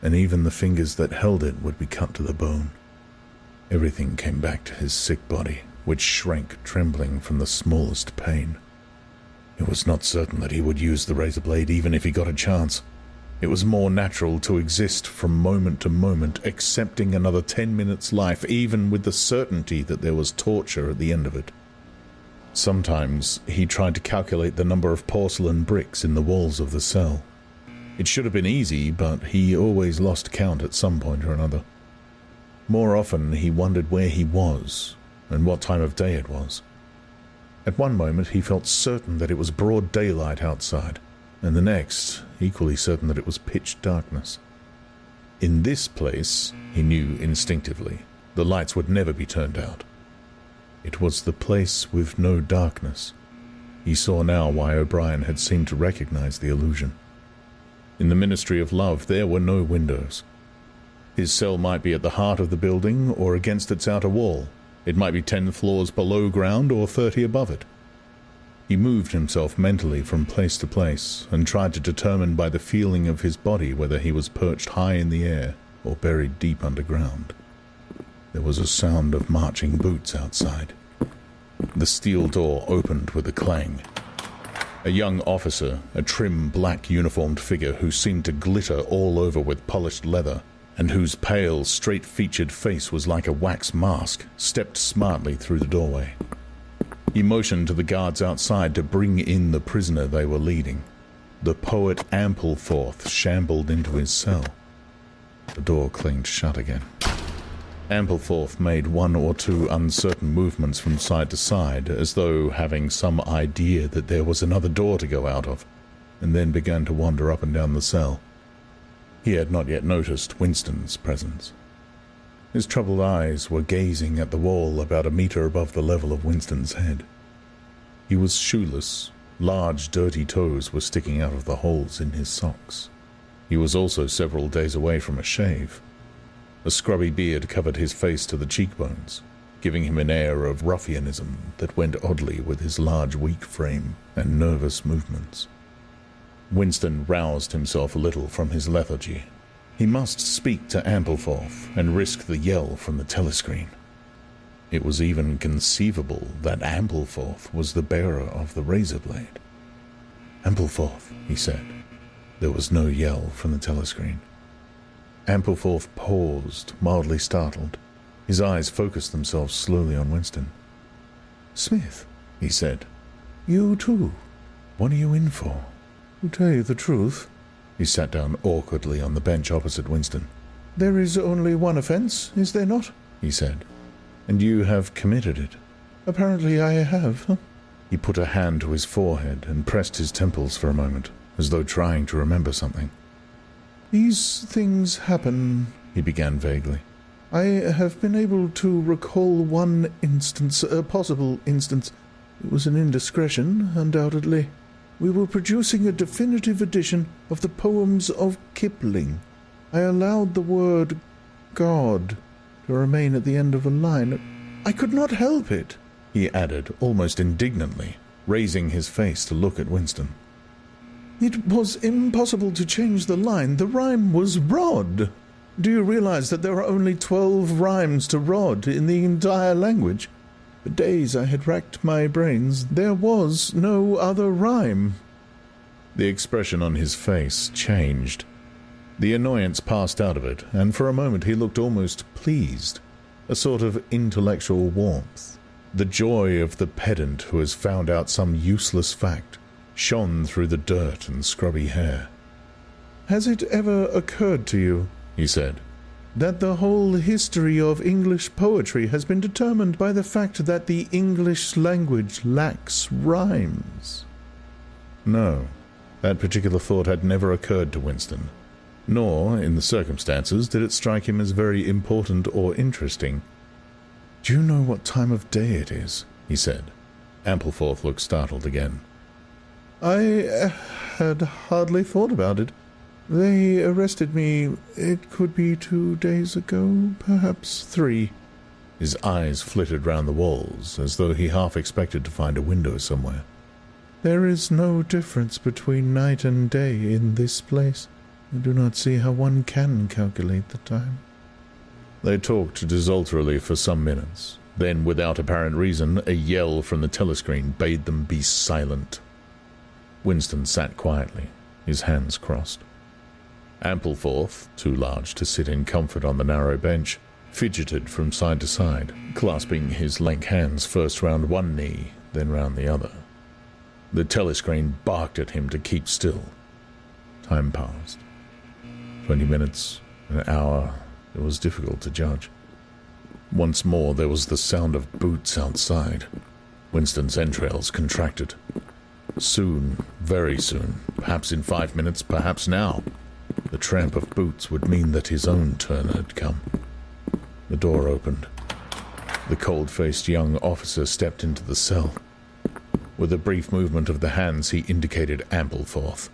and even the fingers that held it would be cut to the bone. Everything came back to his sick body, which shrank trembling from the smallest pain. It was not certain that he would use the razor blade even if he got a chance. It was more natural to exist from moment to moment, accepting another 10 minutes' life, even with the certainty that there was torture at the end of it. Sometimes he tried to calculate the number of porcelain bricks in the walls of the cell. It should have been easy, but he always lost count at some point or another. More often he wondered where he was, and what time of day it was. At one moment he felt certain that it was broad daylight outside, and the next equally certain that it was pitch darkness. In this place, he knew instinctively, the lights would never be turned out. It was the place with no darkness. He saw now why O'Brien had seemed to recognize the illusion. In the Ministry of Love there were no windows. His cell might be at the heart of the building or against its outer wall. It might be 10 floors below ground or 30 above it. He moved himself mentally from place to place and tried to determine by the feeling of his body whether he was perched high in the air or buried deep underground. There was a sound of marching boots outside. The steel door opened with a clang. A young officer, a trim black uniformed figure who seemed to glitter all over with polished leather, and whose pale, straight-featured face was like a wax mask, stepped smartly through the doorway. He motioned to the guards outside to bring in the prisoner they were leading. The poet Ampleforth shambled into his cell. The door clanged shut again. Ampleforth made 1 or 2 uncertain movements from side to side, as though having some idea that there was another door to go out of, and then began to wander up and down the cell. He had not yet noticed Winston's presence. His troubled eyes were gazing at the wall about a meter above the level of Winston's head. He was shoeless. Large, dirty toes were sticking out of the holes in his socks. He was also several days away from a shave. A scrubby beard covered his face to the cheekbones, giving him an air of ruffianism that went oddly with his large, weak frame and nervous movements. Winston roused himself a little from his lethargy. He must speak to Ampleforth and risk the yell from the telescreen. It was even conceivable that Ampleforth was the bearer of the razor blade. "Ampleforth," he said. There was no yell from the telescreen. Ampleforth paused, mildly startled. His eyes focused themselves slowly on Winston. "Smith," he said. "You too. What are you in for?" "To tell you the truth," he sat down awkwardly on the bench opposite Winston. "There is only one offense, is there not?" he said. "And you have committed it." "Apparently I have." He put a hand to his forehead and pressed his temples for a moment, as though trying to remember something. "These things happen," he began vaguely. "I have been able to recall one instance, a possible instance. It was an indiscretion, undoubtedly. We were producing a definitive edition of the poems of Kipling. I allowed the word God to remain at the end of a line. I could not help it," he added, almost indignantly, raising his face to look at Winston. "It was impossible to change the line. The rhyme was rod. Do you realize that there are only 12 rhymes to rod in the entire language? For days I had racked my brains. There was no other rhyme." The expression on his face changed. The annoyance passed out of it, and for a moment he looked almost pleased, a sort of intellectual warmth. The joy of the pedant who has found out some useless fact shone through the dirt and scrubby hair. "Has it ever occurred to you," he said, "that the whole history of English poetry has been determined by the fact that the English language lacks rhymes?" No, that particular thought had never occurred to Winston, nor, in the circumstances, did it strike him as very important or interesting. "Do you know what time of day it is?" he said. Ampleforth looked startled again. "I had hardly thought about it. They arrested me, it could be 2 days ago, perhaps 3. His eyes flitted round the walls, as though he half expected to find a window somewhere. "There is no difference between night and day in this place. I do not see how one can calculate the time." They talked desultorily for some minutes. Then, without apparent reason, a yell from the telescreen bade them be silent. Winston sat quietly, his hands crossed. Ampleforth, too large to sit in comfort on the narrow bench, fidgeted from side to side, clasping his lank hands first round one knee, then round the other. The telescreen barked at him to keep still. Time passed. 20 minutes, an hour. It was difficult to judge. Once more there was the sound of boots outside. Winston's entrails contracted. Soon, very soon, perhaps in 5 minutes, perhaps now, the tramp of boots would mean that his own turn had come. The door opened. The cold-faced young officer stepped into the cell. With a brief movement of the hands, he indicated Ampleforth.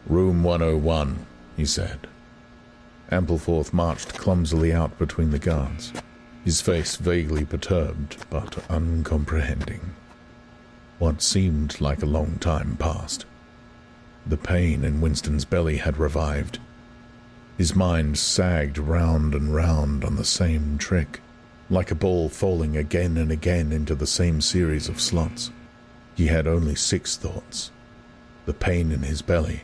"Room 101, he said. Ampleforth marched clumsily out between the guards, his face vaguely perturbed but uncomprehending. What seemed like a long time passed. The pain in Winston's belly had revived. His mind sagged round and round on the same trick, like a ball falling again and again into the same series of slots. He had only 6 thoughts: the pain in his belly,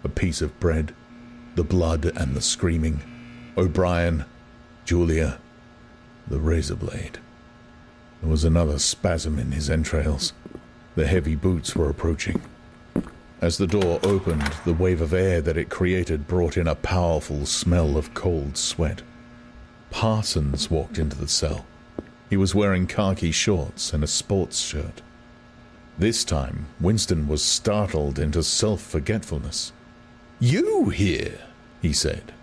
a piece of bread, the blood and the screaming, O'Brien, Julia, the razor blade. There was another spasm in his entrails. The heavy boots were approaching. As the door opened, the wave of air that it created brought in a powerful smell of cold sweat. Parsons walked into the cell. He was wearing khaki shorts and a sports shirt. This time, Winston was startled into self-forgetfulness. "You here?" he said.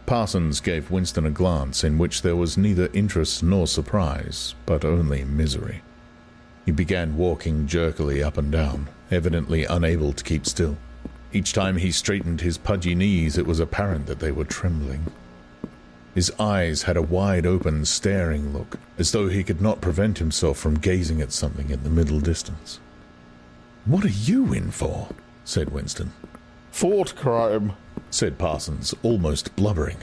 Parsons gave Winston a glance in which there was neither interest nor surprise, but only misery. He began walking jerkily up and down, evidently unable to keep still. Each time he straightened his pudgy knees, it was apparent that they were trembling. His eyes had a wide-open, staring look, as though he could not prevent himself from gazing at something in the middle distance. "What are you in for?" said Winston. "Thought crime," said Parsons, almost blubbering.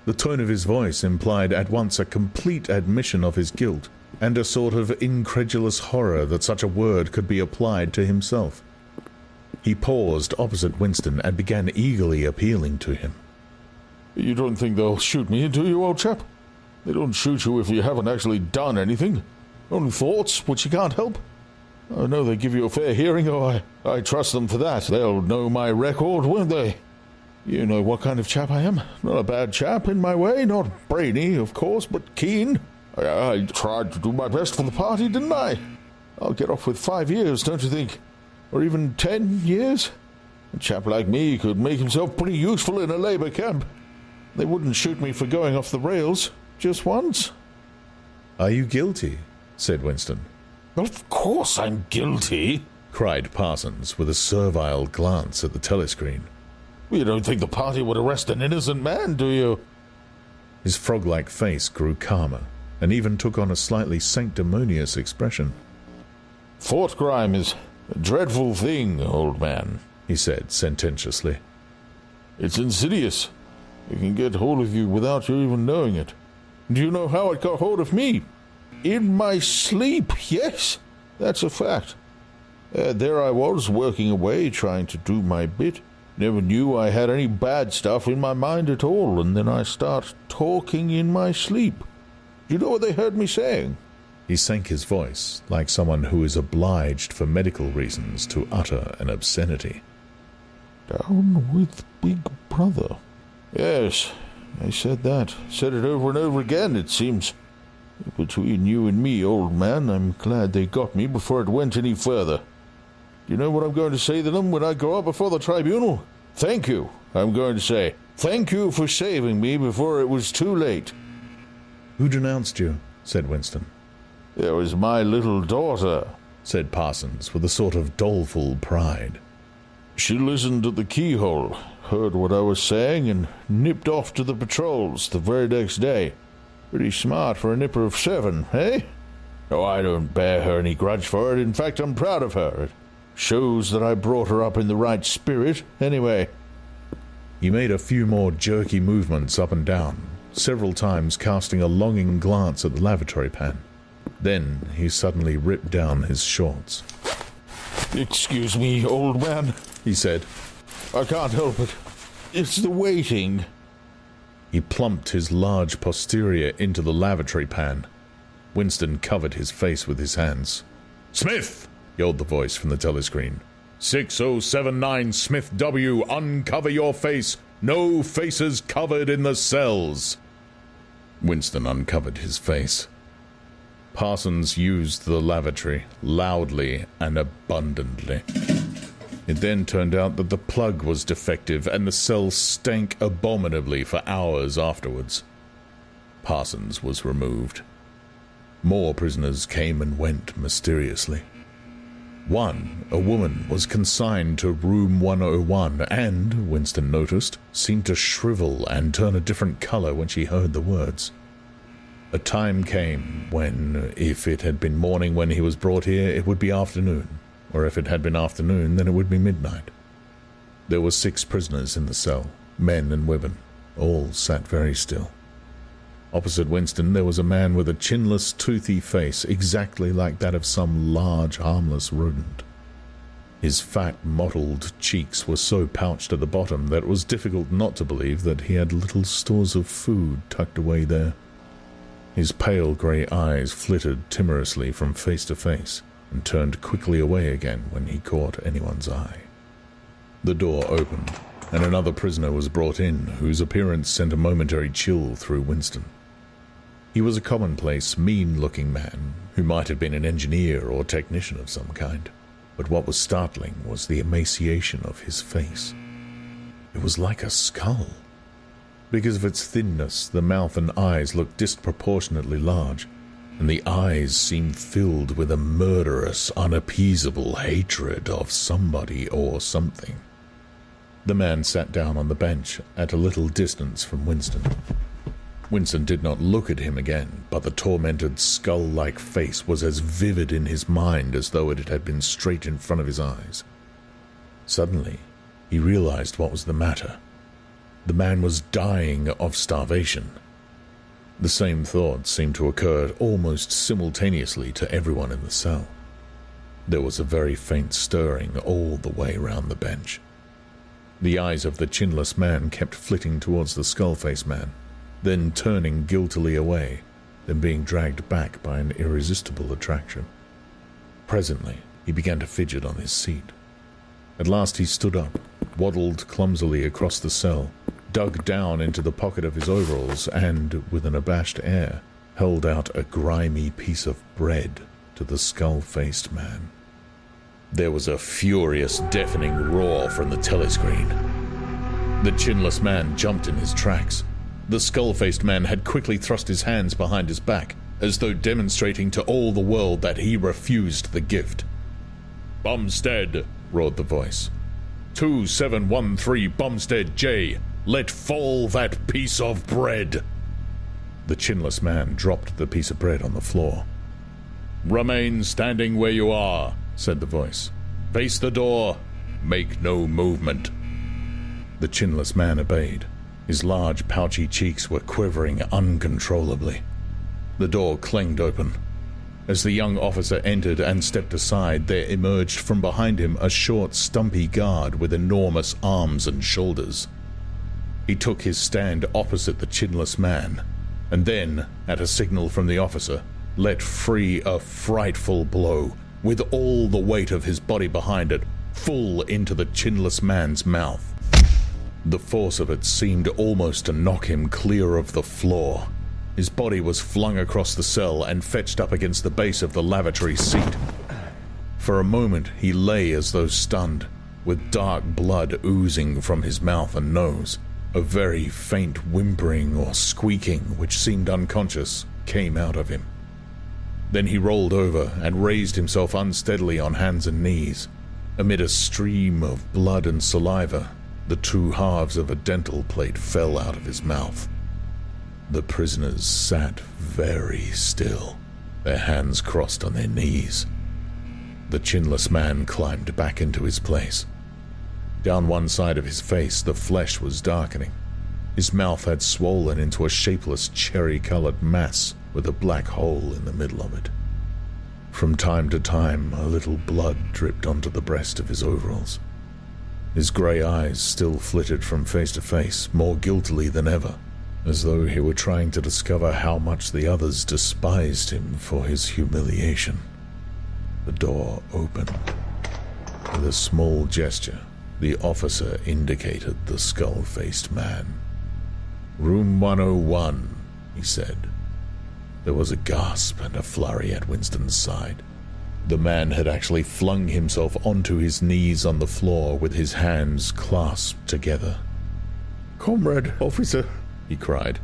The tone of his voice implied at once a complete admission of his guilt and a sort of incredulous horror that such a word could be applied to himself. He paused opposite Winston and began eagerly appealing to him. "You don't think they'll shoot me, do you, old chap? They don't shoot you if you haven't actually done anything. Only thoughts, which you can't help. I know they give you a fair hearing. Oh, I trust them for that. They'll know my record, won't they? You know what kind of chap I am. Not a bad chap in my way, not brainy, of course, but keen. I tried to do my best for the party, didn't I? I'll get off with 5 years, don't you think? Or even 10 years? A chap like me could make himself pretty useful in a Labour camp. They wouldn't shoot me for going off the rails, just once." "Are you guilty?" said Winston. "Of course I'm guilty," cried Parsons, with a servile glance at the telescreen. "You don't think the party would arrest an innocent man, do you?" His frog-like face grew calmer, and even took on a slightly sanctimonious expression. "Thought crime is a dreadful thing, old man," he said sententiously. "It's insidious. It can get hold of you without you even knowing it. Do you know how it got hold of me? In my sleep, yes, that's a fact. There I was, working away, trying to do my bit. Never knew I had any bad stuff in my mind at all, and then I start talking in my sleep. Do you know what they heard me saying? He sank his voice, like someone who is obliged for medical reasons to utter an obscenity. Down with Big Brother. Yes, I said that. Said it over and over again, it seems. Between you and me, old man, I'm glad they got me before it went any further. You know what I'm going to say to them when I go up before the tribunal? Thank you, I'm going to say. Thank you for saving me before it was too late. Who denounced you? Said Winston. It was my little daughter, said Parsons with a sort of doleful pride. She listened at the keyhole, heard what I was saying, and nipped off to the patrols the very next day. Pretty smart for a nipper of 7, eh? Oh, I don't bear her any grudge for it. In fact, I'm proud of her. It shows that I brought her up in the right spirit, anyway. He made a few more jerky movements up and down, several times casting a longing glance at the lavatory pan. Then he suddenly ripped down his shorts. Excuse me, old man, he said. I can't help it. It's the waiting. He plumped his large posterior into the lavatory pan. Winston covered his face with his hands. "Smith!" yelled the voice from the telescreen. 6079 Smith W., uncover your face. No faces covered in the cells. Winston uncovered his face. Parsons used the lavatory loudly and abundantly. It then turned out that the plug was defective and the cell stank abominably for hours afterwards. Parsons was removed. More prisoners came and went mysteriously. One, a woman, was consigned to room 101 and, Winston noticed, seemed to shrivel and turn a different color when she heard the words. A time came when, if it had been morning when he was brought here, it would be afternoon, or if it had been afternoon, then it would be midnight. There were 6 prisoners in the cell, men and women. All sat very still. Opposite Winston there was a man with a chinless, toothy face, exactly like that of some large, harmless rodent. His fat, mottled cheeks were so pouched at the bottom that it was difficult not to believe that he had little stores of food tucked away there. His pale grey eyes flitted timorously from face to face, and turned quickly away again when he caught anyone's eye. The door opened, and another prisoner was brought in, whose appearance sent a momentary chill through Winston. He was a commonplace, mean-looking man, who might have been an engineer or technician of some kind, but what was startling was the emaciation of his face. It was like a skull. Because of its thinness, the mouth and eyes looked disproportionately large, and the eyes seemed filled with a murderous, unappeasable hatred of somebody or something. The man sat down on the bench at a little distance from Winston. Winston did not look at him again, but the tormented skull-like face was as vivid in his mind as though it had been straight in front of his eyes. Suddenly, he realized what was the matter. The man was dying of starvation. The same thought seemed to occur almost simultaneously to everyone in the cell. There was a very faint stirring all the way round the bench. The eyes of the chinless man kept flitting towards the skull-faced man, then turning guiltily away, then being dragged back by an irresistible attraction. Presently, he began to fidget on his seat. At last he stood up, waddled clumsily across the cell, dug down into the pocket of his overalls, and, with an abashed air, held out a grimy piece of bread to the skull-faced man. There was a furious, deafening roar from the telescreen. The chinless man jumped in his tracks. The skull-faced man had quickly thrust his hands behind his back, as though demonstrating to all the world that he refused the gift. "Bumstead!" roared the voice. 2713 Bumstead J. Let fall that piece of bread. The chinless man dropped the piece of bread on the floor. "Remain standing where you are," said the voice. "Face the door. Make no movement." The chinless man obeyed. His large, pouchy cheeks were quivering uncontrollably. The door clanged open. As the young officer entered and stepped aside, there emerged from behind him a short, stumpy guard with enormous arms and shoulders. He took his stand opposite the chinless man, and then, at a signal from the officer, let free a frightful blow, with all the weight of his body behind it, full into the chinless man's mouth. The force of it seemed almost to knock him clear of the floor. His body was flung across the cell and fetched up against the base of the lavatory seat. For a moment he lay as though stunned, with dark blood oozing from his mouth and nose. A very faint whimpering or squeaking, which seemed unconscious, came out of him. Then he rolled over and raised himself unsteadily on hands and knees. Amid a stream of blood and saliva, the two halves of a dental plate fell out of his mouth. The prisoners sat very still, their hands crossed on their knees. The chinless man climbed back into his place. Down one side of his face, the flesh was darkening. His mouth had swollen into a shapeless cherry-colored mass with a black hole in the middle of it. From time to time, a little blood dripped onto the breast of his overalls. His grey eyes still flitted from face to face, more guiltily than ever, as though he were trying to discover how much the others despised him for his humiliation. The door opened. With a small gesture, the officer indicated the skull-faced man. "Room 101, he said. There was a gasp and a flurry at Winston's side. The man had actually flung himself onto his knees on the floor with his hands clasped together. "Comrade officer," he cried,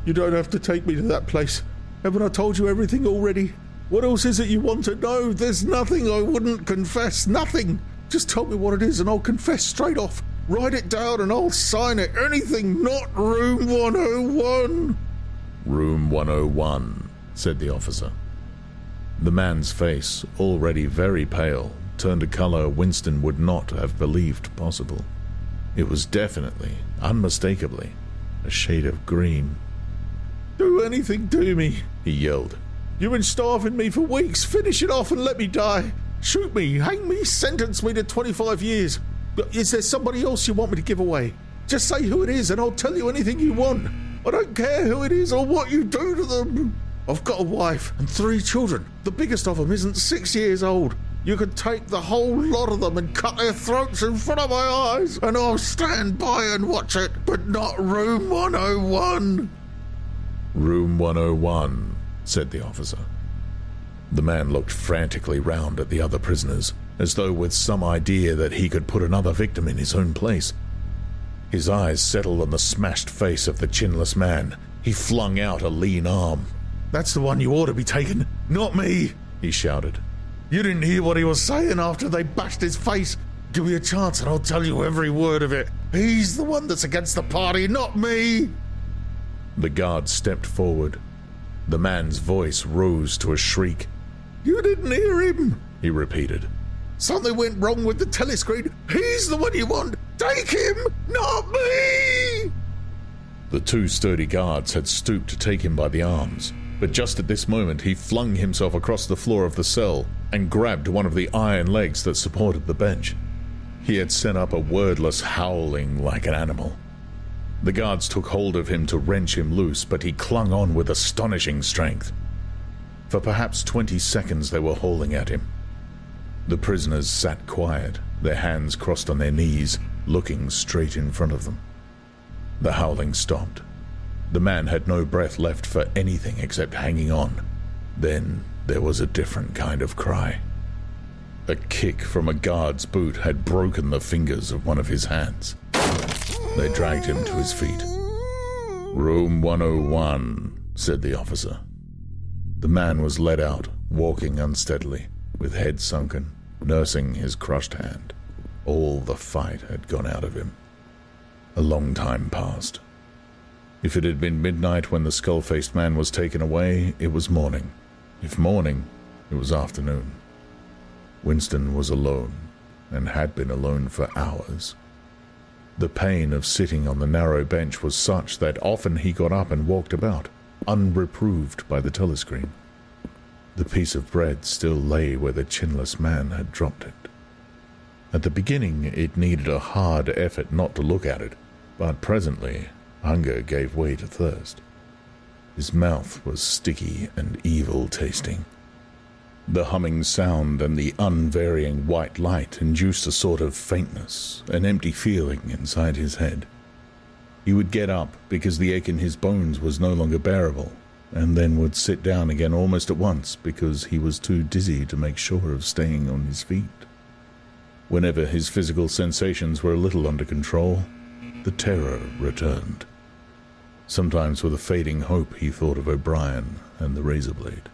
"you don't have to take me to that place. Haven't I told you everything already? What else is it you want to know? There's nothing I wouldn't confess, nothing. Just tell me what it is and I'll confess straight off. Write it down and I'll sign it. Anything not room 101. "Room 101, said the officer. The man's face, already very pale, turned a color Winston would not have believed possible. It was definitely, unmistakably, a shade of green. "Do anything to me," he yelled. "You've been starving me for weeks. Finish it off and let me die. Shoot me, hang me, sentence me to 25 years. Is there somebody else you want me to give away? Just say who it is and I'll tell you anything you want. I don't care who it is or what you do to them. I've got a wife and 3 children. The biggest of them isn't 6 years old. You could take the whole lot of them and cut their throats in front of my eyes, and I'll stand by and watch it, but not room 101. "Room 101, said the officer. The man looked frantically round at the other prisoners, as though with some idea that he could put another victim in his own place. His eyes settled on the smashed face of the chinless man. He flung out a lean arm. "That's the one you ought to be taking, not me," he shouted. "You didn't hear what he was saying after they bashed his face. Give me a chance and I'll tell you every word of it. He's the one that's against the party, not me." The guard stepped forward. The man's voice rose to a shriek. "You didn't hear him," he repeated. "Something went wrong with the telescreen. He's the one you want. Take him, not me." The 2 sturdy guards had stooped to take him by the arms, but just at this moment he flung himself across the floor of the cell and grabbed one of the iron legs that supported the bench. He had set up a wordless howling like an animal. The guards took hold of him to wrench him loose, but he clung on with astonishing strength. For perhaps 20 seconds they were hauling at him. The prisoners sat quiet, their hands crossed on their knees, looking straight in front of them. The howling stopped. The man had no breath left for anything except hanging on. Then there was a different kind of cry. A kick from a guard's boot had broken the fingers of one of his hands. They dragged him to his feet. "Room 101, said the officer. The man was led out, walking unsteadily, with head sunken, nursing his crushed hand. All the fight had gone out of him. A long time passed. If it had been midnight when the skull-faced man was taken away, it was morning. If morning, it was afternoon. Winston was alone, and had been alone for hours. The pain of sitting on the narrow bench was such that often he got up and walked about, unreproved by the telescreen. The piece of bread still lay where the chinless man had dropped it. At the beginning it needed a hard effort not to look at it, but presently hunger gave way to thirst. His mouth was sticky and evil-tasting. The humming sound and the unvarying white light induced a sort of faintness, an empty feeling inside his head. He would get up because the ache in his bones was no longer bearable, and then would sit down again almost at once because he was too dizzy to make sure of staying on his feet. Whenever his physical sensations were a little under control, the terror returned. Sometimes with a fading hope he thought of O'Brien and the razor blade.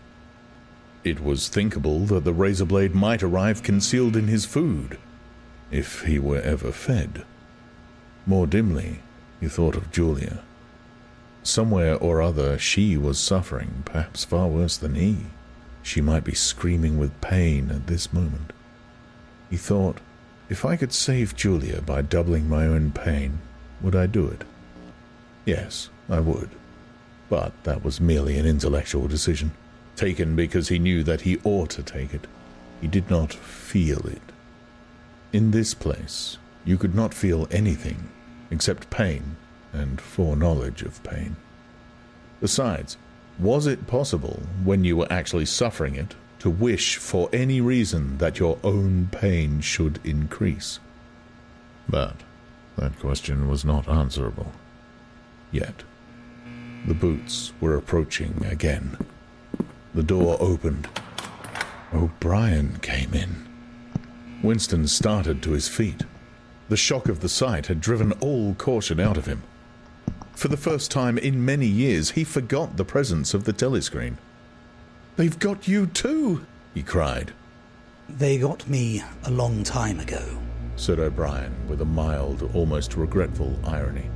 It was thinkable that the razor blade might arrive concealed in his food, if he were ever fed. More dimly, he thought of Julia. Somewhere or other she was suffering, perhaps far worse than he. She might be screaming with pain at this moment. He thought, if I could save Julia by doubling my own pain, would I do it? Yes, I would. But that was merely an intellectual decision, taken because he knew that he ought to take it. He did not feel it. In this place, you could not feel anything except pain and foreknowledge of pain. Besides, was it possible, when you were actually suffering it, to wish for any reason that your own pain should increase? But that question was not answerable. Yet, the boots were approaching again. The door opened. O'Brien came in. Winston started to his feet. The shock of the sight had driven all caution out of him. For the first time in many years, he forgot the presence of the telescreen. "They've got you too!" he cried. "They got me a long time ago," said O'Brien with a mild, almost regretful irony.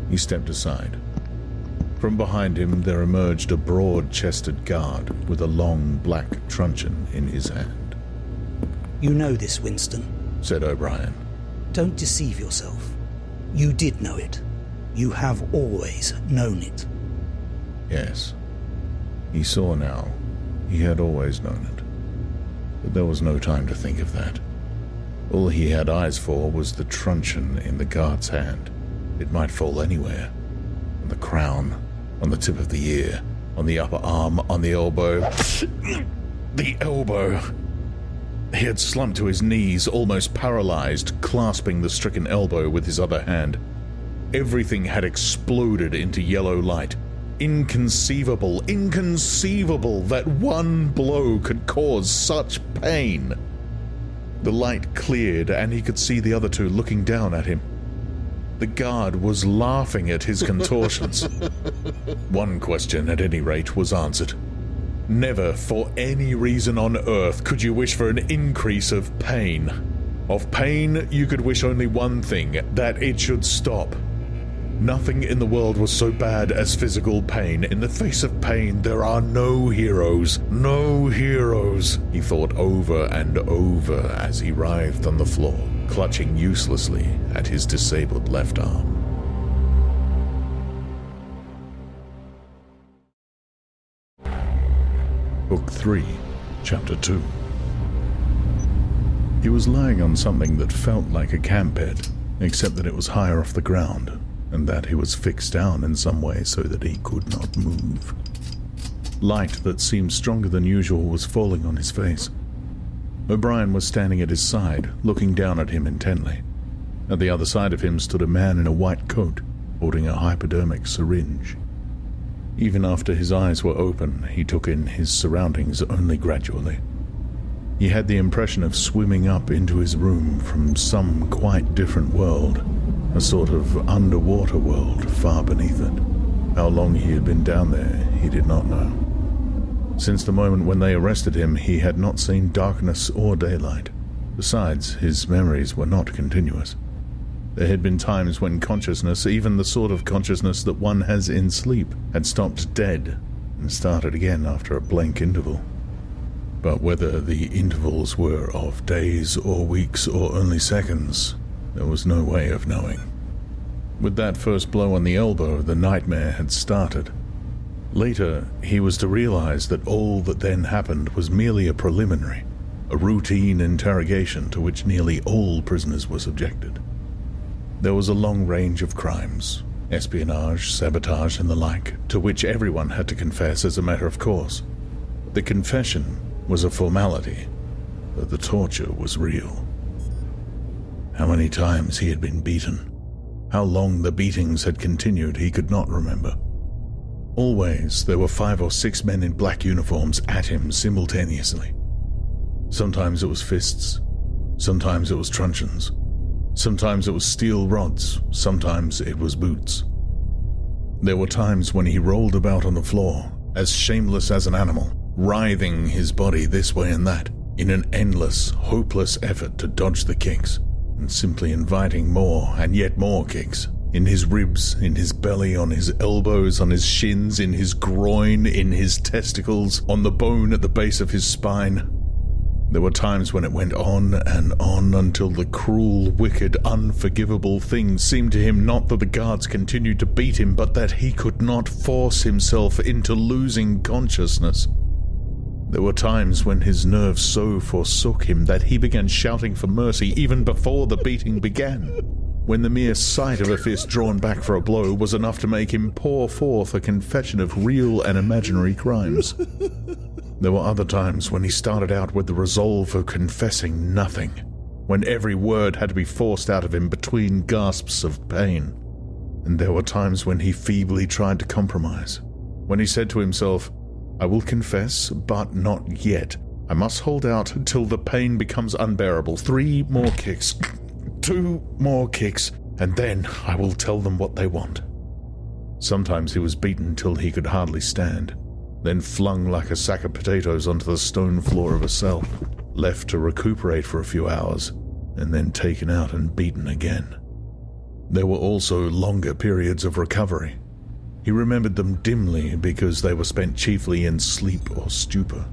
He stepped aside. From behind him there emerged a broad-chested guard with a long black truncheon in his hand. "You know this, Winston," said O'Brien. "Don't deceive yourself. You did know it. You have always known it." Yes. He saw now. He had always known it. But there was no time to think of that. All he had eyes for was the truncheon in the guard's hand. It might fall anywhere. On the crown, on the tip of the ear, on the upper arm, on the elbow. The elbow! He had slumped to his knees, almost paralyzed, clasping the stricken elbow with his other hand. Everything had exploded into yellow light. Inconceivable, inconceivable that one blow could cause such pain. The light cleared, and he could see the other two looking down at him. The guard was laughing at his contortions. One question, at any rate, was answered. Never, for any reason on earth, could you wish for an increase of pain. Of pain, you could wish only one thing, that it should stop. Nothing in the world was so bad as physical pain. In the face of pain, there are no heroes. No heroes, he thought over and over as he writhed on the floor, clutching uselessly at his disabled left arm. Book 3, Chapter 2. He was lying on something that felt like a camp bed, except that it was higher off the ground, and that he was fixed down in some way so that he could not move. Light that seemed stronger than usual was falling on his face. O'Brien was standing at his side, looking down at him intently. At the other side of him stood a man in a white coat, holding a hypodermic syringe. Even after his eyes were open, he took in his surroundings only gradually. He had the impression of swimming up into his room from some quite different world, a sort of underwater world far beneath it. How long he had been down there, he did not know. Since the moment when they arrested him, he had not seen darkness or daylight. Besides, his memories were not continuous. There had been times when consciousness, even the sort of consciousness that one has in sleep, had stopped dead and started again after a blank interval. But whether the intervals were of days or weeks or only seconds, there was no way of knowing. With that first blow on the elbow, the nightmare had started. Later, he was to realize that all that then happened was merely a preliminary, a routine interrogation to which nearly all prisoners were subjected. There was a long range of crimes, espionage, sabotage, and the like, to which everyone had to confess as a matter of course. The confession was a formality, but the torture was real. How many times he had been beaten, how long the beatings had continued, he could not remember. Always there were 5 or 6 men in black uniforms at him simultaneously. Sometimes it was fists, sometimes it was truncheons, sometimes it was steel rods, sometimes it was boots. There were times when he rolled about on the floor, as shameless as an animal, writhing his body this way and that, in an endless, hopeless effort to dodge the kicks, and simply inviting more and yet more kicks, in his ribs, in his belly, on his elbows, on his shins, in his groin, in his testicles, on the bone at the base of his spine. There were times when it went on until the cruel, wicked, unforgivable thing seemed to him not that the guards continued to beat him, but that he could not force himself into losing consciousness. There were times when his nerves so forsook him that he began shouting for mercy even before the beating began, when the mere sight of a fist drawn back for a blow was enough to make him pour forth a confession of real and imaginary crimes. There were other times when he started out with the resolve of confessing nothing, when every word had to be forced out of him between gasps of pain. And there were times when he feebly tried to compromise, when he said to himself, "I will confess, but not yet. I must hold out till the pain becomes unbearable. 3 more kicks, 2 more kicks, and then I will tell them what they want." Sometimes he was beaten till he could hardly stand, then flung like a sack of potatoes onto the stone floor of a cell, left to recuperate for a few hours, and then taken out and beaten again. There were also longer periods of recovery. He remembered them dimly because they were spent chiefly in sleep or stupor.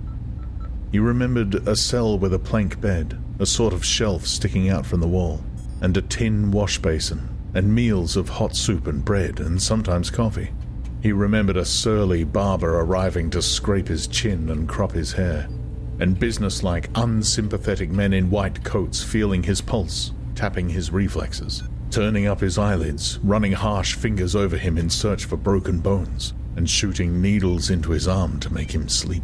He remembered a cell with a plank bed, a sort of shelf sticking out from the wall, and a tin wash basin, and meals of hot soup and bread, and sometimes coffee. He remembered a surly barber arriving to scrape his chin and crop his hair, and businesslike, unsympathetic men in white coats feeling his pulse, tapping his reflexes, turning up his eyelids, running harsh fingers over him in search for broken bones, and shooting needles into his arm to make him sleep.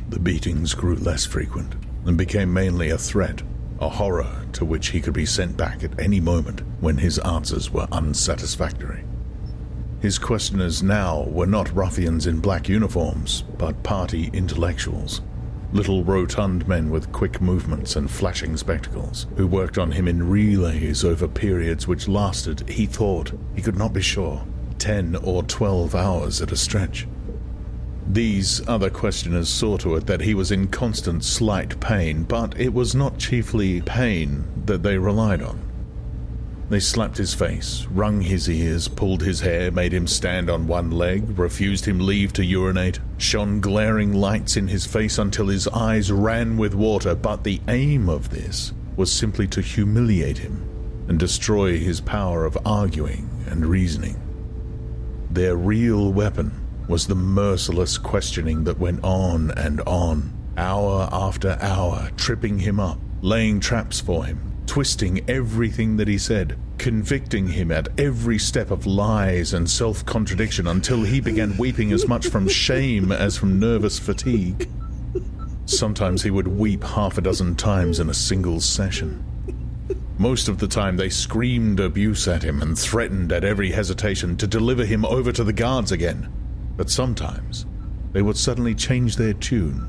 The beatings grew less frequent, and became mainly a threat, a horror to which he could be sent back at any moment when his answers were unsatisfactory. His questioners now were not ruffians in black uniforms, but party intellectuals, little rotund men with quick movements and flashing spectacles, who worked on him in relays over periods which lasted, he thought, he could not be sure, 10 or 12 hours at a stretch. These other questioners saw to it that he was in constant slight pain, but it was not chiefly pain that they relied on. They slapped his face, wrung his ears, pulled his hair, made him stand on one leg, refused him leave to urinate, shone glaring lights in his face until his eyes ran with water, but the aim of this was simply to humiliate him and destroy his power of arguing and reasoning. Their real weapon was the merciless questioning that went on and on, hour after hour, tripping him up, laying traps for him, twisting everything that he said, convicting him at every step of lies and self-contradiction until he began weeping as much from shame as from nervous fatigue. Sometimes he would weep 6 times in a single session. Most of the time they screamed abuse at him and threatened at every hesitation to deliver him over to the guards again. But sometimes they would suddenly change their tune,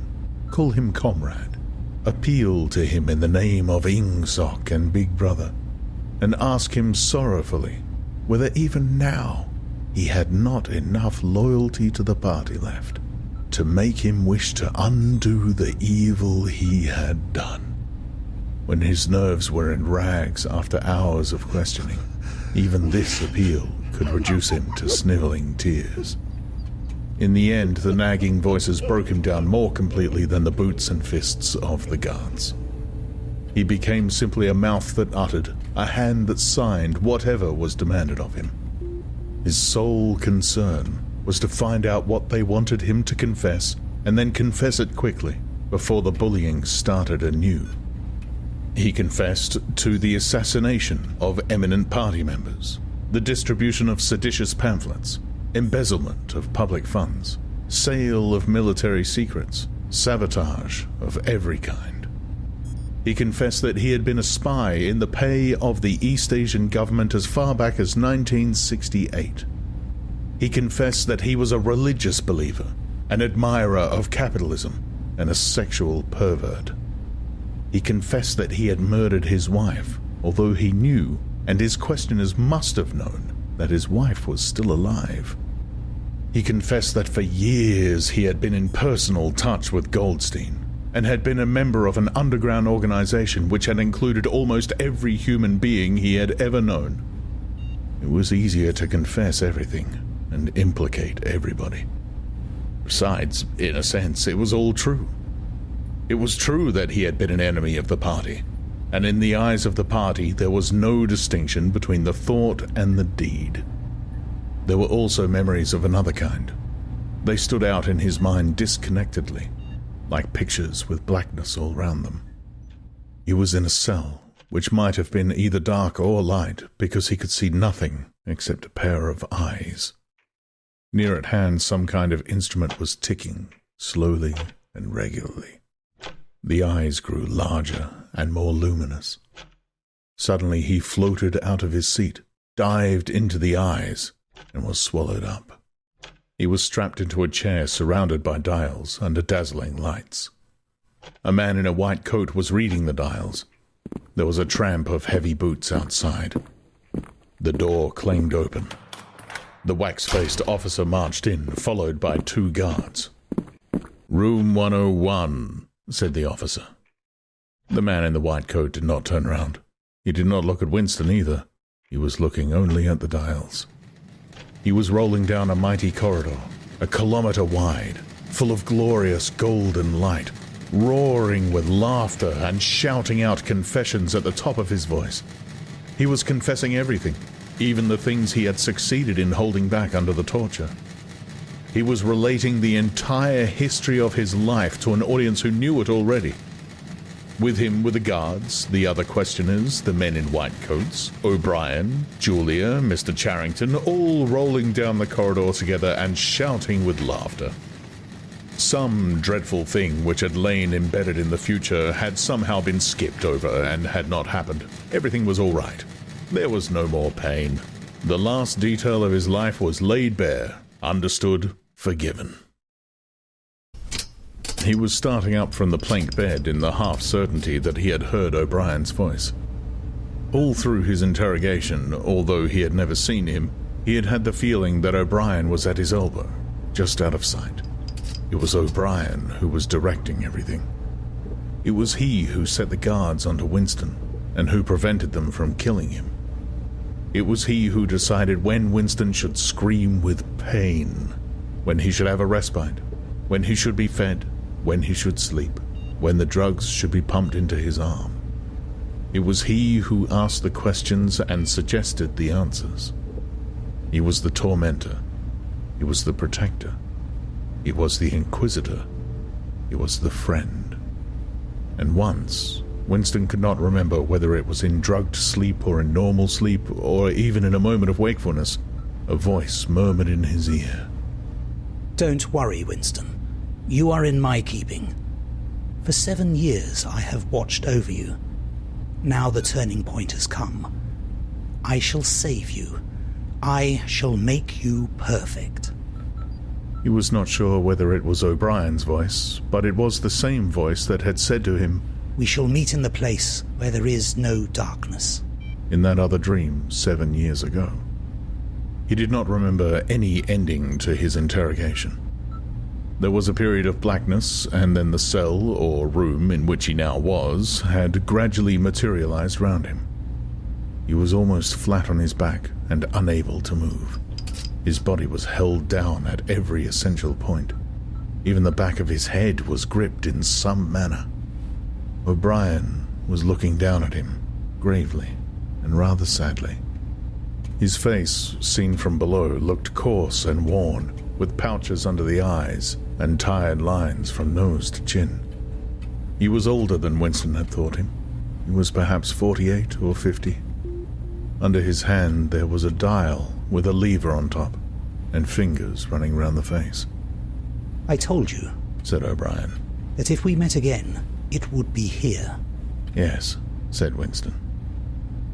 call him comrade, appeal to him in the name of Ingsoc and Big Brother, and ask him sorrowfully whether even now he had not enough loyalty to the party left to make him wish to undo the evil he had done. When his nerves were in rags after hours of questioning, even this appeal could reduce him to sniveling tears. In the end, the nagging voices broke him down more completely than the boots and fists of the guards. He became simply a mouth that uttered, a hand that signed whatever was demanded of him. His sole concern was to find out what they wanted him to confess, and then confess it quickly, before the bullying started anew. He confessed to the assassination of eminent party members, the distribution of seditious pamphlets, embezzlement of public funds, sale of military secrets, sabotage of every kind. He confessed that he had been a spy in the pay of the East Asian government as far back as 1968. He confessed that he was a religious believer, an admirer of capitalism, and a sexual pervert. He confessed that he had murdered his wife, although he knew, and his questioners must have known, that his wife was still alive. He confessed that for years he had been in personal touch with Goldstein, and had been a member of an underground organization which had included almost every human being he had ever known. It was easier to confess everything and implicate everybody. Besides, in a sense, it was all true. It was true that he had been an enemy of the party, and in the eyes of the party there was no distinction between the thought and the deed. There were also memories of another kind. They stood out in his mind disconnectedly, like pictures with blackness all round them. He was in a cell, which might have been either dark or light, because he could see nothing except a pair of eyes. Near at hand, some kind of instrument was ticking, slowly and regularly. The eyes grew larger and more luminous. Suddenly he floated out of his seat, dived into the eyes, and was swallowed up. He was strapped into a chair surrounded by dials under dazzling lights. A man in a white coat was reading the dials. There was a tramp of heavy boots outside. The door clanged open. The wax-faced officer marched in, followed by 2 guards. "Room 101, said the officer. The man in the white coat did not turn round. He did not look at Winston either. He was looking only at the dials. He was rolling down a mighty corridor, a kilometre wide, full of glorious golden light, roaring with laughter and shouting out confessions at the top of his voice. He was confessing everything, even the things he had succeeded in holding back under the torture. He was relating the entire history of his life to an audience who knew it already. With him were the guards, the other questioners, the men in white coats, O'Brien, Julia, Mr. Charrington, all rolling down the corridor together and shouting with laughter. Some dreadful thing which had lain embedded in the future had somehow been skipped over and had not happened. Everything was all right. There was no more pain. The last detail of his life was laid bare, understood, forgiven. He was starting up from the plank bed in the half-certainty that he had heard O'Brien's voice. All through his interrogation, although he had never seen him, he had had the feeling that O'Brien was at his elbow, just out of sight. It was O'Brien who was directing everything. It was he who set the guards onto Winston, and who prevented them from killing him. It was he who decided when Winston should scream with pain, when he should have a respite, when he should be fed, when he should sleep, when the drugs should be pumped into his arm. It was he who asked the questions and suggested the answers. He was the tormentor. He was the protector. He was the inquisitor. He was the friend. And once, Winston could not remember whether it was in drugged sleep or in normal sleep or even in a moment of wakefulness, a voice murmured in his ear. Don't worry, Winston. You are in my keeping. For 7 years I have watched over you. Now the turning point has come. I shall save you. I shall make you perfect. He was not sure whether it was O'Brien's voice, but it was the same voice that had said to him, "We shall meet in the place where there is no darkness," in that other dream 7 years ago. He did not remember any ending to his interrogation. There was a period of blackness, and then the cell, or room, in which he now was, had gradually materialized round him. He was almost flat on his back and unable to move. His body was held down at every essential point. Even the back of his head was gripped in some manner. O'Brien was looking down at him, gravely and rather sadly. His face, seen from below, looked coarse and worn, with pouches under the eyes and tired lines from nose to chin. He was older than Winston had thought him. He was perhaps 48 or 50. Under his hand there was a dial with a lever on top, and fingers running round the face. I told you, said O'Brien, that if we met again, it would be here. Yes, said Winston.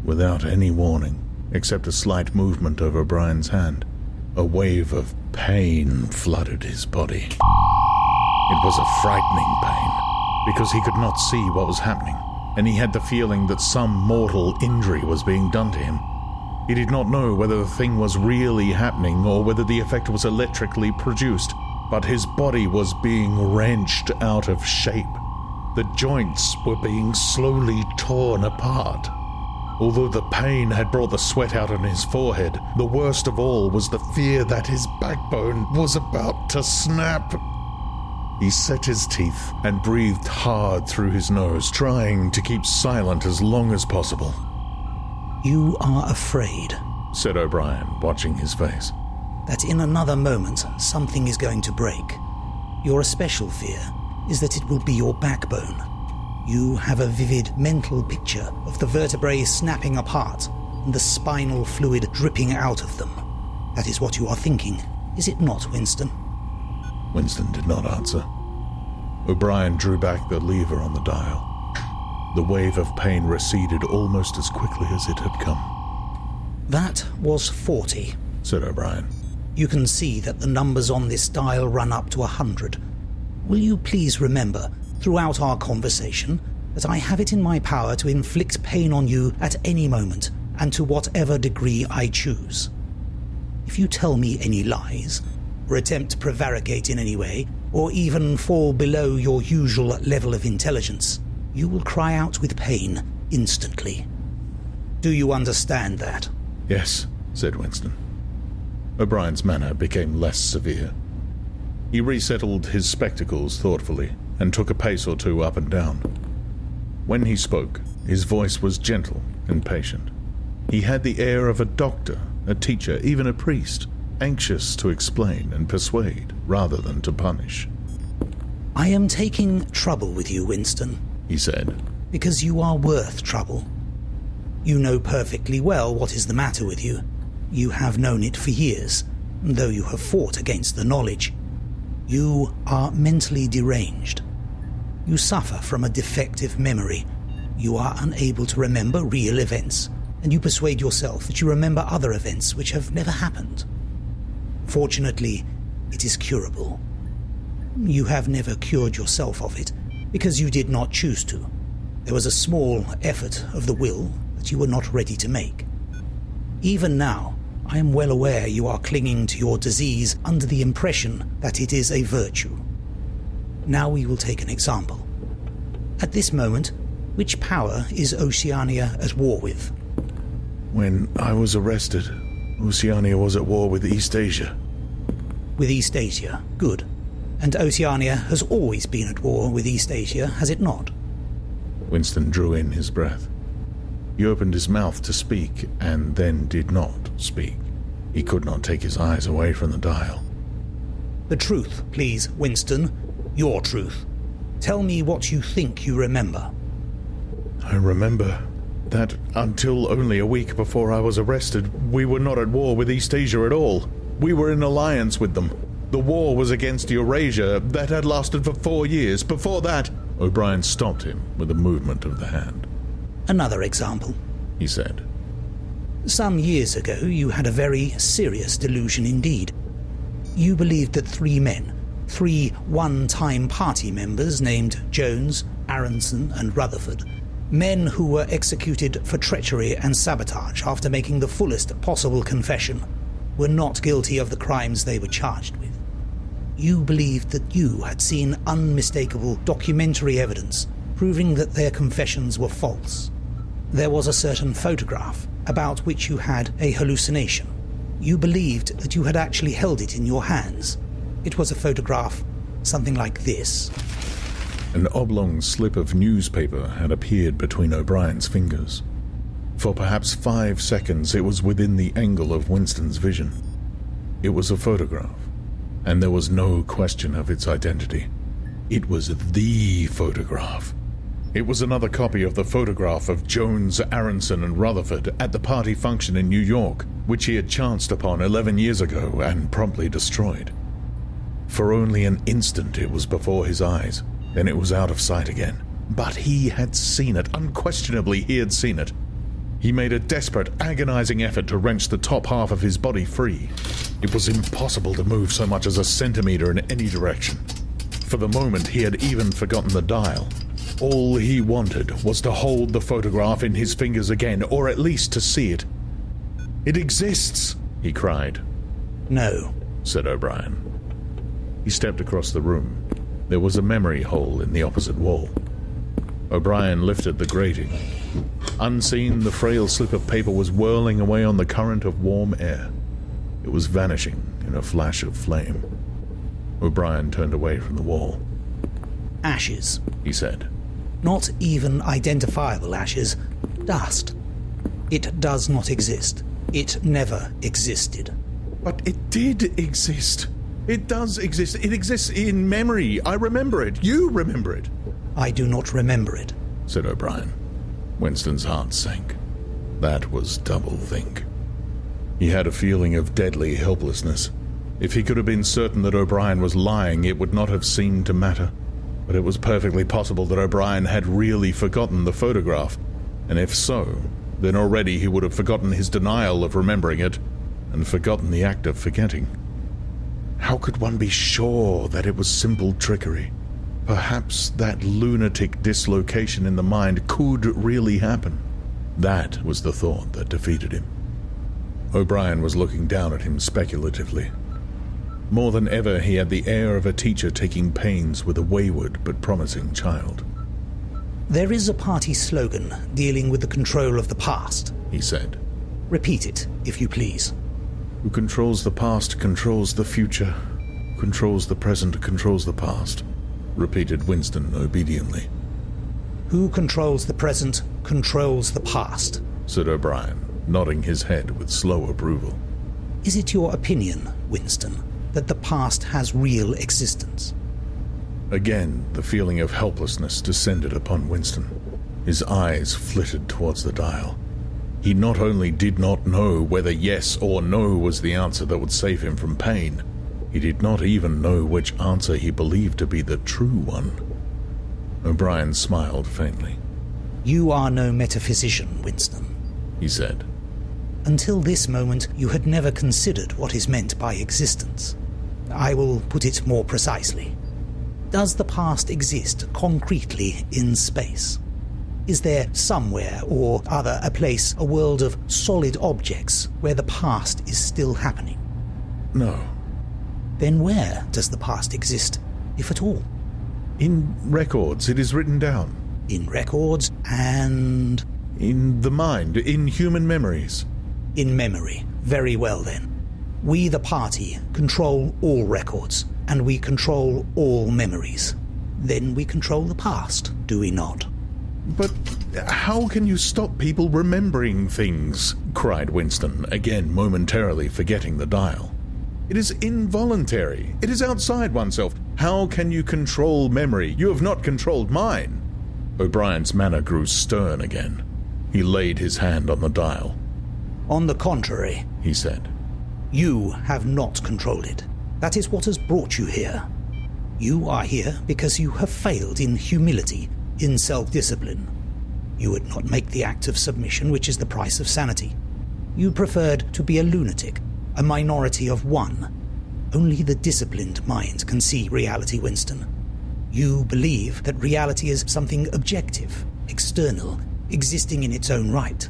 Without any warning, except a slight movement of O'Brien's hand, a wave of pain flooded his body. It was a frightening pain, because he could not see what was happening, and he had the feeling that some mortal injury was being done to him. He did not know whether the thing was really happening or whether the effect was electrically produced, but his body was being wrenched out of shape. The joints were being slowly torn apart. Although the pain had brought the sweat out on his forehead, the worst of all was the fear that his backbone was about to snap. He set his teeth and breathed hard through his nose, trying to keep silent as long as possible. You are afraid, said O'Brien, watching his face, that in another moment something is going to break. Your especial fear is that it will be your backbone. You have a vivid mental picture of the vertebrae snapping apart and the spinal fluid dripping out of them. That is what you are thinking, is it not, Winston? Winston did not answer. O'Brien drew back the lever on the dial. The wave of pain receded almost as quickly as it had come. That was 40, said O'Brien. You can see that the numbers on this dial run up to 100. Will you please remember, throughout our conversation, that I have it in my power to inflict pain on you at any moment, and to whatever degree I choose. If you tell me any lies, or attempt to prevaricate in any way, or even fall below your usual level of intelligence, you will cry out with pain instantly. Do you understand that? Yes, said Winston. O'Brien's manner became less severe. He resettled his spectacles thoughtfully and took a pace or two up and down. When he spoke, his voice was gentle and patient. He had the air of a doctor, a teacher, even a priest, anxious to explain and persuade rather than to punish. I am taking trouble with you, Winston, he said, because you are worth trouble. You know perfectly well what is the matter with you. You have known it for years, though you have fought against the knowledge. You are mentally deranged. You suffer from a defective memory. You are unable to remember real events, and you persuade yourself that you remember other events which have never happened. Fortunately, it is curable. You have never cured yourself of it, because you did not choose to. There was a small effort of the will that you were not ready to make. Even now, I am well aware you are clinging to your disease under the impression that it is a virtue. Now we will take an example. At this moment, which power is Oceania at war with? When I was arrested, Oceania was at war with East Asia. With East Asia, good. And Oceania has always been at war with East Asia, has it not? Winston drew in his breath. He opened his mouth to speak, and then did not speak. He could not take his eyes away from the dial. The truth, please, Winston. Your truth. Tell me what you think you remember. I remember that until only a week before I was arrested, we were not at war with East Asia at all. We were in alliance with them. The war was against Eurasia. That had lasted for 4 years. Before that... O'Brien stopped him with a movement of the hand. Another example, he said. Some years ago, you had a very serious delusion indeed. You believed that 3 men, 3 one-time party members named Jones, Aronson, and Rutherford, men who were executed for treachery and sabotage after making the fullest possible confession, were not guilty of the crimes they were charged with. You believed that you had seen unmistakable documentary evidence proving that their confessions were false. There was a certain photograph about which you had a hallucination. You believed that you had actually held it in your hands. It was a photograph, something like this. An oblong slip of newspaper had appeared between O'Brien's fingers. For perhaps 5 seconds it was within the angle of Winston's vision. It was a photograph, and there was no question of its identity. It was the photograph. It was another copy of the photograph of Jones, Aronson, and Rutherford at the party function in New York, which he had chanced upon 11 years ago and promptly destroyed. For only an instant it was before his eyes, then it was out of sight again. But he had seen it. Unquestionably, he had seen it. He made a desperate, agonizing effort to wrench the top half of his body free. It was impossible to move so much as a centimeter in any direction. For the moment, he had even forgotten the dial. All he wanted was to hold the photograph in his fingers again, or at least to see it. "It exists!" he cried. "No," said O'Brien. He stepped across the room. There was a memory hole in the opposite wall. O'Brien lifted the grating. Unseen, the frail slip of paper was whirling away on the current of warm air. It was vanishing in a flash of flame. O'Brien turned away from the wall. "Ashes," he said. "Not even identifiable ashes. Dust. It does not exist. It never existed." "But it did exist. It does exist. It exists in memory. I remember it. You remember it." "I do not remember it," said O'Brien. Winston's heart sank. That was doublethink. He had a feeling of deadly helplessness. If he could have been certain that O'Brien was lying, it would not have seemed to matter. But it was perfectly possible that O'Brien had really forgotten the photograph, and if so, then already he would have forgotten his denial of remembering it, and forgotten the act of forgetting. How could one be sure that it was simple trickery? Perhaps that lunatic dislocation in the mind could really happen. That was the thought that defeated him. O'Brien was looking down at him speculatively. More than ever, he had the air of a teacher taking pains with a wayward but promising child. "There is a party slogan dealing with the control of the past," he said. "Repeat it, if you please." "Who controls the past controls the future. Controls the present controls the past," repeated Winston obediently. "Who controls the present controls the past," said O'Brien, nodding his head with slow approval. "Is it your opinion, Winston, that the past has real existence?" Again, the feeling of helplessness descended upon Winston. His eyes flitted towards the dial. He not only did not know whether yes or no was the answer that would save him from pain, he did not even know which answer he believed to be the true one. O'Brien smiled faintly. "You are no metaphysician, Winston," he said. "Until this moment, you had never considered what is meant by existence. I will put it more precisely. Does the past exist concretely in space? Is there somewhere or other a place, a world of solid objects, where the past is still happening?" "No." "Then where does the past exist, if at all?" "In records. It is written down." "In records and—" "In the mind, in human memories." "In memory. Very well, then. We, the party, control all records, and we control all memories. Then we control the past, do we not?" "But how can you stop people remembering things?" cried Winston, again momentarily forgetting the dial. "It is involuntary. It is outside oneself. How can you control memory? You have not controlled mine." O'Brien's manner grew stern again. He laid his hand on the dial. "On the contrary," he said, "you have not controlled it. That is what has brought you here. You are here because you have failed in humility, in self-discipline. You would not make the act of submission which is the price of sanity. You preferred to be a lunatic, a minority of one. Only the disciplined mind can see reality, Winston. You believe that reality is something objective, external, existing in its own right.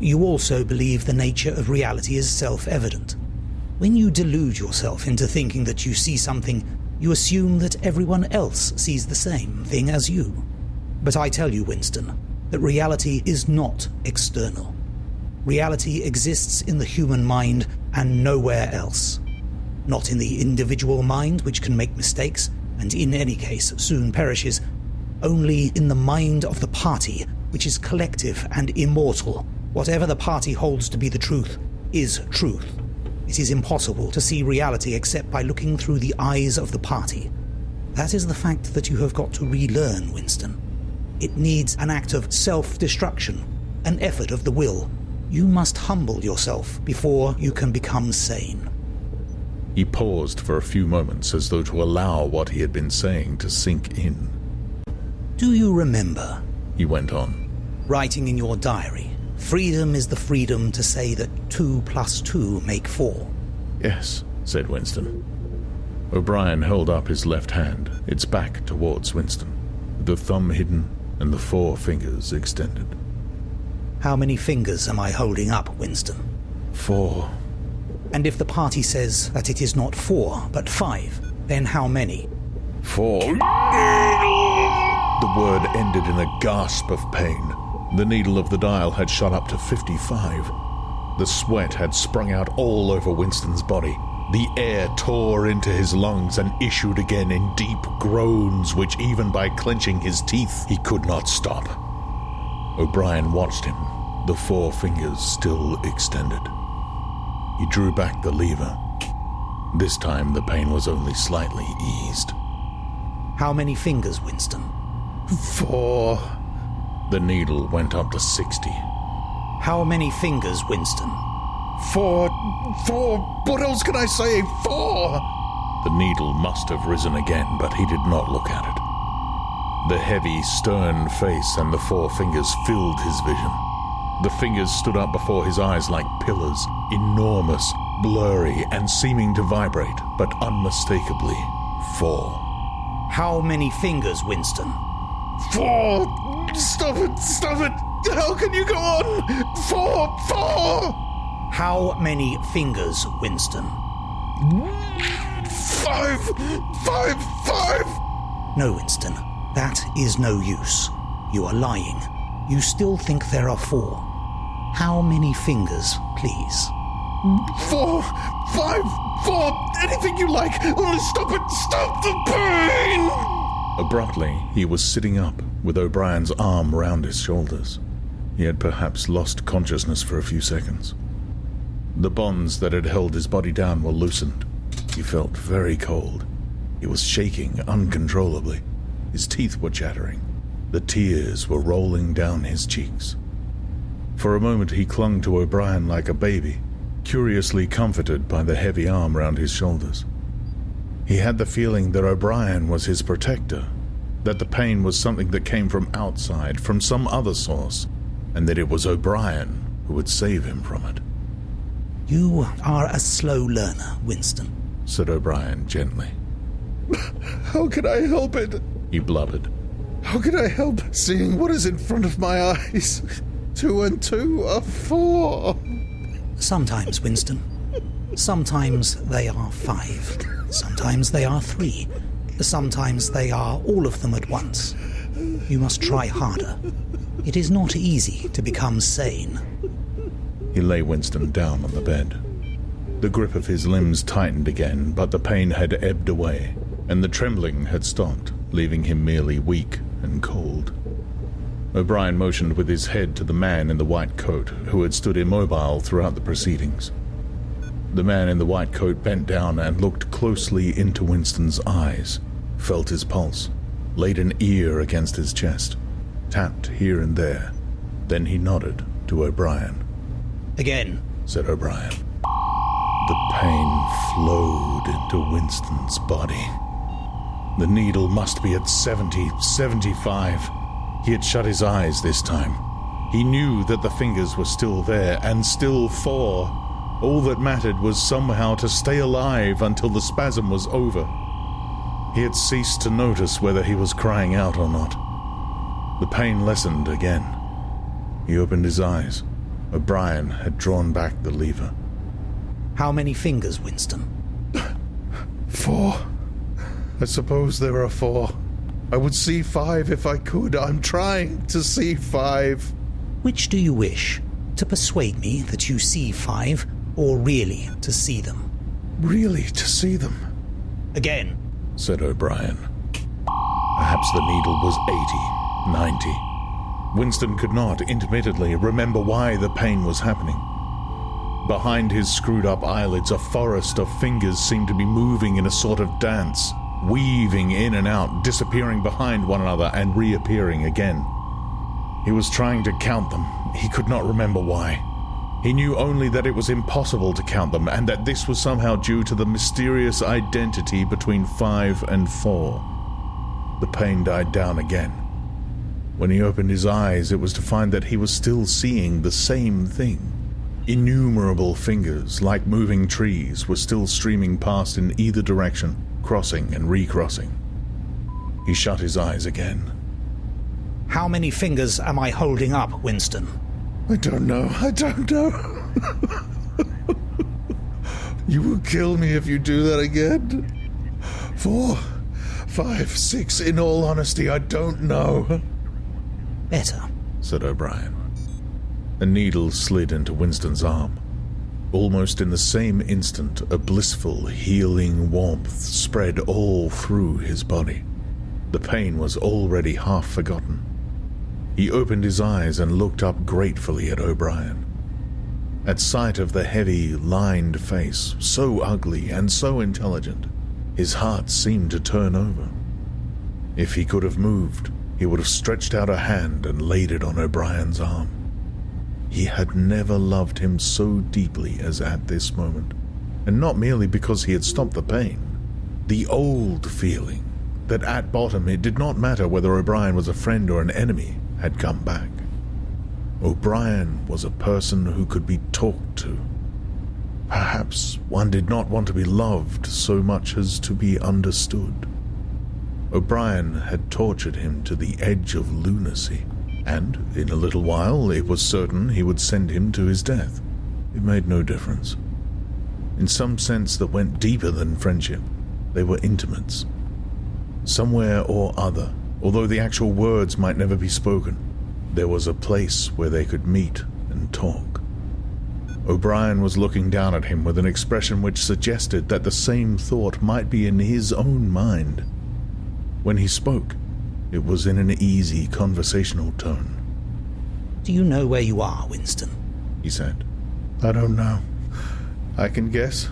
You also believe the nature of reality is self-evident. When you delude yourself into thinking that you see something, you assume that everyone else sees the same thing as you. But I tell you, Winston, that reality is not external. Reality exists in the human mind and nowhere else. Not in the individual mind, which can make mistakes, and in any case soon perishes. Only in the mind of the party, which is collective and immortal. Whatever the party holds to be the truth is truth. It is impossible to see reality except by looking through the eyes of the party. That is the fact that you have got to relearn, Winston. It needs an act of self-destruction, an effort of the will. You must humble yourself before you can become sane. He paused for a few moments as though to allow what he had been saying to sink in. Do you remember, he went on, writing in your diary, freedom is the freedom to say that 2 + 2 make 4? Yes, said Winston. O'Brien held up his left hand, its back towards Winston, the thumb hidden and the 4 fingers extended. How many fingers am I holding up, Winston? 4. And if the party says that it is not 4, but 5, then how many? 4. The word ended in a gasp of pain. The needle of the dial had shot up to 55. The sweat had sprung out all over Winston's body. The air tore into his lungs and issued again in deep groans, which even by clenching his teeth he could not stop. O'Brien watched him, the 4 fingers still extended. He drew back the lever. This time the pain was only slightly eased. How many fingers, Winston? 4. The needle went up to 60. How many fingers, Winston? 4. What else can I say? 4. The needle must have risen again, but he did not look at it. The heavy, stern face and the 4 fingers filled his vision. The fingers stood up before his eyes like pillars, enormous, blurry, and seeming to vibrate, but unmistakably 4. How many fingers, Winston? 4! Stop it! How can you go on? 4! How many fingers, Winston? 5! No, Winston, that is no use. You are lying. You still think there are 4. How many fingers, please? 4! 4! Anything you like! Only stop it! Stop the pain! Abruptly, he was sitting up, with O'Brien's arm round his shoulders. He had perhaps lost consciousness for a few seconds. The bonds that had held his body down were loosened. He felt very cold. He was shaking uncontrollably. His teeth were chattering. The tears were rolling down his cheeks. For a moment he clung to O'Brien like a baby, curiously comforted by the heavy arm round his shoulders. He had the feeling that O'Brien was his protector, that the pain was something that came from outside, from some other source, and that it was O'Brien who would save him from it. You are a slow learner, Winston, said O'Brien gently. How can I help it? He blubbered. How can I help seeing what is in front of my eyes? 2 and 2 are 4. Sometimes, Winston. Sometimes they are 5. Sometimes they are 3. Sometimes they are all of them at once. You must try harder. It is not easy to become sane. He lay Winston down on the bed. The grip of his limbs tightened again, but the pain had ebbed away, and the trembling had stopped, leaving him merely weak and cold. O'Brien motioned with his head to the man in the white coat, who had stood immobile throughout the proceedings. The man in the white coat bent down and looked closely into Winston's eyes, felt his pulse, laid an ear against his chest, tapped here and there. Then he nodded to O'Brien. Again, said O'Brien. The pain flowed into Winston's body. The needle must be at 70, 75. He had shut his eyes this time. He knew that the fingers were still there, and still 4. All that mattered was somehow to stay alive until the spasm was over. He had ceased to notice whether he was crying out or not. The pain lessened again. He opened his eyes. O'Brien had drawn back the lever. How many fingers, Winston? 4. I suppose there are 4. I would see 5 if I could. I'm trying to see 5. Which do you wish? To persuade me that you see 5, or really to see them? Really to see them. Again, said O'Brien. Perhaps the needle was 80, 90. Winston could not, intermittently, remember why the pain was happening. Behind his screwed-up eyelids, a forest of fingers seemed to be moving in a sort of dance, weaving in and out, disappearing behind one another and reappearing again. He was trying to count them. He could not remember why. He knew only that it was impossible to count them, and that this was somehow due to the mysterious identity between 5 and 4. The pain died down again. When he opened his eyes, it was to find that he was still seeing the same thing. Innumerable fingers, like moving trees, were still streaming past in either direction, crossing and recrossing. He shut his eyes again. How many fingers am I holding up, Winston? I don't know. You will kill me if you do that again. 4, 5, 6, in all honesty, I don't know. Better, said O'Brien. A needle slid into Winston's arm. Almost in the same instant, a blissful, healing warmth spread all through his body. The pain was already half forgotten. He opened his eyes and looked up gratefully at O'Brien. At sight of the heavy, lined face, so ugly and so intelligent, his heart seemed to turn over. If he could have moved, he would have stretched out a hand and laid it on O'Brien's arm. He had never loved him so deeply as at this moment, and not merely because he had stopped the pain. The old feeling that at bottom it did not matter whether O'Brien was a friend or an enemy had come back. O'Brien was a person who could be talked to. Perhaps one did not want to be loved so much as to be understood. O'Brien had tortured him to the edge of lunacy, and in a little while it was certain he would send him to his death. It made no difference. In some sense that went deeper than friendship, they were intimates. Somewhere or other, although the actual words might never be spoken, there was a place where they could meet and talk. O'Brien was looking down at him with an expression which suggested that the same thought might be in his own mind. When he spoke, it was in an easy, conversational tone. Do you know where you are, Winston? He said. I don't know. I can guess.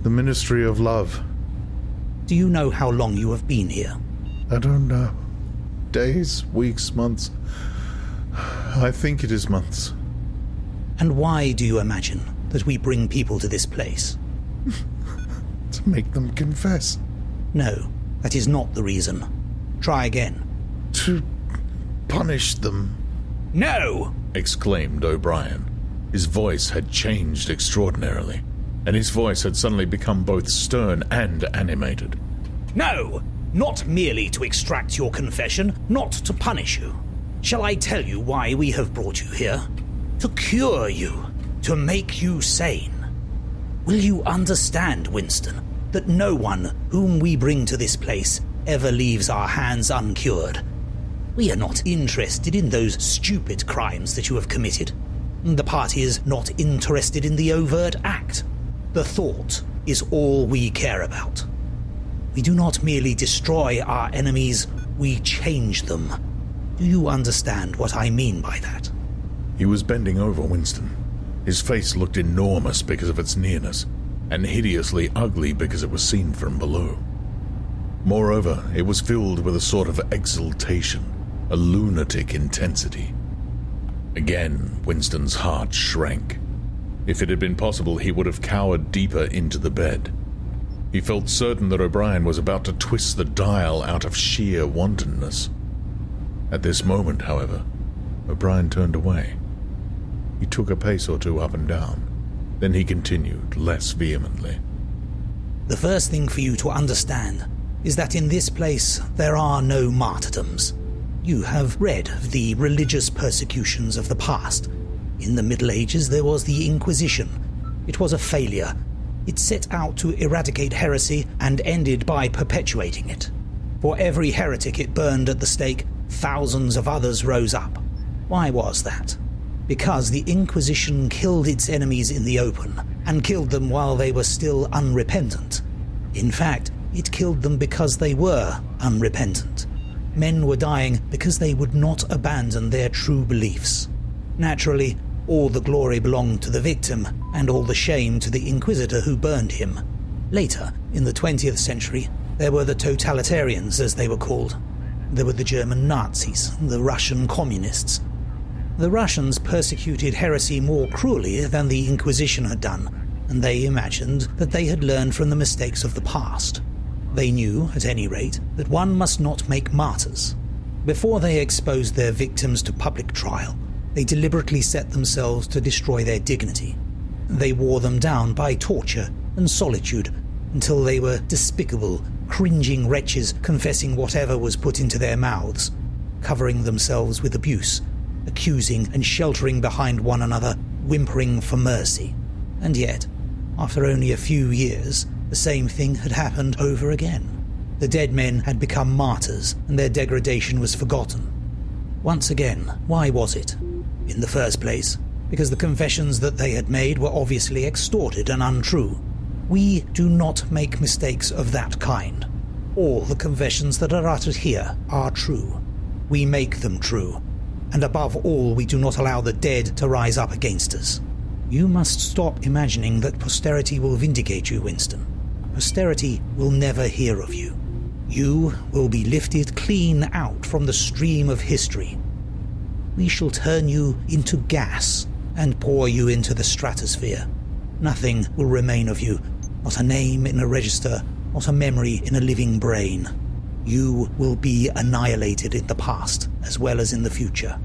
The Ministry of Love. Do you know how long you have been here? I don't know. Days, weeks, months. I think it is months. And why do you imagine that we bring people to this place? To make them confess. No, that is not the reason. Try again. To punish them. No! Exclaimed O'Brien. His voice had changed extraordinarily, and his voice had suddenly become both stern and animated. No! Not merely to extract your confession, not to punish you. Shall I tell you why we have brought you here? To cure you, to make you sane. Will you understand, Winston, that no one whom we bring to this place ever leaves our hands uncured? We are not interested in those stupid crimes that you have committed. The party is not interested in the overt act. The thought is all we care about. We do not merely destroy our enemies, we change them. Do you understand what I mean by that? He was bending over Winston. His face looked enormous because of its nearness, and hideously ugly because it was seen from below. Moreover, it was filled with a sort of exultation, a lunatic intensity. Again, Winston's heart shrank. If it had been possible, he would have cowered deeper into the bed. He felt certain that O'Brien was about to twist the dial out of sheer wantonness. At this moment, however, O'Brien turned away. He took a pace or two up and down. Then he continued, less vehemently. The first thing for you to understand is that in this place there are no martyrdoms. You have read of the religious persecutions of the past. In the Middle Ages there was the Inquisition. It was a failure. It set out to eradicate heresy and ended by perpetuating it. For every heretic it burned at the stake, thousands of others rose up. Why was that? Because the Inquisition killed its enemies in the open, and killed them while they were still unrepentant. In fact, it killed them because they were unrepentant. Men were dying because they would not abandon their true beliefs. Naturally, all the glory belonged to the victim, and all the shame to the inquisitor who burned him. Later, in the 20th century, There were the totalitarians, as they were called. There were the German Nazis, the Russian communists. The Russians persecuted heresy more cruelly than the Inquisition had done, and they imagined that they had learned from the mistakes of the past. They knew, at any rate, that one must not make martyrs. Before they exposed their victims to public trial, they deliberately set themselves to destroy their dignity. They wore them down by torture and solitude until they were despicable, cringing wretches confessing whatever was put into their mouths, covering themselves with abuse, accusing and sheltering behind one another, whimpering for mercy. And yet, after only a few years, the same thing had happened over again. The dead men had become martyrs, and their degradation was forgotten. Once again, why was it? In the first place, because the confessions that they had made were obviously extorted and untrue. We do not make mistakes of that kind. All the confessions that are uttered here are true. We make them true. And above all, we do not allow the dead to rise up against us. You must stop imagining that posterity will vindicate you, Winston. Posterity will never hear of you. You will be lifted clean out from the stream of history. We shall turn you into gas and pour you into the stratosphere. Nothing will remain of you, not a name in a register, not a memory in a living brain. You will be annihilated in the past as well as in the future.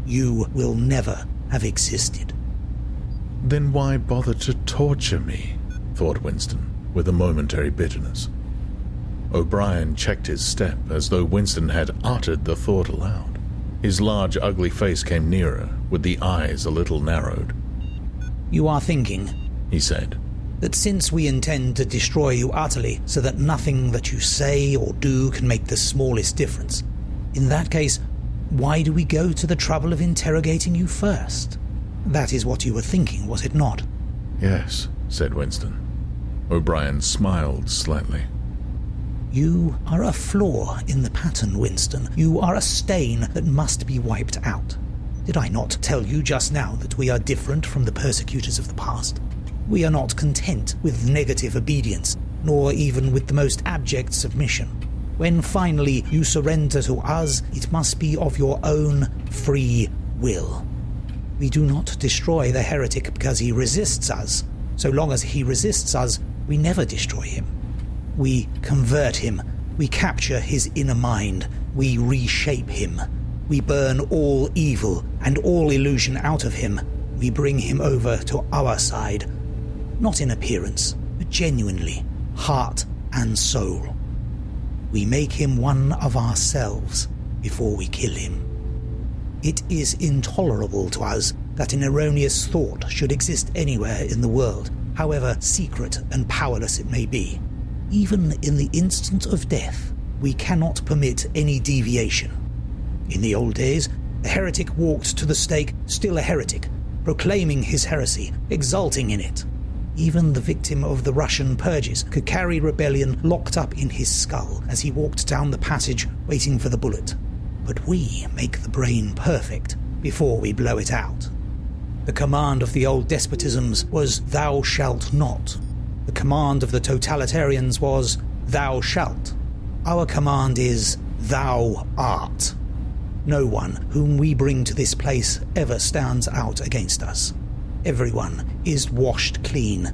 You will never have existed. Then why bother to torture me? Thought Winston, with a momentary bitterness. O'Brien checked his step as though Winston had uttered the thought aloud. His large, ugly face came nearer, with the eyes a little narrowed. You are thinking, he said, that since we intend to destroy you utterly so that nothing that you say or do can make the smallest difference, in that case, why do we go to the trouble of interrogating you first? That is what you were thinking, was it not? Yes, said Winston. O'Brien smiled slightly. You are a flaw in the pattern, Winston. You are a stain that must be wiped out. Did I not tell you just now that we are different from the persecutors of the past? We are not content with negative obedience, nor even with the most abject submission. When finally you surrender to us, it must be of your own free will. We do not destroy the heretic because he resists us. So long as he resists us, we never destroy him. We convert him. We capture his inner mind. We reshape him. We burn all evil and all illusion out of him. We bring him over to our side. Not in appearance, but genuinely, heart and soul. We make him one of ourselves before we kill him. It is intolerable to us that an erroneous thought should exist anywhere in the world, however secret and powerless it may be. Even in the instant of death, we cannot permit any deviation. In the old days, the heretic walked to the stake still a heretic, proclaiming his heresy, exulting in it. Even the victim of the Russian purges could carry rebellion locked up in his skull as he walked down the passage waiting for the bullet. But we make the brain perfect before we blow it out. The command of the old despotisms was, "Thou shalt not." The command of the totalitarians was, "Thou shalt." Our command is, "Thou art." No one whom we bring to this place ever stands out against us. Everyone is washed clean,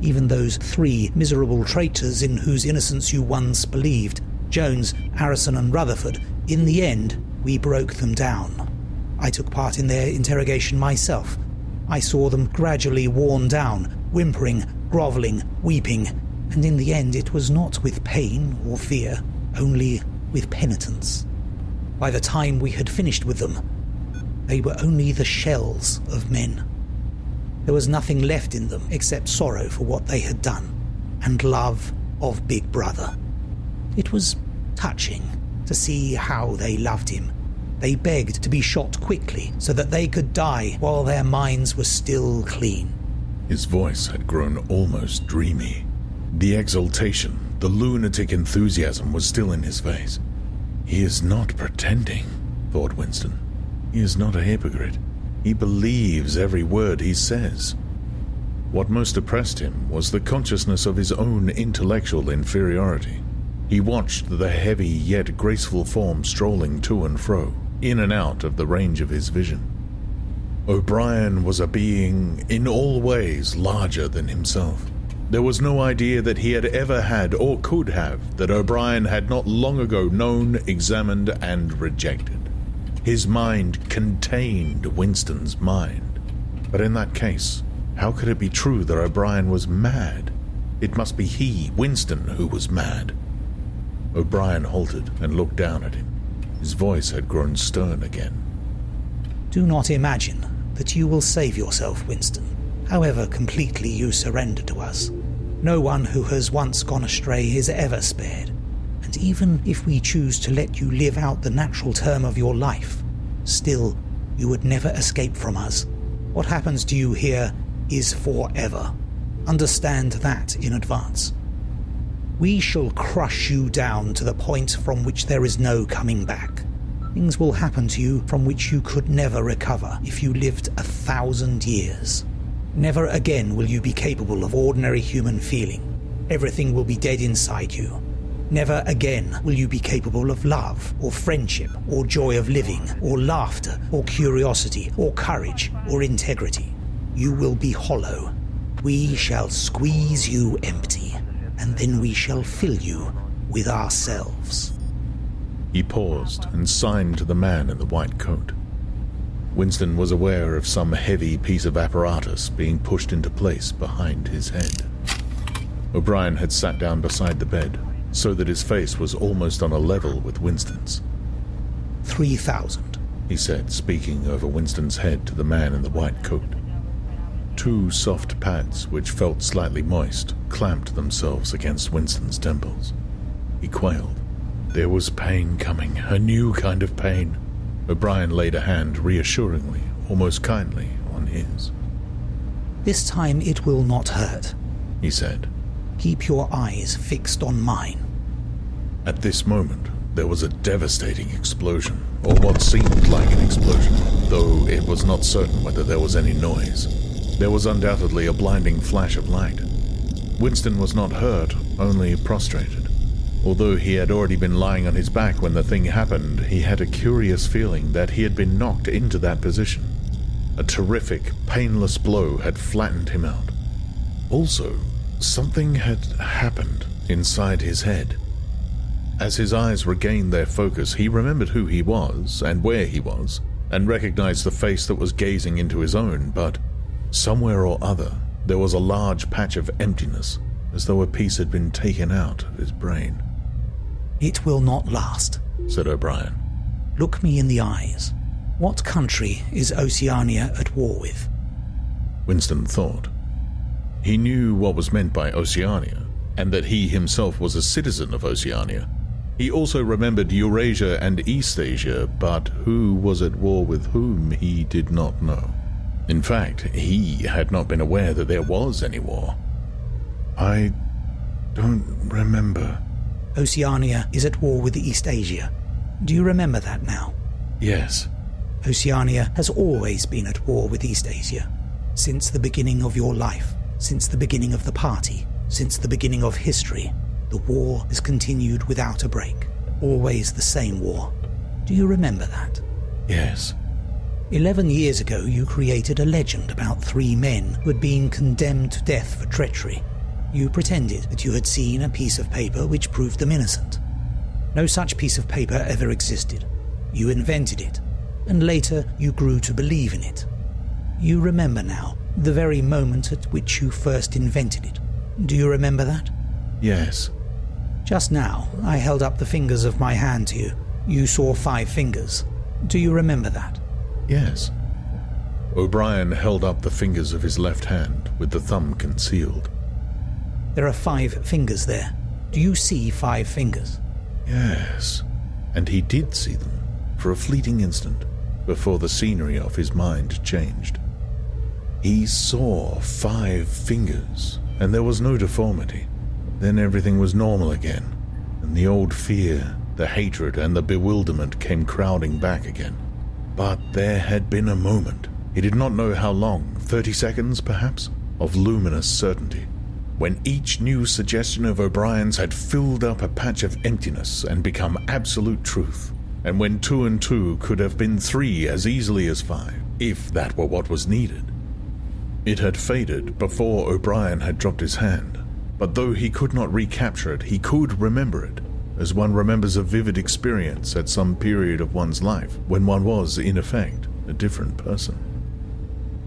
even those 3 miserable traitors in whose innocence you once believed, Jones, Harrison and Rutherford. In the end, we broke them down. I took part in their interrogation myself. I saw them gradually worn down, whimpering, grovelling, weeping, and in the end it was not with pain or fear, only with penitence. By the time we had finished with them, they were only the shells of men. There was nothing left in them except sorrow for what they had done, and love of Big Brother. It was touching to see how they loved him. They begged to be shot quickly so that they could die while their minds were still clean. His voice had grown almost dreamy. The exultation, the lunatic enthusiasm was still in his face. He is not pretending, thought Winston. He is not a hypocrite. He believes every word he says. What most oppressed him was the consciousness of his own intellectual inferiority. He watched the heavy yet graceful form strolling to and fro, in and out of the range of his vision. O'Brien was a being in all ways larger than himself. There was no idea that he had ever had or could have that O'Brien had not long ago known, examined, and rejected. His mind contained Winston's mind. But in that case, how could it be true that O'Brien was mad? It must be he, Winston, who was mad. O'Brien halted and looked down at him. His voice had grown stern again. Do not imagine that you will save yourself, Winston, however completely you surrender to us. No one who has once gone astray is ever spared, and even if we choose to let you live out the natural term of your life, still you would never escape from us. What happens to you here is forever. Understand that in advance. We shall crush you down to the point from which there is no coming back. Things will happen to you from which you could never recover if you lived 1,000 years. Never again will you be capable of ordinary human feeling. Everything will be dead inside you. Never again will you be capable of love, or friendship, or joy of living, or laughter, or curiosity, or courage, or integrity. You will be hollow. We shall squeeze you empty, and then we shall fill you with ourselves. He paused and signed to the man in the white coat. Winston was aware of some heavy piece of apparatus being pushed into place behind his head. O'Brien had sat down beside the bed, so that his face was almost on a level with Winston's. 3,000, he said, speaking over Winston's head to the man in the white coat. Two soft pads, which felt slightly moist, clamped themselves against Winston's temples. He quailed. There was pain coming, a new kind of pain. O'Brien laid a hand reassuringly, almost kindly, on his. This time it will not hurt, he said. Keep your eyes fixed on mine. At this moment, there was a devastating explosion, or what seemed like an explosion, though it was not certain whether there was any noise. There was undoubtedly a blinding flash of light. Winston was not hurt, only prostrated. Although he had already been lying on his back when the thing happened, he had a curious feeling that he had been knocked into that position. A terrific, painless blow had flattened him out. Also, something had happened inside his head. As his eyes regained their focus, he remembered who he was and where he was, and recognized the face that was gazing into his own, but somewhere or other there was a large patch of emptiness, as though a piece had been taken out of his brain. It will not last, said O'Brien. Look me in the eyes. What country is Oceania at war with? Winston thought. He knew what was meant by Oceania, and that he himself was a citizen of Oceania. He also remembered Eurasia and Eastasia, but who was at war with whom he did not know. In fact, he had not been aware that there was any war. I don't remember. Oceania is at war with Eastasia. Do you remember that now? Yes. Oceania has always been at war with Eastasia. Since the beginning of your life, since the beginning of the party, since the beginning of history, the war has continued without a break. Always the same war. Do you remember that? Yes. 11 years ago, you created a legend about 3 men who had been condemned to death for treachery. You pretended that you had seen a piece of paper which proved them innocent. No such piece of paper ever existed. You invented it, and later you grew to believe in it. You remember now the very moment at which you first invented it. Do you remember that? Yes. Just now, I held up the fingers of my hand to you. You saw 5 fingers. Do you remember that? Yes. O'Brien held up the fingers of his left hand, with the thumb concealed. There are 5 fingers there. Do you see 5 fingers? Yes. And he did see them, for a fleeting instant, before the scenery of his mind changed. He saw 5 fingers, and there was no deformity. Then everything was normal again, and the old fear, the hatred, and the bewilderment came crowding back again. But there had been a moment, he did not know how long, 30 seconds perhaps, of luminous certainty, when each new suggestion of O'Brien's had filled up a patch of emptiness and become absolute truth, and when 2 and 2 could have been 3 as easily as 5, if that were what was needed. It had faded before O'Brien had dropped his hand, but though he could not recapture it, he could remember it, as one remembers a vivid experience at some period of one's life when one was, in effect, a different person.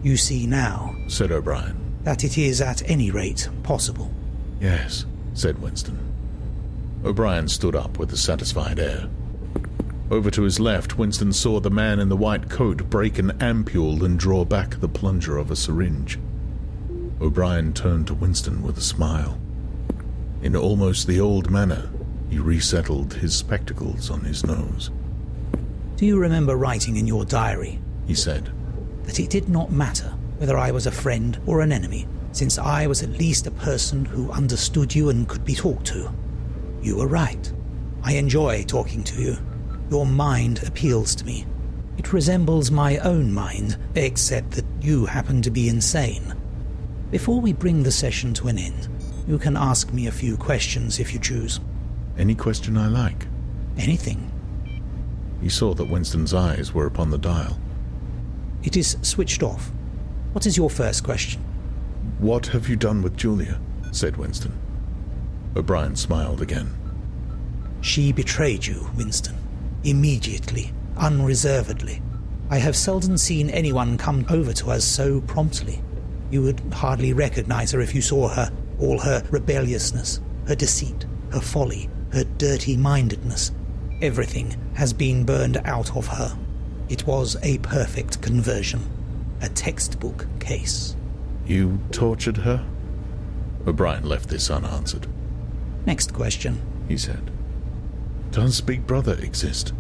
You see now, said O'Brien, that it is at any rate possible. Yes, said Winston. O'Brien stood up with a satisfied air. Over to his left, Winston saw the man in the white coat break an ampule and draw back the plunger of a syringe. O'Brien turned to Winston with a smile. In almost the old manner, he resettled his spectacles on his nose. Do you remember writing in your diary, he said, that it did not matter whether I was a friend or an enemy, since I was at least a person who understood you and could be talked to? You were right. I enjoy talking to you. Your mind appeals to me. It resembles my own mind, except that you happen to be insane. Before we bring the session to an end, you can ask me a few questions if you choose. Any question I like. Anything. He saw that Winston's eyes were upon the dial. It is switched off. What is your first question? What have you done with Julia? Said Winston. O'Brien smiled again. She betrayed you, Winston. Immediately, unreservedly. I have seldom seen anyone come over to us so promptly. You would hardly recognize her if you saw her. All her rebelliousness, her deceit, her folly, her dirty-mindedness. Everything has been burned out of her. It was a perfect conversion. A textbook case. You tortured her? O'Brien left this unanswered. Next question, he said. Does Big Brother exist?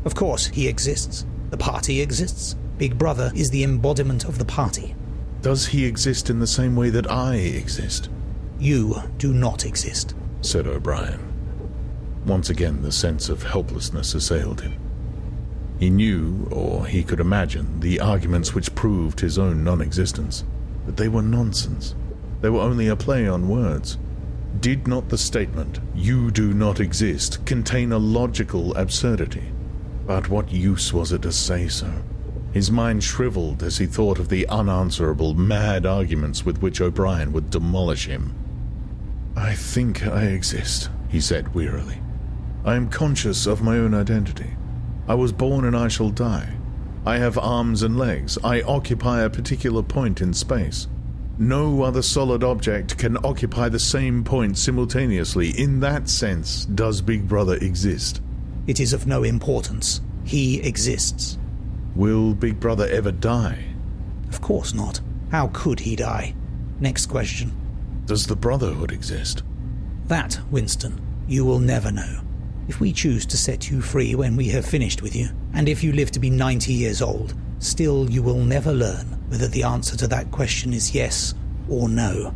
Of course he exists. The party exists. Big Brother is the embodiment of the party. Does he exist in the same way that I exist? You do not exist, said O'Brien. Once again the sense of helplessness assailed him. He knew, or he could imagine, the arguments which proved his own non-existence, but they were nonsense. They were only a play on words. Did not the statement, "You do not exist," contain a logical absurdity? But what use was it to say so? His mind shriveled as he thought of the unanswerable, mad arguments with which O'Brien would demolish him. I think I exist, he said wearily. I am conscious of my own identity. I was born and I shall die. I have arms and legs. I occupy a particular point in space. No other solid object can occupy the same point simultaneously. In that sense, does Big Brother exist? It is of no importance. He exists. Will Big Brother ever die? Of course not. How could he die? Next question. Does the Brotherhood exist? That, Winston, you will never know. If we choose to set you free when we have finished with you, and if you live to be 90 years old, still you will never learn whether the answer to that question is yes or no.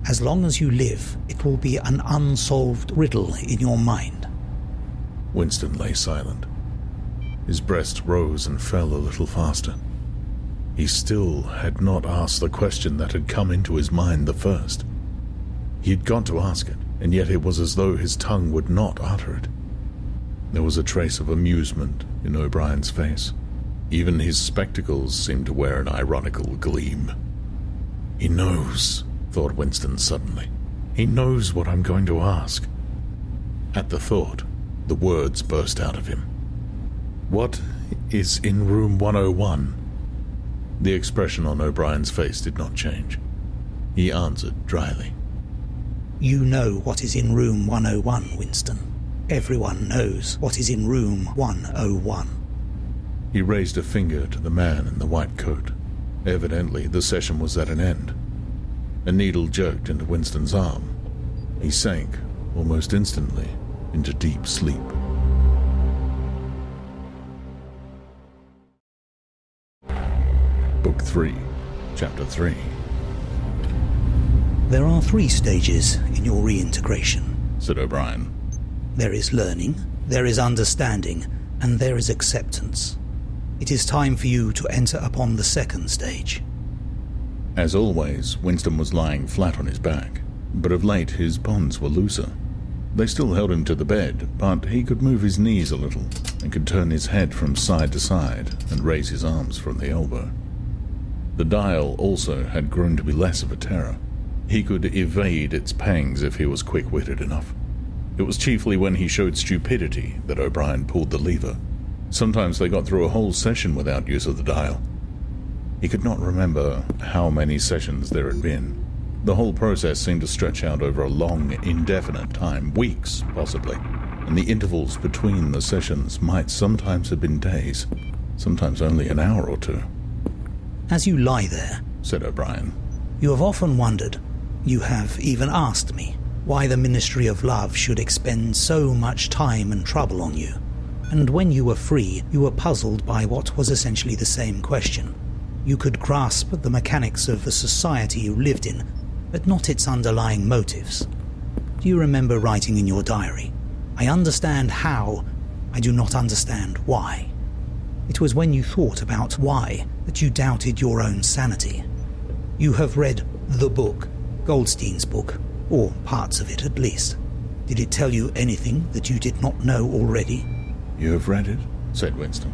As long as you live, it will be an unsolved riddle in your mind. Winston lay silent. His breast rose and fell a little faster. He still had not asked the question that had come into his mind the first. He had got to ask it, and yet it was as though his tongue would not utter it. There was a trace of amusement in O'Brien's face. Even his spectacles seemed to wear an ironical gleam. He knows, thought Winston suddenly. He knows what I'm going to ask. At the thought, the words burst out of him. What is in room 101? The expression on O'Brien's face did not change. He answered dryly. You know what is in room 101, Winston. Everyone knows what is in room 101. He raised a finger to the man in the white coat. Evidently, the session was at an end. A needle jerked into Winston's arm. He sank, almost instantly, into deep sleep. Book 3, Chapter 3. There are 3 stages in your reintegration, said O'Brien. There is learning, there is understanding, and there is acceptance. It is time for you to enter upon the 2nd stage. As always, Winston was lying flat on his back. but of late his bonds were looser. They still held him to the bed, but he could move his knees a little, and could turn his head from side to side and raise his arms from the elbow. The dial also had grown to be less of a terror. He could evade its pangs if he was quick-witted enough. It was chiefly when he showed stupidity that O'Brien pulled the lever. Sometimes they got through a whole session without use of the dial. He could not remember how many sessions there had been. The whole process seemed to stretch out over a long, indefinite time, weeks, possibly, and the intervals between the sessions might sometimes have been days, sometimes only an hour or two. As you lie there, said O'Brien, you have often wondered, you have even asked me, why the Ministry of Love should expend so much time and trouble on you. And when you were free, you were puzzled by what was essentially the same question. You could grasp the mechanics of the society you lived in, but not its underlying motives. Do you remember writing in your diary, I understand how, I do not understand why. It was when you thought about why that you doubted your own sanity. You have read the book, Goldstein's book, or parts of it at least. Did it tell you anything that you did not know already? You have read it, said Winston.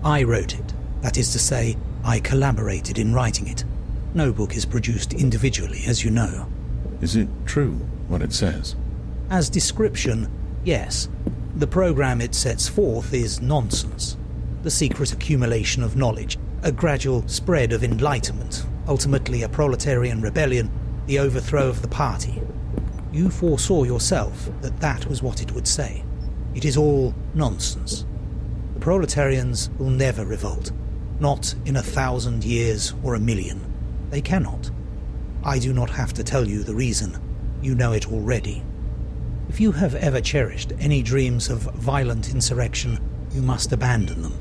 I wrote it. That is to say, I collaborated in writing it. No book is produced individually, as you know. Is it true, what it says? As description, yes. The program it sets forth is nonsense. The secret accumulation of knowledge, a gradual spread of enlightenment, ultimately a proletarian rebellion, the overthrow of the party. You foresaw yourself that that was what it would say. It is all nonsense. The proletarians will never revolt. Not in 1,000 years or 1,000,000. They cannot. I do not have to tell you the reason. You know it already. If you have ever cherished any dreams of violent insurrection, you must abandon them.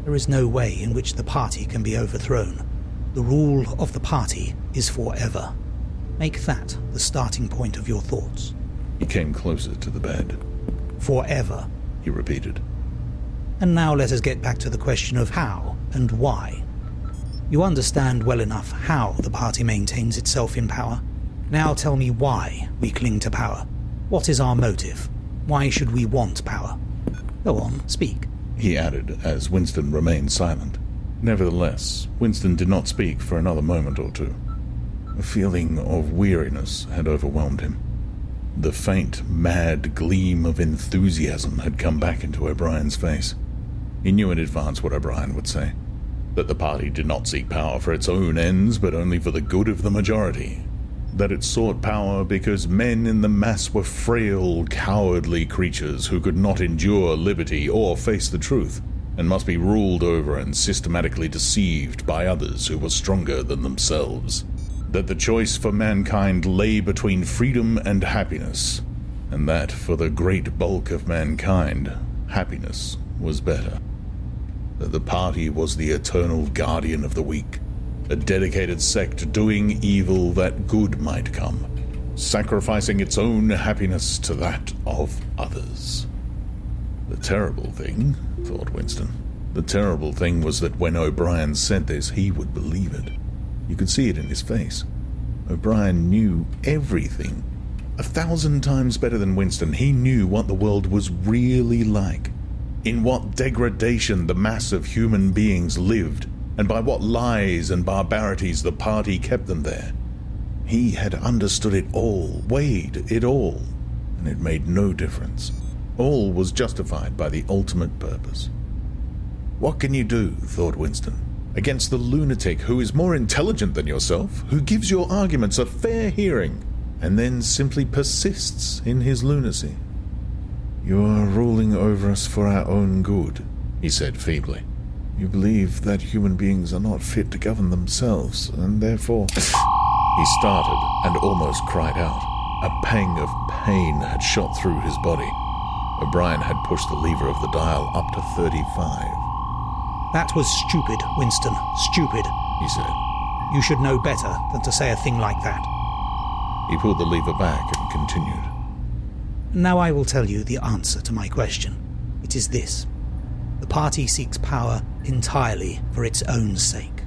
There is no way in which the party can be overthrown. The rule of the party is forever. Make that the starting point of your thoughts. He came closer to the bed. Forever, he repeated. And now let us get back to the question of how and why. You understand well enough how the party maintains itself in power. Now tell me why we cling to power. What is our motive? Why should we want power? Go on, speak, he added as Winston remained silent. Nevertheless, Winston did not speak for another moment or two. A feeling of weariness had overwhelmed him. The faint, mad gleam of enthusiasm had come back into O'Brien's face. He knew in advance what O'Brien would say. That the party did not seek power for its own ends, but only for the good of the majority. That it sought power because men in the mass were frail, cowardly creatures who could not endure liberty or face the truth, and must be ruled over and systematically deceived by others who were stronger than themselves. That the choice for mankind lay between freedom and happiness, and that for the great bulk of mankind, happiness was better. That the party was the eternal guardian of the weak, a dedicated sect doing evil that good might come, sacrificing its own happiness to that of others. The terrible thing, thought Winston, the terrible thing was that when O'Brien said this, he would believe it. You could see it in his face. O'Brien knew everything. 1,000 times better than Winston, he knew what the world was really like. In what degradation the mass of human beings lived, and by what lies and barbarities the party kept them there. He had understood it all, weighed it all, and it made no difference. All was justified by the ultimate purpose. What can you do, thought Winston, against the lunatic who is more intelligent than yourself, who gives your arguments a fair hearing, and then simply persists in his lunacy? You are ruling over us for our own good, he said feebly. You believe that human beings are not fit to govern themselves, and therefore... He started and almost cried out. A pang of pain had shot through his body. O'Brien had pushed the lever of the dial up to 35. That was stupid, Winston. Stupid, he said. You should know better than to say a thing like that. He pulled the lever back and continued. Now I will tell you the answer to my question. It is this. The party seeks power entirely for its own sake.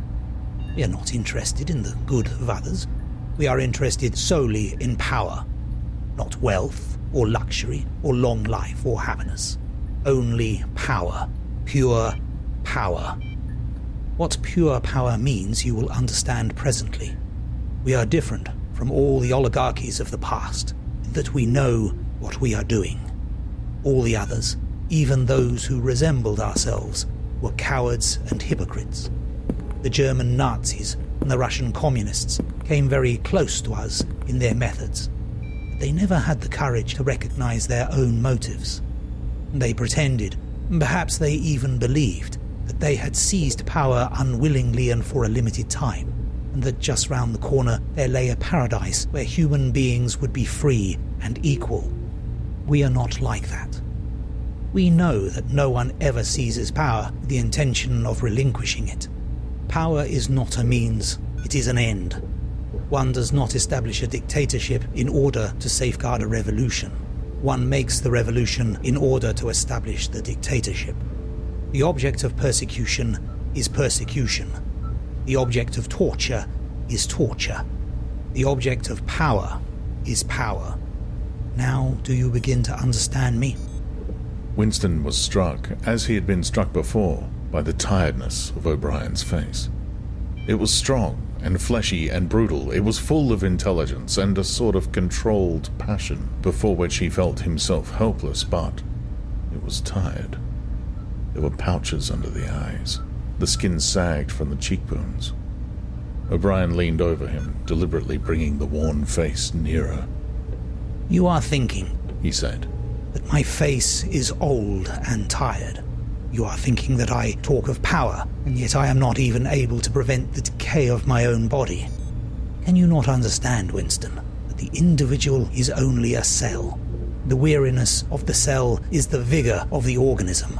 We are not interested in the good of others. We are interested solely in power, not wealth or luxury or long life or happiness. Only power. Pure power. What pure power means you will understand presently. We are different from all the oligarchies of the past, in that we know what we are doing. All the others, even those who resembled ourselves, were cowards and hypocrites. The German Nazis and the Russian communists came very close to us in their methods, but they never had the courage to recognize their own motives. They pretended, perhaps they even believed, that they had seized power unwillingly and for a limited time, and that just round the corner there lay a paradise where human beings would be free and equal. We are not like that. We know that no one ever seizes power with the intention of relinquishing it. Power is not a means, it is an end. One does not establish a dictatorship in order to safeguard a revolution. One makes the revolution in order to establish the dictatorship. The object of persecution is persecution. The object of torture is torture. The object of power is power. Now do you begin to understand me? Winston was struck, as he had been struck before, by the tiredness of O'Brien's face. It was strong and fleshy and brutal. It was full of intelligence and a sort of controlled passion, before which he felt himself helpless, but it was tired. There were pouches under the eyes. The skin sagged from the cheekbones. O'Brien leaned over him, deliberately bringing the worn face nearer. You are thinking, he said, that my face is old and tired. You are thinking that I talk of power, and yet I am not even able to prevent the decay of my own body. Can you not understand, Winston, that the individual is only a cell? The weariness of the cell is the vigor of the organism.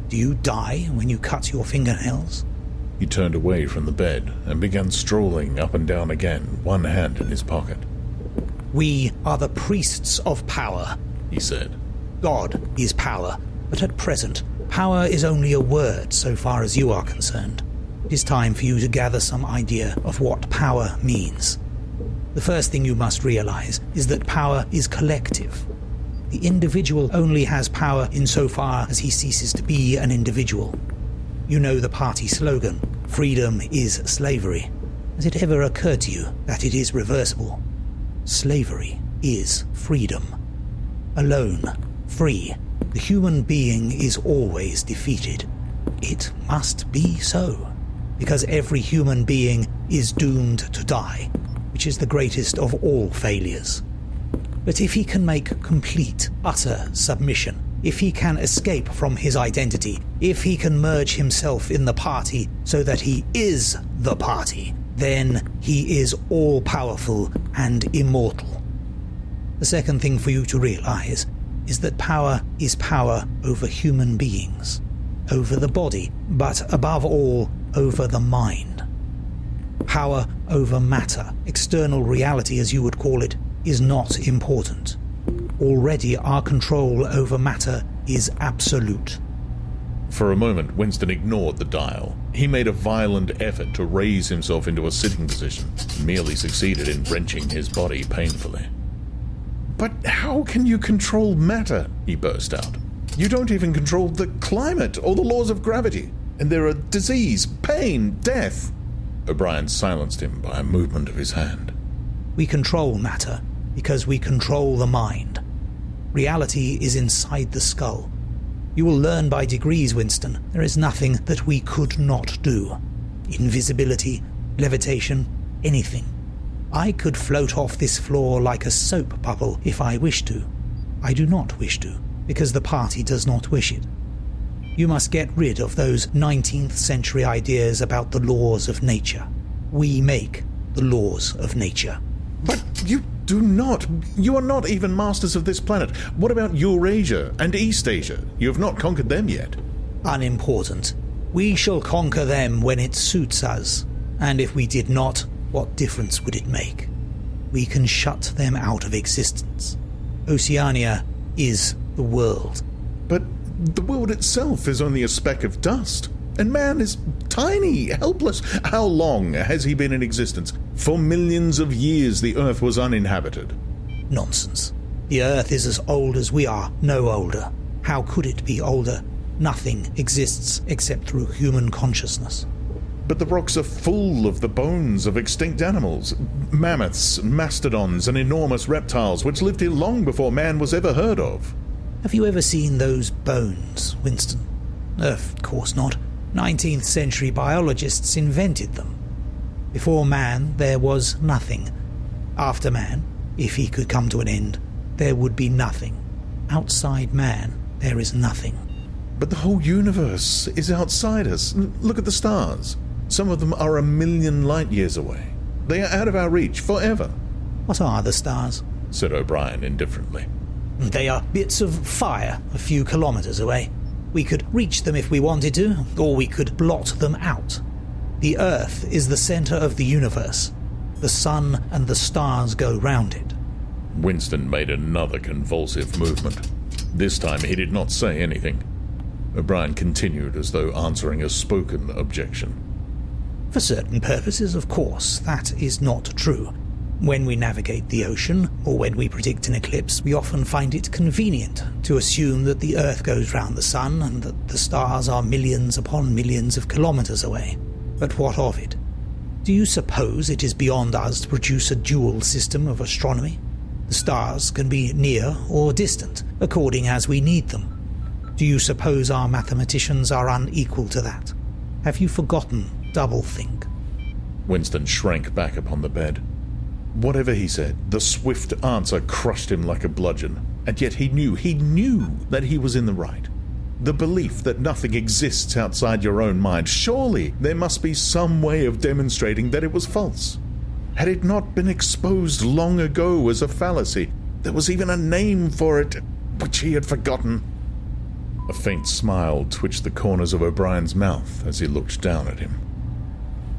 Do you die when you cut your fingernails? He turned away from the bed and began strolling up and down again, one hand in his pocket. We are the priests of power, he said. God is power, but at present, power is only a word so far as you are concerned. It is time for you to gather some idea of what power means. The first thing you must realize is that power is collective. The individual only has power insofar as he ceases to be an individual. You know the party slogan, freedom is slavery. Has it ever occurred to you that it is reversible? Slavery is freedom. Alone, free, the human being is always defeated. It must be so, because every human being is doomed to die, which is the greatest of all failures. But if he can make complete, utter submission, if he can escape from his identity, if he can merge himself in the party so that he is the party, then he is all-powerful and immortal. The second thing for you to realize is that power is power over human beings, over the body, but above all, over the mind. Power over matter, external reality as you would call it, is not important. Already our control over matter is absolute. For a moment, Winston ignored the dial. He made a violent effort to raise himself into a sitting position, and merely succeeded in wrenching his body painfully. "But how can you control matter?" he burst out. "You don't even control the climate or the laws of gravity, and there are disease, pain, death." O'Brien silenced him by a movement of his hand. We control matter because we control the mind. Reality is inside the skull. You will learn by degrees, Winston, there is nothing that we could not do. Invisibility, levitation, anything. I could float off this floor like a soap bubble if I wished to. I do not wish to, because the party does not wish it. You must get rid of those 19th century ideas about the laws of nature. We make the laws of nature. But you do not. You are not even masters of this planet. What about Eurasia and East Asia? You have not conquered them yet. Unimportant. We shall conquer them when it suits us. And if we did not, what difference would it make? We can shut them out of existence. Oceania is the world. But the world itself is only a speck of dust. And man is tiny, helpless. How long has he been in existence? For millions of years the Earth was uninhabited. Nonsense. The Earth is as old as we are, no older. How could it be older? Nothing exists except through human consciousness. But the rocks are full of the bones of extinct animals, mammoths, mastodons, and enormous reptiles which lived here long before man was ever heard of. Have you ever seen those bones, Winston? Of course not. 19th century biologists invented them. Before man, there was nothing. After man, if he could come to an end, there would be nothing. Outside man, there is nothing. But the whole universe is outside us. Look at the stars. Some of them are 1,000,000 light years away. They are out of our reach forever. What are the stars? Said O'Brien indifferently. They are bits of fire a few kilometres away. We could reach them if we wanted to, or we could blot them out. The Earth is the centre of the universe. The sun and the stars go round it. Winston made another convulsive movement. This time he did not say anything. O'Brien continued as though answering a spoken objection. For certain purposes, of course, that is not true. When we navigate the ocean, or when we predict an eclipse, we often find it convenient to assume that the Earth goes round the sun and that the stars are millions upon millions of kilometres away. But what of it? Do you suppose it is beyond us to produce a dual system of astronomy? The stars can be near or distant, according as we need them. Do you suppose our mathematicians are unequal to that? Have you forgotten doublethink? Winston shrank back upon the bed. Whatever he said, the swift answer crushed him like a bludgeon, and yet he knew that he was in the right. The belief that nothing exists outside your own mind, surely there must be some way of demonstrating that it was false. Had it not been exposed long ago as a fallacy? There was even a name for it, which he had forgotten. A faint smile twitched the corners of O'Brien's mouth as he looked down at him.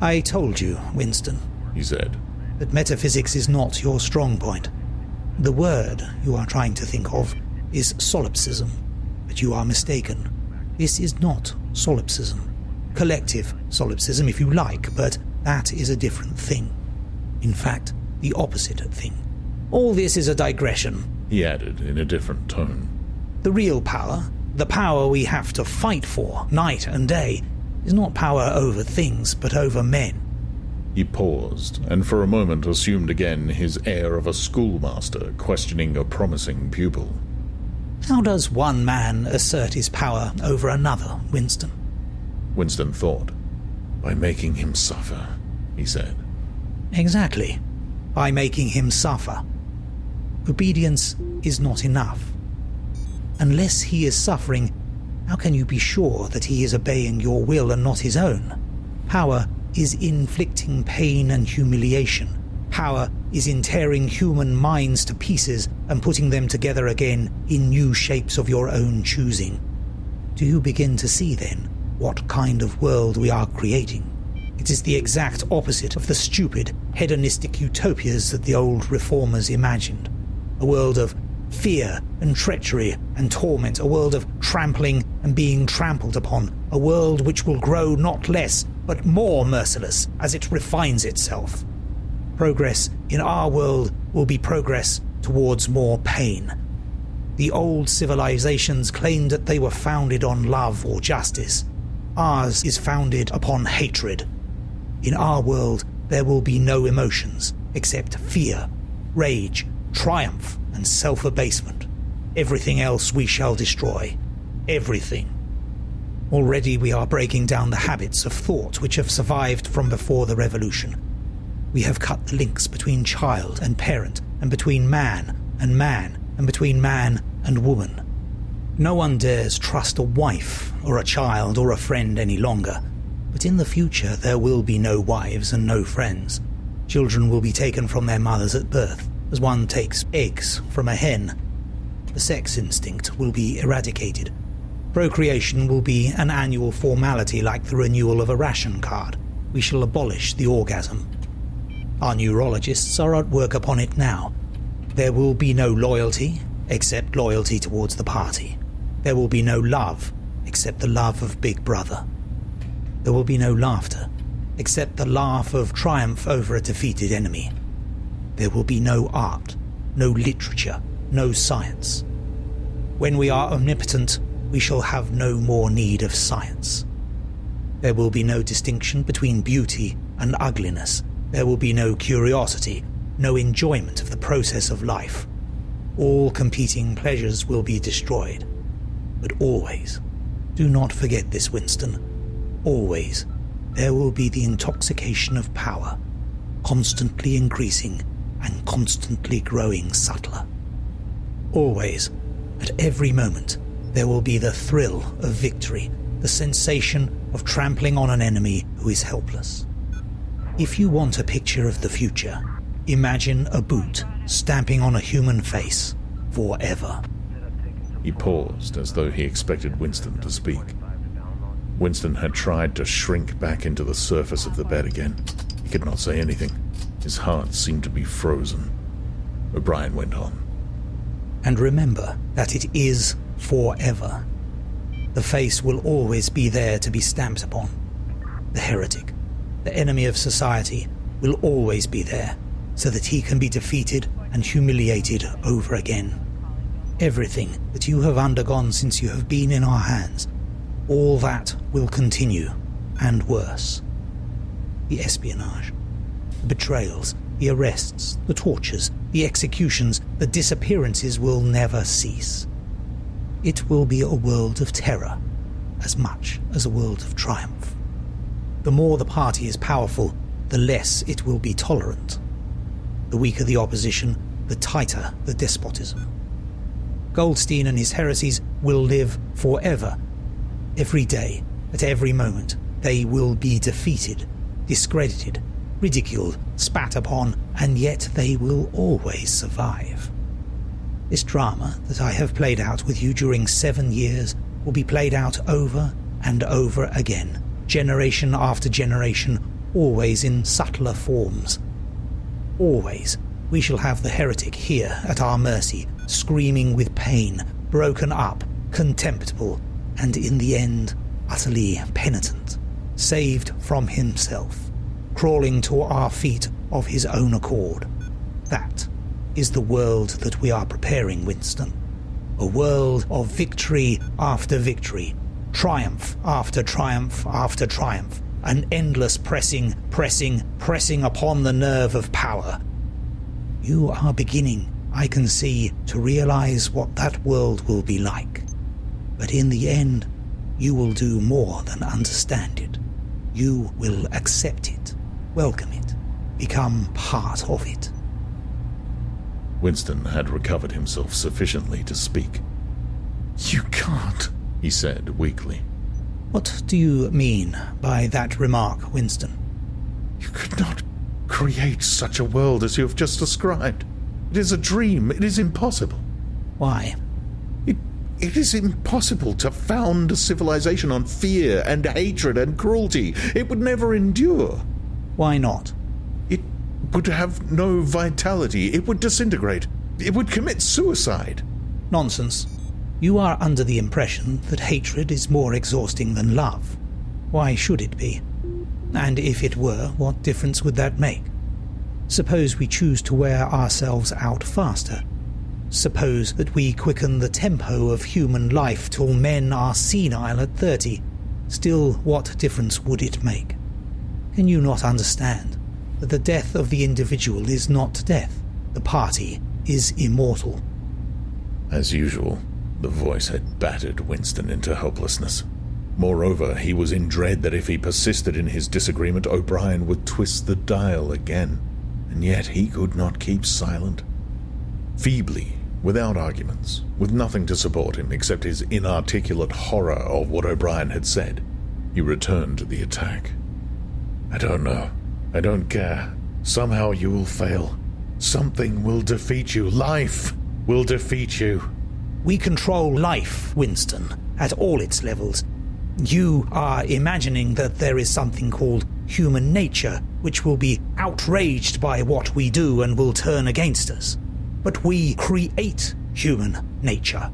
I told you, Winston, he said, that metaphysics is not your strong point. The word you are trying to think of is solipsism, but you are mistaken. This is not solipsism. Collective solipsism, if you like, but that is a different thing. In fact, the opposite thing. All this is a digression, he added in a different tone. The real power, the power we have to fight for night and day, is not power over things, but over men. He paused, and for a moment assumed again his air of a schoolmaster questioning a promising pupil. How does one man assert his power over another, Winston? Winston thought. By making him suffer, he said. Exactly. By making him suffer. Obedience is not enough. Unless he is suffering, how can you be sure that he is obeying your will and not his own? Power is inflicting pain and humiliation. Power is in tearing human minds to pieces and putting them together again in new shapes of your own choosing. Do you begin to see, then, what kind of world we are creating? It is the exact opposite of the stupid, hedonistic utopias that the old reformers imagined. A world of fear and treachery and torment, a world of trampling and being trampled upon, a world which will grow not less but more merciless as it refines itself. Progress in our world will be progress towards more pain. The old civilizations claimed that they were founded on love or justice. Ours is founded upon hatred. In our world, there will be no emotions except fear, rage, triumph, and self-abasement. Everything else we shall destroy. Everything. Already we are breaking down the habits of thought which have survived from before the revolution. We have cut the links between child and parent, and between man, and between man and woman. No one dares trust a wife, or a child, or a friend any longer. But in the future there will be no wives and no friends. Children will be taken from their mothers at birth, as one takes eggs from a hen. The sex instinct will be eradicated. Procreation will be an annual formality like the renewal of a ration card. We shall abolish the orgasm. Our neurologists are at work upon it now. There will be no loyalty, except loyalty towards the party. There will be no love, except the love of Big Brother. There will be no laughter, except the laugh of triumph over a defeated enemy. There will be no art, no literature, no science. When we are omnipotent, we shall have no more need of science. There will be no distinction between beauty and ugliness. There will be no curiosity, no enjoyment of the process of life. All competing pleasures will be destroyed. But always, do not forget this, Winston, always there will be the intoxication of power, constantly increasing and constantly growing subtler. Always, at every moment, there will be the thrill of victory, the sensation of trampling on an enemy who is helpless. If you want a picture of the future, imagine a boot stamping on a human face forever. He paused as though he expected Winston to speak. Winston had tried to shrink back into the surface of the bed again. He could not say anything. His heart seemed to be frozen. O'Brien went on. And remember that it is forever. The face will always be there to be stamped upon. The heretic, the enemy of society, will always be there, so that he can be defeated and humiliated over again. Everything that you have undergone since you have been in our hands, all that will continue, and worse. The espionage, the betrayals, the arrests, the tortures, the executions, the disappearances will never cease. It will be a world of terror, as much as a world of triumph. The more the party is powerful, the less it will be tolerant. The weaker the opposition, the tighter the despotism. Goldstein and his heresies will live forever. Every day, at every moment, they will be defeated, discredited, ridiculed, spat upon, and yet they will always survive. This drama that I have played out with you during 7 years will be played out over and over again, generation after generation, always in subtler forms. Always we shall have the heretic here at our mercy, screaming with pain, broken up, contemptible, and in the end utterly penitent, saved from himself, crawling to our feet of his own accord. That is the world that we are preparing, Winston. A world of victory after victory, triumph after triumph after triumph, an endless pressing upon the nerve of power. You are beginning, I can see, to realize what that world will be like. But in the end, you will do more than understand it. You will accept it, welcome it, become part of it. Winston had recovered himself sufficiently to speak. "You can't," he said weakly. What do you mean by that remark, Winston? "You could not create such a world as you have just described. It is a dream. It is impossible." Why? It is impossible to found a civilization on fear and hatred and cruelty. It would never endure. Why not? It would have no vitality. It would disintegrate. It would commit suicide. Nonsense. You are under the impression that hatred is more exhausting than love. Why should it be? And if it were, what difference would that make? Suppose we choose to wear ourselves out faster. Suppose that we quicken the tempo of human life till men are senile at 30. Still, what difference would it make? Can you not understand that the death of the individual is not death? The party is immortal. As usual, the voice had battered Winston into helplessness. Moreover, he was in dread that if he persisted in his disagreement, O'Brien would twist the dial again, and yet he could not keep silent. Feebly, without arguments, with nothing to support him except his inarticulate horror of what O'Brien had said, he returned to the attack. "I don't know. I don't care. Somehow you will fail. Something will defeat you. Life will defeat you." We control life, Winston, at all its levels. You are imagining that there is something called human nature, which will be outraged by what we do and will turn against us. But we create human nature.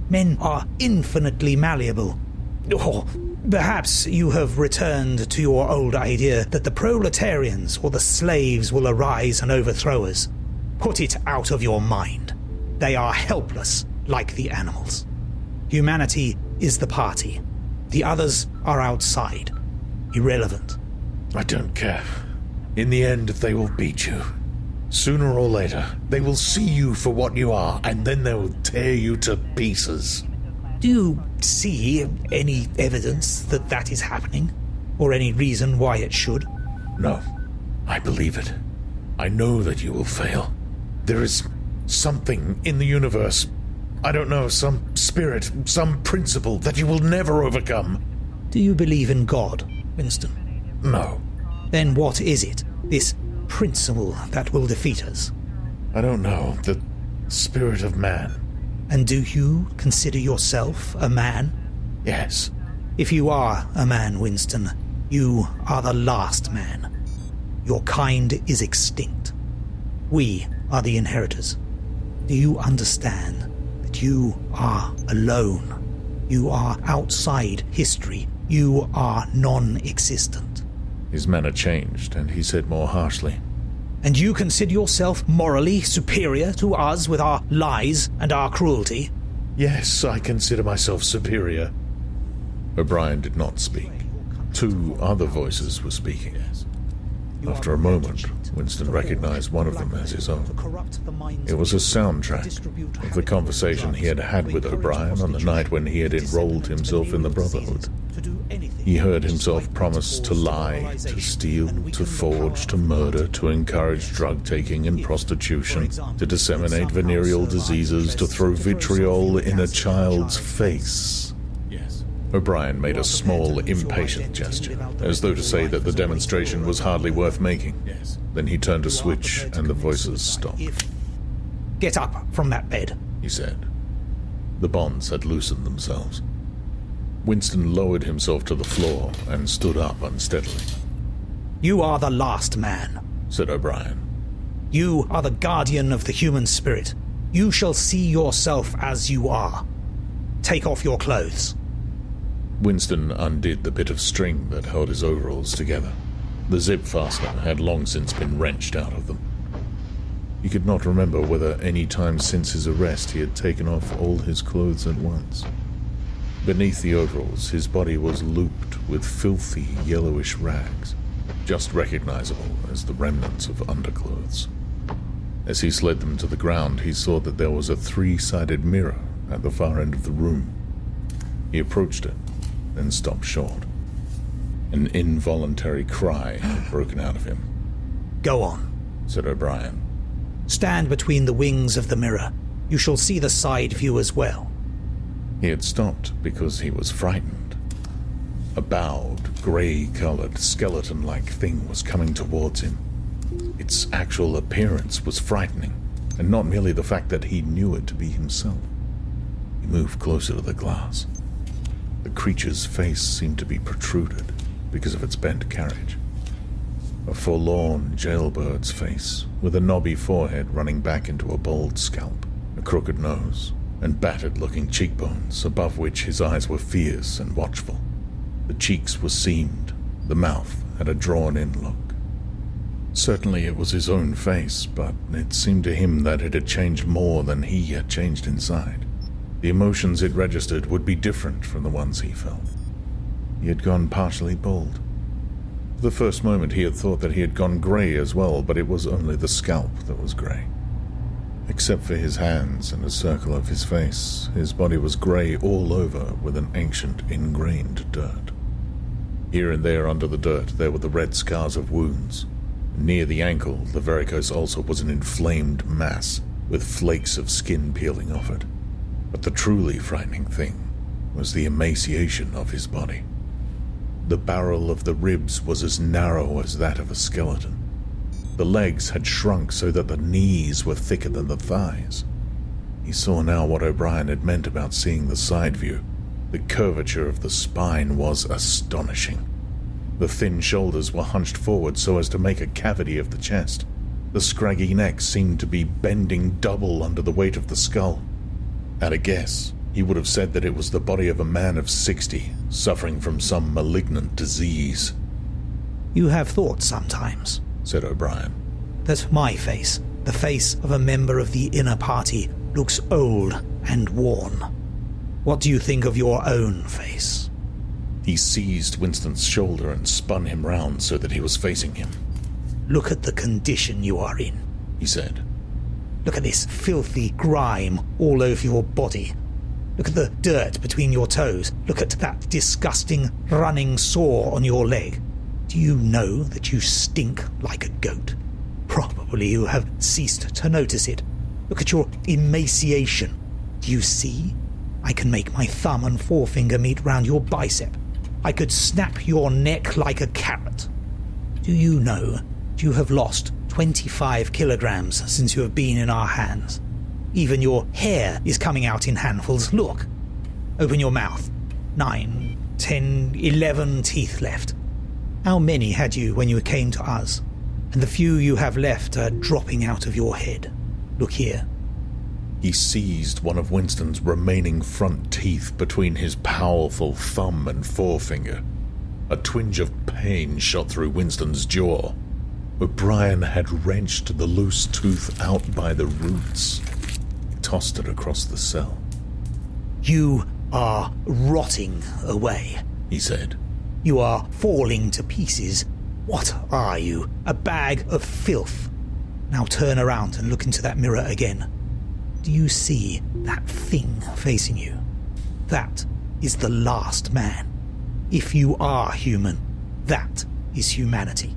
Men are infinitely malleable. Perhaps you have returned to your old idea that the proletarians or the slaves will arise and overthrow us. Put it out of your mind. They are helpless, like the animals. Humanity is the party. The others are outside. Irrelevant. I don't care. In the end, they will beat you. Sooner or later, they will see you for what you are, and then they will tear you to pieces. Do you see any evidence that that is happening? Or any reason why it should? No. I believe it. I know that you will fail. There is something in the universe, I don't know, some spirit, some principle that you will never overcome. Do you believe in God, Winston? No. Then what is it, this principle that will defeat us? I don't know. The spirit of man. And do you consider yourself a man? Yes. If you are a man, Winston, you are the last man. Your kind is extinct. We are the inheritors. Do you understand that you are alone? You are outside history. You are non-existent. His manner changed, and he said more harshly, And you consider yourself morally superior to us with our lies and our cruelty? Yes, I consider myself superior. O'Brien did not speak. Two other voices were speaking. After a moment, Winston recognized one of them as his own. It was a soundtrack of the conversation he had with O'Brien on the night when he had enrolled himself in the Brotherhood. He heard himself promise to lie, to steal, to forge, to murder, to encourage drug-taking and prostitution, to disseminate venereal diseases, to throw vitriol in a child's face. O'Brien made a small, impatient gesture, as though to say that the demonstration was hardly worth making. Then he turned a switch, and the voices stopped. Get up from that bed, he said. The bonds had loosened themselves. Winston lowered himself to the floor and stood up unsteadily. You are the last man, said O'Brien. You are the guardian of the human spirit. You shall see yourself as you are. Take off your clothes. Winston undid the bit of string that held his overalls together. The zip fastener had long since been wrenched out of them. He could not remember whether any time since his arrest he had taken off all his clothes at once. Beneath the overalls, his body was looped with filthy, yellowish rags, just recognizable as the remnants of underclothes. As he slid them to the ground, he saw that there was a three-sided mirror at the far end of the room. He approached it, then stopped short. An involuntary cry had broken out of him. Go on, said O'Brien. Stand between the wings of the mirror. You shall see the side view as well. He had stopped because he was frightened. A bowed, grey-colored, skeleton-like thing was coming towards him. Its actual appearance was frightening, and not merely the fact that he knew it to be himself. He moved closer to the glass. The creature's face seemed to be protruded because of its bent carriage. A forlorn jailbird's face, with a knobby forehead running back into a bald scalp, a crooked nose, and battered-looking cheekbones, above which his eyes were fierce and watchful. The cheeks were seamed, the mouth had a drawn-in look. Certainly it was his own face, but it seemed to him that it had changed more than he had changed inside. The emotions it registered would be different from the ones he felt. He had gone partially bald. For the first moment he had thought that he had gone grey as well, but it was only the scalp that was grey. Except for his hands and a circle of his face, his body was grey all over with an ancient, ingrained dirt. Here and there under the dirt there were the red scars of wounds. Near the ankle, the varicose ulcer was an inflamed mass, with flakes of skin peeling off it. But the truly frightening thing was the emaciation of his body. The barrel of the ribs was as narrow as that of a skeleton. The legs had shrunk so that the knees were thicker than the thighs. He saw now what O'Brien had meant about seeing the side view. The curvature of the spine was astonishing. The thin shoulders were hunched forward so as to make a cavity of the chest. The scraggy neck seemed to be bending double under the weight of the skull. At a guess, he would have said that it was the body of a man of 60, suffering from some malignant disease. You have thought sometimes, said O'Brien, that my face, the face of a member of the inner party, looks old and worn. What do you think of your own face? He seized Winston's shoulder and spun him round so that he was facing him. Look at the condition you are in, he said. Look at this filthy grime all over your body. Look at the dirt between your toes. Look at that disgusting running sore on your leg. Do you know that you stink like a goat? Probably you have ceased to notice it. Look at your emaciation. Do you see? I can make my thumb and forefinger meet round your bicep. I could snap your neck like a carrot. Do you know that you have lost 25 kilograms since you have been in our hands? Even your hair is coming out in handfuls. Look. Open your mouth. 9, 10, 11 teeth left. How many had you when you came to us? And the few you have left are dropping out of your head. Look here. He seized one of Winston's remaining front teeth between his powerful thumb and forefinger. A twinge of pain shot through Winston's jaw. O'Brien had wrenched the loose tooth out by the roots. He tossed it across the cell. You are rotting away, he said. You are falling to pieces. What are you? A bag of filth. Now turn around and look into that mirror again. Do you see that thing facing you? That is the last man. If you are human, that is humanity.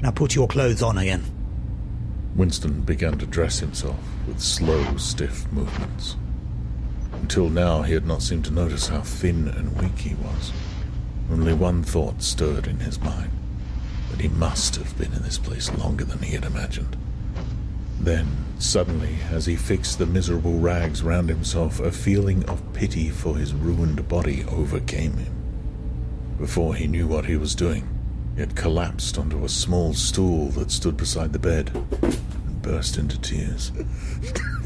Now put your clothes on again. Winston began to dress himself with slow, stiff movements. Until now, he had not seemed to notice how thin and weak he was. Only one thought stirred in his mind, that he must have been in this place longer than he had imagined. Then, suddenly, as he fixed the miserable rags round himself, a feeling of pity for his ruined body overcame him. Before he knew what he was doing, he had collapsed onto a small stool that stood beside the bed and burst into tears.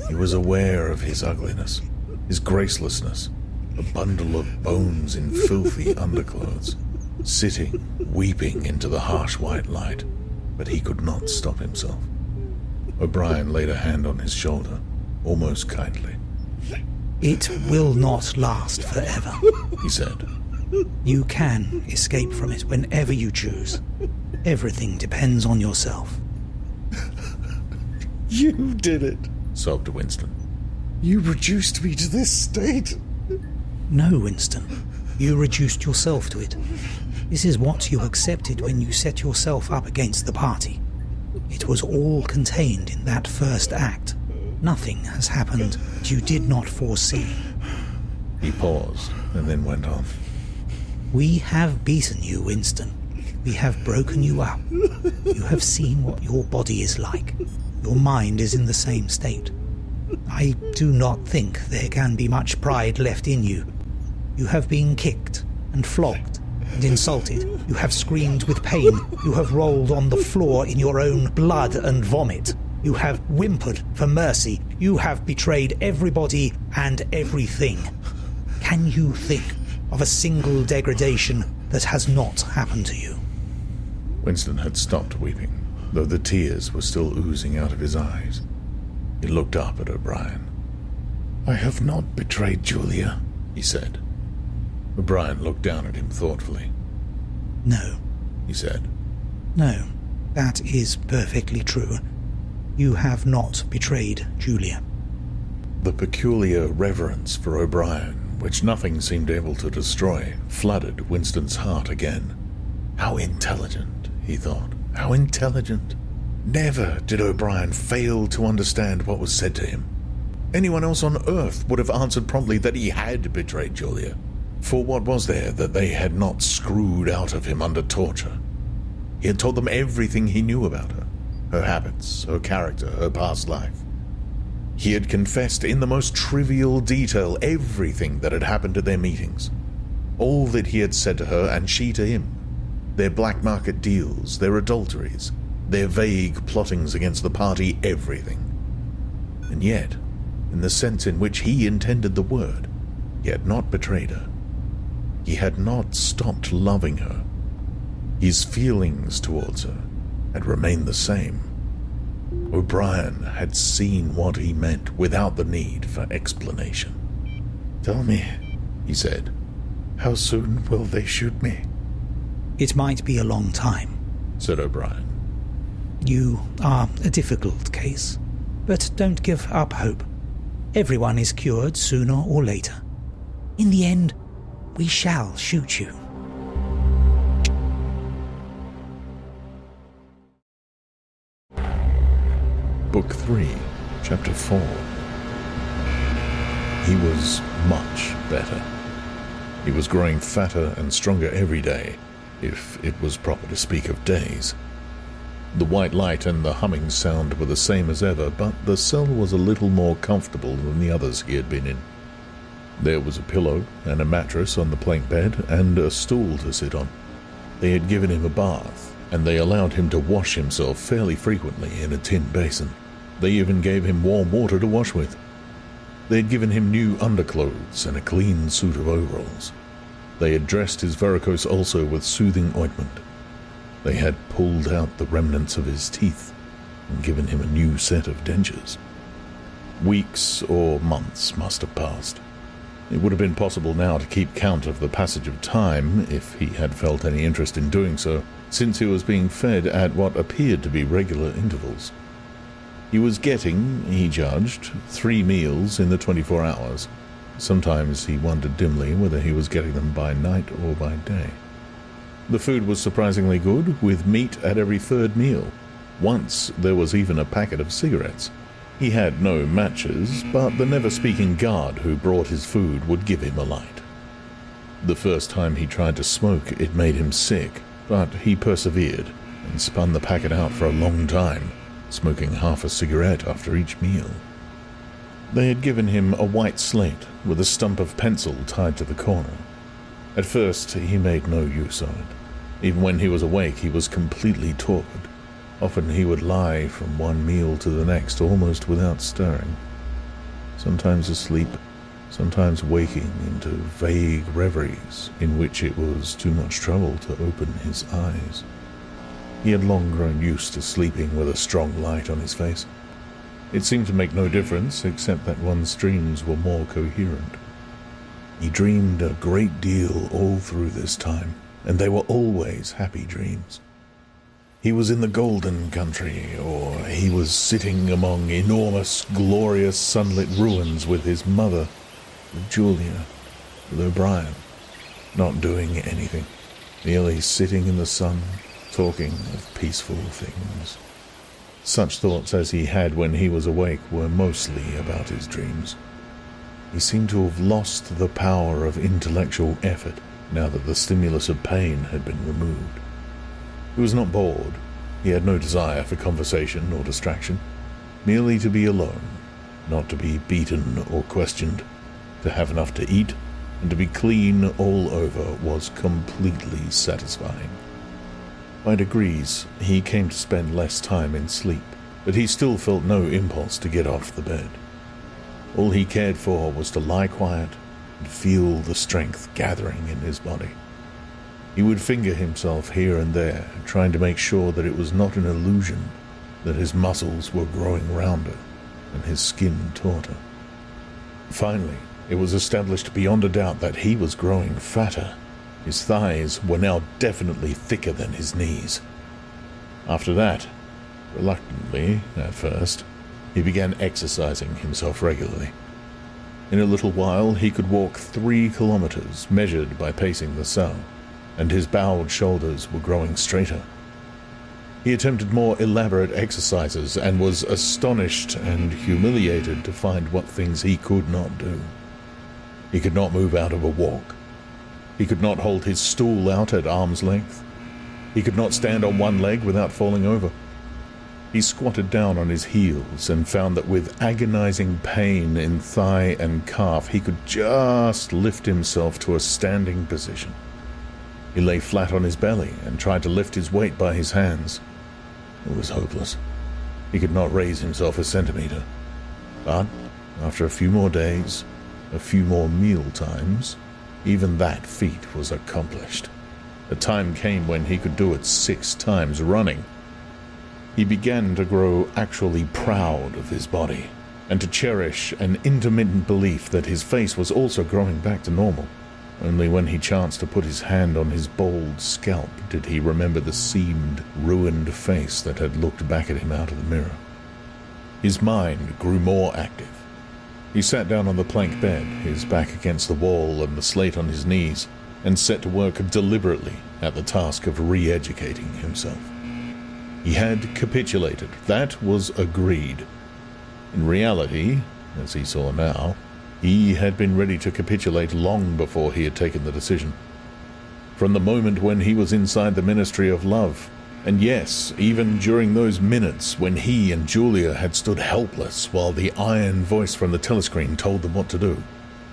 He was aware of his ugliness, his gracelessness, a bundle of bones in filthy underclothes, sitting, weeping into the harsh white light, but he could not stop himself. O'Brien laid a hand on his shoulder, almost kindly. It will not last forever, he said. You can escape from it whenever you choose. Everything depends on yourself. You did it, sobbed Winston. You reduced me to this state. No, Winston. You reduced yourself to it. This is what you accepted when you set yourself up against the party. It was all contained in that first act. Nothing has happened that you did not foresee. He paused and then went on. We have beaten you, Winston. We have broken you up. You have seen what your body is like. Your mind is in the same state. I do not think there can be much pride left in you. You have been kicked and flogged and insulted. You have screamed with pain. You have rolled on the floor in your own blood and vomit. You have whimpered for mercy. You have betrayed everybody and everything. Can you think of a single degradation that has not happened to you? Winston had stopped weeping, though the tears were still oozing out of his eyes. He looked up at O'Brien. I have not betrayed Julia, he said. O'Brien looked down at him thoughtfully. No, he said. No, that is perfectly true. You have not betrayed Julia. The peculiar reverence for O'Brien, which nothing seemed able to destroy, flooded Winston's heart again. How intelligent, he thought. How intelligent. Never did O'Brien fail to understand what was said to him. Anyone else on Earth would have answered promptly that he had betrayed Julia. For what was there that they had not screwed out of him under torture? He had told them everything he knew about her habits, her character, her past life. He had confessed in the most trivial detail everything that had happened at their meetings. All that he had said to her and she to him. Their black market deals, their adulteries, their vague plottings against the party, everything. And yet, in the sense in which he intended the word, he had not betrayed her. he had not stopped loving her. His feelings towards her had remained the same. O'Brien had seen what he meant without the need for explanation. "Tell me," he said, "how soon will they shoot me?" "It might be a long time," said O'Brien. "You are a difficult case, but don't give up hope. Everyone is cured sooner or later. In the end, we shall shoot you." Book 3, Chapter 4. He was much better. He was growing fatter and stronger every day, if it was proper to speak of days. The white light and the humming sound were the same as ever, but the cell was a little more comfortable than the others he had been in. There was a pillow and a mattress on the plank bed, and a stool to sit on. They had given him a bath, and they allowed him to wash himself fairly frequently in a tin basin. They even gave him warm water to wash with. They had given him new underclothes and a clean suit of overalls. They had dressed his varicose ulcer with soothing ointment. They had pulled out the remnants of his teeth and given him a new set of dentures. Weeks or months must have passed. It would have been possible now to keep count of the passage of time, if he had felt any interest in doing so, since he was being fed at what appeared to be regular intervals. He was getting, he judged, 3 meals in the 24 hours. Sometimes he wondered dimly whether he was getting them by night or by day. The food was surprisingly good, with meat at every 3rd meal. Once there was even a packet of cigarettes. He had no matches, but the never-speaking guard who brought his food would give him a light. The first time he tried to smoke, it made him sick, but he persevered and spun the packet out for a long time, smoking half a cigarette after each meal. They had given him a white slate with a stump of pencil tied to the corner. At first he made no use of it. Even when he was awake, he was completely torpid. Often he would lie from one meal to the next almost without stirring. Sometimes asleep, sometimes waking into vague reveries in which it was too much trouble to open his eyes. He had long grown used to sleeping with a strong light on his face. It seemed to make no difference, except that one's dreams were more coherent. He dreamed a great deal all through this time, and they were always happy dreams. He was in the Golden Country, or he was sitting among enormous, glorious, sunlit ruins with his mother, with Julia, with O'Brien, not doing anything, merely sitting in the sun, talking of peaceful things. Such thoughts as he had when he was awake were mostly about his dreams. He seemed to have lost the power of intellectual effort now that the stimulus of pain had been removed. He was not bored. He had no desire for conversation or distraction, merely to be alone, not to be beaten or questioned, to have enough to eat, and to be clean all over was completely satisfying. By degrees, he came to spend less time in sleep, but he still felt no impulse to get off the bed. All he cared for was to lie quiet and feel the strength gathering in his body. He would finger himself here and there, trying to make sure that it was not an illusion, that his muscles were growing rounder and his skin tauter. Finally, it was established beyond a doubt that he was growing fatter. His thighs were now definitely thicker than his knees. After that, reluctantly at first, he began exercising himself regularly. In a little while he could walk 3 kilometers, measured by pacing the cell, and his bowed shoulders were growing straighter. He attempted more elaborate exercises and was astonished and humiliated to find what things he could not do. He could not move out of a walk. He could not hold his stool out at arm's length. He could not stand on one leg without falling over. He squatted down on his heels and found that with agonizing pain in thigh and calf, he could just lift himself to a standing position. He lay flat on his belly and tried to lift his weight by his hands. It was hopeless. He could not raise himself a centimeter. But after a few more days, a few more meal times, Even that feat was accomplished. A time came when he could do it 6 times running. He began to grow actually proud of his body, and to cherish an intermittent belief that his face was also growing back to normal. Only when he chanced to put his hand on his bald scalp did he remember the seamed, ruined face that had looked back at him out of the mirror. His mind grew more active. He sat down on the plank bed, his back against the wall and the slate on his knees, and set to work deliberately at the task of re-educating himself. He had capitulated. That was agreed. In reality, as he saw now, he had been ready to capitulate long before he had taken the decision. From the moment when he was inside the Ministry of Love, and yes, even during those minutes when he and Julia had stood helpless while the iron voice from the telescreen told them what to do,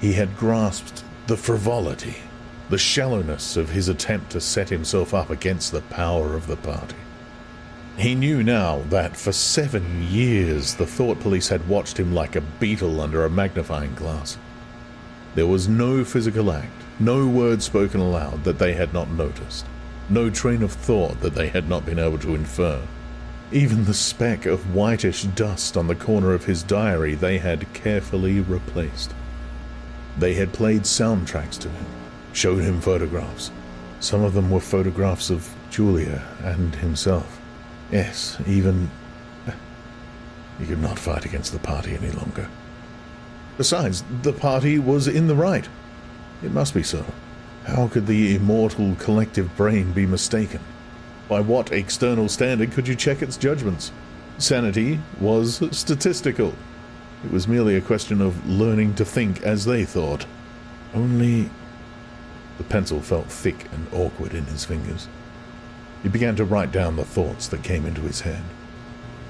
he had grasped the frivolity, the shallowness of his attempt to set himself up against the power of the party. He knew now that for 7 years the thought police had watched him like a beetle under a magnifying glass. There was no physical act, no word spoken aloud that they had not noticed, no train of thought that they had not been able to infer. Even the speck of whitish dust on the corner of his diary they had carefully replaced. They had played soundtracks to him, showed him photographs. Some of them were photographs of Julia and himself. Yes, even... He could not fight against the party any longer. Besides, the party was in the right. It must be so. How could the immortal collective brain be mistaken? By what external standard could you check its judgments? Sanity was statistical. It was merely a question of learning to think as they thought. Only... The pencil felt thick and awkward in his fingers. He began to write down the thoughts that came into his head.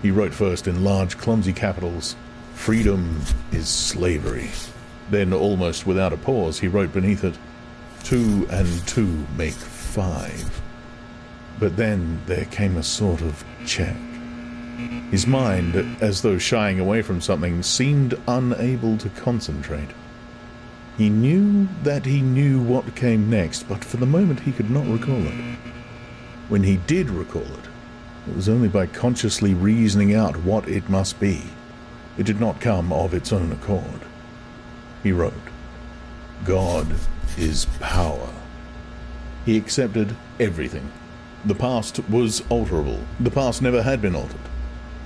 He wrote first in large, clumsy capitals, "Freedom is slavery." Then, almost without a pause, he wrote beneath it, 2 and 2 make 5. But then there came a sort of check. His mind, as though shying away from something, seemed unable to concentrate. He knew that he knew what came next, but for the moment he could not recall it. When he did recall it, it was only by consciously reasoning out what it must be. It did not come of its own accord. He wrote, "God is power." He accepted everything. The past was alterable. The past never had been altered.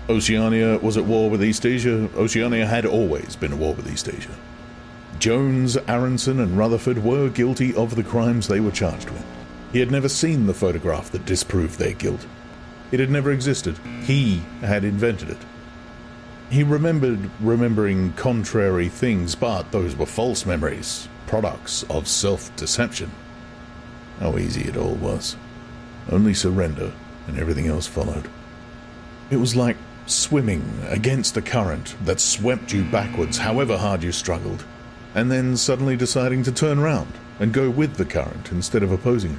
Oceania was at war with Eastasia. Oceania had always been at war with Eastasia. Jones, Aronson, and Rutherford were guilty of the crimes they were charged with. He had never seen the photograph that disproved their guilt. It had never existed. He had invented it. He remembered remembering contrary things, but those were false memories, products of self-deception. How easy it all was. Only surrender, and everything else followed. It was like swimming against a current that swept you backwards, however hard you struggled, and then suddenly deciding to turn around and go with the current instead of opposing it.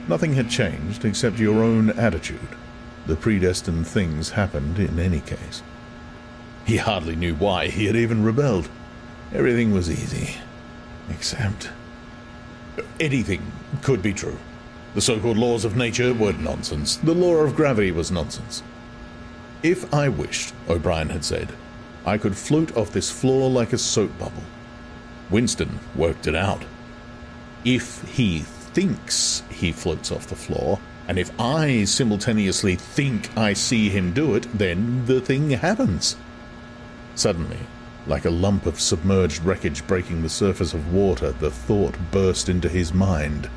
Nothing had changed except your own attitude. The predestined things happened in any case. He hardly knew why he had even rebelled. Everything was easy. Except... anything could be true. The so-called laws of nature were nonsense. The law of gravity was nonsense. "If I wished," O'Brien had said, "I could float off this floor like a soap bubble." Winston worked it out. If he thinks he floats off the floor, and if I simultaneously think I see him do it, then the thing happens. Suddenly, like a lump of submerged wreckage breaking the surface of water, the thought burst into his mind.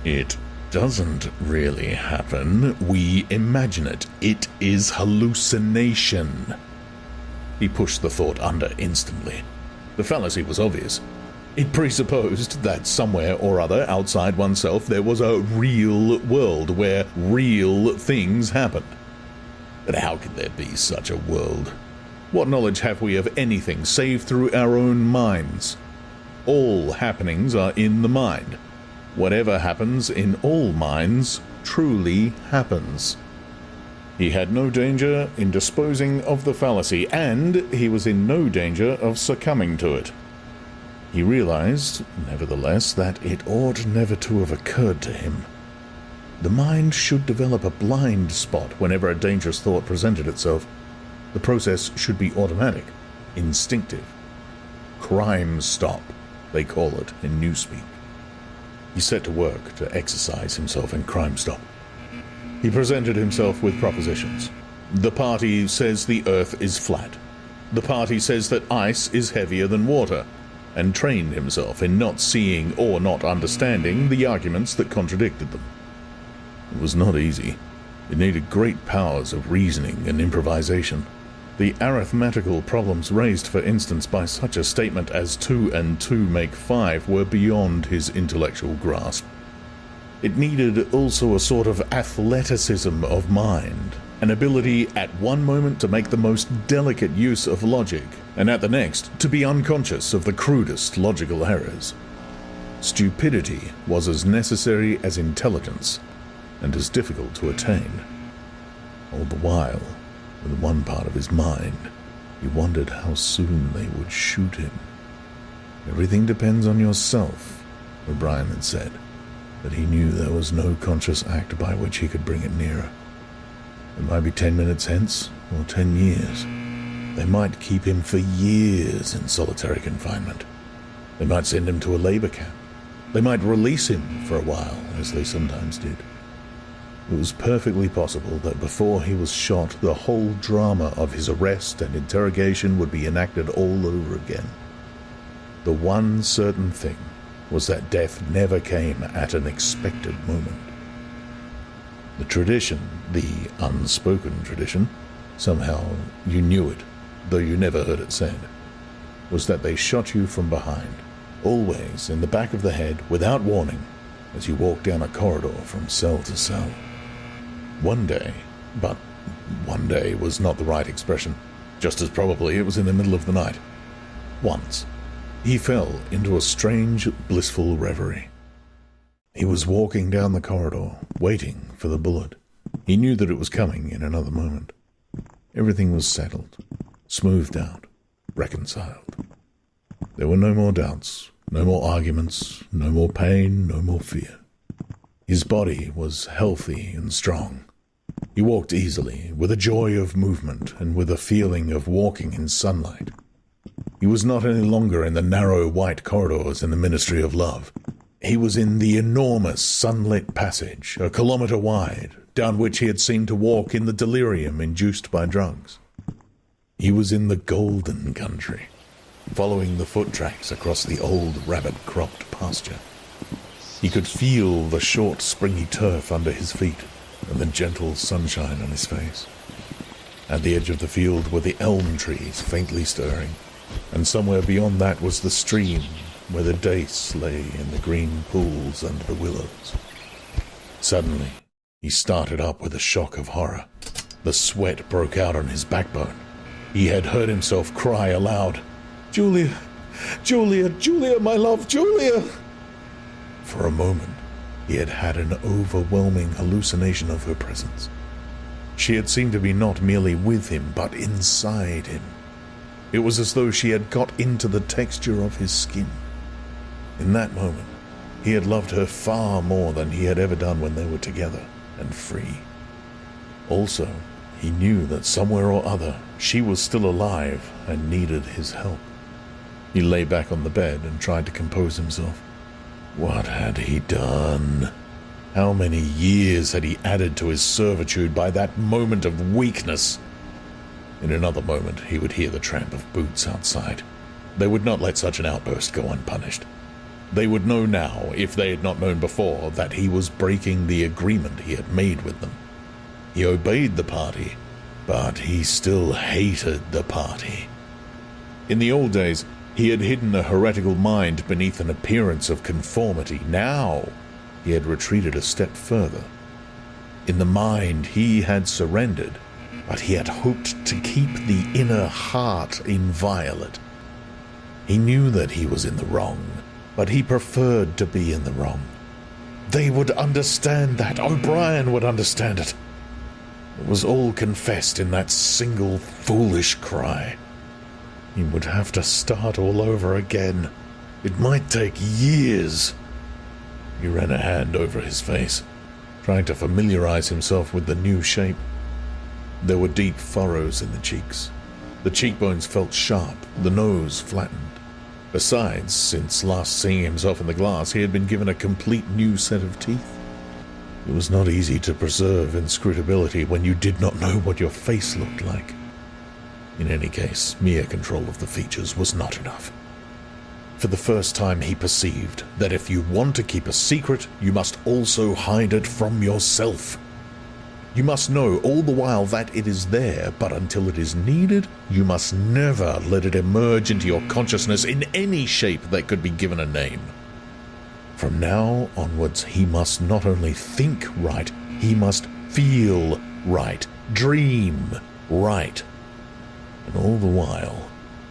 It doesn't really happen. We imagine it. It is hallucination. He pushed the thought under instantly. The fallacy was obvious. It presupposed that somewhere or other outside oneself there was a real world where real things happened. But how could there be such a world? What knowledge have we of anything save through our own minds? All happenings are in the mind. Whatever happens in all minds truly happens. He had no danger in disposing of the fallacy, and he was in no danger of succumbing to it. He realized, nevertheless, that it ought never to have occurred to him. The mind should develop a blind spot whenever a dangerous thought presented itself. The process should be automatic, instinctive. Crime stop, they call it in newspeak. He set to work to exercise himself in crime stop. He presented himself with propositions. The party says the earth is flat. The party says that ice is heavier than water, and trained himself in not seeing or not understanding the arguments that contradicted them. It was not easy. It needed great powers of reasoning and improvisation. The arithmetical problems raised, for instance, by such a statement as 2 and 2 make 5 were beyond his intellectual grasp. It needed also a sort of athleticism of mind, an ability at one moment to make the most delicate use of logic, and at the next to be unconscious of the crudest logical errors. Stupidity was as necessary as intelligence, and as difficult to attain. All the while, with one part of his mind, he wondered how soon they would shoot him. Everything depends on yourself, O'Brien had said, but he knew there was no conscious act by which he could bring it nearer. It might be 10 minutes hence, or 10 years. They might keep him for years in solitary confinement. They might send him to a labor camp. They might release him for a while, as they sometimes did. It was perfectly possible that before he was shot, the whole drama of his arrest and interrogation would be enacted all over again. The one certain thing was that death never came at an expected moment. The tradition, the unspoken tradition, somehow you knew it, though you never heard it said, was that they shot you from behind, always in the back of the head, without warning, as you walked down a corridor from cell to cell. One day, but one day was not the right expression, just as probably it was in the middle of the night. Once, he fell into a strange, blissful reverie. He was walking down the corridor, waiting for the bullet. He knew that it was coming in another moment. Everything was settled, smoothed out, reconciled. There were no more doubts, no more arguments, no more pain, no more fear. His body was healthy and strong. He walked easily, with a joy of movement and with a feeling of walking in sunlight. He was not any longer in the narrow white corridors in the Ministry of Love. He was in the enormous sunlit passage, a kilometre wide, down which he had seemed to walk in the delirium induced by drugs. He was in the golden country, following the foot tracks across the old rabbit-cropped pasture. He could feel the short, springy turf under his feet and the gentle sunshine on his face. At the edge of the field were the elm trees faintly stirring, and somewhere beyond that was the stream where the dace lay in the green pools under the willows. Suddenly, he started up with a shock of horror. The sweat broke out on his backbone. He had heard himself cry aloud, "Julia! Julia! Julia, my love! Julia!" For a moment, he had had an overwhelming hallucination of her presence. She had seemed to be not merely with him, but inside him. It was as though she had got into the texture of his skin. In that moment, he had loved her far more than he had ever done when they were together and free. Also, he knew that somewhere or other she was still alive and needed his help. He lay back on the bed and tried to compose himself. What had he done? How many years had he added to his servitude by that moment of weakness? In another moment he would hear the tramp of boots outside. They would not let such an outburst go unpunished. They would know now, if they had not known before, that he was breaking the agreement he had made with them. He obeyed the party, but he still hated the party. In the old days, he had hidden a heretical mind beneath an appearance of conformity. Now he had retreated a step further. In the mind he had surrendered, but he had hoped to keep the inner heart inviolate. He knew that he was in the wrong, but he preferred to be in the wrong. They would understand that. O'Brien would understand it. It was all confessed in that single foolish cry. He would have to start all over again. It might take years. He ran a hand over his face, trying to familiarize himself with the new shape. There were deep furrows in the cheeks. The cheekbones felt sharp, the nose flattened. Besides, since last seeing himself in the glass, he had been given a complete new set of teeth. It was not easy to preserve inscrutability when you did not know what your face looked like. In any case, mere control of the features was not enough. For the first time he perceived that if you want to keep a secret, you must also hide it from yourself. You must know all the while that it is there, but until it is needed, you must never let it emerge into your consciousness in any shape that could be given a name. From now onwards, he must not only think right, he must feel right, dream right. And all the while,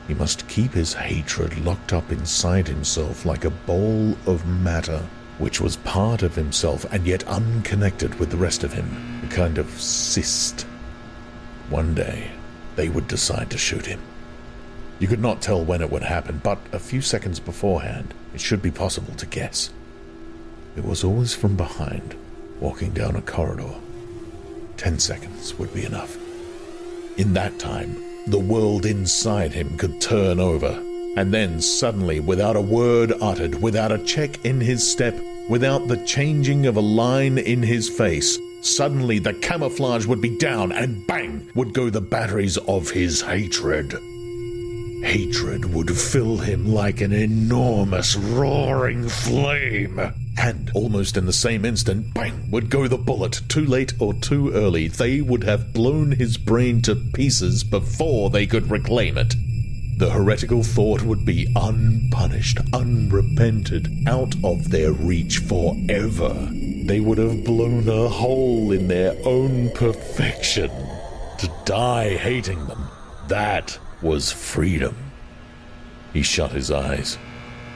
he must keep his hatred locked up inside himself like a bowl of matter, which was part of himself and yet unconnected with the rest of him, a kind of cyst. One day, they would decide to shoot him. You could not tell when it would happen, but a few seconds beforehand, it should be possible to guess. It was always from behind, walking down a corridor. 10 seconds would be enough. In that time, the world inside him could turn over, and then suddenly, without a word uttered, without a check in his step, without the changing of a line in his face, suddenly the camouflage would be down, and bang would go the batteries of his hatred. Hatred would fill him like an enormous roaring flame. And almost in the same instant, bang, would go the bullet. Too late or too early, they would have blown his brain to pieces before they could reclaim it. The heretical thought would be unpunished, unrepented, out of their reach forever. They would have blown a hole in their own perfection. To die hating them, that was freedom. He shut his eyes.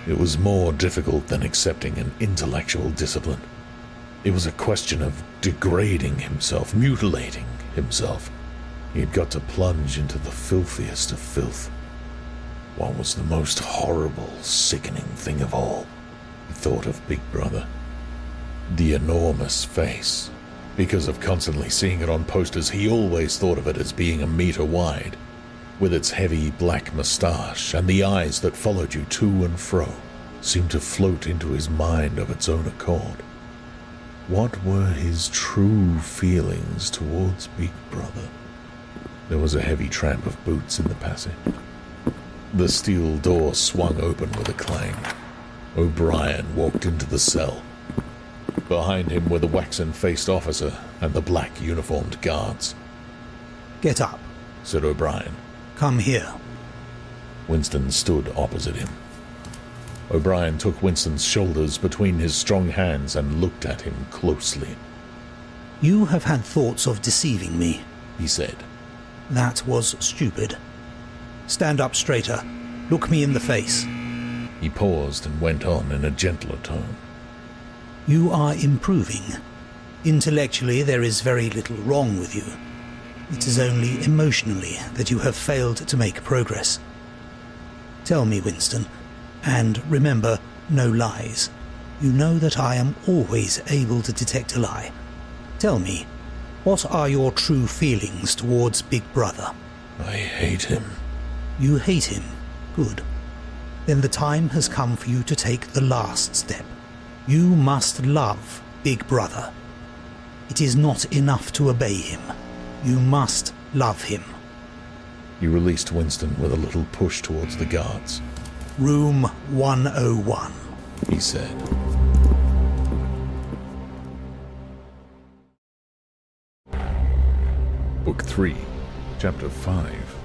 It was more difficult than accepting an intellectual discipline. It was a question of degrading himself, mutilating himself. He had got to plunge into the filthiest of filth. What was the most horrible, sickening thing of all? He thought of Big Brother. The enormous face. Because of constantly seeing it on posters, he always thought of it as being a meter wide, with its heavy black moustache and the eyes that followed you to and fro, seemed to float into his mind of its own accord. What were his true feelings towards Big Brother? There was a heavy tramp of boots in the passage. The steel door swung open with a clang. O'Brien walked into the cell. Behind him were the waxen-faced officer and the black uniformed guards. "Get up," said O'Brien. "Come here." Winston stood opposite him. O'Brien took Winston's shoulders between his strong hands and looked at him closely. "You have had thoughts of deceiving me," he said. "That was stupid. Stand up straighter. Look me in the face." He paused and went on in a gentler tone. "You are improving. Intellectually, there is very little wrong with you. It is only emotionally that you have failed to make progress. Tell me, Winston, and remember, no lies. You know that I am always able to detect a lie. Tell me, what are your true feelings towards Big Brother?" "I hate him." "You hate him? Good. Then the time has come for you to take the last step. You must love Big Brother. It is not enough to obey him. You must love him." He released Winston with a little push towards the guards. "Room 101, he said. Book 3, Chapter 5.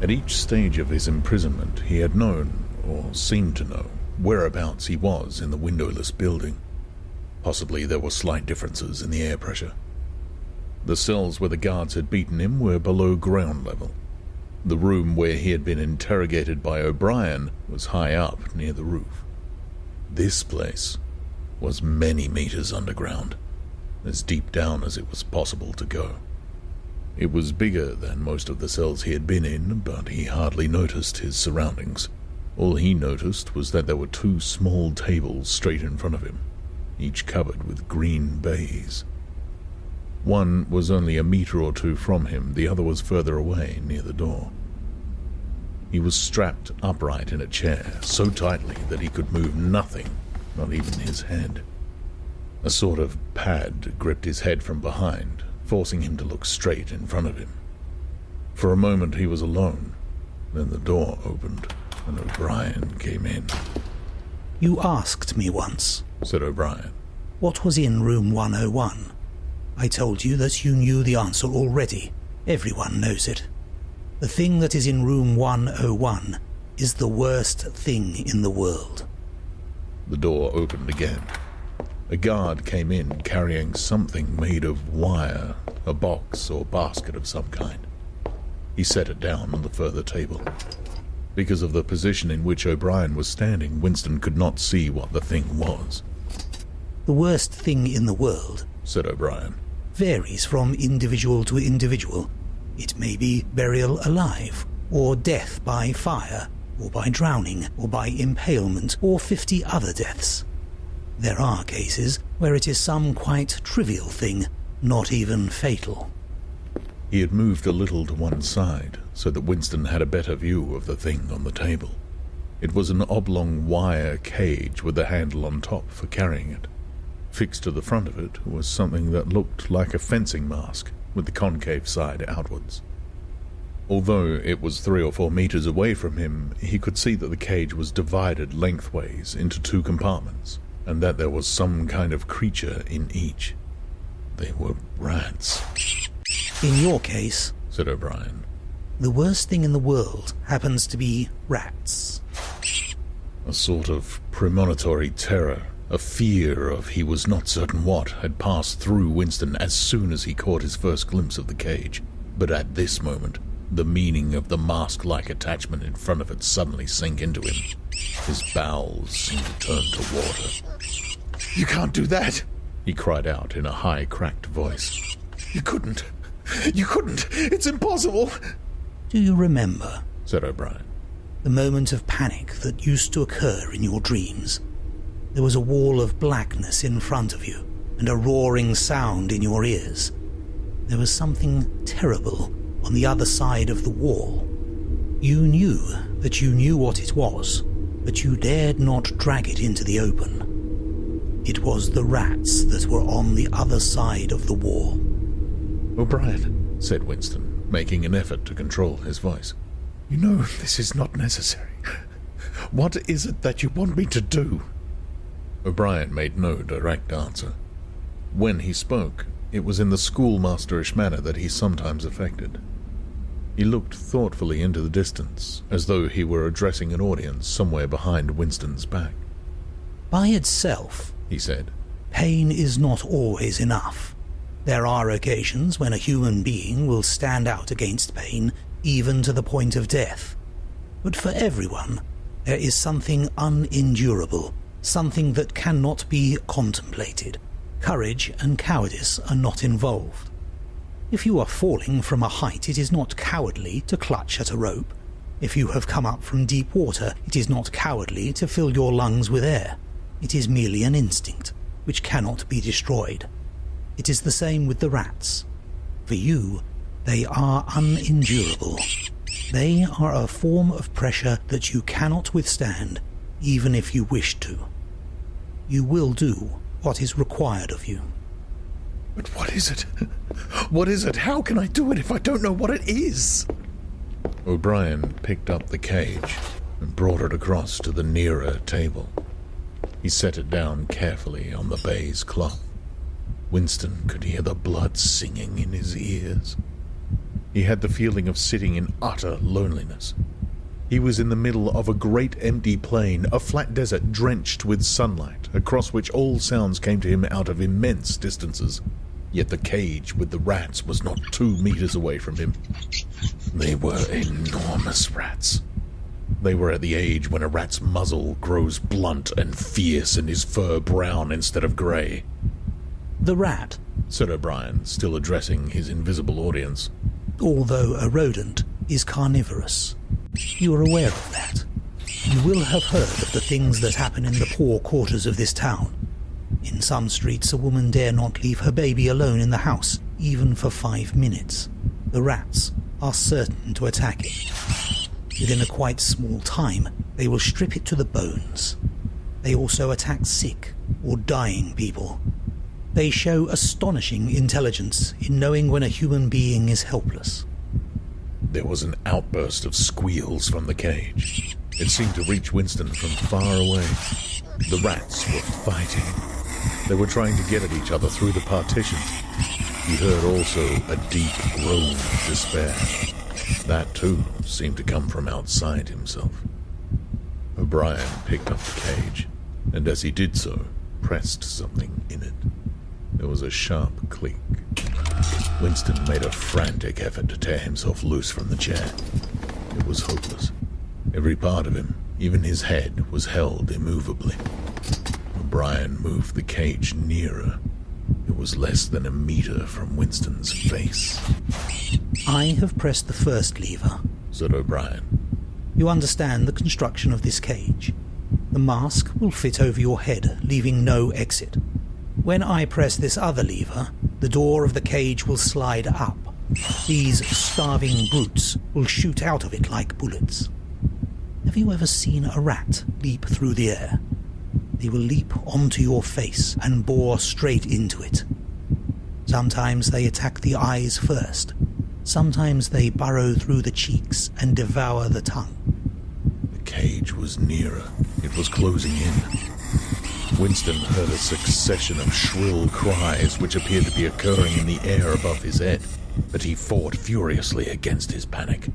At each stage of his imprisonment, he had known, or seemed to know, whereabouts he was in the windowless building. Possibly there were slight differences in the air pressure. The cells where the guards had beaten him were below ground level. The room where he had been interrogated by O'Brien was high up near the roof. This place was many meters underground, as deep down as it was possible to go. It was bigger than most of the cells he had been in, but he hardly noticed his surroundings. All he noticed was that there were 2 small tables straight in front of him, each covered with green baize. One was only a meter or 2 from him, the other was further away, near the door. He was strapped upright in a chair, so tightly that he could move nothing, not even his head. A sort of pad gripped his head from behind, forcing him to look straight in front of him. For a moment he was alone, then the door opened, and O'Brien came in. "You asked me once," said O'Brien, "what was in room 101. I told you that you knew the answer already. Everyone knows it. The thing that is in room 101 is the worst thing in the world." The door opened again. A guard came in carrying something made of wire, a box or basket of some kind. He set it down on the further table. Because of the position in which O'Brien was standing, Winston could not see what the thing was. "The worst thing in the world," said O'Brien, "varies from individual to individual. It may be burial alive, or death by fire, or by drowning, or by impalement, or 50 other deaths. There are cases where it is some quite trivial thing, not even fatal." He had moved a little to one side, so that Winston had a better view of the thing on the table. It was an oblong wire cage with a handle on top for carrying it. Fixed to the front of it was something that looked like a fencing mask, with the concave side outwards. Although it was 3 or 4 meters away from him, he could see that the cage was divided lengthways into 2 compartments, and that there was some kind of creature in each. They were rats. "In your case," said O'Brien, "the worst thing in the world happens to be rats." A sort of premonitory terror, a fear of he was not certain what, had passed through Winston as soon as he caught his first glimpse of the cage. But at this moment, the meaning of the mask-like attachment in front of it suddenly sank into him. His bowels seemed to turn to water. "You can't do that!" he cried out in a high, cracked voice. You couldn't! It's impossible!" "Do you remember," said O'Brien, "the moment of panic that used to occur in your dreams? There was a wall of blackness in front of you, and a roaring sound in your ears. There was something terrible on the other side of the wall. You knew that you knew what it was, but you dared not drag it into the open. It was the rats that were on the other side of the wall." "O'Brien," said Winston, making an effort to control his voice, "You know this is not necessary. What is it that you want me to do?" O'Brien made no direct answer. When he spoke, it was in the schoolmasterish manner that he sometimes affected. He looked thoughtfully into the distance, as though he were addressing an audience somewhere behind Winston's back. "By itself," he said, "pain is not always enough. There are occasions when a human being will stand out against pain, even to the point of death. But for everyone, there is something unendurable, something that cannot be contemplated. Courage and cowardice are not involved. If you are falling from a height, it is not cowardly to clutch at a rope. If you have come up from deep water, it is not cowardly to fill your lungs with air. It is merely an instinct, which cannot be destroyed. It is the same with the rats. For you, they are unendurable. They are a form of pressure that you cannot withstand, even if you wish to. You will do what is required of you." "But what is it? What is it? How can I do it if I don't know what it is?" O'Brien picked up the cage and brought it across to the nearer table. He set it down carefully on the baize cloth. Winston could hear the blood singing in his ears. He had the feeling of sitting in utter loneliness. He was in the middle of a great empty plain, a flat desert drenched with sunlight, across which all sounds came to him out of immense distances. Yet the cage with the rats was not 2 meters away from him. They were enormous rats. They were at the age when a rat's muzzle grows blunt and fierce and his fur brown instead of grey. "The rat," said O'Brien, still addressing his invisible audience, "although a rodent, is carnivorous. You are aware of that." You will have heard of the things that happen in the poor quarters of this town. In some streets, a woman dare not leave her baby alone in the house, even for 5 minutes. The rats are certain to attack it. Within a quite small time, they will strip it to the bones. They also attack sick or dying people. They show astonishing intelligence in knowing when a human being is helpless. There was an outburst of squeals from the cage. It seemed to reach Winston from far away. The rats were fighting. They were trying to get at each other through the partitions. He heard also a deep groan of despair. That, too, seemed to come from outside himself. O'Brien picked up the cage, and as he did so, pressed something in it. There was a sharp click. Winston made a frantic effort to tear himself loose from the chair. It was hopeless. Every part of him, even his head, was held immovably. O'Brien moved the cage nearer. It was less than a meter from Winston's face. I have pressed the first lever, said O'Brien. You understand the construction of this cage. The mask will fit over your head, leaving no exit. When I press this other lever, the door of the cage will slide up. These starving brutes will shoot out of it like bullets. Have you ever seen a rat leap through the air? They will leap onto your face and bore straight into it. Sometimes they attack the eyes first. Sometimes they burrow through the cheeks and devour the tongue. The cage was nearer. It was closing in. Winston heard a succession of shrill cries which appeared to be occurring in the air above his head, but he fought furiously against his panic.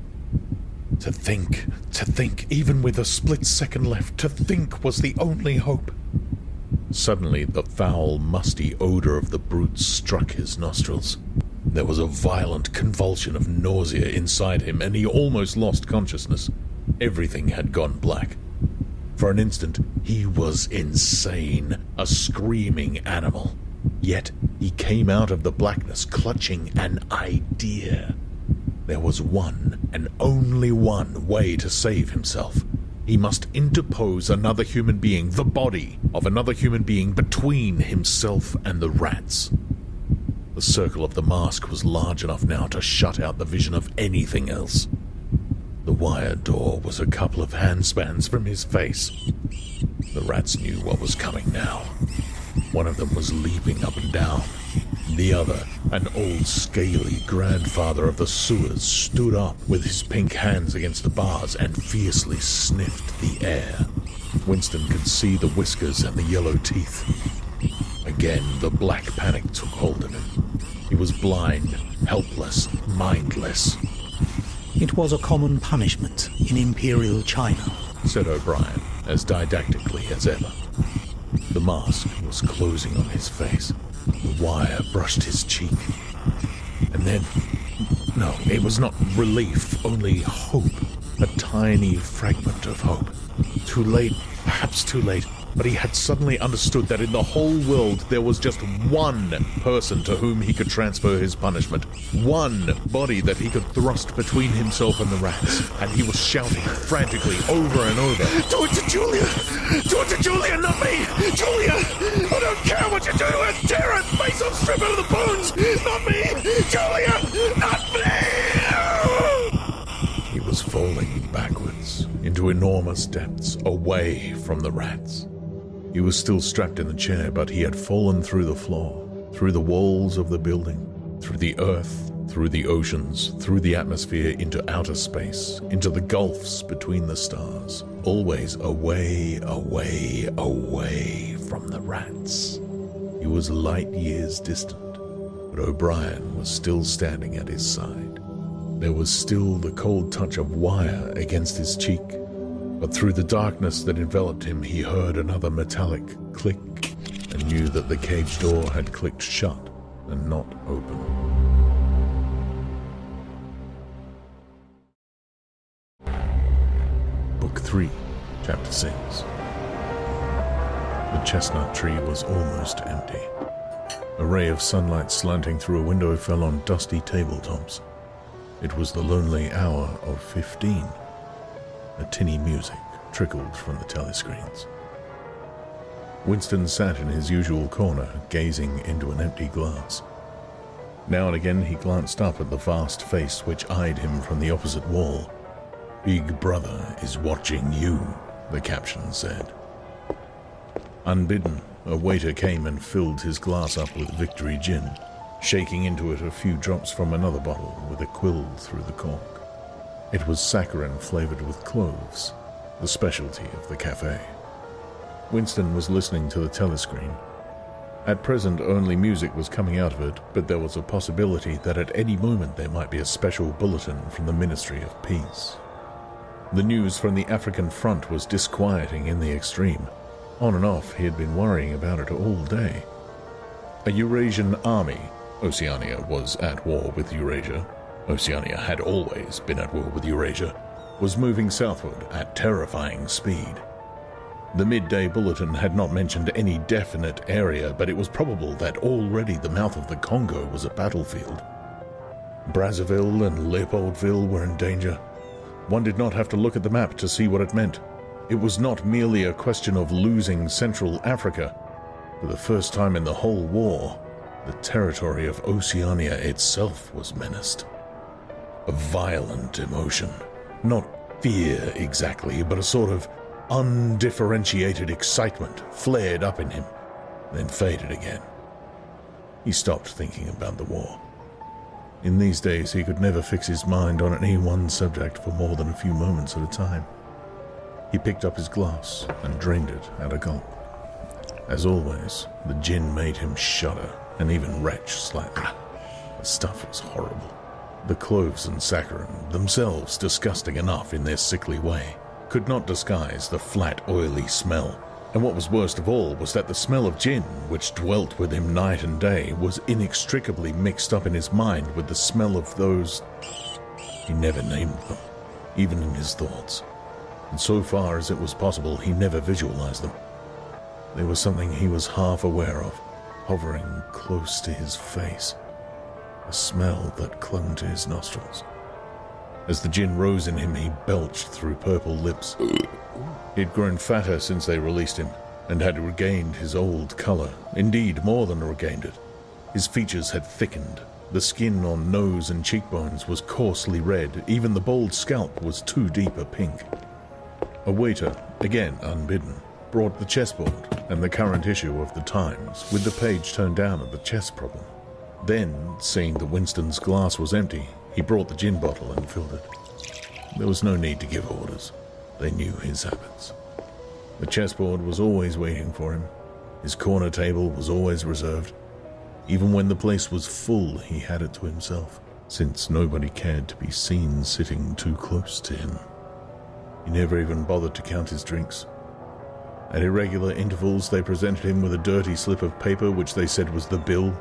To think, even with a split second left, to think was the only hope. Suddenly, the foul, musty odor of the brutes struck his nostrils. There was a violent convulsion of nausea inside him, and he almost lost consciousness. Everything had gone black. For an instant, he was insane, a screaming animal. Yet he came out of the blackness clutching an idea. There was one, and only one, way to save himself. He must interpose another human being, the body of another human being, between himself and the rats. The circle of the mask was large enough now to shut out the vision of anything else. The wire door was a couple of handspans from his face. The rats knew what was coming now. One of them was leaping up and down. The other, an old scaly grandfather of the sewers, stood up with his pink hands against the bars and fiercely sniffed the air. Winston could see the whiskers and the yellow teeth. Again, the black panic took hold of him. He was blind, helpless, mindless. It was a common punishment in Imperial China, said O'Brien, as didactically as ever. The mask was closing on his face. The wire brushed his cheek. And then... no, it was not relief, only hope. A tiny fragment of hope. Too late, perhaps too late, but he had suddenly understood that in the whole world there was just one person to whom he could transfer his punishment. One body that he could thrust between himself and the rats. And he was shouting frantically over and over. Do it to Julia! Do it to Julia, not me! Julia! I don't care what you do to her! Tear her face off, strip her to the bones! Not me! Julia! Not me! He was falling backwards into enormous depths, away from the rats. He was still strapped in the chair, but he had fallen through the floor, through the walls of the building, through the earth, through the oceans, through the atmosphere, into outer space, into the gulfs between the stars, always away, away, away from the rats. He was light years distant, but O'Brien was still standing at his side. There was still the cold touch of wire against his cheek. But through the darkness that enveloped him, he heard another metallic click and knew that the cage door had clicked shut and not open. Book 3, Chapter 6. The chestnut tree was almost empty. A ray of sunlight slanting through a window fell on dusty tabletops. It was the lonely hour of 15. A tinny music trickled from the telescreens. Winston sat in his usual corner, gazing into an empty glass. Now and again he glanced up at the vast face which eyed him from the opposite wall. "Big Brother is watching you," the caption said. Unbidden, a waiter came and filled his glass up with Victory gin, shaking into it a few drops from another bottle with a quill through the cork. It was saccharin flavored with cloves, the specialty of the cafe. Winston was listening to the telescreen. At present only music was coming out of it, but there was a possibility that at any moment there might be a special bulletin from the Ministry of Peace. The news from the African front was disquieting in the extreme. On and off he had been worrying about it all day. A Eurasian army, Oceania was at war with Eurasia, Oceania had always been at war with Eurasia, was moving southward at terrifying speed. The midday bulletin had not mentioned any definite area, but it was probable that already the mouth of the Congo was a battlefield. Brazzaville and Leopoldville were in danger. One did not have to look at the map to see what it meant. It was not merely a question of losing Central Africa. For the first time in the whole war, the territory of Oceania itself was menaced. A violent emotion. Not fear exactly, but a sort of undifferentiated excitement flared up in him, then faded again. He stopped thinking about the war. In these days he could never fix his mind on any one subject for more than a few moments at a time. He picked up his glass and drained it at a gulp. As always, the gin made him shudder and even retch slightly. The stuff was horrible. The cloves and saccharin, themselves disgusting enough in their sickly way, could not disguise the flat, oily smell. And what was worst of all was that the smell of gin, which dwelt with him night and day, was inextricably mixed up in his mind with the smell of those... He never named them, even in his thoughts. And so far as it was possible, he never visualized them. They were something he was half aware of, hovering close to his face. A smell that clung to his nostrils. As the gin rose in him, he belched through purple lips. He'd grown fatter since they released him, and had regained his old color. Indeed, more than regained it. His features had thickened. The skin on nose and cheekbones was coarsely red. Even the bald scalp was too deep a pink. A waiter, again unbidden, brought the chessboard and the current issue of the Times, with the page turned down at the chess problem. Then, seeing that Winston's glass was empty, he brought the gin bottle and filled it. There was no need to give orders. They knew his habits. The chessboard was always waiting for him. His corner table was always reserved. Even when the place was full, he had it to himself, since nobody cared to be seen sitting too close to him. He never even bothered to count his drinks. At irregular intervals, they presented him with a dirty slip of paper which they said was the bill,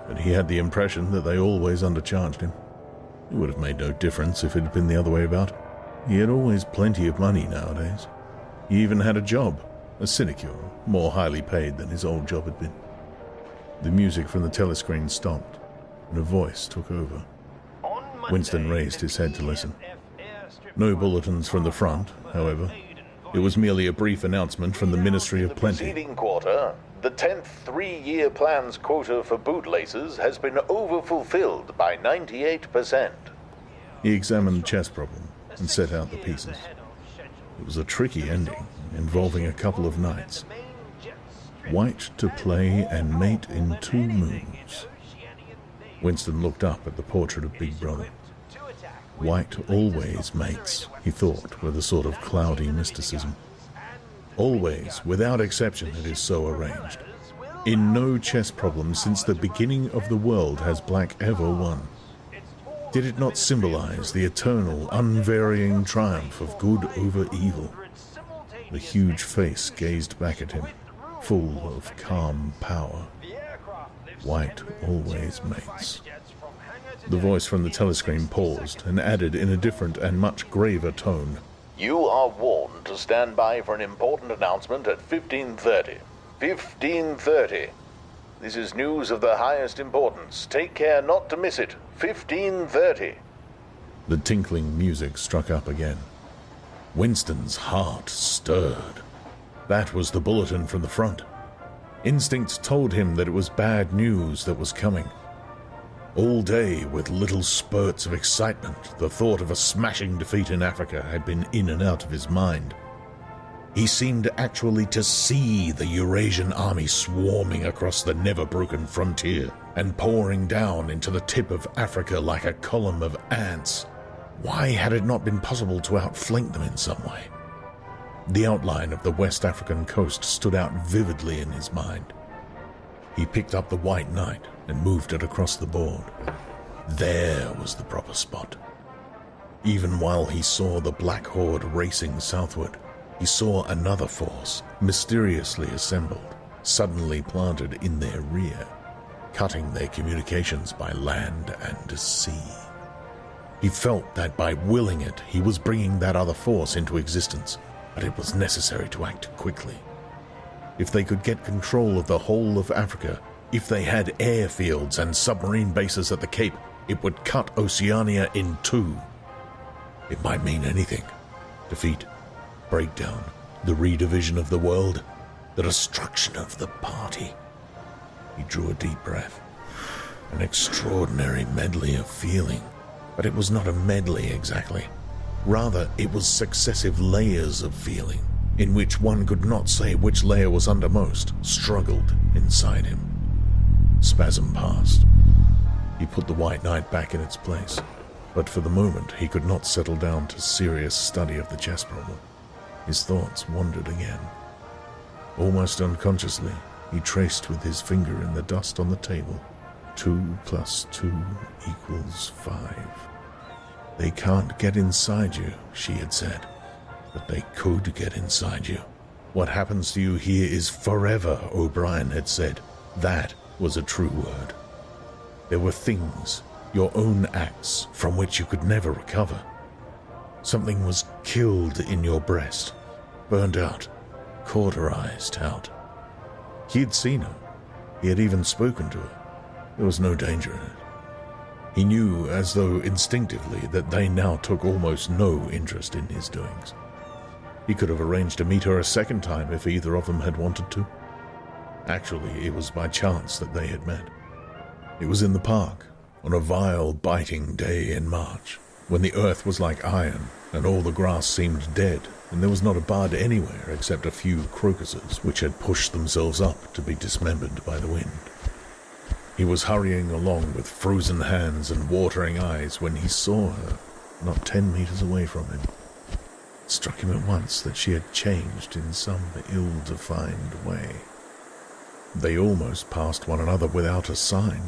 but he had the impression that they always undercharged him. It would have made no difference if it had been the other way about. He had always plenty of money nowadays. He even had a job, a sinecure, more highly paid than his old job had been. The music from the telescreen stopped, and a voice took over. Winston raised his head to listen. No bulletins from the front, however. It was merely a brief announcement from the Ministry of Plenty. Preceding quarter, the 10th three-year plan's quota for bootlaces has been overfulfilled by 98%. He examined the chess problem and set out the pieces. It was a tricky ending, involving a couple of knights. White to play and mate in 2 moves. Winston looked up at the portrait of Big Brother. White always mates, he thought, with a sort of cloudy mysticism. Always, without exception, it is so arranged. In no chess problem since the beginning of the world has black ever won. Did it not symbolize the eternal, unvarying triumph of good over evil? The huge face gazed back at him, full of calm power. White always mates. The voice from the telescreen paused and added in a different and much graver tone. You are warned to stand by for an important announcement at 15:30. 15:30. This is news of the highest importance. Take care not to miss it. 15:30. The tinkling music struck up again. Winston's heart stirred. That was the bulletin from the front. Instinct told him that it was bad news that was coming. All day, with little spurts of excitement, the thought of a smashing defeat in Africa had been in and out of his mind. He seemed actually to see the Eurasian army swarming across the never-broken frontier and pouring down into the tip of Africa like a column of ants. Why had it not been possible to outflank them in some way? The outline of the West African coast stood out vividly in his mind. He picked up the White Knight and moved it across the board. There was the proper spot. Even while he saw the Black Horde racing southward, he saw another force, mysteriously assembled, suddenly planted in their rear, cutting their communications by land and sea. He felt that by willing it, he was bringing that other force into existence, but it was necessary to act quickly. If they could get control of the whole of Africa, if they had airfields and submarine bases at the Cape, it would cut Oceania in two. It might mean anything. Defeat, breakdown, the redivision of the world, the destruction of the party. He drew a deep breath. An extraordinary medley of feeling. But it was not a medley exactly. Rather, it was successive layers of feeling, in which one could not say which layer was undermost, struggled inside him. Spasm passed. He put the White Knight back in its place, but for the moment he could not settle down to serious study of the chess problem. His thoughts wandered again. Almost unconsciously, he traced with his finger in the dust on the table. 2 + 2 = 5. They can't get inside you, she had said, but they could get inside you. What happens to you here is forever, O'Brien had said. That was a true word. There were things, your own acts, from which you could never recover. Something was killed in your breast, burned out, cauterized out. He had seen her. He had even spoken to her. There was no danger in it. He knew, as though instinctively, that they now took almost no interest in his doings. He could have arranged to meet her a second time if either of them had wanted to. Actually, it was by chance that they had met. It was in the park, on a vile, biting day in March, when the earth was like iron and all the grass seemed dead, and there was not a bud anywhere except a few crocuses which had pushed themselves up to be dismembered by the wind. He was hurrying along with frozen hands and watering eyes when he saw her, not 10 meters away from him. It struck him at once that she had changed in some ill-defined way. They almost passed one another without a sign.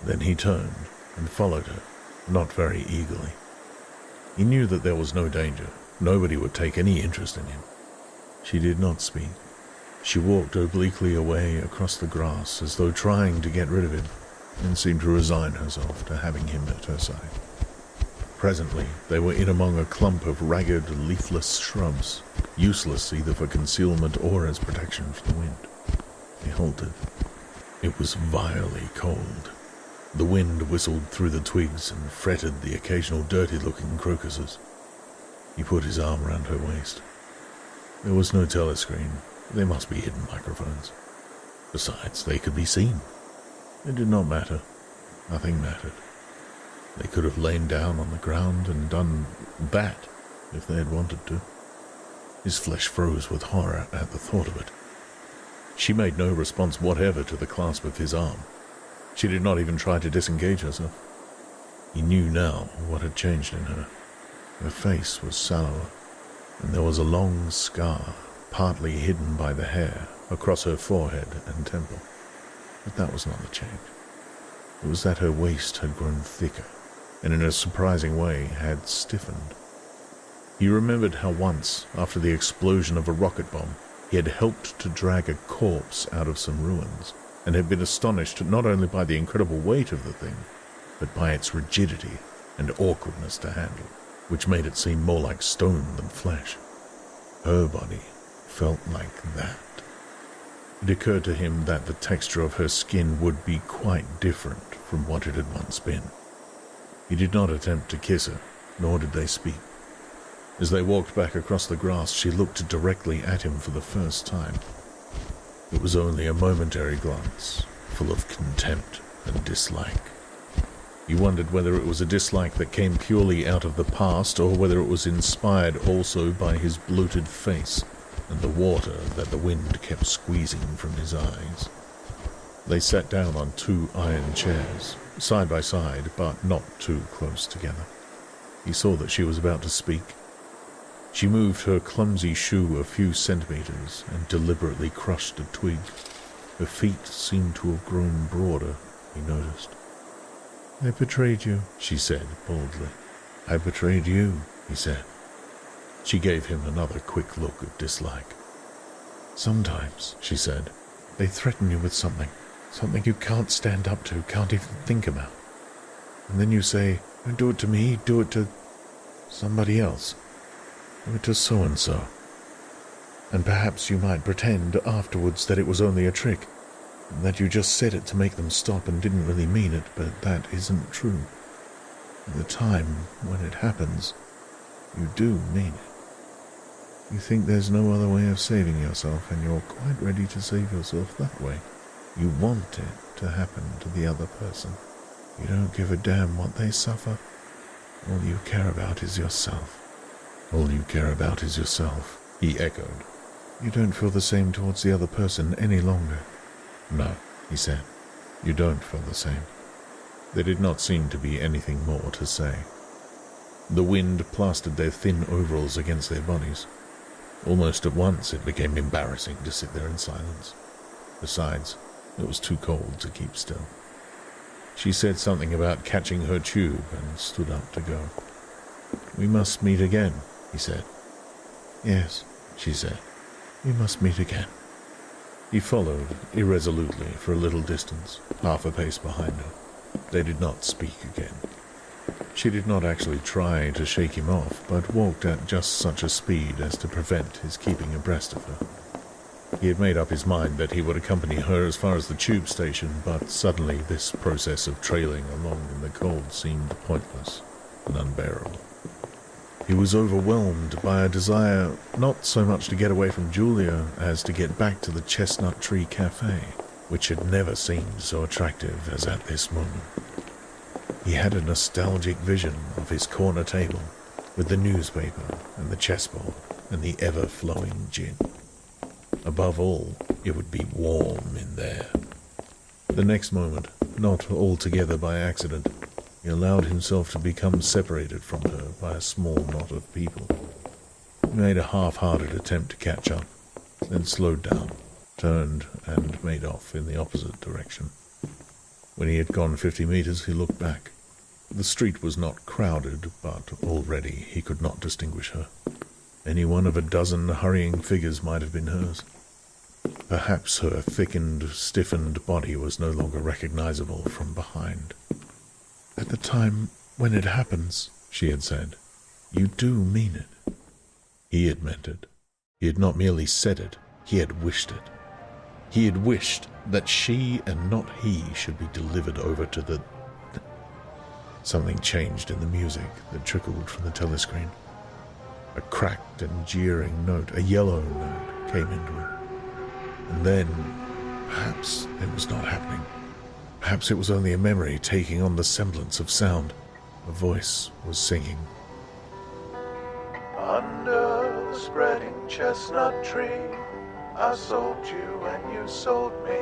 Then he turned and followed her, not very eagerly. He knew that there was no danger. Nobody would take any interest in him. She did not speak. She walked obliquely away across the grass as though trying to get rid of him, and seemed to resign herself to having him at her side. Presently, they were in among a clump of ragged, leafless shrubs, useless either for concealment or as protection from the wind. They halted. It was vilely cold. The wind whistled through the twigs and fretted the occasional dirty-looking crocuses. He put his arm round her waist. There was no telescreen. They must be hidden microphones. Besides, they could be seen. It did not matter. Nothing mattered. They could have lain down on the ground and done that if they had wanted to. His flesh froze with horror at the thought of it. She made no response whatever to the clasp of his arm. She did not even try to disengage herself. He knew now what had changed in her. Her face was sallower, and there was a long scar, partly hidden by the hair, across her forehead and temple. But that was not the change. It was that her waist had grown thicker, and in a surprising way had stiffened. He remembered how once, after the explosion of a rocket bomb, he had helped to drag a corpse out of some ruins, and had been astonished not only by the incredible weight of the thing, but by its rigidity and awkwardness to handle, which made it seem more like stone than flesh. Her body felt like that. It occurred to him that the texture of her skin would be quite different from what it had once been. He did not attempt to kiss her, nor did they speak. As they walked back across the grass, she looked directly at him for the first time. It was only a momentary glance, full of contempt and dislike. He wondered whether it was a dislike that came purely out of the past, or whether it was inspired also by his bloated face and the water that the wind kept squeezing from his eyes. They sat down on 2 iron chairs, side by side, but not too close together. He saw that she was about to speak. She moved her clumsy shoe a few centimeters and deliberately crushed a twig. Her feet seemed to have grown broader, he noticed. "I betrayed you," she said boldly. "I betrayed you," he said. She gave him another quick look of dislike. "Sometimes," she said, "they threaten you with something you can't stand up to, can't even think about. And then you say, don't do it to me, do it to somebody else. Do it to so-and-so. And perhaps you might pretend afterwards that it was only a trick, and that you just said it to make them stop and didn't really mean it, but that isn't true. At the time when it happens, you do mean it. You think there's no other way of saving yourself, and you're quite ready to save yourself that way. You want it to happen to the other person. You don't give a damn what they suffer. All you care about is yourself." "All you care about is yourself," he echoed. "You don't feel the same towards the other person any longer." "No," he said. "You don't feel the same." There did not seem to be anything more to say. The wind plastered their thin overalls against their bodies. Almost at once it became embarrassing to sit there in silence. Besides, it was too cold to keep still. She said something about catching her tube and stood up to go. "We must meet again," he said. "Yes," she said. "We must meet again." He followed irresolutely for a little distance, half a pace behind her. They did not speak again. She did not actually try to shake him off, but walked at just such a speed as to prevent his keeping abreast of her. He had made up his mind that he would accompany her as far as the tube station, but suddenly this process of trailing along in the cold seemed pointless and unbearable. He was overwhelmed by a desire not so much to get away from Julia as to get back to the Chestnut Tree Cafe, which had never seemed so attractive as at this moment. He had a nostalgic vision of his corner table, with the newspaper and the chessboard and the ever-flowing gin. Above all, it would be warm in there. The next moment, not altogether by accident, he allowed himself to become separated from her by a small knot of people. He made a half-hearted attempt to catch up, then slowed down, turned, and made off in the opposite direction. When he had gone 50 meters, he looked back. The street was not crowded, but already he could not distinguish her. Any one of a dozen hurrying figures might have been hers. Perhaps her thickened, stiffened body was no longer recognizable from behind. "At the time when it happens," she had said, "you do mean it." He had meant it. He had not merely said it, he had wished it. He had wished that she and not he should be delivered over to the... Something changed in the music that trickled from the telescreen. A cracked and jeering note, a yellow note, came into it. And then, perhaps it was not happening. Perhaps it was only a memory taking on the semblance of sound. A voice was singing. Under the spreading chestnut tree, I sold you and you sold me.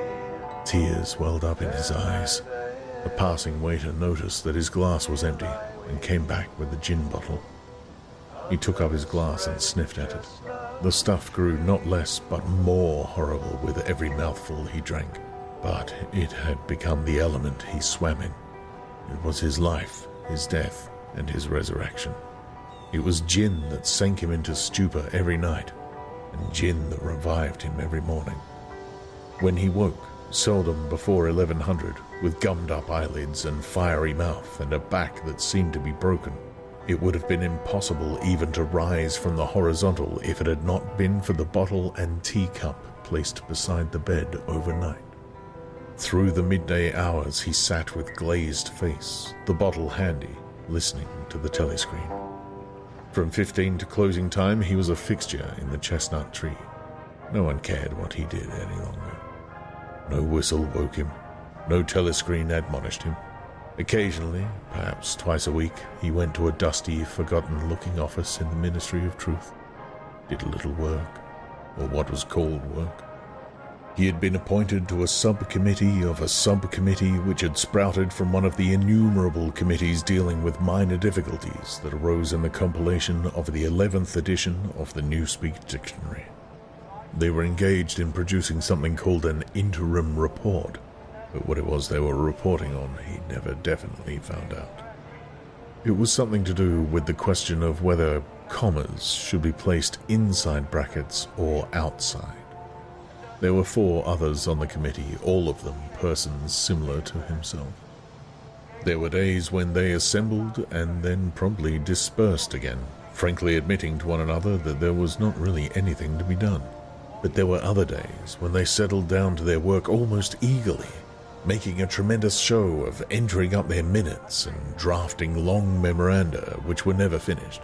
Tears welled up in his eyes. A passing waiter noticed that his glass was empty and came back with the gin bottle. He took up his glass and sniffed at it. The stuff grew not less but more horrible with every mouthful he drank. But it had become the element he swam in. It was his life, his death, and his resurrection. It was gin that sank him into stupor every night, and gin that revived him every morning. When he woke, seldom before 1100, with gummed-up eyelids and fiery mouth and a back that seemed to be broken, it would have been impossible even to rise from the horizontal if it had not been for the bottle and teacup placed beside the bed overnight. Through the midday hours he sat with glazed face, the bottle handy, listening to the telescreen. From 15 to closing time, he was a fixture in the chestnut tree. No one cared what he did any longer. No whistle woke him. No telescreen admonished him. Occasionally, perhaps twice a week, he went to a dusty, forgotten-looking office in the Ministry of Truth, did a little work, or what was called work. He had been appointed to a subcommittee of a subcommittee which had sprouted from one of the innumerable committees dealing with minor difficulties that arose in the compilation of the 11th edition of the Newspeak Dictionary. They were engaged in producing something called an interim report, but what it was they were reporting on he never definitely found out. It was something to do with the question of whether commas should be placed inside brackets or outside. There were 4 others on the committee, all of them persons similar to himself. There were days when they assembled and then promptly dispersed again, frankly admitting to one another that there was not really anything to be done. But there were other days when they settled down to their work almost eagerly, making a tremendous show of entering up their minutes and drafting long memoranda which were never finished.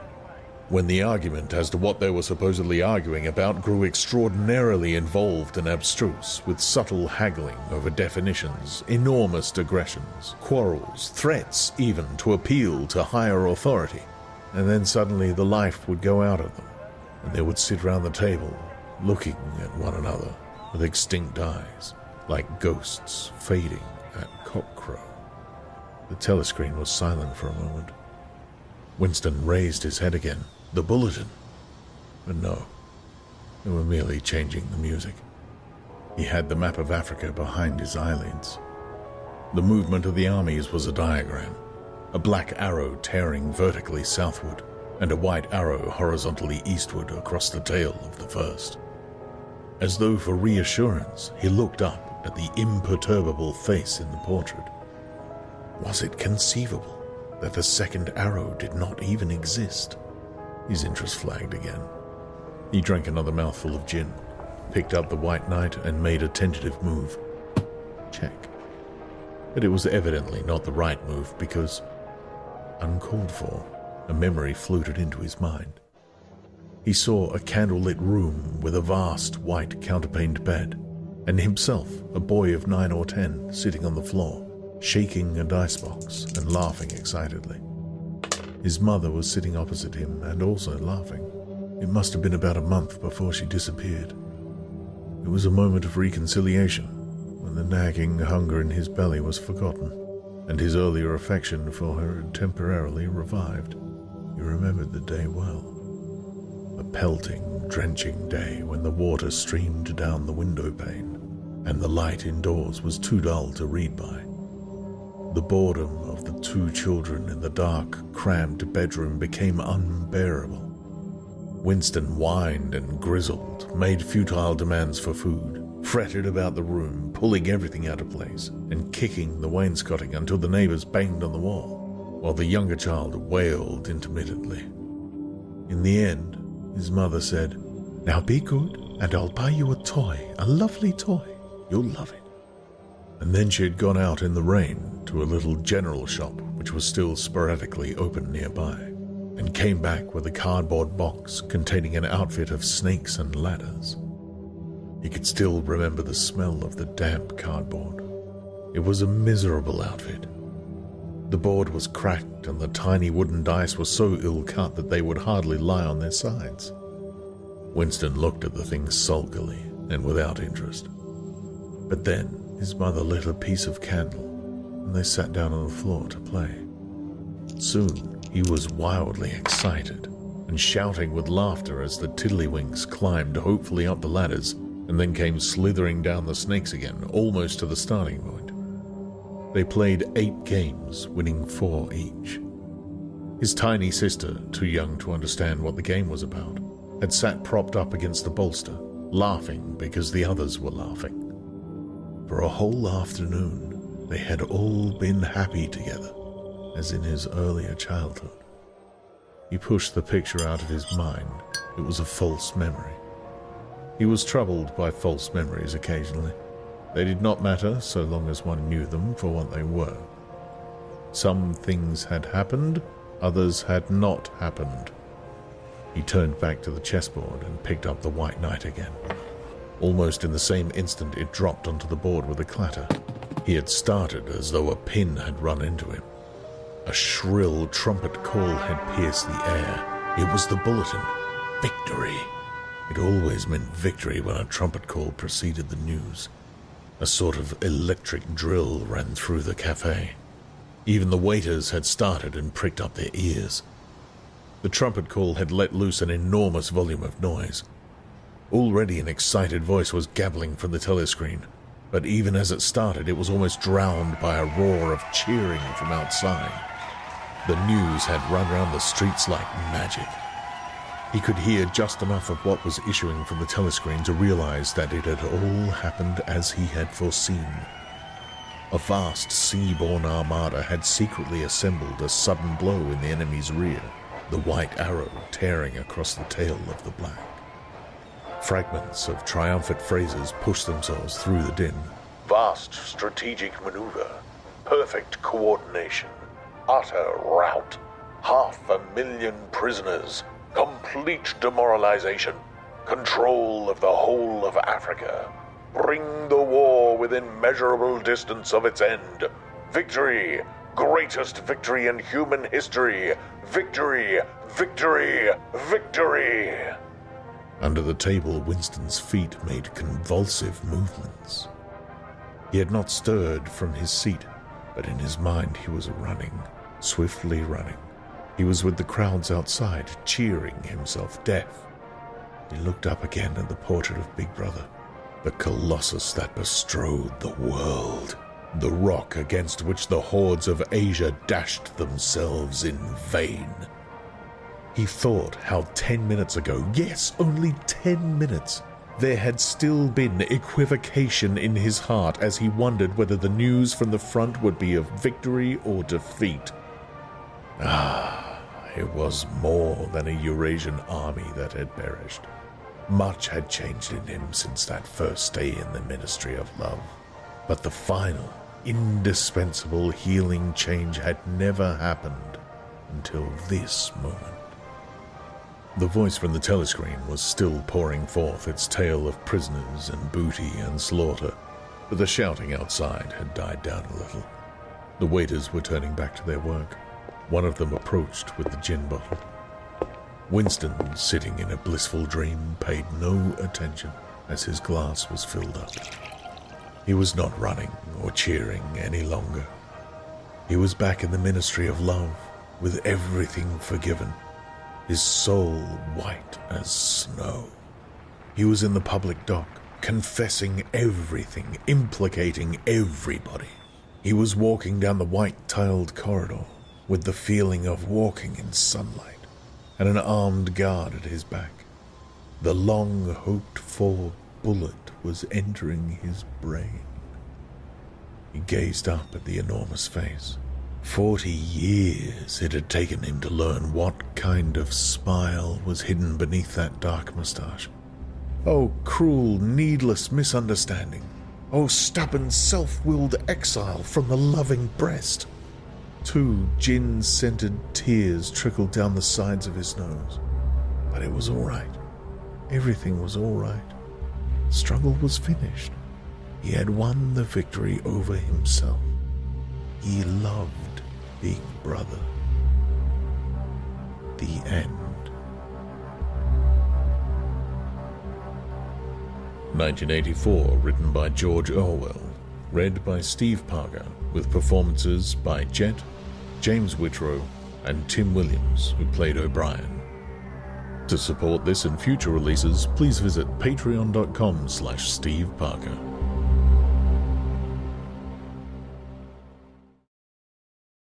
When the argument as to what they were supposedly arguing about grew extraordinarily involved and abstruse, with subtle haggling over definitions, enormous digressions, quarrels, threats even to appeal to higher authority, and then suddenly the life would go out of them, and they would sit round the table, looking at one another with extinct eyes, like ghosts fading at cockcrow. The telescreen was silent for a moment. Winston raised his head again. The bulletin. But no, they were merely changing the music. He had the map of Africa behind his eyelids. The movement of the armies was a diagram, a black arrow tearing vertically southward, and a white arrow horizontally eastward across the tail of the first. As though for reassurance, he looked up at the imperturbable face in the portrait. Was it conceivable that the second arrow did not even exist? His interest flagged again. He drank another mouthful of gin, picked up the white knight, and made a tentative move. Check. But it was evidently not the right move because, uncalled for, a memory floated into his mind. He saw a candlelit room with a vast white counterpaned bed, and himself, a boy of 9 or 10, sitting on the floor, shaking a dice box and laughing excitedly. His mother was sitting opposite him and also laughing. It must have been about a month before she disappeared. It was a moment of reconciliation, when the nagging hunger in his belly was forgotten, and his earlier affection for her had temporarily revived. He remembered the day well. A pelting, drenching day when the water streamed down the window pane, and the light indoors was too dull to read by. The boredom of the 2 children in the dark, cramped bedroom became unbearable. Winston whined and grizzled, made futile demands for food, fretted about the room, pulling everything out of place, and kicking the wainscoting until the neighbors banged on the wall, while the younger child wailed intermittently. In the end, his mother said, "Now be good, and I'll buy you a toy, a lovely toy. You'll love it." And then she had gone out in the rain to a little general shop which was still sporadically open nearby, and came back with a cardboard box containing an outfit of snakes and ladders. He could still remember the smell of the damp cardboard. It was a miserable outfit. The board was cracked and the tiny wooden dice were so ill-cut that they would hardly lie on their sides. Winston looked at the thing sulkily and without interest. But then his mother lit a piece of candle, and they sat down on the floor to play. Soon he was wildly excited, and shouting with laughter as the tiddlywinks climbed hopefully up the ladders, and then came slithering down the snakes again, almost to the starting point. They played 8 games, winning 4 each. His tiny sister, too young to understand what the game was about, had sat propped up against the bolster, laughing because the others were laughing. For a whole afternoon, they had all been happy together, as in his earlier childhood. He pushed the picture out of his mind. It was a false memory. He was troubled by false memories occasionally. They did not matter so long as one knew them for what they were. Some things had happened, others had not happened. He turned back to the chessboard and picked up the white knight again. Almost in the same instant, it dropped onto the board with a clatter. He had started as though a pin had run into him. A shrill trumpet call had pierced the air. It was the bulletin. Victory! It always meant victory when a trumpet call preceded the news. A sort of electric drill ran through the cafe. Even the waiters had started and pricked up their ears. The trumpet call had let loose an enormous volume of noise. Already an excited voice was gabbling from the telescreen, but even as it started, it was almost drowned by a roar of cheering from outside. The news had run round the streets like magic. He could hear just enough of what was issuing from the telescreen to realize that it had all happened as he had foreseen. A vast sea-borne armada had secretly assembled a sudden blow in the enemy's rear, the white arrow tearing across the tail of the black. Fragments of triumphant phrases pushed themselves through the din. Vast strategic maneuver, perfect coordination, utter rout, 500,000 prisoners, complete demoralization, control of the whole of Africa, bring the war within measurable distance of its end, victory, greatest victory in human history, victory, victory, victory. Under the table, Winston's feet made convulsive movements. He had not stirred from his seat, but in his mind he was running, swiftly running. He was with the crowds outside, cheering himself deaf. He looked up again at the portrait of Big Brother, the colossus that bestrode the world, the rock against which the hordes of Asia dashed themselves in vain. He thought how 10 minutes ago, yes, only 10 minutes, there had still been equivocation in his heart as he wondered whether the news from the front would be of victory or defeat. It was more than a Eurasian army that had perished. Much had changed in him since that first day in the Ministry of Love. But the final, indispensable healing change had never happened until this moment. The voice from the telescreen was still pouring forth its tale of prisoners and booty and slaughter, but the shouting outside had died down a little. The waiters were turning back to their work. One of them approached with the gin bottle. Winston, sitting in a blissful dream, paid no attention as his glass was filled up. He was not running or cheering any longer. He was back in the Ministry of Love, with everything forgiven, his soul white as snow. He was in the public dock, confessing everything, implicating everybody. He was walking down the white-tiled corridor, with the feeling of walking in sunlight, and an armed guard at his back. The long-hoped-for bullet was entering his brain. He gazed up at the enormous face. 40 years it had taken him to learn what kind of smile was hidden beneath that dark moustache. Oh, cruel, needless misunderstanding. Oh, stubborn, self-willed exile from the loving breast. 2 gin-scented tears trickled down the sides of his nose. But it was all right. Everything was all right. The struggle was finished. He had won the victory over himself. He loved Big Brother. The end. 1984, written by George Orwell. Read by Steve Parker, with performances by Jet, James Whitrow, and Tim Williams, who played O'Brien. To support this and future releases, please visit patreon.com/Steve Parker.